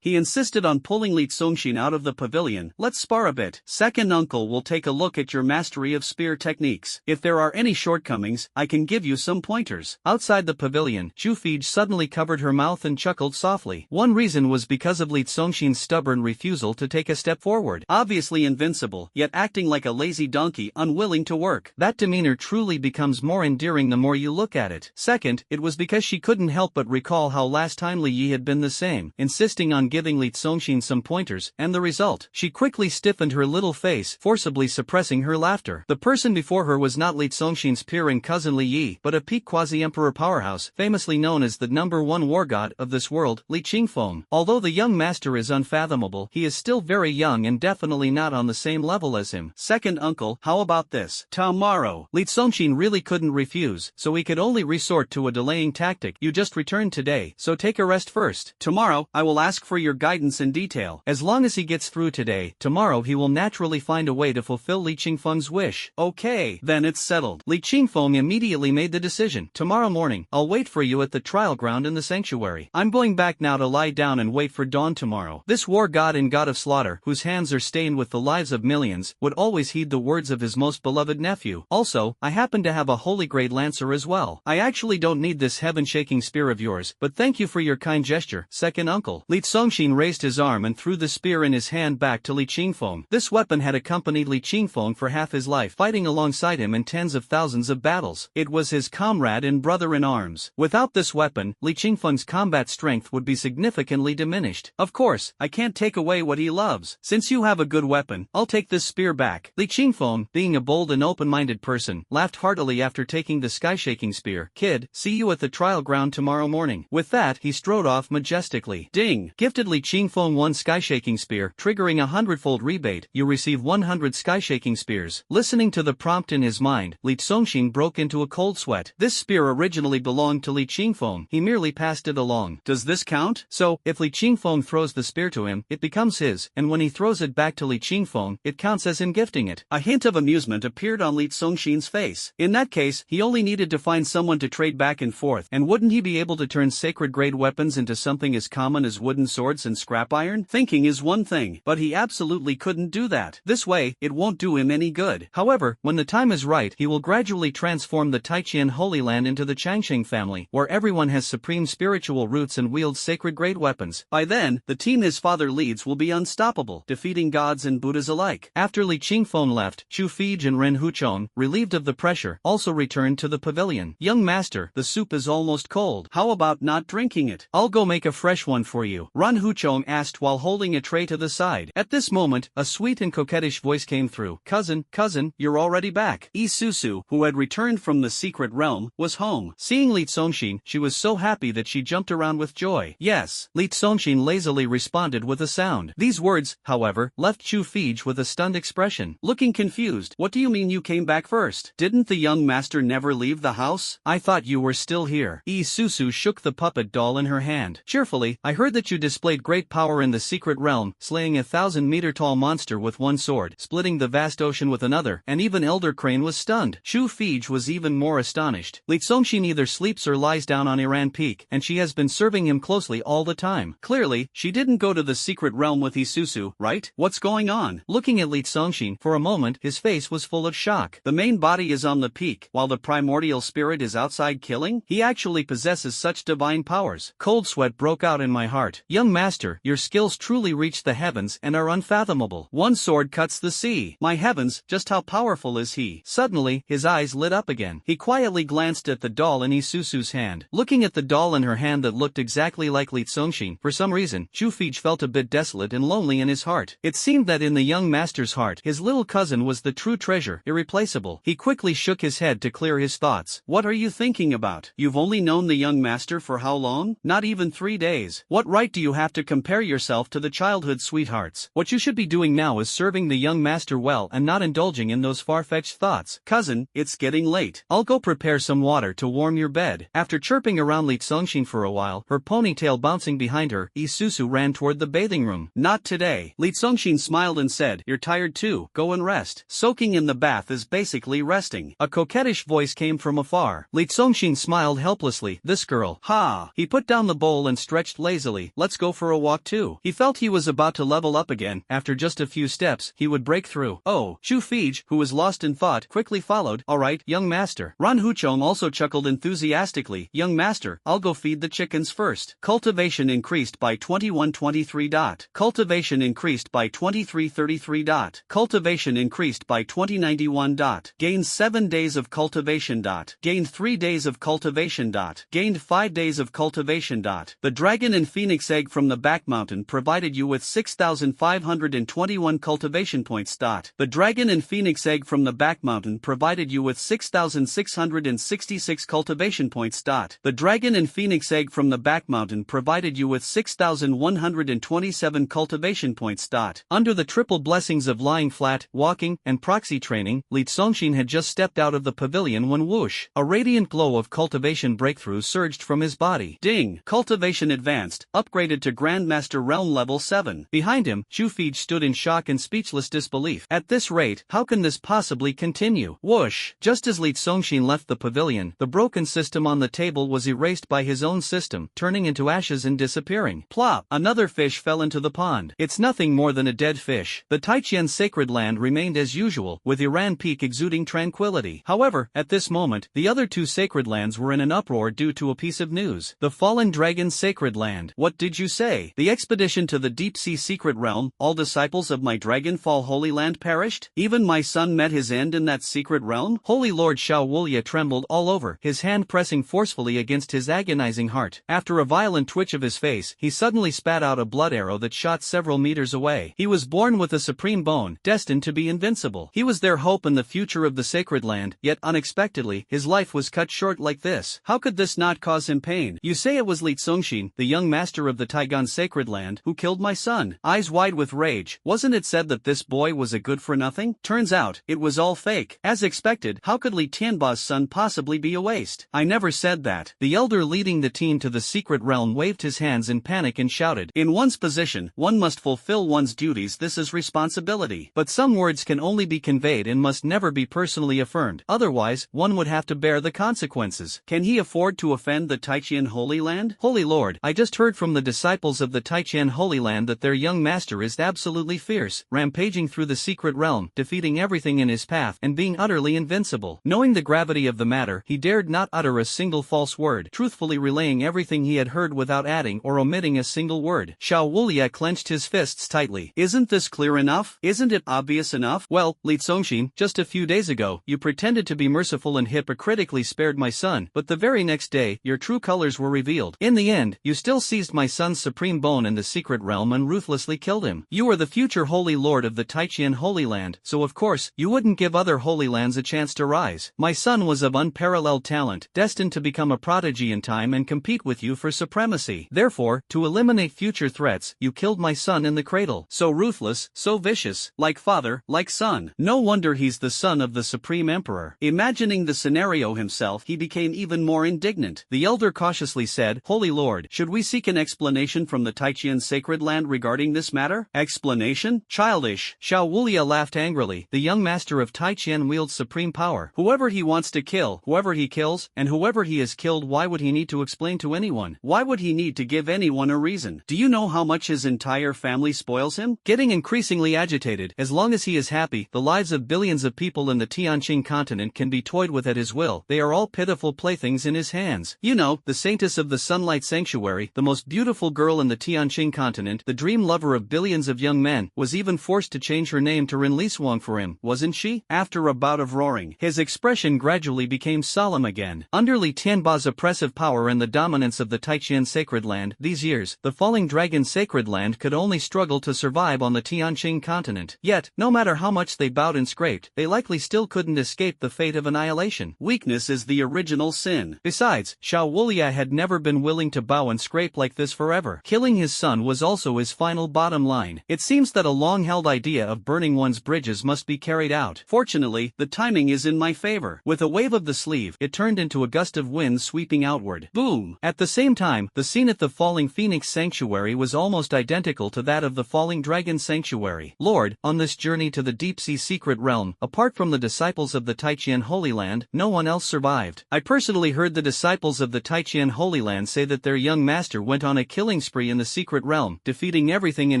He insisted on pulling Li Congxing out of the pavilion. Let's spar a bit. Second uncle will take a look at your mastery of spear techniques. If there are any shortcomings, I can give you some pointers. Outside the pavilion, Zhu Fij suddenly covered her mouth and chuckled softly. One reason was because of Li Congxing's stubborn refusal to take a step forward. Obviously invincible, yet acting like a lazy donkey unwilling to work. That demeanor truly becomes more endearing the more you look at it. Second, it was because she couldn't help but recall how last time Li Yi had been the same, insisting on giving Li Congxing some pointers, and the result. She quickly stiffened her little face, forcibly suppressing her laughter. The person before her was not not Li Congxin's peer and cousin Li Yi, but a peak quasi-emperor powerhouse, famously known as the #1 war god of this world, Li Qingfeng. Although the young master is unfathomable, he is still very young and definitely not on the same level as him. Second uncle, how about this? Tomorrow. Li Congxin really couldn't refuse, so he could only resort to a delaying tactic. You just returned today, so take a rest first. Tomorrow, I will ask for your guidance in detail. As long as he gets through today, tomorrow he will naturally find a way to fulfill Li Qingfeng's wish. Okay, then it's settled. Li Qingfeng immediately made the decision. Tomorrow morning, I'll wait for you at the trial ground in the sanctuary. I'm going back now to lie down and wait for dawn tomorrow. This war god and god of slaughter, whose hands are stained with the lives of millions, would always heed the words of his most beloved nephew. Also, I happen to have a holy grade lancer as well. I actually don't need this heaven-shaking spear of yours, but thank you for your kind gesture, second uncle. Li Congxin raised his arm and threw the spear in his hand back to Li Qingfeng. This weapon had accompanied Li Qingfeng for half his life, fighting alongside him in tens of thousands of battles. It was his comrade and brother in arms. Without this weapon, Li Qingfeng's combat strength would be significantly diminished. Of course, I can't take away what he loves. Since you have a good weapon, I'll take this spear back. Li Qingfeng, being a bold and open-minded person, laughed heartily after taking the sky-shaking spear. Kid, see you at the trial ground tomorrow morning. With that, he strode off majestically. Ding! Gifted Li Qingfeng 1 sky-shaking spear, triggering a 100-fold rebate. You receive 100 sky-shaking spears. Listening to the prompt in his mind, Li Congxin broke into a cold sweat. This spear originally belonged to Li Qingfeng. He merely passed it along. Does this count? So, if Li Qingfeng throws the spear to him, it becomes his, and when he throws it back to Li Qingfeng, it counts as him gifting it. A hint of amusement appeared on Li Congxin's face. In that case, he only needed to find someone to trade back and forth, and wouldn't he be able to turn sacred-grade weapons into something as common as wooden swords and scrap iron? Thinking is one thing, but he absolutely couldn't do that. This way, it won't do him any good. However, when the time is right, he will gradually transform the Taiqian Holy Land into the Changsheng family, where everyone has supreme spiritual roots and wields sacred-grade weapons. By then, the team his father leads will be unstoppable, defeating gods and Buddhas alike. After Li Qingfeng left, Chu Fij and Ren Huchong, relieved of the pressure, also returned to the pavilion. Young master, the soup is almost cold. How about not drinking it? I'll go make a fresh one for you, Ren Huchong asked while holding a tray to the side. At this moment, a sweet and coquettish voice came through. Cousin, you're already back. Isusu, who had returned from the secret realm, was home. Seeing Li Congxin, she was so happy that she jumped around with joy. Yes. Li Congxin lazily responded with a sound. These words, however, left Chu Fij with a stunned expression. Looking confused. What do you mean you came back first? Didn't the young master never leave the house? I thought you were still here. Isusu shook the puppet doll in her hand. Cheerfully, I heard that you displayed great power in the secret realm, slaying a 1,000-meter-tall monster with one sword, splitting the vast ocean with another, and even Elder Crane was stunned. Chu Fij was even more astonished. Li Congxin either sleeps or lies down on Iran Peak, and she has been serving him closely all the time. Clearly, she didn't go to the secret realm with Isusu, right? What's going on? Looking at Li Congxin, for a moment, his face was full of shock. The main body is on the peak, while the primordial spirit is outside killing? He actually possesses such divine powers. Cold sweat broke out in my heart. Young master, your skills truly reach the heavens and are unfathomable. One sword cuts the sea. My heavens, just how powerful is he? Suddenly, his eyes lit up again. He quietly glanced at the doll in Isusu's hand. Looking at the doll in her hand that looked exactly like Li Congxin, for some reason, Chu Fij felt a bit desolate and lonely in his heart. It seemed that in the young master's heart, his little cousin was the true treasure, irreplaceable. He quickly shook his head to clear his thoughts. What are you thinking about? You've only known the young master for how long? Not even 3 days. What right do you have to compare yourself to the childhood sweethearts? What you should be doing now is serving the young master well and not indulging in those far-fetched thoughts. Cousin, it's getting late. I'll go prepare some water to warm your bed. After chirping around Li Congxin for a while, her ponytail bouncing behind her, Isusu ran toward the bathing room. Not today. Li Congxin smiled and said, you're tired too, go and rest. Soaking in the bath is basically resting. A coquettish voice came from afar. Li Congxin smiled helplessly. This girl. Ha! He put down the bowl and stretched lazily. Let's go for a walk too. He felt he was about to level up again. After just a few steps, he would break through. Oh, Chu Fij, who was lost in thought, quickly followed. Alright, young master. Ren Huchong also chuckled enthusiastically. Young master, I'll go feed the chickens first. Cultivation increased by 2123. Cultivation increased by 2333. Cultivation increased by 2091. Gained 7 days of cultivation. Gained 3 days of cultivation. Gained 5 days of cultivation. The dragon and phoenix egg from the back mountain provided you with 6,521 cultivation points. The dragon and phoenix egg from the back mountain provided you with 6,666 cultivation points. The Dragon and Phoenix Egg from the Back Mountain provided you with 6,127 cultivation points. Under the triple blessings of lying flat, walking, and proxy training, Li Tsongxin had just stepped out of the pavilion when whoosh, a radiant glow of cultivation breakthrough surged from his body. Ding! Cultivation advanced, upgraded to Grandmaster Realm Level 7. Behind him, Zhu Fij stood in shock and speechless disbelief. At this rate, how can this possibly continue? Whoosh! Just as Li Tsongxin left the pavilion, the broken system on the table was erased by his own system, turning into ashes and disappearing. Plop! Another fish fell into the pond. It's nothing more than a dead fish. The Taiqian sacred land remained as usual, with Iran Peak exuding tranquility. However, at this moment, the other two sacred lands were in an uproar due to a piece of news. The fallen dragon's sacred land. What did you say? The expedition to the deep-sea secret realm, all disciples of my Dragonfall Holy Land perished? Even my son met his end in that secret realm? Holy Lord Xiao Wulia trembled all over, his hand pressing forcefully against his agonizing heart. After a violent twitch of his face, he suddenly spat out a blood arrow that shot several meters away. He was born with a supreme bone, destined to be invincible. He was their hope in the future of the sacred land, yet unexpectedly, his life was cut short like this. How could this not cause him pain? You say it was Li Tsongxin, the young master of the Taigan sacred land, who killed my son. Eyes wide with rage, wasn't it said that this boy was a good-for-nothing? Turns out, it was all fake. As expected, how could Li Tianba's son possibly be a waste? I never said that. The elder leading the team to the secret realm waved his hands in panic and shouted, in one's position, one must fulfill one's duties. This is responsibility. But some words can only be conveyed and must never be personally affirmed. Otherwise, one would have to bear the consequences. Can he afford to offend the Taiqian Holy Land? Holy Lord, I just heard from the disciples of the Taiqian Holy Land that their young master is absolutely fierce, rampaging through the secret realm, defeating everything in his path, and being utterly invincible. Knowing the gravity of the matter, he dared not utter a single false word, truthfully relaying everything he had heard without adding or omitting a single word. Xiao Wulia clenched his fists tightly. Isn't this clear enough? Isn't it obvious enough? Well, Li Tsongxin, just a few days ago, you pretended to be merciful and hypocritically spared my son, but the very next day, your true colors were revealed. In the end, you still seized my son's supreme bone in the secret realm and ruthlessly killed him. You are the future Holy Lord of the Taiqian Holy Land, so of course, you wouldn't give other Holy Lands a chance to rise. My son was of unparalleled talent, destined to become a prodigy in time and compete with you for supremacy. Therefore, to eliminate future threats, you killed my son in the cradle. So ruthless, so vicious, like father, like son. No wonder he's the son of the Supreme Emperor. Imagining the scenario himself, he became even more indignant. The elder cautiously said, Holy Lord, should we seek an explanation from the Taiqian sacred land regarding this matter? Explanation? Childish. Xiao Wulia laughed angrily. The young master of Taiqian wields supreme power. Whoever he wants to kill, whoever he kills, and whoever he has killed, why would he need to explain to anyone? Why would he need to give anyone a reason? Do you know how much his entire family spoils him? Getting increasingly agitated, as long as he is happy, the lives of billions of people in the Tianqing continent can be toyed with at his will. They are all pitiful playthings in his hands. You know, the saintess of the Sunlight Sanctuary, the most beautiful girl in the Tianqing continent, the dream lover of billions of young men, was even forced to change her name to Ren Lisuang for him, wasn't she? After a bout of roaring, his expression gradually became solemn again. Under Li Tianba's oppressive power and the dominance of the Taiqian sacred land, these years, the falling dragon sacred land could only struggle to survive on the Tianqing continent. Yet, no matter how much they bowed and scraped, they likely still couldn't escape the fate of annihilation. Weakness is the original sin. Besides, Xiao Wulia had never been willing to bow and scrape like this forever. Killing his son was also his final bottom line. It seems that a long-held idea of burning one's bridges must be carried out. Fortunately, the timing is in my favor. With a wave of the sleeve, it turned into a gust of wind sweeping outward. Boom! At the same time, the scene at the falling Phoenix Sanctuary was almost identical to that of the falling Dragon Sanctuary. Lord, on this journey to the deep-sea secret realm, apart from the disciples of the Taiqian Holy Land, no one else survived. I personally heard the disciples of the Taiqian Holy Land say that their young master went on a killing spree in the secret realm, defeating everything in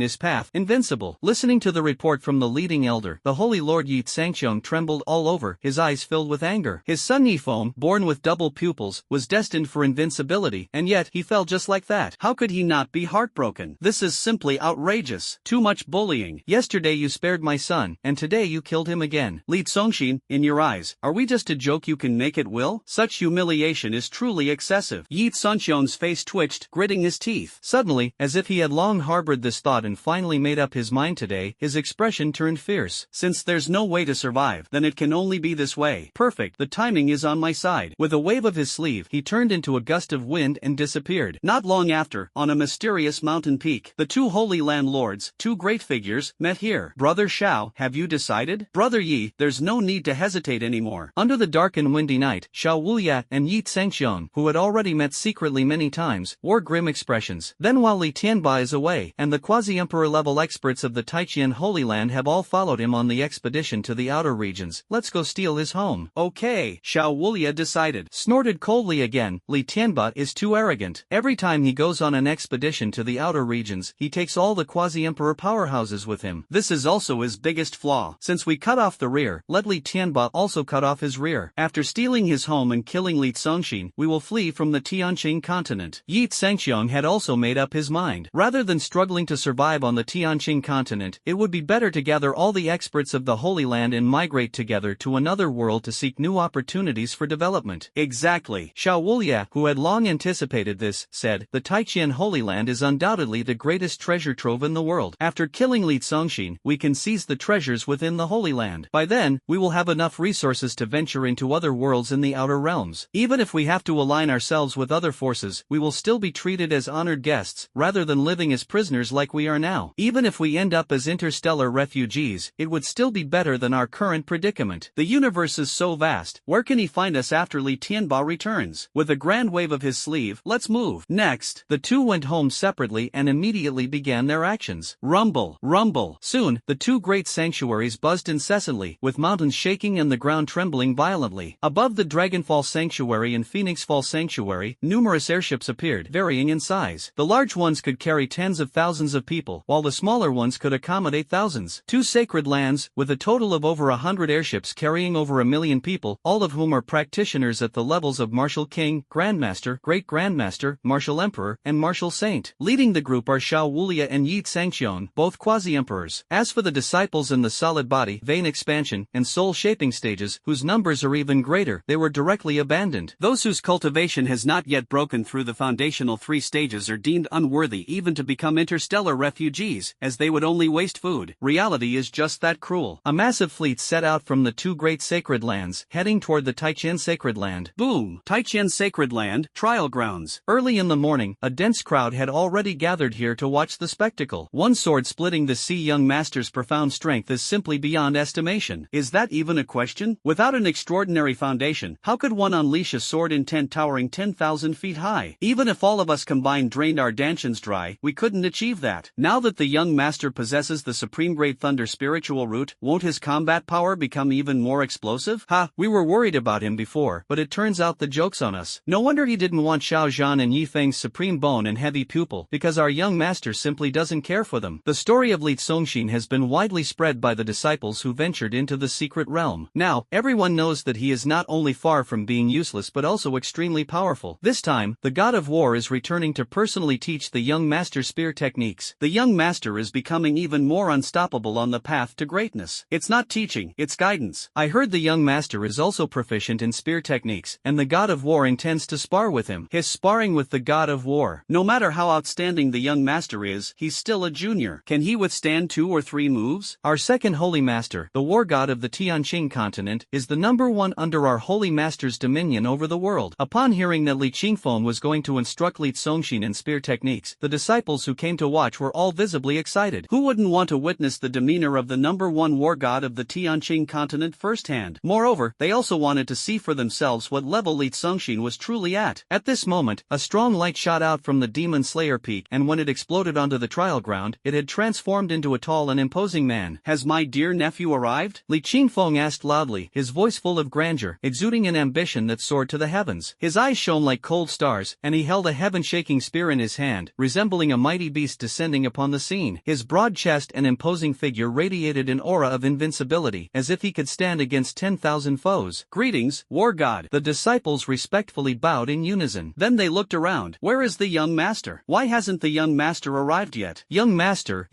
his path, invincible. Listening to the report from the leading elder, the Holy Lord Yi Tsangqiang trembled all over, his eyes filled with anger. His son Yifeng, born with double pupils, was destined for invincibility, and yet he fell just like that. How could he not be heartbroken? This is simply outrageous. Too much bullying. Yesterday you spared my son, and today you killed him again. Li Tsongxin, in your eyes, are we just a joke you can make at will? Such humiliation is truly excessive. Yi Tsangqiang's face twitched, gritting his teeth. Suddenly, as if he had long harbored this thought and finally made up his mind today, his expression turned fierce. Since there's no way to survive, then it can only be this way. Perfect, the timing is on my side. With a wave of his sleeve, he turned into a gust of wind and disappeared. Not long after, on a mysterious mountain peak, the two Holy Land lords, two great figures, met here. Brother Shao, have you decided? Brother Yi, there's no need to hesitate anymore. Under the dark and windy night, Xiao Wuya and Yi Tsangxiong, who had already met secretly many times, wore grim expressions. Then while Li Tianba is away, and the quasi-emperor level experts of the Taijian Holy Land have all followed him on the expedition to the outer regions, let's go steal his home. Okay, Xiao Wuya decided. Snorted coldly again, Li Tianba is too arrogant. Every time he goes on an expedition to the outer regions, he takes all the quasi-emperor powerhouses with him. This is also his biggest flaw. Since we cut off the rear, let Li Tianba also cut off his rear. After stealing his home and killing Li Tsongxin, we will flee from the Tianqing continent. Yi Tsangxiong had also made up his mind. Rather than struggling to survive on the Tianqing continent, it would be better to gather all the experts of the Holy Land and migrate together to another world to seek new opportunities for development. Exactly. Xiao Wuya, who had long anticipated this, said, the Taijian Holy Land is undoubtedly the greatest treasure trove in the world. After killing Li Tsongxin, we can seize the treasures within the Holy Land. By then, we will have enough resources to venture into other worlds in the outer realms. Even if we have to align ourselves with other forces, we will still be treated as honored guests, rather than living as prisoners like we are now. Even if we end up as interstellar refugees, it would still be better than our current predicament. The universe is so vast, where can he find us after Li Tianba returns? With a grand wave of his sleeve, let's move. Next, the two went home separately and immediately began their actions. Rumble, rumble. Soon, the two great sanctuaries buzzed incessantly, with mountains shaking and the ground trembling violently. Above the Dragonfall Sanctuary and Phoenix Fall Sanctuary, numerous airships appeared, varying in size. The large ones could carry tens of thousands of people, while the smaller ones could accommodate thousands. Two sacred lands, with a total of over 100 airships carrying over 1 million people, all of whom are practitioners at the levels of Martial King, Grandmaster, Great Grandmaster, Martial Emperor, and Martial Saint. Leading the group are Xiao Wuya and Yi Tsangxiong, both quasi-emperors. As for the disciples in the solid body, vein expansion, and soul shaping stages, whose numbers are even greater, they were directly abandoned. Those whose cultivation has not yet broken through the foundational 3 stages are deemed unworthy even to become interstellar refugees, as they would only waste food. Reality is just that cruel. A massive fleet set out from the two great sacred lands, heading toward the Taijian Sacred Land. Boom! Taijian Sacred Land, trial grounds. Early in the morning, a dense crowd had already gathered here to watch the spectacle. One sword splitting the sea young master's profound strength is simply beyond estimation. Is that even a question? Without an extraordinary foundation, how could one unleash a sword intent towering 10,000 feet high? Even if all of us combined drained our dantians dry, we couldn't achieve that. Now that the young master possesses the Supreme Great Thunder spiritual root, won't his combat power become even more explosive? Ha, we were worried about him before, but it turns out the joke's on us. No wonder he didn't want Xiao Zhan and Yi Feng's supreme bone and heavy pupil, because our young master simply doesn't care for them. The story of Li Tsongxin has been widely spread by the disciples who ventured into the secret realm. Now, everyone knows that he is not only far from being useless but also extremely powerful. This time, the god of war is returning to personally teach the young master spear techniques. The young master is becoming even more unstoppable on the path to greatness. It's not teaching, it's guidance. I heard the young master is also proficient in spear techniques, and the god of war intends to spar with him. His sparring with the god of war. No matter how outstanding the young master is, he's still a junior. Can he withstand 2 or 3 moves? Our second holy master, the war god of the Tianqing continent, is the #1 under our holy master's dominion over the world. Upon hearing that Li Qingfeng was going to instruct Li Tsongxin in spear techniques, the disciples who came to watch were all visibly excited. Who wouldn't want to witness the demeanor of the #1 war god of the Tianqing continent firsthand? Moreover, they also wanted to see for themselves what level Li Tsongxin was truly at. At this moment, a strong light shot out from the Demon Slayer peak, and when it exploded onto the trial ground, it had transformed into a tall and imposing man. Has my dear nephew arrived? Li Qingfeng asked loudly, his voice full of grandeur, exuding an ambition that soared to the heavens. His eyes shone like cold stars, and he held a heaven-shaking spear in his hand, resembling a mighty beast descending upon the scene. His broad chest and imposing figure radiated an aura of invincibility, as if he could stand against 10,000 foes. Greetings, war god. The disciples respectfully bowed in unison. Then they looked around. Where is the young master? Why hasn't the young master arrived yet? Young master,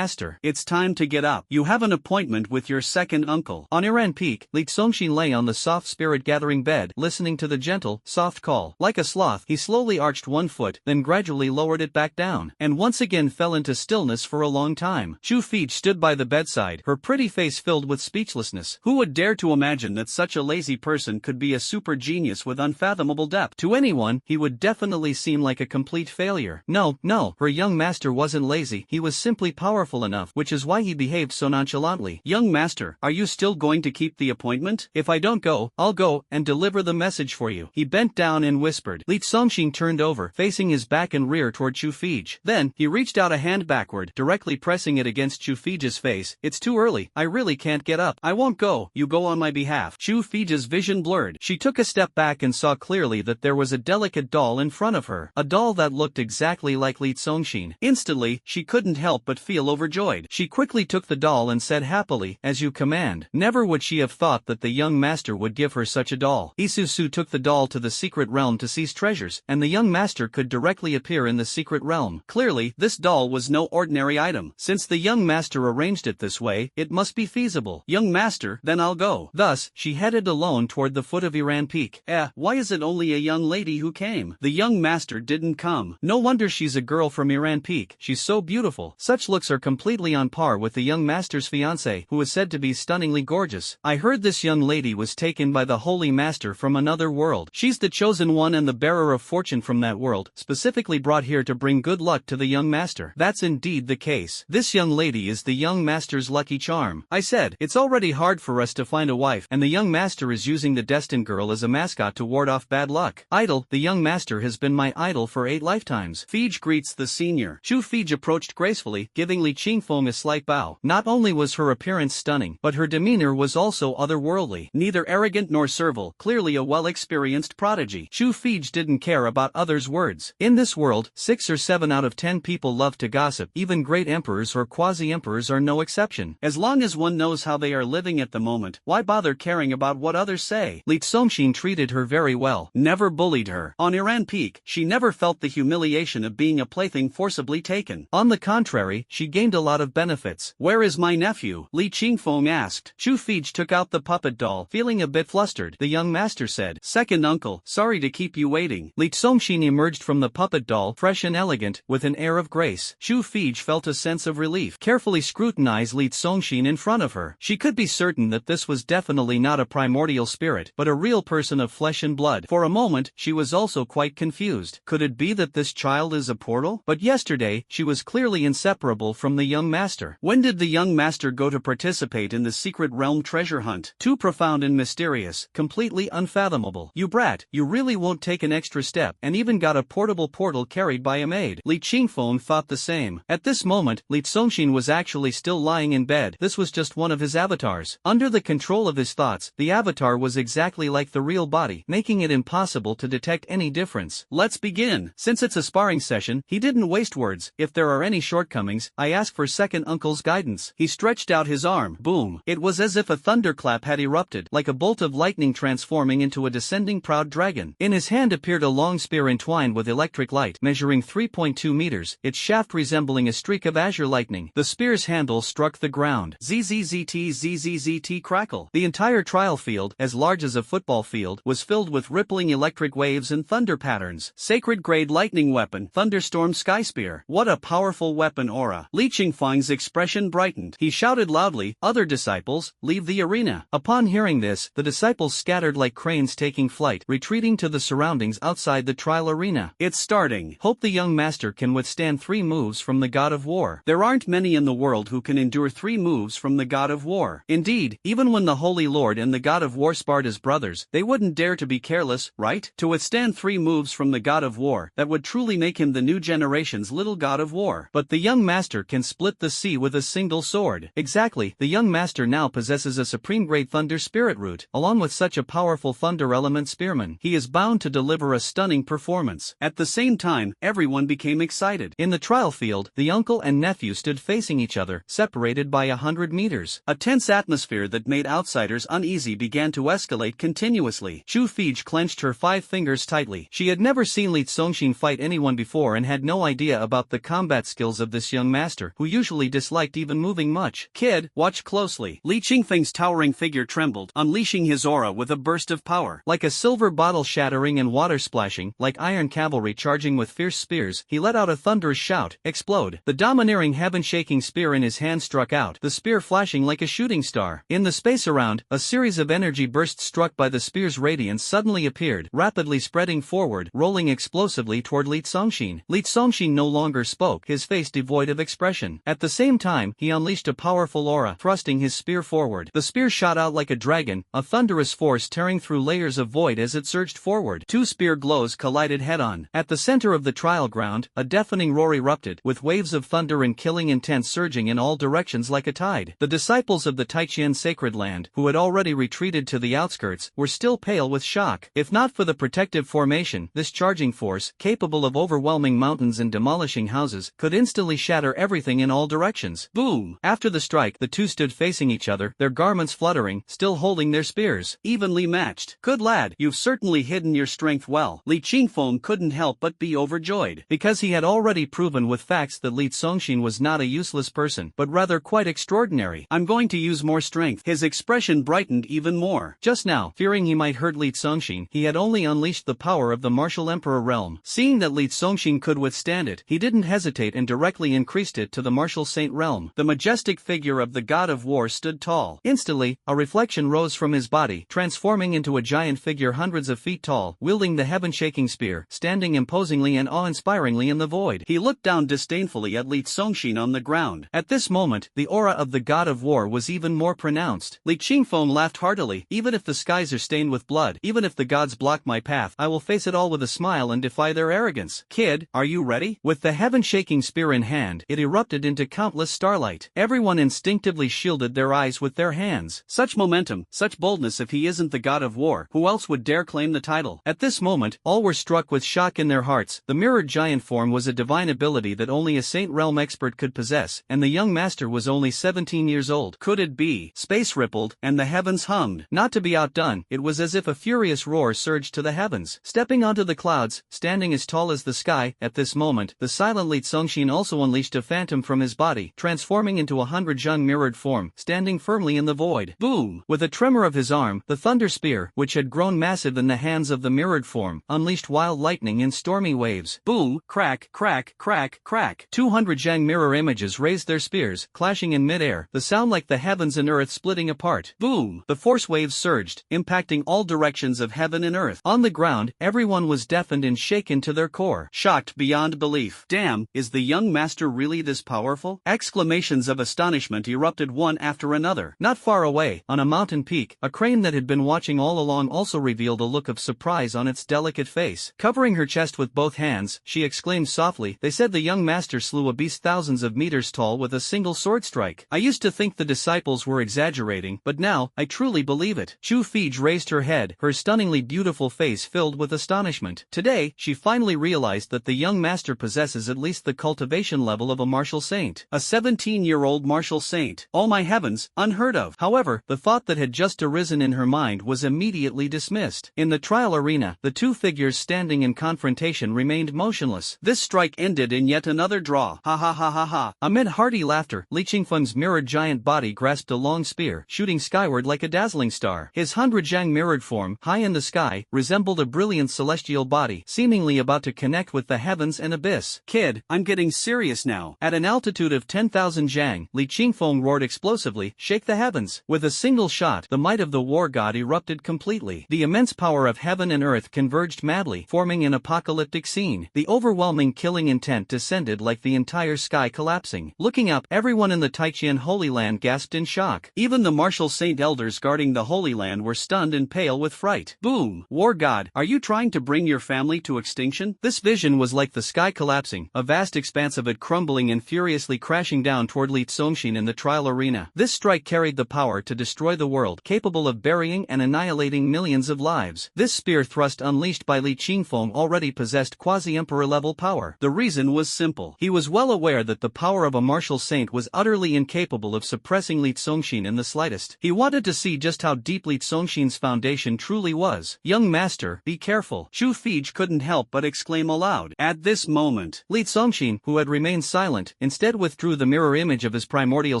it's time to get up. You have an appointment with your second uncle. On Iran Peak, Li Tsongxin lay on the soft spirit-gathering bed, listening to the gentle, soft call. Like a sloth, he slowly arched one foot, then gradually lowered it back down, and once again fell into stillness for a long time. Chu Fij stood by the bedside, her pretty face filled with speechlessness. genius. Who would dare to imagine that such a lazy person could be a super genius with unfathomable depth? To anyone, he would definitely seem like a complete failure. No, her young master wasn't lazy, he was simply powerful enough, which is why he behaved so nonchalantly. Young master, are you still going to keep the appointment? If I don't go, I'll go and deliver the message for you. He bent down and whispered. Li Congxing turned over, facing his back and rear toward Chu Fij. Then, he reached out a hand backward, directly pressing it against Chu Fij's face. It's too early, I really can't get up. I won't go, you go on my behalf. Chu Fij's vision blurred. She took a step back and saw clearly that there was a delicate doll in front of her. A doll that looked exactly like Li Congxing. Instantly, she couldn't help but feel overjoyed. She quickly took the doll and said happily, as you command. Never would she have thought that the young master would give her such a doll. Isusu took the doll to the secret realm to seize treasures, and the young master could directly appear in the secret realm. Clearly, this doll was no ordinary item. Since the young master arranged it this way, it must be feasible. Young master, then I'll go. Thus, she headed alone toward the foot of Iran Peak. Why is it only a young lady who came? The young master didn't come. No wonder she's a girl from Iran Peak. She's so beautiful. Such looks are completely on par with the young master's fiancée, who is said to be stunningly gorgeous. I heard this young lady was taken by the holy master from another world. She's the chosen one and the bearer of fortune from that world, specifically brought here to bring good luck to the young master. That's indeed the case. This young lady is the young master's lucky charm. I said, it's already hard for us to find a wife, and the young master is using the destined girl as a mascot to ward off bad luck. Idol, the young master has been my idol for 8 lifetimes. Fij greets the senior. Chu Fij approached gracefully, giving Li Qingfeng a slight bow. Not only was her appearance stunning, but her demeanor was also otherworldly. Neither arrogant nor servile, clearly a well-experienced prodigy. Chu Fij didn't care about others' words. In this world, 6 or 7 out of 10 people love to gossip. Even great emperors or quasi-emperors are no exception. As long as one knows how they are living at the moment, why bother caring about what others say? Li Congxing treated her very well. Never bullied her. On Iran Peak, she never felt the humiliation of being a plaything forcibly taken. On the contrary, she gained a lot of benefits. Where is my nephew? Li Qingfeng asked. Chu Fij took out the puppet doll, feeling a bit flustered. The young master said, Second uncle, sorry to keep you waiting. Li Congxing emerged from the puppet doll, fresh and elegant, with an air of grace. Chu Fij felt a sense of relief. Carefully scrutinized Li Congxing in front of her. She could be certain that this was definitely not a primordial spirit, but a real person of flesh and blood. For a moment, she was also quite confused. Could it be that this child is a portal? But yesterday, she was clearly inseparable from the young master. When did the young master go to participate in the secret realm treasure hunt? Too profound and mysterious, completely unfathomable. You brat, you really won't take an extra step, and even got a portable portal carried by a maid. Li Qingfeng thought the same. At this moment, Li Congxing was actually still lying in bed. This was just one of his avatars. Under the control of his thoughts, the avatar was exactly like the real body, making it impossible to detect any difference. Let's begin. Since it's a sparring session, he didn't waste words. If there are any shortcomings, I ask for second uncle's guidance. He stretched out his arm. Boom. It was as if a thunderclap had erupted, like a bolt of lightning transforming into a descending proud dragon. In his hand appeared a long spear entwined with electric light, measuring 3.2 meters, its shaft resembling a streak of azure lightning. The spear's handle struck the ground. ZZZT crackle. The entire trial field, as large as a football field, was filled with rippling electric waves and thunder patterns. Sacred grade lightning weapon, thunderstorm sky spear. What a powerful weapon aura. Li Qingfeng's expression brightened. He shouted loudly, "Other disciples, leave the arena." Upon hearing this, the disciples scattered like cranes taking flight, retreating to the surroundings outside the trial arena. It's starting. Hope the young master can withstand 3 moves from the god of war. There aren't many in the world who can endure 3 moves from the god of war. Indeed, even when the Holy Lord and the god of war sparred as brothers, they wouldn't dare to be careless, right? To withstand 3 moves from the god of war, that would truly make him the new generation's little god of war. But the young master can split the sea with a single sword. Exactly, the young master now possesses a supreme great thunder spirit root. Along with such a powerful thunder element spearman, he is bound to deliver a stunning performance. At the same time, everyone became excited. In the trial field, the uncle and nephew stood facing each other, separated by 100 meters. A tense atmosphere that made outsiders uneasy began to escalate continuously. Chu Fij clenched her 5 fingers tightly. She had never seen Li Congxing fight anyone before and had no idea about the combat skills of this young master, who usually disliked even moving much. Kid, watch closely. Li Qingfeng's towering figure trembled, unleashing his aura with a burst of power. Like a silver bottle shattering and water splashing, like iron cavalry charging with fierce spears, he let out a thunderous shout, explode. The domineering heaven-shaking spear in his hand struck out, the spear flashing like a shooting star. star. In the space around, a series of energy bursts struck by the spear's radiance suddenly appeared, rapidly spreading forward, rolling explosively toward Li Congxin. Li Congxin no longer spoke, his face devoid of expression. At the same time, he unleashed a powerful aura, thrusting his spear forward. The spear shot out like a dragon, a thunderous force tearing through layers of void as it surged forward. Two spear glows collided head-on. At the center of the trial ground, a deafening roar erupted, with waves of thunder and killing intent surging in all directions like a tide. The disciples of the Taijian sacred land, who had already retreated to the outskirts, were still pale with shock. If not for the protective formation, this charging force, capable of overwhelming mountains and demolishing houses, could instantly shatter everything in all directions. Boom! After the strike, the two stood facing each other, their garments fluttering, still holding their spears. Evenly matched. Good lad, you've certainly hidden your strength well. Li Qingfeng couldn't help but be overjoyed. Because he had already proven with facts that Li Congxin was not a useless person, but rather quite extraordinary. I'm going to use more strength. His expression brightened even more. Just now, fearing he might hurt Li Congxin, he had only unleashed the power of the martial emperor realm. Seeing that Li Congxin could withstand it, he didn't hesitate and directly increased it to the martial saint realm. The majestic figure of the god of war stood tall. Instantly, a reflection rose from his body, transforming into a giant figure hundreds of feet tall, wielding the heaven-shaking spear, standing imposingly and awe-inspiringly in the void. He looked down disdainfully at Li Congxin on the ground. At this moment, the aura of the god of war was even more pronounced. Li Qingfeng laughed heartily. Even if the skies are stained with blood, even if the gods block my path, I will face it all with a smile and defy their arrogance. Kid, are you ready? With the heaven-shaking spear in hand, it erupted into countless starlight. Everyone instinctively shielded their eyes with their hands. Such momentum, such boldness. If he isn't the god of war, who else would dare claim the title? At this moment, all were struck with shock in their hearts. The mirrored giant form was a divine ability that only a saint realm expert could possess, and the young master was only 17 years old. Could it be? Space rippled, and the heavens hummed. Not to be outdone, it was as if a furious roar surged to the heavens. Stepping onto the clouds, standing as tall as the sky, at this moment, the silent Li Congxin also unleashed a phantom from his body, transforming into a 100-jung mirrored form, standing firmly in the void. Boom! With a tremor of his arm, the thunder spear, which had grown massive in the hands of the mirrored form, unleashed wild lightning in stormy waves. Boom! Crack, crack, crack, crack. 200-jang mirror images raised their spears, clashing in midair, the sound like the heavens and earth splitting apart. Boom! The force waves surged, impacting all directions of heaven and earth. On the ground, everyone was deafened and shaken to their core. Shocked beyond belief. Damn, is the young master really this powerful? Exclamations of astonishment erupted one after another. Not far away, on a mountain peak, a crane that had been watching all along also revealed a look of surprise on its delicate face. Covering her chest with both hands, she exclaimed softly, "They said the young master slew a beast thousands of meters tall with a single sword strike. I used to think the disciples were exaggerating, but now, I truly believe it." Chu Fij raised her head, her stunningly beautiful face filled with astonishment. Today, she finally realized that the young master possesses at least the cultivation level of a martial saint. A 17-year-old martial saint. Oh my heavens, unheard of. However, the thought that had just arisen in her mind was immediately dismissed. In the trial arena, the two figures standing in confrontation remained motionless. This strike ended in yet another draw. Ha ha ha ha ha. Amid hearty laughter, Li Qingfeng's mirrored giant body grasped a long spear, shooting skyward like a dazzling star. His 100-jang mirrored form, high in the sky, resembled a brilliant celestial body, seemingly about to connect with the heavens and abyss. Kid, I'm getting serious now. At an altitude of 10,000 jang, Li Qingfeng roared explosively, "Shake the heavens!" With a single shot, the might of the war god erupted completely. The immense power of heaven and earth converged madly, forming an apocalyptic scene. The overwhelming killing intent descended like the entire sky collapsing. Looking up, everyone in the Taijian Holy Land gasped in shock. Even the martial saint elders guarding the Holy Land were stunned and pale with fright. Boom! War god, are you trying to bring your family to extinction? This vision was like the sky collapsing, a vast expanse of it crumbling and furiously crashing down toward Li Congxin in the trial arena. This strike carried the power to destroy the world, capable of burying and annihilating millions of lives. This spear thrust unleashed by Li Qingfeng already possessed quasi-emperor level power. The reason was simple. He was well aware that the power of a martial saint was utterly incapable of suppressing Li Congxin in the slightest. He wanted to see just how deep Li Congxin's foundation truly was. "Young master, be careful." Chu Fij couldn't help but exclaim aloud. At this moment, Li Congxin, who had remained silent, instead withdrew the mirror image of his primordial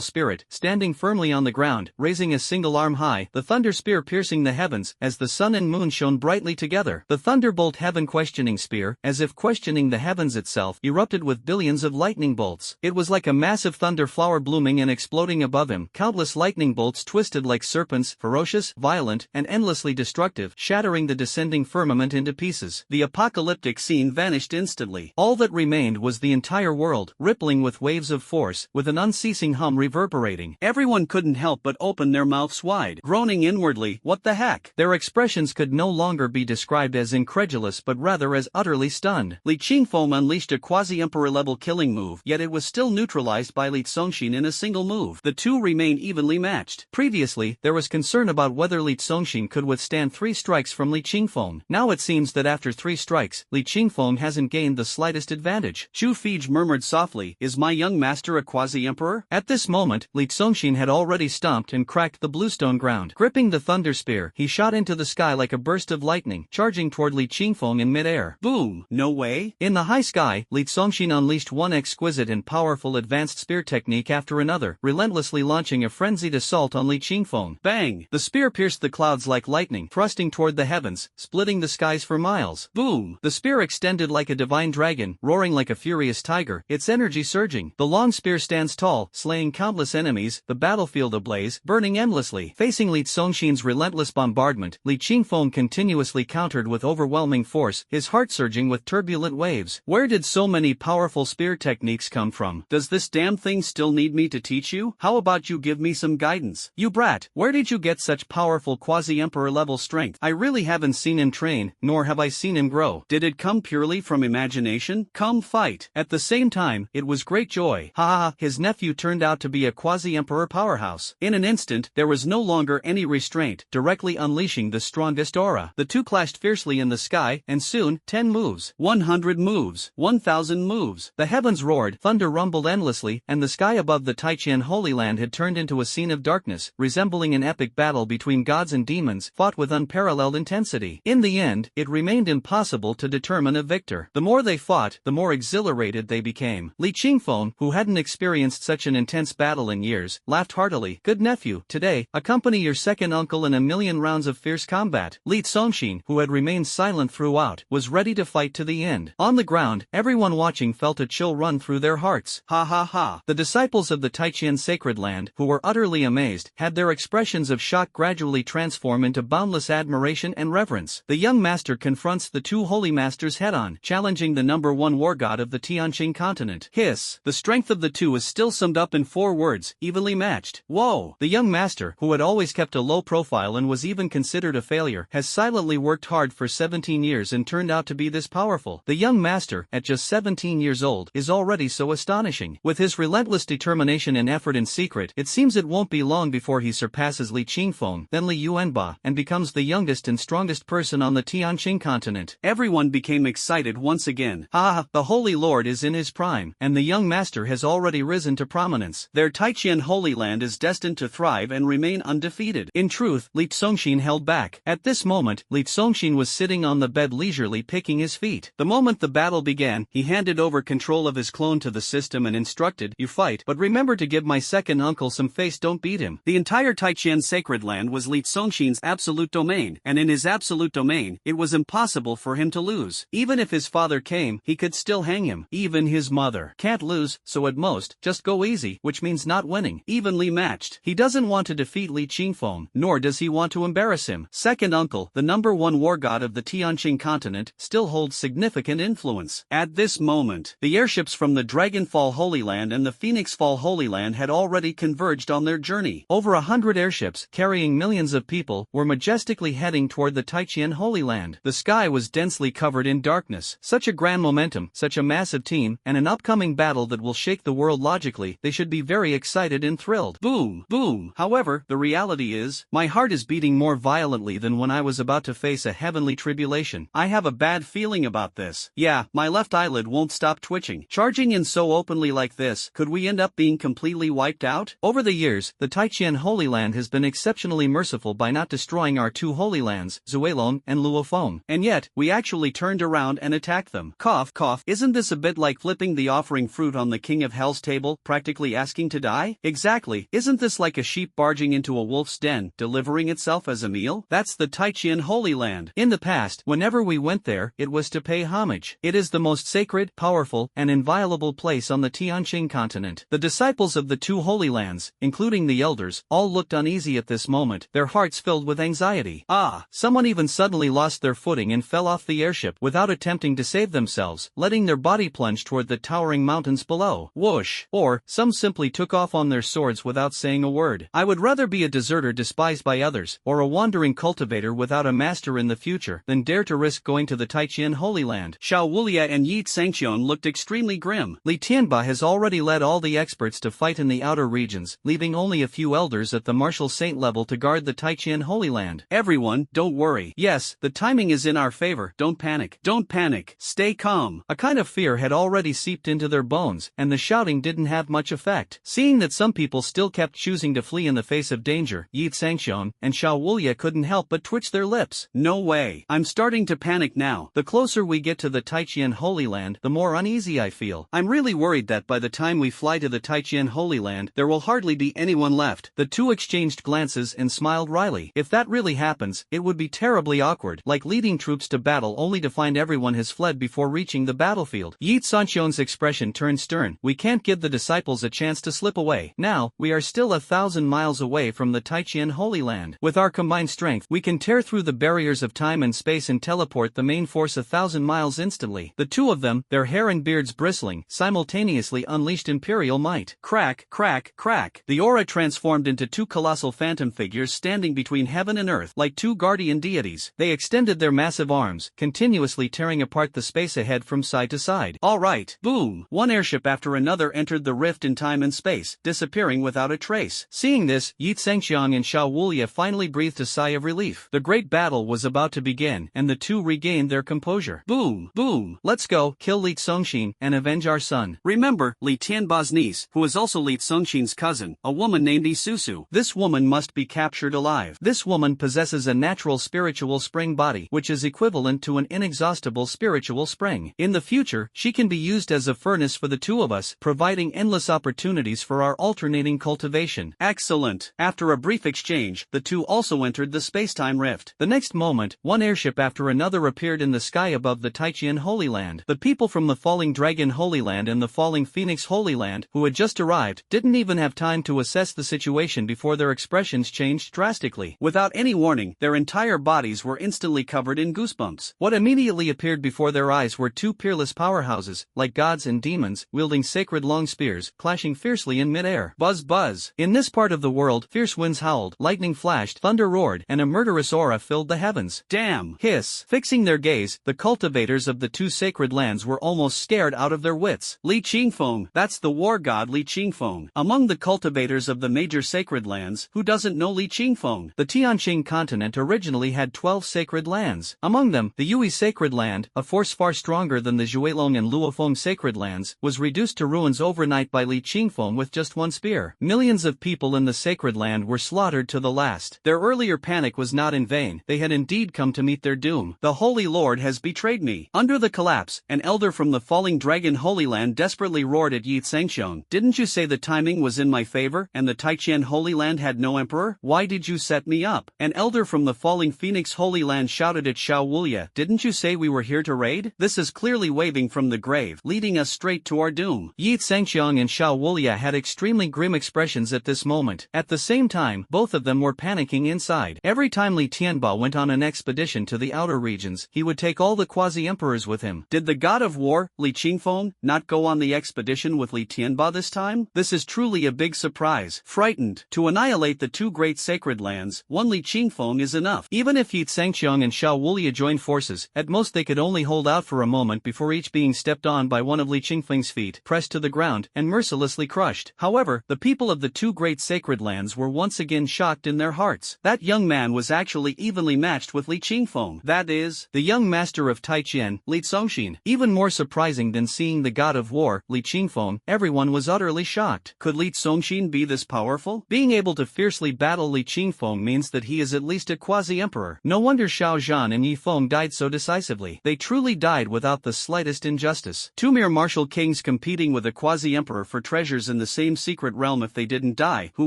spirit, standing firmly on the ground, raising a single arm high, the thunder spear piercing the heavens, as the sun and moon shone brightly together. The thunderbolt heaven questioning spear, as if questioning the heavens itself, erupted with billions of lightning bolts. It was like a massive thunder flower blooming and exploding above him. Countless light lightning bolts twisted like serpents, ferocious, violent, and endlessly destructive, shattering the descending firmament into pieces. The apocalyptic scene vanished instantly. All that remained was the entire world, rippling with waves of force, with an unceasing hum reverberating. Everyone couldn't help but open their mouths wide, groaning inwardly, "What the heck?" Their expressions could no longer be described as incredulous but rather as utterly stunned. Li Qingfeng unleashed a quasi-emperor-level killing move, yet it was still neutralized by Li Congxin in a single move. The two remained evenly matched. Previously, there was concern about whether Li Congxin could withstand 3 strikes from Li Qingfeng. Now it seems that after 3 strikes, Li Qingfeng hasn't gained the slightest advantage. Zhu Fiji murmured softly, "Is my young master a quasi-emperor?" At this moment, Li Congxin had already stomped and cracked the bluestone ground. Gripping the thunder spear, he shot into the sky like a burst of lightning, charging toward Li Qingfeng in midair. Boom! No way! In the high sky, Li Congxin unleashed one exquisite and powerful advanced spear technique after another, relentlessly launching a frenzied assault on Li Qingfeng. Bang! The spear pierced the clouds like lightning, thrusting toward the heavens, splitting the skies for miles. Boom! The spear extended like a divine dragon, roaring like a furious tiger, its energy surging. The long spear stands tall, slaying countless enemies, the battlefield ablaze, burning endlessly. Facing Li Congxin's relentless bombardment, Li Qingfeng continuously countered with overwhelming force, his heart surging with turbulent waves. Where did so many powerful spear techniques come from? Does this damn thing still need me to teach you? How about you give me some guidance? You brat, where did you get such powerful quasi-emperor level strength? I really haven't seen him train, nor have I seen him grow. Did it come purely from imagination? Come fight. At the same time, it was great joy. Ha ha, his nephew turned out to be a quasi-emperor powerhouse. In an instant, there was no longer any restraint, directly unleashing the strongest aura. The two clashed fiercely in the sky, and soon, 10 moves, 100 moves, 1,000 moves. The heavens roared, thunder rumbled endlessly, and the sky above the Taiqian Holy Land had turned into a scene of darkness, resembling an epic battle between gods and demons, fought with unparalleled intensity. In the end, it remained impossible to determine a victor. The more they fought, the more exhilarated they became. Li Qingfeng, who hadn't experienced such an intense battle in years, laughed heartily. "Good nephew, today, accompany your second uncle in a million rounds of fierce combat." Li Congxin, who had remained silent throughout, was ready to fight to the end. On the ground, everyone watching felt a chill run through their hearts. Ha ha ha. The disciples of the Taiqian sacred land, who were utterly amazed, had their expressions of shock gradually transform into boundless admiration and reverence. The young master confronts the two holy masters head-on, challenging the #1 war god of the Tianqing continent. Hiss. The strength of the two is still summed up in 4 words, evenly matched. Whoa! The young master, who had always kept a low profile and was even considered a failure, has silently worked hard for 17 years and turned out to be this powerful. The young master, at just 17 years old, is already so astonishing. With his relentless determination and effort in secret, it seems it won't be long before he surpasses Li Qingfeng, then Li Yuanba, and becomes the youngest and strongest person on the Tianqing continent. Everyone became excited once again. Ha! The Holy Lord is in his prime, and the young master has already risen to prominence. Their Taiqian Holy Land is destined to thrive and remain undefeated. In truth, Li Congxin held back. At this moment, Li Congxin was sitting on the bed leisurely picking his feet. The moment the battle began, he handed over control of his clone to the system and instructed, "You fight, but remember to give my second uncle some face, don't beat him." The entire Taiqian sacred land was Li Congxin's absolute domain, and in his absolute domain, it was impossible for him to lose. Even if his father came, he could still hang him. Even his mother can't lose, so at most, just go easy, which means not winning. Evenly matched. He doesn't want to defeat Li Qingfeng, nor does he want to embarrass him. Second uncle, the #1 war god of the Tianqing continent, still holds significant influence. At this moment, the airships from the Dragonfall Holy Land and the Phoenix Fall Holy Land had already converged on their journey. Over 100 airships, carrying millions of people, were majestically heading toward the Taiqian Holy Land. The sky was densely covered in darkness. Such a grand momentum, such a massive team, and an upcoming battle that will shake the world. Logically, they should be very excited and thrilled. Boom! Boom! However, the reality is, my heart is beating more violently than when I was about to face a heavenly tribulation. I have a bad feeling about this. Yeah, my left eyelid won't stop twitching. Charging in so openly like this, could we end up being completely wiped out? Over the years, the Taiqian Holy Land has been exceptionally merciful by not destroying our 2 holy lands, Zuelong and Luofeng. And yet, we actually turned around and attacked them. Cough, cough. Isn't this a bit like flipping the offering fruit on the King of Hell's table, practically asking to die? Exactly. Isn't this like a sheep barging into a wolf's den, delivering itself as a meal? That's the Taiqian Holy Land. In the past, whenever we went there, it was to pay homage. It is the most sacred, powerful, and inviolable place on the Tianqing continent. The disciples of the 2 holy lands, including including the elders, all looked uneasy at this moment, their hearts filled with anxiety. Someone even suddenly lost their footing and fell off the airship without attempting to save themselves, letting their body plunge toward the towering mountains below. Whoosh! Or, some simply took off on their swords without saying a word. I would rather be a deserter despised by others, or a wandering cultivator without a master in the future, than dare to risk going to the Taijian Holy Land. Xiao Wulia and Yi Tsangqian looked extremely grim. Li Tianba has already led all the experts to fight in the outer regions, leaving only a few elders at the martial saint level to guard the Taijian Holy Land. Everyone, don't worry. Yes, the timing is in our favor. Don't panic. Don't panic. Stay calm. A kind of fear had already seeped into their bones, and the shouting didn't have much effect. Seeing that some people still kept choosing to flee in the face of danger, Yi Tsangqian and Xiao Wulia couldn't help but twitch their lips. No way. I'm starting to panic now. The closer we get to the Taijian Holy Land, the more uneasy I feel. I'm really worried that by the time we fly to the Taijian Holy Land, there will hardly be anyone left. The two exchanged glances and smiled wryly. If that really happens, it would be terribly awkward, like leading troops to battle only to find everyone has fled before reaching the battlefield. Yi Tsangqian's expression turned stern. We can't give the disciples a chance to slip away. Now, we are still 1,000 miles away from the Taijian Holy Land. With our combined strength, we can tear through the barriers of time and space and teleport the main force 1,000 miles instantly. The two of them, their hair and beards bristling, simultaneously unleashed imperial might. Crack, crack, crack. The aura transformed into two colossal phantom figures standing between heaven and earth, like two guardian deities. They extended their massive arms, continuously tearing apart the space ahead from side to side. All right. Boom. One airship after another entered the rift in time and space, disappearing without a trace. Seeing this, Yi Tsangqian and Xiao Wulia finally breathed a sigh of relief. The great battle was about to begin, and the two regained their composure. Boom. Boom. Let's go, kill Li Tsongxin, and avenge our son. Remember, Li Tianba's niece, who is also Li Tsongxin's cousin, a woman named Isusu. This woman must be captured alive. This woman possesses a natural spiritual spring body, which is equivalent to an inexhaustible spiritual spring. In the future, she can be used as a furnace for the two of us, providing endless opportunities for our alternating cultivation. Excellent. After a brief exchange, the two also entered the space-time rift. The next moment, one airship after another appeared in the sky above the Taijian Holy Land. The people from the Falling Dragon Holy Land and the Falling Phoenix Holy Land, who had just arrived, didn't even have time to assess the situation before their expressions changed drastically. Without any warning, their entire bodies were instantly covered in goosebumps. What immediately appeared before their eyes were two peerless powerhouses, like gods and demons, wielding sacred long spears, clashing fiercely in midair. Buzz buzz. In this part of the world, fierce winds howled, lightning flashed, thunder roared, and a murderous aura filled the heavens. Damn. Hiss. Fixing their gaze, the cultivators of the two sacred lands were almost scared out of their wits. Li Qingfeng, that's the war god Li Qingfeng. Among the cultivators of the major sacred lands, who doesn't know Li Qingfeng? The Tianqing continent originally had 12 sacred lands. Among them, the Yui sacred land, a force far stronger than the Zhuilong and Luofeng sacred lands, was reduced to ruins overnight by Li Qingfeng with just one spear. Millions of people in the sacred land were slaughtered to the last. Their earlier panic was not in vain. They had indeed come to meet their doom. The Holy Lord has betrayed me. Under the collapse, an elder from the Falling Dragon Holy Land desperately roared at Yi Tsangqian. Didn't you say the timing was in my favor, and the Taijian Holy Land had no emperor? Why did you set me up? An elder from the Falling Phoenix Holy Land shouted at Xiao Wulia. Didn't you say we were here to raid? This is clearly waving from the grave, leading us straight to our doom. Yi Tsangqian and Xiao Wulia had extremely grim expressions at this moment. At the same time, both of them were panicking inside. Every time Li Tianba went on an expedition to the outer regions, he would take all the quasi-emperors with him. Did the god of war, Li Qingfeng, not go on the expedition with Li Tianba this time? This is truly a big surprise. Frightened. To annihilate the two great sacred lands, one Li Qingfeng is enough. Even if Yi Tsangqian and Xiao Wulia joined forces, at most they could only hold out for a moment before each being stepped on by one of Li Qingfeng's feet, pressed to the ground, and mercilessly crushed. However, the people of the two great sacred lands were once again shocked in their hearts. That young man was actually evenly matched with Li Qingfeng. That is, the young master of Taijian, Li Tsongxin. Even more surprising than seeing the god of war, Li Qingfeng, everyone was utterly shocked. Could Li Tsongxin be this powerful? Being able to fiercely battle Li Qingfeng means that he is at least a quasi-emperor. No wonder Xiao Zhan and Yi Feng died so decisively. They truly died without the slightest injustice. Two mere martial kings competing with a quasi-emperor for treasures in the same secret realm. If they didn't die, who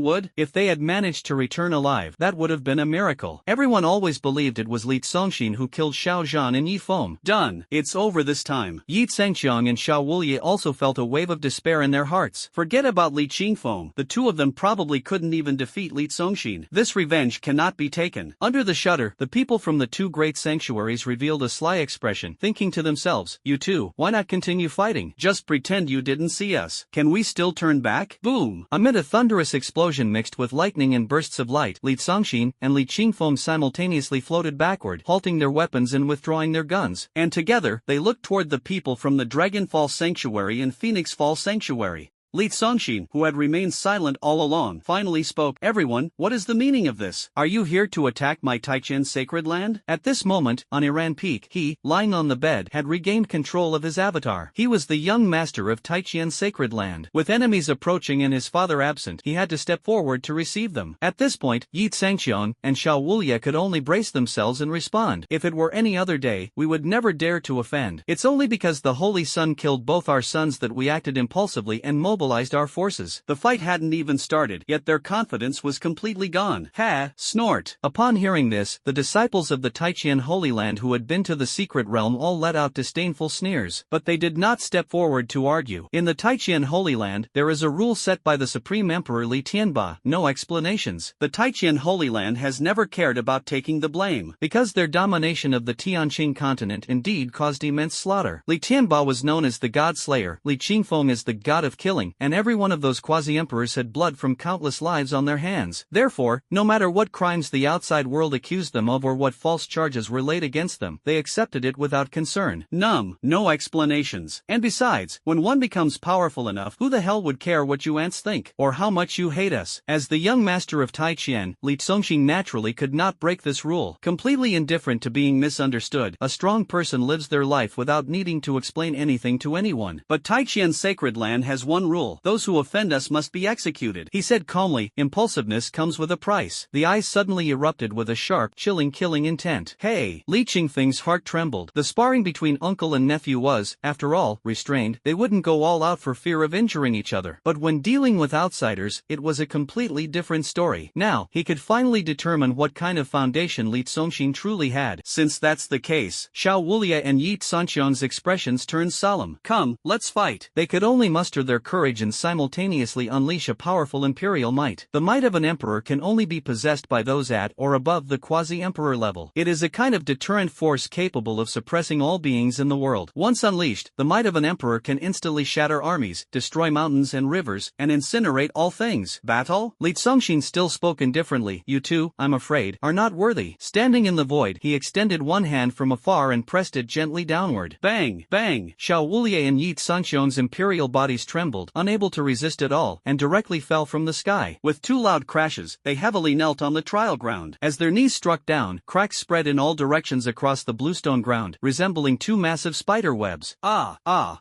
would? If they had managed to return alive, that would have been a miracle. Everyone always believed it was Li Tsongxin who killed Xiao Zhan and Yi Feng. Done. It's over this time. Yi Tsangqian and Xiao Wulia also felt a wave of despair in their hearts. Forget about Li Qingfeng. The two of them probably couldn't even defeat Li Zongxin. This revenge cannot be taken. Under the shutter, the people from the two great sanctuaries revealed a sly expression, thinking to themselves, you two, why not continue fighting? Just pretend you didn't see us. Can we still turn back? Boom! Amid a thunderous explosion mixed with lightning and bursts of light, Li Zongxin and Li Qingfeng simultaneously floated backward, halting their weapons and withdrawing their guns. And together, they looked toward the people from the Dragonfall Sanctuary and Phoenix Fall Sanctuary. Li Zongxin, who had remained silent all along, finally spoke. Everyone, what is the meaning of this? Are you here to attack my Taiqian sacred land? At this moment, on Iran Peak, he, lying on the bed, had regained control of his avatar. He was the young master of Taiqian sacred land. With enemies approaching and his father absent, he had to step forward to receive them. At this point, Yi Zhangqiang and Xiao Wulie could only brace themselves and respond. If it were any other day, we would never dare to offend. It's only because the Holy Sun killed both our sons that we acted impulsively and mobilized our forces. The fight hadn't even started, yet their confidence was completely gone. Ha! Snort! Upon hearing this, the disciples of the Taiqian Holy Land who had been to the secret realm all let out disdainful sneers, but they did not step forward to argue. In the Taiqian Holy Land, there is a rule set by the Supreme Emperor Li Tianba, no explanations. The Taiqian Holy Land has never cared about taking the blame, because their domination of the Tianqing continent indeed caused immense slaughter. Li Tianba was known as the God Slayer, Li Qingfeng as the God of Killing, and every one of those quasi-emperors had blood from countless lives on their hands. Therefore, no matter what crimes the outside world accused them of or what false charges were laid against them, they accepted it without concern. No explanations. And besides, when one becomes powerful enough, who the hell would care what you ants think, or how much you hate us? As the young master of Taiqian, Li Zongxin naturally could not break this rule. Completely indifferent to being misunderstood, a strong person lives their life without needing to explain anything to anyone. But Taiqian sacred land has one rule: those who offend us must be executed. He said calmly. Impulsiveness comes with a price. The eyes suddenly erupted with a sharp, chilling killing intent. Hey! Li Qingfeng's heart trembled. The sparring between uncle and nephew was, after all, restrained. They wouldn't go all out for fear of injuring each other. But when dealing with outsiders, it was a completely different story. Now, he could finally determine what kind of foundation Li Zongxin truly had. Since that's the case, Xiao Wulie and Yi Zhangqiang's expressions turned solemn. Come, let's fight. They could only muster their courage and simultaneously unleash a powerful imperial might. The might of an emperor can only be possessed by those at or above the quasi-emperor level. It is a kind of deterrent force capable of suppressing all beings in the world. Once unleashed, the might of an emperor can instantly shatter armies, destroy mountains and rivers, and incinerate all things. Battle? Li Zongxin still spoke indifferently. You two, I'm afraid, are not worthy. Standing in the void, he extended one hand from afar and pressed it gently downward. Bang! Bang! Xiao Wulie and Yi Zhangqiang's imperial bodies trembled, unable to resist at all, and directly fell from the sky. With two loud crashes, they heavily knelt on the trial ground. As their knees struck down, cracks spread in all directions across the bluestone ground, resembling two massive spider webs.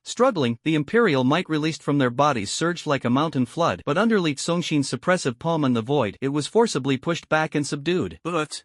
Struggling, the imperial might released from their bodies surged like a mountain flood, but under Li Zongxin's suppressive palm in the void, it was forcibly pushed back and subdued. But.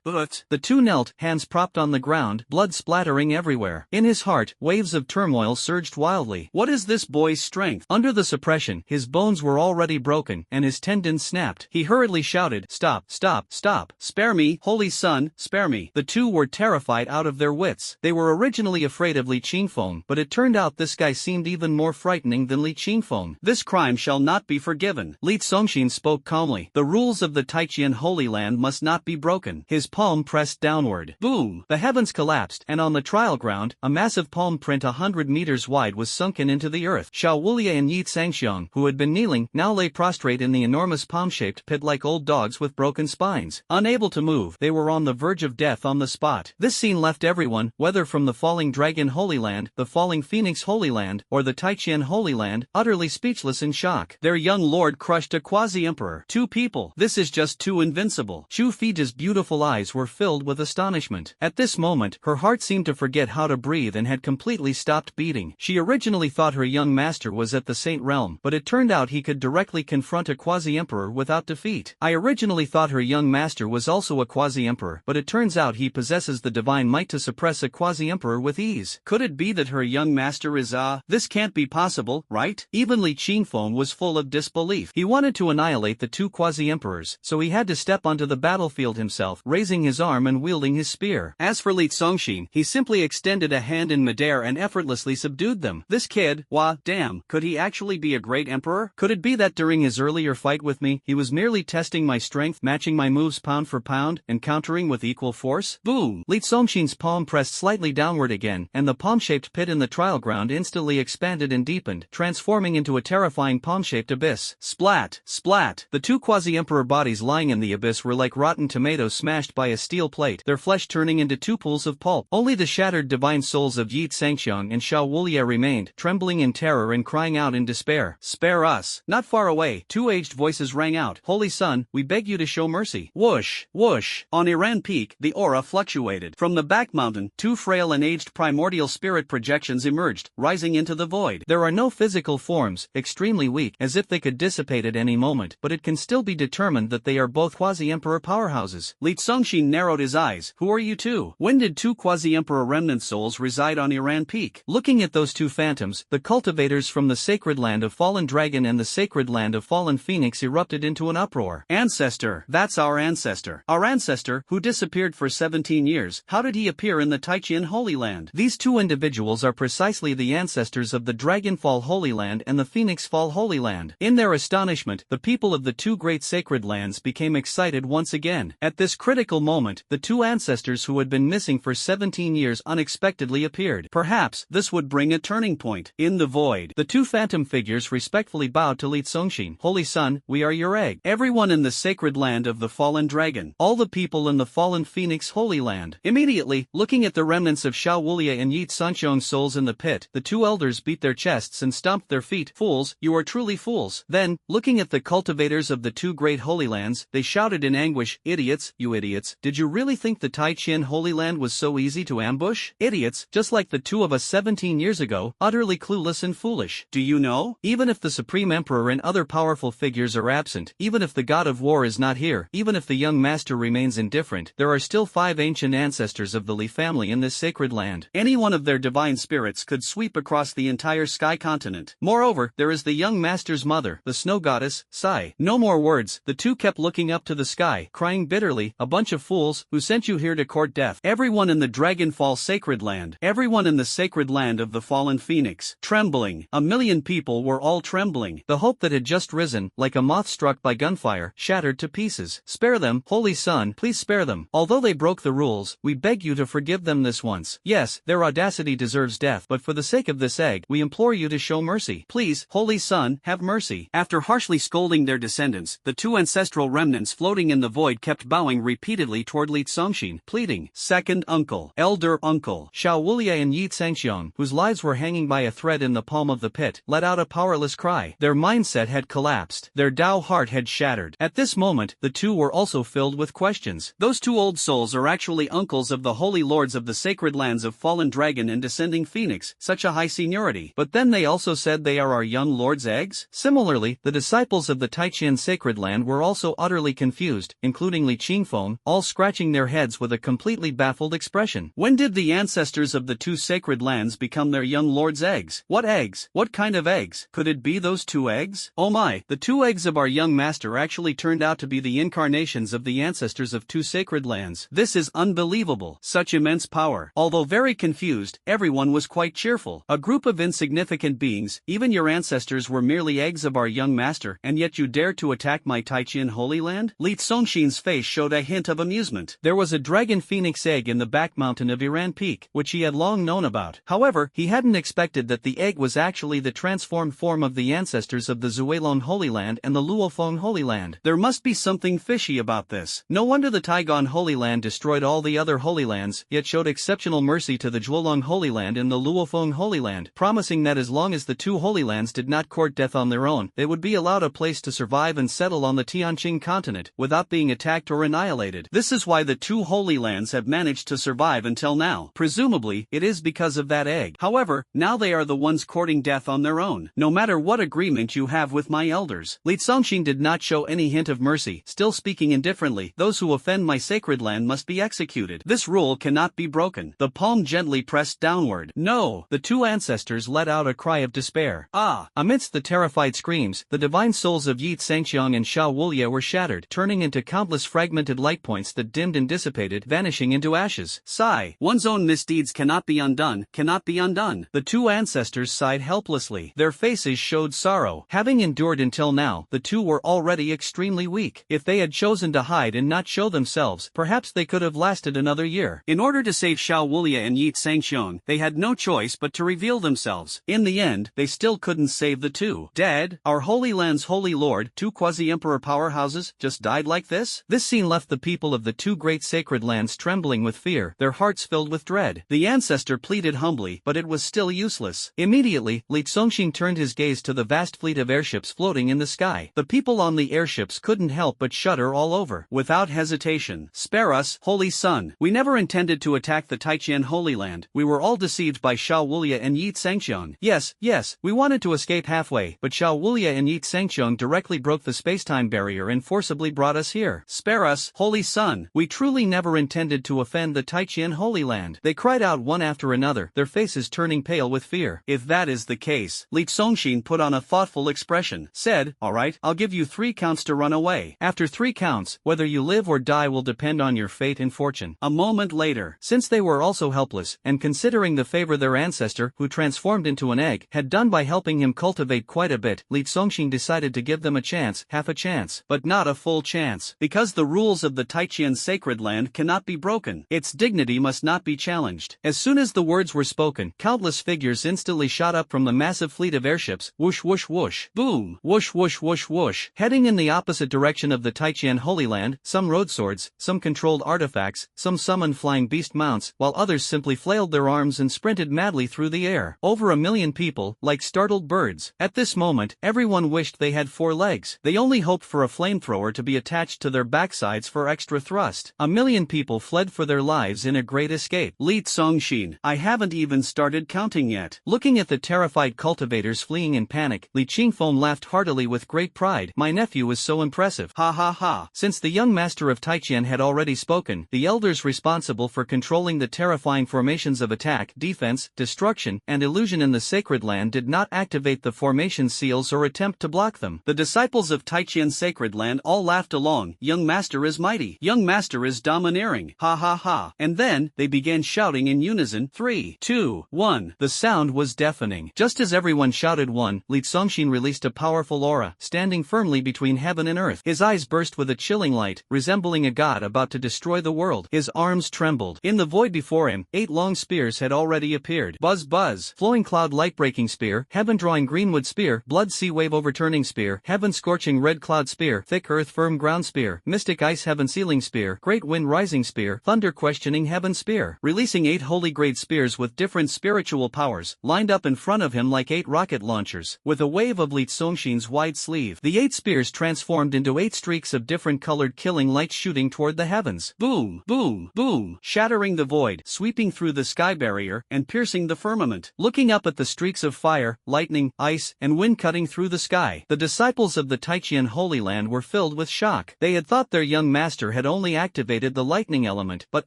The two knelt, hands propped on the ground, blood splattering everywhere. In his heart, waves of turmoil surged wildly. What is this boy's strength? Under the suppression, his bones were already broken, and his tendons snapped. He hurriedly shouted, Stop! Stop! Stop! Spare me, Holy Sun, spare me! The two were terrified out of their wits. They were originally afraid of Li Qingfeng, but it turned out this guy seemed even more frightening than Li Qingfeng. This crime shall not be forgiven. Li Zongxin spoke calmly. The rules of the Taiqian Holy Land must not be broken. His palm pressed downward. Boom! The heavens collapsed, and on the trial ground, a massive palm print 100 meters wide was sunken into the earth. Xiao Wulie and Yi Zhangqiang, who had been kneeling, now lay prostrate in the enormous palm-shaped pit like old dogs with broken spines. Unable to move, they were on the verge of death on the spot. This scene left everyone, whether from the falling Dragon Holy Land, the falling Phoenix Holy Land, or the Taiqian Holy Land, utterly speechless in shock. Their young lord crushed a quasi-emperor. Two people. This is just too invincible. Xu Fiji's beautiful eyes were filled with astonishment. At this moment, her heart seemed to forget how to breathe and had completely stopped beating. She originally thought her young master was at the Saint Realm, but it turned out he could directly confront a quasi-emperor without defeat. I originally thought her young master was also a quasi-emperor, but it turns out he possesses the divine might to suppress a quasi-emperor with ease. Could it be that her young master is This can't be possible, right? Even Li Qingfeng was full of disbelief. He wanted to annihilate the two quasi-emperors, so he had to step onto the battlefield himself, raising his arm and wielding his spear. As for Li Zongxin, he simply extended a hand in midair and effortlessly subdued them. This kid, damn, could he actually be a great emperor? Could it be that during his earlier fight with me, he was merely testing my strength, matching my moves pound for pound, and countering with equal force? Boom! Li Songqing's palm pressed slightly downward again, and the palm-shaped pit in the trial ground instantly expanded and deepened, transforming into a terrifying palm-shaped abyss. Splat! Splat! The two quasi-emperor bodies lying in the abyss were like rotten tomatoes smashed by a steel plate, their flesh turning into two pools of pulp. Only the shattered divine souls of Yi Tsangxiang and Xiao Wulia remained, trembling in terror and crying out in despair. Spare us! Not far away, two aged voices rang out. Holy Son, we beg you to show mercy. Whoosh! Whoosh! On Iran Peak, the aura fluctuated. From the back mountain, two frail and aged primordial spirit projections emerged, rising into the void. There are no physical forms, extremely weak, as if they could dissipate at any moment, but it can still be determined that they are both quasi-emperor powerhouses. Li Tsongxin narrowed his eyes. Who are you two? When did two quasi-emperor remnant souls reside on Iran Peak? Looking at those two phantoms, the cultivators from the sacred land of Fallen Dragon and the sacred land of Fallen Phoenix erupted into an uproar. Ancestor! That's our ancestor. Our ancestor, who disappeared for 17 years. How did he appear in the Taiqian Holy Land? These two individuals are precisely the ancestors of the Dragonfall Holy Land and the Phoenix Fall Holy Land. In their astonishment, the people of the two great sacred lands became excited once again. At this critical moment, the two ancestors who had been missing for 17 years unexpectedly appeared. Perhaps this would bring a turning point. In the void, the two phantom figures respectfully bowed to Li Tsongxin. Holy Son, we are your egg. Everyone in the sacred land of the fallen dragon. All the people in the fallen Phoenix Holy Land. Immediately, looking at the remnants of Xiao Wulia and Yi Tsangxiang's souls in the pit, the two elders beat their chests and stomped their feet. Fools, you are truly fools. Then, looking at the cultivators of the two great holy lands, they shouted in anguish, idiots, you idiots, did you really think the Taiqian Holy Land was so easy to ambush? Idiots, just like the two of us 17 years ago, utterly clueless and foolish. Do you know? Even if the Supreme Emperor and other powerful figures are absent, even if the God of War is not here, even if the young master remains indifferent, there are still 5 ancient ancestors of the Li family in this sacred land. Any one of their divine spirits could sweep across the entire sky continent. Moreover, there is the young master's mother, the snow goddess, Sai. No more words, the two kept looking up to the sky, crying bitterly, a bunch of fools, who sent you here to court death? Everyone in the Dragonfall sacred land, everyone in the sacred land of the fallen phoenix, trembling. 1 million people were all trembling. The hope that had just risen, like a moth struck by gunfire, shattered to pieces. Spare them, Holy Son, please spare them. Although they broke the rules, we beg you to forgive them this once. Yes, their audacity deserves death, but for the sake of this egg, we implore you to show mercy. Please, Holy Son, have mercy. After harshly scolding their descendants, the two ancestral remnants floating in the void kept bowing repeatedly toward Li Tsongxin, pleading, second uncle, elder uncle. Xiao Wulia and Yi Tsangxiang, whose lives were hanging by a thread in the palm of the pit, let out a powerless cry. Their mindset had collapsed. Their Tao heart had shattered. At this moment, the two were also filled with questions. Those two old souls are actually uncles of the holy lords of the sacred lands of Fallen Dragon and Descending Phoenix, such a high seniority. But then they also said they are our young lord's eggs? Similarly, the disciples of the Taiqian sacred land were also utterly confused, including Li Qingfeng, all scratching their heads with a completely baffled expression. When did the ancestors of the two sacred lands become their young lord's eggs? What eggs? What kind of eggs? Could it be those two eggs? Oh my, the two eggs of our young master actually turned out to be the incarnations of the ancestors of two sacred lands. This is unbelievable. Such immense power. Although very confused, everyone was quite cheerful. A group of insignificant beings, even your ancestors were merely eggs of our young master, and yet you dared to attack my Taiqian Holy Land? Li Tsongxin's face showed a hint of amusement. There was a dragon phoenix egg in the back mountain of Iran Peak, which he had long known about. However, he hadn't expected that the egg was actually the transformed form of the ancestors of the Zuelong Holy Land and the Luofeng Holy Land. There must be something fishy about this. No wonder the Taigon Holy Land destroyed all the other Holy Lands, yet showed exceptional mercy to the Zhuolong Holy Land and the Luofeng Holy Land, promising that as long as the two Holy Lands did not court death on their own, they would be allowed a place to survive and settle on the Tianqing continent, without being attacked or annihilated. This is why the two Holy Lands have managed to survive until now. Presumably, it is because of that egg. However, now they are the ones courting death on their own. No matter what agreement you have with my elders. Li Tsongxin did not show any hint of mercy, still speaking indifferently. Those who offend my sacred land must be executed. This rule cannot be broken. The palm gently pressed downward. No! The two ancestors let out a cry of despair. Ah! Amidst the terrified screams, the divine souls of Yi Tsangxiang and Xiao Wulia were shattered, turning into countless fragmented light points that dimmed and dissipated, vanishing into ashes. Sigh. One's own misdeeds cannot be undone, cannot be undone. The two ancestors sighed helplessly. Their faces eyes showed sorrow. Having endured until now, the two were already extremely weak. If they had chosen to hide and not show themselves, perhaps they could have lasted another year. In order to save Xiao Wulia and Yi Sangxiong, they had no choice but to reveal themselves. In the end, they still couldn't save the two. Dad, our Holy Land's Holy Lord, two quasi-emperor powerhouses, just died like this? This scene left the people of the two great sacred lands trembling with fear, their hearts filled with dread. The ancestor pleaded humbly, but it was still useless. Immediately, Li Zongxing turned his gaze to the vast fleet of airships floating in the sky. The people on the airships couldn't help but shudder all over. Without hesitation, spare us, Holy Sun. We never intended to attack the Taiqian Holy Land. We were all deceived by Xiao Wulia and Yi Sangxiong. Yes, we wanted to escape halfway, but Xiao Wulia and Yi Sangxiong directly broke the space-time barrier and forcibly brought us here. Spare us, Holy Sun. We truly never intended to offend the Taiqian Holy Land. They cried out one after another, their faces turning pale with fear. If that is the case, Li Zongxing put on a thoughtful expression, said, "Alright, I'll give you 3 counts to run away. After 3 counts, whether you live or die will depend on your fate and fortune." A moment later, since they were also helpless, and considering the favor their ancestor, who transformed into an egg, had done by helping him cultivate quite a bit, Li Zongxing decided to give them a chance, half a chance. But not a full chance. Because the rules of the Taiqian sacred land cannot be broken. Its dignity must not be challenged. As soon as the words were spoken, countless figures instantly shot up from the massive fleet of airships, whoosh whoosh whoosh, boom, whoosh whoosh whoosh whoosh, heading in the opposite direction of the Taiqian Holy Land. Some rode swords, some controlled artifacts, some summoned flying beast mounts, while others simply flailed their arms and sprinted madly through the air. Over 1 million people, like startled birds. At this moment, everyone wished they had 4 legs. They only hoped for a flamethrower to be attached to their backsides for extra thrust. 1 million people fled for their lives in a great escape. Li Zongxing, I haven't even started counting yet. Looking at the terrified cultivators fleeing in panic, Li Qingfeng laughed heartily with great pride. My nephew is so impressive. Ha ha ha. Since the young master of Taiqian had already spoken, the elders responsible for controlling the terrifying formations of attack, defense, destruction, and illusion in the sacred land did not activate the formation seals or attempt to block them. The disciples of Taiqian sacred land all laughed along. Young master is mighty. Young master is domineering. Ha ha ha. And then, they began shouting in unison. 3, 2, 1. The sound was deafening. Just as everyone shouted 1, Li Zongxing released a powerful aura, standing firmly between heaven and earth. His eyes burst with a chilling light, resembling a god about to destroy the world. His arms trembled. In the void before him, 8 long spears had already appeared. Buzz buzz. Flowing cloud light-breaking spear, heaven-drawing greenwood spear, blood sea wave overturning spear, heaven-scorching red cloud spear, thick earth firm ground spear, mystic ice heaven sealing spear, great wind rising spear, thunder questioning heaven spear. Releasing 8 holy grade spears with different spiritual powers, lined up in front of him like 8 rocket launchers. With a wave of Li Zongxing's wide sleeve, the 8 spears transformed into 8 streaks of different colored killing light shooting toward the heavens. Boom, boom, boom, shattering the void, sweeping through the sky barrier, and piercing the firmament. Looking up at the streaks of fire, lightning, ice, and wind cutting through the sky, the disciples of the Taiqian Holy Land were filled with shock. They had thought their young master had only activated the lightning element, but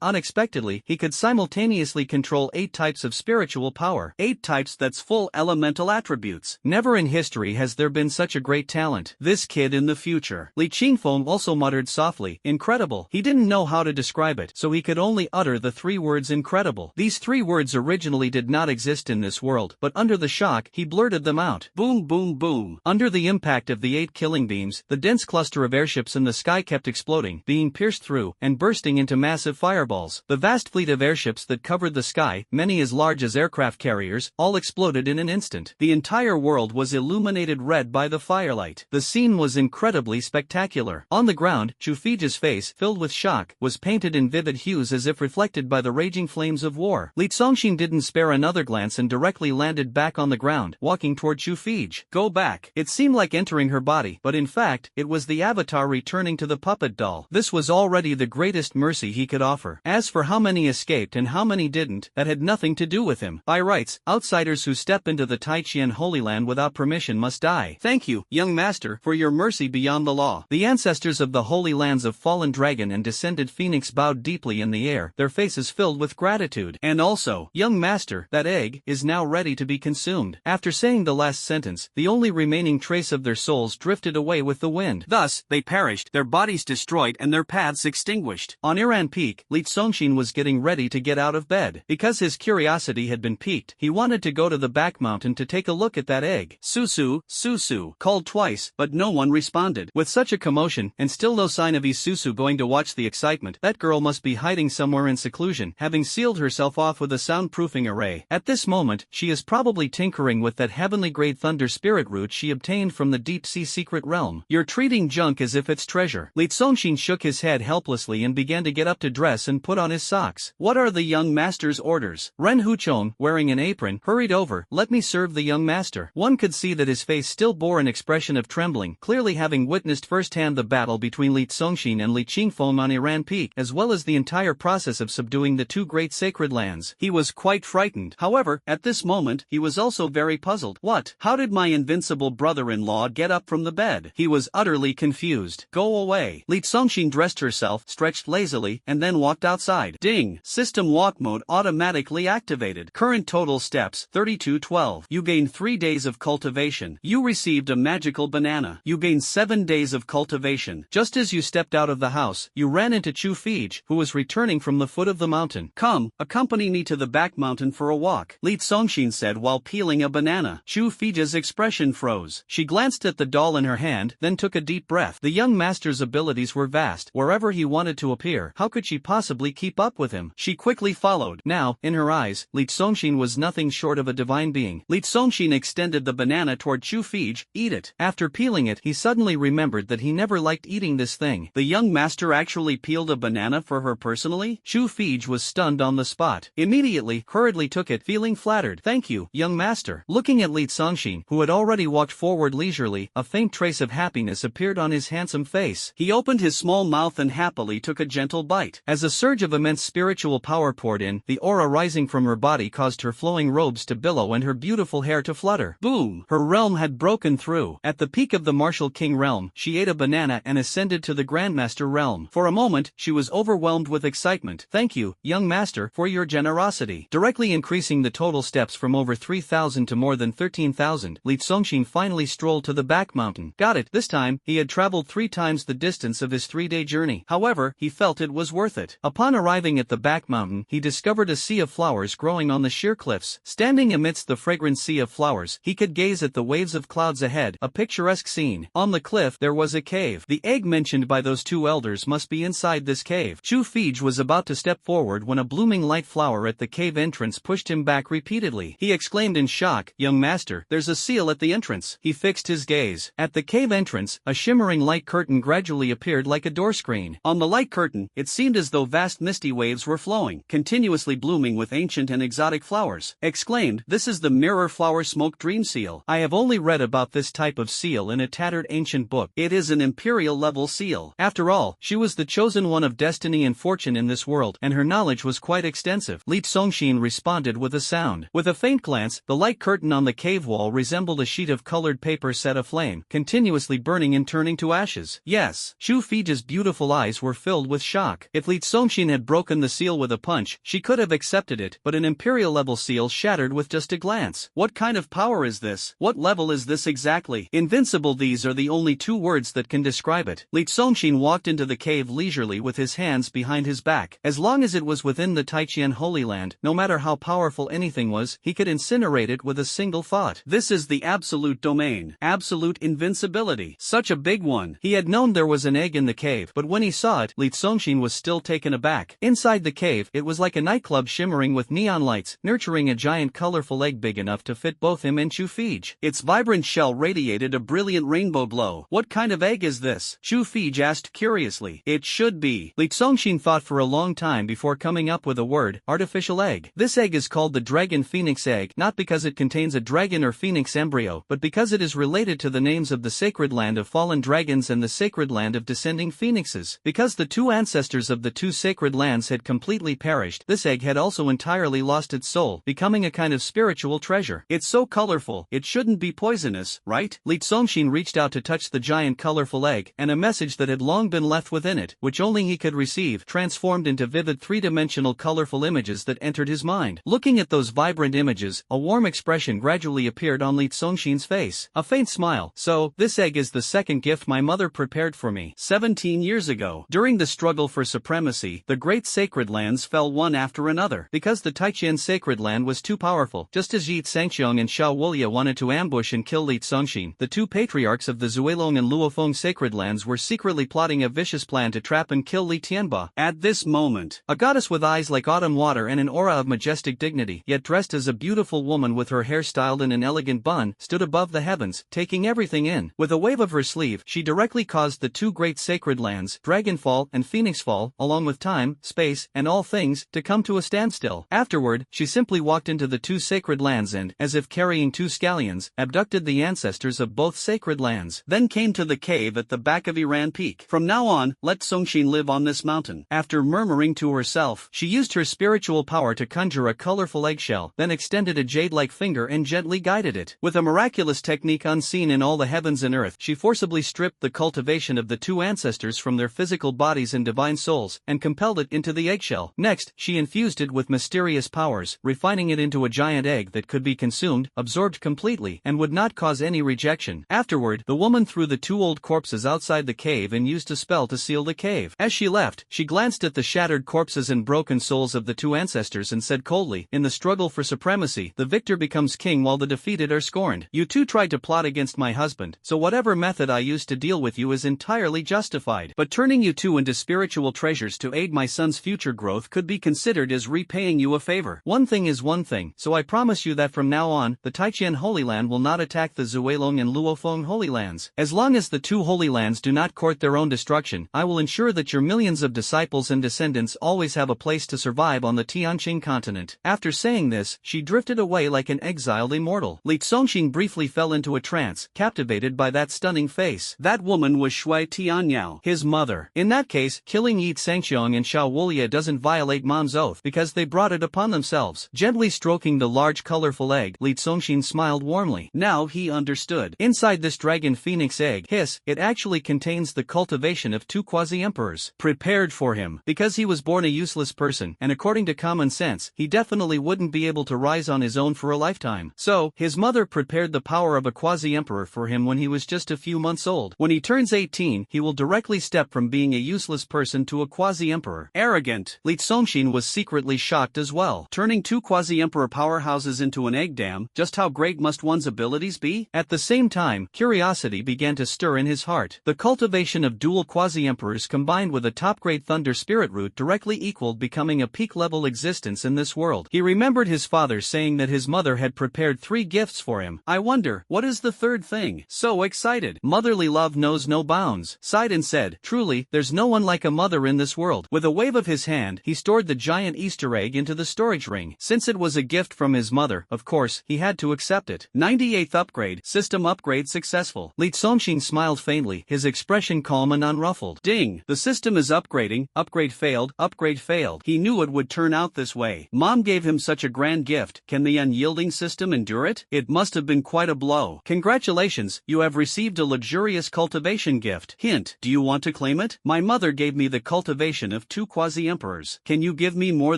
unexpectedly, he could simultaneously control 8 types of spiritual power. 8 types that's full elemental attributes. Never in history has there been such a great talent. This kid in the future. Li Qingfeng also muttered softly, incredible. He didn't know how to describe it, so he could only utter the 3 words incredible. These 3 words originally did not exist in this world, but under the shock, he blurted them out. Boom boom boom. Under the impact of the 8 killing beams, the dense cluster of airships in the sky kept exploding, being pierced through, and bursting into massive fireballs. The vast fleet of airships that covered the sky, many as large as aircraft carriers, all exploded in an instant. The entire world was illuminated red by the firelight. The scene was incredibly spectacular. On the ground, Chufiji's face, filled with shock, was painted in vivid hues as if reflected by the raging flames of war. Li Zongxing didn't spare another glance and directly landed back on the ground, walking toward Chufij. Go back. It seemed like entering her body, but in fact, it was the avatar returning to the puppet doll. This was already the greatest mercy he could offer. As for how many escaped and how many didn't, that had nothing to do with him. By rights, outsiders who step into the Taiqian Holy Land without permission must die. Thank you, young master, for your mercy beyond the law. The ancestors of the holy lands of fallen dragon and descended phoenix bowed deeply in the air, their faces filled with gratitude. And also, young master, that egg is now ready to be consumed. After saying the last sentence, the only remaining trace of their souls drifted away with the wind. Thus, they perished, their bodies destroyed and their paths extinguished. On Iran Peak, Li Zongxing was getting ready to get out of bed. Because his curiosity had been piqued, he wanted to go to the back mountain to take a look at that that egg. Susu, Susu, called twice, but no one responded. With such a commotion, and still no sign of Isusu going to watch the excitement, that girl must be hiding somewhere in seclusion, having sealed herself off with a soundproofing array. At this moment, she is probably tinkering with that heavenly-grade thunder spirit root she obtained from the deep-sea secret realm. You're treating junk as if it's treasure. Li Songshin shook his head helplessly and began to get up to dress and put on his socks. What are the young master's orders? Ren Huchong, wearing an apron, hurried over. Let me serve the young master. One could see that his face still bore an expression of trembling, clearly having witnessed firsthand the battle between Li Songshin and Li Qingfeng on Iran Peak, as well as the entire process of subduing the two great sacred lands. He was quite frightened. However, at this moment, he was also very puzzled. What? How did my invincible brother-in-law get up from the bed? He was utterly confused. Go away. Li Songshin dressed herself, stretched lazily, and then walked outside. Ding! System walk mode automatically activated. Current total steps, 3212. You gain 3 days of cultivation. You received a magical banana. You gain 7 days of cultivation. Just as you stepped out of the house, you ran into Chu Fij, who was returning from the foot of the mountain. Come, accompany me to the back mountain for a walk, Li Songshin said while peeling a banana. Chu Fij's expression froze. She glanced at the doll in her hand, then took a deep breath. The young master's abilities were vast. Wherever he wanted to appear, how could she possibly keep up with him? She quickly followed. Now, in her eyes, Li Songshin was nothing short of a divine being. Li Songshin extended the banana toward Chu Fij. Eat it. After peeling it, he suddenly remembered that he never liked eating this thing. The young master actually peeled a banana for her personally? Chu Fij was stunned on the spot. Immediately, hurriedly took it, feeling flattered. Thank you, young master. Looking at Li Songshin, who had already walked forward leisurely, a faint trace of happiness appeared on his handsome face. He opened his small mouth and happily took a gentle bite. As a surge of immense spiritual power poured in, the aura rising from her body caused her flowing robes to billow and her beautiful hair to flutter. Boom! Her realm had broken through. At the peak of the martial king realm, she ate a banana and ascended to the grandmaster realm. For a moment, she was overwhelmed with excitement. Thank you, young master, for your generosity. Directly increasing the total steps from over 3,000 to more than 13,000, Li Songshin finally strolled to the back mountain. Got it. This time, he had traveled 3 times the distance of his 3-day journey. However, he felt it was worth it. Upon arriving at the back mountain, he discovered a sea of flowers growing on the sheer cliffs. Standing amidst the fragrant sea of flowers, he could gaze at the waves of clouds ahead, a picturesque scene. On the cliff, there was a cave. The egg mentioned by those 2 elders must be inside this cave. Chu Fij was about to step forward when a blooming light flower at the cave entrance pushed him back repeatedly. He exclaimed in shock, "Young master, there's a seal at the entrance." He fixed his gaze. At the cave entrance, a shimmering light curtain gradually appeared like a door screen. On the light curtain, it seemed as though vast misty waves were flowing, continuously blooming with ancient and exotic flowers. Exclaimed, "This is the mirror flower smoke dream seal. I have only read about this type of seal in a tattered ancient book. It is an imperial level seal." After all, she was the chosen one of destiny and fortune in this world, and her knowledge was quite extensive. Li Songshin responded with a sound. With a faint glance, the light curtain on the cave wall resembled a sheet of colored paper set aflame, continuously burning and turning to ashes. Yes. Chu Fij's beautiful eyes were filled with shock. If Li Songshin had broken the seal with a punch, she could have accepted it, but an imperial level seal shattered with just a glance. What kind of power is this? What level is this exactly? Invincible. These are the only 2 words that can describe it. Li Songshin walked into the cave leisurely with his hands behind his back. As long as it was within the Taijian Holy Land, no matter how powerful anything was, he could incinerate it with a single thought. This is the absolute domain. Absolute invincibility. Such a big one. He had known there was an egg in the cave, but when he saw it, Li Songshin was still taken aback. Inside the cave, it was like a nightclub shimmering with neon lights, nurturing a giant colorful egg big enough to fit both him and Chu Fij. Its vibrant shell radiated a brilliant rainbow glow. What kind of egg is this? Chu Fij asked curiously. It should be. Li Songshin thought for a long time before coming up with a word, artificial egg. This egg is called the dragon phoenix egg, not because it contains a dragon or phoenix embryo, but because it is related to the names of the sacred land of fallen dragons and the sacred land of descending phoenixes. Because the 2 ancestors of the 2 sacred lands had completely perished, this egg had also entirely lost its soul, becoming a kind of spiritual treasure. It's so colorful, it shouldn't be poisonous, right? Li Songshin reached out to touch the giant colorful egg, and a message that had long been left within it, which only he could receive, transformed into vivid 3-dimensional colorful images that entered his mind. Looking at those vibrant images, a warm expression gradually appeared on Li Songshin's face. A faint smile. So, this egg is the second gift my mother prepared for me. 17 years ago, during the struggle for supremacy, the great sacred lands fell one after another. Because the Taijian sacred land was too powerful, just as Yi Sangqiang and Xiao Wulia wanted to ambush and kill Li Congxin, the two patriarchs of the Zuelong and Luofeng sacred lands were secretly plotting a vicious plan to trap and kill Li Tianba. At this moment, a goddess with eyes like autumn water and an aura of majestic dignity, yet dressed as a beautiful woman with her hair styled in an elegant bun, stood above the heavens, taking everything in. With a wave of her sleeve, she directly caused the two great sacred lands, Dragonfall and Phoenixfall, along with time, space, and all things, to come to a standstill. Afterward, she simply walked into the two sacred lands and, as if carrying two scallions, abducted the ancestors of both sacred lands. Then came to the cave at the back of Iran Peak. From now on, let Congxin live on this mountain. After murmuring to herself, she used her spiritual power to conjure a colorful eggshell, then extended a jade-like finger and gently guided it. With a miraculous technique unseen in all the heavens and earth, she forcibly stripped the cultivation of the two ancestors from their physical bodies and divine souls, and compelled it into the eggshell. Next, she infused it with mysterious powers, refining it into a giant egg that could be consumed, absorbed completely, and would not cause any rejection. Afterward, the woman threw the two old corpses outside the cave and used a spell to seal the cave. As she left, she glanced at the shattered corpses and broken souls of the two ancestors and said coldly, "In the struggle for supremacy, the victor becomes king while the defeated are scorned. You two tried to plot against my husband, so whatever method I used to deal with you is entirely justified. But turning you two into spiritual treasures to aid my son's future growth could be considered as repaying you a favor. One thing is one thing, so I promise you that from now on, the Taijian Holy Land will not attack the Zuelong and Luofeng Holy Lands. As long as the two Holy Lands do not court their own destruction, I will ensure that your millions of disciples and descendants always have a place to survive on the Tianqing continent." After saying this, she drifted away like an exiled immortal. Li Congxin briefly fell into a trance, captivated by that stunning face. That woman was Shui Tianyao, his mother. In that case, killing Yi Tsangxiong and Xiao Wulia doesn't violate mom's oath because they brought it upon themselves. Gently stroking the large colorful egg, Li Congxin smiled warmly. Now he understood. Inside this dragon phoenix egg, it actually contains the cultivation of two quasi-emperors, prepared for him. Because he was born a useless person, and according to common sense, he definitely wouldn't be able to rise on his own for a lifetime. So, his mother prepared the power of a quasi-emperor for him when he was just a few months old. When he turns 18, he will directly step from being a useless person to a quasi-emperor. Arrogant. Li Congxin was secretly shocked as well. Turning two quasi-emperor powerhouses into an egg dam, just how great must one's abilities be? At the same time, curiosity began to stir in his heart. The cultivation of dual quasi-emperors combined with a top-grade thunder spirit root directly equaled becoming a peak-level existence in this world. He remembered his father saying that his mother had prepared 3 gifts for him. I wonder, what is the third thing? So excited. Motherly love knows no bounds. Sighed and said, truly, there's no one like a mother in this world. With a wave of his hand, he stored the giant Easter egg into the storage ring. Since it was a gift from his mother, of course, he had to accept it. 98th upgrade, system upgrade successful. Li Congxin smiled faintly, his expression calm and unruffled. Ding, the system is upgrading, upgrade failed, upgrade failed. He knew it would turn out this way. Mom gave him such a grand gift, can the unyielding system endure it? It must have been quite a blow. Congratulations, you have received a luxurious cultivation gift. Hint, do you want to claim it? My mother gave me the cultivation of 2 quasi-emperors. Can you give me more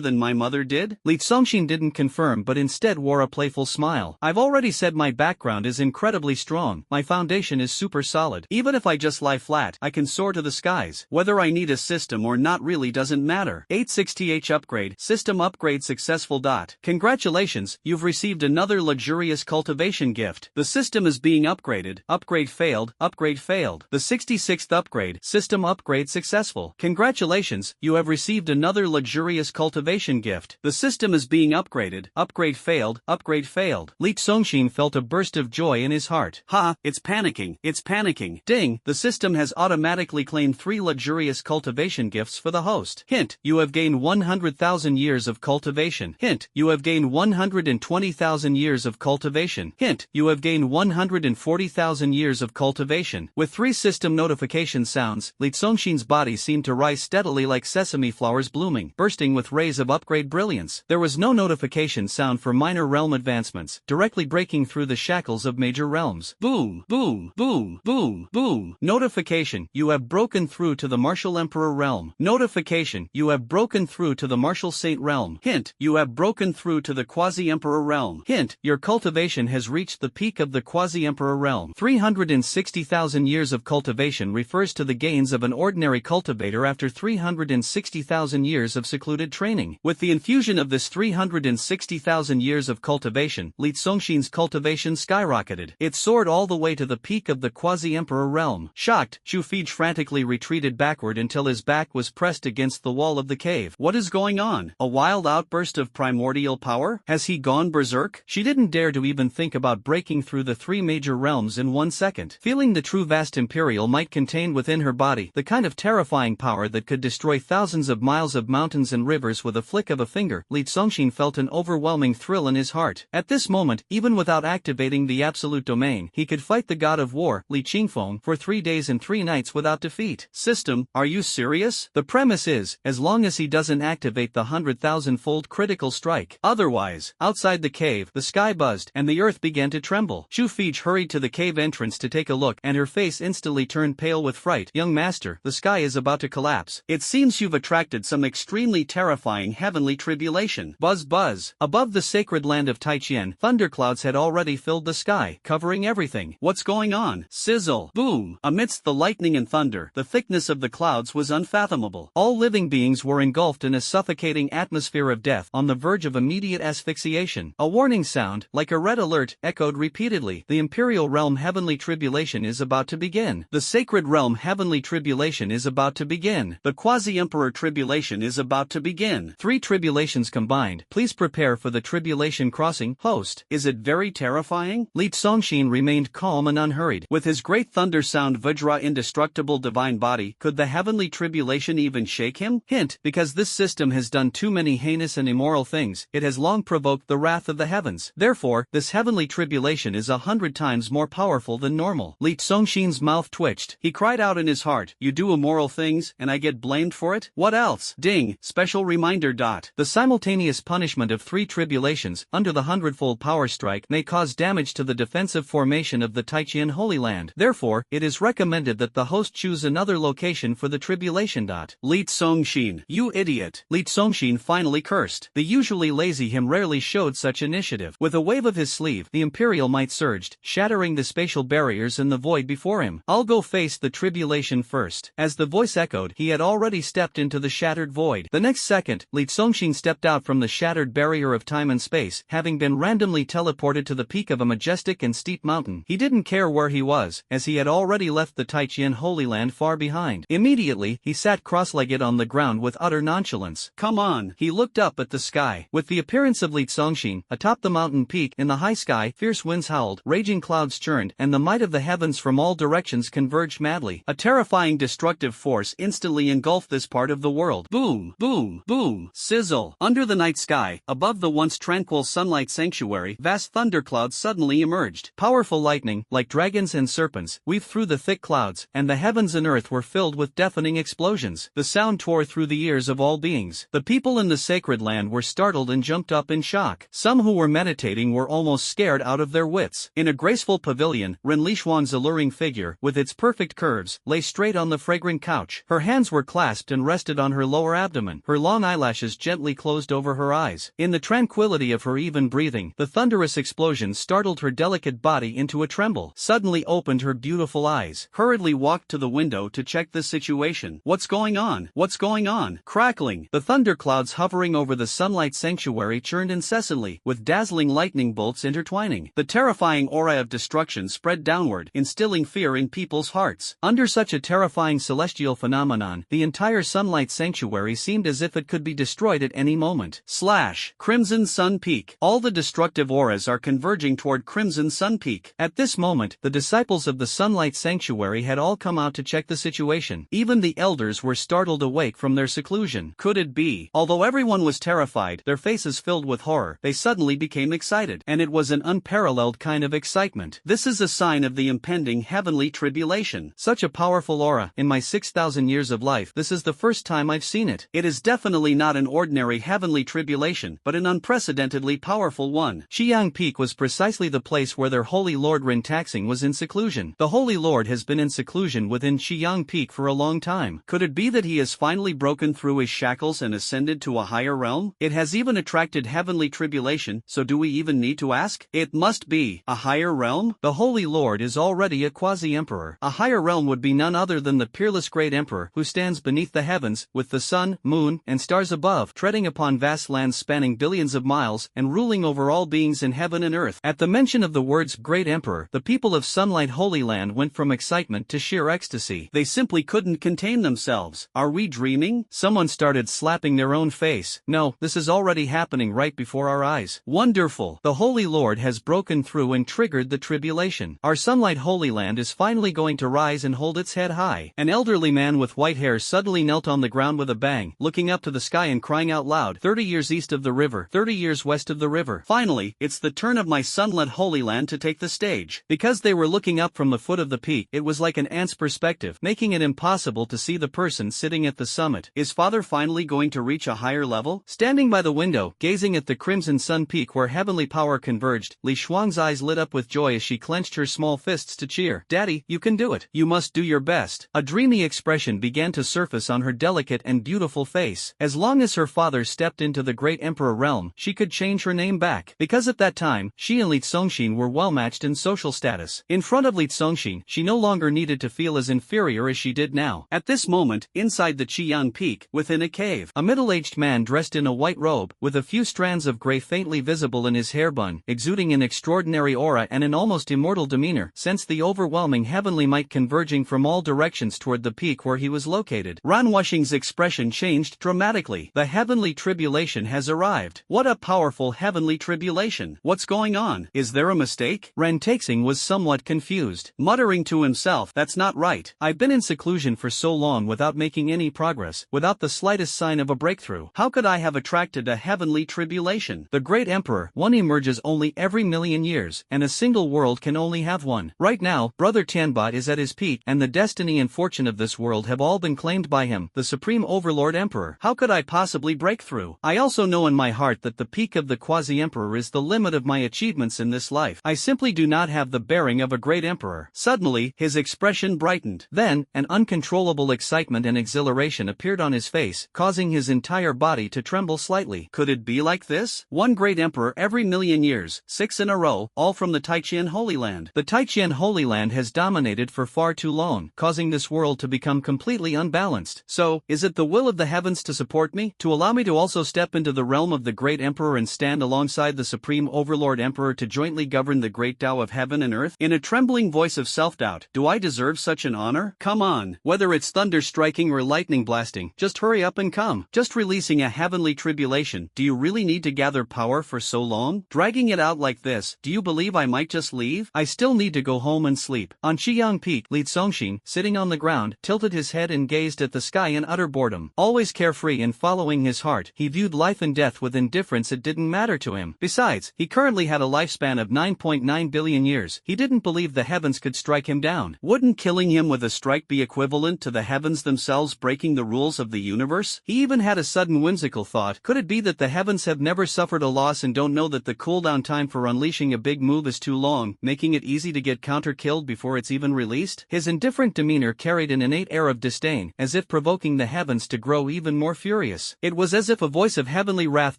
than my mother did? Li Congxin didn't confirm but instead wore a playful smile. I've already said my background is incredibly strong, my foundation is super solid. Even if I just lie flat, I can soar to the skies. Whether I need a system or not really doesn't matter. 860H upgrade, system upgrade successful. Congratulations, you've received another luxurious cultivation gift. The system is being upgraded, upgrade failed, upgrade failed. The 66th upgrade, system upgrade successful. Congratulations, you have received another luxurious cultivation gift. The system is being upgraded, upgrade failed, upgrade failed. Li Congxin felt a burst of joy in his heart. Ha, it's panicking, it's panicking. Ding, the system has automatically claimed 3 luxurious cultivation gifts for the host. Hint, you have gained 100,000 years of cultivation. Hint, you have gained 120,000 years of cultivation. Hint, you have gained 140,000 years of cultivation. With 3 system notification sounds, Li Congxin's body seemed to rise steadily like sesame flowers blooming, bursting with rays of upgrade brilliance. There was no notification sound for minor realm advancements, directly breaking through the shackles of major realms. Boom, boom, boom, boom, boom. Notification, you have broken through to the Martial Emperor realm. Notification, you have broken through to the Martial Saint realm. Hint, you have broken through to the Quasi-Emperor realm. Hint, your cultivation has reached the peak of the Quasi-Emperor realm. 360,000 years of cultivation refers to the gains of an ordinary cultivator after 360,000 years of secluded training. With the infusion of this 360,000 years of cultivation, Li Congxin Songshin's cultivation skyrocketed. It soared all the way to the peak of the quasi-emperor realm. Shocked, Xu Fei frantically retreated backward until his back was pressed against the wall of the cave. What is going on? A wild outburst of primordial power? Has he gone berserk? She didn't dare to even think about breaking through the three major realms in 1 second. Feeling the true vast imperial might contain within her body the kind of terrifying power that could destroy thousands of miles of mountains and rivers with a flick of a finger, Li Songshin felt an overwhelming thrill in his heart. At this moment, even without activating the absolute domain, he could fight the god of war, Li Qingfeng, for 3 days and 3 nights without defeat. System, are you serious? The premise is, as long as he doesn't activate the 100,000-fold critical strike. Otherwise, outside the cave, the sky buzzed, and the earth began to tremble. Xu Fei hurried to the cave entrance to take a look, and her face instantly turned pale with fright. Young master, the sky is about to collapse. It seems you've attracted some extremely terrifying heavenly tribulation. Buzz buzz. Above the sacred land of Taijian, thunderclouds had already filled the sky, covering everything. What's going on? Sizzle. Boom. Amidst the lightning and thunder, the thickness of the clouds was unfathomable. All living beings were engulfed in a suffocating atmosphere of death, on the verge of immediate asphyxiation. A warning sound, like a red alert, echoed repeatedly. The imperial realm heavenly tribulation is about to begin. The sacred realm heavenly tribulation is about to begin. The quasi-emperor tribulation is about to begin. 3 tribulations combined. Please prepare for the tribulation crossing. Host. Is it very terrifying? Li Songshin remained calm and unhurried. With his great thunder sound Vajra indestructible divine body, could the heavenly tribulation even shake him? Hint, because this system has done too many heinous and immoral things, it has long provoked the wrath of the heavens. Therefore, this heavenly tribulation is 100 times more powerful than normal. Li Songshin's mouth twitched. He cried out in his heart, you do immoral things, and I get blamed for it? What else? Ding, special reminder. The simultaneous punishment of 3 tribulations, under the 100-fold power strike, may cause damage to the defensive formation of the Taijian Holy Land. Therefore, it is recommended that the host choose another location for the tribulation. Li Songshin, you idiot. Li Songshin finally cursed. The usually lazy him rarely showed such initiative. With a wave of his sleeve, the imperial might surged, shattering the spatial barriers in the void before him. I'll go face the tribulation first. As the voice echoed, he had already stepped into the shattered void. The next second, Li Songshin stepped out from the shattered barrier of time and space, having been randomly teleported to the peak of a majestic and steep mountain. He didn't care where he was, as he had already left the Taijian Holy Land far behind. Immediately, he sat cross-legged on the ground with utter nonchalance. Come on. He looked up at the sky. With the appearance of Li Songshin, atop the mountain peak, in the high sky, fierce winds howled, raging clouds churned, and the might of the heavens from all directions converged madly. A terrifying destructive force instantly engulfed this part of the world. Boom, boom, boom, sizzle. Under the night sky, above the once tranquil sunlight sanctuary, vast thunderclouds suddenly emerged. Powerful lightning, like dragons and serpents, weaved through the thick clouds, and the heavens and earth were filled with deafening explosions. The sound tore through the ears of all beings. The people in the sacred land were startled and jumped up in shock. Some who were meditating were almost scared out of their wits. In a graceful pavilion, Ren Lishuan's alluring figure, with its perfect curves, lay straight on the fragrant couch. Her hands were clasped and rested on her lower abdomen. Her long eyelashes gently closed over her eyes. In the tranquility of her even breathing, the thunderous explosion startled her delicate body into a tremble. Suddenly opened her beautiful eyes. Hurriedly walked to the window to check the situation. What's going on? What's going on? Crackling. The thunderclouds hovering over the sunlight sanctuary churned incessantly, with dazzling lightning bolts intertwining. The terrifying aura of destruction spread downward, instilling fear in people's hearts. Under such a terrifying celestial phenomenon, the entire sunlight sanctuary seemed as if it could be destroyed at any moment. Slash. Crimson Sun Peak. All the destructive auras are converging toward Crimson Sun Peak. At this moment, the disciples of the sunlight sanctuary had all come out to check the situation. Even the elders were startled awake from their seclusion. Could it be? Although everyone was terrified, their faces filled with horror, they suddenly became excited. And it was an unparalleled kind of excitement. This is a sign of the impending heavenly tribulation. Such a powerful aura. In my 6,000 years of life, this is the first time I've seen it. It is definitely not an ordinary heavenly tribulation, but an unprecedentedly powerful one. Xiyang Peak was precisely the place where their Holy Lord Rintaxing was in seclusion. The Holy Lord has been in seclusion within Xiyang Peak for a long time. Could it be that he has finally broken through his shackles and ascended to a higher realm? It has even attracted heavenly tribulation, so do we even need to ask? It must be a higher realm? The Holy Lord is already a quasi-emperor. A higher realm would be none other than the peerless great emperor who stands beneath the heavens, with the sun, moon, and stars above, treading upon vast lands spanning billions of miles and ruling over all beings lives in heaven and earth. At the mention of the words Great Emperor, the people of Sunlight Holy Land went from excitement to sheer ecstasy. They simply couldn't contain themselves. Are we dreaming? Someone started slapping their own face. No, this is already happening right before our eyes. Wonderful. The Holy Lord has broken through and triggered the tribulation. Our Sunlight Holy Land is finally going to rise and hold its head high. An elderly man with white hair suddenly knelt on the ground with a bang, looking up to the sky and crying out loud, 30 years east of the river, 30 years west of the river. Finally, it's the turn of my Sunlit Holy Land to take the stage. Because they were looking up from the foot of the peak, it was like an ant's perspective, making it impossible to see the person sitting at the summit. Is Father finally going to reach a higher level? Standing by the window, gazing at the crimson sun peak where heavenly power converged, Li Shuang's eyes lit up with joy as she clenched her small fists to cheer. Daddy, you can do it. You must do your best. A dreamy expression began to surface on her delicate and beautiful face. As long as her father stepped into the Great Emperor realm, she could change her name back. Because at that time, she and Li Congxin were well matched in social status. In front of Li Congxin, she no longer needed to feel as inferior as she did now. At this moment, inside the Qiyang Peak, within a cave, a middle-aged man dressed in a white robe, with a few strands of gray faintly visible in his hair bun, exuding an extraordinary aura and an almost immortal demeanor, sensed the overwhelming heavenly might converging from all directions toward the peak where he was located. Ran Wuxing's expression changed dramatically. The heavenly tribulation has arrived. What a powerful heavenly tribulation. What's going on? Is there a mistake? Ran Taixing was somewhat confused. Muttering to himself, that's not right. I've been in seclusion for so long without making any progress, without the slightest sign of a breakthrough. How could I have attracted a heavenly tribulation? The Great Emperor, one emerges only every million years, and a single world can only have one. Right now, Brother Tianbot is at his peak, and the destiny and fortune of this world have all been claimed by him, the Supreme Overlord Emperor. How could I possibly break through? I also know in my heart that the peak of the Quasi-Emperor is the limit of my achievements in this life. I simply do not have the bearing of a great emperor. Suddenly, his expression brightened. Then, an uncontrollable excitement and exhilaration appeared on his face, causing his entire body to tremble slightly. Could it be like this? One great emperor every million years, 6 in a row, all from the Taijian Holy Land. The Taijian Holy Land has dominated for far too long, causing this world to become completely unbalanced. So, is it the will of the heavens to support me, to allow me to also step into the realm of the great emperor and stand alongside the Supreme Overlord Emperor to jointly govern the great Tao of heaven and earth? In a trembling voice of self-doubt, do I deserve such an honor? Come on, whether it's thunder striking or lightning blasting, just hurry up and come. Just releasing a heavenly tribulation. Do you really need to gather power for so long? Dragging it out like this, do you believe I might just leave? I still need to go home and sleep. On Qiyang Peak, Li Congxin, sitting on the ground, tilted his head and gazed at the sky in utter boredom. Always carefree and following his heart, he viewed life and death with indifference. It didn't matter to him. Besides, he currently had a lifespan of 9.9 billion years. He didn't believe the heavens could strike him down. Wouldn't killing him with a strike be equivalent to the heavens themselves breaking the rules of the universe? He even had a sudden whimsical thought. Could it be that the heavens have never suffered a loss and don't know that the cooldown time for unleashing a big move is too long, making it easy to get counter-killed before it's even released? His indifferent demeanor carried an innate air of disdain, as if provoking the heavens to grow even more furious. It was as if a voice of heavenly wrath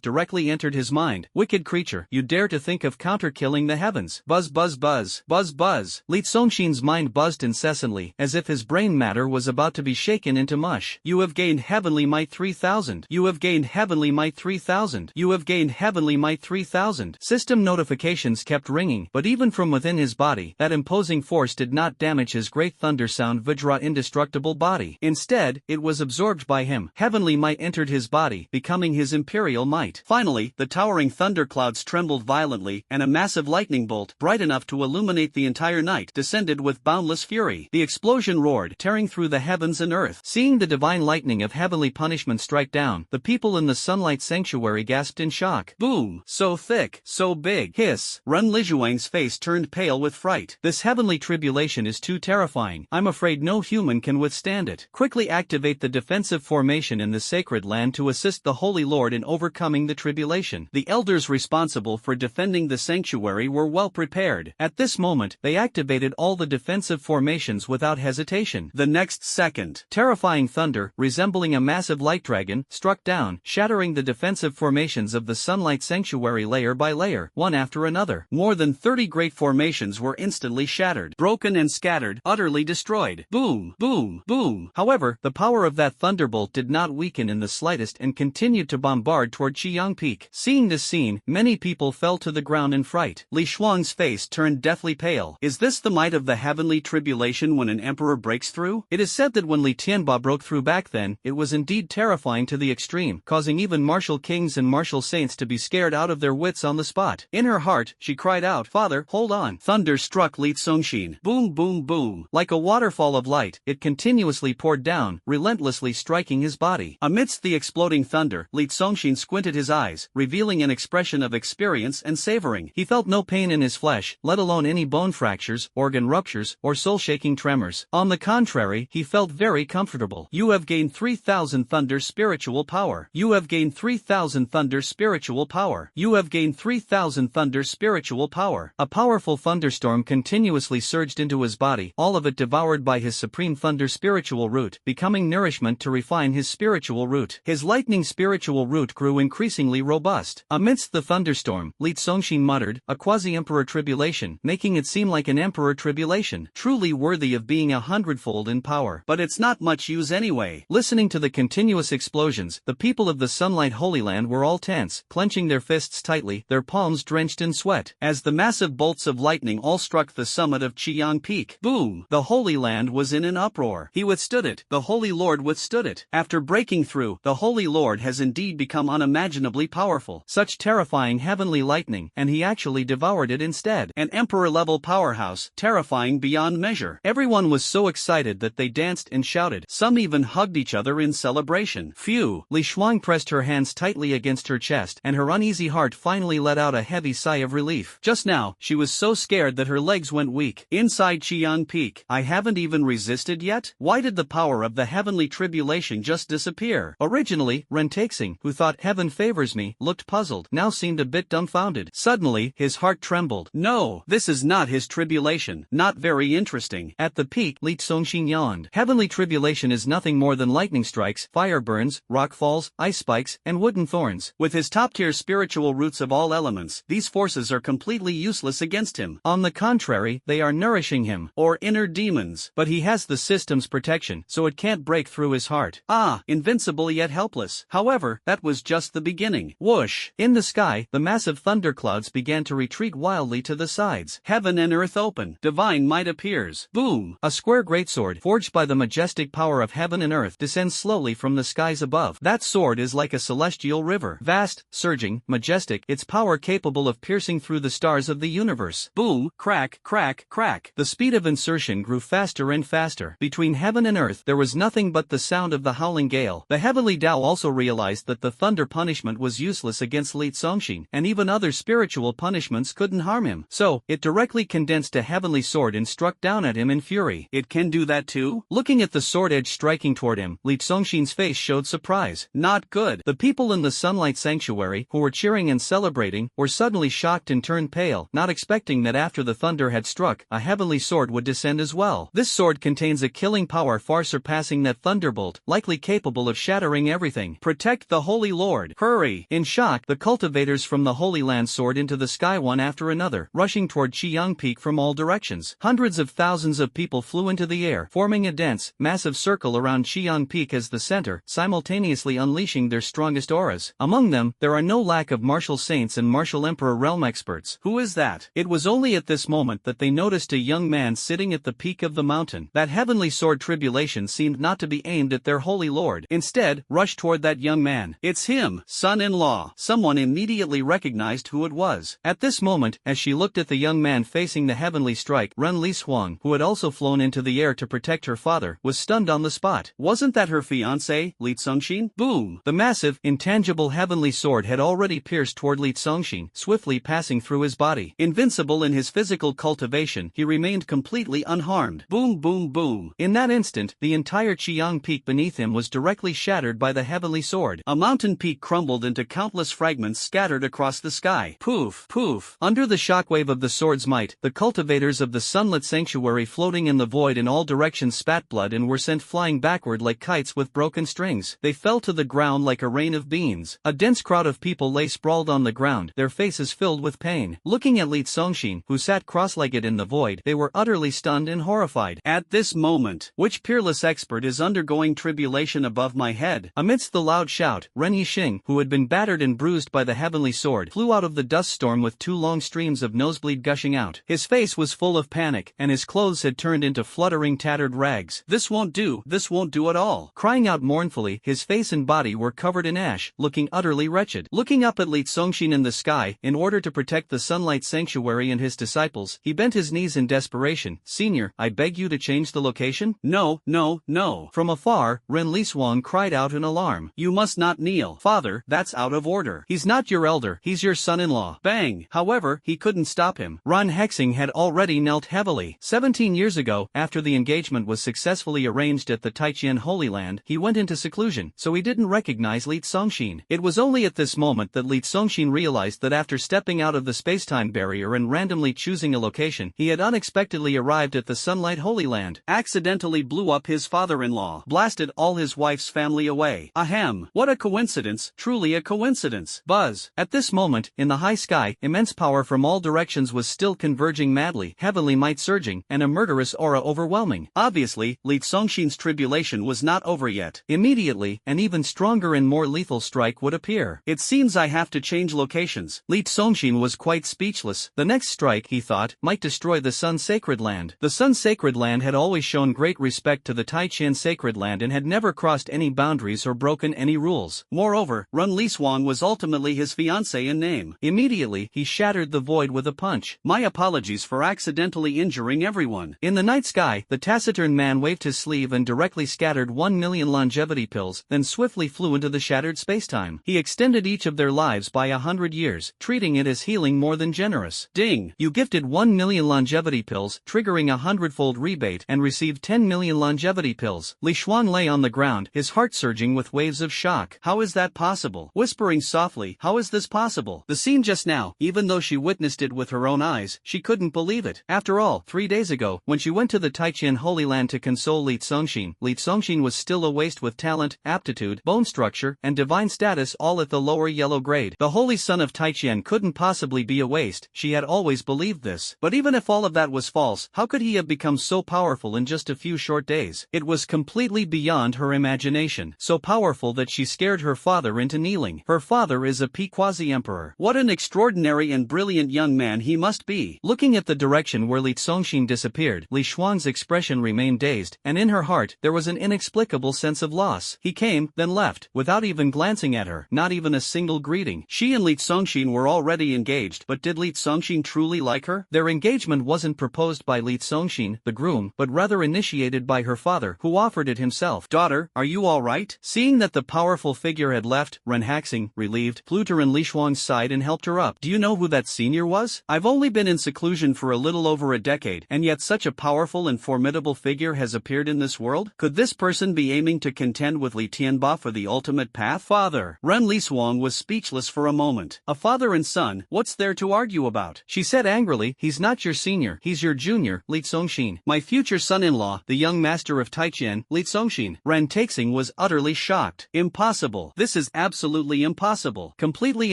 directly entered his mind. Wicked creature, you dare to think of counter-killing the heavens? Buzz buzz buzz, buzz buzz. Li Congxin's mind buzzed incessantly, as if his brain matter was about to be shaken into mush. You have gained heavenly might 3000. You have gained heavenly might 3000. You have gained heavenly might 3000. System notifications kept ringing, but even from within his body, that imposing force did not damage his great thunder sound Vajra indestructible body. Instead, it was absorbed by him. Heavenly might entered his body, becoming his imperial might. Finally, the towering thunderclouds trembled violently, and a massive lightning bolt, bright enough to illuminate the entire night, descended with boundless fury. The explosion roared, tearing through the heavens and earth. Seeing the divine lightning of heavenly punishment strike down, the people in the sunlight sanctuary gasped in shock. Boom! So thick, so big. Hiss! Ren Lizhuang's face turned pale with fright. This heavenly tribulation is too terrifying. I'm afraid no human can withstand it. Quickly activate the defensive formation in the sacred land to assist the Holy Lord in overcoming the tribulation. The elders responsible for defending the sanctuary were well prepared. At this moment, they activated all the defensive formations without hesitation. The next second, terrifying thunder, resembling a massive light dragon, struck down, shattering the defensive formations of the sunlight sanctuary layer by layer, one after another. More than 30 great formations were instantly shattered, broken and scattered, utterly destroyed. Boom, boom, boom. However, the power of that thunderbolt did not weaken in the slightest and continued to bombard toward Qiyang Peak. Seeing this scene, many people people fell to the ground in fright. Li Shuang's face turned deathly pale. Is this the might of the heavenly tribulation when an emperor breaks through? It is said that when Li Tianba broke through back then, it was indeed terrifying to the extreme, causing even martial kings and martial saints to be scared out of their wits on the spot. In her heart, she cried out, "Father, hold on." Thunder struck Li Congxin. Boom, boom, boom. Like a waterfall of light, it continuously poured down, relentlessly striking his body. Amidst the exploding thunder, Li Congxin squinted his eyes, revealing an expression of experience and savoring. He felt no pain in his flesh, let alone any bone fractures, organ ruptures, or soul-shaking tremors. On the contrary, he felt very comfortable. You have gained 3,000 thunder spiritual power. You have gained 3,000 thunder spiritual power. You have gained 3,000 thunder spiritual power. A powerful thunderstorm continuously surged into his body, all of it devoured by his supreme thunder spiritual root, becoming nourishment to refine his spiritual root. His lightning spiritual root grew increasingly robust. Amidst the thunderstorm, Li Congxin muttered, "A quasi-emperor tribulation, making it seem like an emperor tribulation, truly worthy of being 100-fold in power. But it's not much use anyway." Listening to the continuous explosions, the people of the Sunlight Holy Land were all tense, clenching their fists tightly, their palms drenched in sweat. As the massive bolts of lightning all struck the summit of Qiyang Peak, boom! The Holy Land was in an uproar. He withstood it. The Holy Lord withstood it. After breaking through, the Holy Lord has indeed become unimaginably powerful. Such terrifying heavenly lightning, and he actually devoured it instead. An emperor-level powerhouse, terrifying beyond measure. Everyone was so excited that they danced and shouted. Some even hugged each other in celebration. Phew! Li Shuang pressed her hands tightly against her chest, and her uneasy heart finally let out a heavy sigh of relief. Just now, she was so scared that her legs went weak. Inside Qiyang Peak, I haven't even resisted yet? Why did the power of the heavenly tribulation just disappear? Originally, Ren Taixing, who thought heaven favors me, looked puzzled, now seemed a bit dumbfounded. Suddenly, his heart trembled. No, this is not his tribulation. Not very interesting. At the peak, Li Congxin yawned. Heavenly tribulation is nothing more than lightning strikes, fire burns, rock falls, ice spikes, and wooden thorns. With his top-tier spiritual roots of all elements, these forces are completely useless against him. On the contrary, they are nourishing him, or inner demons. But he has the system's protection, so it can't break through his heart. Ah, invincible yet helpless. However, that was just the beginning. Whoosh! In the sky, the massive thunderclouds began to retreat wildly to the sides. Heaven and earth open. Divine might appears. Boom! A square greatsword, forged by the majestic power of heaven and earth, descends slowly from the skies above. That sword is like a celestial river. Vast, surging, majestic, its power capable of piercing through the stars of the universe. Boom! Crack, crack, crack. The speed of insertion grew faster and faster. Between heaven and earth, there was nothing but the sound of the howling gale. The heavenly Tao also realized that the thunder punishment was useless against Li Congxin, and even other spiritual punishments couldn't harm him. So, it directly condensed a heavenly sword and struck down at him in fury. It can do that too? Looking at the sword edge striking toward him, Li Congxin's face showed surprise. Not good. The people in the Sunlight Sanctuary, who were cheering and celebrating, were suddenly shocked and turned pale, not expecting that after the thunder had struck, a heavenly sword would descend as well. This sword contains a killing power far surpassing that thunderbolt, likely capable of shattering everything. Protect the Holy Lord. Hurry! In shock, the cultivators from the Holy Land soared into the sky one after another, rushing toward Qiyang Peak from all directions. Hundreds of thousands of people flew into the air, forming a dense, massive circle around Qiyang Peak as the center, simultaneously unleashing their strongest auras. Among them, there are no lack of martial saints and martial emperor realm experts. Who is that? It was only at this moment that they noticed a young man sitting at the peak of the mountain. That heavenly sword tribulation seemed not to be aimed at their holy lord. Instead, rushed toward that young man. It's him, son-in-law. Someone immediately recognized who it was. At this moment, as she looked at the young man facing the heavenly strike, Ren Li Shuang, who had also flown into the air to protect her father, was stunned on the spot. Wasn't that her fiancé, Li Congxin? Boom! The massive, intangible heavenly sword had already pierced toward Li Congxin, swiftly passing through his body. Invincible in his physical cultivation, he remained completely unharmed. Boom, boom, boom. In that instant, the entire Qiyang Peak beneath him was directly shattered by the heavenly sword. A mountain peak crumbled into countless fragments scattered across the sky. Poof, poof. Under the shockwave of the sword's might, the cultivators of the sunlit sanctuary floating in the void in all directions spat blood and were sent flying backward like kites with broken strings. They fell to the ground like a rain of beans. A dense crowd of people lay sprawled on the ground, their faces filled with pain. Looking at Li Congxin, who sat cross-legged in the void, they were utterly stunned and horrified. At this moment, which peerless expert is undergoing tribulation above my head? Amidst the loud shout, Ren Yixing, who had been battered and bruised by the heavenly sword, flew flew out of the dust storm with 2 long streams of nosebleed gushing out. His face was full of panic, and his clothes had turned into fluttering tattered rags. This won't do at all. Crying out mournfully, his face and body were covered in ash, looking utterly wretched. Looking up at Li Songshin in the sky, in order to protect the sunlight sanctuary and his disciples, he bent his knees in desperation. Senior, I beg you to change the location? No, no, no. From afar, Ren Liswang cried out in alarm. You must not kneel. Father, that's out of order. He's not your elder, he's your son-in-law. Bang! However, he couldn't stop him. Ran Hexing had already knelt heavily. 17 years ago, after the engagement was successfully arranged at the Taijian Holy Land, he went into seclusion, so he didn't recognize Li Songshin. It was only at this moment that Li Songshin realized that after stepping out of the spacetime barrier and randomly choosing a location, he had unexpectedly arrived at the Sunlight Holy Land. Accidentally blew up his father-in-law. Blasted all his wife's family away. Ahem. What a coincidence. Truly a coincidence. Buzz. At this moment, in the high sky, immense power from all directions was still converging madly, heavenly might surging, and a murderous aura overwhelming. Obviously, Li Songshin's tribulation was not over yet. Immediately, an even stronger and more lethal strike would appear. It seems I have to change locations. Li Songshin was quite speechless. The next strike, he thought, might destroy the Sun's Sacred Land. The Sun's Sacred Land had always shown great respect to the Taijian Sacred Land and had never crossed any boundaries or broken any rules. Moreover, Ren Liswang was ultimately his fiancée in name. Immediately, he shattered the void with a punch. My apologies for accidentally injuring everyone. In the night sky, the taciturn man waved his sleeve and directly scattered 1 million longevity pills, then swiftly flew into the shattered spacetime. He extended each of their lives by 100 years, treating it as healing more than generous. Ding! You gifted 1 million longevity pills, triggering a 100-fold rebate, and received 10 million longevity pills. Li Shuang lay on the ground, his heart surging with waves of shock. How is that possible? Whispering softly, how is this possible? The scene just now, even though she witnessed it with her own eyes, she couldn't believe it. After all, 3 days ago, when she went to the Taijian Holy Land to console Li Songshin was still a waste with talent, aptitude, bone structure, and divine status all at the lower yellow grade. The holy son of Taijian couldn't possibly be a waste, she had always believed this. But even if all of that was false, how could he have become so powerful in just a few short days? It was completely beyond her imagination, so powerful that she scared her father into kneeling. Her father is a Pequazi emperor. What an extraordinary and brilliant young man he must be. Looking at the direction where Li Songshin disappeared, Li Shuang's expression remained dazed, and in her heart, there was an inexplicable sense of loss. He came, then left, without even glancing at her, not even a single greeting. She and Li Songshin were already engaged, but did Li Songshin truly like her? Their engagement wasn't proposed by Li Songshin, the groom, but rather initiated by her father, who offered it himself. Daughter, are you all right? Seeing that the powerful figure had left, Ren Haxing, relieved, flew to Ren Li Shuang's side and helped her up. Do you know who that senior was? I've only been in seclusion for a little over a decade, and yet such a powerful and formidable figure has appeared in this world? Could this person be aiming to contend with Li Tianba for the ultimate path? Father. Ren Liswang was speechless for a moment. A father and son, what's there to argue about? She said angrily, he's not your senior, he's your junior, Li Songshin. My future son-in-law, the young master of Taijian, Li Songshin. Ren Taixing was utterly shocked. Impossible. This is absolutely impossible. Completely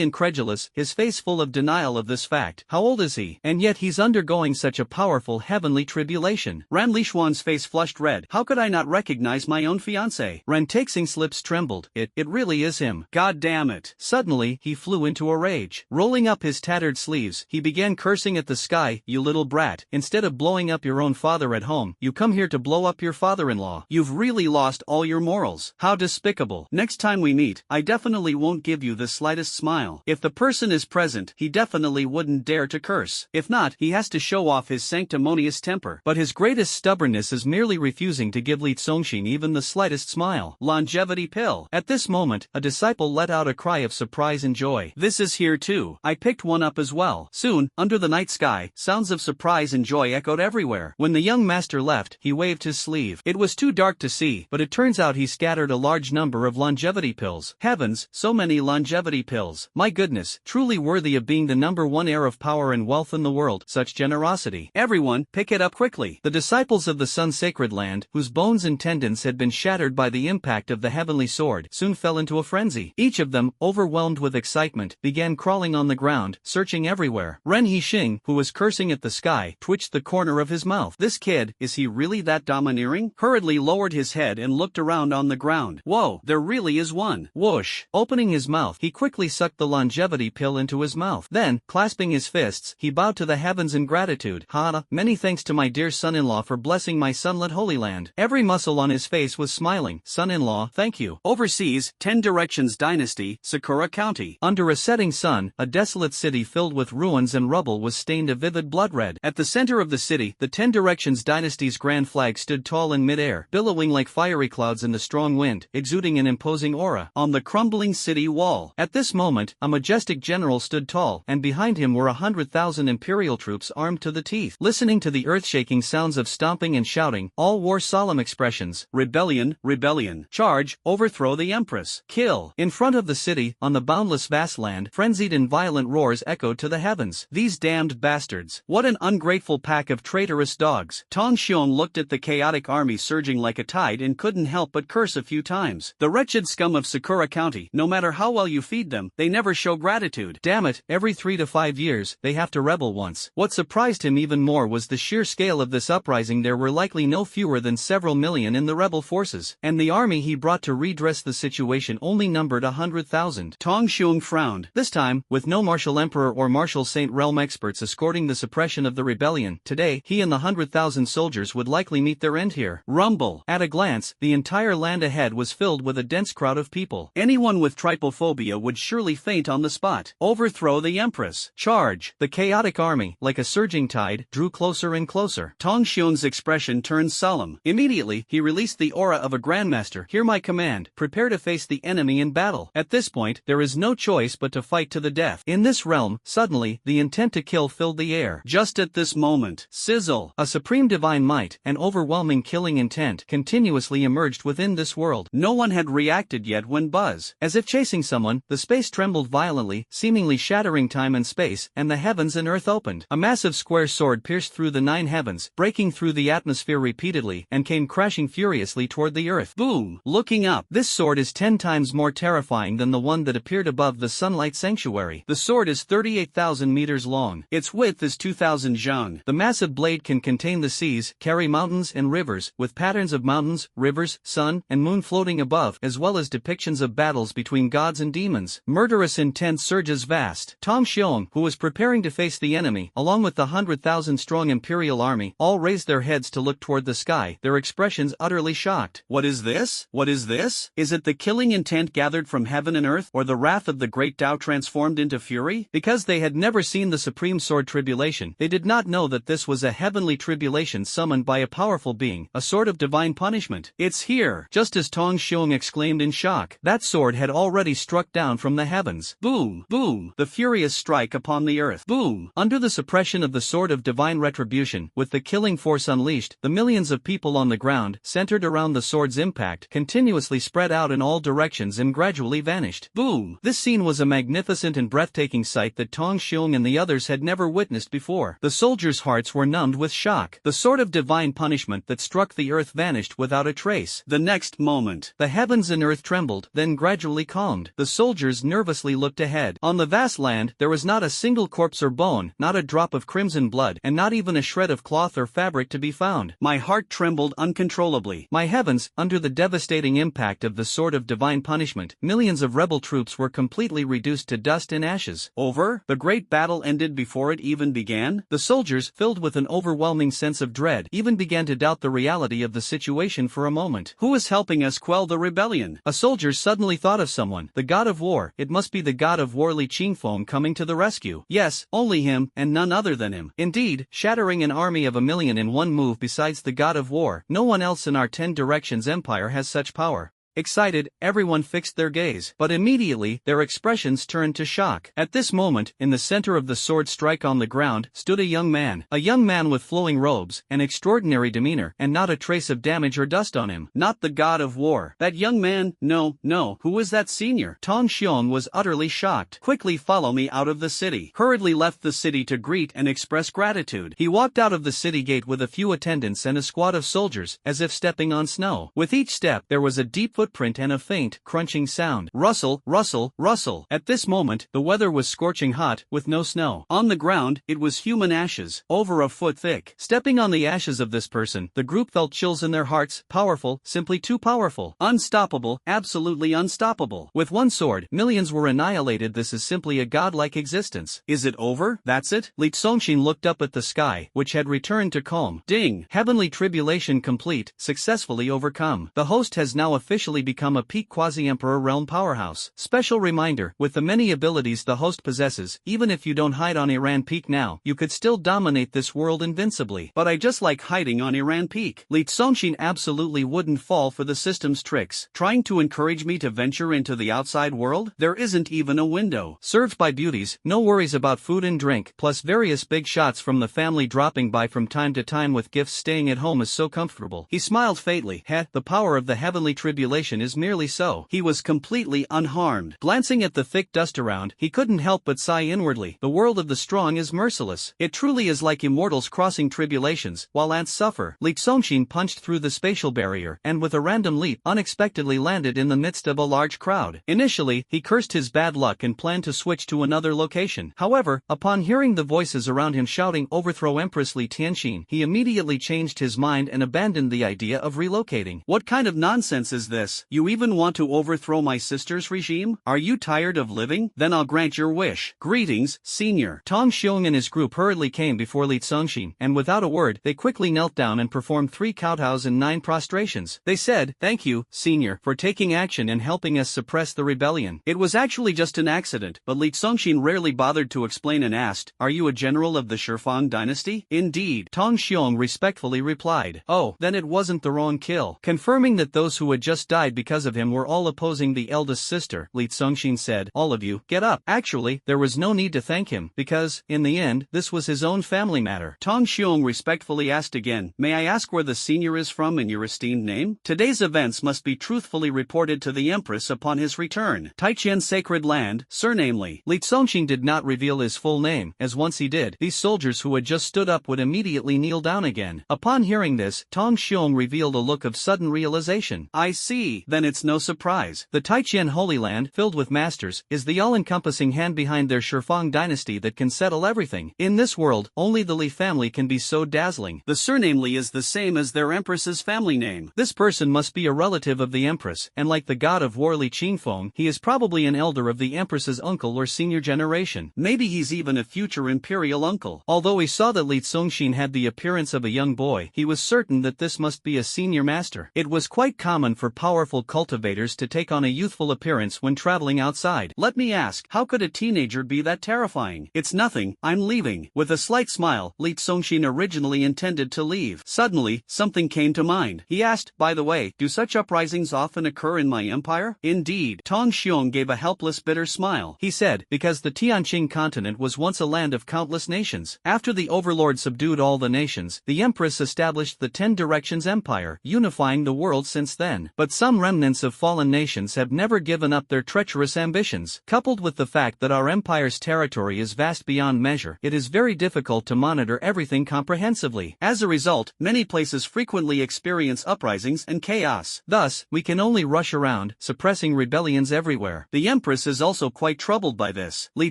incredulous, his face full of denial of this fact. How old is he? And yet he's undergoing such a powerful heavenly tribulation. Ren Lishuan's face flushed red. How could I not recognize my own fiancé? Ren Taixing's lips trembled. It really is him. God damn it. Suddenly, he flew into a rage. Rolling up his tattered sleeves, he began cursing at the sky. You little brat. Instead of blowing up your own father at home, you come here to blow up your father-in-law. You've really lost all your morals. How despicable. Next time we meet, I definitely won't give you the slightest smile. If the person is present, he definitely wouldn't dare to curse. If not, he has to show off his sanctimonious temper. But his greatest stubbornness is merely refusing to give Li Songshin even the slightest smile. Longevity pill. At this moment, a disciple let out a cry of surprise and joy. This is here too. I picked one up as well. Soon, under the night sky, sounds of surprise and joy echoed everywhere. When the young master left, he waved his sleeve. It was too dark to see, but it turns out he scattered a large number of longevity pills. Heavens, so many longevity pills. My goodness, truly worthy of being the #1 heir of power and wealth in the world. Such generosity. Everyone, pick it up quickly. The disciples of the Sun Sacred Land, whose bones and tendons had been shattered by the impact of the heavenly sword, soon fell into a frenzy. Each of them, overwhelmed with excitement, began crawling on the ground, searching everywhere. Ren Hixing, who was cursing at the sky, twitched the corner of his mouth. This kid, is he really that domineering? Hurriedly lowered his head and looked around on the ground. Whoa, there really is one. Whoosh. Opening his mouth, he quickly sucked the longevity vitality pill into his mouth. Then, clasping his fists, he bowed to the heavens in gratitude. Many thanks to my dear son-in-law for blessing my sunlit holy land. Every muscle on his face was smiling. Son-in-law, thank you. Overseas, 10 Directions Dynasty, Sakura County. Under a setting sun, a desolate city filled with ruins and rubble was stained a vivid blood red. At the center of the city, the 10 Directions Dynasty's grand flag stood tall in mid-air, billowing like fiery clouds in the strong wind, exuding an imposing aura. On the crumbling city wall, at this moment, a majestic general stood tall, and behind him were 100,000 imperial troops armed to the teeth. Listening to the earth-shaking sounds of stomping and shouting, all wore solemn expressions. Rebellion, rebellion. Charge, overthrow the empress. Kill. In front of the city, on the boundless vast land, frenzied and violent roars echoed to the heavens. These damned bastards. What an ungrateful pack of traitorous dogs. Tong Xiong looked at the chaotic army surging like a tide and couldn't help but curse a few times. The wretched scum of Sakura County, no matter how well you feed them, they never show gratitude. Damn it, every 3 to 5 years, they have to rebel once. What surprised him even more was the sheer scale of this uprising. There were likely no fewer than several million in the rebel forces, and the army he brought to redress the situation only numbered 100,000. Tong Xiong frowned. This time, with no martial emperor or martial saint realm experts escorting the suppression of the rebellion, today, he and the 100,000 soldiers would likely meet their end here. Rumble. At a glance, the entire land ahead was filled with a dense crowd of people. Anyone with trypophobia would surely faint on the spot. Overthrow the empress. Charge. The chaotic army, like a surging tide, drew closer and closer. Tong Xiong's expression turned solemn. Immediately, he released the aura of a grandmaster. Hear my command. Prepare to face the enemy in battle. At this point, there is no choice but to fight to the death. In this realm, suddenly, the intent to kill filled the air. Just at this moment, sizzle. A supreme divine might, an overwhelming killing intent, continuously emerged within this world. No one had reacted yet when buzz. As if chasing someone, the space trembled violently, seemingly shattering time and space, and the heavens and earth opened. A massive square sword pierced through the 9 heavens, breaking through the atmosphere repeatedly, and came crashing furiously toward the earth. Boom! Looking up, this sword is 10 times more terrifying than the one that appeared above the sunlight sanctuary. The sword is 38,000 meters long. Its width is 2,000 zhang. The massive blade can contain the seas, carry mountains and rivers, with patterns of mountains, rivers, sun, and moon floating above, as well as depictions of battles between gods and demons. Murderous intent surges vast. Tong Xiong, who was preparing to face the enemy, along with the 100,000-strong imperial army, all raised their heads to look toward the sky, their expressions utterly shocked. What is this? What is this? Is it the killing intent gathered from heaven and earth, or the wrath of the great Tao transformed into fury? Because they had never seen the supreme sword tribulation, they did not know that this was a heavenly tribulation summoned by a powerful being, a sword of divine punishment. It's here! Just as Tong Xiong exclaimed in shock, that sword had already struck down from the heavens. Boom! Boom! The furious strike upon the earth. Boom! Under the suppression of the sword of divine retribution, with the killing force unleashed, the millions of people on the ground, centered around the sword's impact, continuously spread out in all directions and gradually vanished. Boom! This scene was a magnificent and breathtaking sight that Tong Xiong and the others had never witnessed before. The soldiers' hearts were numbed with shock. The sword of divine punishment that struck the earth vanished without a trace. The next moment, the heavens and earth trembled, then gradually calmed. The soldiers nervously looked ahead. On the vast land, there was not a single corpse or bone, not a drop of crimson blood, and not even a shred of cloth or fabric to be found. My heart trembled uncontrollably. My heavens, under the devastating impact of the sword of divine punishment, millions of rebel troops were completely reduced to dust and ashes. Over? The great battle ended before it even began? The soldiers, filled with an overwhelming sense of dread, even began to doubt the reality of the situation for a moment. Who is helping us quell the rebellion? A soldier suddenly thought of someone. The god of war. It must be the god of war Li Qingfeng coming to the rescue. Yes, only him, and none other than him. Indeed, shattering an army of 1,000,000 in one move besides the god of war, no one else in our 10 Directions empire has such power. Excited, everyone fixed their gaze, but immediately, their expressions turned to shock. At this moment, in the center of the sword strike on the ground, stood a young man with flowing robes, an extraordinary demeanor, and not a trace of damage or dust on him. Not the god of war. That young man? No. Who is that senior? Tong Xiong was utterly shocked. Quickly follow me out of the city. Hurriedly left the city to greet and express gratitude. He walked out of the city gate with a few attendants and a squad of soldiers, as if stepping on snow. With each step, there was a deep footprint footprint and a faint, crunching sound. Rustle, rustle, rustle. At this moment, the weather was scorching hot, with no snow. On the ground, it was human ashes, over a foot thick. Stepping on the ashes of this person, the group felt chills in their hearts. Powerful, simply too powerful. Unstoppable, absolutely unstoppable. With one sword, millions were annihilated. This is simply a godlike existence. Is it over? That's it? Li Tsongxin looked up at the sky, which had returned to calm. Ding! Heavenly tribulation complete, successfully overcome. The host has now officially become a peak quasi-emperor realm powerhouse. Special reminder, with the many abilities the host possesses, even if you don't hide on Iran Peak now, you could still dominate this world invincibly. But I just like hiding on Iran Peak. Li Tsongxin absolutely wouldn't fall for the system's tricks. Trying to encourage me to venture into the outside world? There isn't even a window. Served by beauties, no worries about food and drink, plus various big shots from the family dropping by from time to time with gifts. Staying at home is so comfortable. He smiled faintly. The power of the heavenly tribulation is merely so. He was completely unharmed. Glancing at the thick dust around, he couldn't help but sigh inwardly. The world of the strong is merciless. It truly is like immortals crossing tribulations, while ants suffer. Li Tsongxin punched through the spatial barrier, and with a random leap, unexpectedly landed in the midst of a large crowd. Initially, he cursed his bad luck and planned to switch to another location. However, upon hearing the voices around him shouting "Overthrow Empress Li Tianxin," he immediately changed his mind and abandoned the idea of relocating. What kind of nonsense is this? You even want to overthrow my sister's regime? Are you tired of living? Then I'll grant your wish. Greetings, Senior. Tong Xiong and his group hurriedly came before Li Tsongxin, and without a word, they quickly knelt down and performed 3 kowtows and 9 prostrations. They said, "Thank you, Senior, for taking action and helping us suppress the rebellion. It was actually just an accident," but Li Tsongxin rarely bothered to explain and asked, "Are you a general of the Shifang dynasty?" "Indeed," Tong Xiong respectfully replied. "Oh, then it wasn't the wrong kill." Confirming that those who had just died because of him were all opposing the eldest sister, Li Tsongxin said, "All of you, get up." Actually, there was no need to thank him, because, in the end, this was his own family matter. Tong Xiong respectfully asked again, "May I ask where the senior is from in your esteemed name? Today's events must be truthfully reported to the Empress upon his return. Taiqian Sacred Land, surnamely." Li Tsongxin did not reveal his full name, as once he did, these soldiers who had just stood up would immediately kneel down again. Upon hearing this, Tong Xiong revealed a look of sudden realization. "I see, then it's no surprise. The Taiqian Holy Land, filled with masters, is the all-encompassing hand behind their Shifang dynasty that can settle everything. In this world, only the Li family can be so dazzling. The surname Li is the same as their empress's family name. This person must be a relative of the empress, and like the god of war Li Qingfeng, he is probably an elder of the empress's uncle or senior generation. Maybe he's even a future imperial uncle." Although he saw that Li Tsongxin had the appearance of a young boy, he was certain that this must be a senior master. It was quite common for powerful cultivators to take on a youthful appearance when traveling outside. "Let me ask, how could a teenager be that terrifying?" "It's nothing, I'm leaving." With a slight smile, Li Tsongxin originally intended to leave. Suddenly, something came to mind. He asked, "By the way, do such uprisings often occur in my empire?" "Indeed." Tong Xiong gave a helpless bitter smile. He said, "Because the Tianqing continent was once a land of countless nations. After the overlord subdued all the nations, the empress established the 10 Directions Empire, unifying the world since then. But some remnants of fallen nations have never given up their treacherous ambitions. Coupled with the fact that our empire's territory is vast beyond measure, it is very difficult to monitor everything comprehensively. As a result, many places frequently experience uprisings and chaos. Thus, we can only rush around, suppressing rebellions everywhere. The empress is also quite troubled by this." Li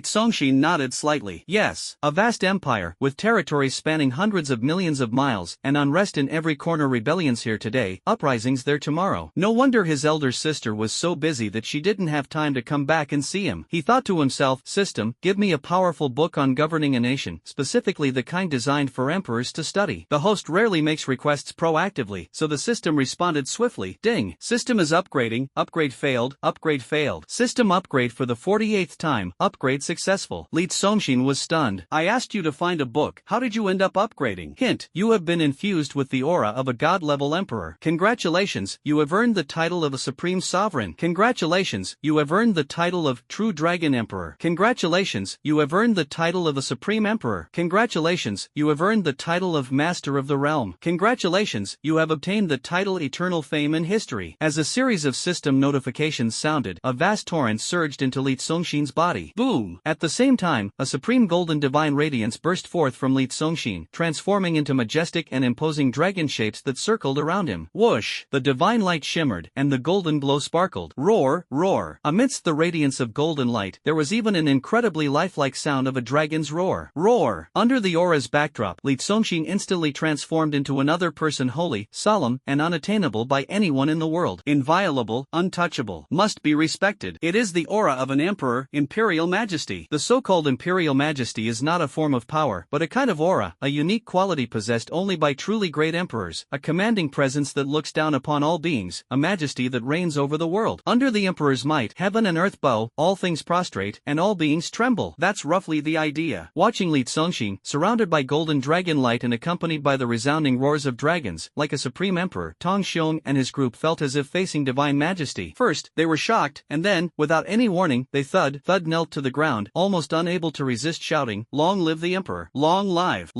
Tsongxin nodded slightly. "Yes, a vast empire, with territories spanning hundreds of millions of miles, and unrest in every corner. Rebellions here today, uprisings there tomorrow. No wonder his elder sister was so busy that she didn't have time to come back and see him." He thought to himself, "System, give me a powerful book on governing a nation, specifically the kind designed for emperors to study." The host rarely makes requests proactively, so the system responded swiftly. "Ding, system is upgrading, upgrade failed, upgrade failed. System upgrade for the 48th time, upgrade successful." Li Tsongxin was stunned. "I asked you to find a book, how did you end up upgrading?" Hint, you have been infused with the aura of a god-level emperor. Congratulations, you have earned the title of a supreme sovereign. Congratulations, you have earned the title of true dragon emperor. Congratulations, you have earned the title of a supreme emperor. Congratulations, you have earned the title of master of the realm. Congratulations, you have obtained the title eternal fame and history. As a series of system notifications sounded, a vast torrent surged into Li Tsongxin's body. Boom! At the same time, a supreme golden divine radiance burst forth from Li Tsongxin, transforming into majestic and imposing dragon shapes that circled around him. Whoosh! The divine light shimmered, glimmered, and the golden glow sparkled. Roar, roar. Amidst the radiance of golden light, there was even an incredibly lifelike sound of a dragon's roar. Roar. Under the aura's backdrop, Li Congxin instantly transformed into another person, holy, solemn, and unattainable by anyone in the world. Inviolable, untouchable, must be respected. It is the aura of an emperor, imperial majesty. The so-called imperial majesty is not a form of power, but a kind of aura, a unique quality possessed only by truly great emperors, a commanding presence that looks down upon all beings, a majesty that reigns over the world. Under the emperor's might, heaven and earth bow, all things prostrate, and all beings tremble. That's roughly the idea. Watching Li Congxin, surrounded by golden dragon light and accompanied by the resounding roars of dragons, like a supreme emperor, Tong Xiong and his group felt as if facing divine majesty. First, they were shocked, and then, without any warning, they thud knelt to the ground, almost unable to resist shouting, "Long live the emperor! Long live!"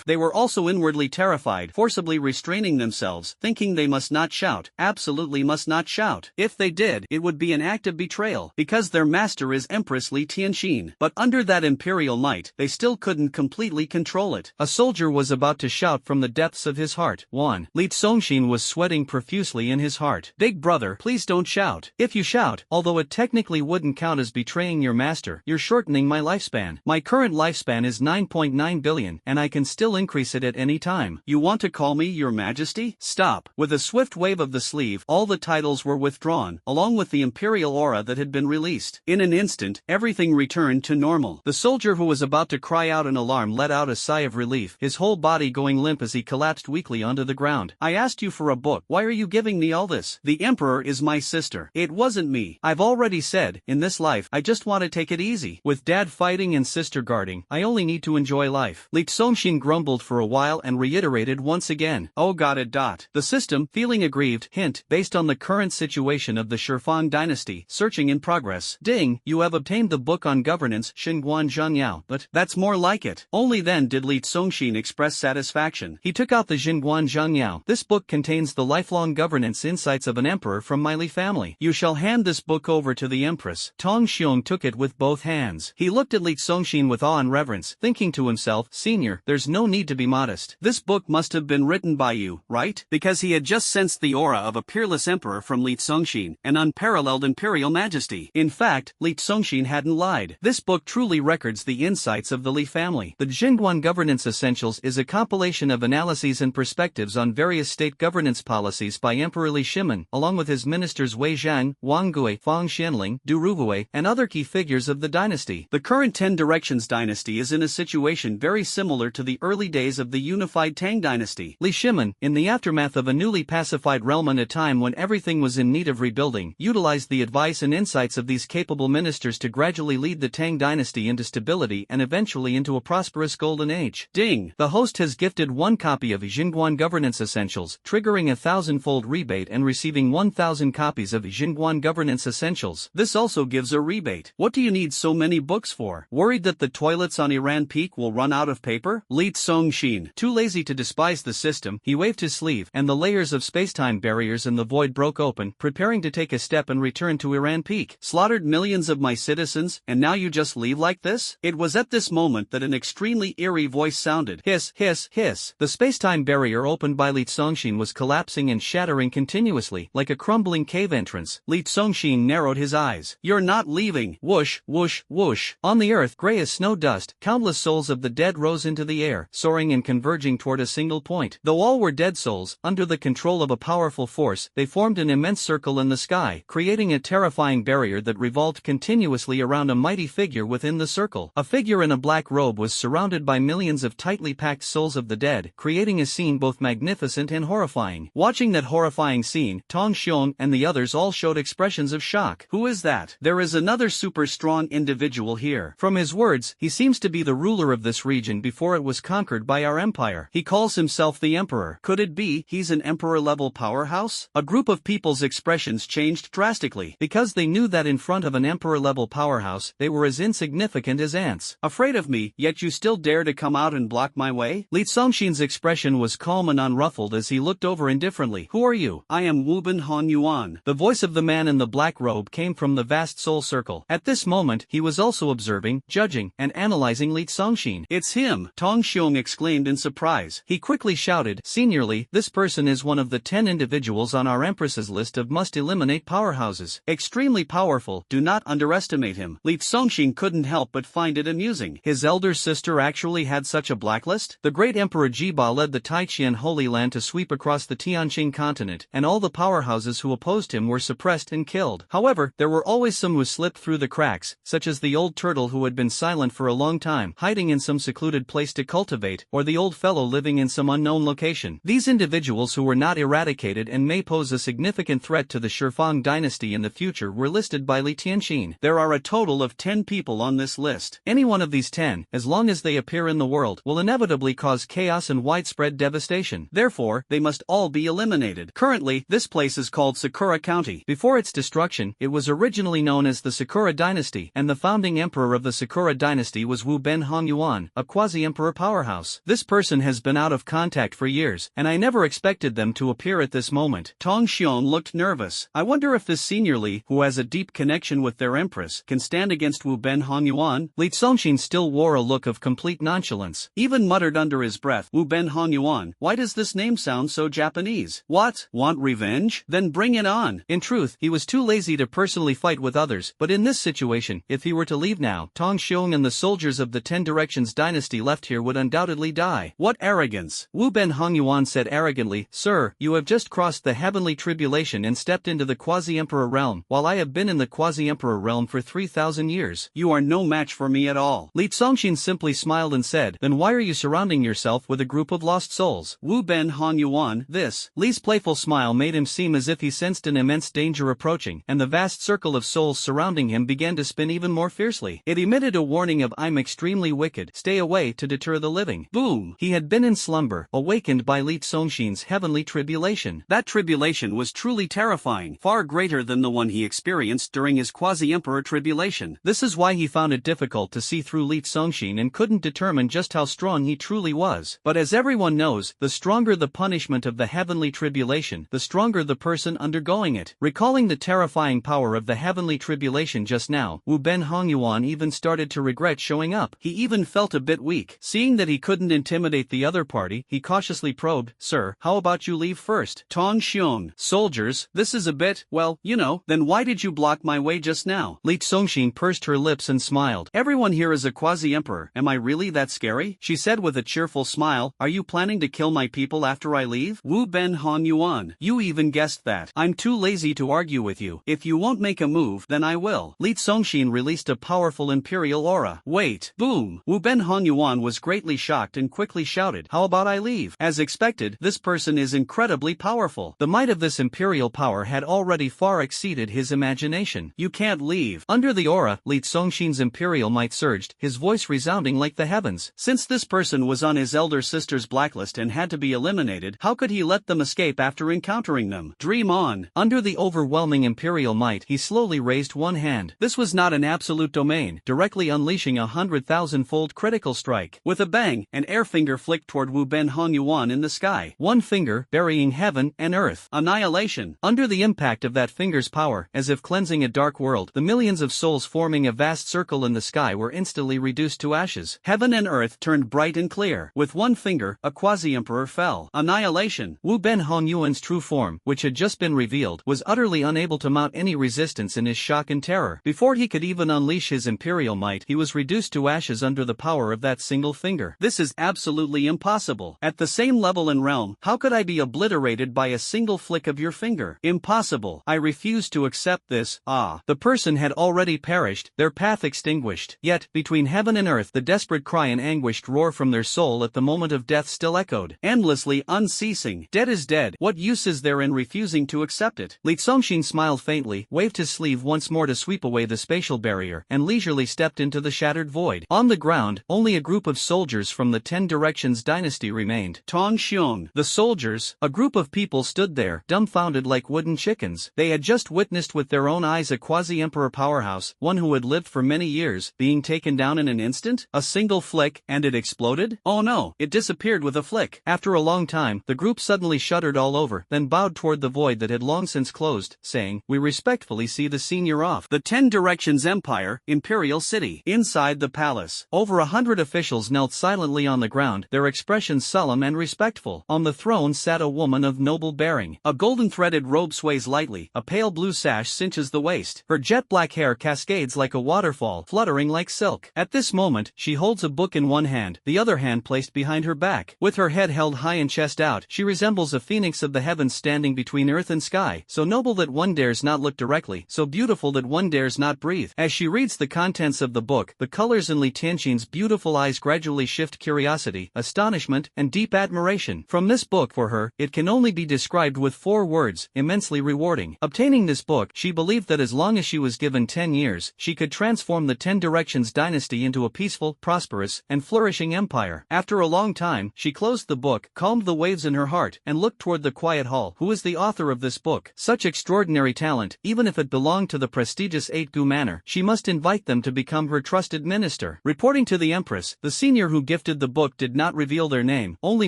They were also inwardly terrified, forcibly restraining themselves, thinking they must not shout, absolutely must not shout. If they did, it would be an act of betrayal, because their master is Empress Li Tianxin. But under that imperial might, they still couldn't completely control it. A soldier was about to shout from the depths of his heart. 1. Li Congxin was sweating profusely in his heart. Big brother, please don't shout. If you shout, although it technically wouldn't count as betraying your master, you're shortening my lifespan. My current lifespan is 9.9 billion, and I can still increase it at any time. You want to call me your majesty? Stop. With a swift wave of the sleeve, all the titles were withdrawn, along with the imperial aura that had been released. In an instant, everything returned to normal. The soldier who was about to cry out in alarm let out a sigh of relief, his whole body going limp as he collapsed weakly onto the ground. I asked you for a book. Why are you giving me all this? The emperor is my sister. It wasn't me. I've already said, in this life, I just want to take it easy. With dad fighting and sister guarding, I only need to enjoy life. Li Congxin grumbled for a while and reiterated once again. Oh, got it. The system, feeling aggrieved, hint, based on the current situation of the Shifang dynasty, searching in progress. Ding, you have obtained the book on governance, Xinguan Zhangyao, but that's more like it. Only then did Li Congxin express satisfaction. He took out the Xinguan Zhangyao. This book contains the lifelong governance insights of an emperor from my Li family. You shall hand this book over to the empress. Tong Xiong took it with both hands. He looked at Li Congxin with awe and reverence, thinking to himself, Senior, there's no need to be modest. This book must have been written by you, right? Because he had just sensed the aura of a peerless emperor from Li Congxin, an unparalleled imperial majesty. In fact, Li Congxin hadn't lied. This book truly records the insights of the Li family. The Xinguan Governance Essentials is a compilation of analyses and perspectives on various state governance policies by Emperor Li Shimin, along with his ministers Wei Zhang, Wang Gui, Fang Xianling, Du Ruvue, and other key figures of the dynasty. The current Ten Directions dynasty is in a situation very similar to the early days of the unified Tang dynasty. Li Shimin, in the aftermath of a newly pacified realm and a time when everything was in need of rebuilding, utilized the advice and insights of these capable ministers to gradually lead the Tang dynasty into stability and eventually into a prosperous golden age. Ding! The host has gifted one copy of Xinguan Governance Essentials, triggering a 1,000-fold rebate and receiving 1,000 copies of Xinguan Governance Essentials. This also gives a rebate. What do you need so many books for? Worried that the toilets on Iran Peak will run out of paper? Li Congxin, too lazy to despise the system, he waved his sleeve, and the layers of spacetime barriers in the void broke open, preparing to take a step and return to Iran Peak. Slaughtered millions of my citizens, and now you just leave like this? It was at this moment that an extremely eerie voice sounded. Hiss, hiss, hiss. The spacetime barrier opened by Li Congxin was collapsing and shattering continuously, like a crumbling cave entrance. Li Congxin narrowed his eyes. You're not leaving. Whoosh, whoosh, whoosh. On the earth, gray as snow dust, countless souls of the dead rose into the air, soaring and converging toward a single point. Though all were dead souls, under the control of a powerful force, they formed an immense circle in the sky, creating a terrifying barrier that revolved continuously around a mighty figure within the circle. A figure in a black robe was surrounded by millions of tightly packed souls of the dead, creating a scene both magnificent and horrifying. Watching that horrifying scene, Tong Xiong and the others all showed expressions of shock. Who is that? There is another super strong individual here. From his words, he seems to be the ruler of this region before it was conquered by our empire. He calls himself the emperor. Could it be he's an emperor-level powerhouse? A group of people's expressions changed drastically, because they knew that in front of an emperor-level powerhouse, they were as insignificant as ants. Afraid of me, yet you still dare to come out and block my way? Li Congxin's expression was calm and unruffled as he looked over indifferently. Who are you? I am Wuben Han Yuan. The voice of the man in the black robe came from the vast soul circle. At this moment, he was also observing, judging, and analyzing Li Congxin. It's him! Tong Xiong exclaimed in surprise. He quickly shouted, Seniorly, this person is one of the 10 individuals on on our Empress's list of must-eliminate powerhouses. Extremely powerful, do not underestimate him. Li Congxing couldn't help but find it amusing. His elder sister actually had such a blacklist? The great Emperor Jiba led the Taiqian Holy Land to sweep across the Tianqing continent, and all the powerhouses who opposed him were suppressed and killed. However, there were always some who slipped through the cracks, such as the old turtle who had been silent for a long time, hiding in some secluded place to cultivate, or the old fellow living in some unknown location. These individuals who were not eradicated and may pose a significant threat to the Shifang dynasty in the future were listed by Li Tianqin. There are a total of 10 people on this list. Any one of these 10, as long as they appear in the world, will inevitably cause chaos and widespread devastation. Therefore, they must all be eliminated. Currently, this place is called Sakura County. Before its destruction, it was originally known as the Sakura Dynasty, and the founding emperor of the Sakura Dynasty was Wu Ben Hongyuan, a quasi-emperor powerhouse. This person has been out of contact for years, and I never expected them to appear at this moment. Tong Xion looked nervous. I wonder if this senior Li, who has a deep connection with their empress, can stand against Wu Ben Hongyuan. Li Congxing still wore a look of complete nonchalance. Even muttered under his breath, Wu Ben Hongyuan, why does this name sound so Japanese? What? Want revenge? Then bring it on. In truth, he was too lazy to personally fight with others, but in this situation, if he were to leave now, Tong Xiong and the soldiers of the Ten Directions dynasty left here would undoubtedly die. What arrogance! Wu Ben Hongyuan said arrogantly, Sir, you have just crossed the heavenly tribulation and stepped into the quasi-emperor realm, while I have been in the quasi-emperor realm for 3,000 years. You are no match for me at all. Li Congxin simply smiled and said, then why are you surrounding yourself with a group of lost souls? Wu Ben Hongyuan, this. Li's playful smile made him seem as if he sensed an immense danger approaching, and the vast circle of souls surrounding him began to spin even more fiercely. It emitted a warning of I'm extremely wicked, stay away to deter the living. Boom! He had been in slumber, awakened by Li Congxin's heavenly tribulation. That tribulation was truly terrifying, far greater than the one he experienced during his quasi-emperor tribulation. This is why he found it difficult to see through Li Congxin and couldn't determine just how strong he truly was. But as everyone knows, the stronger the punishment of the heavenly tribulation, the stronger the person undergoing it. Recalling the terrifying power of the heavenly tribulation just now, Wu Ben Hongyuan even started to regret showing up. He even felt a bit weak. Seeing that he couldn't intimidate the other party, he cautiously probed, Sir, how about you leave first? Tong Xiong, soldiers, this is a bit, well, you know, then why did you block my way just now? Li Congxin pursed her lips and smiled. Everyone here is a quasi-emperor, am I really that scary? She said with a cheerful smile, are you planning to kill my people after I leave? Wu Ben Hongyuan, you even guessed that. I'm too lazy to argue with you. If you won't make a move, then I will. Li Congxin released a powerful imperial aura. Wait. Boom. Wu Ben Hongyuan was greatly shocked and quickly shouted, how about I leave? As expected, this person is incredibly powerful. The might of this imperial power had already far exceeded his imagination. You can't leave. Under the aura, Li Congxin's imperial might surged, his voice resounding like the heavens. Since this person was on his elder sister's blacklist and had to be eliminated, how could he let them escape after encountering them? Dream on. Under the overwhelming imperial might, he slowly raised one hand. This was not an absolute domain, directly unleashing a 100,000-fold critical strike. With a bang, an air finger flicked toward Wu Ben Hongyuan in the sky. One finger, burying heaven and earth. Annihilation. Under the impact of that finger's power, as if cleansing a dark world, the millions of souls forming a vast circle in the sky were instantly reduced to ashes. Heaven and earth turned bright and clear. With one finger, a quasi-emperor fell. Annihilation. Wu Ben Hongyuan's true form, which had just been revealed, was utterly unable to mount any resistance in his shock and terror. Before he could even unleash his imperial might, he was reduced to ashes under the power of that single finger. This is absolutely impossible. At the same level and realm, how could I be obliterated by a single flick of your finger? Impossible. I refuse to accept this. Ah. The person had already perished, their path extinguished. Yet, between heaven and earth, the desperate cry and anguished roar from their soul at the moment of death still echoed, endlessly unceasing. Dead is dead. What use is there in refusing to accept it? Li Congxin smiled faintly, waved his sleeve once more to sweep away the spatial barrier, and leisurely stepped into the shattered void. On the ground, only a group of soldiers from the Ten Directions dynasty remained. Tong Xiong. The soldiers, a group of people stood there, dumbfounded like wooden chickens. They had just witnessed with their own eyes a quasi-emperor powerhouse, one who had lived for many years, being taken down in an instant? A single flick, and it exploded? Oh no, it disappeared with a flick. After a long time, the group suddenly shuddered all over, then bowed toward the void that had long since closed, saying, we respectfully see the senior off. The Ten Directions Empire, Imperial City. Inside the palace, over 100 officials knelt silently on the ground, their expressions solemn and respectful. On the throne sat a woman of noble bearing. moving. A golden-threaded robe sways lightly, a pale blue sash cinches the waist. Her jet-black hair cascades like a waterfall, fluttering like silk. At this moment, she holds a book in one hand, the other hand placed behind her back. With her head held high and chest out, she resembles a phoenix of the heavens standing between earth and sky, so noble that one dares not look directly, so beautiful that one dares not breathe. As she reads the contents of the book, the colors in Li Tianxin's beautiful eyes gradually shift curiosity, astonishment, and deep admiration. From this book for her, it can only be described with 4 words: immensely rewarding. Obtaining this book, she believed that as long as she was given 10 years, she could transform the 10 Directions dynasty into a peaceful, prosperous, and flourishing empire. After a long time, she closed the book, calmed the waves in her heart, and looked toward the quiet hall. Who is the author of this book? Such extraordinary talent, even if it belonged to the prestigious 8-gu manor, she must invite them to become her trusted minister. Reporting to the empress, the senior who gifted the book did not reveal their name, only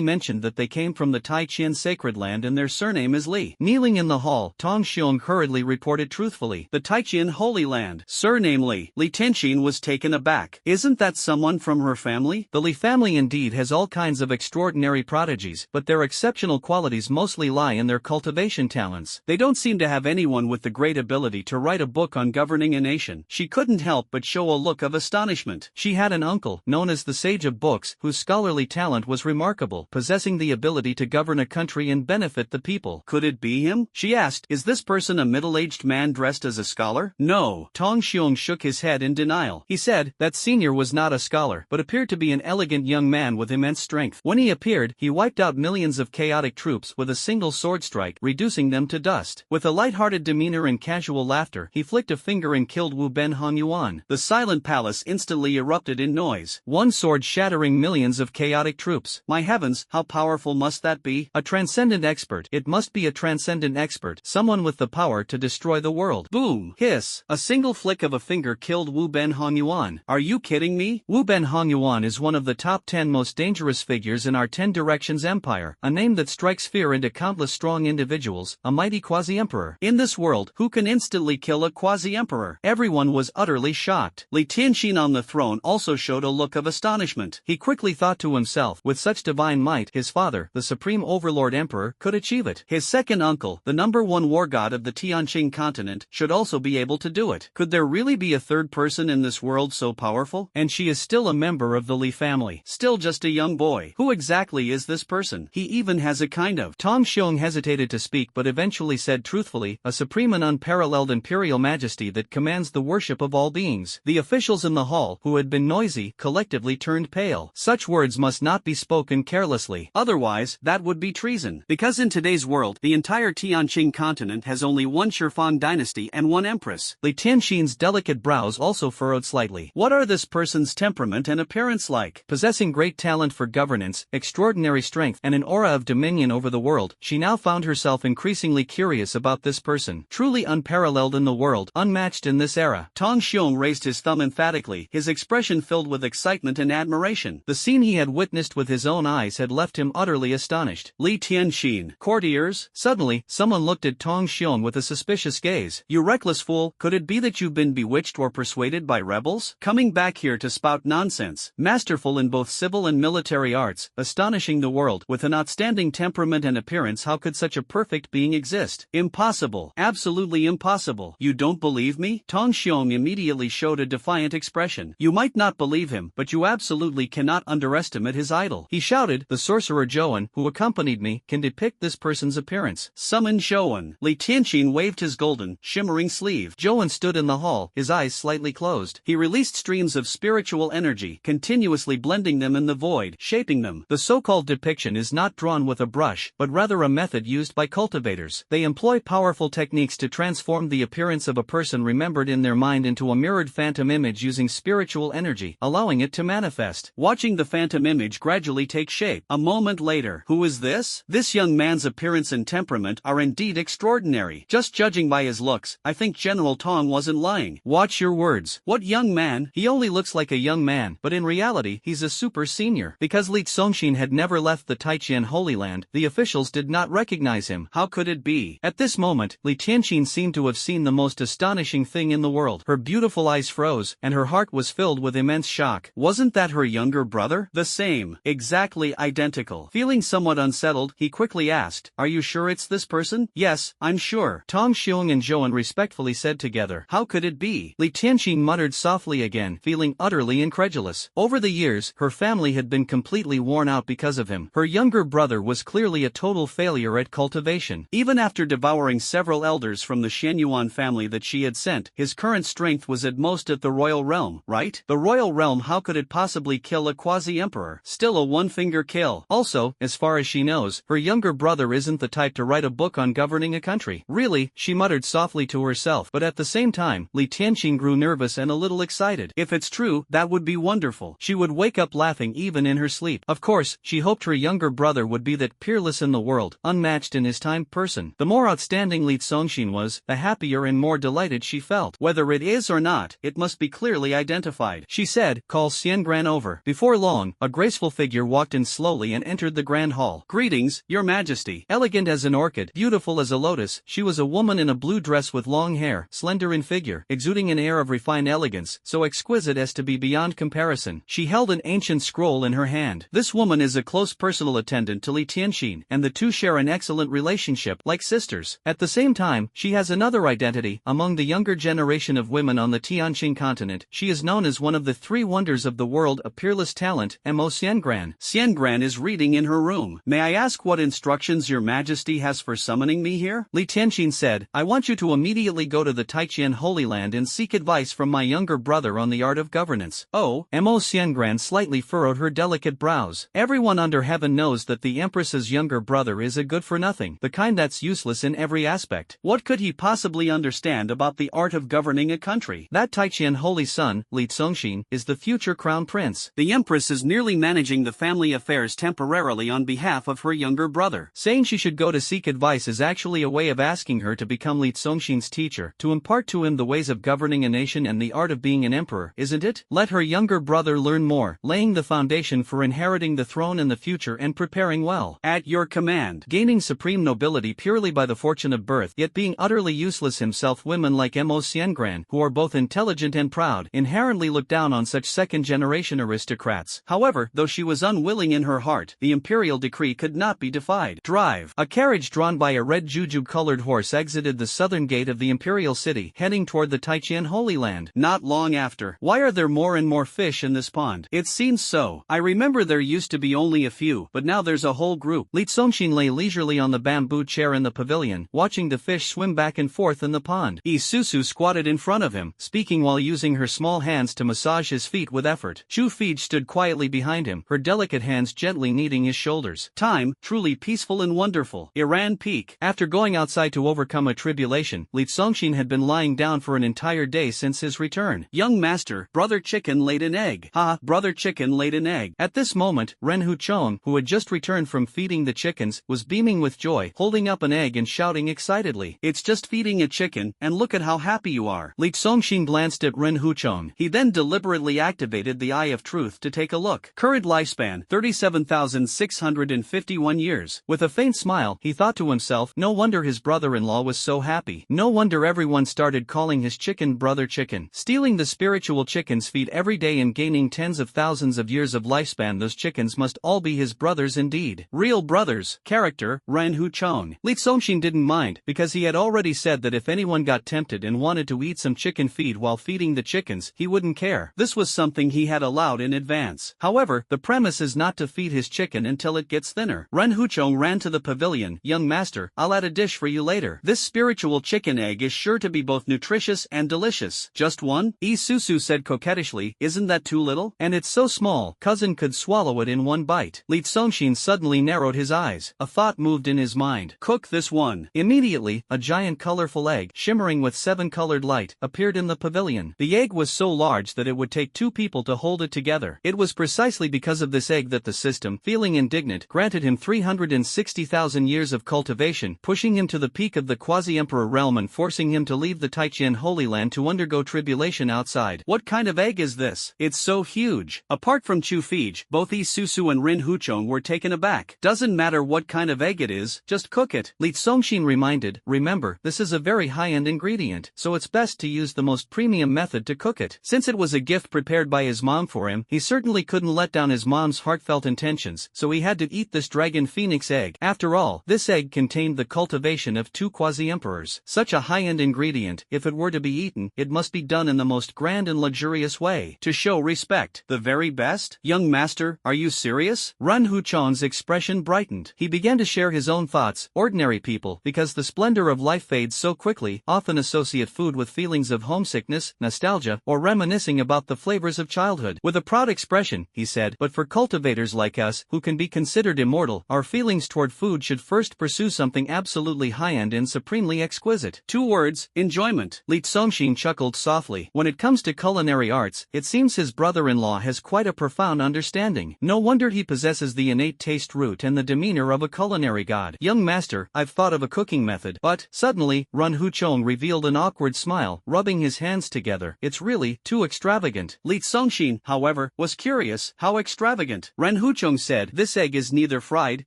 mentioned that they came from the Tai Qian sacred land and their surname is Li. Kneeling in the hall, Tong Xiong hurriedly reported truthfully. The Tai Qian Holy Land, surname Li. Li Tianxin was taken aback. Isn't that someone from her family? The Li family indeed has all kinds of extraordinary prodigies, but their exceptional qualities mostly lie in their cultivation talents. They don't seem to have anyone with the great ability to write a book on governing a nation. She couldn't help but show a look of astonishment. She had an uncle, known as the Sage of Books, whose scholarly talent was remarkable, possessing the ability to govern a country and benefit the people. Could it be him? She asked. Is this person a middle-aged man dressed as a scholar? No. Tong Xiong shook his head in denial. He said that senior was not a scholar, but appeared to be an elegant young man with immense strength. When he appeared, he wiped out millions of chaotic troops with a single sword strike, reducing them to dust. With a light-hearted demeanor and casual laughter, he flicked a finger and killed Wu Ben Hongyuan. The silent palace instantly erupted in noise. One sword shattering millions of chaotic troops. My heavens, how powerful must that be? A transcendent expert. It must be a transcendent expert. Someone with the power to destroy the world. Boom! Hiss! A single flick of a finger killed Wu Ben Hongyuan. Are you kidding me? Wu Ben Hongyuan is one of the top 10 most dangerous figures in our 10 Directions empire, a name that strikes fear into countless strong individuals, a mighty quasi-emperor. In this world, who can instantly kill a quasi-emperor? Everyone was utterly shocked. Li Tianxin on the throne also showed a look of astonishment. He quickly thought to himself, with such divine might, his father, the supreme overlord emperor, could achieve it. His second uncle, the #1 war god of the Tianqing continent, should also be able to do it. Could there really be a third person in this world so powerful? And she is still a member of the Li family. Still just a young boy. Who exactly is this person? He even has a kind of... Tong Xiong hesitated to speak but eventually said truthfully, a supreme and unparalleled imperial majesty that commands the worship of all beings. The officials in the hall, who had been noisy, collectively turned pale. Such words must not be spoken carelessly. Otherwise, that would be treason. Because in today's world, the entire Tianqing continent has only one Shifang dynasty and one empress. Li Tianxin's delicate brows also furrowed slightly. What are this person's temperament and appearance like? Possessing great talent for governance, extraordinary strength, and an aura of dominion over the world, she now found herself increasingly curious about this person. Truly unparalleled in the world, unmatched in this era. Tong Xiong raised his thumb emphatically, his expression filled with excitement and admiration. The scene he had witnessed with his own eyes had left him utterly astonished. Li Tianxin. Courtiers? Suddenly, someone looked at Tong Xiong with a suspicious gaze. You reckless fool, could it be that you've been bewitched or persuaded by rebels? Coming back here to spout nonsense. Masterful in both civil and military arts, astonishing the world, with an outstanding temperament and appearance, how could such a perfect being exist? Impossible. Absolutely impossible. You don't believe me? Tong Xiong immediately showed a defiant expression. You might not believe him, but you absolutely cannot underestimate his idol. He shouted, the sorcerer Zhouan, who accompanied me, can depict this person's appearance. Summon Zhouan. Li Tianxin waved his golden, shimmering sleeve. Zhouan stood in the hall, his eyes slightly closed. He released streams of spiritual energy, continuously blending them in the void, shaping them. The so-called depiction is not drawn with a brush, but rather a method used by cultivators. They employ powerful techniques to transform the appearance of a person remembered in their mind into a mirrored phantom image using spiritual energy, allowing it to manifest. Watching the phantom image gradually take shape. A moment later, who is this? This young man's appearance and temperament are indeed extraordinary. Just judging by his looks, I think General Tong wasn't lying. Watch your words. What young man? He only looks like a young man, but in reality, he's a super senior. Because Li Tianxin had never left the Taiqian Holy Land, the officials did not recognize him. How could it be? At this moment, Li Tianxin seemed to have seen the most astonishing thing in the world. Her beautiful eyes froze, and her heart was filled with immense shock. Wasn't that her younger brother? The same. Exactly identical. Feeling somewhat unsettled, he quickly asked, are you you sure it's this person? Yes, I'm sure. Tong Xiong and Zhouan respectfully said together. How could it be? Li Tianqing muttered softly again, feeling utterly incredulous. Over the years, her family had been completely worn out because of him. Her younger brother was clearly a total failure at cultivation. Even after devouring several elders from the Xianyuan family that she had sent, his current strength was at most at the royal realm, right? The royal realm, how could it possibly kill a quasi-emperor? Still a one-finger kill. Also, as far as she knows, her younger brother isn't the type to write a book on governing a country. Really, she muttered softly to herself, but at the same time, Li Tianqing grew nervous and a little excited. If it's true, that would be wonderful. She would wake up laughing even in her sleep. Of course, she hoped her younger brother would be that peerless in the world, unmatched in his time person. The more outstanding Li Zongxin was, the happier and more delighted she felt. Whether it is or not, it must be clearly identified, she said. Call Xiangran over. Before long, a graceful figure walked in slowly and entered the grand hall. Greetings, your majesty. Elegant as an orchid, beautiful as a lotus, she was a woman in a blue dress with long hair, slender in figure, exuding an air of refined elegance, so exquisite as to be beyond comparison. She held an ancient scroll in her hand. This woman is a close personal attendant to Li Tianqing, and the two share an excellent relationship, like sisters. At the same time, she has another identity. Among the younger generation of women on the Tianqing continent, she is known as one of the three wonders of the world, a peerless talent, Mo Xiangran. Xiangran is reading in her room. May I ask what instructions your majesty has for summoning me here? Li Tianqing said, I want you to immediately go to the Taijian Holy Land and seek advice from my younger brother on the art of governance. Oh? Mo Xiangran slightly furrowed her delicate brows. Everyone under heaven knows that the Empress's younger brother is a good-for-nothing, the kind that's useless in every aspect. What could he possibly understand about the art of governing a country? That Taijian holy son, Li Zongxin, is the future crown prince. The Empress is merely managing the family affairs temporarily on behalf of her younger brother. Saying she should go to seek advice is actually a way of asking her to become Li Zongxin's teacher, to impart to him the ways of governing a nation and the art of being an emperor, isn't it? Let her younger brother learn more, laying the foundation for inheriting the throne in the future and preparing well. At your command. Gaining supreme nobility purely by the fortune of birth, yet being utterly useless himself. Women like Mo Xiangran, who are both intelligent and proud, inherently look down on such second-generation aristocrats. However, though she was unwilling in her heart, the imperial decree could not be defied. Drive. A carriage drawn by a red jujube-colored horse exited the southern gate of the imperial city, heading toward the Taijian Holy Land. Not long after. Why are there more and more fish in this pond? It seems so. I remember there used to be only a few, but now there's a whole group. Li Zongxin lay leisurely on the bamboo chair in the pavilion, watching the fish swim back and forth in the pond. Isusu squatted in front of him, speaking while using her small hands to massage his feet with effort. Chu Fij stood quietly behind him, her delicate hands gently kneading his shoulders. Time, truly peaceful and wonderful. Iran Peak. After going outside to overcome a tribulation, Li Zongxin had been lying down for an entire day since his return. Young master, brother chicken laid an egg. Ha, brother chicken laid an egg. At this moment, Ren Huchong, who had just returned from feeding the chickens, was beaming with joy, holding up an egg and shouting excitedly. It's just feeding a chicken, and look at how happy you are. Li Zongxin glanced at Ren Huchong. He then deliberately activated the Eye of Truth to take a look. Current lifespan, 37,651 years. With a faint smile, he thought to himself, no wonder his brother-in-law was so happy. No wonder everyone started calling his chicken brother chicken. Stealing the spiritual chicken's feed every day and gaining tens of thousands of years of lifespan, those chickens must all be his brothers indeed. Real brothers. Character, Ren Huchong. Li Zongxin didn't mind, because he had already said that if anyone got tempted and wanted to eat some chicken feed while feeding the chickens, he wouldn't care. This was something he had allowed in advance. However, the premise is not to feed his chicken until it gets thinner. Ren Huchong ran to the pavilion. Young master, I'll add a dish for you later. This spiritual chicken egg is sure to be both nutritious and delicious. Just one? Isusu said coquettishly, isn't that too little? And it's so small, cousin could swallow it in one bite. Li Zongxin suddenly narrowed his eyes. A thought moved in his mind. Cook this one. Immediately, a giant colorful egg, shimmering with 7-colored light, appeared in the pavilion. The egg was so large that it would take 2 people to hold it together. It was precisely because of this egg that the system, feeling indignant, granted him 360,000 years of cultivation, pushing him to the peak of the quasi-emperor realm and forcing him to leave the Taijian Holy Land to undergo tribulation outside. What kind of egg is this? It's so huge. Apart from Chu Fij, both Isusu and Rin Huchong were taken aback. Doesn't matter what kind of egg it is, just cook it. Li Zongxin reminded, remember, this is a very high-end ingredient, so it's best to use the most premium method to cook it. Since it was a gift prepared by his mom for him, he certainly couldn't let down his mom's heartfelt intentions, so he had to eat this dragon phoenix egg. After all, all, this egg contained the cultivation of 2 quasi-emperors. Such a high-end ingredient, if it were to be eaten, it must be done in the most grand and luxurious way. To show respect. The very best? Young master, are you serious? Ren Huchong's expression brightened. He began to share his own thoughts. Ordinary people, because the splendor of life fades so quickly, often associate food with feelings of homesickness, nostalgia, or reminiscing about the flavors of childhood. With a proud expression, he said, but for cultivators like us, who can be considered immortal, our feelings toward food should first pursue something absolutely high-end and supremely exquisite. 2 words, enjoyment. Li Tsongxin chuckled softly. When it comes to culinary arts, it seems his brother-in-law has quite a profound understanding. No wonder he possesses the innate taste root and the demeanor of a culinary god. Young master, I've thought of a cooking method, but, suddenly, Ren Huchong revealed an awkward smile, rubbing his hands together. It's really too extravagant. Li Tsongxin, however, was curious. How extravagant? Ren Huchong said, this egg is neither fried,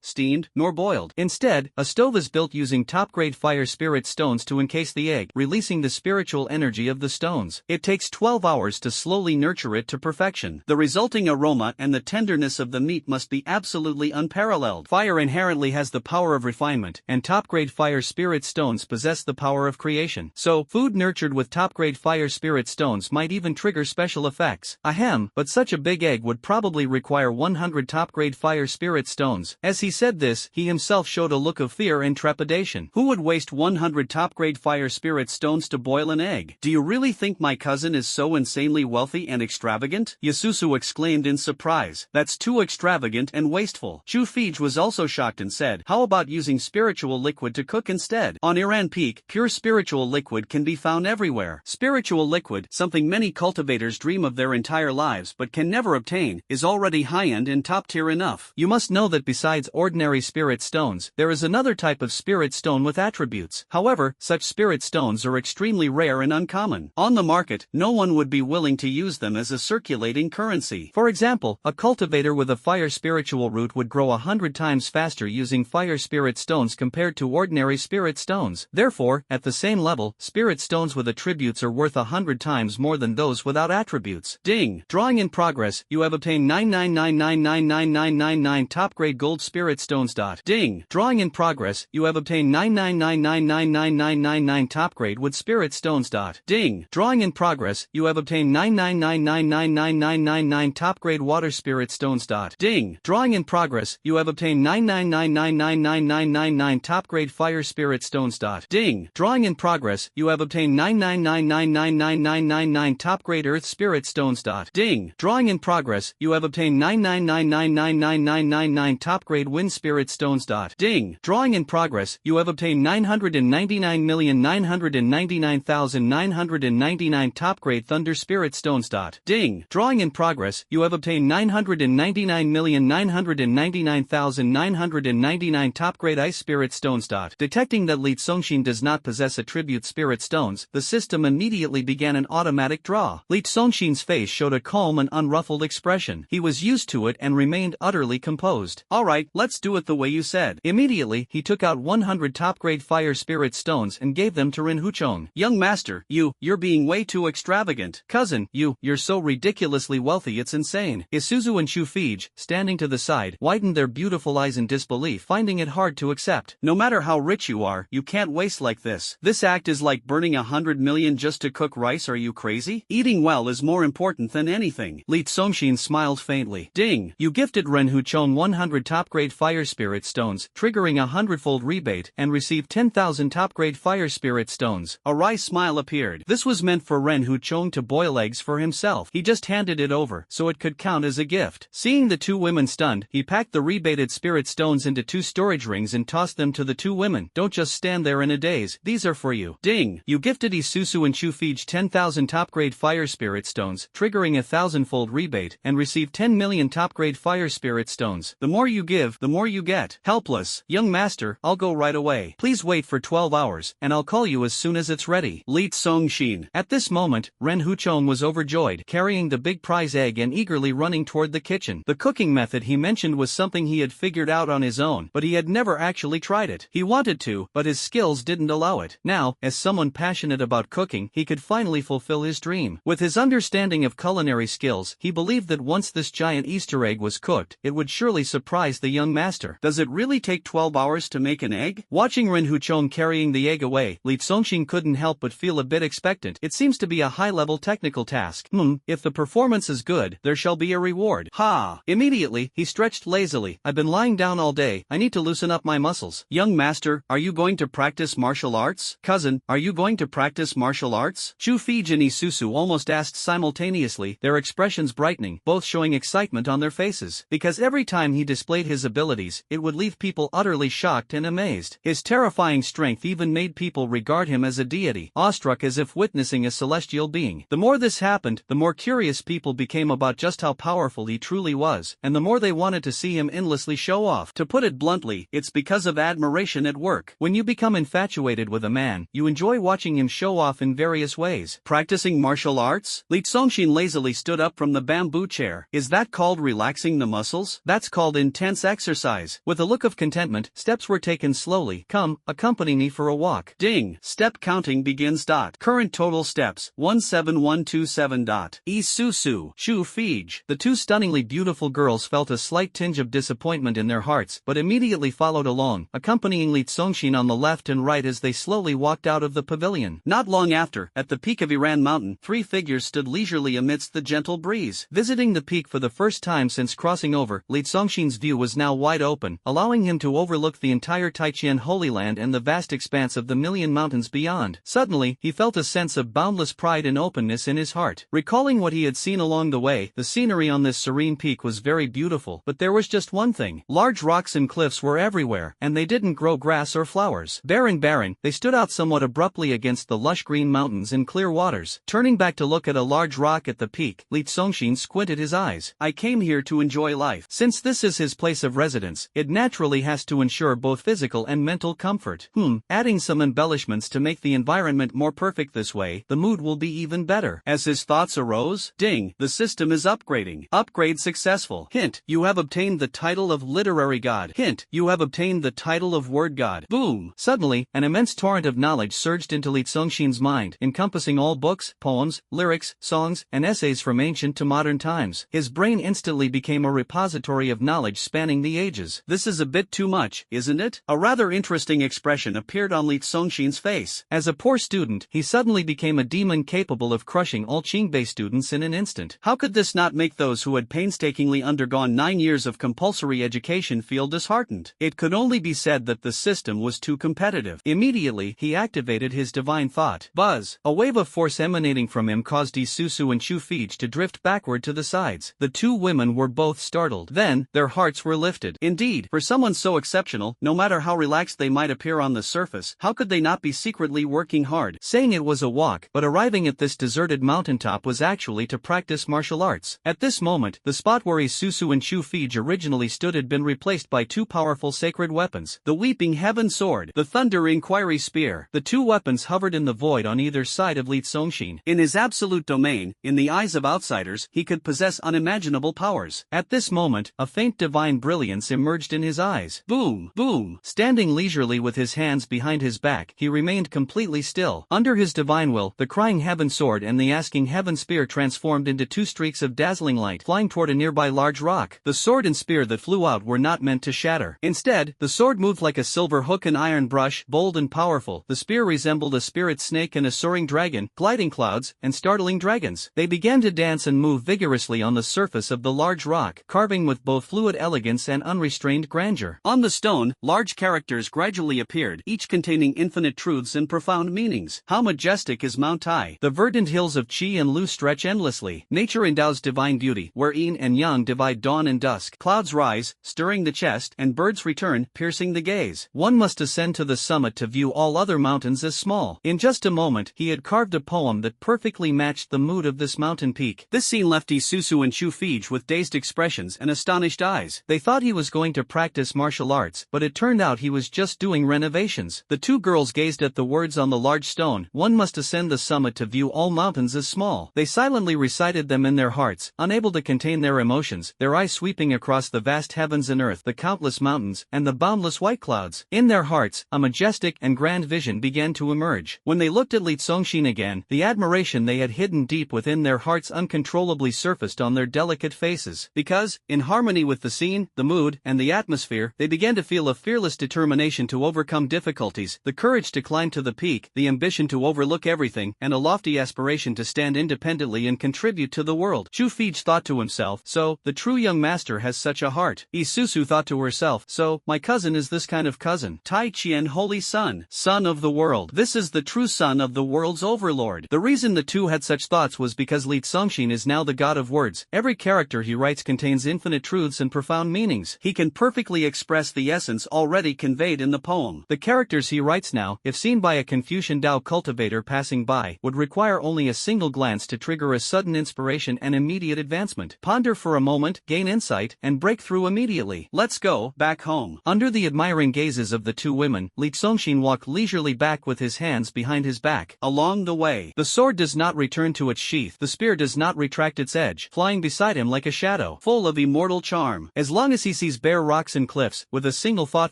steamed, nor boiled. Instead, a stove is built using top-grade fire spirit stones to encase the egg, releasing the spiritual energy of the stones. It takes 12 hours to slowly nurture it to perfection. The resulting aroma and the tenderness of the meat must be absolutely unparalleled. Fire inherently has the power of refinement, and top-grade fire spirit stones possess the power of creation. So, food nurtured with top-grade fire spirit stones might even trigger special effects. Ahem, but such a big egg would probably require 100 top-grade fire spirit stones. As he said this, he himself showed a look of fear and trepidation. Who would waste 100 top-grade fire spirit stones to boil an egg? Do you really think my cousin is so insanely wealthy and extravagant? Yasusu exclaimed in surprise. That's too extravagant and wasteful. Chu Fij was also shocked and said, how about using spiritual liquid to cook instead? On Iran Peak, pure spiritual liquid can be found everywhere. Spiritual liquid, something many cultivators dream of their entire lives but can never obtain, is already high-end and top-tier enough. You must know that besides ordinary spirit stones, there is another type of spirit stone with attributes. However, such spirit stones are extremely rare and uncommon. On the market, no one would be willing to use them as a circulating currency. For example, a cultivator with a fire spiritual root would grow 100 times faster using fire spirit stones compared to ordinary spirit stones. Therefore, at the same level, spirit stones with attributes are worth 100 times more than those without attributes. Ding! Drawing in progress, you have obtained 999999999 top-grade gold spirit stones. Ding! Drawing in progress, you have obtained 999999999 top-grade wood spirit stones. Ding! Drawing in progress, you have obtained 999999999 top-grade water spirit stones. Ding! Drawing in progress, you have obtained 999999999 top-grade fire spirit stones. Ding! Drawing in progress, you have obtained 999999999 top-grade earth spirit stones. Ding! Drawing in progress, you have obtained 999999999 top-grade wind spirit stones. Ding! Drawing in progress, you have obtained 999,999,999 top-grade thunder spirit stones. Ding! Drawing in progress, you have obtained 999,999,999 top-grade ice spirit stones. Detecting that Li Tsongxin does not possess attribute spirit stones, the system immediately began an automatic draw. Li Tsongxin's face showed a calm and unruffled expression. He was used to it and remained utterly composed. Alright, let's do it the way you said. Immediately, he took out 100 top-grade fire spirit stones and gave them to Ren Huchong. Young master, you're being way too extravagant. Cousin, you're so ridiculously wealthy it's insane. Isuzu and Chu Fij, standing to the side, widened their beautiful eyes in disbelief, finding it hard to accept. No matter how rich you are, you can't waste like this. This act is like burning 100 million just to cook rice. Are you crazy? Eating well is more important than anything. Li Tsongxin smiled faintly. Ding! You gifted Ren Huchong 100 top-grade fire spirit stones, triggering a 100-fold rebate, and received 10,000 top-grade fire spirit stones. A wry smile appeared. This was meant for Ren Huchong to boil eggs for himself. He just handed it over, so it could count as a gift. Seeing the 2 women stunned, he packed the rebated spirit stones into 2 storage rings and tossed them to the 2 women. Don't just stand there in a daze. These are for you. Ding! You gifted Isuzu and Chu Fij 10,000 top-grade fire spirit stones, triggering a 1,000-fold rebate, and received 10 million top-grade fire spirit stones. The more you give, the more you get. Helpless. Young master, I'll go right away. Please wait for 12 hours, and I'll call you as soon as it's ready. Li Tsongxin. At this moment, Ren Huchong was overjoyed, carrying the big prize egg and eagerly running toward the kitchen. The cooking method he mentioned was something he had figured out on his own, but he had never actually tried it. He wanted to, but his skills didn't allow it. Now, as someone passionate about cooking, he could finally fulfill his dream. With his understanding of culinary skills, he believed that once this giant Easter egg was cooked, it would surely surprise the young master. Does it really take 12 hours to make an egg? Watching Ren Huchong carrying the egg away, Li Zongxin couldn't help but feel a bit expectant. It seems to be a high-level technical task. If the performance is good, there shall be a reward. Ha! Immediately, he stretched lazily. I've been lying down all day, I need to loosen up my muscles. Young master, are you going to practice martial arts? Cousin, are you going to practice martial arts? Chu Fij and Isusu almost asked simultaneously, their expressions brightening, both showing excitement on their faces. Because every time he displayed his abilities, it would leave people utterly shocked and amazed. His terrifying strength even made people regard him as a deity, awestruck as if witnessing a celestial being. The more this happened, the more curious people became about just how powerful he truly was, and the more they wanted to see him endlessly show off. To put it bluntly, it's because of admiration at work. When you become infatuated with a man, you enjoy watching him show off in various ways. Practicing martial arts? Li Zongxin lazily stood up from the bamboo chair. Is that called relaxing the muscles? That's called intense exercise. With a look of contentment, steps were taken slowly. Come, accompany me for a walk. Ding! Step counting begins. Current total steps, 17127. Isusu, Chu Fij. The two stunningly beautiful girls felt a slight tinge of disappointment in their hearts, but immediately followed along, accompanying Li Zongxin on the left and right as they slowly walked out of the pavilion. Not long after, at the peak of Iran Mountain, three figures stood leisurely amidst the gentle breeze. Visiting the peak for the first time since crossing over, Li Zongxin's view was now wide open, allowing him to overlook the entire Taijian Holy Land and the vast expanse of the million mountains beyond. Suddenly, he felt a sense of boundless pride and openness in his heart. Recalling what he had seen along the way, the scenery on this serene peak was very beautiful, but there was just one thing. Large rocks and cliffs were everywhere, and they didn't grow grass or flowers. Barren, they stood out somewhat abruptly against the lush green mountains and clear waters. Turning back to look at a large rock at the peak, Li Zongxin squinted his eyes. I came here to enjoy life. Since this is his place of residence, it naturally has to ensure both physical and mental comfort. Adding some embellishments to make the environment more perfect this way, the mood will be even better. As his thoughts arose, ding, the system is upgrading. Upgrade successful. Hint, you have obtained the title of literary god. Hint, you have obtained the title of word god. Boom! Suddenly, an immense torrent of knowledge surged into Li Zongxin's mind, encompassing all books, poems, lyrics, songs, and essays from ancient to modern times. His brain instantly became a repository of knowledge spanning the ages. This is a bit too much, isn't it? A rather interesting expression appeared on Li Zongxin's face. As a poor student, he suddenly became a demon capable of crushing all Qingbei students in an instant. How could this not make those who had painstakingly undergone 9 years of compulsory education feel disheartened? It could only be said that the system was too competitive. Immediately, he activated his divine thought. Buzz! A wave of force emanating from him caused Isusu and Chu Fij to drift backward to the sides. The two women were both startled. Then, their hearts were lifted. Indeed, for someone so exceptional, no matter how relaxed they might appear on the surface, how could they not be secretly working hard? Saying it was a walk, but arriving at this deserted mountaintop was actually to practice martial arts. At this moment, the spot where Isusu and Chu Fij originally stood had been replaced by two powerful sacred weapons. The Weeping Heaven Sword, the Thunder Inquiry Spear. The two weapons hovered in the void on either side of Li Zongxin. In his absolute domain, in the eyes of outsiders, he could possess unimaginable powers. At this moment, a faint divine brilliance emerged in his eyes. Boom! Boom! Standing leisurely with his hands behind his back, he remained completely still. Under his divine will, the Crying Heaven Sword and the Asking Heaven Spear transformed into two streaks of dazzling light, flying toward a nearby large rock. The sword and spear that flew out were not meant to shatter. Instead, the sword moved like a silver hook and iron brush, bold and powerful. The spear resembled a spirit snake and a soaring dragon, gliding clouds, and startling dragons. They began to dance and move vigorously on the surface of the large rock, carving with both fluid elegance and unrestrained grandeur. On the stone, large characters gradually appeared, each containing infinite truths and profound meanings. How majestic is Mount Tai! The verdant hills of Qi and Lu stretch endlessly. Nature endows divine beauty, where yin and yang divide dawn and dusk. Clouds rise, stirring the chest, and birds return, piercing the gaze. One must ascend to the summit to view all other mountains as small. In just a moment, he had carved a poem that perfectly matched the mood of this mountain peak. This scene left Isusu and Chu Fij with dazed expressions and astonished eyes. They thought he was going to practice martial arts, but it turned out he was just doing renovations. The two girls gazed at the words on the large stone. One must ascend the summit to view all mountains as small. They silently recited them in their hearts, unable to contain their emotions, their eyes sweeping across the vast heavens and earth, the countless mountains, and the boundless white clouds. In their hearts, a majestic and grand vision began to emerge. When they looked at Li Zongxin again, the admiration they had hidden deep within their hearts uncontrollably surfaced on their delicate faces. Because, in harmony with the scene, the mood, and the atmosphere, Together, they began to feel a fearless determination to overcome difficulties, the courage to climb to the peak, the ambition to overlook everything, and a lofty aspiration to stand independently and contribute to the world. Chu Fij thought to himself, so, the true young master has such a heart. Isusu thought to herself, so, my cousin is this kind of cousin. Tai Qian Holy Son, Son of the World. This is the true son of the world's overlord. The reason the two had such thoughts was because Li Congxin is now the god of words. Every character he writes contains infinite truths and profound meanings. He can perfectly express the essence already conveyed in the poem. The characters he writes now, if seen by a Confucian Tao cultivator passing by, would require only a single glance to trigger a sudden inspiration and immediate advancement. Ponder for a moment, gain insight, and break through immediately. Let's go back home. Under the admiring gazes of the two women, Li Congxin walked leisurely back with his hands behind his back. Along the way, the sword does not return to its sheath, the spear does not retract its edge, flying beside him like a shadow, full of immortal charm. As long as he sees bare rocks and cliffs, with a single thought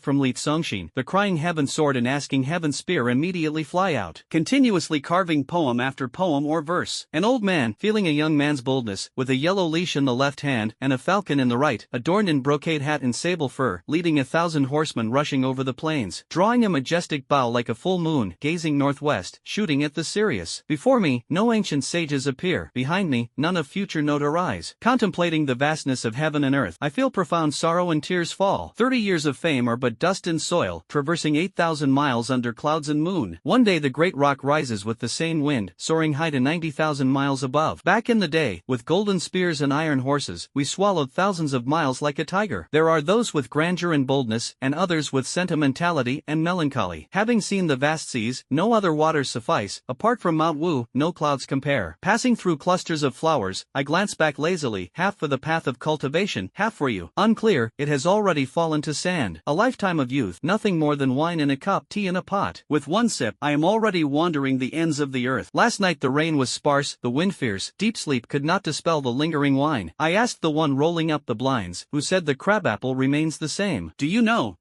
from Li Congxin, the crying heaven sword and asking heaven spear immediately fly out, continuously carving poem after poem or verse. An old man, feeling a young man's boldness, with a yellow leash in the left hand, and a falcon in the right, adorned in brocade hat and sable fur, leading 1,000 horsemen rushing over the plains, drawing a majestic bow like a full moon, gazing northwest, shooting at the Sirius. Before me, no ancient sages appear, behind me, none of future note arise. Contemplating the vastness of heaven and earth, I feel profound sorrow and tears fall. 30 years of fame are but dust and soil, traversing 8,000 miles under clouds and moon. One day the great rock rises with the same wind, soaring high to 90,000 miles above. Back in the day, with golden spears and iron horses, we swallowed thousands of miles like a tiger. There are those with grandeur and boldness, and others with sentimentality and melancholy. Having seen the vast seas, no other waters suffice, apart from Mount Wu, no clouds compare. Passing through clusters of flowers, I glance back lazily, half for the path of cultivation, half for you. Unclear, it has already fallen to sand. A lifetime of youth, nothing more than wine in a cup, tea in a pot. With one sip, I am already wandering the ends of the earth. Last night the rain was sparse, the wind fierce, deep sleep could not dispel the lingering wine. I asked the one rolling up the blinds, who said the crabapple remains the same. Do you know?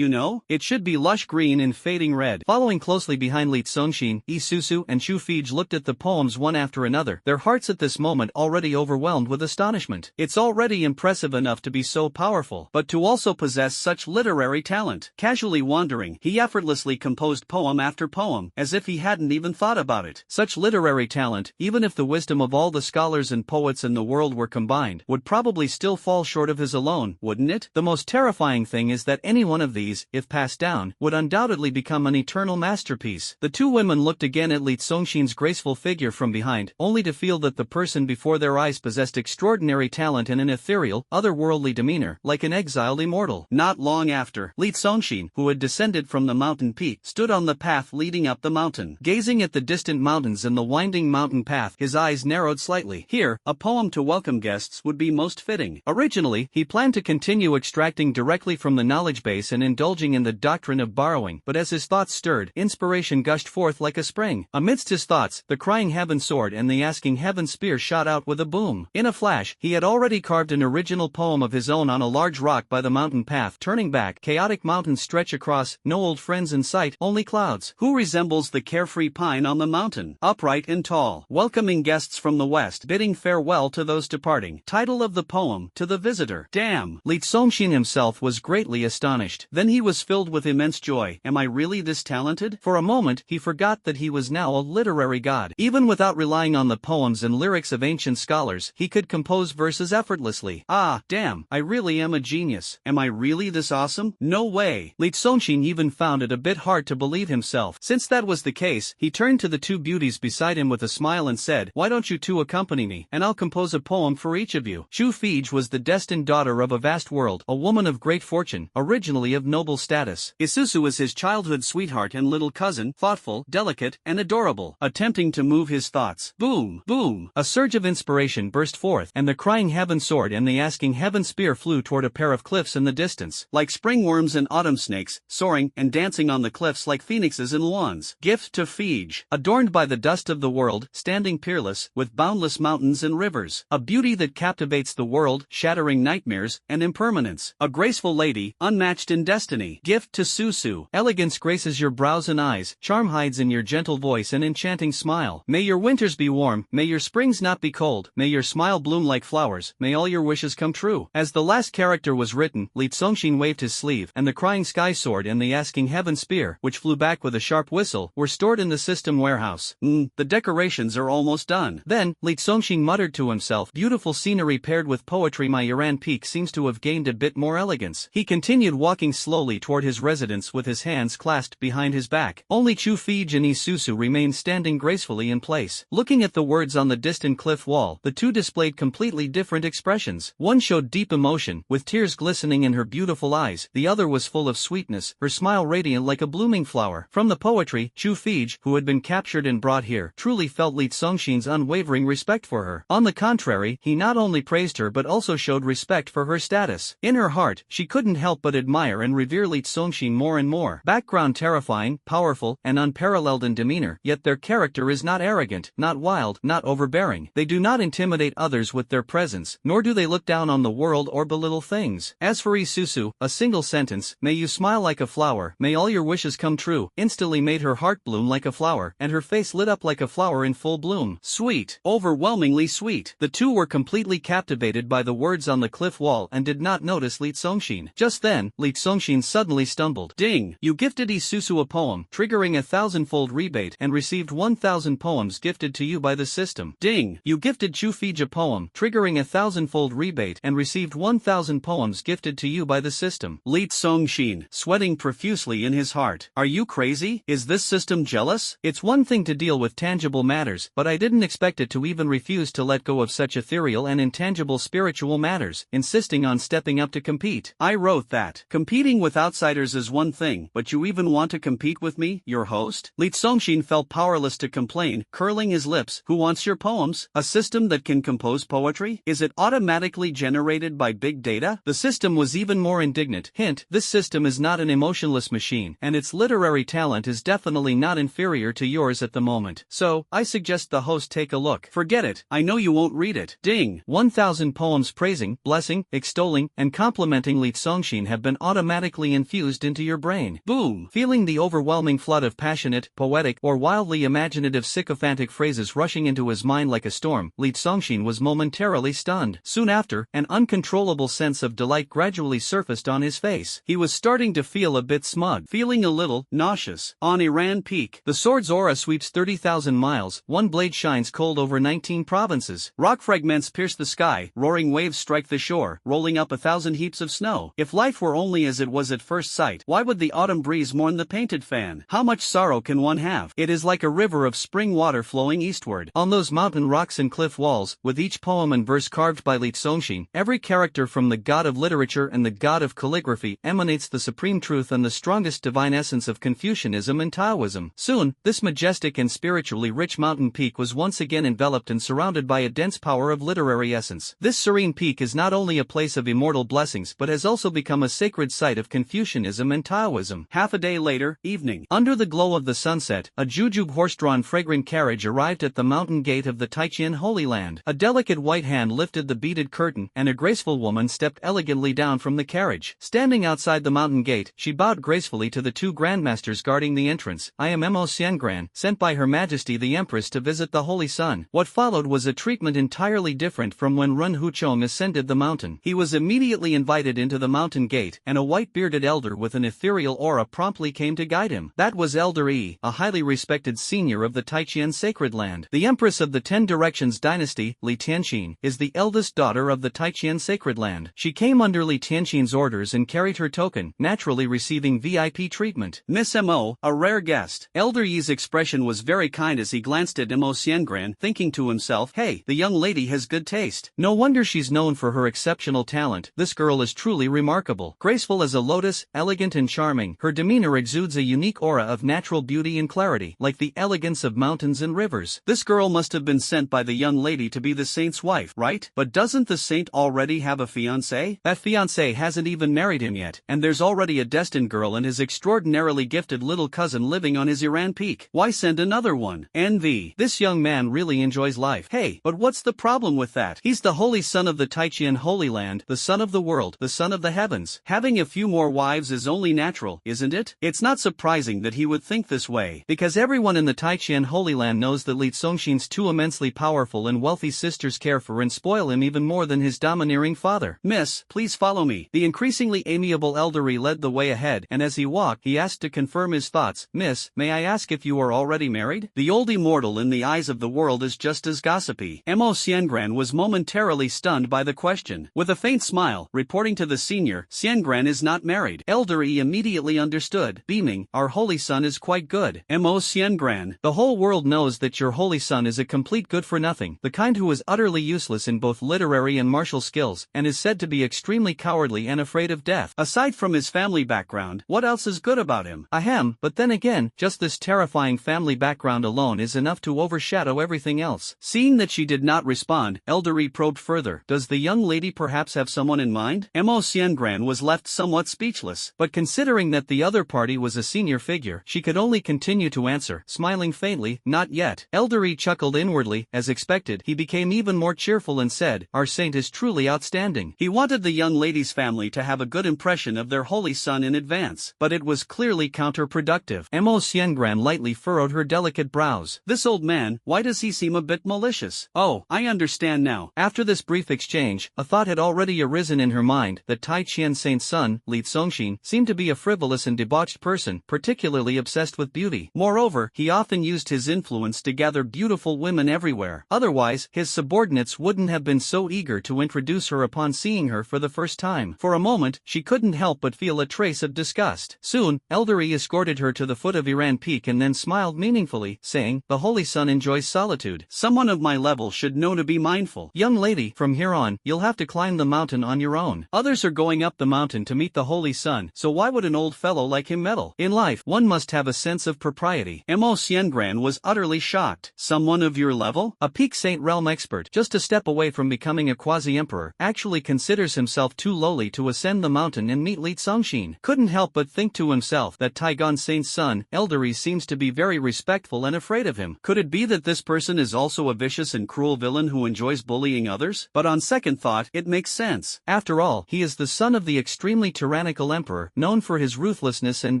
It should be lush green and fading red. Following closely behind Li Congxin, Isusu and Chu Fij looked at the poems one after another, their hearts at this moment already overwhelmed with astonishment. It's already impressive enough to be so powerful, but to also possess such literary talent. Casually wandering, he effortlessly composed poem after poem, as if he hadn't even thought about it. Such literary talent, even if the wisdom of all the scholars and poets in the world were combined, would probably still fall short of his alone, wouldn't it? The most terrifying thing is that any one of these, if passed down, would undoubtedly become an eternal masterpiece. The two women looked again at Li Congxin's graceful figure from behind, only to feel that the person before their eyes possessed extraordinary talent and an ethereal, otherworldly demeanor, like an exiled immortal. Not long after, Li Congxin, who had descended from the mountain peak, stood on the path leading up the mountain. Gazing at the distant mountains and the winding mountain path, his eyes narrowed slightly. Here, a poem to welcome guests would be most fitting. Originally, he planned to continue extracting directly from the knowledge base and indulging in the doctrine of borrowing, but as his thoughts stirred, inspiration gushed forth like a spring. Amidst his thoughts, the crying heaven sword and the asking heaven spear shot out with a boom. In a flash, he had already carved an original poem of his own on a large rock by the mountain path. Turning back, chaotic mountains stretch across, no old friends in sight, only clouds. Who resembles the carefree pine on the mountain, upright and tall, welcoming guests from the west, bidding farewell to those departing. Title of the poem, To the Visitor. Damn! Li Congxin himself was greatly astonished. Then he was filled with immense joy. Am I really this talented? For a moment, he forgot that he was now a literary god. Even without relying on the poems and lyrics of ancient scholars, he could compose verses effortlessly. Ah, damn, I really am a genius. Am I really this awesome? No way. Li Congxin even found it a bit hard to believe himself. Since that was the case, he turned to the two beauties beside him with a smile and said, "Why don't you two accompany me, and I'll compose a poem for each of you." Chu Fij was the destined daughter of a vast world, a woman of great fortune, originally of noble status. Isusu was his childhood sweetheart and little cousin, thoughtful, delicate, and adorable, attempting to move his thoughts. Boom, boom. A surge of inspiration burst forth, and the crying heaven sword and the asking heaven spear flew toward a pair of cliffs in the distance. Like spring worms and autumn snakes, soaring and dancing on the cliffs like phoenixes in lawns. Gift to Fij. Adorned by the dust of the world, standing peerless, with boundless mountains and rivers. A beauty that captivates the world, shattering nightmares and impermanence. A graceful lady, unmatched in destiny. Gift to Susu. Elegance graces your brows and eyes, charm hides in your gentle voice and enchanting smile. May your winters be warm, may your springs not be cold, may your smile bloom like flowers, may all your wishes come true. As the last character was written, Li Congxin Songxin waved his sleeve, and the crying sky sword and the asking heaven spear, which flew back with a sharp whistle, were stored in the system warehouse. The decorations are almost done. Then, Li Songxin muttered to himself, beautiful scenery paired with poetry. My Iran peak seems to have gained a bit more elegance. He continued walking slowly toward his residence with his hands clasped behind his back. Only Chu Fij and Isusu remained standing gracefully in place. Looking at the words on the distant cliff wall, the two displayed completely different expressions. One showed deep emotion, with tears glistening in her beautiful eyes. The other was full of sweetness, her smile radiant like a blooming flower. From the poetry, Chu Fij, who had been captured and brought here, truly felt Li Songxin's unwavering respect for her. On the contrary, he not only praised her but also showed respect for her status. In her heart, she couldn't help but admire and revere Li Songxin more and more. Background: terrifying, powerful, and unparalleled in demeanor, yet their character is not arrogant, not wild, not overbearing. They do not intimidate others with their presence, nor do they look down on the world or belittle things. As for Isusu, a single sentence, "May you smile like a flower, may all your wishes come true," instantly made her heart bloom like a flower, and her face lit up like a flower in full bloom. Sweet, overwhelmingly sweet. The two were completely captivated by the words on the cliff wall and did not notice Li Songxin. Just then, Li Songxin suddenly stumbled. Ding! You gifted Isusu a poem, triggering a 1,000-fold rebate, and received 1,000 poems gifted to you by the system. Ding! You gifted Chu Fij a poem, triggering a 1,000-fold rebate, and received 1,000 poems gifted to you by the system. Li Songxin, sweating profusely in his heart. Are you crazy? Is this system jealous? It's one thing to deal with tangible matters, but I didn't expect it to even refuse to let go of such ethereal and intangible spiritual matters, insisting on stepping up to compete. I wrote that. Competing with outsiders is one thing, but you even want to compete with me, your host? Li Songxin felt powerless to complain, curling his lips. Who wants your poems? A system that can compose poetry? Is it automatically generated by big data? The system was even more indignant. Hint: this system is not an emotionless machine, and its literary talent is definitely not inferior to yours at the moment. So, I suggest the host take a look. Forget it, I know you won't read it. Ding! 1,000 poems praising, blessing, extolling, and complimenting Li Songxin have been automatically infused into your brain. Boom! Feeling the overwhelming flood of passionate, poetic, or wildly imaginative sycophantic phrases rushing into his mind like a storm, Li Songxin was momentarily stunned. Soon after, an uncontrollable sense of delight gradually surfaced on his face. He was starting to feel a bit smug, feeling a little nauseous. On Iran Peak, the sword's aura sweeps 30,000 miles, one blade shines cold over 19 provinces. Rock fragments pierce the sky, roaring waves strike the shore, rolling up 1,000 heaps of snow. If life were only as it was at first sight, why would the autumn breeze mourn the painted fan? How much sorrow can one have? It is like a river of spring water flowing eastward. On those mountain rocks and cliff walls, with each poem and verse carved by Li Songxin, every character from the god of literature and the god of calligraphy emanates the supreme truth and the strongest divine essence of Confucianism and Taoism. Soon, this majestic and spiritually rich mountain peak was once again enveloped and surrounded by a dense power of literary essence. This serene peak is not only a place of immortal blessings but has also become a sacred site of Confucianism and Taoism. Half a day later, evening. Under the glow of the sunset, a jujube horse-drawn fragrant carriage arrived at the mountain gate of the Taijian Holy Land. A delicate white hand lifted the beaded curtain, and a graceful woman stepped elegantly down from the carriage. Standing outside the mountain gate, she bowed gracefully to the two grandmasters guarding the entrance. I am Mo Xiangran, sent by Her Majesty the Empress to visit the Holy Sun. What followed was a treatment entirely different from when Run Huchong ascended the mountain. He was immediately invited into the mountain gate, and a white-bearded elder with an ethereal aura promptly came to guide him. That was Elder Yi, a highly respected senior of the Taijian Sacred Land. The Empress of the Ten Directions dynasty, Li Tianqin, is the eldest daughter of the Taijian Sacred Land. She came under Li Tianqin's orders and carried her token, naturally receiving VIP treatment. Miss Mo, a rare guest. Elder Yi's expression was very kind as he glanced at Mo Xiangran, thinking to himself, hey, the young lady has good taste. No wonder she's known for her exceptional talent. This girl is truly remarkable. Graceful as a lotus, elegant and charming, her demeanor exudes a unique aura of natural beauty and clarity, like the elegance of mountains and rivers. This girl must have been sent by the young lady to be the saint's wife, right? But doesn't the saint already have a fiancé? That fiancé hasn't even married him yet, and there's already a destined girl and his extraordinarily gifted little cousin living on his Iran Peak. Why send another one? Envy. This young man really enjoys life. Hey, but what's the problem with that? He's the holy son of the Taijian Holy Land, the son of the world, the son of the heavens. Having a few more wives is only natural, isn't it? It's not surprising that he would think this way. Because everyone in the Taijian Holy Land knows that Li Songxin's two immensely powerful and wealthy sisters care for and spoil him even more than his domineering father. Miss, please follow me. The increasing increasingly amiable elderly led the way ahead, and as he walked, he asked to confirm his thoughts. "Miss, may I ask if you are already married?" The old immortal in the eyes of the world is just as gossipy. Mo Xiangran was momentarily stunned by the question. With a faint smile, reporting to the senior, "Xiangran is not married." Elderly immediately understood, beaming, "Our holy son is quite good." Mo Xiangran, the whole world knows that your holy son is a complete good-for-nothing, the kind who is utterly useless in both literary and martial skills, and is said to be extremely cowardly and afraid of death. Aside from his family background, what else is good about him? Ahem, but then again, just this terrifying family background alone is enough to overshadow everything else. Seeing that she did not respond, Eldery probed further. Does the young lady perhaps have someone in mind? Mo Xiangran was left somewhat speechless, but considering that the other party was a senior figure, she could only continue to answer, smiling faintly, "Not yet." Eldery chuckled inwardly. As expected, he became even more cheerful and said, "Our saint is truly outstanding." He wanted the young lady's family to have a good impression of their holy son in advance, but it was clearly counterproductive. Mo Xiangran lightly furrowed her delicate brows. This old man, why does he seem a bit malicious? Oh, I understand now. After this brief exchange, a thought had already arisen in her mind that Tai Qian Saint's son, Li Congxin, seemed to be a frivolous and debauched person, particularly obsessed with beauty. Moreover, he often used his influence to gather beautiful women everywhere. Otherwise, his subordinates wouldn't have been so eager to introduce her upon seeing her for the first time. For a moment, she couldn't help but feel a trace of disgust. Soon, Eldery escorted her to the foot of Iran Peak and then smiled meaningfully, saying, "The holy son enjoys solitude. Someone of my level should know to be mindful. Young lady, from here on, you'll have to climb the mountain on your own. Others are going up the mountain to meet the holy son, so why would an old fellow like him meddle? In life, one must have a sense of propriety." Mo Xiangran was utterly shocked. Someone of your level? A peak saint realm expert, just a step away from becoming a quasi-emperor, actually considers himself too lowly to ascend the mountain and meet Li Congxin. Couldn't help but think to himself that Taigon Saint's son, Eldery, seems to be very respectful and afraid of him. Could it be that this person is also a vicious and cruel villain who enjoys bullying others? But on second thought, it makes sense. After all, he is the son of the extremely tyrannical emperor, known for his ruthlessness and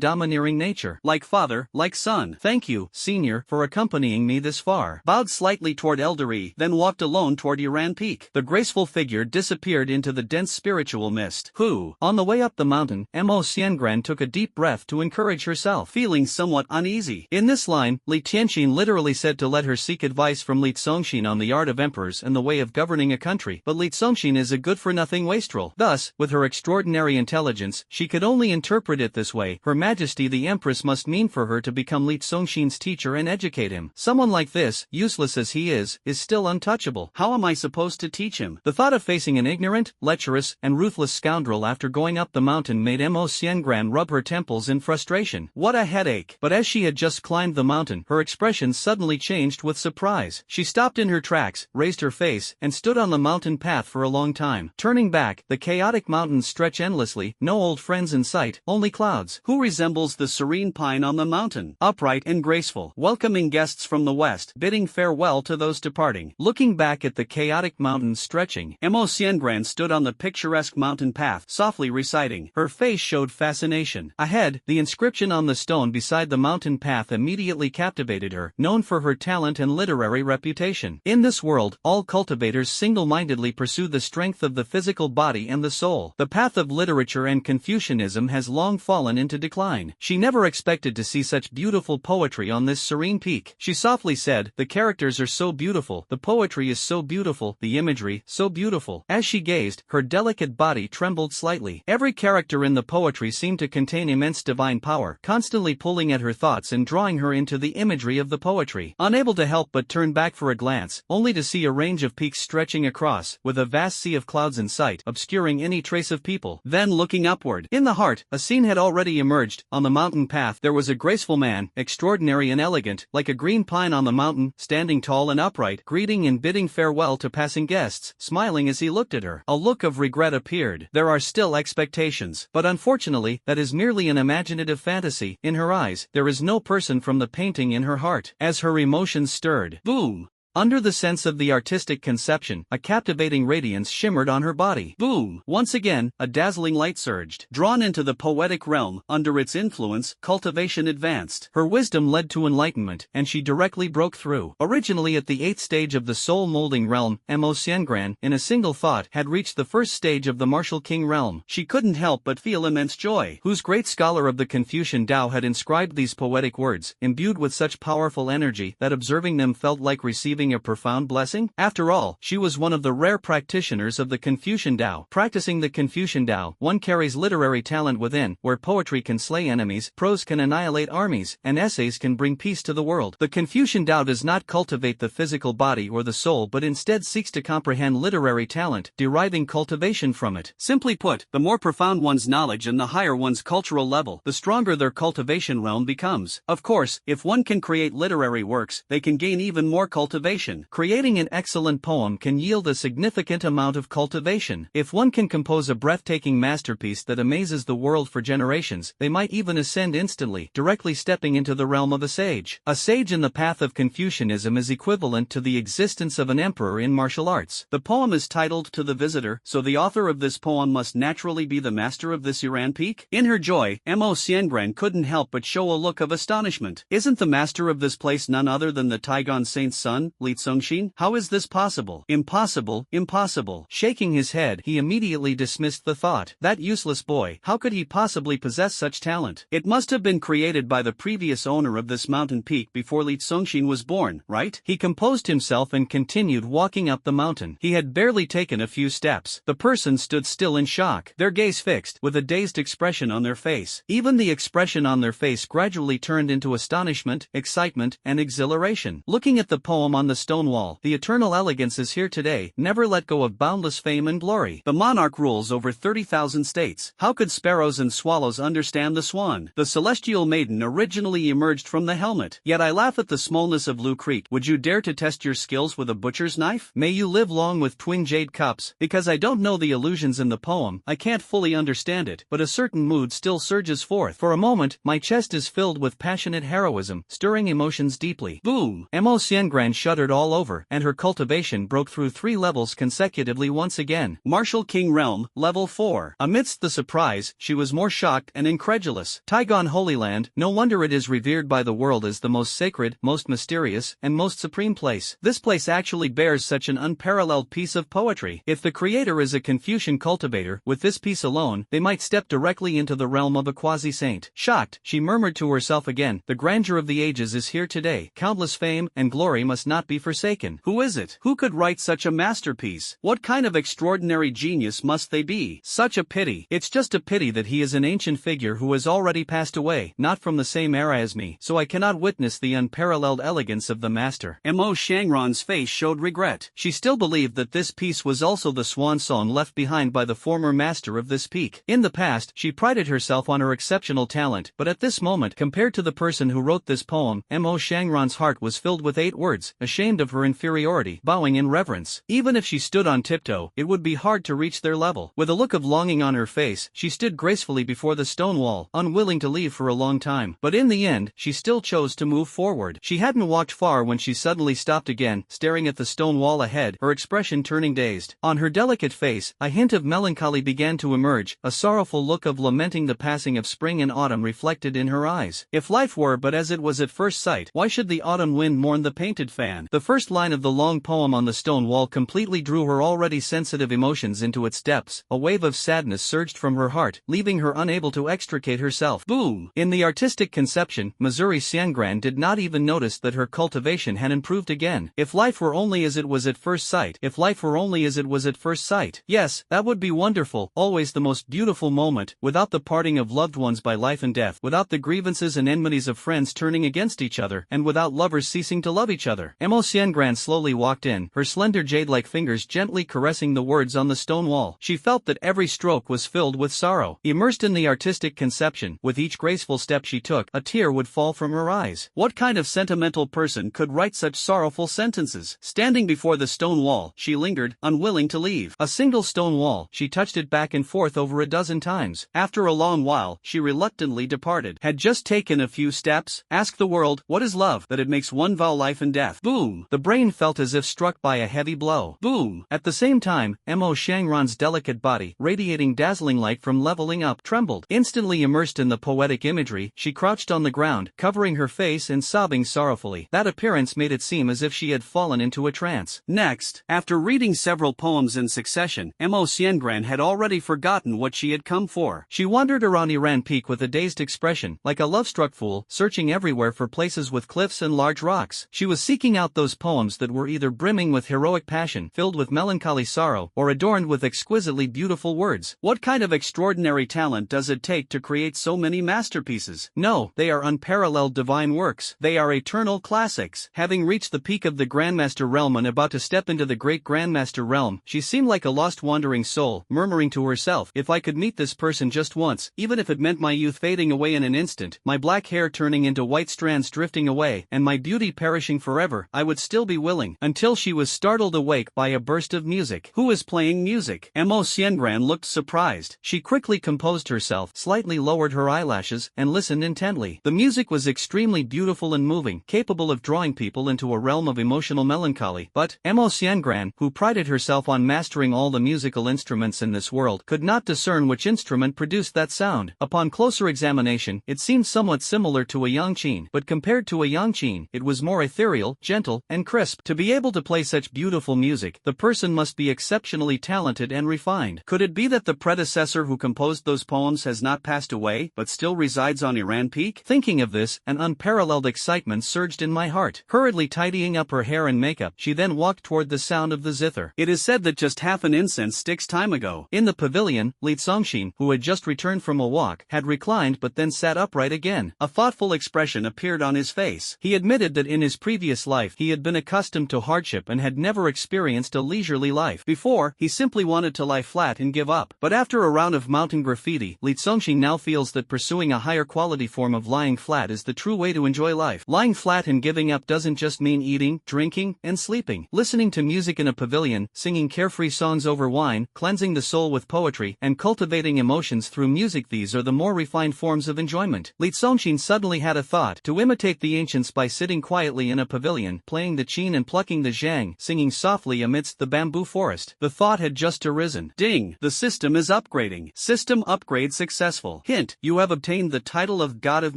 domineering nature. Like father, like son. Thank you, senior, for accompanying me this far. Bowed slightly toward Eldery, then walked alone toward Iran Peak. The graceful figure disappeared into the dense spiritual mist. On the way up the mountain, Mo Xiangran took a deep breath to encourage herself, feeling somewhat uneasy. In this line, Li Tianxin literally said to let her seek advice from Li Congxin on the art of emperors and the way of governing a country, but Li Congxin is a good-for-nothing wastrel. Thus, with her extraordinary intelligence, she could only interpret it this way: Her Majesty the Empress must mean for her to become Li Congxin's teacher and educate him. Someone like this, useless as he is still untouchable. How am I supposed to teach him? The thought of facing an ignorant, lecherous, and ruthless scoundrel after going up the mountain made Mo Xiangran rub her temples in frustration. What a headache! But as she had just climbed the mountain, her expression suddenly changed with surprise. She stopped in her tracks, raised her face, and stood on the mountain path for a long time. Turning back, the chaotic mountains stretch endlessly, no old friends in sight, only clouds. Who resembles the serene pine on the mountain? Upright and graceful, welcoming guests from the west, bidding farewell to those departing. Looking back at the chaotic mountains stretching, Mo Xiangran stood on the picturesque mountain path, softly reciting. Her face showed fascination. Ahead, the inscription on the stone beside the mountain path immediately captivated her, known for her talent and literary reputation. In this world, all cultivators single-mindedly pursue the strength of the physical body and the soul. The path of literature and Confucianism has long fallen into decline. She never expected to see such beautiful poetry on this serene peak. She softly said, "The characters are so beautiful, the poetry is so beautiful, the imagery, so beautiful." As she gazed, her delicate body trembled slightly. Every character in the poetry seemed to contain immense divine power, constantly pulling at her thoughts and drawing her into the imagery of the poetry. Unable to help but turn back for a glance, only to see a range of peaks stretching across, with a vast sea of clouds in sight, obscuring any trace of people. Then looking upward, in the heart, a scene had already emerged. On the mountain path there was a graceful man, extraordinary and elegant, like a green pine on the mountain, standing tall and upright, greeting and bidding farewell to passing guests, smiling as he looked at her. A look of regret appeared. There are still expectations, but unfortunately, that is merely an imaginative fantasy. In her eyes, there is no person from the painting in her heart. As her emotions stirred, boom! Under the sense of the artistic conception, a captivating radiance shimmered on her body. Boom! Once again, a dazzling light surged. Drawn into the poetic realm, under its influence, cultivation advanced. Her wisdom led to enlightenment, and she directly broke through. Originally at the 8th stage of the soul-molding realm, Mo Xiangran, in a single thought, had reached the first stage of the martial king realm. She couldn't help but feel immense joy. Whose great scholar of the Confucian Tao had inscribed these poetic words, imbued with such powerful energy that observing them felt like receiving a profound blessing? After all, she was one of the rare practitioners of the Confucian Tao. Practicing the Confucian Tao, one carries literary talent within, where poetry can slay enemies, prose can annihilate armies, and essays can bring peace to the world. The Confucian Tao does not cultivate the physical body or the soul but instead seeks to comprehend literary talent, deriving cultivation from it. Simply put, the more profound one's knowledge and the higher one's cultural level, the stronger their cultivation realm becomes. Of course, if one can create literary works, they can gain even more cultivation. Creating an excellent poem can yield a significant amount of cultivation. If one can compose a breathtaking masterpiece that amazes the world for generations, they might even ascend instantly, directly stepping into the realm of a sage. A sage in the path of Confucianism is equivalent to the existence of an emperor in martial arts. The poem is titled To the Visitor, so the author of this poem must naturally be the master of this Iran peak? In her joy, Mo Xiangran couldn't help but show a look of astonishment. Isn't the master of this place none other than the Taigon Saint's son, Li Congxin? How is this possible? Impossible, impossible. Shaking his head, he immediately dismissed the thought. That useless boy, how could he possibly possess such talent? It must have been created by the previous owner of this mountain peak before Li Congxin was born, right? He composed himself and continued walking up the mountain. He had barely taken a few steps. The person stood still in shock, their gaze fixed, with a dazed expression on their face. Even the expression on their face gradually turned into astonishment, excitement, and exhilaration. Looking at the poem on the stone wall, the eternal elegance is here today, never let go of boundless fame and glory. The monarch rules over 30,000 states. How could sparrows and swallows understand the swan? The celestial maiden originally emerged from the helmet. Yet I laugh at the smallness of Lu Creek. Would you dare to test your skills with a butcher's knife? May you live long with twin jade cups. Because I don't know the allusions in the poem, I can't fully understand it, but a certain mood still surges forth. For a moment, my chest is filled with passionate heroism, stirring emotions deeply. Boom! Mo Xiangran shuddered all over, and her cultivation broke through 3 levels consecutively once again. Martial King Realm, Level 4. Amidst the surprise, she was more shocked and incredulous. Taigon Holy Land, no wonder it is revered by the world as the most sacred, most mysterious, and most supreme place. This place actually bears such an unparalleled piece of poetry. If the creator is a Confucian cultivator, with this piece alone, they might step directly into the realm of a quasi-saint. Shocked, she murmured to herself again, the grandeur of the ages is here today. Countless fame and glory must not be forsaken. Who is it? Who could write such a masterpiece? What kind of extraordinary genius must they be? Such a pity. It's just a pity that he is an ancient figure who has already passed away, not from the same era as me, so I cannot witness the unparalleled elegance of the master. Mo Xiangran's face showed regret. She still believed that this piece was also the swan song left behind by the former master of this peak. In the past, she prided herself on her exceptional talent, but at this moment, compared to the person who wrote this poem, Mo Xiangran's heart was filled with 8 words, ashamed of her inferiority, bowing in reverence. Even if she stood on tiptoe, it would be hard to reach their level. With a look of longing on her face, she stood gracefully before the stone wall, unwilling to leave for a long time. But in the end, she still chose to move forward. She hadn't walked far when she suddenly stopped again, staring at the stone wall ahead, her expression turning dazed. On her delicate face, a hint of melancholy began to emerge, a sorrowful look of lamenting the passing of spring and autumn reflected in her eyes. If life were but as it was at first sight, why should the autumn wind mourn the painted fan? The first line of the long poem on the stone wall completely drew her already sensitive emotions into its depths. A wave of sadness surged from her heart, leaving her unable to extricate herself. Boom! In the artistic conception, Missouri Xiangran did not even notice that her cultivation had improved again. If life were only as it was at first sight, if life were only as it was at first sight. Yes, that would be wonderful, always the most beautiful moment, without the parting of loved ones by life and death, without the grievances and enmities of friends turning against each other, and without lovers ceasing to love each other. Mo Xiangran slowly walked in, her slender jade-like fingers gently caressing the words on the stone wall. She felt that every stroke was filled with sorrow. Immersed in the artistic conception, with each graceful step she took, a tear would fall from her eyes. What kind of sentimental person could write such sorrowful sentences? Standing before the stone wall, she lingered, unwilling to leave. A single stone wall, she touched it back and forth over a dozen times. After a long while, she reluctantly departed. Had just taken a few steps. Ask the world, what is love? That it makes one vow life and death. Boom! Boom! The brain felt as if struck by a heavy blow. Boom! At the same time, Mo Shangran's delicate body, radiating dazzling light from leveling up, trembled. Instantly immersed in the poetic imagery, she crouched on the ground, covering her face and sobbing sorrowfully. That appearance made it seem as if she had fallen into a trance. Next, after reading several poems in succession, Mo Xiangran had already forgotten what she had come for. She wandered around Iran Peak with a dazed expression, like a love-struck fool, searching everywhere for places with cliffs and large rocks. She was seeking out those poems that were either brimming with heroic passion, filled with melancholy sorrow, or adorned with exquisitely beautiful words. What kind of extraordinary talent does it take to create so many masterpieces? No, they are unparalleled divine works. They are eternal classics. Having reached the peak of the Grandmaster realm and about to step into the great Grandmaster realm, she seemed like a lost wandering soul, murmuring to herself, if I could meet this person just once, even if it meant my youth fading away in an instant, my black hair turning into white strands drifting away, and my beauty perishing forever, I would still be willing, until she was startled awake by a burst of music. Who is playing music? Mo Xiangran looked surprised. She quickly composed herself, slightly lowered her eyelashes, and listened intently. The music was extremely beautiful and moving, capable of drawing people into a realm of emotional melancholy, but Mo Xiangran, who prided herself on mastering all the musical instruments in this world, could not discern which instrument produced that sound. Upon closer examination, it seemed somewhat similar to a yangqin, but compared to a yangqin, it was more ethereal, gentle, and crisp. To be able to play such beautiful music, the person must be exceptionally talented and refined. Could it be that the predecessor who composed those poems has not passed away, but still resides on Iran Peak? Thinking of this, an unparalleled excitement surged in my heart. Hurriedly tidying up her hair and makeup, she then walked toward the sound of the zither. It is said that just half an incense sticks time ago. In the pavilion, Li Zongxin, who had just returned from a walk, had reclined but then sat upright again. A thoughtful expression appeared on his face. He admitted that in his previous life he had been accustomed to hardship and had never experienced a leisurely life. Before, he simply wanted to lie flat and give up. But after a round of mountain graffiti, Li Zongxin now feels that pursuing a higher quality form of lying flat is the true way to enjoy life. Lying flat and giving up doesn't just mean eating, drinking, and sleeping. Listening to music in a pavilion, singing carefree songs over wine, cleansing the soul with poetry, and cultivating emotions through music, these are the more refined forms of enjoyment. Li Zongxin suddenly had a thought: to imitate the ancients by sitting quietly in a pavilion, playing the qin and plucking the zhang, singing softly amidst the bamboo forest. The thought had just arisen. Ding! The system is upgrading. System upgrade successful. Hint: you have obtained the title of God of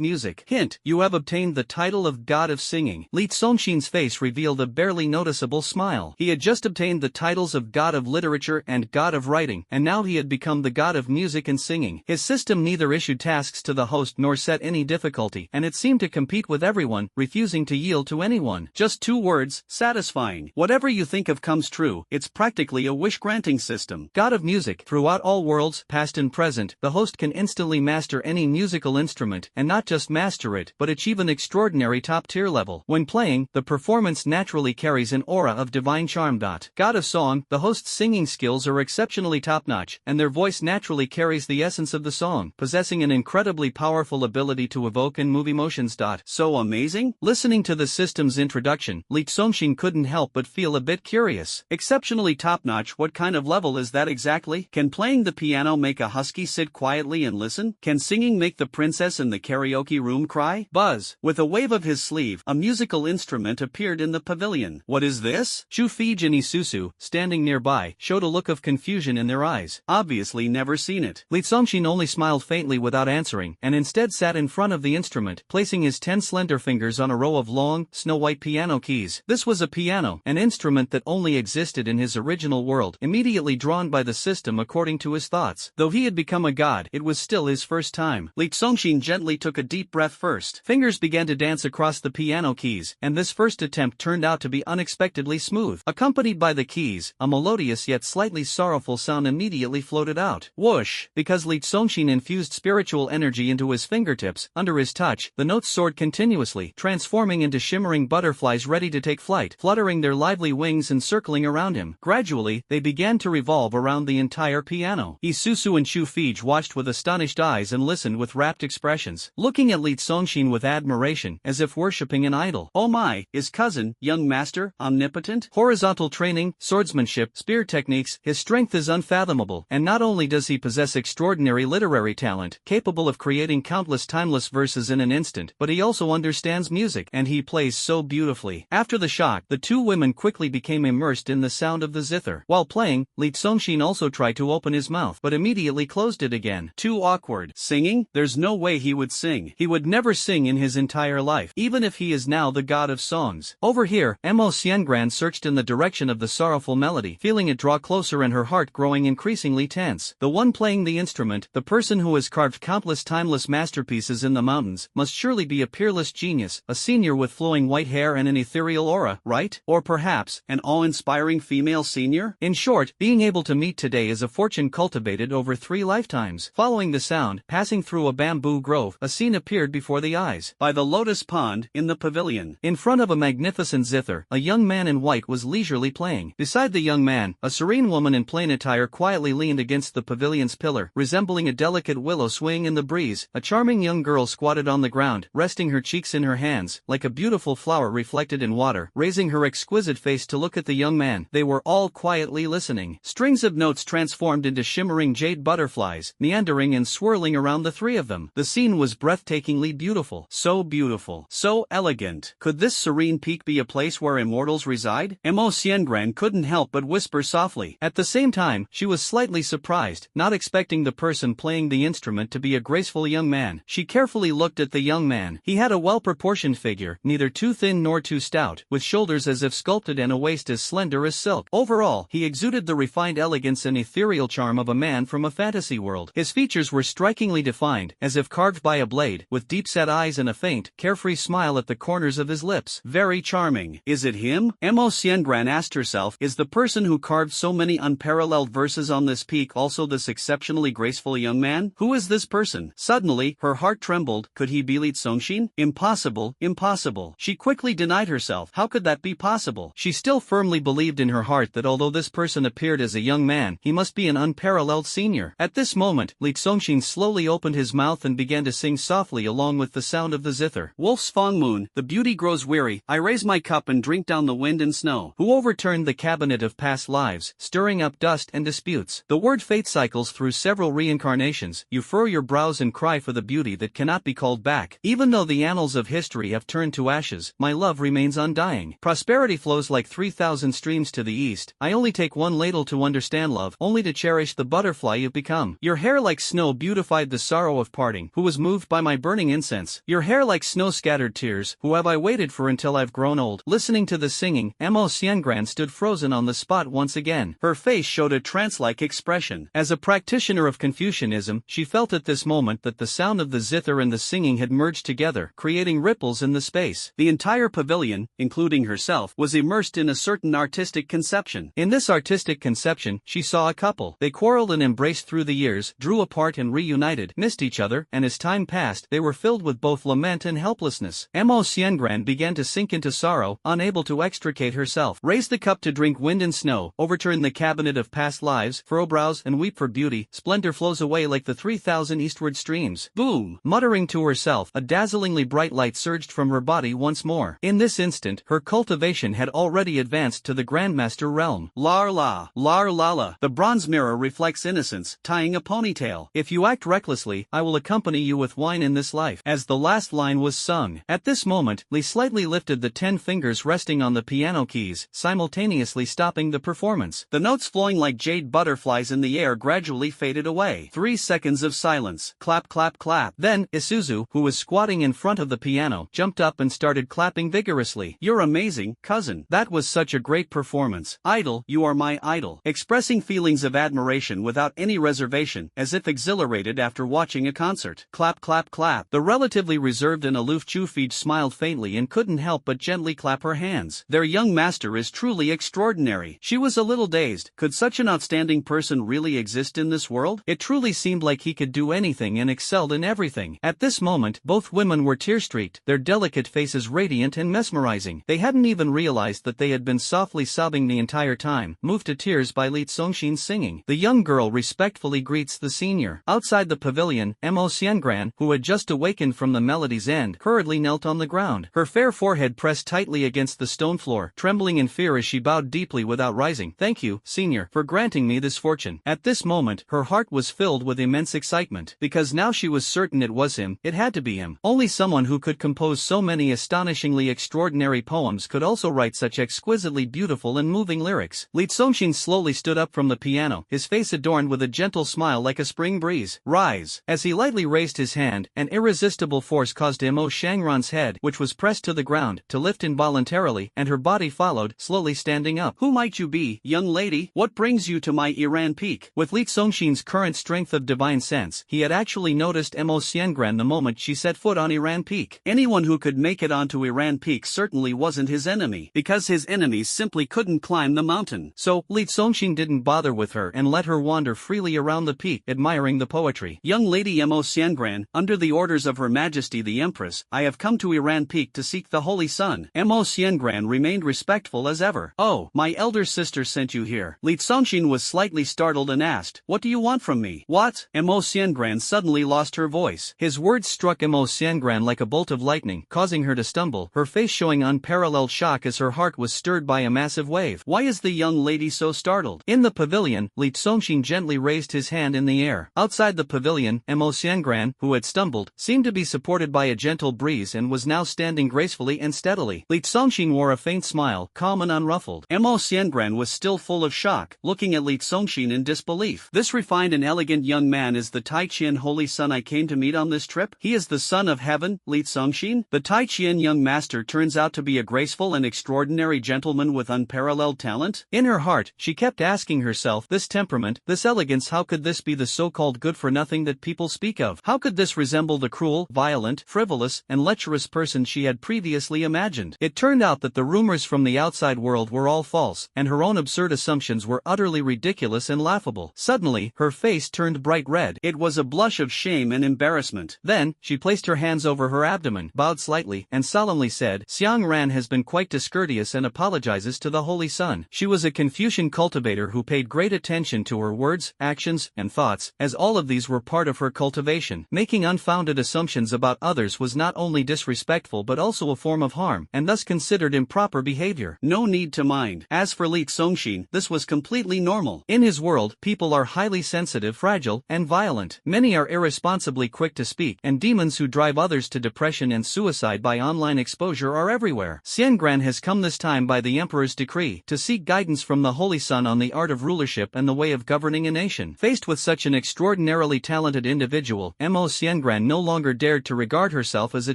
Music. Hint: you have obtained the title of God of Singing. Li Zongxin's face revealed a barely noticeable smile. He had just obtained the titles of God of Literature and God of Writing, and now he had become the God of Music and Singing. His system neither issued tasks to the host nor set any difficulty, and it seemed to compete with everyone, refusing to yield to anyone. Just 2 words: satisfying. Whatever you think of comes true. It's practically a wish-granting system. God of Music. Throughout all worlds, past and present, the host can instantly master any musical instrument, and not just master it, but achieve an extraordinary top-tier level. When playing, the performance naturally carries an aura of divine charm. God of Song. The host's singing skills are exceptionally top-notch, and their voice naturally carries the essence of the song, possessing an incredibly powerful ability to evoke and move emotions. So amazing? Listening to the system's introduction, Li Zongxin couldn't help but feel a bit curious. Exceptionally top-notch? What kind of level is that exactly? Can playing the piano make a husky sit quietly and listen? Can singing make the princess in the karaoke room cry? Buzz! With a wave of his sleeve, a musical instrument appeared in the pavilion. What is this? Chu Fij and Isusu, standing nearby, showed a look of confusion in their eyes. Obviously never seen it. Li Zongxin only smiled faintly without answering, and instead sat in front of the instrument, placing his 10 slender fingers on a row of long, snow-white piano keys. This was a piano, an instrument that only existed in his original world, immediately drawn by the system according to his thoughts. Though he had become a god, it was still his first time. Li Zongxin gently took a deep breath first. Fingers began to dance across the piano keys, and this first attempt turned out to be unexpectedly smooth. Accompanied by the keys, a melodious yet slightly sorrowful sound immediately floated out. Whoosh! Because Li Zongxin infused spiritual energy into his fingertips, under his touch, the notes soared continuously, transforming into shimmering butterflies ready to take flight, fluttering their lively wings and circling around him. Gradually, they began to revolve around the entire piano. Isusu and Chu Fij watched with astonished eyes and listened with rapt expressions, looking at Li Zongxin with admiration, as if worshipping an idol. Oh my, is cousin, young master, omnipotent? Horizontal training, swordsmanship, spear techniques, his strength is unfathomable, and not only does he possess extraordinary literary talent, capable of creating countless timeless verses in an instant, but he also understands music, and he plays so beautifully. softly. After the shock, the two women quickly became immersed in the sound of the zither. While playing, Lee Songshin also tried to open his mouth but immediately closed it again. Too awkward. Singing? There's no way he would sing. He would never sing in his entire life, even if he is now the god of songs. Over here, Mo Xiangran searched in the direction of the sorrowful melody, feeling it draw closer and her heart growing increasingly tense. The one playing the instrument, the person who has carved countless timeless masterpieces in the mountains, must surely be a peerless genius, a senior with flowing white hair and an ethereal aura, right? Or perhaps, an awe-inspiring female senior? In short, being able to meet today is a fortune cultivated over 3 lifetimes. Following the sound, passing through a bamboo grove, a scene appeared before the eyes. By the lotus pond, in the pavilion. In front of a magnificent zither, a young man in white was leisurely playing. Beside the young man, a serene woman in plain attire quietly leaned against the pavilion's pillar, resembling a delicate willow swaying in the breeze. A charming young girl squatted on the ground, resting her cheeks in her hands, like a beautiful flower reflected in water, raising her exquisite face to look at the young man. They were all quietly listening. Strings of notes transformed into shimmering jade butterflies, meandering and swirling around the three of them. The scene was breathtakingly beautiful. So beautiful. So elegant. Could this serene peak be a place where immortals reside? Mo Xiangran couldn't help but whisper softly. At the same time, she was slightly surprised, not expecting the person playing the instrument to be a graceful young man. She carefully looked at the young man. He had a well-proportioned figure, neither too thin nor too stout, with shoulders as if sculpted and a waist as slender as silk. Overall, he exuded the refined elegance and ethereal charm of a man from a fantasy world. His features were strikingly defined, as if carved by a blade, with deep-set eyes and a faint, carefree smile at the corners of his lips. Very charming. Is it him? Mo Xiangran asked herself, is the person who carved so many unparalleled verses on this peak also this exceptionally graceful young man? Who is this person? Suddenly, her heart trembled. Could he be Lee Songshin? Impossible, impossible. She quickly denied herself. How could that be possible? She still firmly believed in her heart that although this person appeared as a young man, he must be an unparalleled senior. At this moment, Lee Songshin slowly opened his mouth and began to sing softly along with the sound of the zither. Wolf's Fong Moon, the beauty grows weary, I raise my cup and drink down the wind and snow. Who overturned the cabinet of past lives, stirring up dust and disputes. The word fate cycles through several reincarnations. You furrow your brows and cry for the beauty that cannot be called back. Even though the annals of history have turned to ashes, my love remains undying. Prosperity flows like 3,000 streams to the east. I only take one ladle to understand love, only to cherish the butterfly you've become. Your hair like snow beautified the sorrow of parting. Who was moved by my burning incense? Your hair like snow scattered tears. Who have I waited for until I've grown old? Listening to the singing, Mo Xiangran stood frozen on the spot once again. Her face showed a trance-like expression. As a practitioner of Confucianism, she felt at this moment that the sound of the zither and the singing had merged together, creating ripples in the space. The entire pavilion, including herself, was immersed in a certain artistic conception. In this artistic conception, she saw a couple. They quarreled and embraced through the years, drew apart and reunited, missed each other, and as time passed, they were filled with both lament and helplessness. Mo Xiangran began to sink into sorrow, unable to extricate herself. Raise the cup to drink wind and snow, overturn the cabinet of past lives, furrow brows and weep for beauty. Splendor flows away like the 3,000 eastward streams. Boom! Muttering to herself, a dazzlingly bright light surged from her body once more. In this instant, her cultivation had already advanced to the Grandmaster realm. Lar la, lar lala. The bronze mirror reflects innocence, tying a ponytail. If you act recklessly, I will accompany you with wine in this life. As the last line was sung. At this moment, Lee slightly lifted the 10 fingers resting on the piano keys, simultaneously stopping the performance. The notes flowing like jade butterflies in the air gradually faded away. 3 seconds of silence. Clap, clap, clap. Then, Isuzu, who was squatting in front of the piano, jumped up and started clapping vigorously. You're amazing, cousin. That was such a great performance. Idol, you are my idol. Expressing feelings of admiration without any reservation, as if exhilarated after watching a concert. Clap, clap, clap. The relatively reserved and aloof Chufij smiled faintly and couldn't help but gently clap her hands. Their young master is truly extraordinary. She was a little dazed. Could such an outstanding person really exist in this world? It truly seemed like he could do anything and excelled in everything. At this moment, both women were tear-streaked, their delicate faces radiant and mesmerizing. They hadn't even realized that they had been softly sobbing the entire time, moved to tears by Lee Songshin's singing. The young girl respectfully greets the senior. Outside the pavilion, Mo Xiangran, who had just awakened from the melody's end, hurriedly knelt on the ground. Her fair forehead pressed tightly against the stone floor, trembling in fear as she bowed deeply without rising. Thank you, senior, for granting me this fortune. At this moment, her heart was filled with immense excitement, because now she was certain it was him. It had to be him. Only someone who could compose so many astonishingly extraordinary extraordinary poems could also write such exquisitely beautiful and moving lyrics. Lee Songxin slowly stood up from the piano, his face adorned with a gentle smile like a spring breeze. Rise. As he lightly raised his hand, an irresistible force caused Mo Shangran's head, which was pressed to the ground, to lift involuntarily, and her body followed, slowly standing up. Who might you be, young lady? What brings you to my Iran peak? With Lee Songxin's current strength of divine sense, he had actually noticed Mo Xiangran the moment she set foot on Iran peak. Anyone who could make it onto Iran peak certainly wasn't his enemy, because his enemies simply couldn't climb the mountain. So, Lee Songxin didn't bother with her and let her wander freely around the peak, admiring the poetry. Young lady Mo Xiangran, under the orders of Her Majesty the Empress, I have come to Iran peak to seek the Holy Sun. Mo Xiangran remained respectful as ever. Oh, my elder sister sent you here. Lee Songxin was slightly startled and asked, what do you want from me? What? Mo Xiangran suddenly lost her voice. His words struck Mo Xiangran like a bolt of lightning, causing her to stumble, her face showing unparalleled shock as her heart was stirred by a massive wave. Why is the young lady so startled? In the pavilion, Lee Songxin gently raised his hand in the air. Outside the pavilion, Mo Xiangran, who had stumbled, seemed to be supported by a gentle breeze and was now standing gracefully and steadily. Lee Songxin wore a faint smile, calm and unruffled. Mo Xiangran was still full of shock, looking at Lee Songxin in disbelief. This refined and elegant young man is the Tai Qian Holy Son I came to meet on this trip? He is the son of heaven, Lee Songxin? The Tai Qian young master turns out to be a graceful and extraordinary gentleman with unparalleled talent? In her heart, she kept asking herself, this temperament, this elegance, how could this be the so-called good-for-nothing that people speak of? How could this resemble the cruel, violent, frivolous, and lecherous person she had previously imagined? It turned out that the rumors from the outside world were all false, and her own absurd assumptions were utterly ridiculous and laughable. Suddenly, her face turned bright red. It was a blush of shame and embarrassment. Then, she placed her hands over her abdomen, bowed slightly, and solemnly said, Xiang Ran has been quite discourteous and apologizes to the Holy Sun. She was a Confucian cultivator who paid great attention to her words, actions, and thoughts, as all of these were part of her cultivation. Making unfounded assumptions about others was not only disrespectful but also a form of harm, and thus considered improper behavior. No need to mind. As for Lee Songxin, this was completely normal. In his world, people are highly sensitive, fragile, and violent. Many are irresponsibly quick to speak, and demons who drive others to depression and suicide by online exposure are everywhere. Xiangran has come this time by the Emperor's decree, to seek guidance from the Holy Sun on the art of rulership and the way of governing a nation. Faced with such an extraordinarily talented individual, Mo Xiangran no longer dared to regard herself as a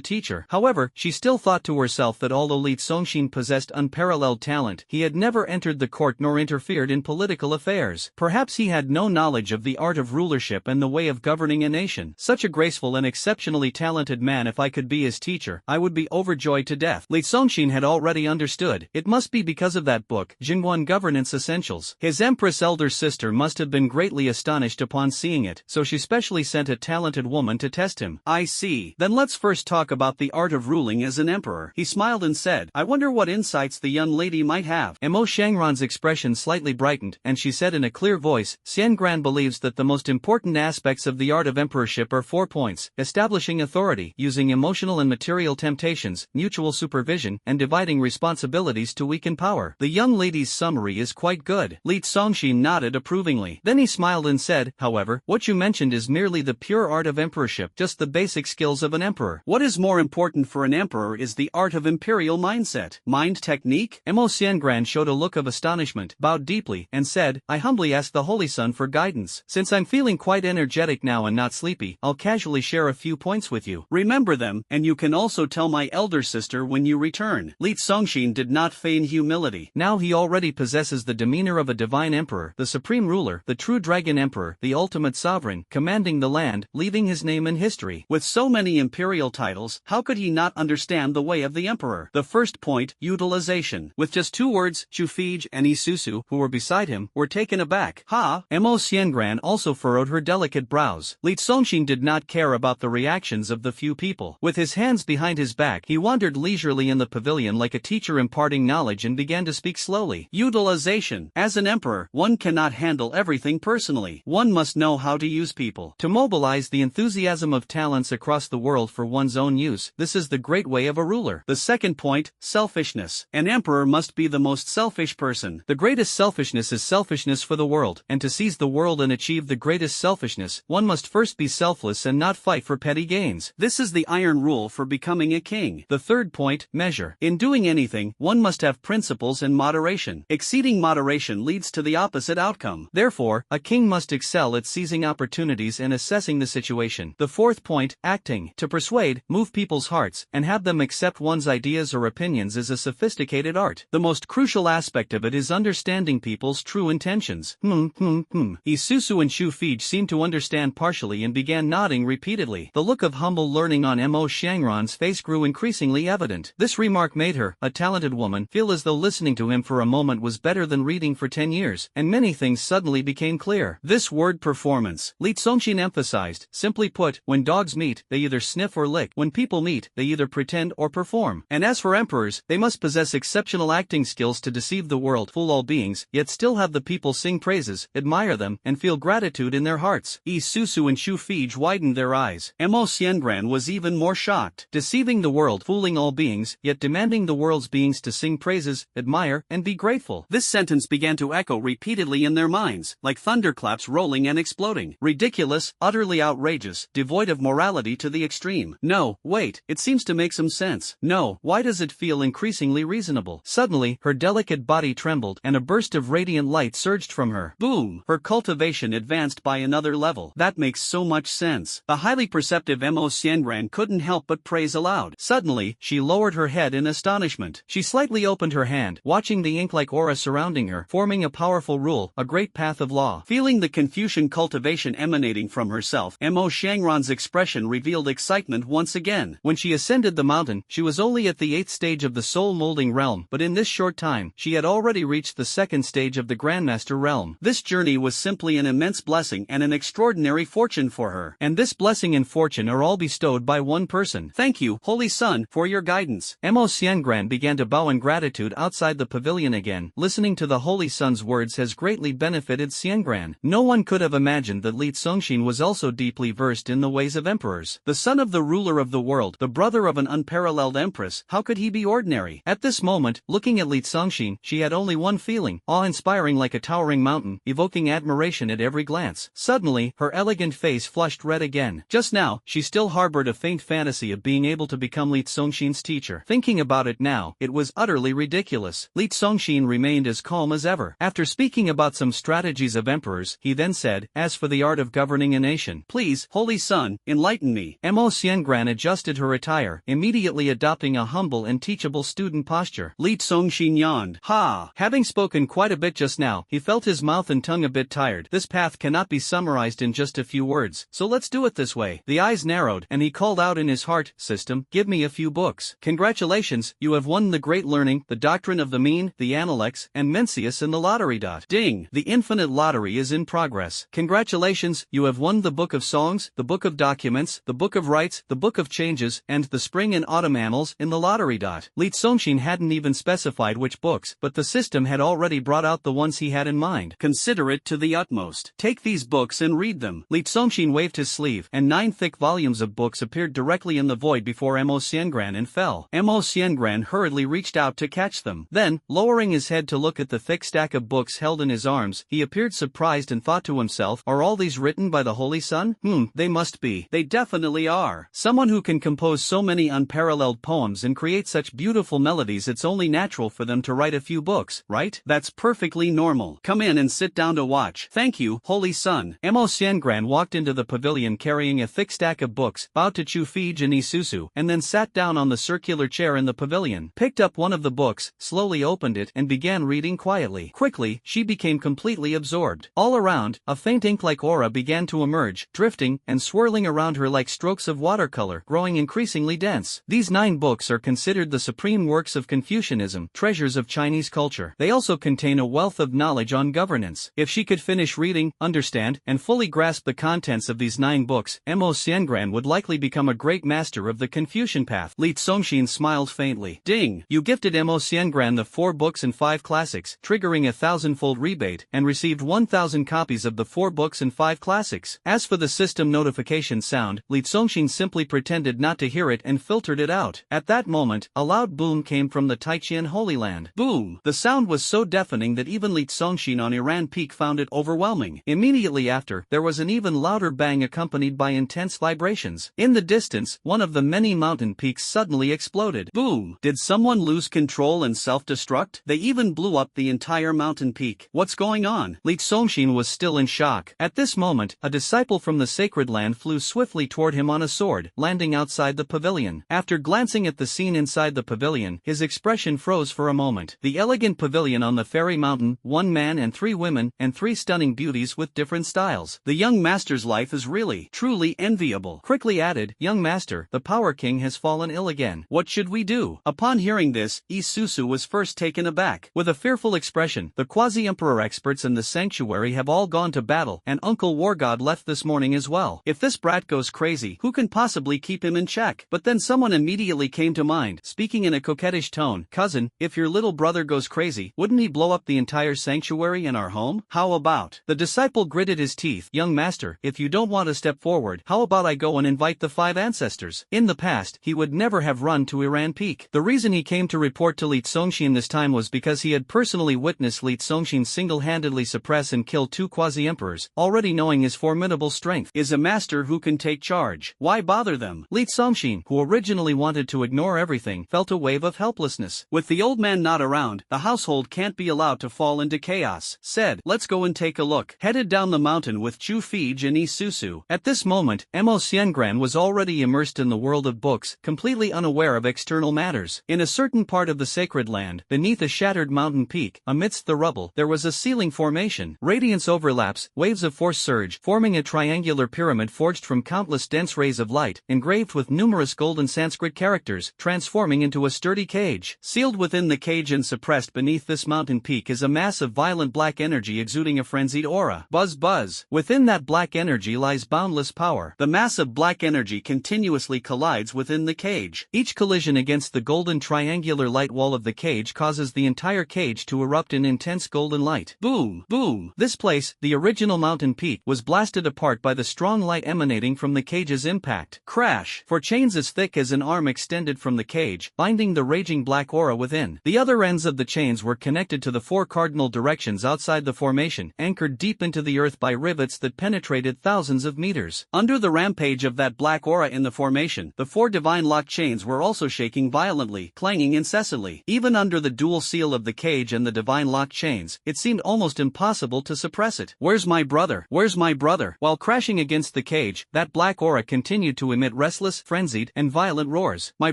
teacher. However, she still thought to herself that although Li Songxin possessed unparalleled talent, he had never entered the court nor interfered in political affairs. Perhaps he had no knowledge of the art of rulership and the way of governing a nation. Such a graceful and exceptionally talented man, if I could be his teacher, I would be overjoyed to death. Li Songxin had already understood. It must be because of that book, Jingguan Governance Essentials. His Empress elder sister must have been greatly astonished upon seeing it, so she specially sent a talented woman to test him. I see. Then let's first talk about the art of ruling as an emperor. He smiled and said, I wonder what insights the young lady might have. Mo Shangran's expression slightly brightened, and she said in a clear voice, Xiangran believes that the most important aspects of the art of emperorship are 4 points: establishing authority, using emotional and material temptations, mutual supervision, and dividing responsibilities to weaken power. The young lady's summary is quite good. Li Songxin nodded approvingly. Then he smiled and said, however, what you mentioned is merely the pure art of emperorship, just the basic skills of an emperor. What is more important for an emperor is the art of imperial mindset. Mind technique? Mo Xiangran showed a look of astonishment, bowed deeply, and said, I humbly ask the Holy Sun for guidance. Since I'm feeling quite energetic now and not sleepy, I'll casually share a few points with you. Remember them, and you can also tell my elder sister when you return. Li Songxin did not feign humility. Now he already possesses the demeanor of a divine emperor, the supreme ruler, the true dragon emperor, the ultimate sovereign, commanding the land, leaving his name in history. With so many imperial titles, how could he not understand the way of the emperor? The first point, utilization. With just 2 words, Chufij and Isusu, who were beside him, were taken aback. Ha! Mo Xiangran also furrowed her delicate brows. Li Songxin did not care about the reactions of the few people. With his hands behind his back, he wandered leisurely in the pavilion like a teacher imparting knowledge and began to speak slowly. Utilization. As an emperor, one cannot handle everything personally. One must know how to use people. To mobilize the enthusiasm of talents across the world for one's own use, this is the great way of a ruler. The second point, selfishness. An emperor must be the most selfish person. The greatest selfishness is selfishness for the world, and to seize the world and achieve the greatest selfishness, one must first be selfless and not fight for petty gains. This is the iron rule for becoming a king. The third point, point, measure. In doing anything, one must have principles and moderation. Exceeding moderation leads to the opposite outcome. Therefore, a king must excel at seizing opportunities and assessing the situation. The fourth point, acting. To persuade, move people's hearts, and have them accept one's ideas or opinions is a sophisticated art. The most crucial aspect of it is understanding people's true intentions. Isuzu and Shu Fij seemed to understand partially and began nodding repeatedly. The look of humble learning on Mo Xiangran's face grew increasingly evident. This remark made her, a talented woman, feel as though listening to him for a moment was better than reading for 10 years, and many things suddenly became clear. This word performance, Li Congxin emphasized. Simply put, when dogs meet, they either sniff or lick. When people meet, they either pretend or perform. And as for emperors, they must possess exceptional acting skills to deceive the world, fool all beings, yet still have the people sing praises, admire them, and feel gratitude in their hearts. Isuzu and Shu Fij widened their eyes. Mo Xiangran was even more shocked. Deceiving the world, fooling all beings, yet demanding the world's beings to sing praises, admire, and be grateful. This sentence began to echo repeatedly in their minds, like thunderclaps rolling and exploding. Ridiculous, utterly outrageous, devoid of morality to the extreme. No, wait, it seems to make some sense. No, why does it feel increasingly reasonable? Suddenly, her delicate body trembled, and a burst of radiant light surged from her. Boom! Her cultivation advanced by another level. That makes so much sense. The highly perceptive Mo Xiangran couldn't help but praise aloud. Suddenly, she lowered her head in astonishment. She slightly opened her hand, watching the ink-like aura surrounding her, forming a powerful rule, a great path of law. Feeling the Confucian cultivation emanating from herself, Mo Xiangran's expression revealed excitement once again. When she ascended the mountain, she was only at the 8th stage of the soul-molding realm, but in this short time, she had already reached the 2nd stage of the Grandmaster realm. This journey was simply an immense blessing and an extraordinary fortune for her. And this blessing and fortune are all bestowed by one person. Thank you, Holy Sun, for your guidance. Mo Xiangran began to bow in gratitude outside the pavilion again. Listening to the Holy Sun's words has greatly benefited Xiangran. No one could have imagined that Li Congxin was also deeply versed in the ways of emperors. The son of the ruler of the world, the brother of an unparalleled empress, how could he be ordinary? At this moment, looking at Li Congxin, she had only one feeling, awe-inspiring like a towering mountain, evoking admiration at every glance. Suddenly, her elegant face flushed red again. Just now, she still harbored a faint fantasy of being able to become Li Congxin's teacher. Thinking about it now, it was utterly ridiculous. Li Congxin remained as calm as ever. After speaking about some strategies of emperors, he then said, as for the art of governing a nation, please, Holy Sun, enlighten me. Mo Xiangran adjusted her attire, immediately adopting a humble and teachable student posture. Li Congxin yawned. Ha! Having spoken quite a bit just now, he felt his mouth and tongue a bit tired. This path cannot be summarized in just a few words, so let's do it this way. The eyes narrowed, and he called out in his heart, System, give me a few books. Congratulations, you have won the great learning, the doctrine of the mean, the Analects, and Mencius in the lottery. Ding! The infinite lottery is in progress. Congratulations, you have won the Book of Songs, the Book of Documents, the Book of Rights, the Book of Changes, and the Spring and Autumn Annals in the lottery. Li Congxin hadn't even specified which books, but the system had already brought out the ones he had in mind. Consider it to the utmost. Take these books and read them. Li Congxin waved his sleeve, and 9 thick volumes of books appeared directly in the void before Mo Xiangran and fell. Mo Xiangran hurriedly reached out to catch them. Then, lowering his head to look at the thick stack of books held in his arms, he appeared surprised and thought to himself, are all these written by the Holy Sun? They must be. They definitely are. Someone who can compose so many unparalleled poems and create such beautiful melodies, it's only natural for them to write a few books, right? That's perfectly normal. Come in and sit down to watch. Thank you, Holy Sun. Mo Xiangran walked into the pavilion carrying a thick stack of books, bowed to Shu Fij and Isuzu, and then sat down on the circular chair in the pavilion, picked up one of the books, slowly opened it, and began reading quietly. Quickly, she became completely absorbed. All around, a faint ink-like aura began to emerge, drifting and swirling around her like strokes of watercolor, growing increasingly dense. These 9 books are considered the supreme works of Confucianism, treasures of Chinese culture. They also contain a wealth of knowledge on governance. If she could finish reading, understand, and fully grasp the contents of these 9 books, Mo Xiangran would likely become a great master of the Confucian path. Li Congxin smiled faintly. Ding! You gifted Mo Xiangran the 4 books and 5 classics, triggering a 1,000-fold rebate, and received 1,000 copies of the 4 books and 5 classics. As for the system notification sound, Li Congxin simply pretended not to hear it and filtered it out. At that moment, a loud boom came from the Taiqian Holy Land. Boom! The sound was so deafening that even Li Congxin on Iran Peak found it overwhelming. Immediately after, there was an even louder bang accompanied by intense vibrations. In the distance, one of the many mountain peaks suddenly exploded. exploded. Boom! Did someone lose control and self-destruct? They even blew up the entire mountain peak. What's going on? Li Songshin was still in shock. At this moment, a disciple from the sacred land flew swiftly toward him on a sword, landing outside the pavilion. After glancing at the scene inside the pavilion, his expression froze for a moment. The elegant pavilion on the fairy mountain, 1 man and 3 women, and 3 stunning beauties with different styles. The young master's life is really, truly enviable. Quickly added, "Young master, the Power King has fallen ill again. What should we do?" Upon hearing this, Isusu was first taken aback. With a fearful expression, "The quasi-emperor experts in the sanctuary have all gone to battle, and Uncle War God left this morning as well. If this brat goes crazy, who can possibly keep him in check?" But then someone immediately came to mind, speaking in a coquettish tone. "Cousin, if your little brother goes crazy, wouldn't he blow up the entire sanctuary and our home? How about?" The disciple gritted his teeth. "Young master, if you don't want to step forward, how about I go and invite the 5 ancestors?" In the past, he would never have run to Iran Peak. The reason he came to report to Li Songshin this time was because he had personally witnessed Li Songshin single-handedly suppress and kill 2 quasi-emperors, already knowing his formidable strength. Is a master who can take charge. Why bother them? Li Songshin, who originally wanted to ignore everything, felt a wave of helplessness. With the old man not around, the household can't be allowed to fall into chaos. Said, "Let's go and take a look." Headed down the mountain with Chu Fij and Isusu. At this moment, Mo Xiangran was already immersed in the world of books, completely unaware of external matters. In a certain part of the sacred land, beneath a shattered mountain peak, amidst the rubble, there was a ceiling formation. Radiance overlaps, waves of force surge, forming a triangular pyramid forged from countless dense rays of light, engraved with numerous golden Sanskrit characters, transforming into a sturdy cage. Sealed within the cage and suppressed beneath this mountain peak is a mass of violent black energy exuding a frenzied aura. Buzz buzz. Within that black energy lies boundless power. The mass of black energy continuously collides within the cage. Each collision against the golden triangular light wall of the cage causes the entire cage to erupt in intense golden light. Boom, boom. This place, the original mountain peak, was blasted apart by the strong light emanating from the cage's impact. Crash. For chains as thick as an arm extended from the cage, binding the raging black aura within. The other ends of the chains were connected to the 4 cardinal directions outside the formation, anchored deep into the earth by rivets that penetrated thousands of meters. Under the rampage of that black aura in the formation, the 4 divine lock chains were also shaking violently, clanging incessantly. Even under the dual seal of the cage and the divine lock chains, it seemed almost impossible to suppress it. "Where's my brother? Where's my brother?" While crashing against the cage, that black aura continued to emit restless, frenzied, and violent roars. My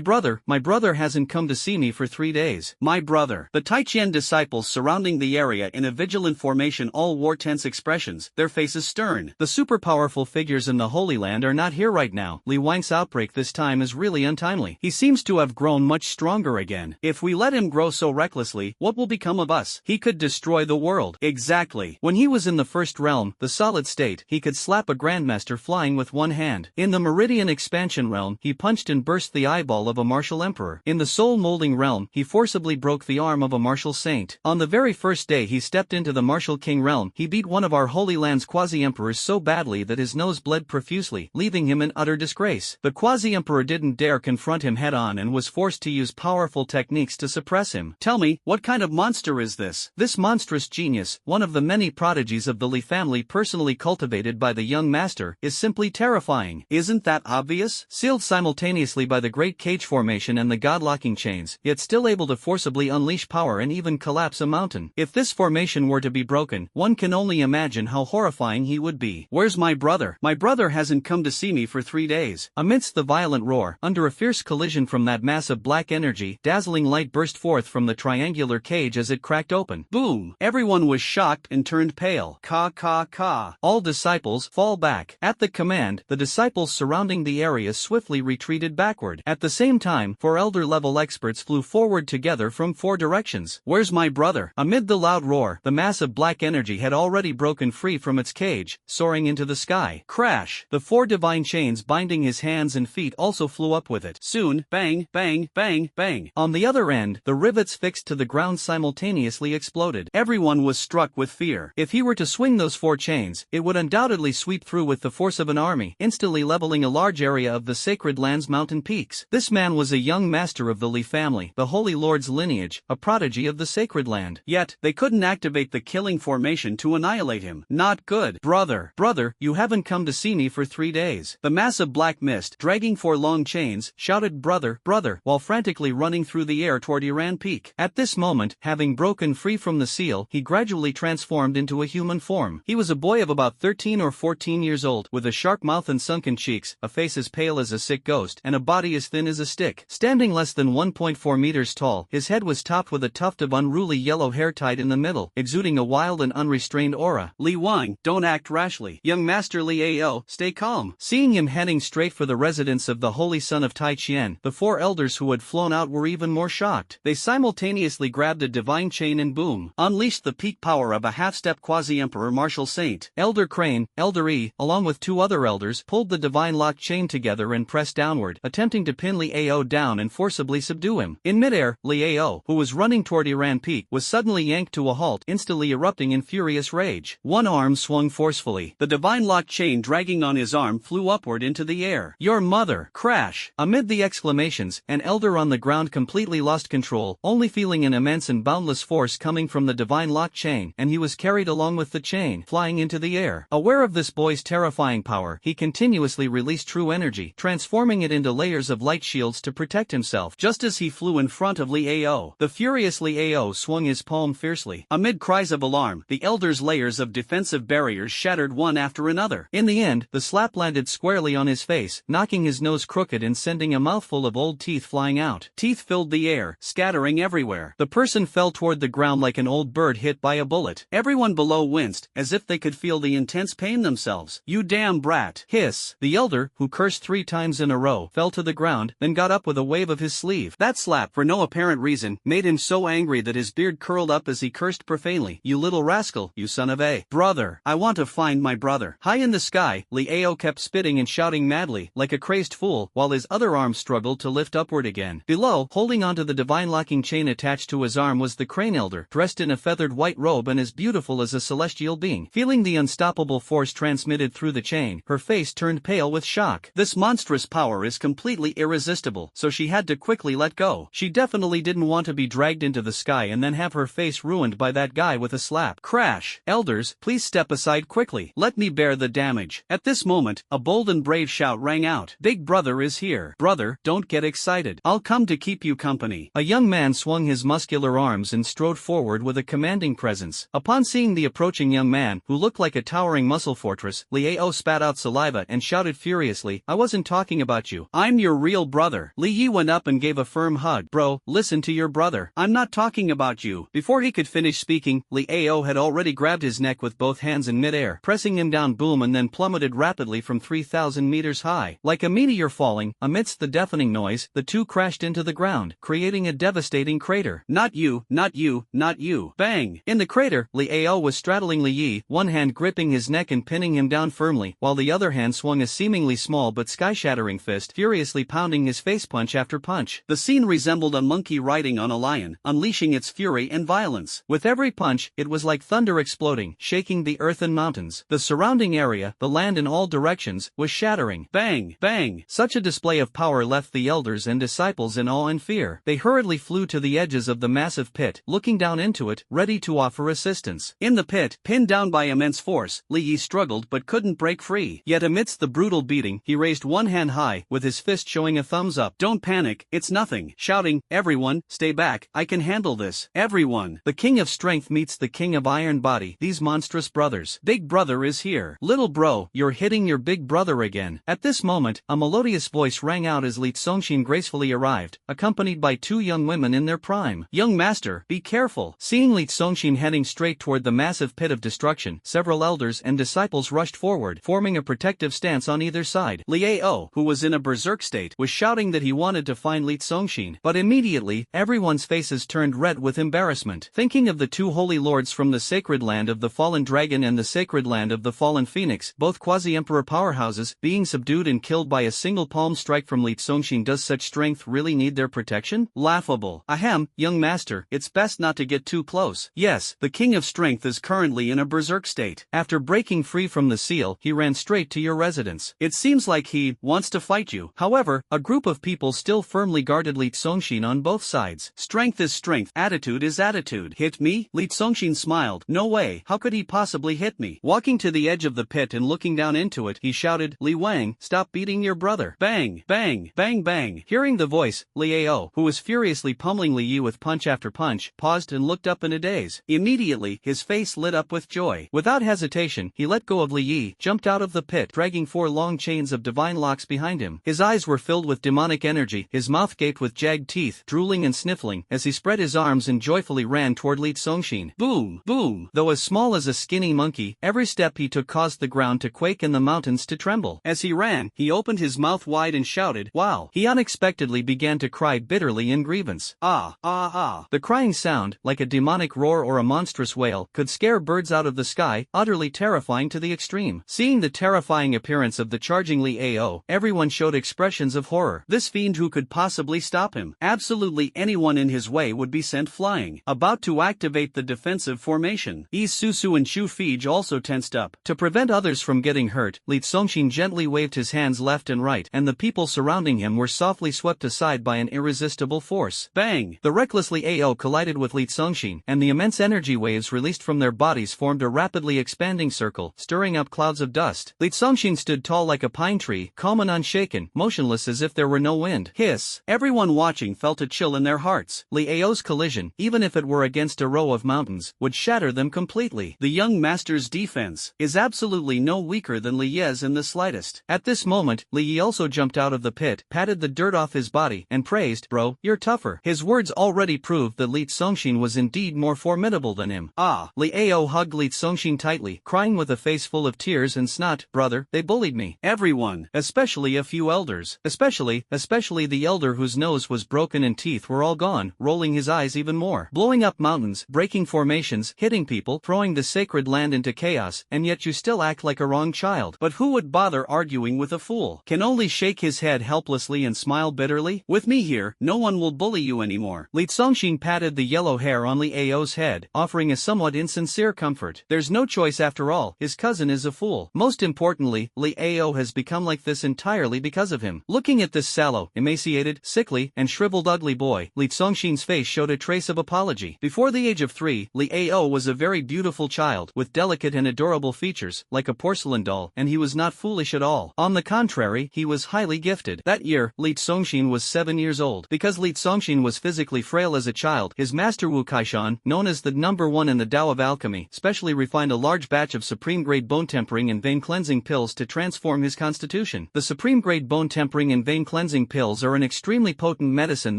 brother hasn't come to see me for 3 days. My brother." The Taijian disciples surrounding the area in a vigilant formation all wore tense expressions, their faces stern. The super-powerful figures in the Holy Land are not here right now. Li Wang's outbreak this time is really untimely. He seems to have grown much stronger again. If we let him grow so recklessly, what will become of us? He could destroy the world. Exactly. When he was in the first realm, the solid state, he could slap a grandmaster flying with 1 hand. In the Meridian expansion realm, he punched and burst the eyeball of a martial emperor. In the soul molding realm, he forcibly broke the arm of a martial saint. On the very first day he stepped into the martial king realm, he beat one of our Holy Land's quasi-emperors so badly that his nose bled profusely, leaving him in utter disgrace. The quasi-emperor didn't dare confront him head-on and was forced to use powerful techniques to suppress him. Tell me, what kind of monster is this? This monstrous genius, one of the many prodigies of the Li family personally cultivated by the young master, is simply terrifying. Isn't that obvious? Sealed simultaneously by the great cage formation and the god-locking chains, yet still able to forcibly unleash power and even collapse a mountain. If this formation were to be broken, one can only imagine how horrifying he would be. "Where's my brother? My brother hasn't come to see me for 3 days. Amidst the violent roar, under a fierce collision from that mass of black energy, dazzling light burst forth from the triangular cage as it cracked open. Boom! Everyone was shocked and turned pale. Ka ka ka. All disciples, fall back. At the command, the disciples surrounding the area swiftly retreated backward. At the same time, 4 elder-level experts flew forward together from 4 directions. "Where's my brother?" Amid the loud roar, the mass of black energy had already broken free from its cage, soaring into the sky. Crash! The 4 divine chains binding his hands and feet also flew up with it. Soon, bang, bang, bang, bang. On the other end, the rivets fixed to the ground simultaneously exploded. Everyone was struck with fear. If he were to swing those 4 chains, it would undoubtedly sweep through with the force of an army, instantly leveling a large area of the sacred land's mountain peaks. This man was a young master of the Li family, the Holy Lord's lineage, a prodigy of the sacred land. Yet, they couldn't activate the killing formation to annihilate him. Not good. Brother, you haven't come to see me for 3 days. The mass of black mist, dragging 4 long chains, shouted, "Brother, brother, while frantically running through the air toward Iran Peak. At this moment, having broken free from the seal, he gradually transformed into a human form. He was a boy of about 13 or 14 years old, with a sharp mouth and sunken cheeks, a face as pale as a sick ghost, and a body as thin as a stick. Standing less than 1.4 meters tall, his head was topped with a tuft of unruly yellow hair tied in the middle, exuding a wild and unrestrained aura. Li Wang, don't act rashly. Young Master Li Ao, stay calm. Seeing him heading straight for the residence of the Holy Son of Tai Qian, the four elders who had flown out were even more shocked. They simultaneously grabbed a divine chain and boom, unleashed the peak power of a half-step quasi-emperor martial saint. Elder Crane, Elder E, along with two other elders, pulled the divine lock chain together and pressed downward, attempting to pin Li Ao down and forcibly subdue him. In midair, Li Ao, who was running toward Iran Peak, was suddenly yanked to a halt, instantly erupting in furious rage. One arm swung forcefully. The divine lock chain dragging on his arm flew upward into the air. Your mother! Crash! Amid the exclamations, an elder on the ground completely lost control, only feeling an immense and boundless force coming from the divine lock chain, and he was carried along with the chain, flying into the air. Aware of this boy's terrifying power, he continuously released true energy, transforming it into layers of light shields to protect himself. Just as he flew in front of Li Ao, the furious Li Ao swung his palm fiercely. Amid cries of alarm, the elder's layers of defensive barriers shattered one after another. In the end, the slap landed squarely on his face, knocking his nose crooked and sending a mouthful of old teeth flying out. Teeth filled the air, scattering everywhere. The person fell toward the ground like an old bird hit by a bullet. Everyone below winced, as if they could feel the intense pain themselves. You damn brat! Hiss! The elder, who cursed 3 times in a row, fell to the ground, then got up with a wave of his sleeve. That slap, for no apparent reason, made him so angry that his beard curled up as he cursed profanely. You little rascal, you son of a brother! I want to find my brother. High in the sky, Li Ao kept spitting and shouting madly, like a crazed fool, while his other arm struggled to lift upward again. Below, holding onto the divine locking chain attached to his arm was the crane elder, dressed in a feathered white robe and as beautiful as a celestial being. Feeling the unstoppable force transmitted through the chain, her face turned pale with shock. This monstrous power is completely irresistible, so she had to quickly let go. She definitely didn't want to be dragged into the sky and then have her face ruined by that guy with a slap. Crash! Elders, please step aside quickly. Let me bear the damage. At this moment, a bold and brave shout rang out. Big brother is here. Brother, don't get excited. I'll come to keep you company. A young man swung his muscular arms and strode forward with a commanding presence. Upon seeing the approaching young man, who looked like a towering muscle fortress, Li Ao spat out saliva and shouted furiously, I wasn't talking about you. I'm your real brother. Li Yi went up and gave a firm hug. Bro, listen to your brother. I'm not talking about you. Before he could finish speaking, Li Ao had already grabbed his neck with both hands in midair, pressing him down boom and then plummeted rapidly from 3,000 meters high. Like a meteor falling, amidst the deafening noise, the two crashed into the ground, creating a devastating crater. Not you, not you, not you. Bang! In the crater, Li Ao was straddling Li Yi, one hand gripping his neck and pinning him down firmly, while the other hand swung a seemingly small but sky-shattering fist, furiously pounding his face punch after punch. The scene resembled a monkey riding on a lion, unleashing its fury and violence. With every punch, it was like thunder exploding, shaking the earth and mountains. The surrounding area, the land in all directions, was shattering. Bang! Bang! Such a display of power left the elders and disciples in awe and fear. They hurriedly flew to the edges of the massive pit, looking down into it, ready to offer assistance. In the pit, pinned down by immense force, Li Yi struggled but couldn't break free. Yet amidst the brutal beating, he raised one hand high, with his fist showing a thumbs up. Don't panic, it's nothing. Shouting, everyone, stay back, I can handle this. Everyone. The king of strength meets the king of iron body, these monstrous brothers. Big brother is here. Little bro, you're hitting your big brother again. At this moment, a melodious voice rang out as Li Tsongxin gracefully arrived, accompanied by 2 young women in their prime. Young master, be careful. Seeing Li Tsongxin heading straight toward the massive pit of destruction, several elders and disciples rushed forward, forming a protective stance on either side. Li Ao, who was in a berserk state, was shouting that he wanted to find Li Tsongxin, but immediately, everyone's faces turned red with embarrassment. Thinking of the 2 holy lords from the sacred land of the fallen dragon and the sacred land of the fallen phoenix, both quasi-emperor powerhouses, being subdued and killed by a single palm strike from Li Tsongxin, does such strength really need their protection? Laughable. Ahem, young master, it's best not to get too close. Yes, the king of strength is currently in a berserk state. After breaking free from the seal, he ran straight to your residence. It seems like he wants to fight you. However, a group of people still firmly guarded Li Tsongxin on both sides. Strength is strength, attitude is attitude. Hit me? Li Tsongxin smiled. No way, how could he possibly hit me? Walking to the edge of the pit and looking down into it, he shouted, Li Wang, stop beating your brother. Bang, bang, bang, bang. Hearing the voice, Liao, who was furiously pummeling Li Yi with punch after punch, paused and looked up in a daze. Immediately, his face lit up with joy. Without hesitation, he let go of Li Yi, jumped out of the pit, dragging 4 long chains of divine locks behind him. His eyes were filled with demonic energy, his mouth gaped with jagged teeth, drooling and sniffling, as he spread his arms and joyfully ran toward Li Songshin. Boom, boom. Though as small as a skinny monkey, every step he took caused the ground to quake and the mountains to tremble. As he ran, he opened his mouth wide and shouted, "Wow!" He unexpectedly began to cry bitterly in grievance. Ah, ah, ah. The crying sound, like a demonic roar or a monstrous wail, could scare birds out of the sky, utterly terrifying to the extreme. Seeing the terrifying appearance of the charging Liao, everyone showed expressions of horror. This fiend, who could possibly stop him? Absolutely anyone in his way would be sent flying. About to activate the defensive formation, Yi Susu and Shu Fij also tensed up. To prevent others from getting hurt, Li Songshin gently waved his hands left and right, and the people surrounding him were softly swept aside by an irresistible force. Bang! The reckless Liao collided with Li Songshin, and the immense energy waves released from their bodies formed a rapidly expanding circle, stirring up clouds of dust. Li Songshin stood tall like a pine tree, calm and unshaken, motionless as if there were no wind. Hiss! Everyone watching felt a chill in their hearts. Liao's collision, even if it were against a row of mountains, would shatter them completely. The young master's defense is absolutely no weaker than Li Ye's in the slightest. At this moment, Li Yi also jumped out of the pit, patted the dirt off his body, and praised, "Bro, you're tougher." His words already proved that Li Songshin was indeed more formidable than him. Ah! Liao hugged Li Songshin tightly, crying with a face full of tears and snot, "Brother, they bullied me." Everyone, especially a few elders. Especially the elder whose nose was broken and teeth were all gone, rolling his eyes even more. Blowing up mountains, breaking formations, hitting people, throwing the sacred land into chaos, and yet you still act like a wrong child. But who would bother arguing with a fool? Can only shake his head helplessly and smile bitterly. With me here, no one will bully you anymore. Li Songshin patted the yellow hair on Liao's head, offering a somewhat insincere comfort. There's no choice after all, his cousin is a fool. Most importantly, Liao has become like this entirely because of him. Looking at this sallow, emaciated, sickly, and shriveled ugly boy, Li Songshin's face showed a trace of apology. Before the age of 3, Liao was a very beautiful child, with delicate and adorable features, like a porcelain doll, and he was not foolish at all. On the contrary, he was highly gifted. That year, Li Songshin was 7 years old. Because Li Songshin was physically frail as a child, his master Wu Kaishan, known as the #1 in the Tao of Alchemy, specially refined a large batch of supreme-grade bone tempering and vein cleansing pills to transform his constitution. The supreme-grade bone tempering and vein cleansing pills are an extremely potent medicine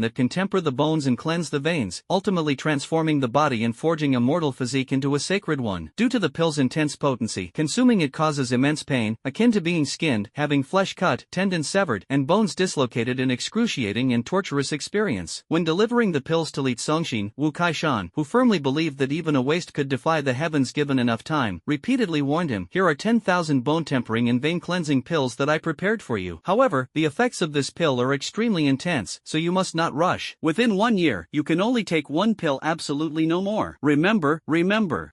that can temper the bones and cleanse the veins, ultimately transforming the body and forging a mortal physique into a sacred one. Due to the pill's intense potency, consuming it causes immense pain, akin to being skinned, having flesh cut, tendons severed, and bones dislocated, an excruciating and torturous experience. When delivering the pills to Li Songshin, Wu Kaishan, who firmly believed that even a waste could defy the heavens given enough time, repeatedly warned him, "Here are 10,000 bone tempering and vein cleansing pills that I prepared for you. However, the effects of this pill are extremely intense, so you must not rush. Within 1 year, you can only take 1 pill, absolutely no more. Remember."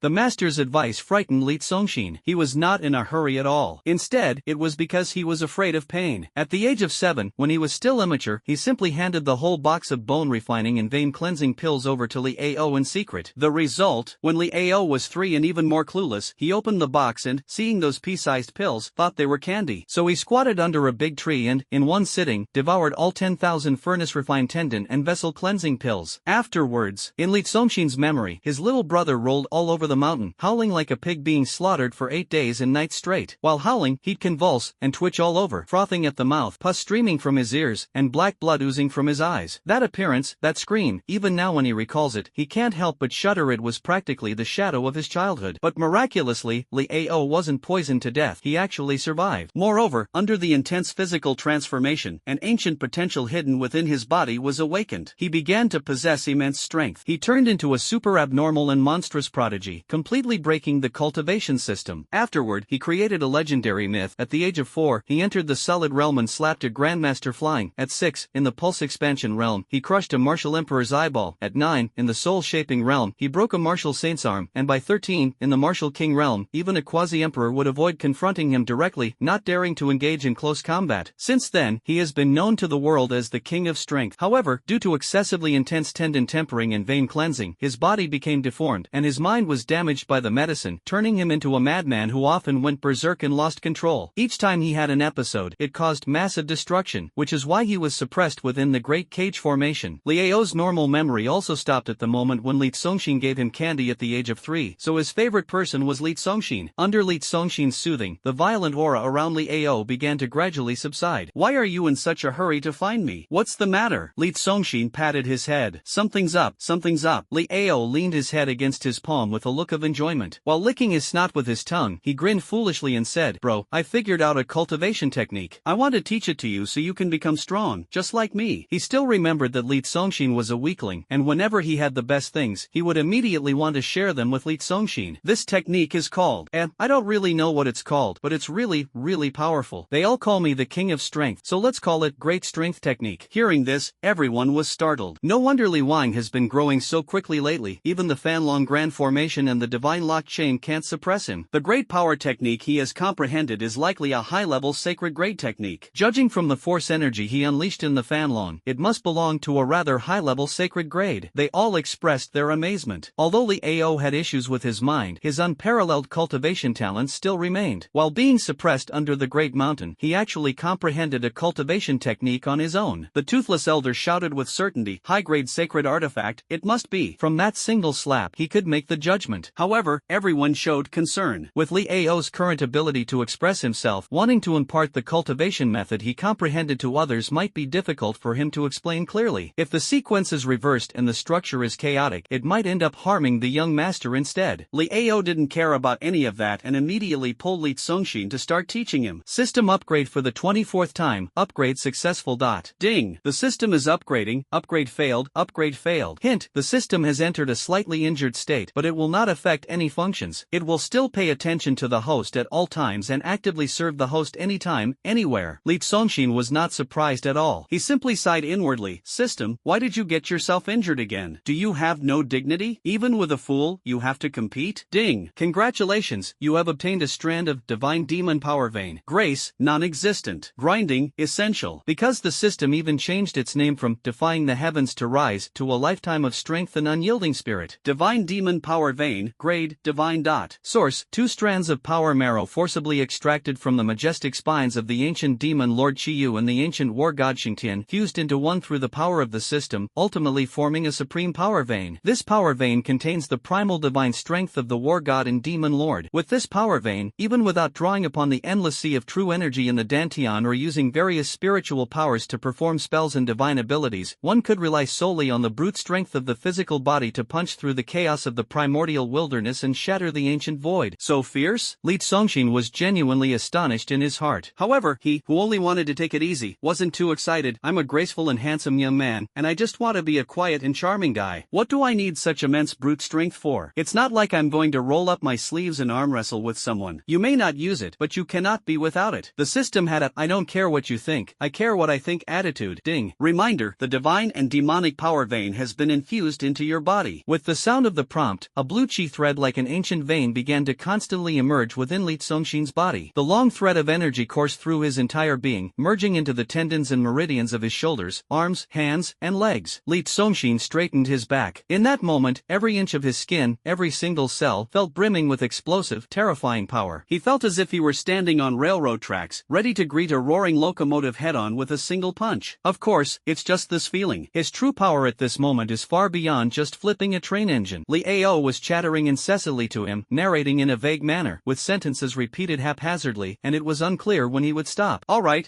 The master's advice frightened Li Songshin. He was not in a hurry at all. Instead, it was because he was afraid of pain. At the age of 7, when he was still immature, he simply handed the whole box of bone refining and vein cleansing pills over to Liao in secret. The result, when Liao was 3 and even more clueless, he opened the box and, seeing those pea-sized pills, thought they were candy. So he squatted under a big tree and, in one sitting, devoured all 10,000 furnace-refined tendon and vessel cleansing pills. Afterwards, in Li Songshin's memory, his little brother rolled all over the mountain, howling like a pig being slaughtered for 8 days and nights straight. While howling, he'd convulse and twitch all over, frothing at the mouth, pus streaming from his ears, and black blood oozing from his eyes. That appearance, that scream, even now when he recalls it, he can't help but shudder. It was practically the shadow of his childhood. But miraculously, Liao wasn't poisoned to death. He actually survived. Moreover, under the intense physical transformation, an ancient potential hidden within his body was awakened. He began to possess immense strength. He turned into a super abnormal and monstrous prodigy, completely breaking the cultivation system. Afterward, he created a legendary myth. At the age of 4, he entered the solid realm and slapped a grandmaster flying. At 6, in the pulse expansion realm, he crushed a martial emperor's eyeball. At 9, in the soul shaping realm, he broke a martial saint's arm. And by 13, in the martial king realm, even a quasi-emperor would avoid confronting him directly, not daring to engage in close combat. Since then, he has been known to the world as the king of strength. However, due to excessively intense tendon tempering and vein cleansing, his body became deformed, and his mind was damaged by the medicine, turning him into a madman who often went berserk and lost control. Each time he had an episode, it caused massive destruction, which which is why he was suppressed within the Great Cage Formation. Liao's normal memory also stopped at the moment when Li Congxin gave him candy at the age of 3, so his favorite person was Li Congxin. Under Li Congxin's soothing, the violent aura around Liao began to gradually subside. Why are you in such a hurry to find me? What's the matter? Li Congxin patted his head. Something's up, something's up. Liao leaned his head against his palm with a look of enjoyment. While licking his snot with his tongue, he grinned foolishly and said, "Bro, I figured out a cultivation technique. I want to teach it to you so you can become strong, just like me." He still remembered that Li Congxin was a weakling, and whenever he had the best things, he would immediately want to share them with Li Congxin. This technique is called, I don't really know what it's called, but it's really, really powerful. They all call me the King of Strength, so let's call it Great Strength Technique. Hearing this, everyone was startled. No wonder Li Wang has been growing so quickly lately. Even the Fanlong Grand Formation and the Divine Lock Chain can't suppress him. The great power technique he has comprehended is likely a high-level sacred grade technique. Judging from the force energy he unleashed in the Fanlong, it must belong to a rather high-level sacred grade. They all expressed their amazement. Although Liao had issues with his mind, his unparalleled cultivation talents still remained. While being suppressed under the Great Mountain, he actually comprehended a cultivation technique on his own. The Toothless Elder shouted with certainty, "High-grade sacred artifact, it must be." From that single slap, he could make the judgment. However, everyone showed concern. With Liao's current ability to express himself, wanting to impart the cultivation method he comprehended to others might be difficult for him to explain clearly. If the sequence is reversed and the structure is chaotic, it might end up harming the young master instead. Liao didn't care about any of that and immediately pulled Li Congxin to start teaching him. System upgrade for the 24th time, upgrade successful. Ding! The system is upgrading, upgrade failed, upgrade failed. Hint, the system has entered a slightly injured state, but it will not affect any functions. It will still pay attention to the host at all times and actively serve the host anytime, anywhere. Li Congxin was not surprised at all. He simply sighed inwardly. System, why did you get yourself injured again? Do you have no dignity? Even with a fool, you have to compete? Ding! Congratulations, you have obtained a strand of Divine Demon Power Vein. Grace, non-existent. Grinding, essential. Because the system even changed its name from Defying the Heavens to Rise to a lifetime of strength and unyielding spirit. Divine Demon Power Vein, grade, Divine. Source, 2 strands of power marrow forcibly extracted from the majestic spines of the ancient demon Lord Qiyu and the ancient war god Xingtian, fused into one through the power of the system, ultimately forming a supreme power vein. This power vein contains the primal divine strength of the war god and demon lord. With this power vein, even without drawing upon the endless sea of true energy in the Dantian or using various spiritual powers to perform spells and divine abilities, one could rely solely on the brute strength of the physical body to punch through the chaos of the primordial wilderness and shatter the ancient void. So fierce? Li Congxin was genuinely astonished in his heart. However, he, who only wanted to take it easy, wasn't too excited. I'm a graceful and handsome young man, and I just want to be a quiet and charming guy. What do I need such immense brute strength for? It's not like I'm going to roll up my sleeves and arm wrestle with someone. You may not use it, but you cannot be without it. The system had a "I don't care what you think, I care what I think" attitude. Ding. Reminder, the divine and demonic power vein has been infused into your body. With the sound of the prompt, a blue chi thread like an ancient vein began to constantly emerge within Li Congxin's body. The long thread of energy coursed through his entire being, merging into the tendons and meridians of his shoulders, arms, hands, and legs. Li Congxin straightened his back. In that moment, every inch of his skin, every single cell, felt brimming with explosive, terrifying power. He felt as if he were standing on railroad tracks, ready to greet a roaring locomotive head-on with a single punch. Of course, it's just this feeling. His true power at this moment is far beyond just flipping a train engine. Liao was chattering incessantly to him, narrating in a vague manner, with sentences repeated haphazardly, and it was unclear when he would stop. All right,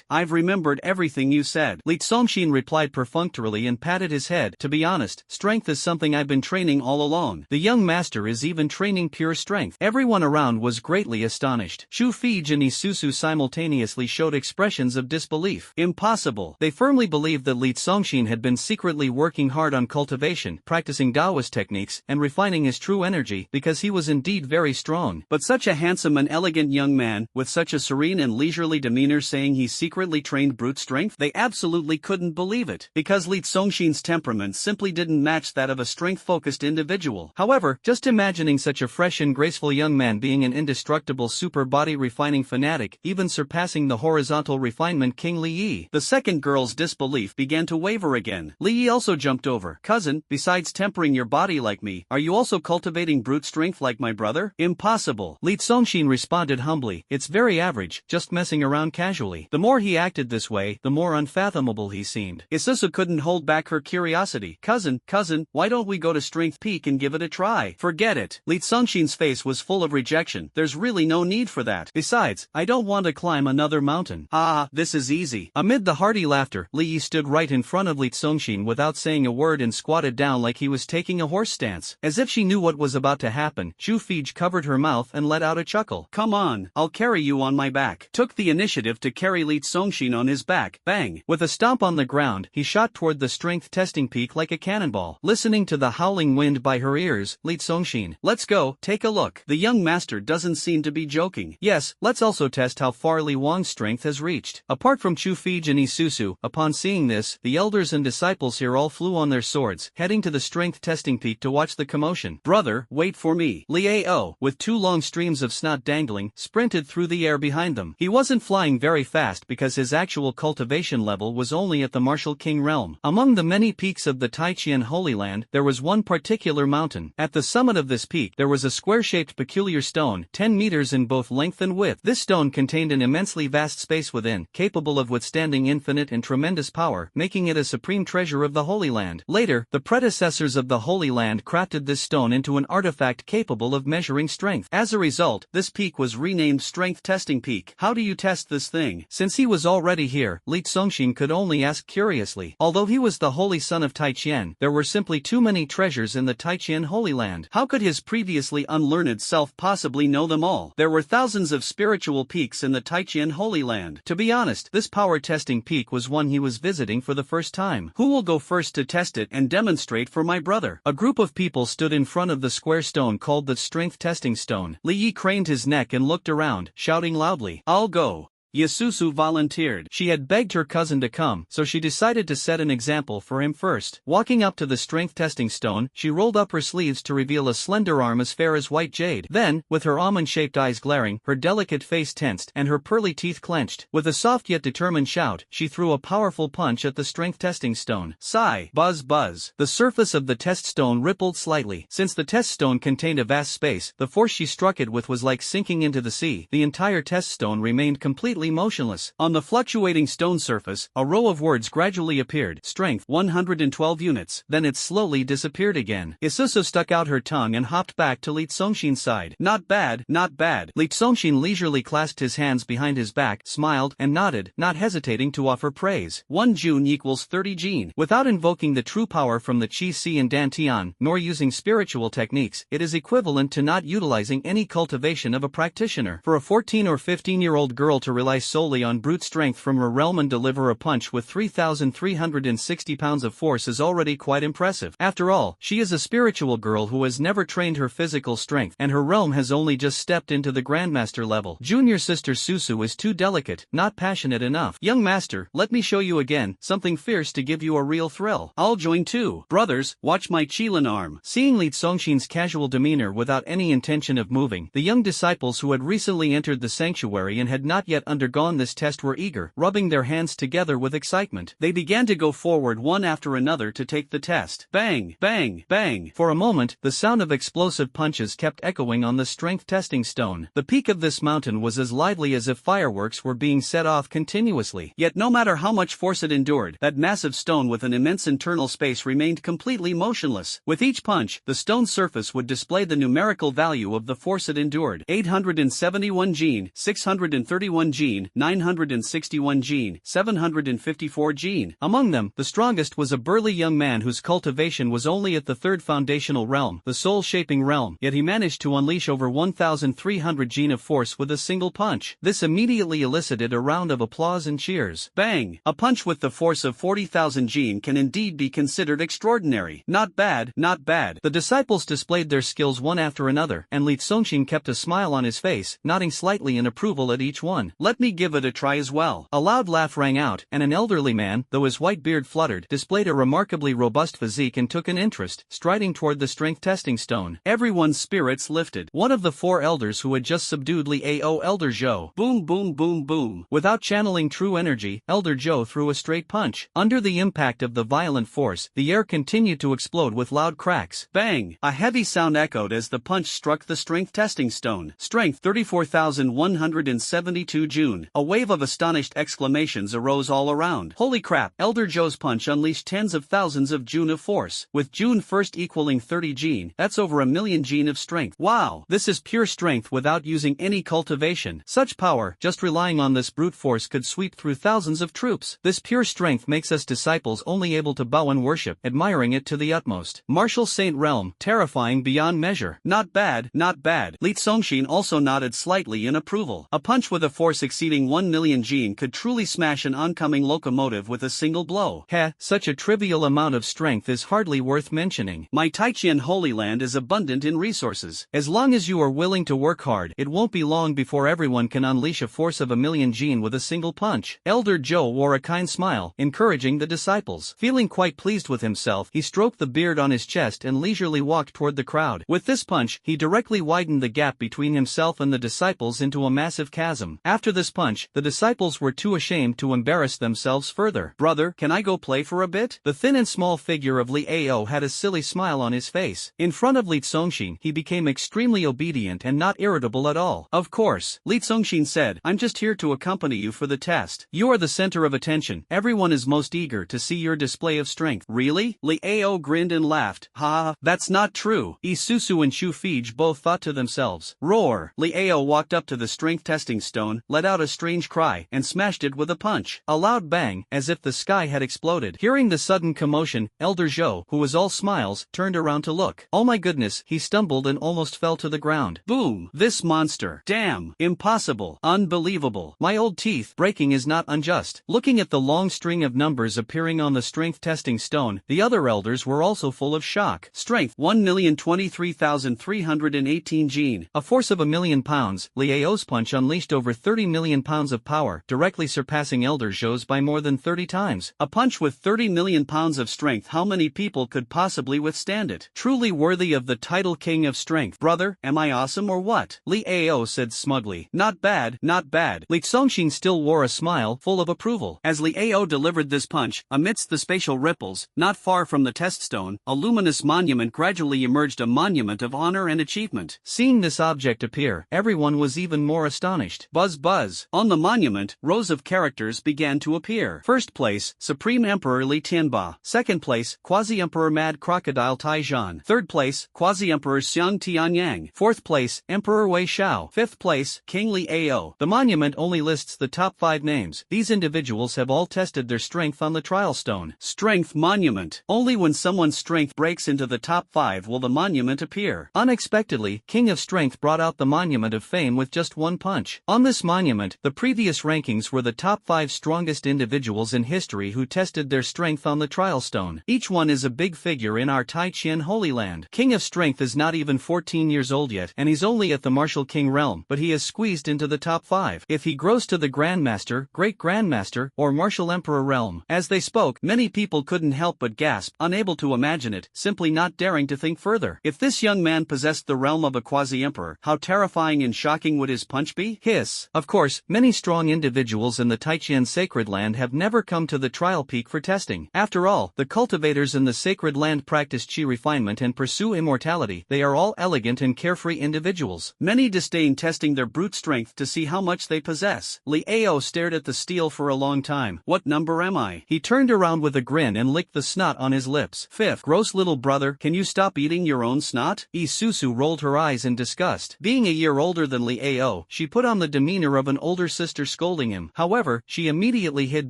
I've remembered everything you said. Li Congxin replied perfunctorily and patted his head. To be honest, strength is something I've been training all along. The young master is even training pure strength. Everyone around was greatly astonished. Shu Fij and Isusu simultaneously showed expressions of disbelief. Impossible. They firmly believed that Li Congxin had been secretly working hard on cultivation, practicing Taoist techniques, and refining his true energy, because he was indeed very strong. But such a handsome and elegant young man, with such a serene and leisurely demeanor saying he secretly trained brute strength? They absolutely couldn't believe it, because Li Congxin's temperament simply didn't match that of a strength-focused individual. However, just imagining such a fresh and graceful young man being an indestructible super body refining fanatic, even surpassing the horizontal refinement King Li Yi. The second girl's disbelief began to waver again. Li Yi also jumped over. Cousin, besides tempering your body like me, are you also cultivating brute strength like my brother? Impossible. Li Congxin responded humbly, it's very average, just messing around casually. The more he acted acted this way, the more unfathomable he seemed. Isusu couldn't hold back her curiosity. Cousin, why don't we go to Strength Peak and give it a try? Forget it. Li Songshin's face was full of rejection. There's really no need for that. Besides, I don't want to climb another mountain. Ah, this is easy. Amid the hearty laughter, Li Yi stood right in front of Li Songshin without saying a word and squatted down like he was taking a horse stance. As if she knew what was about to happen, Chu Fij covered her mouth and let out a chuckle. Come on, I'll carry you on my back. Took the initiative to carry Li Songshin on his back. Bang! With a stomp on the ground, he shot toward the strength testing peak like a cannonball. Listening to the howling wind by her ears, Li Songshin, let's go, take a look. The young master doesn't seem to be joking. Yes, let's also test how far Li Wang's strength has reached. Apart from Chu Fij and Isusu, upon seeing this, the elders and disciples here all flew on their swords, heading to the strength testing peak to watch the commotion. Brother, wait for me. Li Ao, with two long streams of snot dangling, sprinted through the air behind them. He wasn't flying very fast because his actual cultivation level was only at the Martial King realm. Among the many peaks of the Taichian Holy Land, there was one particular mountain. At the summit of this peak, there was a square-shaped peculiar stone, 10 meters in both length and width. This stone contained an immensely vast space within, capable of withstanding infinite and tremendous power, making it a supreme treasure of the Holy Land. Later, the predecessors of the Holy Land crafted this stone into an artifact capable of measuring strength. As a result, this peak was renamed Strength Testing Peak. How do you test this thing? Since he was already here, Li Songshin could only ask curiously. Although he was the holy son of Taichian, there were simply too many treasures in the Taichian Holy Land. How could his previously unlearned self possibly know them all? There were thousands of spiritual peaks in the Taichian Holy Land. To be honest, this power testing peak was one he was visiting for the first time. Who will go first to test it and demonstrate for my brother? A group of people stood in front of the square stone called the Strength Testing Stone. Li Yi craned his neck and looked around, shouting loudly, I'll go. Isusu volunteered. She had begged her cousin to come, so she decided to set an example for him first. Walking up to the strength testing stone, she rolled up her sleeves to reveal a slender arm as fair as white jade. Then, with her almond-shaped eyes glaring, her delicate face tensed, and her pearly teeth clenched, with a soft yet determined shout, she threw a powerful punch at the strength testing stone. Sigh, buzz buzz. The surface of the test stone rippled slightly. Since the test stone contained a vast space, the force she struck it with was like sinking into the sea. The entire test stone remained completely motionless. On the fluctuating stone surface, a row of words gradually appeared. Strength 112 units. Then it slowly disappeared again. Isusu stuck out her tongue and hopped back to Li Songshin's side. Not bad, not bad. Li Songshin leisurely clasped his hands behind his back, smiled, and nodded, not hesitating to offer praise. 1 June equals 30 Jin. Without invoking the true power from the Qi Si and Dantian, nor using spiritual techniques, it is equivalent to not utilizing any cultivation of a practitioner. For a 14 or 15-year-old girl to rely solely on brute strength from her realm and deliver a punch with 3,360 pounds of force is already quite impressive. After all, she is a spiritual girl who has never trained her physical strength, and her realm has only just stepped into the Grandmaster level. Junior sister Susu is too delicate, not passionate enough. Young master, let me show you again, something fierce to give you a real thrill. I'll join too. Brothers, watch my Qilin arm. Seeing Li Songshin's casual demeanor without any intention of moving, the young disciples who had recently entered the sanctuary and had not yet undergone this test were eager, rubbing their hands together with excitement. They began to go forward one after another to take the test. Bang, bang, bang. For a moment, the sound of explosive punches kept echoing on the strength testing stone. The peak of this mountain was as lively as if fireworks were being set off continuously. Yet no matter how much force it endured, that massive stone with an immense internal space remained completely motionless. With each punch, the stone's surface would display the numerical value of the force it endured. 871 Jin, 631 Jin, 961 Jin, 754 Jin. Among them, the strongest was a burly young man whose cultivation was only at the third foundational realm, the soul-shaping realm, yet he managed to unleash over 1,300 Jin of force with a single punch. This immediately elicited a round of applause and cheers. Bang! A punch with the force of 40,000 Jin can indeed be considered extraordinary. Not bad, not bad. The disciples displayed their skills one after another, and Li Songshin kept a smile on his face, nodding slightly in approval at each one. Let me give it a try as well. A loud laugh rang out, and an elderly man, though his white beard fluttered, displayed a remarkably robust physique and took an interest, striding toward the strength testing stone. Everyone's spirits lifted. One of the 4 elders who had just subdued Li Ao, Elder Zhou. Boom boom boom boom. Without channeling true energy, Elder Zhou threw a straight punch. Under the impact of the violent force, the air continued to explode with loud cracks. Bang! A heavy sound echoed as the punch struck the strength testing stone. Strength 34,172 Jun. June. A wave of astonished exclamations arose all around. Holy crap, Elder Joe's punch unleashed tens of thousands of June of force, with June first equaling 30 June, that's over a million June of strength. Wow, this is pure strength without using any cultivation. Such power, just relying on this brute force could sweep through thousands of troops. This pure strength makes us disciples only able to bow and worship, admiring it to the utmost. Martial Saint Realm, terrifying beyond measure. Not bad, not bad. Li Songshin also nodded slightly in approval. A punch with a force exceeding 1 million Jin could truly smash an oncoming locomotive with a single blow. Heh, such a trivial amount of strength is hardly worth mentioning. My Taichian Holy Land is abundant in resources. As long as you are willing to work hard, it won't be long before everyone can unleash a force of a million Jin with a single punch. Elder Joe wore a kind smile, encouraging the disciples. Feeling quite pleased with himself, he stroked the beard on his chest and leisurely walked toward the crowd. With this punch, he directly widened the gap between himself and the disciples into a massive chasm. After this punch, the disciples were too ashamed to embarrass themselves further. Brother, can I go play for a bit? The thin and small figure of Li Ao had a silly smile on his face. In front of Li Songshin, he became extremely obedient and not irritable at all. Of course, Li Songshin said, I'm just here to accompany you for the test. You are the center of attention. Everyone is most eager to see your display of strength. Really? Li Ao grinned and laughed. Ha, that's not true. Isusu and Shu Fij both thought to themselves. Roar. Li Ao walked up to the strength testing stone, let out a strange cry, and smashed it with a punch. A loud bang, as if the sky had exploded. Hearing the sudden commotion, Elder Zhou, who was all smiles, turned around to look. Oh my goodness, he stumbled and almost fell to the ground. Boom. This monster. Damn. Impossible. Unbelievable. My old teeth. Breaking is not unjust. Looking at the long string of numbers appearing on the strength testing stone, the other elders were also full of shock. Strength 1,023,318 Jin. A force of 1,000,000 pounds, Li Ao's punch unleashed over 30 million pounds of power, directly surpassing Elder Zhou's by more than 30 times. A punch with 30 million pounds of strength, how many people could possibly withstand it? Truly worthy of the title King of Strength. Brother, am I awesome or what? Li Ao said smugly. Not bad, not bad. Li Songshin still wore a smile full of approval. As Li Ao delivered this punch, amidst the spatial ripples, not far from the test stone, a luminous monument gradually emerged, a monument of honor and achievement. Seeing this object appear, everyone was even more astonished. Buzz buzz. On the monument, rows of characters began to appear. First place, Supreme Emperor Li Tianba. Second place, Quasi-Emperor Mad Crocodile Taijan. Third place, Quasi-Emperor Xiang Tianyang. Fourth place, Emperor Wei Shao. Fifth place, King Li Ao. The monument only lists the top 5 names. These individuals have all tested their strength on the trial stone. Strength monument. Only when someone's strength breaks into the top 5 will the monument appear. Unexpectedly, King of Strength brought out the monument of fame with just one punch. On this monument, the previous rankings were the top 5 strongest individuals in history who tested their strength on the trial stone. Each one is a big figure in our Taichian Holy Land. King of Strength is not even 14 years old yet, and he's only at the Martial King realm, but he is squeezed into the top 5. If he grows to the Grandmaster, Great Grandmaster, or Martial Emperor realm. As they spoke, many people couldn't help but gasp, unable to imagine it, simply not daring to think further. If this young man possessed the realm of a quasi-emperor, how terrifying and shocking would his punch be? Hiss. Of course, many strong individuals in the Taichian Sacred Land have never come to the trial peak for testing. After all, the cultivators in the Sacred Land practice chi refinement and pursue immortality. They are all elegant and carefree individuals. Many disdain testing their brute strength to see how much they possess. Li Ao stared at the steel for a long time. What number am I? He turned around with a grin and licked the snot on his lips. Fifth. Gross little brother, can you stop eating your own snot? Isusu rolled her eyes in disgust. Being a year older than Li Ao, she put on the demeanor of an older sister scolding him. However, she immediately hid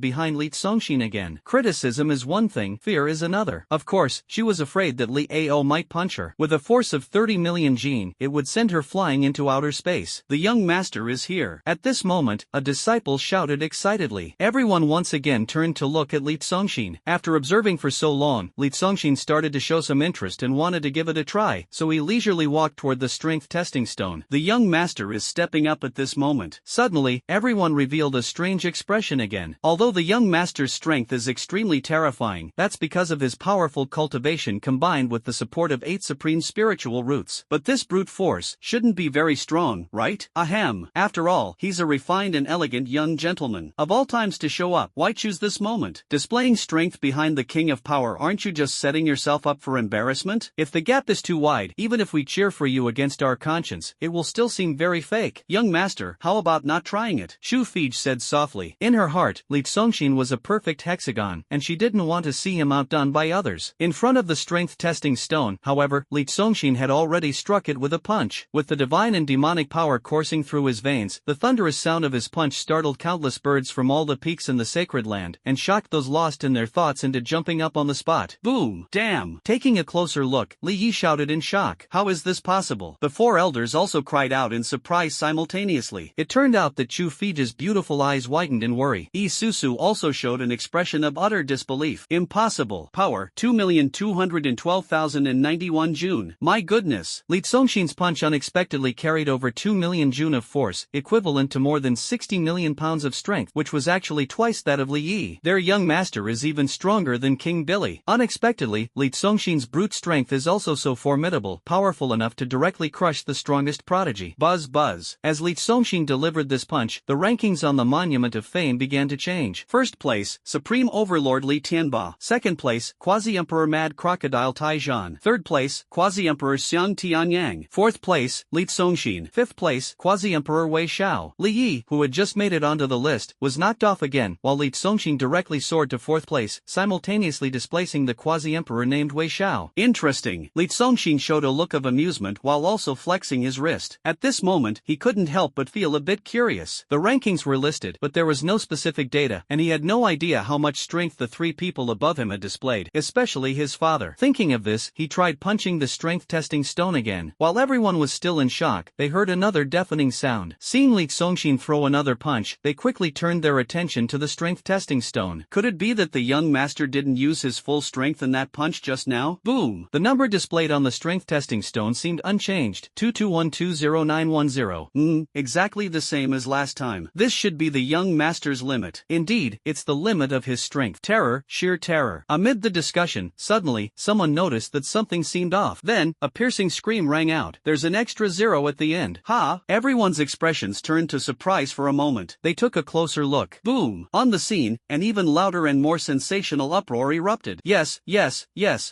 behind Li Songshin again. Criticism is one thing, fear is another. Of course, she was afraid that Li Ao might punch her. With a force of 30 million Jin, it would send her flying into outer space. The young master is here. At this moment, a disciple shouted excitedly. Everyone once again turned to look at Li Songshin. After observing for so long, Li Songshin started to show some interest and wanted to give it a try, so he leisurely walked toward the strength testing stone. The young master is stepping up at this moment. Suddenly, everyone revealed a strange expression again. Although the young master's strength is extremely terrifying, that's because of his powerful cultivation combined with the support of 8 supreme spiritual roots. But this brute force shouldn't be very strong, right? Ahem. After all, he's a refined and elegant young gentleman. Of all times to show up, why choose this moment? Displaying strength behind the king of power, aren't you just setting yourself up for embarrassment? If the gap is too wide, even if we cheer for you against our conscience, it will still seem very fake. Young master, how about not not trying it," Shu Fij said softly. In her heart, Li Congxin was a perfect hexagon, and she didn't want to see him outdone by others. In front of the strength-testing stone, however, Li Congxin had already struck it with a punch. With the divine and demonic power coursing through his veins, the thunderous sound of his punch startled countless birds from all the peaks in the sacred land, and shocked those lost in their thoughts into jumping up on the spot. Boom! Damn! Taking a closer look, Li Yi shouted in shock. How is this possible? The four elders also cried out in surprise simultaneously. It turned out that Chu Fij's beautiful eyes widened in worry. Yi Susu also showed an expression of utter disbelief. Impossible. Power, 2,212,091 June. My goodness. Li Congxin's punch unexpectedly carried over 2 million June of force, equivalent to more than 60 million pounds of strength, which was actually twice that of Li Yi. Their young master is even stronger than King Billy. Unexpectedly, Li Congxin's brute strength is also so formidable, powerful enough to directly crush the strongest prodigy. Buzz buzz. As Li Congxin delivered this punch, the rankings on the Monument of Fame began to change. First place, Supreme Overlord Li Tianba. Second place, Quasi-Emperor Mad Crocodile Taizhan. Third place, Quasi-Emperor Xiang Tianyang. Fourth place, Li Congxin. Fifth place, Quasi-Emperor Wei Xiao. Li Yi, who had just made it onto the list, was knocked off again, while Li Congxin directly soared to fourth place, simultaneously displacing the Quasi-Emperor named Wei Xiao. Interesting. Li Congxin showed a look of amusement while also flexing his wrist. At this moment, he couldn't help but feel a bit curious. The rankings were listed, but there was no specific data, and he had no idea how much strength the three people above him had displayed, especially his father. Thinking of this, he tried punching the strength-testing stone again. While everyone was still in shock, they heard another deafening sound. Seeing Li Congxin throw another punch, they quickly turned their attention to the strength-testing stone. Could it be that the young master didn't use his full strength in that punch just now? Boom! The number displayed on the strength-testing stone seemed unchanged, 22120910. Exactly the same as last time. This should be the young master's limit. Indeed, it's the limit of his strength. Terror, sheer terror. Amid the discussion, suddenly, someone noticed that something seemed off. Then, a piercing scream rang out. There's an extra zero at the end. Ha! Everyone's expressions turned to surprise for a moment. They took a closer look. Boom! On the scene, an even louder and more sensational uproar erupted. Yes,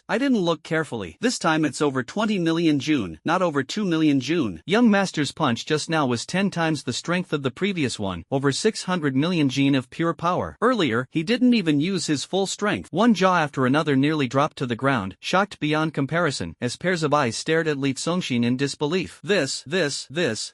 I didn't look carefully. This time it's over 20 million June, not over 2 million June. Young Master's punch just now was 10 times the strength of the previous one, over 600 million Jin of pure power. Earlier, he didn't even use his full strength. One jaw after another nearly dropped to the ground, shocked beyond comparison, as pairs of eyes stared at Li Congxin in disbelief. This,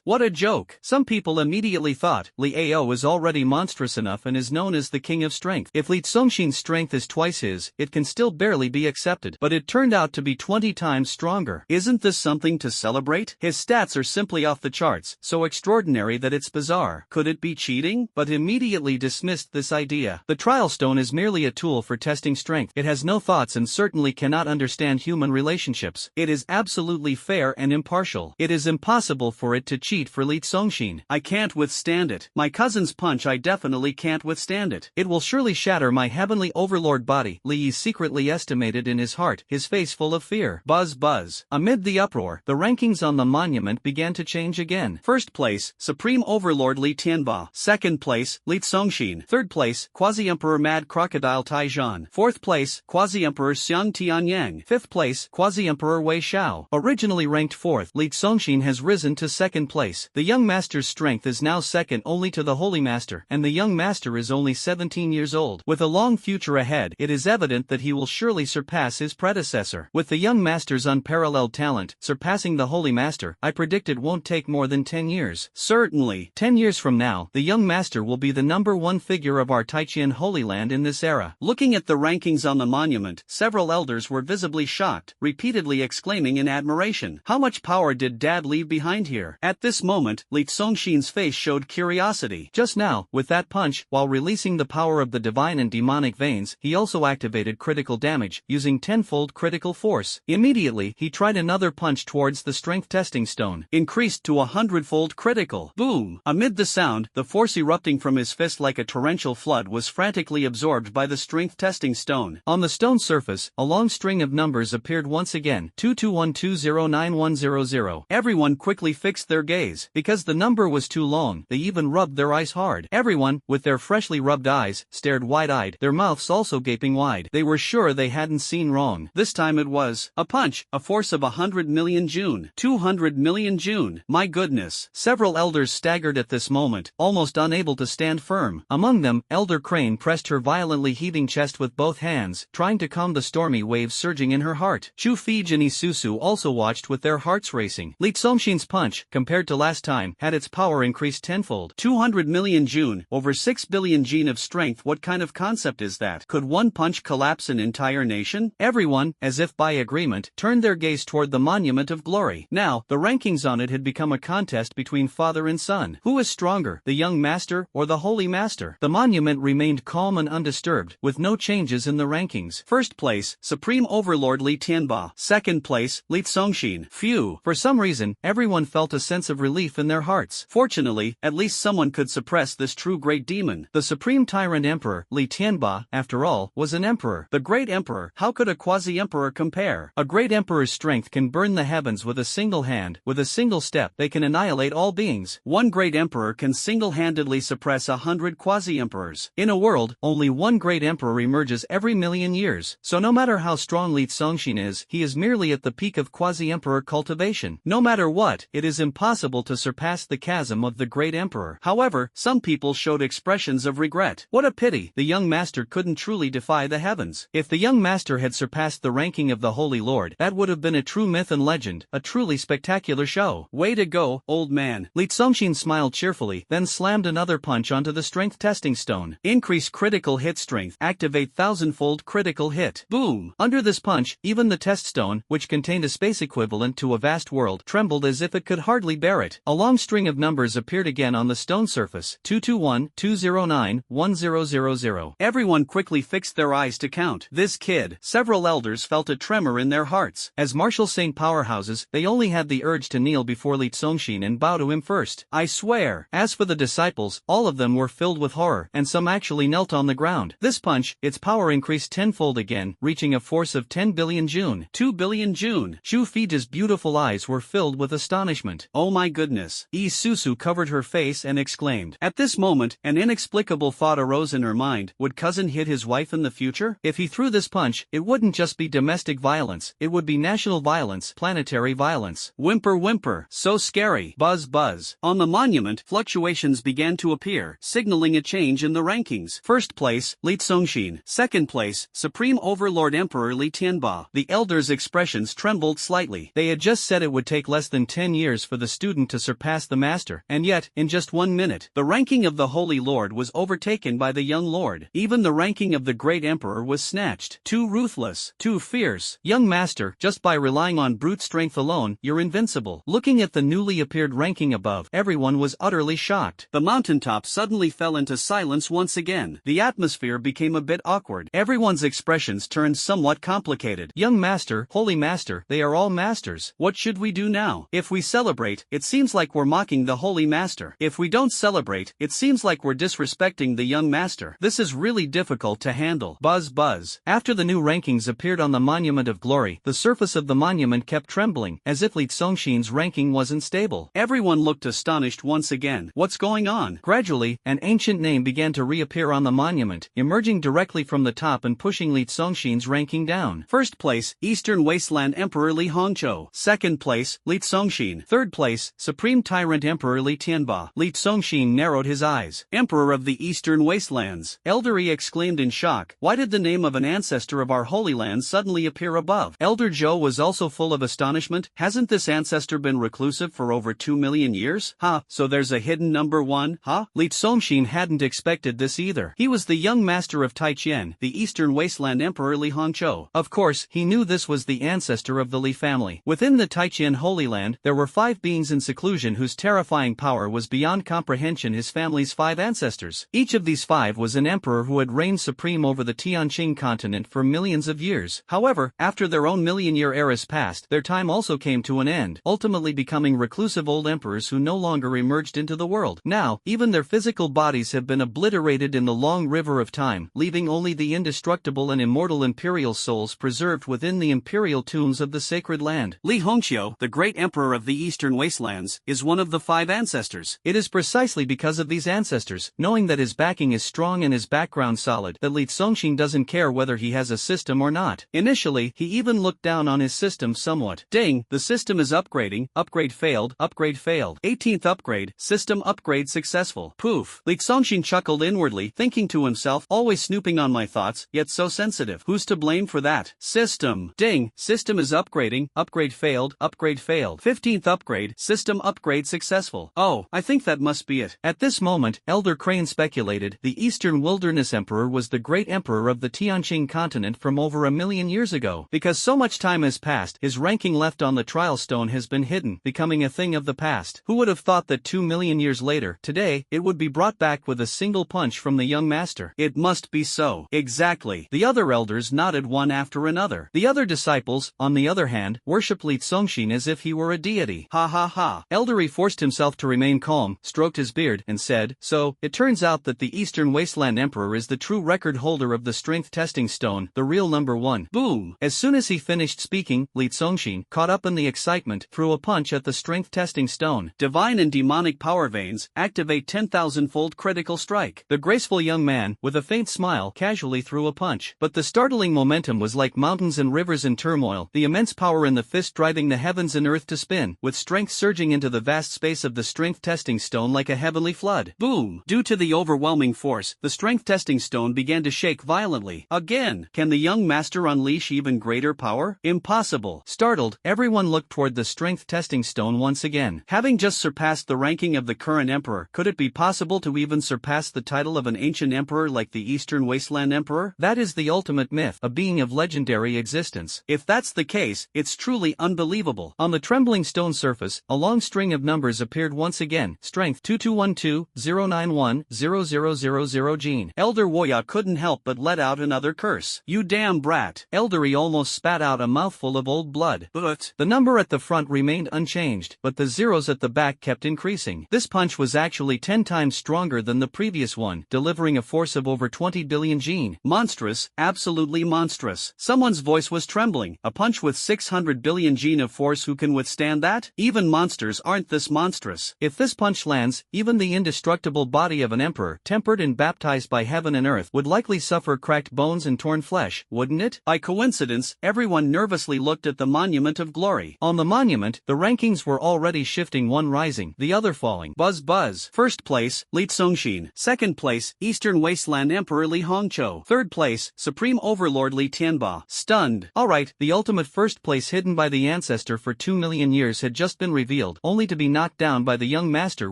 what a joke. Some people immediately thought, Li Ao is already monstrous enough and is known as the king of strength. If Li Congxin's strength is twice his, it can still barely be accepted. But it turned out to be 20 times stronger. Isn't this something to celebrate? His stats are simply off the charts, so extraordinary that it's bizarre. Could it be cheating? But immediately dismissed this idea. The trial stone is merely a tool for testing strength. It has no thoughts and certainly cannot understand human relationships. It is absolutely fair and impartial. It is impossible for it to cheat for Li Congxin. I can't withstand it. My cousin's punch, I definitely can't withstand it. It will surely shatter my heavenly overlord body, Li Yi secretly estimated in his heart, his face full of fear. Buzz buzz. Amid the uproar, the rankings on the monument began to change again. First place, Supreme Overlord Li Tianba. Second place, Li Congxin. Third place, Quasi-Emperor Mad Crocodile Taizhan. Fourth place, Quasi-Emperor Xiang Tianyang. Fifth place, Quasi-Emperor Wei Xiao. Originally ranked fourth, Li Congxin has risen to second place. The young master's strength is now second only to the Holy Master, and the young master is only 17 years old. With a long future ahead, it is evident that he will surely surpass his predecessor. With the young master's unparalleled talent, surpassing the Holy Master, I predict it won't take more than 10 years. Certainly. 10 years from now, the young master will be the #1 figure of our Taichian Holy Land in this era. Looking at the rankings on the monument, several elders were visibly shocked, repeatedly exclaiming in admiration. How much power did Dad leave behind here? At this moment, Li Congxin's face showed curiosity. Just now, with that punch, while releasing the power of the divine and demonic veins, he also activated critical damage, using 10-fold critical force. Immediately, he tried another punch towards the strength testing stone. Increased to 100-fold critical. Boom! Amid the sound, the force erupting from his fist like a torrential flood was frantically absorbed by the strength testing stone. On the stone surface, a long string of numbers appeared once again, 2212091000. Everyone quickly fixed their gaze. Because the number was too long, they even rubbed their eyes hard. Everyone, with their freshly rubbed eyes, stared wide-eyed, their mouths also gaping wide. They were sure they hadn't seen wrong. This time it was a punch, a force of 100 million June. 200 million June. My goodness. Several elders staggered at at this moment, almost unable to stand firm. Among them, Elder Crane pressed her violently heaving chest with both hands, trying to calm the stormy waves surging in her heart. Chu Fij and Isusu also watched with their hearts racing. Li Tsongxin's punch, compared to last time, had its power increased tenfold. 200 million June, over 6 billion Jin of strength. What kind of concept is that? Could one punch collapse an entire nation? Everyone, as if by agreement, turned their gaze toward the Monument of Glory. Now, the rankings on it had become a contest between father and son. Who is stronger, the young master or the holy master? The monument remained calm and undisturbed, with no changes in the rankings. First place, Supreme Overlord Li Tianba. Second place, Li Tsongxin. Phew. For some reason, everyone felt a sense of relief in their hearts. Fortunately, at least someone could suppress this true great demon. The supreme tyrant emperor, Li Tianba, after all, was an emperor. The great emperor. How could a quasi-emperor compare? A great emperor's strength can burn the heavens with a single hand. With a single step, they can annihilate all beings. One great emperor can single-handedly suppress 100 quasi-emperors. In a world, only one great emperor emerges every million years. So no matter how strong Li Tsongxin is, he is merely at the peak of quasi-emperor cultivation. No matter what, it is impossible to surpass the chasm of the great emperor. However, some people showed expressions of regret. What a pity, the young master couldn't truly defy the heavens. If the young master had surpassed the ranking of the Holy Lord, that would have been a true myth and legend, a truly spectacular show. Way to go, old man. Li Tsongxin smiled cheerfully, then slammed another punch onto the strength testing stone. Increase critical hit strength. Activate 1000-fold critical hit. Boom. Under this punch, even the test stone, which contained a space equivalent to a vast world, trembled as if it could hardly bear it. A long string of numbers appeared again on the stone surface. 221, 209, 1000. Everyone quickly fixed their eyes to count. This kid. Several elders felt a tremor in their hearts. As martial saint powerhouses, they only had the urge to kneel before Li Tsongxin and bow to him first. I swear. As for the disciples, all of them were filled with horror, and some actually knelt on the ground. This punch, its power increased tenfold again, reaching a force of 10 billion June. 2 billion June. Chu Fij's beautiful eyes were filled with astonishment. Oh my goodness. Isusu covered her face and exclaimed. At this moment, an inexplicable thought arose in her mind. Would cousin hit his wife in the future? If he threw this punch, it wouldn't just be domestic violence, it would be national violence, planetary violence. Whimper whimper. So scary. Buzz buzz. On the monument, fluctuations began to appear, signaling a change in the rankings. First place, Li Tsongxin. Second place, Supreme Overlord Emperor Li Tianba. The elders' expressions trembled slightly. They had just said it would take less than 10 years for the student to surpass the master, and yet, in just 1 minute, the ranking of the Holy Lord was overtaken by the young lord. Even the ranking of the great emperor was snatched. Too ruthless. Too fierce. Young master, just by relying on brute strength alone, you're invincible. Looking at the newly appeared ranking above, everyone was utterly shocked. The mountaintop suddenly fell into silence once again. The atmosphere became a bit awkward. Everyone's expressions turned somewhat complicated. Young master, holy master, they are all masters. What should we do now? If we celebrate, it seems like we're mocking the holy master. If we don't celebrate, it seems like we're disrespecting the young master. This is really difficult to handle. Buzz buzz. After the new rankings appeared on the Monument of Glory, the surface of the monument kept trembling, as if Li Tsongxin's ranking wasn't stable. Everyone looked astonished once again. What's going on? Gradually, an ancient name began to reappear on the monument, emerging directly from the top and pushing Li Tsongxin's ranking down. First place, Eastern Wasteland Emperor Li Hongzhou. Second place, Li Tsongxin. Third place, Supreme Tyrant Emperor Li Tianba. Li Tsongxin narrowed his eyes. Emperor of the Eastern Wastelands. Elder Yi exclaimed in shock. Why did the name of an ancestor of our Holy Land suddenly appear above? Elder Zhou was also full of astonishment. Hasn't this ancestor been reclusive for over 2 million years? So there's a hidden number one, Li Tsongxin hadn't expected this either. He was the young master of Taiqian, the Eastern Wasteland Emperor Li Hongzhou. Of course, he knew this was the ancestor of the Li family. Within the Taiqian Holy Land, there were 5 beings in seclusion whose terrifying power was beyond comprehension. His family's 5 ancestors. Each of these 5 was an emperor who had reigned supreme over the Tianqing continent for millions of years. However, after their own million-year eras passed, their time also came to an end, ultimately becoming reclusive old emperors who no longer emerged into the world. Now, even their physical bodies have been obliterated in the long river of time, leaving only the indestructible and immortal imperial souls preserved within the imperial tombs of the sacred land. Li Hongzhou, the great emperor of the Eastern Wastelands, is one of the 5 ancestors. It is precisely because of these ancestors, knowing that his backing is strong and his background solid, that Li Tsongxin doesn't care whether he has a system or not. Initially, he even looked down on his system somewhat. Ding, the system is upgrading. Upgrade failed. Upgrade failed. 18th upgrade. system upgrade successful. Poof. Li Zongxin chuckled inwardly, thinking to himself, always snooping on my thoughts, yet so sensitive. Who's to blame for that? System. Ding. System is upgrading. Upgrade failed. Upgrade failed. 15th upgrade. System upgrade successful. Oh, I think that must be it. At this moment, Elder Crane speculated, the Eastern Wilderness Emperor was the great emperor of the Tianqing continent from over 1,000,000 years ago. Because so much time has passed, his ranking left on the trial stone has been hidden, becoming a thing of the past. Who would have thought that 2,000,000 years later, today, it would be brought back with a single punch from the young master? It must be so. Exactly. The other elders nodded one after another. The other disciples, on the other hand, worshipped Li Zongxin as if he were a deity. Ha ha ha. Eldery forced himself to remain calm, stroked his beard, and said, so, it turns out that the Eastern Wasteland Emperor is the true record holder of the strength testing stone, the real number one. Boom. As soon as he finished speaking, Li Zongxin, caught up in the excitement, threw a punch at the strength testing stone. Divine and demonic power veins, activate 10,000-fold critical strike. The graceful young man, with a faint smile, casually threw a punch. But the startling momentum was like mountains and rivers in turmoil, the immense power in the fist driving the heavens and earth to spin, with strength surging into the vast space of the strength testing stone like a heavenly flood. Boom. Due to the overwhelming force, the strength testing stone began to shake violently. Again. Can the young master unleash even greater power? Impossible. Startled, everyone looked toward the strength testing stone once again. Having just surpassed the ranking of the current emperor, could it be possible to even surpass the title of an ancient emperor like the Eastern Wasteland Emperor? That is the ultimate myth, a being of legendary existence. If that's the case, it's truly unbelievable. On the trembling stone surface, a long string of numbers appeared once again. Strength 2212-091-0000 gene. Elder Woya couldn't help but let out another curse. You damn brat. Eldery almost spat out a mouthful of old blood. But the number at the front remained unchanged, but the zeros at the back kept increasing. This punch was actually 10 times stronger than the previous one, delivering a force of over 20 billion gene. Monstrous, absolutely monstrous. Someone's voice was trembling. A punch with 600 billion gene of force, who can withstand that? Even monsters aren't this monstrous. If this punch lands, even the indestructible body of an emperor, tempered and baptized by heaven and earth, would likely suffer cracked bones and torn flesh, wouldn't it? By coincidence, everyone nervously looked at the monument of glory. On the monument, the rankings were already shifting, one rising, the other falling. Buzz buzz. First place, Li Zongxin. Second place, Eastern Wasteland Emperor Li Hongqiu. Third place, Supreme Overlord Li Tianba. Stunned. Alright, the ultimate first place hidden by the ancestor for 2,000,000 years had just been revealed, only to be knocked down by the young master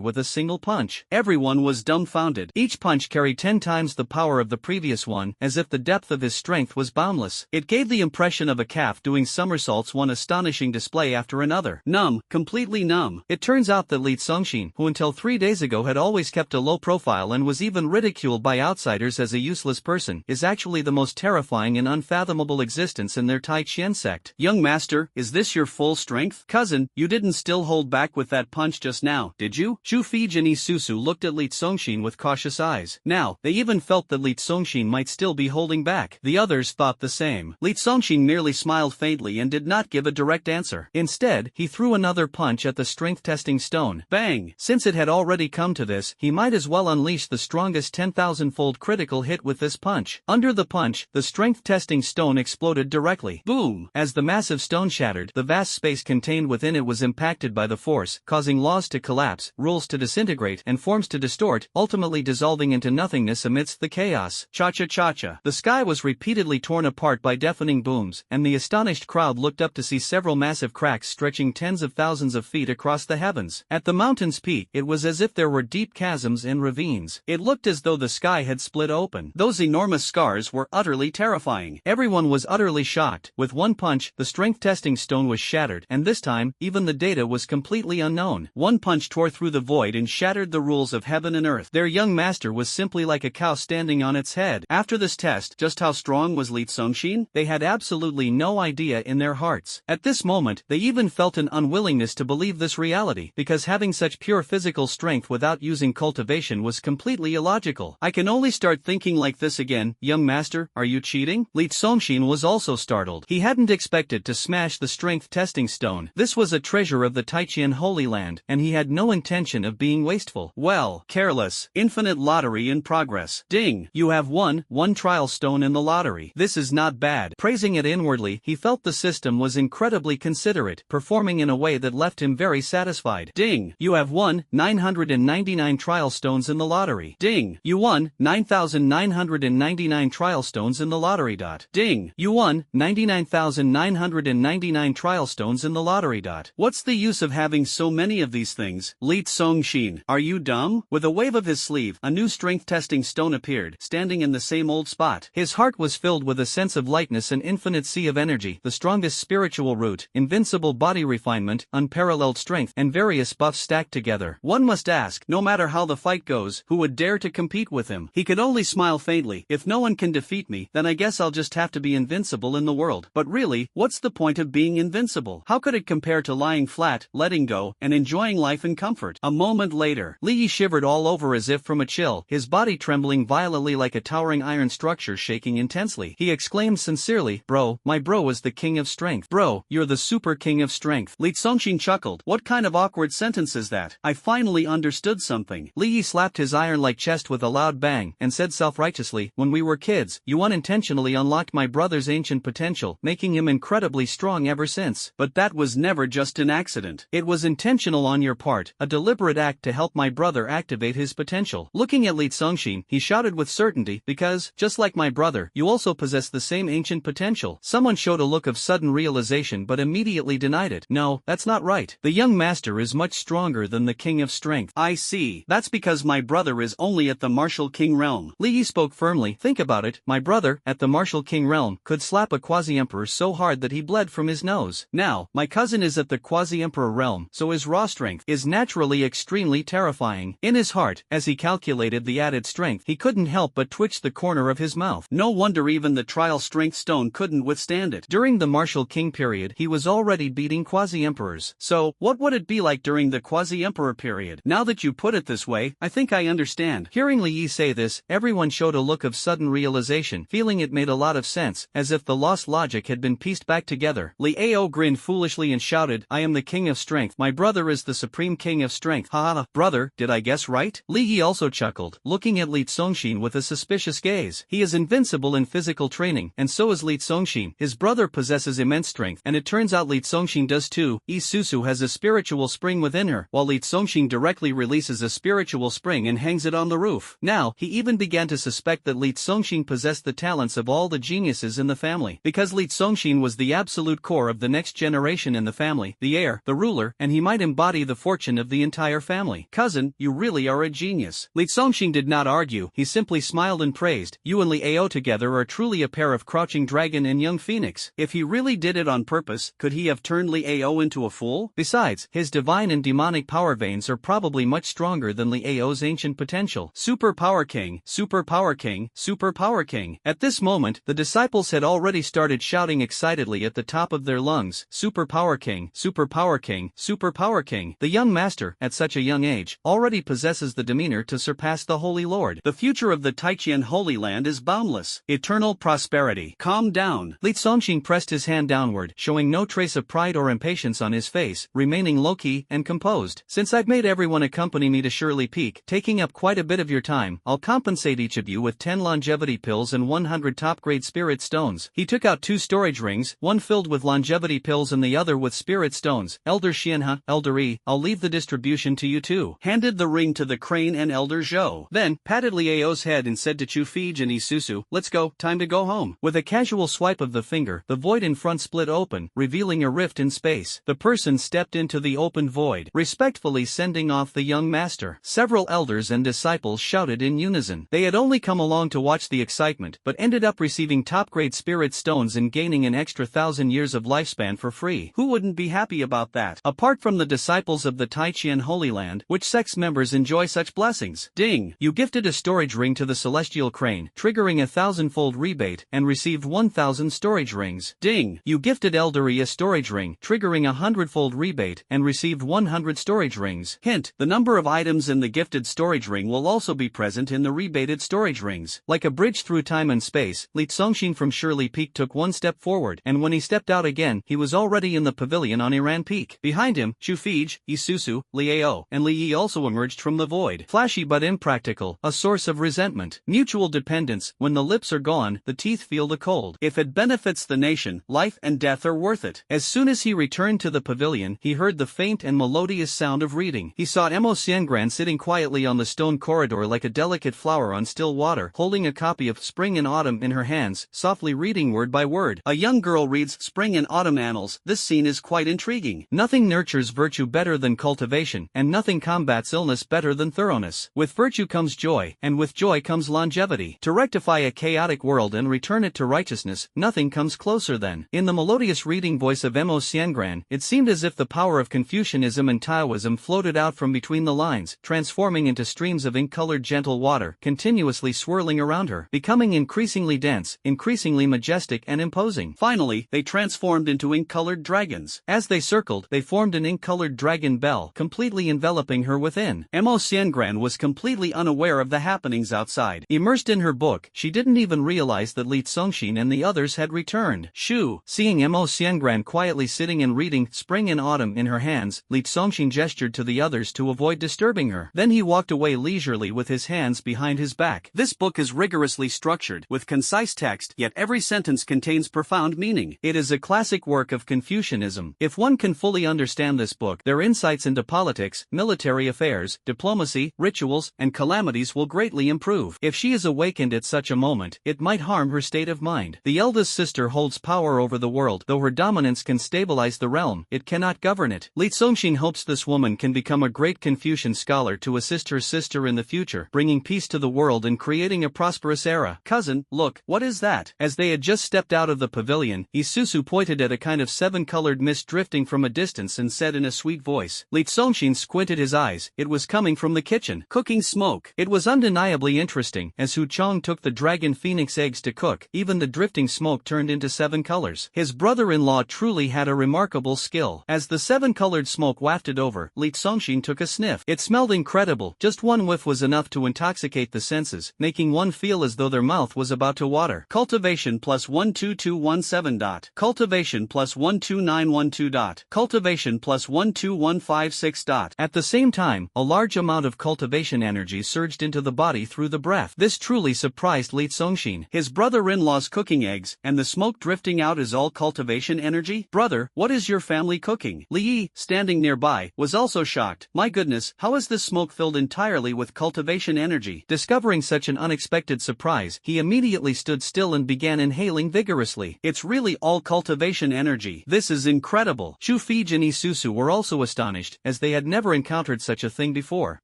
with a single punch. Everyone was dumbfounded. Each punch carried 10 times the power of the previous one, as if the depth of his strength was boundless. It gave the impression of a calf doing somersaults, one astonishing display after another. Numb, completely numb. It turns out that Li Zongxin, who until 3 days ago had always kept a low profile and was even ridiculed by outsiders as a useless person, is actually the most terrifying and unfathomable existence in their Tai Qian sect. Young master, is this your full strength? Cousin, you didn't still hold back with that punch just now, did you? Shu Fij and Isusu looked at Li Zongxin with cautious eyes. Now, they even felt that Li Zongxin might still be holding back. The others thought the same. Li Zongxin merely smiled faintly and did not give a direct answer. Instead, he threw another punch at the strength testing stone. Bang! Since it had already come to this, he might as well unleash the strongest 10,000-fold critical hit with this punch. Under the punch, the strength testing stone exploded directly. Boom! As the massive stone shattered, the vast space contained within it was impacted by the force, causing laws to collapse, rules to disintegrate, and forms to distort, ultimately dissolving into nothingness amidst the chaos. Cha-cha-cha-cha. The sky was repeatedly torn apart by deafening booms, and the astonished crowd looked up to see several massive cracks stretching tens of thousands of feet across the heavens. At the mountain's peak, it was as if there were deep chasms and ravines. It looked as though the sky had split open. Those enormous scars were utterly terrifying. Everyone was utterly shocked. With one punch, the strength testing stone was shattered, and this time, even the data was completely unknown. One punch tore through the void and shattered the rules of heaven and earth. Their young master was simply like a cow standing on its head. After this test, just how strong was Li Zongxin? They had absolutely no idea in their hearts. At this moment, they even felt an unwillingness to believe this reality, because having such pure physical strength without using cultivation was completely illogical. I can only start thinking like this again. Young master, are you cheating? Li Zongxin was also startled. He hadn't expected to smash the strength testing stone. This was a treasure of the Taiqian Holy Land, and he had no intention of being wasteful. Well, careless. Infinite lottery in progress. Ding! You have won one trial stone in the lottery. This is not bad. Praising it inwardly, he felt the system was incredibly considerate, performing in a way that left him very satisfied. Ding! You have won 999 trial stones in the lottery. Ding. You won 9,999 trial stones in the lottery. Ding. You won 99,999 trial stones in the lottery. What's the use of having so many of these things? Lee Tsong-shin, are you dumb? With a wave of his sleeve, a new strength-testing stone appeared, standing in the same old spot. His heart was filled with a sense of lightness, an infinite sea of energy, the strongest spiritual root, invincible body refinement, unparalleled strength, and various buffs stacked together. One must ask, no matter how the fight goes, who would dare to compete with him? He could only smile faintly. If no one can defeat me, then I guess I'll just have to be invincible in the world. But really, what's the point of being invincible? How could it compare to lying flat, letting go, and enjoying life in comfort? A moment later, Li Yi shivered all over as if from a chill, his body trembling violently like a towering iron structure shaking intensely. He exclaimed sincerely, "Bro, my bro is the king of strength. Bro, you're the super king of strength." Li Tsong-shin chuckled. What kind of awkward sentence is that? I finally understood something. Li Yi slapped his iron-like chest with a loud bang, and said self-righteously, "When we were kids, you unintentionally unlocked my brother's ancient potential, making him incredibly strong ever since. But that was never just an accident. It was intentional on your part, a deliberate act to help my brother activate his potential." Looking at Li Tsong-shin, he shouted with certainty, "Because, just like my brother, you also possess the same ancient potential." Someone showed a look of sudden realization but immediately denied it. "No, that's not right. The young master is much stronger than the king of strength." I see. That's because my brother is only at the martial king realm. Li Yi spoke firmly. "Think about it, my brother, at the martial king realm, could slap a quasi-emperor so hard that he bled from his nose. Now, my cousin is at the quasi-emperor realm, so his raw strength is naturally extremely terrifying." In his heart, as he calculated the added strength, he couldn't help but twitch the corner of his mouth. No wonder even the trial strength stone couldn't withstand it. During the martial king period, he was already beating quasi-emperors. So, what would it be like during the quasi-emperor period? Now that you put it this way, I think I understand. Hearing Li Yi say this, everyone showed a look of sudden realization, feeling it made a lot of sense, as if the lost logic had been pieced back together. Li Ao grinned foolishly and shouted, "I am the king of strength. My brother is the supreme king of strength. Ha ha, brother, did I guess right?" Li Yi also chuckled, looking at Li Tsong-shin with a suspicious gaze. He is invincible in physical training, and so is Li Tsong-shin. His brother possesses immense strength, and it turns out Li Tsong-shin does too. Isusu has a spiritual spring within her, while Li Tsong-shin directly releases a spiritual spring and hangs it on the roof. Now, he even began to suspect that Li Tsong-shin possessed the talents of all the geniuses in the family, because Li Tsong-shin was the absolute core of the next generation in the family, the heir, the ruler, and he might embody the fortune of the entire family. "Cousin, you really are a genius." Li Tsong-shin did not argue, he simply smiled and praised, "You and Li Ao together are truly a pair of crouching dragon and young phoenix." If he really did it on purpose, could he have turned Li Ao into a fool? Besides, his divine and demonic power veins are probably much stronger than Li Ao's ancient potential. Super Power King, Super Power King, Super Power King. At this moment, the disciples had already started shouting excitedly at the top of their lungs, "Super Power King, Super Power King, Super Power King." The young master, at such a young age, already possesses the demeanor to surpass the Holy Lord. The future of the Taijian Holy Land is boundless. Eternal prosperity. Calm down. Li Tsong-shin pressed his hand downward, showing no trace of pride or impatience on his face, remaining low-key and composed. "Since I've made everyone accompany me to Shirley Peak, taking up quite a bit of your time, I'll compensate each of you with 10 longevity pills and 100 top-grade spirit stones." He took out 2 storage rings, one filled with longevity pills and the other with spirit stones. "Elder Xianhe, Elder Yi, I'll leave the distribution to you too." Handed the ring to the crane and Elder Zhou. Then, patted Li Ao's head and said to Chu Fij and Isusu, "Let's go, time to go home." With a casual swipe of the finger, the void in front split open, revealing a rift in space. The person stepped into the open void, respectfully sending off the young master. Several elders and disciples shouted in unison. They had only come along to watch the excitement, but ended up receiving top-grade spirit stones and gaining an extra 1,000 years of lifespan for free. Who wouldn't be happy about that? Apart from the disciples of the Taijian Holy Land, which sect's members enjoy such blessings? Ding! You gifted a storage ring to the celestial crane, triggering a 1,000-fold rebate, and received 1,000 storage rings. Ding! You gifted Eldery a storage ring, triggering a 100-fold rebate, and received 100 storage rings. Hint, the number of items in the gifted storage ring will also be present in the rebated storage rings. Like a bridge through time and space, Li Tsong-shin from Shirley Peak took one step forward, and when he stepped out again, he was already in the pavilion on Iran Peak. Behind him, Chu Fij, Isusu, Li Ao, and Li Yi also emerged from the void. Flashy but impractical, a source of resentment. Mutual dependence, when the lips are gone, the teeth feel the cold. If it benefits the nation, life and death are worth it. As soon as he returned to the pavilion, he heard the faint and melodious sound of reading. He saw Emo Xiangran sitting quietly on the stone corridor like a delicate flower on still water, holding a copy of Spring and Autumn in her hands, softly reading word by word. A young girl reads Spring and Autumn Annals. This scene is quite intriguing. Nothing nurtures virtue better than cultivation, and nothing combats illness better than thoroughness. With virtue comes joy, and with joy comes longevity. To rectify a chaotic world and return it to righteousness, nothing comes closer than. In the melodious reading voice of Emo Xiangran, it seemed as if the power of Confucianism and Taoism floated out from between the lines, transforming into streams of ink-colored gentle water, continuously swirling around her, becoming increasingly dense, increasingly majestic and imposing. Finally, they transformed into ink-colored dragons. As they circled, they formed an ink-colored dragon bell, completely enveloping her within. Emo Xiangran was completely unaware of the happenings outside. Immersed in her book, she didn't even realize that Li Congxin and the others had returned. Shoo! Seeing Emo Xiangran quietly sitting and reading Spring and Autumn in her hands, Li Congxin gestured to the others to avoid disturbing her. Then he walked away leisurely with his hands behind his back. This book is rigorously structured, with concise text, yet every sentence contains profound meaning. It is a classic work of Confucianism. If one can fully understand this book, their insights into politics, military affairs, diplomacy, rituals, and calamities will greatly improve. If she is awakened at such a moment, it might harm her state of mind. The eldest sister holds power over the world. Though her dominance can stabilize the realm, it cannot govern it. Li Congxin hopes this woman can become a great Confucian scholar to assist her sister in the future, bringing peace to the world and creating a prosperous era. Cousin, look, what is that? As they had just stepped out of the pavilion, Isusu pointed at a kind of seven-colored mist drifting from a distance and said in a sweet voice. Li Congxin squinted his eyes. It was coming from the kitchen. Cooking smoke. It was undeniably interesting. As Hu Chong took the dragon phoenix eggs to cook, even the drifting smoke turned into 7 colors. His brother-in-law truly had a remarkable skill. As the 7-colored smoke wafted over, Li Congxin took a sniff. It smelled incredible. Just one whiff was enough to intoxicate the senses, making one feel as though their mouth was about to water. Cultivation plus 12217 dot. Cultivation plus 12912 dot. Cultivation plus 12156 dot. At the same time, a large amount of cultivation energy surged into the body through the breath. This truly surprised Li Congxin. His brother-in-law's cooking eggs, and the smoke drifting out is all cultivation energy? Brother, what is your family cooking? Li Yi, standing nearby, was also shocked. My goodness, how is this smoke filled entirely with cultivation energy? Discovering such an unexpected surprise, he immediately stood still and began inhaling vigorously. It's really all cultivation energy. This is incredible. Shu Fij and Isusu were also astonished, as they had never encountered such a thing before.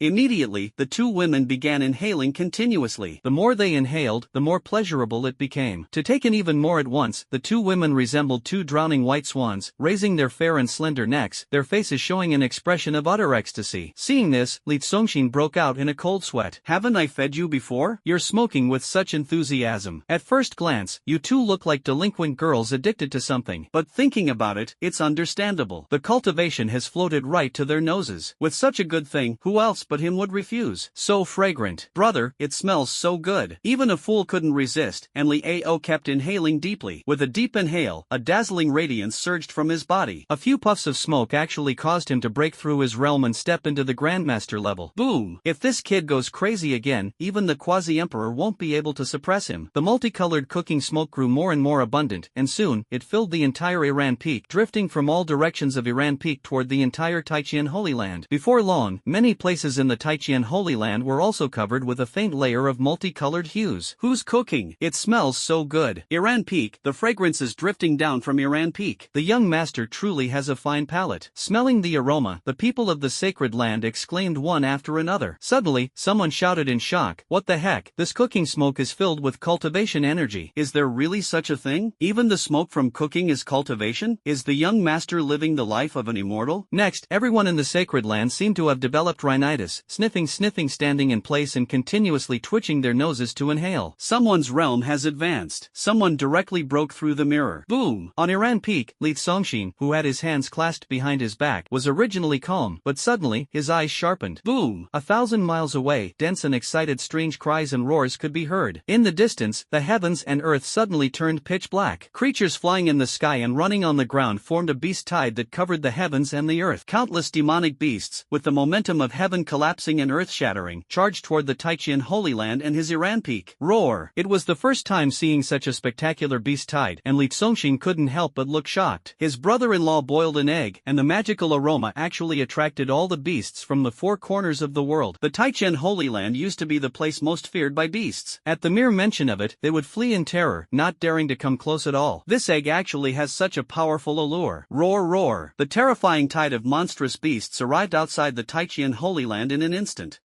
Immediately, the two women began inhaling continuously. The more they inhaled, the more pleasurable it became. To take in even more at once, the two women resembled two drowning white swans, raising their fair and slender necks, their faces showing an expression of utter ecstasy. Seeing this, Li Congxin broke out in a cold sweat. Haven't I fed you before? You're smoking with such enthusiasm. At first glance, you two look like delinquent girls addicted to something. But thinking about it, it's understandable. The cultivation has floated right to their noses. With such a good thing, who else but him would refuse? So fragrant. Brother, it smells so good. Even a fool couldn't resist, and Li Ao kept inhaling deeply. With a deep inhale, a dazzling radiance surged from his body. A few puffs of smoke actually caused him to break through his realm and step into the Grandmaster level. Boom! If this kid goes crazy again, even the Quasi-Emperor won't be able to suppress him. The multicolored cooking smoke grew more and more abundant, and soon, it filled the entire Iran Peak, drifting from all directions of Iran Peak toward the entire Taijian Holy Land. Before long, many places in the Taijian Holy Land were also covered with a faint layer of multicolored hues. Who's cooking? It smells so good. Iran Peak, the fragrance is drifting down from Iran Peak. The young master truly has a fine palate. Smelling the aroma, the people of the sacred land exclaimed one after another. Suddenly, someone shouted in shock, "What the heck? This cooking smoke is filled with cultivation energy." Is there really such a thing? Even the smoke from cooking is cultivation? Is the young master living the life of an immortal? Next, everyone in the sacred land seemed to have developed rhinitis, sniffing standing in place and continuously twitching their noses to inhale. Someone's realm has advanced. Someone directly broke through the mirror. Boom! On Iran Peak, Li Congxin, who had his hands clasped behind his back, was originally calm, but suddenly, his eyes sharpened. Boom! 1,000 miles away, dense and excited strange cries and roars could be heard. In the distance, the heavens and earth suddenly turned pitch black. Creatures flying in the sky and running on the ground formed a beast tide that covered the heavens and the earth. Countless demonic beasts, with the momentum of heaven collapsing and earth shattering, charged toward the Taijian Holy Land and his Iran Peak. Roar! It was the first time seeing such a spectacular beast tide, and Li Congxin couldn't help but look shocked. His brother-in-law boiled an egg, and the magical aroma actually immediately attracted all the beasts from the four corners of the world. The Taichen Holy Land used to be the place most feared by beasts. At the mere mention of it, they would flee in terror, not daring to come close at all. This egg actually has such a powerful allure. Roar, roar. The terrifying tide of monstrous beasts arrived outside the Taichen Holy Land in an instant.